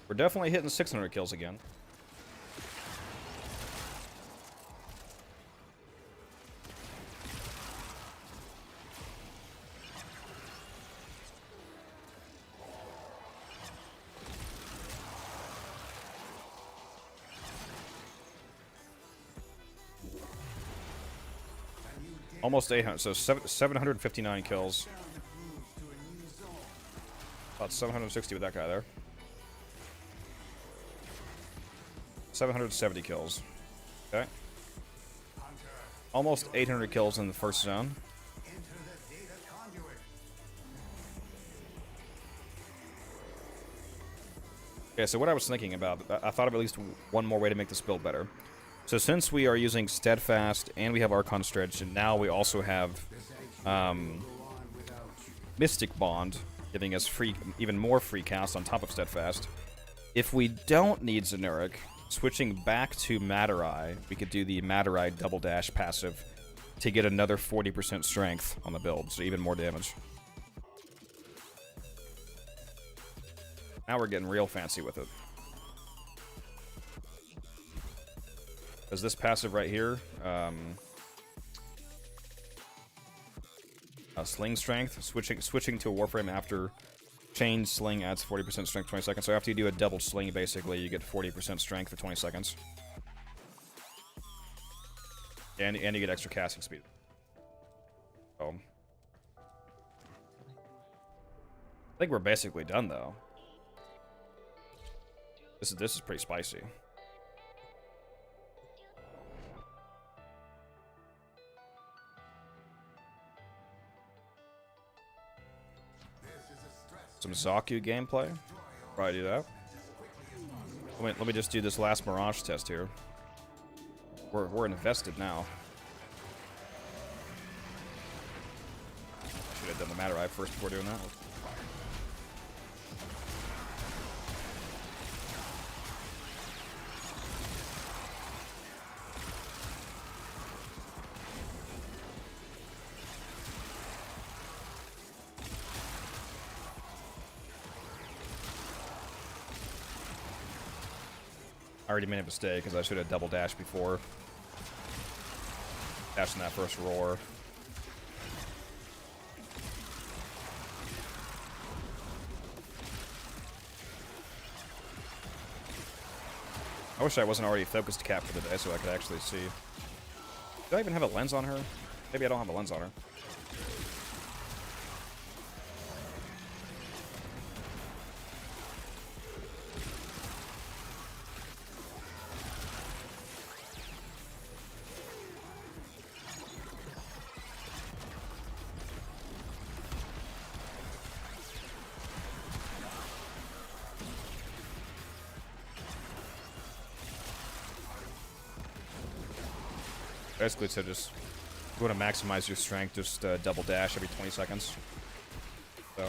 We're definitely hitting 600 kills again. Almost 800, so 759 kills. About 760 with that guy there. 770 kills. Okay. Almost 800 kills in the first zone. Okay, so what I was thinking about, I thought of at least one more way to make this build better. So since we are using Steadfast and we have Archon Stretch, and now we also have Mystic Bond, giving us even more free cast on top of Steadfast. If we don't need Zenuric, switching back to Matter Eye, we could do the Matter Eye Double Dash passive to get another 40% strength on the build, so even more damage. Now we're getting real fancy with it. Because this passive right here, Sling Strength, switching to a Warframe after Chain Sling adds 40% strength 20 seconds. So after you do a double sling, basically, you get 40% strength for 20 seconds. And you get extra casting speed. So I think we're basically done, though. This is pretty spicy. Some Zaku gameplay. Probably do that. Let me just do this last Mirage test here. We're invested now. Should have done the Matter Eye first before doing that. I already made a mistake because I should have double dashed before. Dashing that first roar. I wish I wasn't already focused cap for the day so I could actually see. Do I even have a lens on her? Maybe I don't have a lens on her. Basically, so just if you want to maximize your strength, just double dash every 20 seconds. So.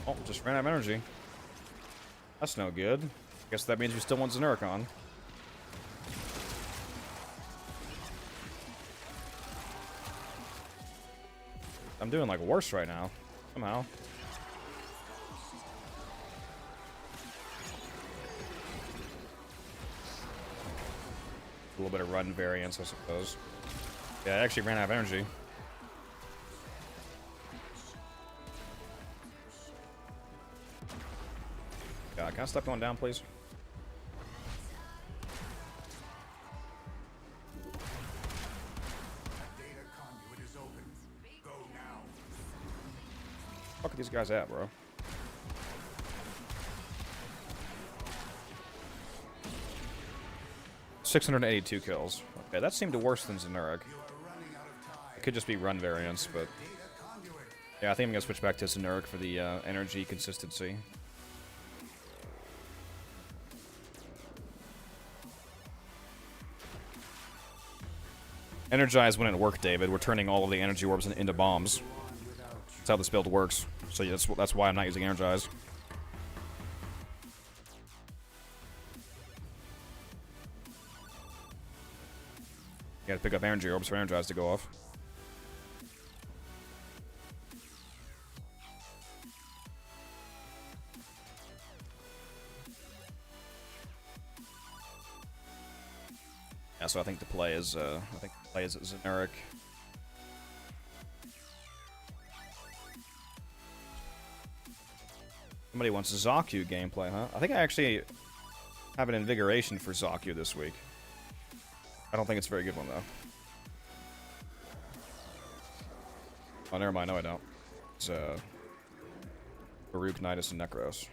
Oh, just ran out of energy. That's no good. Guess that means we still want Xeneric on. I'm doing like worse right now, somehow. A little bit of run variance, I suppose. Yeah, I actually ran out of energy. Yeah, can I stop going down, please? Fuck are these guys at, bro? $682 kills. Okay, that seemed worse than Xeneric. It could just be run variance, but yeah, I think I'm gonna switch back to Xeneric for the energy consistency. Energize wouldn't work, David. We're turning all of the energy orbs into bombs. That's how this build works. So yeah, that's why I'm not using Energize. You gotta pick up energy orbs for Energize to go off. Yeah, so I think the play is Xeneric. Somebody wants Zaku gameplay, huh? I think I actually have an invigoration for Zaku this week. I don't think it's a very good one, though. Oh, never mind. No, I don't. It's, Baruch, Nidus, and Nekros.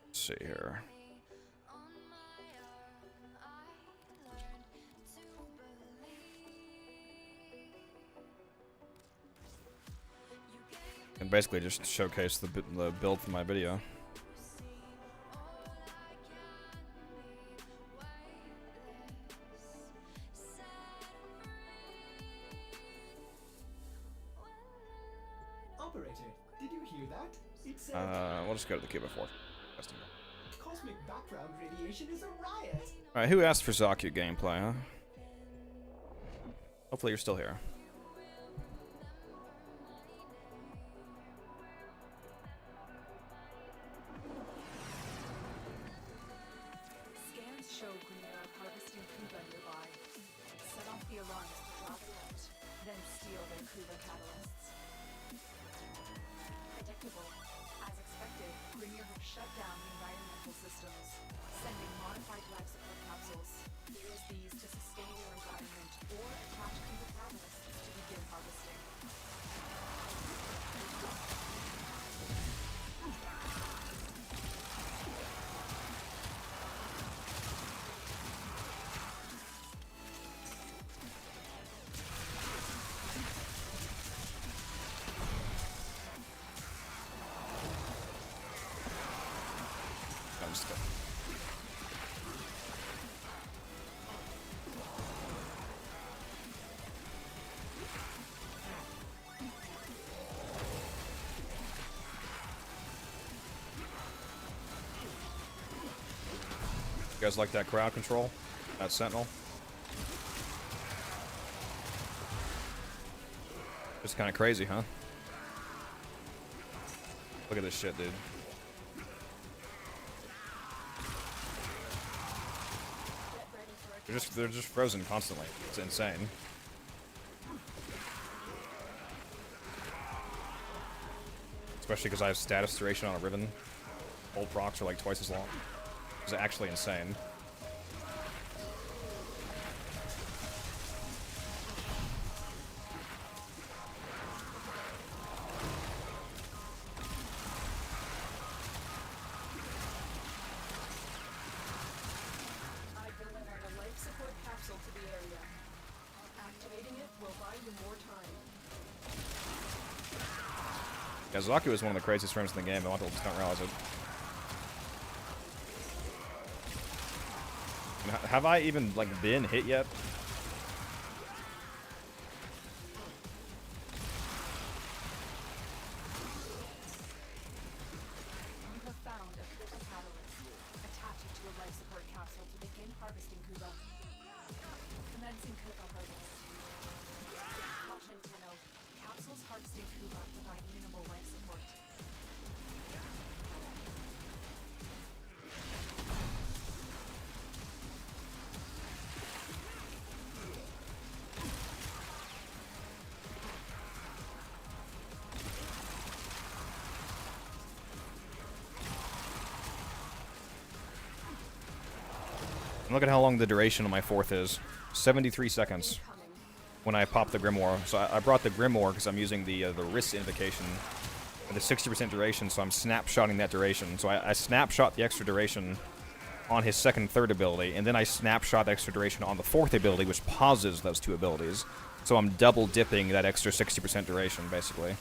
Let's see here. And basically just showcase the build for my video. Operator, did you hear that? It said We'll just go to the Cuba 4. cosmic background radiation is a riot. Alright, who asked for Zaku gameplay, huh? Hopefully you're still here. Scans show Greener harvesting Kuba nearby. Set off the alarms to draw them out, then steal their Kuba catalysts. Predictable. As expected, Grenier have shut down the environmental systems, sending modified life support capsules. Use these to sustain your environment or attach Kuba catalysts to begin harvesting. I'm just gonna... You guys like that crowd control? That sentinel? It's kind of crazy, huh? Look at this shit, dude. They're just frozen constantly. It's insane. Especially because I have status duration on a ribbon. Old procs are like twice as long. It's actually insane. I delivered a life support capsule to the area. Yeah, Zaku is one of the craziest frames in the game. A lot of people just don't realize it. Have I even, like, been hit yet? You have found a critical catalyst. Attach it to a life support capsule to begin harvesting Kuba. Commencing critical harvest. Caution, Tenno. Capsules harvesting Kuba provide minimal life support. And look at how long the duration of my fourth is. 73 seconds when I pop the Grimoire. So I brought the Grimoire because I'm using the wrist invocation with a 60% duration, so I'm snapshotting that duration. So I snapshot the extra duration on his second and third ability, and then I snapshot the extra duration on the fourth ability, which pauses those two abilities. So I'm double dipping that extra 60% duration, basically.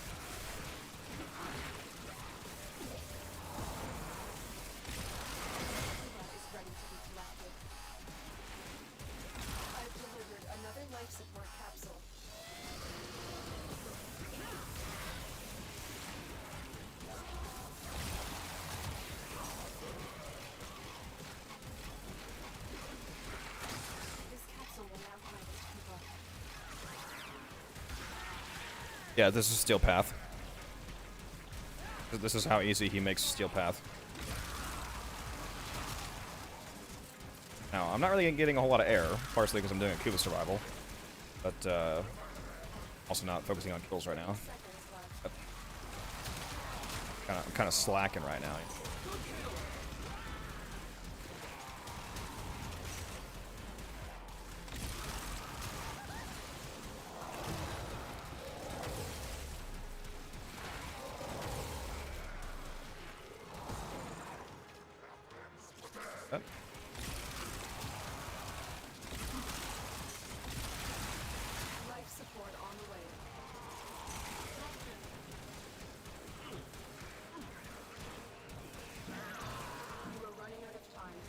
I've delivered another life support capsule. This capsule will now harvest Kuba. Yeah, this is Steel Path. This is how easy he makes Steel Path. Now, I'm not really getting a whole lot of air, partially because I'm doing a Cuba survival, but also not focusing on kills right now. I'm kind of slacking right now. Life support on the way. You are running out of time.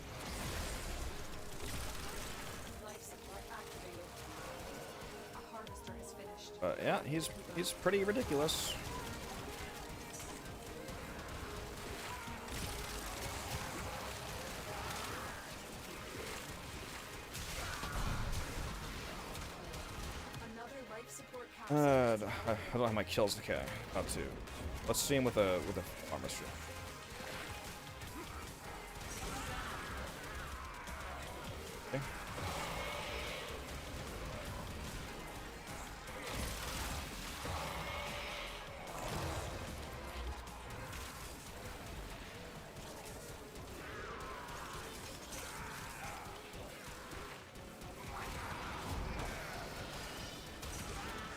Life support activated. A harvester has finished. But yeah, he's pretty ridiculous. Another life support capsule. I don't have my kills. Okay, about to. Let's see him with a armor strip. Okay.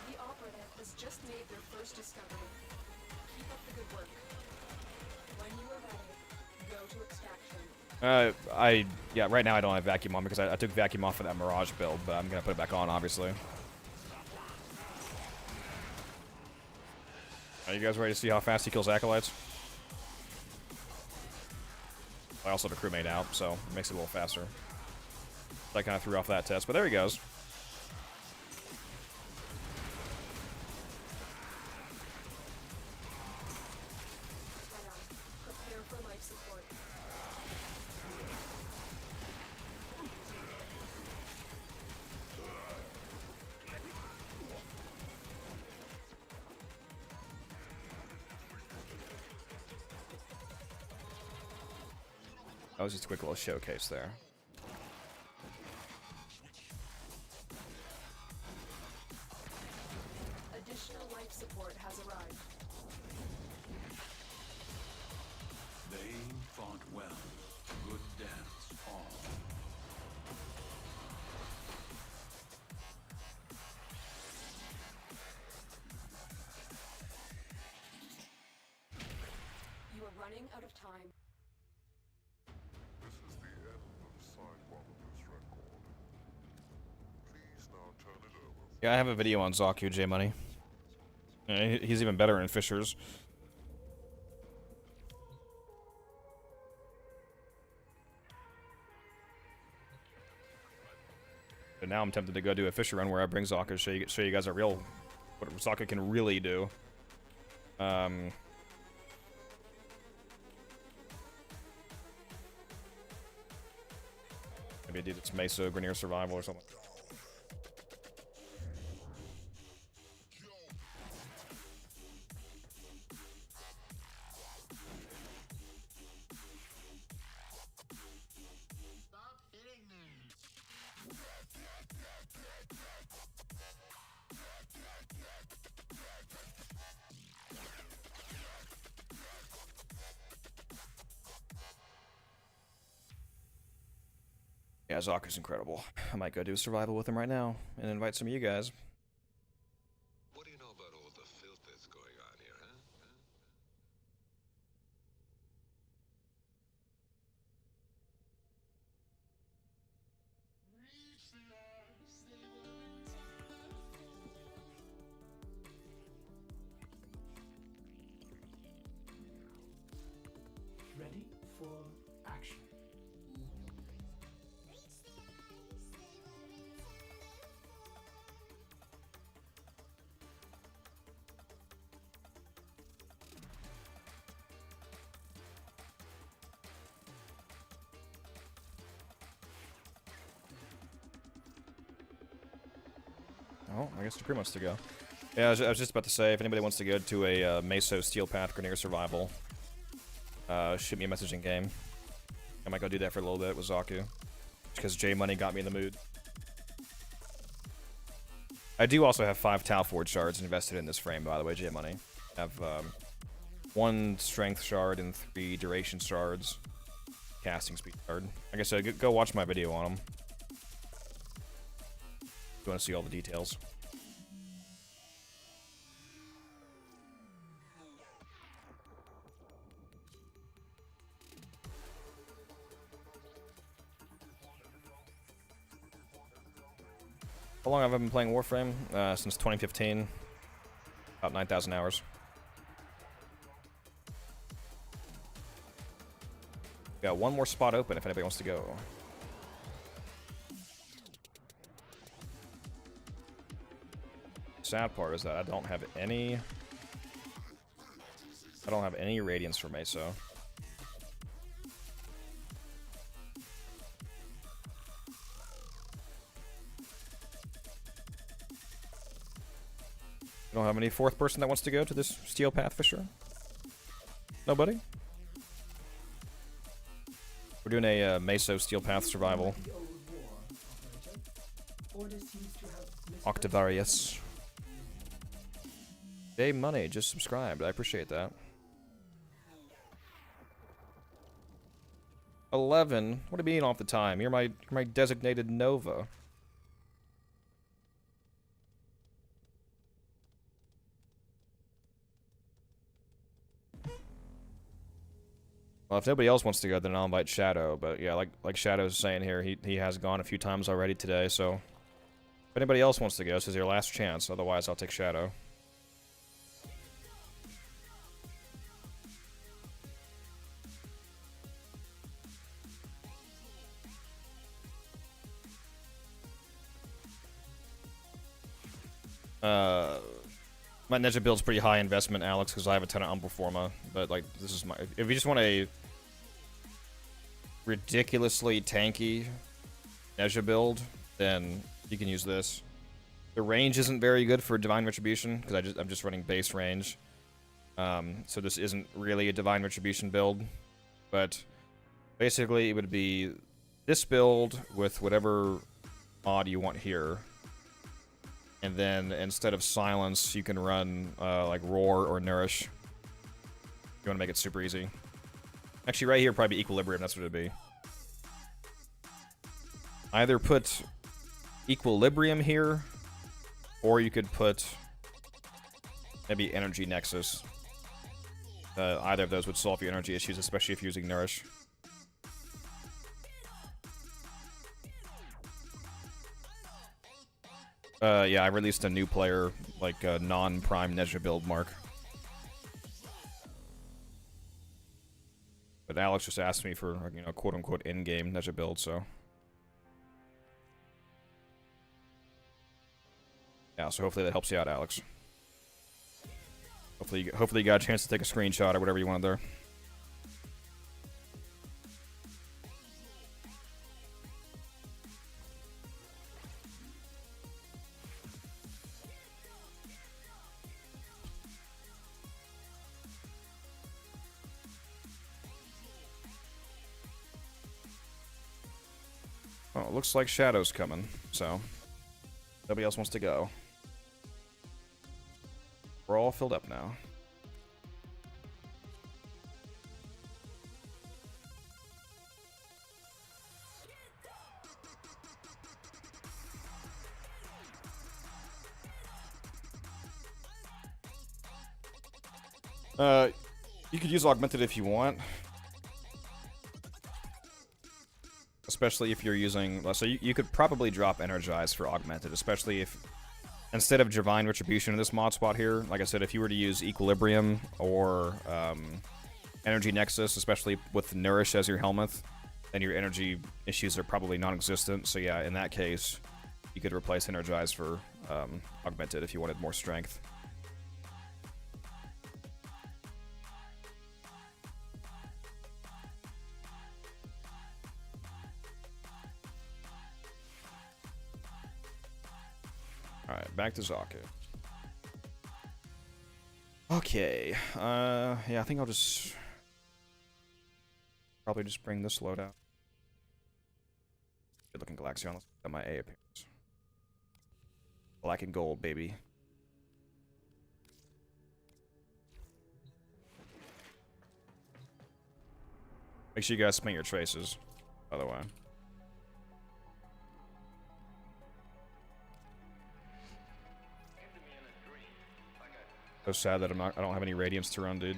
The operative has just made their first discovery. Keep up the good work. When you are ready, go to extraction. Yeah, right now I don't have vacuum on because I took vacuum off of that Mirage build, but I'm gonna put it back on, obviously. Are you guys ready to see how fast he kills acolytes? I also have a crewmate out, so it makes it a little faster. So I kind of threw off that test, but there he goes. Prepare for life support. That was just a quick little showcase there. Additional life support has arrived. They fought well. Good dance, all. You are running out of time. This is the end of side one of this record. Please now turn it over. Yeah, I have a video on Zaku J Money. He's even better in Fishers. But now I'm tempted to go do a Fisher run where I bring Zaka to show you guys a real what Zaka can really do. Maybe I did its Mesa Grenier Survival or something. Yeah, Zaka's incredible. I might go do a survival with him right now and invite some of you guys. What do you know about all the filth that's going on here, huh? Ready for action. Oh, I guess Supreme wants to go. Yeah, I was just about to say, if anybody wants to go to a Meso Steel Path Grenier Survival, shoot me a message in game. I might go do that for a little bit with Zaku, because J Money got me in the mood. I do also have 5 Tau Forge shards invested in this frame, by the way, J Money. I have 1 Strength shard and 3 Duration shards, Casting Speed shard. Like I said, go watch my video on them. If you want to see all the details. How long have I been playing Warframe? Since 2015. About 9,000 hours. Got 1 more spot open if anybody wants to go. Sad part is that I don't have any radiance for Meso. You don't have any 4th person that wants to go to this Steel Path Fisher? Nobody? We're doing a Meso Steel Path Survival. Octavarius. Day Money just subscribed. I appreciate that. 11. What do you mean off the time? You're my designated Nova. Well, if nobody else wants to go, then I'll invite Shadow. But yeah, like Shadow's saying here, he has gone a few times already today. So if anybody else wants to go, this is your last chance. Otherwise, I'll take Shadow. My Ninja build's pretty high investment, Alex, because I have a ton of Umbral Forma. But like, this is my. If you just want a ridiculously tanky Ninja build, then you can use this. The range isn't very good for Divine Retribution because I'm just running base range. So this isn't really a Divine Retribution build, but basically it would be this build with whatever mod you want here. And then instead of Silence, you can run like Roar or Nourish. You want to make it super easy. Actually, right here, probably Equilibrium. That's what it'd be. Either put Equilibrium here, or you could put maybe Energy Nexus. Either of those would solve your energy issues, especially if you're using Nourish. Yeah, I released a new player, like a non-prime Nezha build, Mark. But Alex just asked me for, you know, quote-unquote in-game Nezha build, so. Yeah, so hopefully that helps you out, Alex. Hopefully you got a chance to take a screenshot or whatever you wanted there. Oh, it looks like Shadow's coming, so nobody else wants to go. We're all filled up now. You could use augmented if you want. Especially if you're using... So you could probably drop energize for augmented, especially if... Instead of divine retribution in this mod spot here, like I said, if you were to use equilibrium or energy nexus, especially with nourish as your helmet, then your energy issues are probably non-existent. So yeah, in that case, you could replace energize for augmented if you wanted more strength. Alright, back to Zaku. Okay, yeah, I think I'll just... Probably just bring this loadout. Good looking Galaxion, let's get my A appearance. Black and gold, baby. Make sure you guys paint your traces, by the way. So sad that I don't have any radiance to run, dude.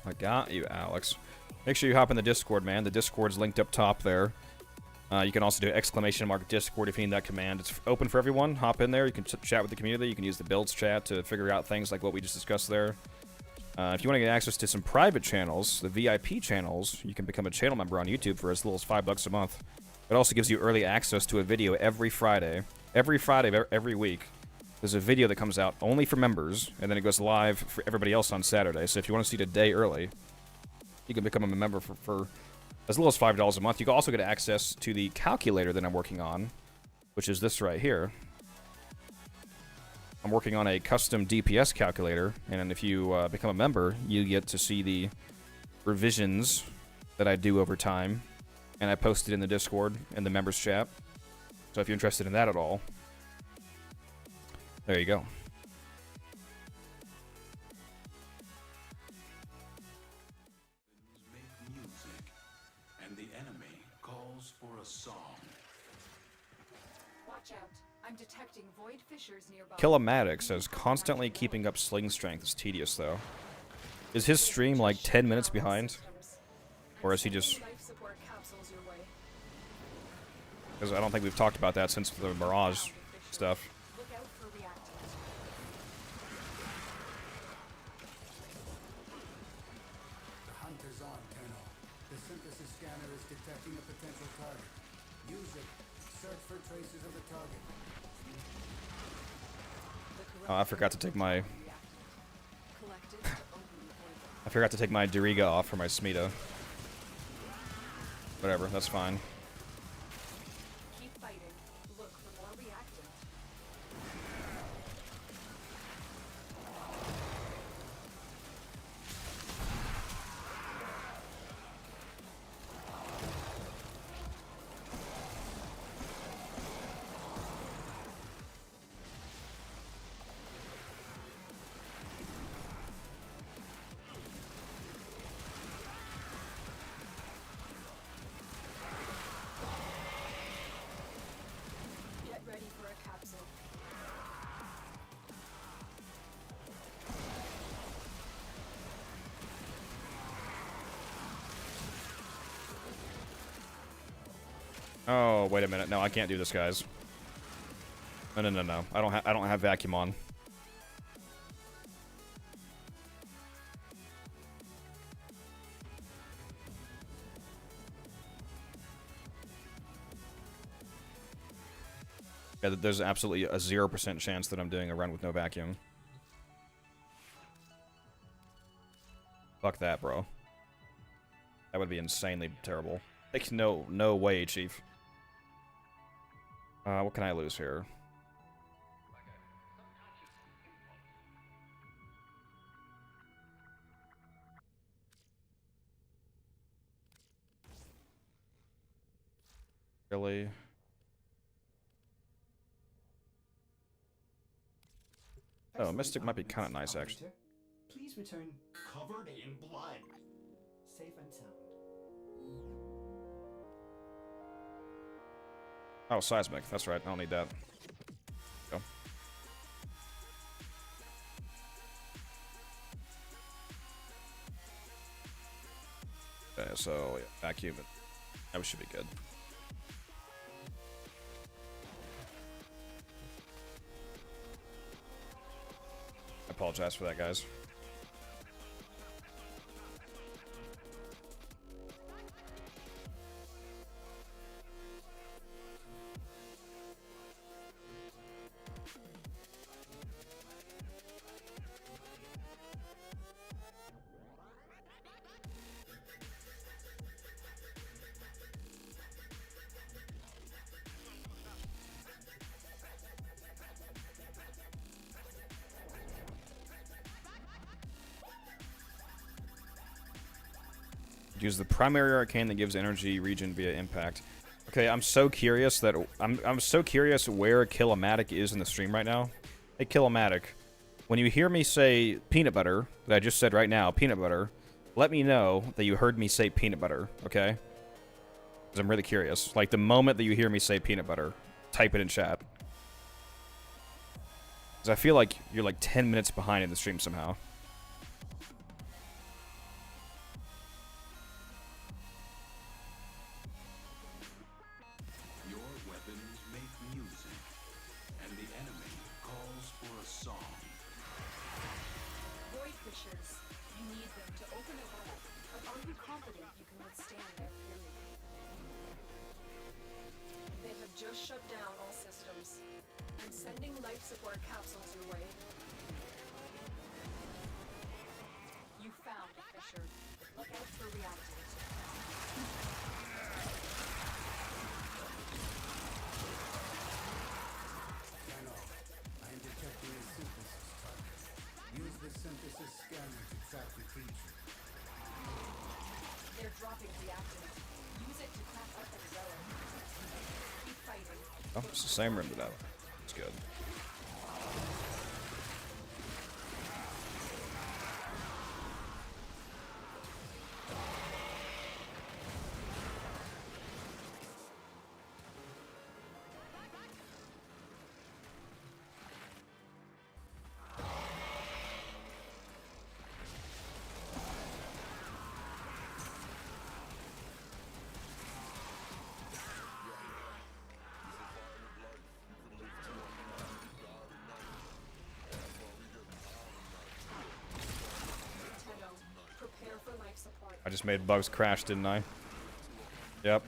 I got you, Alex. Make sure you hop in the Discord, man. The Discord's linked up top there. You can also do ! Discord if you need that command. It's open for everyone. Hop in there. You can chat with the community. You can use the builds chat to figure out things like what we just discussed there. If you want to get access to some private channels, the VIP channels, you can become a channel member on YouTube for as little as $5 a month. It also gives you early access to a video every Friday. Every Friday of every week, there's a video that comes out only for members, and then it goes live for everybody else on Saturday. So if you want to see it a day early, you can become a member for as little as $5 a month. You can also get access to the calculator that I'm working on, which is this right here. I'm working on a custom DPS calculator, and if you become a member, you get to see the revisions that I do over time. And I posted in the Discord in the members chat. So if you're interested in that at all, there you go. Make music, and the enemy calls for a song. Watch out. I'm detecting void fissures nearby. Killomatic says constantly keeping up sling strength is tedious though. Is his stream like 10 minutes behind? Or is he just... Because I don't think we've talked about that since the Mirage stuff. Look out for reactants. The hunter's on, Colonel. The synthesis scanner is detecting a potential target. Use it. Search for traces of the target. Oh, I forgot to take my... I forgot to take my Diriga off for my Smita. Whatever, that's fine. Oh, wait a minute. No, I can't do this, guys. No. I don't have vacuum on. Yeah, there's absolutely a 0% chance that I'm doing a run with no vacuum. Fuck that, bro. That would be insanely terrible. Like, no way, Chief. What can I lose here? Really? Oh, Mystic might be kind of nice, actually. Please return covered in blood. Safe and sound. Oh, Seismic. That's right. I don't need that. Go. Okay, so, yeah, vacuum it. That should be good. I apologize for that, guys. Use the primary arcane that gives energy regen via impact. Okay, I'm so curious that I'm so curious where Killomatic is in the stream right now. Hey, Killomatic, when you hear me say peanut butter, that I just said right now, peanut butter, let me know that you heard me say peanut butter, okay? Because I'm really curious. Like, the moment that you hear me say peanut butter, type it in chat. Because I feel like you're like 10 minutes behind in the stream somehow. Just shut down all systems. I'm sending life support capsules your way. You found a fissure. Look out for reactors. Cano, I am detecting a synthesis target. Use the synthesis scanner to track the creature. They're dropping reactors. Use it to crack up the relic. Oh, it's the same room that it's good. I just made bugs crash, didn't I? Yep.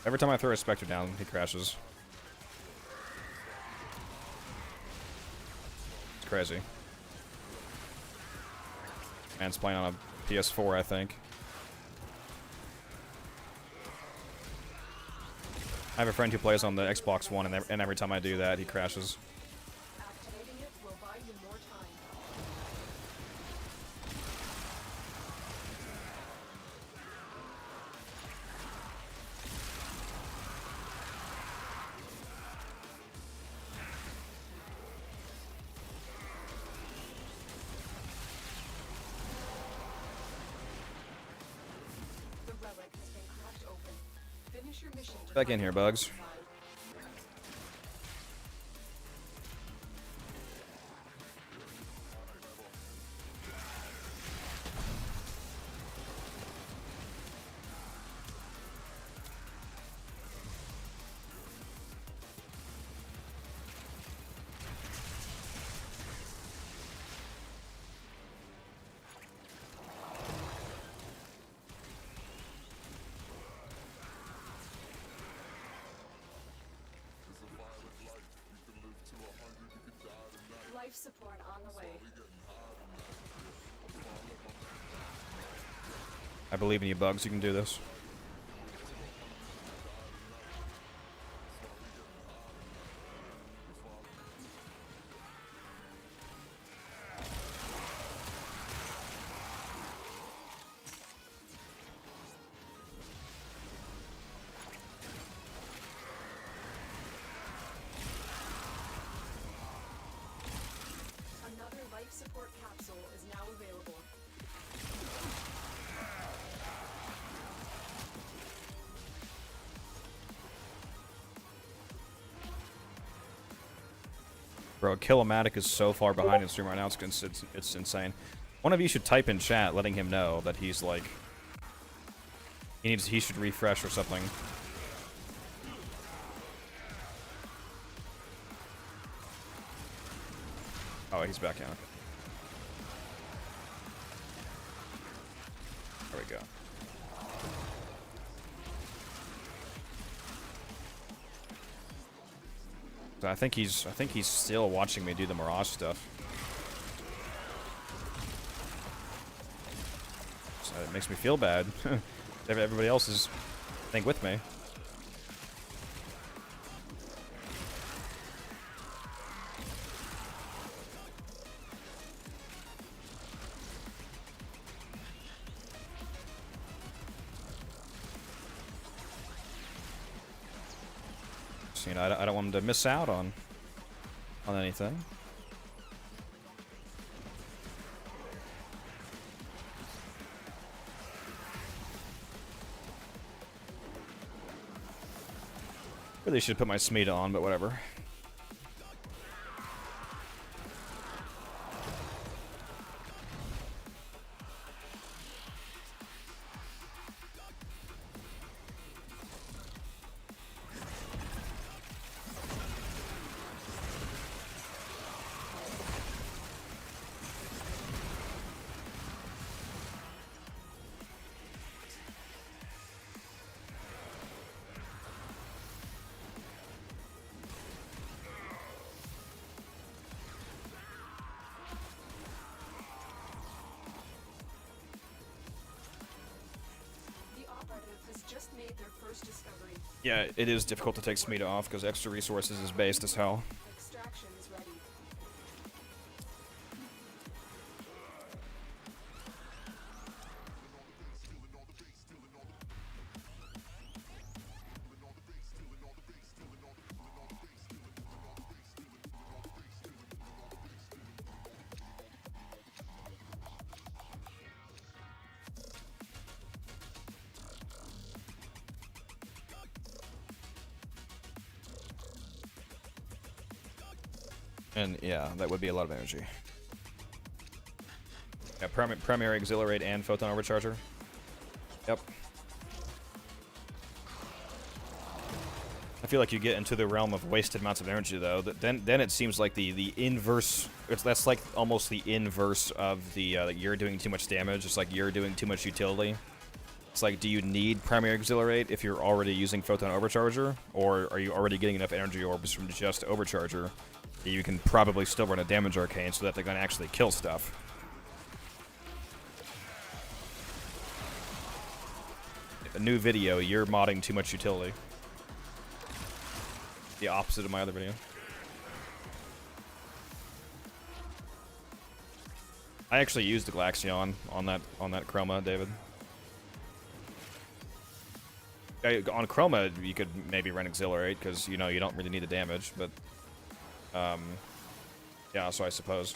Every time I throw a Spectre down, he crashes. It's crazy. Man's playing on a PS4, I think. I have a friend who plays on the Xbox One, and every time I do that, he crashes. Activating it will buy you more time. The relic has been cracked open. Finish your mission. Back in here, Bugs. support on the way. I believe in you, Bugs. You can do this. Another life support capsule is now available. Bro, Killomatic is so far behind his stream right now, it's insane. One of you should type in chat letting him know that he's like... He should refresh or something. Oh, he's back out. There we go. So I think he's still watching me do the Mirage stuff. So it makes me feel bad. Everybody else is, I think, with me. So, you know, I don't want him to miss out on anything. Really should put my Smita on, but whatever. The operative has just made their first discovery. Yeah, it is difficult to take Smita off because extra resources is based as hell. Extraction is ready. And yeah, that would be a lot of energy. Yeah, primary exhilarate and photon overcharger. Yep. I feel like you get into the realm of wasted amounts of energy, though. Then it seems like the inverse. That's like almost the inverse of the like you're doing too much damage. It's like you're doing too much utility. It's like, do you need primary exhilarate if you're already using photon overcharger, or are you already getting enough energy orbs from just overcharger? You can probably still run a damage arcane so that they're going to actually kill stuff. A new video, you're modding too much utility. The opposite of my other video. I actually used the Glaxion on that Chroma, David. On Chroma, you could maybe run Exhilarate because you know you don't really need the damage, but yeah, so I suppose.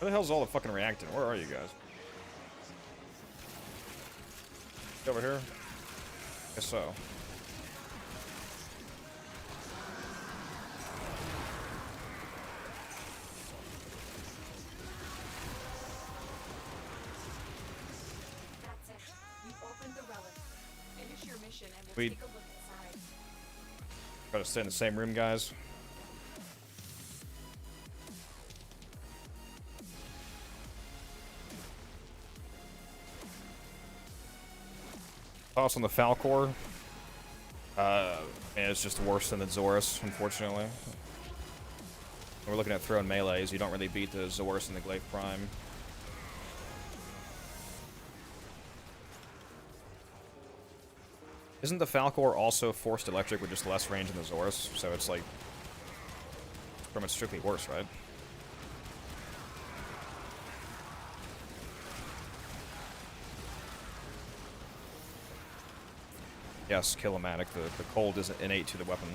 Where the hell's all the fucking reacting? Where are you guys? Over here? Guess so. That's it. You opened the relic. Finish your mission and we'll We take a look inside. try to stay in the same room, guys. Toss on the Falcor. Man, it's just worse than the Zorus, unfortunately. When we're looking at throwing melees, you don't really beat the Zorus and the Glaive Prime. Isn't the Falcor also forced electric with just less range than the Zorus? So it's like pretty much strictly worse, right? Yes, Killomatic. The cold is innate to the weapon.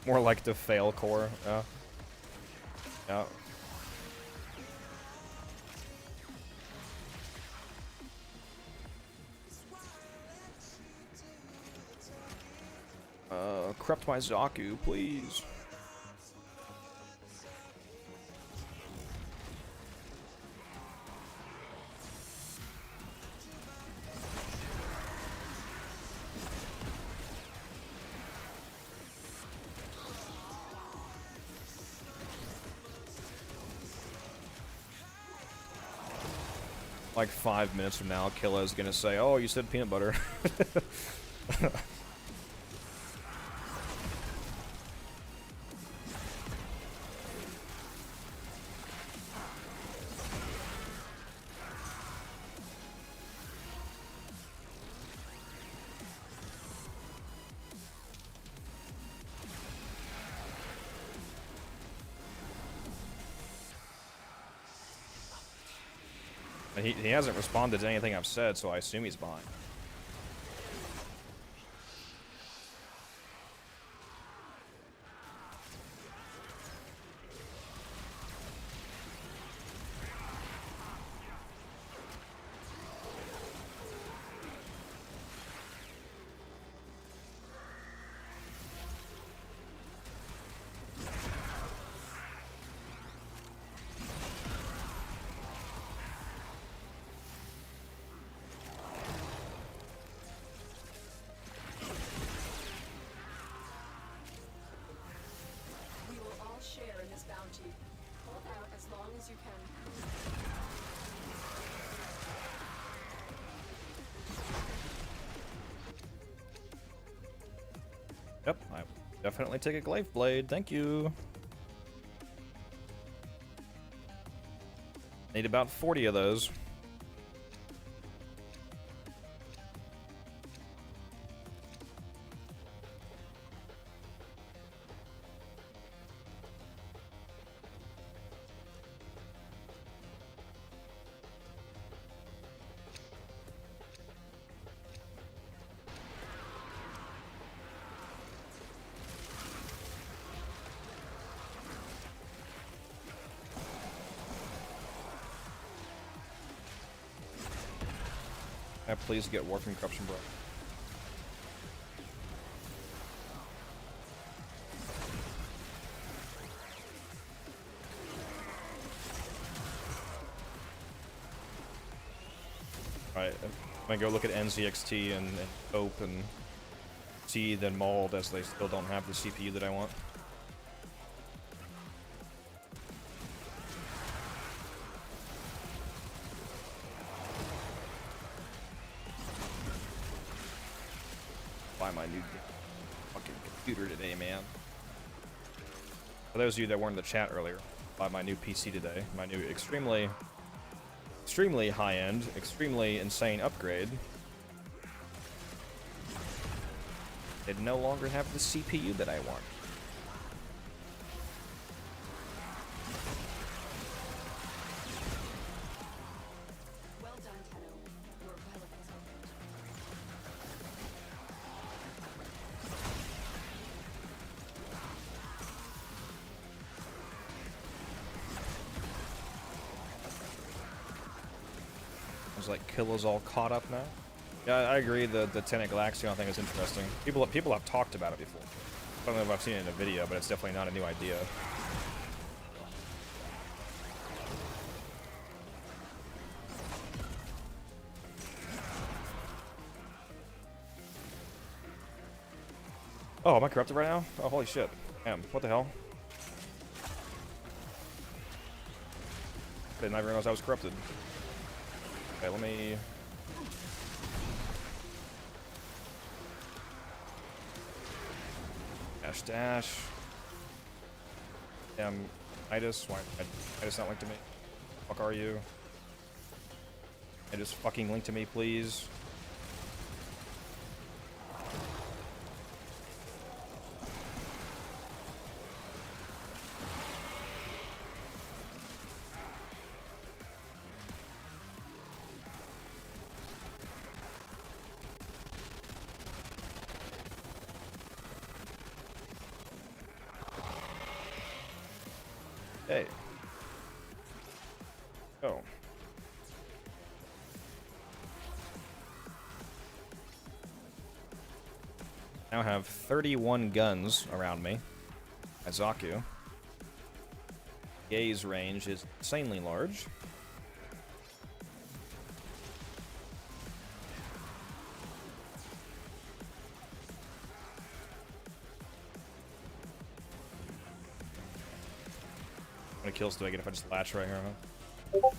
More like the fail core. Yeah. Yeah. Corrupt my Zaku, please. Like 5 minutes from now, Killa's gonna say, "Oh, you said peanut butter." He hasn't responded to anything I've said, so I assume he's behind. We will all share in this bounty. Hold out as long as you can. Yep, I definitely take a Glaive Blade. Thank you. Need about 40 of those. Please get Warframe Corruption, bro. Alright, I'm gonna go look at NZXT and Hope and see then Mauled, as they still don't have the CPU that I want. Buy my new fucking computer today, man. For those of you that weren't in the chat earlier, buy my new PC today. My new extremely high-end, extremely insane upgrade. It no longer have the CPU that I want. Well done, Tenno. You're well executed. It's like Killa's all caught up now. Yeah, I agree. The Tenet Galaxion thing is interesting. People have talked about it before. I don't know if I've seen it in a video, but it's definitely not a new idea. Oh, am I corrupted right now? Oh, holy shit. Damn, what the hell? Didn't even realize I was corrupted. Okay, let me... Dash. Damn, Midas. Why? Midas not linked to me? Fuck are you? Midas fucking link to me, please. Hey. Oh. Now have 31 guns around me. At Zaku. Gaze range is insanely large. How many kills do I get if I just latch right here, huh?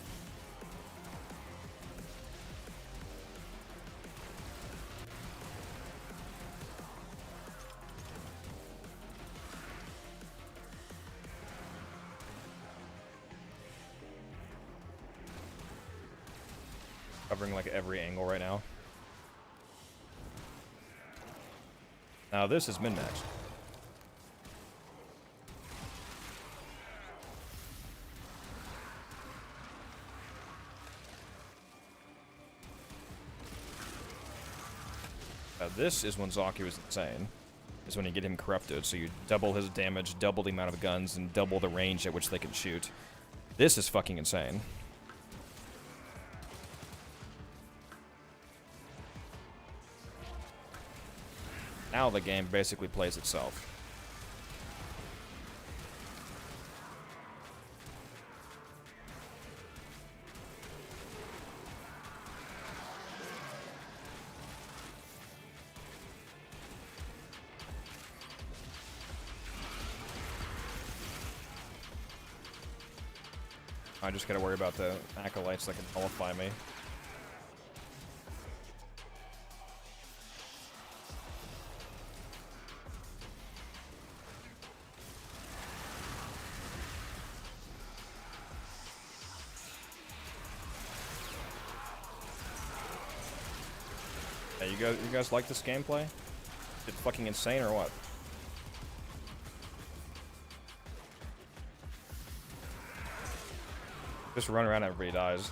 Covering like every angle right now. Now this is min-max. This is when Zaku is insane. Is when you get him corrupted, so you double his damage, double the amount of guns, and double the range at which they can shoot. This is fucking insane. Now the game basically plays itself. I just gotta worry about the acolytes that can nullify me. Hey, you guys like this gameplay? Is it fucking insane or what? Just run around and everybody dies.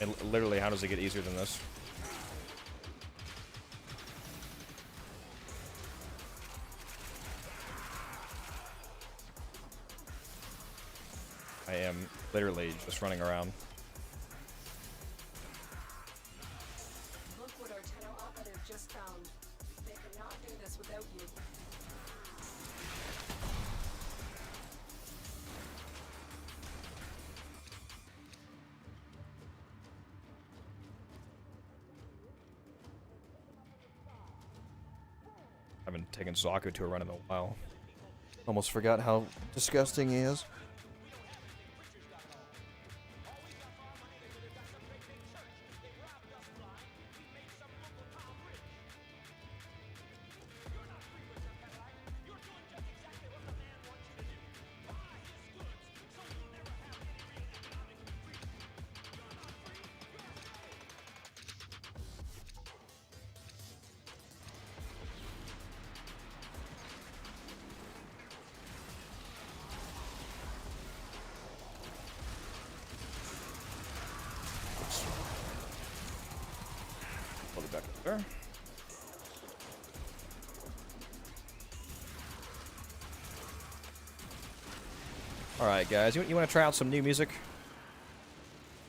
And literally, how does it get easier than this? I am literally just running around. Look what our Tenno operative just found. They could not do this without you. I haven't taken Zaku to a run in a while. Almost forgot how disgusting he is. Sure. Alright, guys, you want to try out some new music?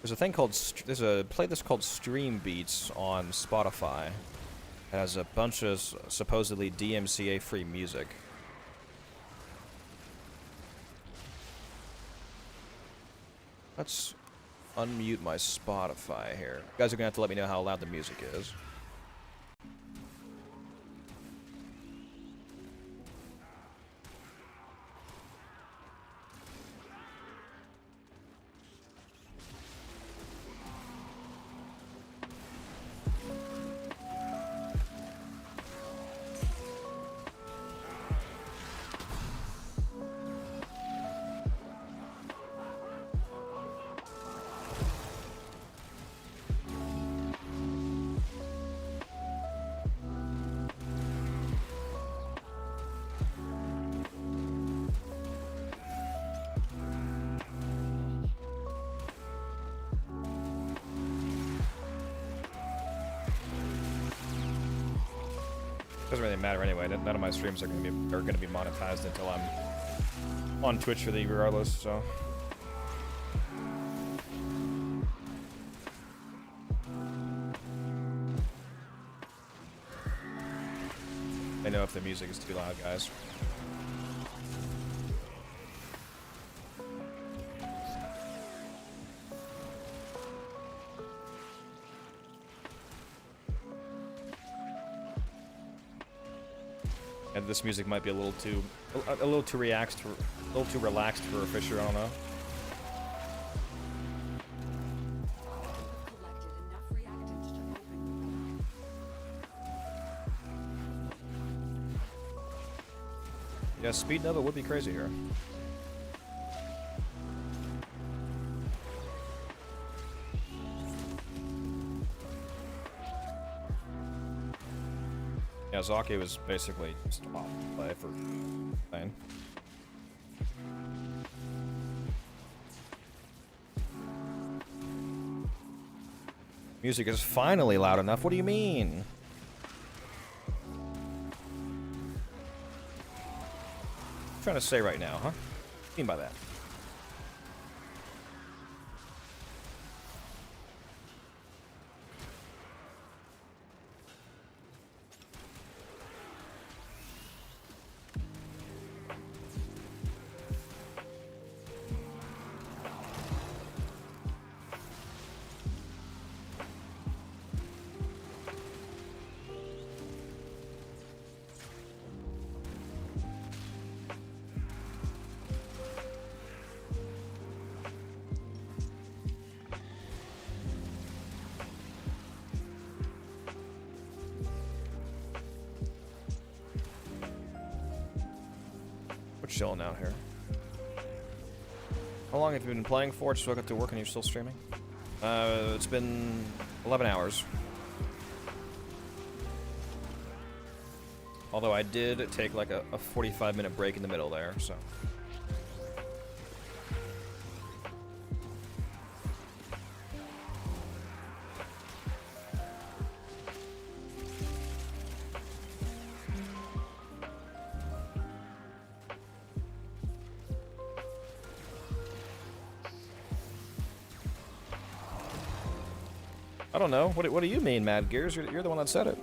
There's a thing called, there's a playlist called Stream Beats on Spotify. It has a bunch of supposedly DMCA-free music. Let's unmute my Spotify here. You guys are gonna have to let me know how loud the music is. Doesn't really matter anyway. None of my streams are gonna be monetized until I'm on Twitch for the regardless. So. I know if the music is too loud, guys. And this music might be a little too relaxed for a Fisher. I don't know. Yeah, Speed Nova would be crazy here. Yeah, Zaki was basically just a play for playing. Music is finally loud enough. What do you mean? What are you trying to say right now, huh? What do you mean by that? Chilling out here. How long have you been playing for? Just woke up to work and you're still streaming? It's been 11 hours. Although I did take like a 45-minute break in the middle there, so. I don't know. What do you mean, Mad Gears? You're the one that said it.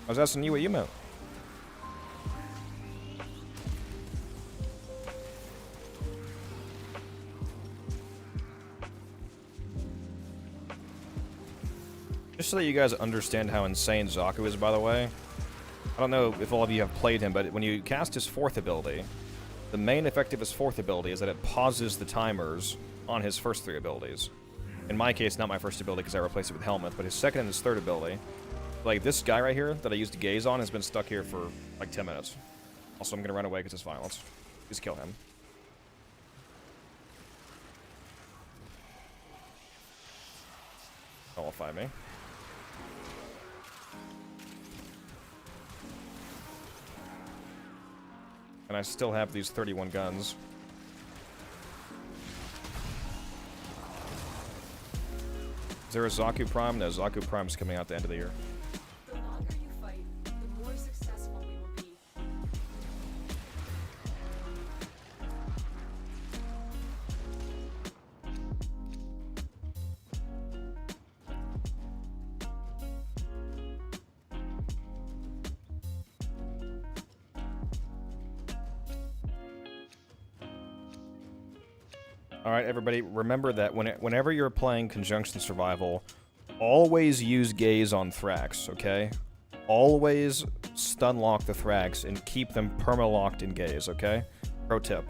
I was asking you what you meant. Just so that you guys understand how insane Zaku is, by the way. I don't know if all of you have played him, but when you cast his fourth ability, the main effect of his fourth ability is that it pauses the timers on his first three abilities. In my case, not my first ability because I replaced it with Helmet, but his second and his third ability. Like, this guy right here that I used to gaze on has been stuck here for like 10 minutes. Also, I'm going to run away because it's violence. Just kill him. Nullify me. And I still have these 31 guns. Is there a Zaku Prime? No, Zaku Prime's coming out the end of the year. The longer you fight, the more successful we will be. All right, everybody, remember that whenever you're playing Conjunction Survival, always use Gaze on Thrax, okay? Always stun lock the Thrax and keep them perma-locked in Gaze, okay? Pro tip.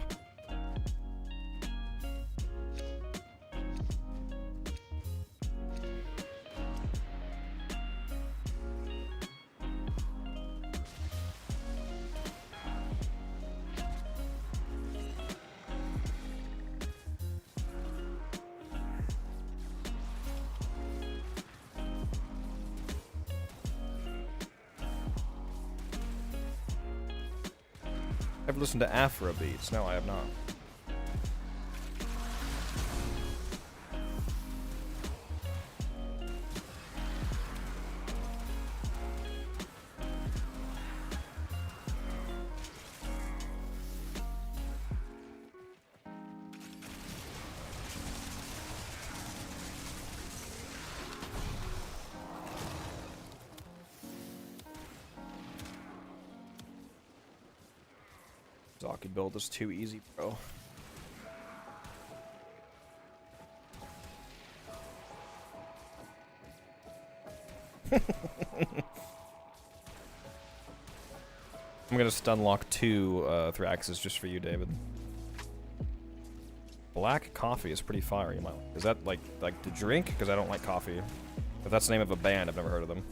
I've listened to Afro beats. No, I have not. Zaki build is too easy, bro. I'm gonna stun lock 2 Thraxes just for you, David. Black coffee is pretty fire. You might. Is that like to drink? Because I don't like coffee. If that's the name of a band, I've never heard of them.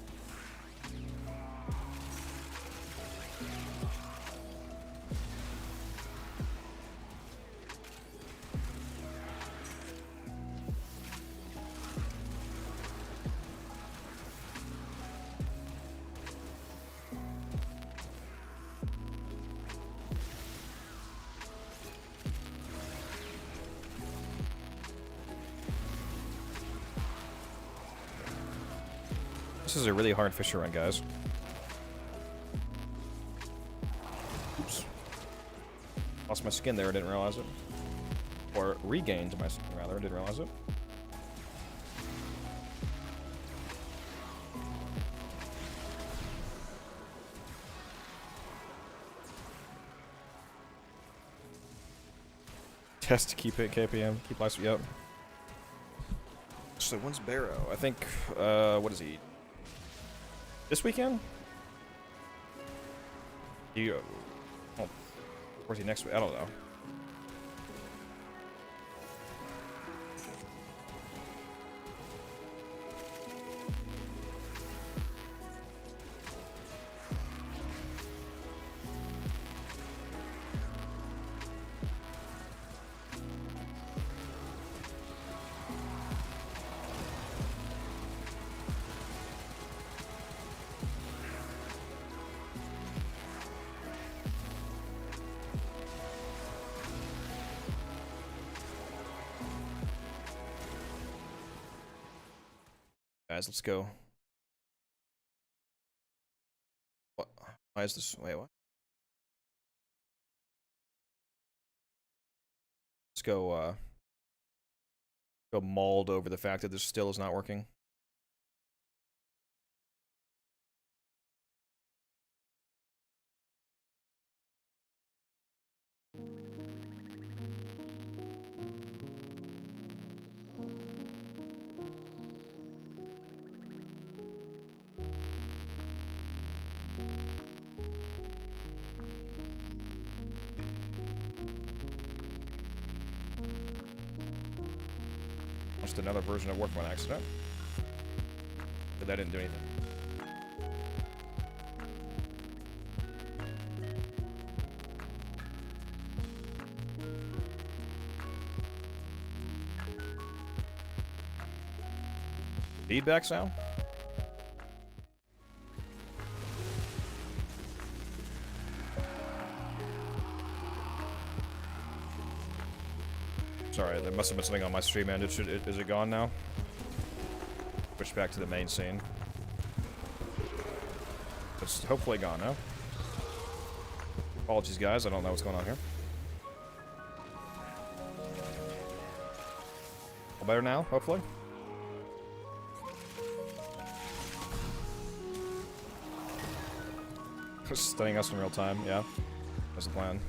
This is a really hard Fisher run, guys. Oops. Lost my skin there, didn't realize it. Or regained my skin, rather, didn't realize it. Test to keep it KPM, keep life, yep. So when's Barrow? I think, what is he? This weekend? You, oh, where's he next week? I don't know. Guys, let's go. What? Why is this? Wait, what? Let's go, go mauled over the fact that this still is not working. Just another version of Warframe on accident. But that didn't do anything. Feedback sound? Sorry, there must have been something on my stream end. Is it gone now? Switch back to the main scene. It's hopefully gone now. Apologies, guys. I don't know what's going on here. All better now, hopefully. Just stunning us in real time, yeah. That's the plan.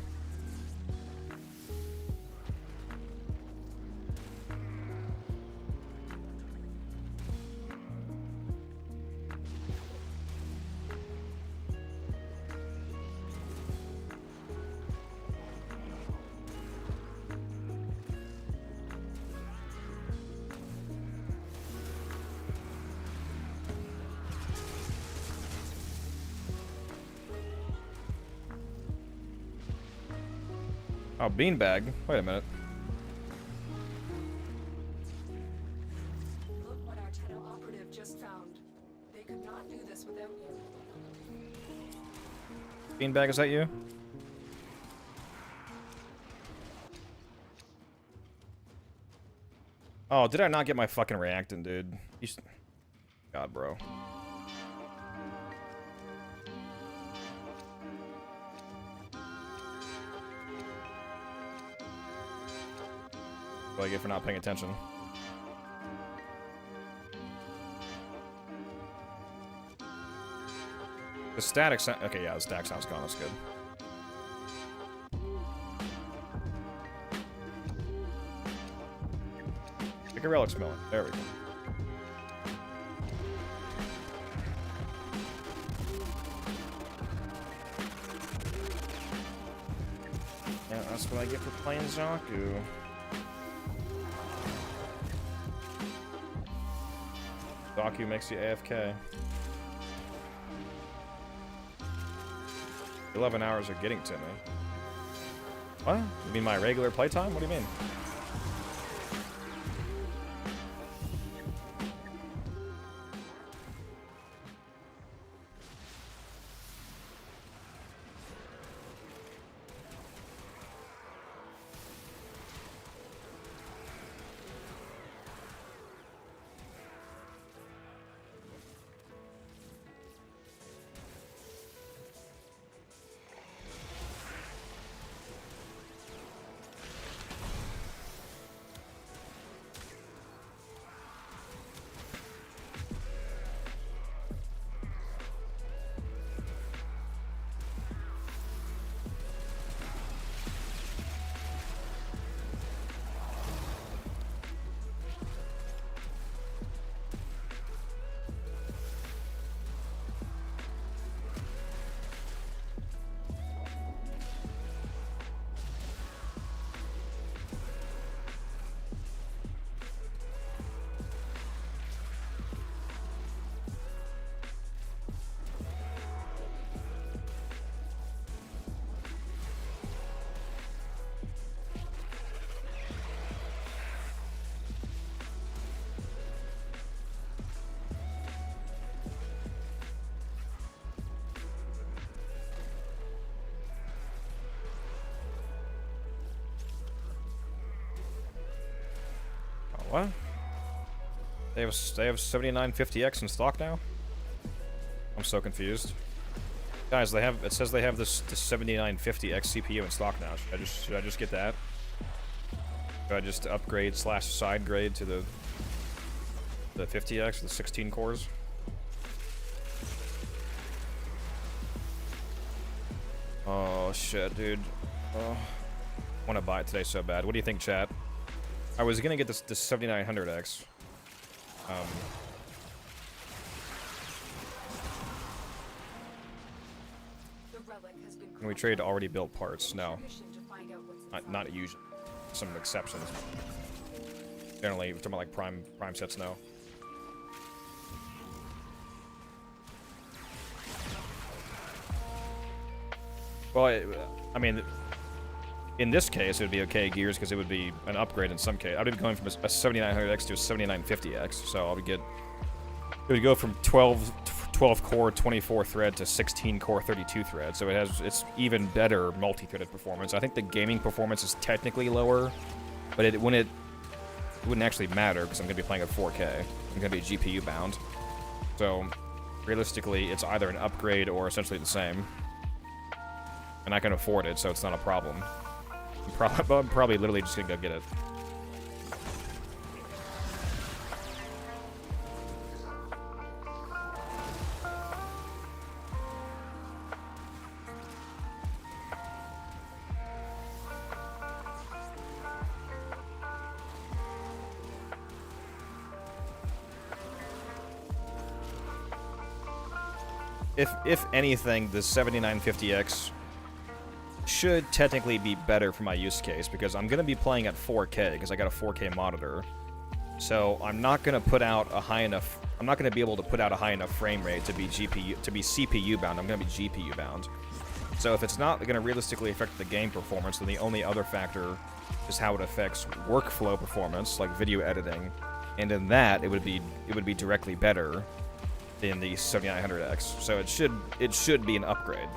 Oh, beanbag. Wait a minute. Look what our Tenno operative just found. They could not do this without you. Beanbag, is that you? Oh, did I not get my fucking reactant, dude? God, bro. What do I get for not paying attention? The static sound. Okay, yeah, the static sound's gone. That's good. Pick a relic's milling. There we go. Yeah, that's what I get for playing Zaku. Zaku makes you AFK. 11 hours are getting to me. What? You mean my regular playtime? What do you mean? What? They have 7950X in stock now? I'm so confused. Guys, it says they have this 7950X CPU in stock now. Should I just get that? Should I just upgrade / side grade to the 50X, the 16 cores? Oh shit, dude. Oh, I want to buy it today so bad. What do you think, chat? I was gonna get this 7900X. Can we trade already built parts? No. Not usually. Some exceptions. Generally, we're talking about like prime sets, no. Well, I mean, in this case, it would be okay gears because it would be an upgrade in some case. I would be going from a 7900X to a 7950X, so it would go from 12 core 24 thread to 16 core 32 thread. So it's even better multi-threaded performance. I think the gaming performance is technically lower, but when it it wouldn't actually matter because I'm going to be playing at 4K. I'm going to be GPU bound. So, realistically, it's either an upgrade or essentially the same. And I can afford it, so it's not a problem. I'm probably literally just going to go get it. If anything, the 7950X should technically be better for my use case because I'm gonna be playing at 4K because I got a 4K monitor. So I'm not gonna put out a high enough. I'm not gonna be able to put out a high enough frame rate to be CPU bound. I'm gonna be GPU bound. So if it's not gonna realistically affect the game performance, then the only other factor is how it affects workflow performance, like video editing, and in that it would be directly better in the 7900X, so it should be an upgrade.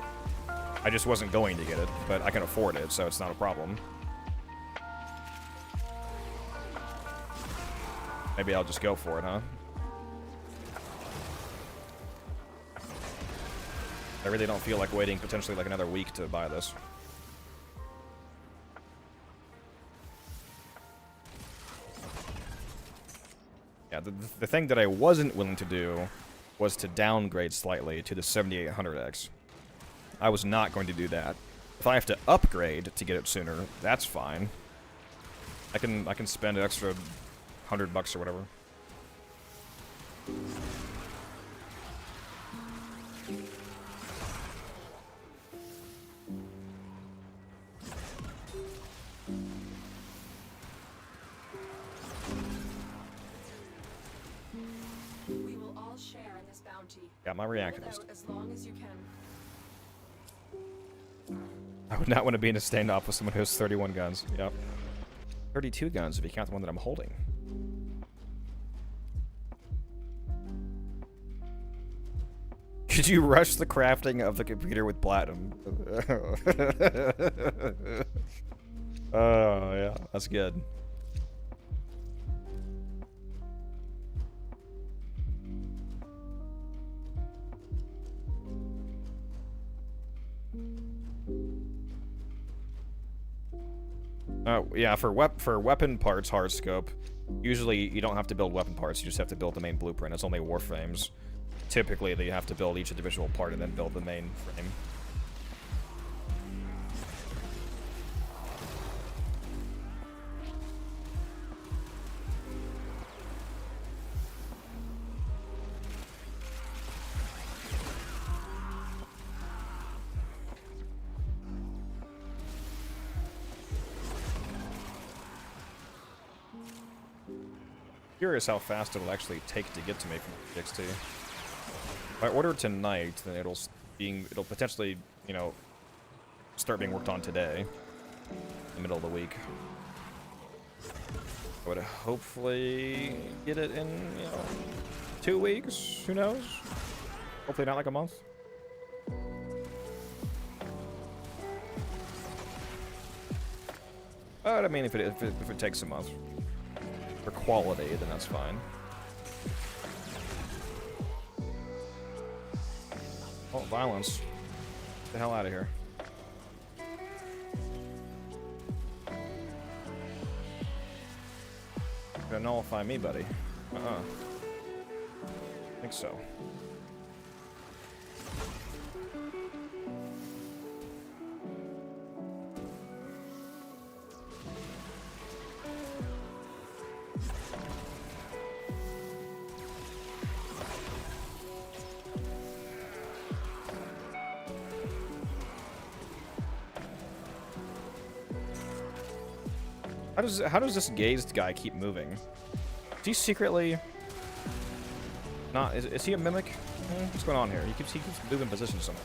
I just wasn't going to get it, but I can afford it, so it's not a problem. Maybe I'll just go for it, huh? I really don't feel like waiting potentially like another week to buy this. Yeah, the thing that I wasn't willing to do was to downgrade slightly to the 7800X. I was not going to do that. If I have to upgrade to get it sooner, that's fine. I can spend an extra $100 or whatever. We will all share in this bounty. Got my reactivist. As long as you can. I would not want to be in a standoff with someone who has 31 guns. Yep. 32 guns if you count the one that I'm holding. Could you rush the crafting of the computer with platinum? Oh, yeah. That's good. Yeah, for weapon parts hard scope, usually you don't have to build weapon parts, you just have to build the main blueprint. It's only Warframes. Typically, you have to build each individual part and then build the main frame. Curious how fast it'll actually take to get to me from XT. If I order tonight, then it'll potentially, you know, start being worked on today, in the middle of the week. I would hopefully get it in, you know, 2 weeks. Who knows? Hopefully not like a month. But I mean, if it takes a month for quality, then that's fine. Oh, violence. Get the hell out of here. Gonna nullify me, buddy. I think so. How does this gazed guy keep moving? Is he secretly not? Is he a mimic? What's going on here? He keeps moving position somehow.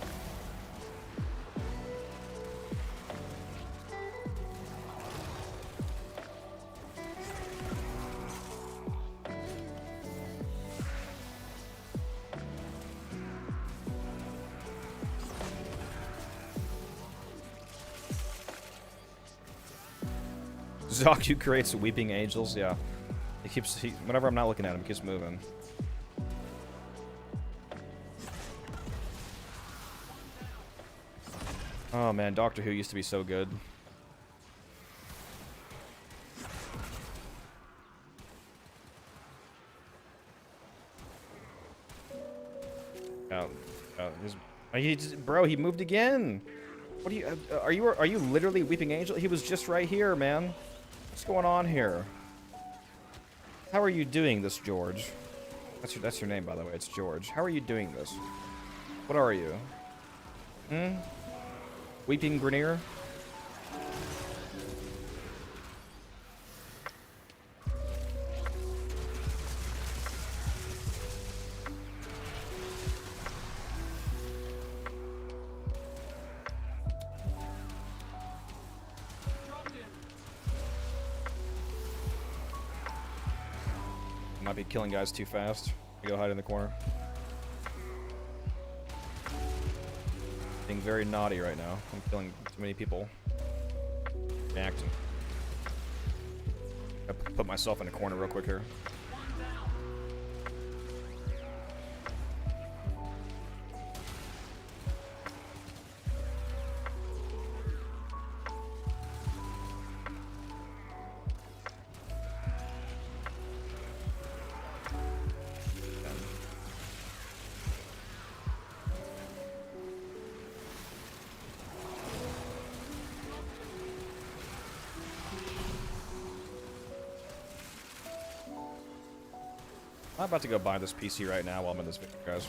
Zaku creates weeping angels, yeah. Whenever I'm not looking at him, he keeps moving. Oh man, Doctor Who used to be so good. Bro, he moved again. What are you literally Weeping Angel? He was just right here, man. What's going on here? How are you doing this, George? That's your name, by the way. It's George. How are you doing this? What are you? Weeping Grenier? Might be killing guys too fast. Go hide in the corner. Being very naughty right now. I'm killing too many people. Reacting. I put myself in a corner real quick here. I'm about to go buy this PC right now while I'm in this video, guys.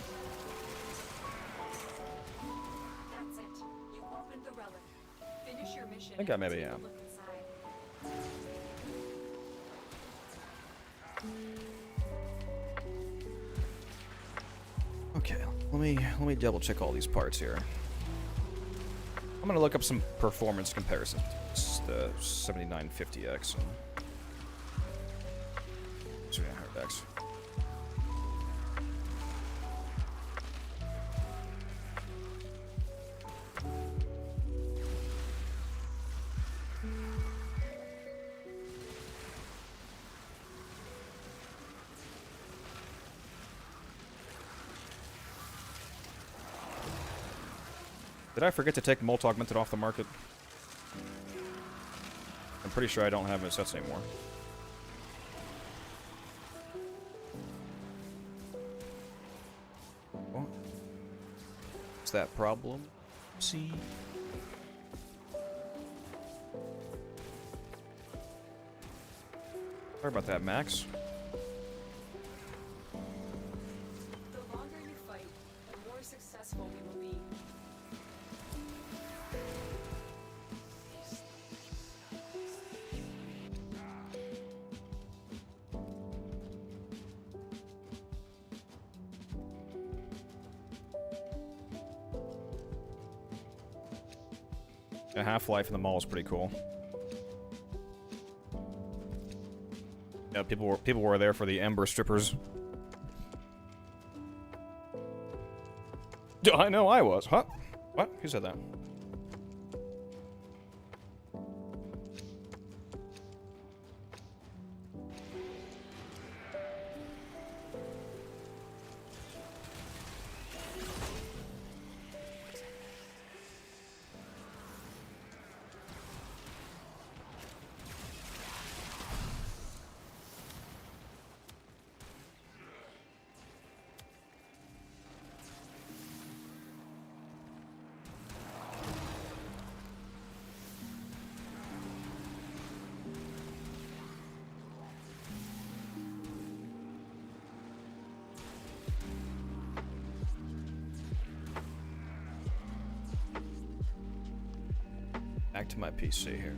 That's it. You opened the relic. Finish your mission. I think I maybe am. Look inside. Okay, let me double check all these parts here. I'm gonna look up some performance comparisons. It's the 7950X and 7900X. Did I forget to take Molt Augmented off the market? I'm pretty sure I don't have any sets anymore. What's that problem? See? Sorry about that, Max. The longer you fight, the more successful we will be. A Half-Life in the mall is pretty cool. Yeah, people were there for the Ember strippers. I know I was. Huh? What? Who said that? Back to my PC here.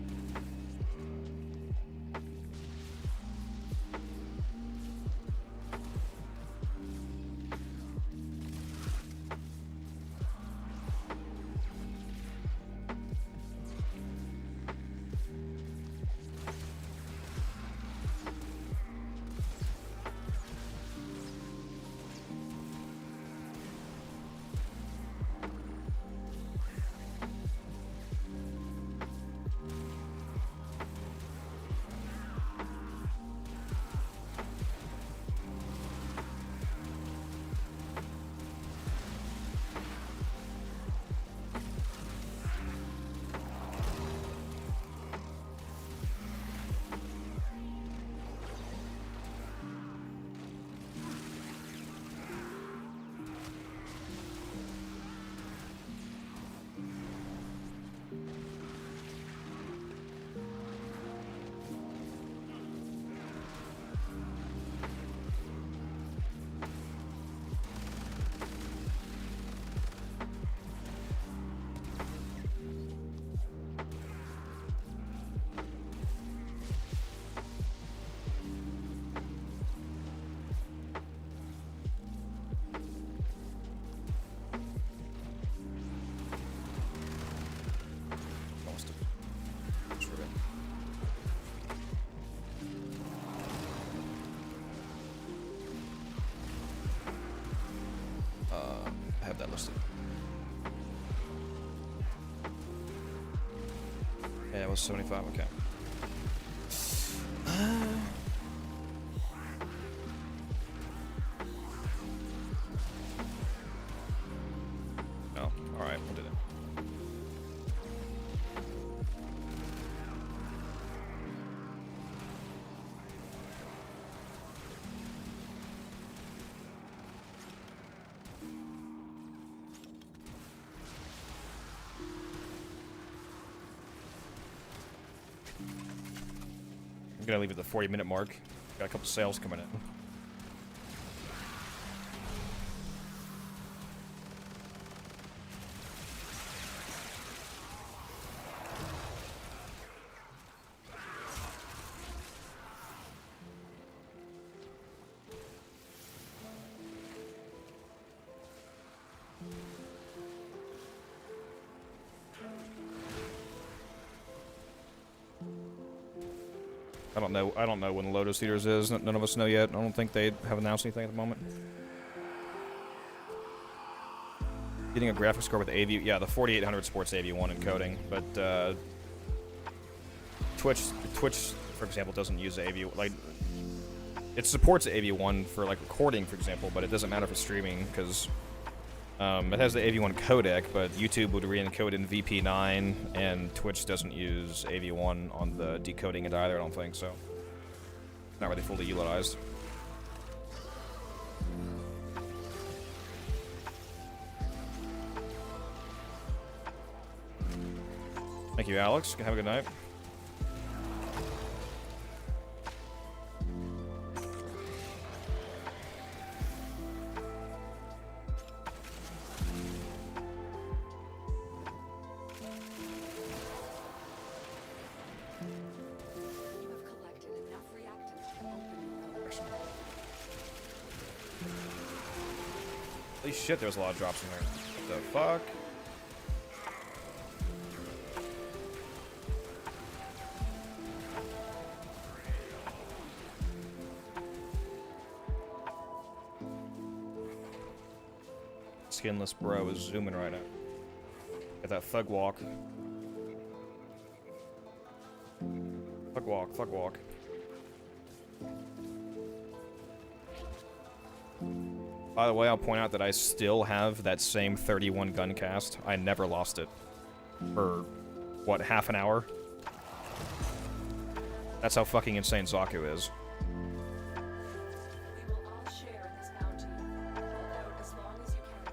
Yeah, it was 75. Okay. Oh, all right. We'll do that. I'm gonna leave it at the 40-minute mark. Got a couple sales coming in. I don't know when the Lotus Eaters is. None of us know yet. I don't think they have announced anything at the moment. Getting a graphics score with AV, yeah, the 4800 sports AV1 encoding, but Twitch, for example, doesn't use AV. Like, it supports AV1 for like recording, for example, but it doesn't matter for streaming because it has the AV1 codec, but YouTube would re-encode in VP9, and Twitch doesn't use AV1 on the decoding it either. I don't think so. Not really fully utilized. Thank you, Alex. Have a good night. Holy shit, there's a lot of drops in there. What the fuck? Skinless bro is zooming right now. Got that thug walk. Thug walk, thug walk. By the way, I'll point out that I still have that same 31 gun cast. I never lost it. For, what, half an hour? That's how fucking insane Zaku is. We will all share in this bounty. Hold out as long as you can.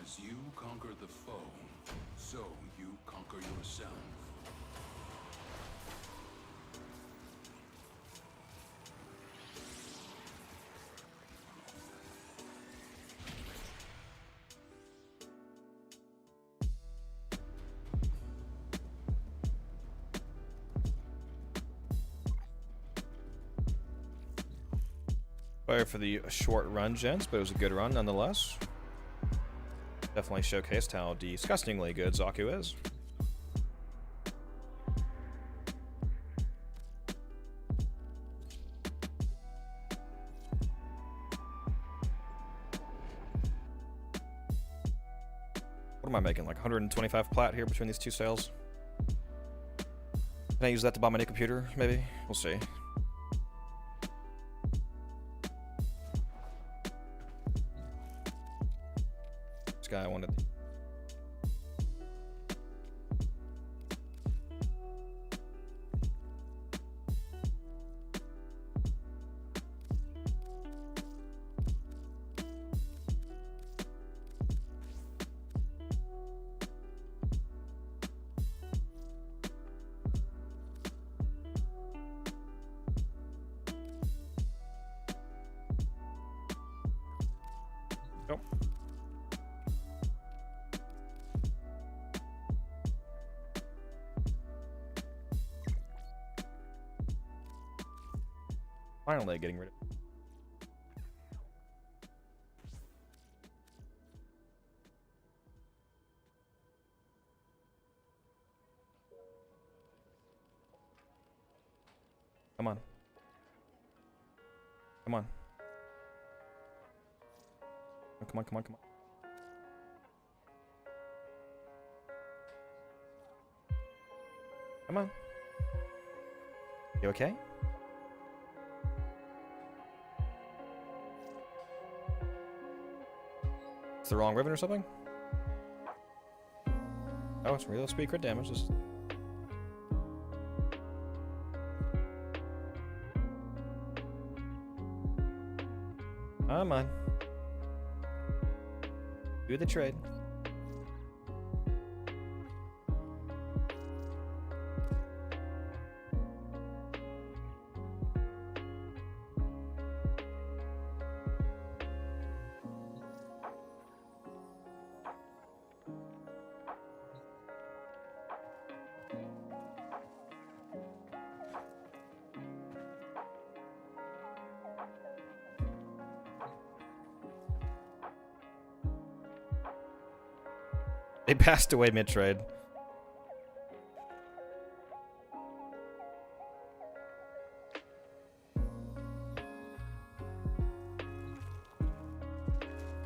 As you conquer the foe, so you conquer yourself. Sorry for the short run, gents, but it was a good run nonetheless. Definitely showcased how disgustingly good Zaku is. What am I making? Like 125 plat here between these two sales? Can I use that to buy my new computer? Maybe? We'll see. This guy I wanted. Finally getting rid of it. Come on. Come on. Come on, come on, come on. Come on. You okay? It's the wrong ribbon or something? Oh, it's real speed crit damage. Just... Come on. Do the trade. They passed away mid-trade.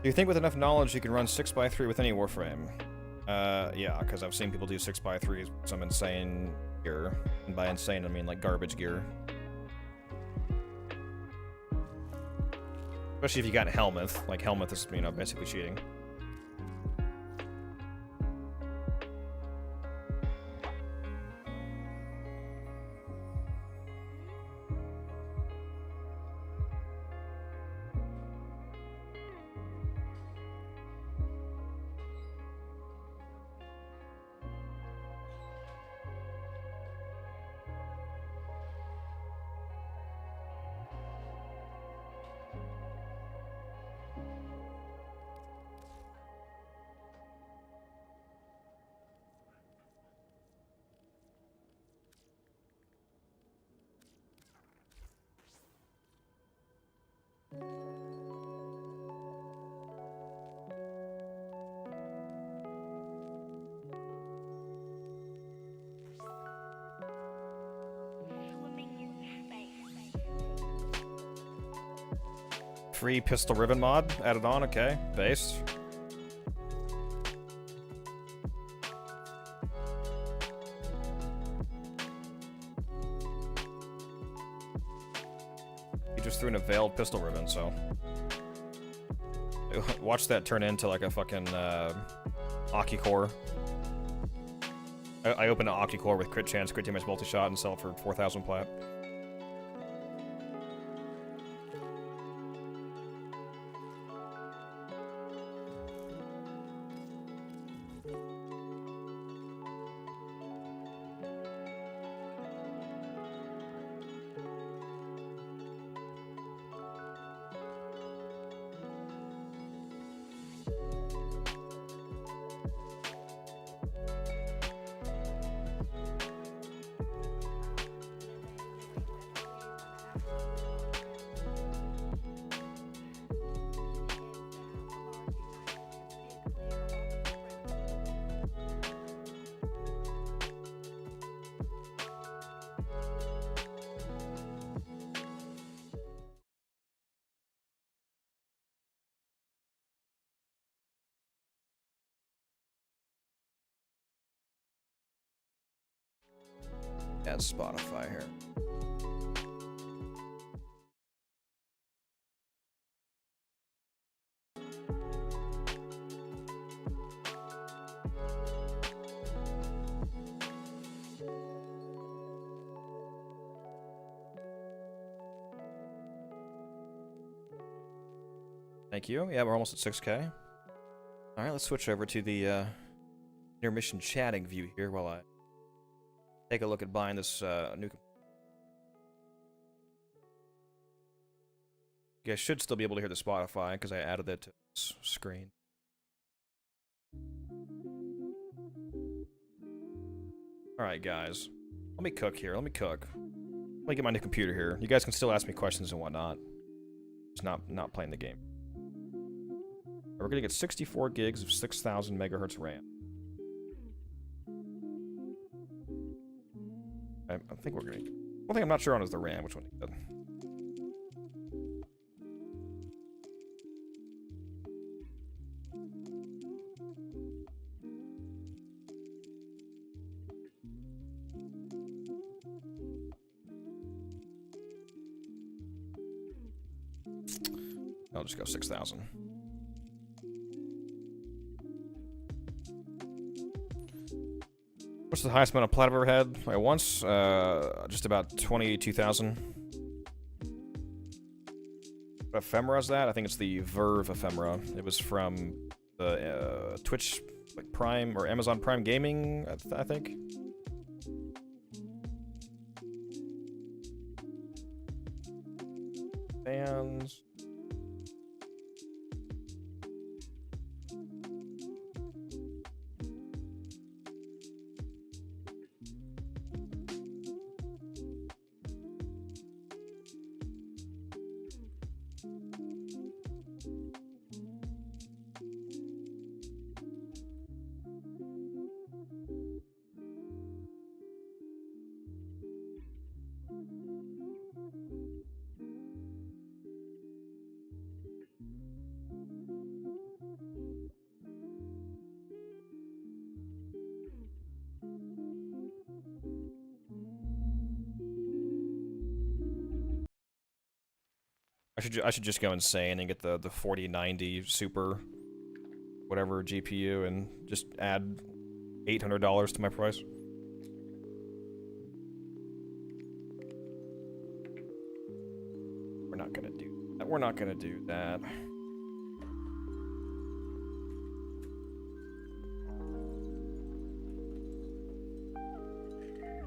Do you think with enough knowledge you can run 6x3 with any Warframe? Yeah, because I've seen people do 6x3s with some insane gear. And by insane, I mean like garbage gear. Especially if you got Helmuth. Like, Helmuth is, you know, basically cheating. Free pistol ribbon mod added on, okay. Base. He just threw in a veiled pistol ribbon, so. Watch that turn into like a fucking Aki core. I open an Aki core with crit chance, crit damage, multi-shot, and sell it for 4,000 plat. Add Spotify here. Thank you. Yeah, we're almost at 6K. Alright, let's switch over to the intermission chatting view here while I take a look at buying this new. You guys should still be able to hear the Spotify because I added it to this screen. Alright, guys. Let me cook here. Let me cook. Let me get my new computer here. You guys can still ask me questions and whatnot. Just not playing the game. We're gonna get 64 gigs of 6,000 megahertz RAM. I think we're gonna. One thing I'm not sure on is the RAM. Which one? I'll just go 6,000. What's the highest amount of plat I've ever had? I once, just about 22,000. What ephemera is that? I think it's the Verve ephemera. It was from the Twitch like Prime or Amazon Prime Gaming, I think. Fans. I should just go insane and get the 4090 Super whatever GPU and just add $800 to my price. We're not gonna do that. We're not gonna do that.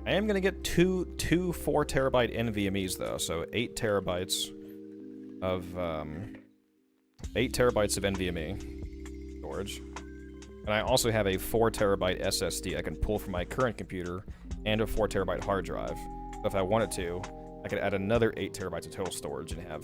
I am gonna get two 4 terabyte NVMe's though, so 8 terabytes of 8 terabytes of NVMe storage, and I also have a 4 terabyte SSD I can pull from my current computer and a 4 terabyte hard drive. So if I wanted to, I could add another 8 terabytes of total storage and have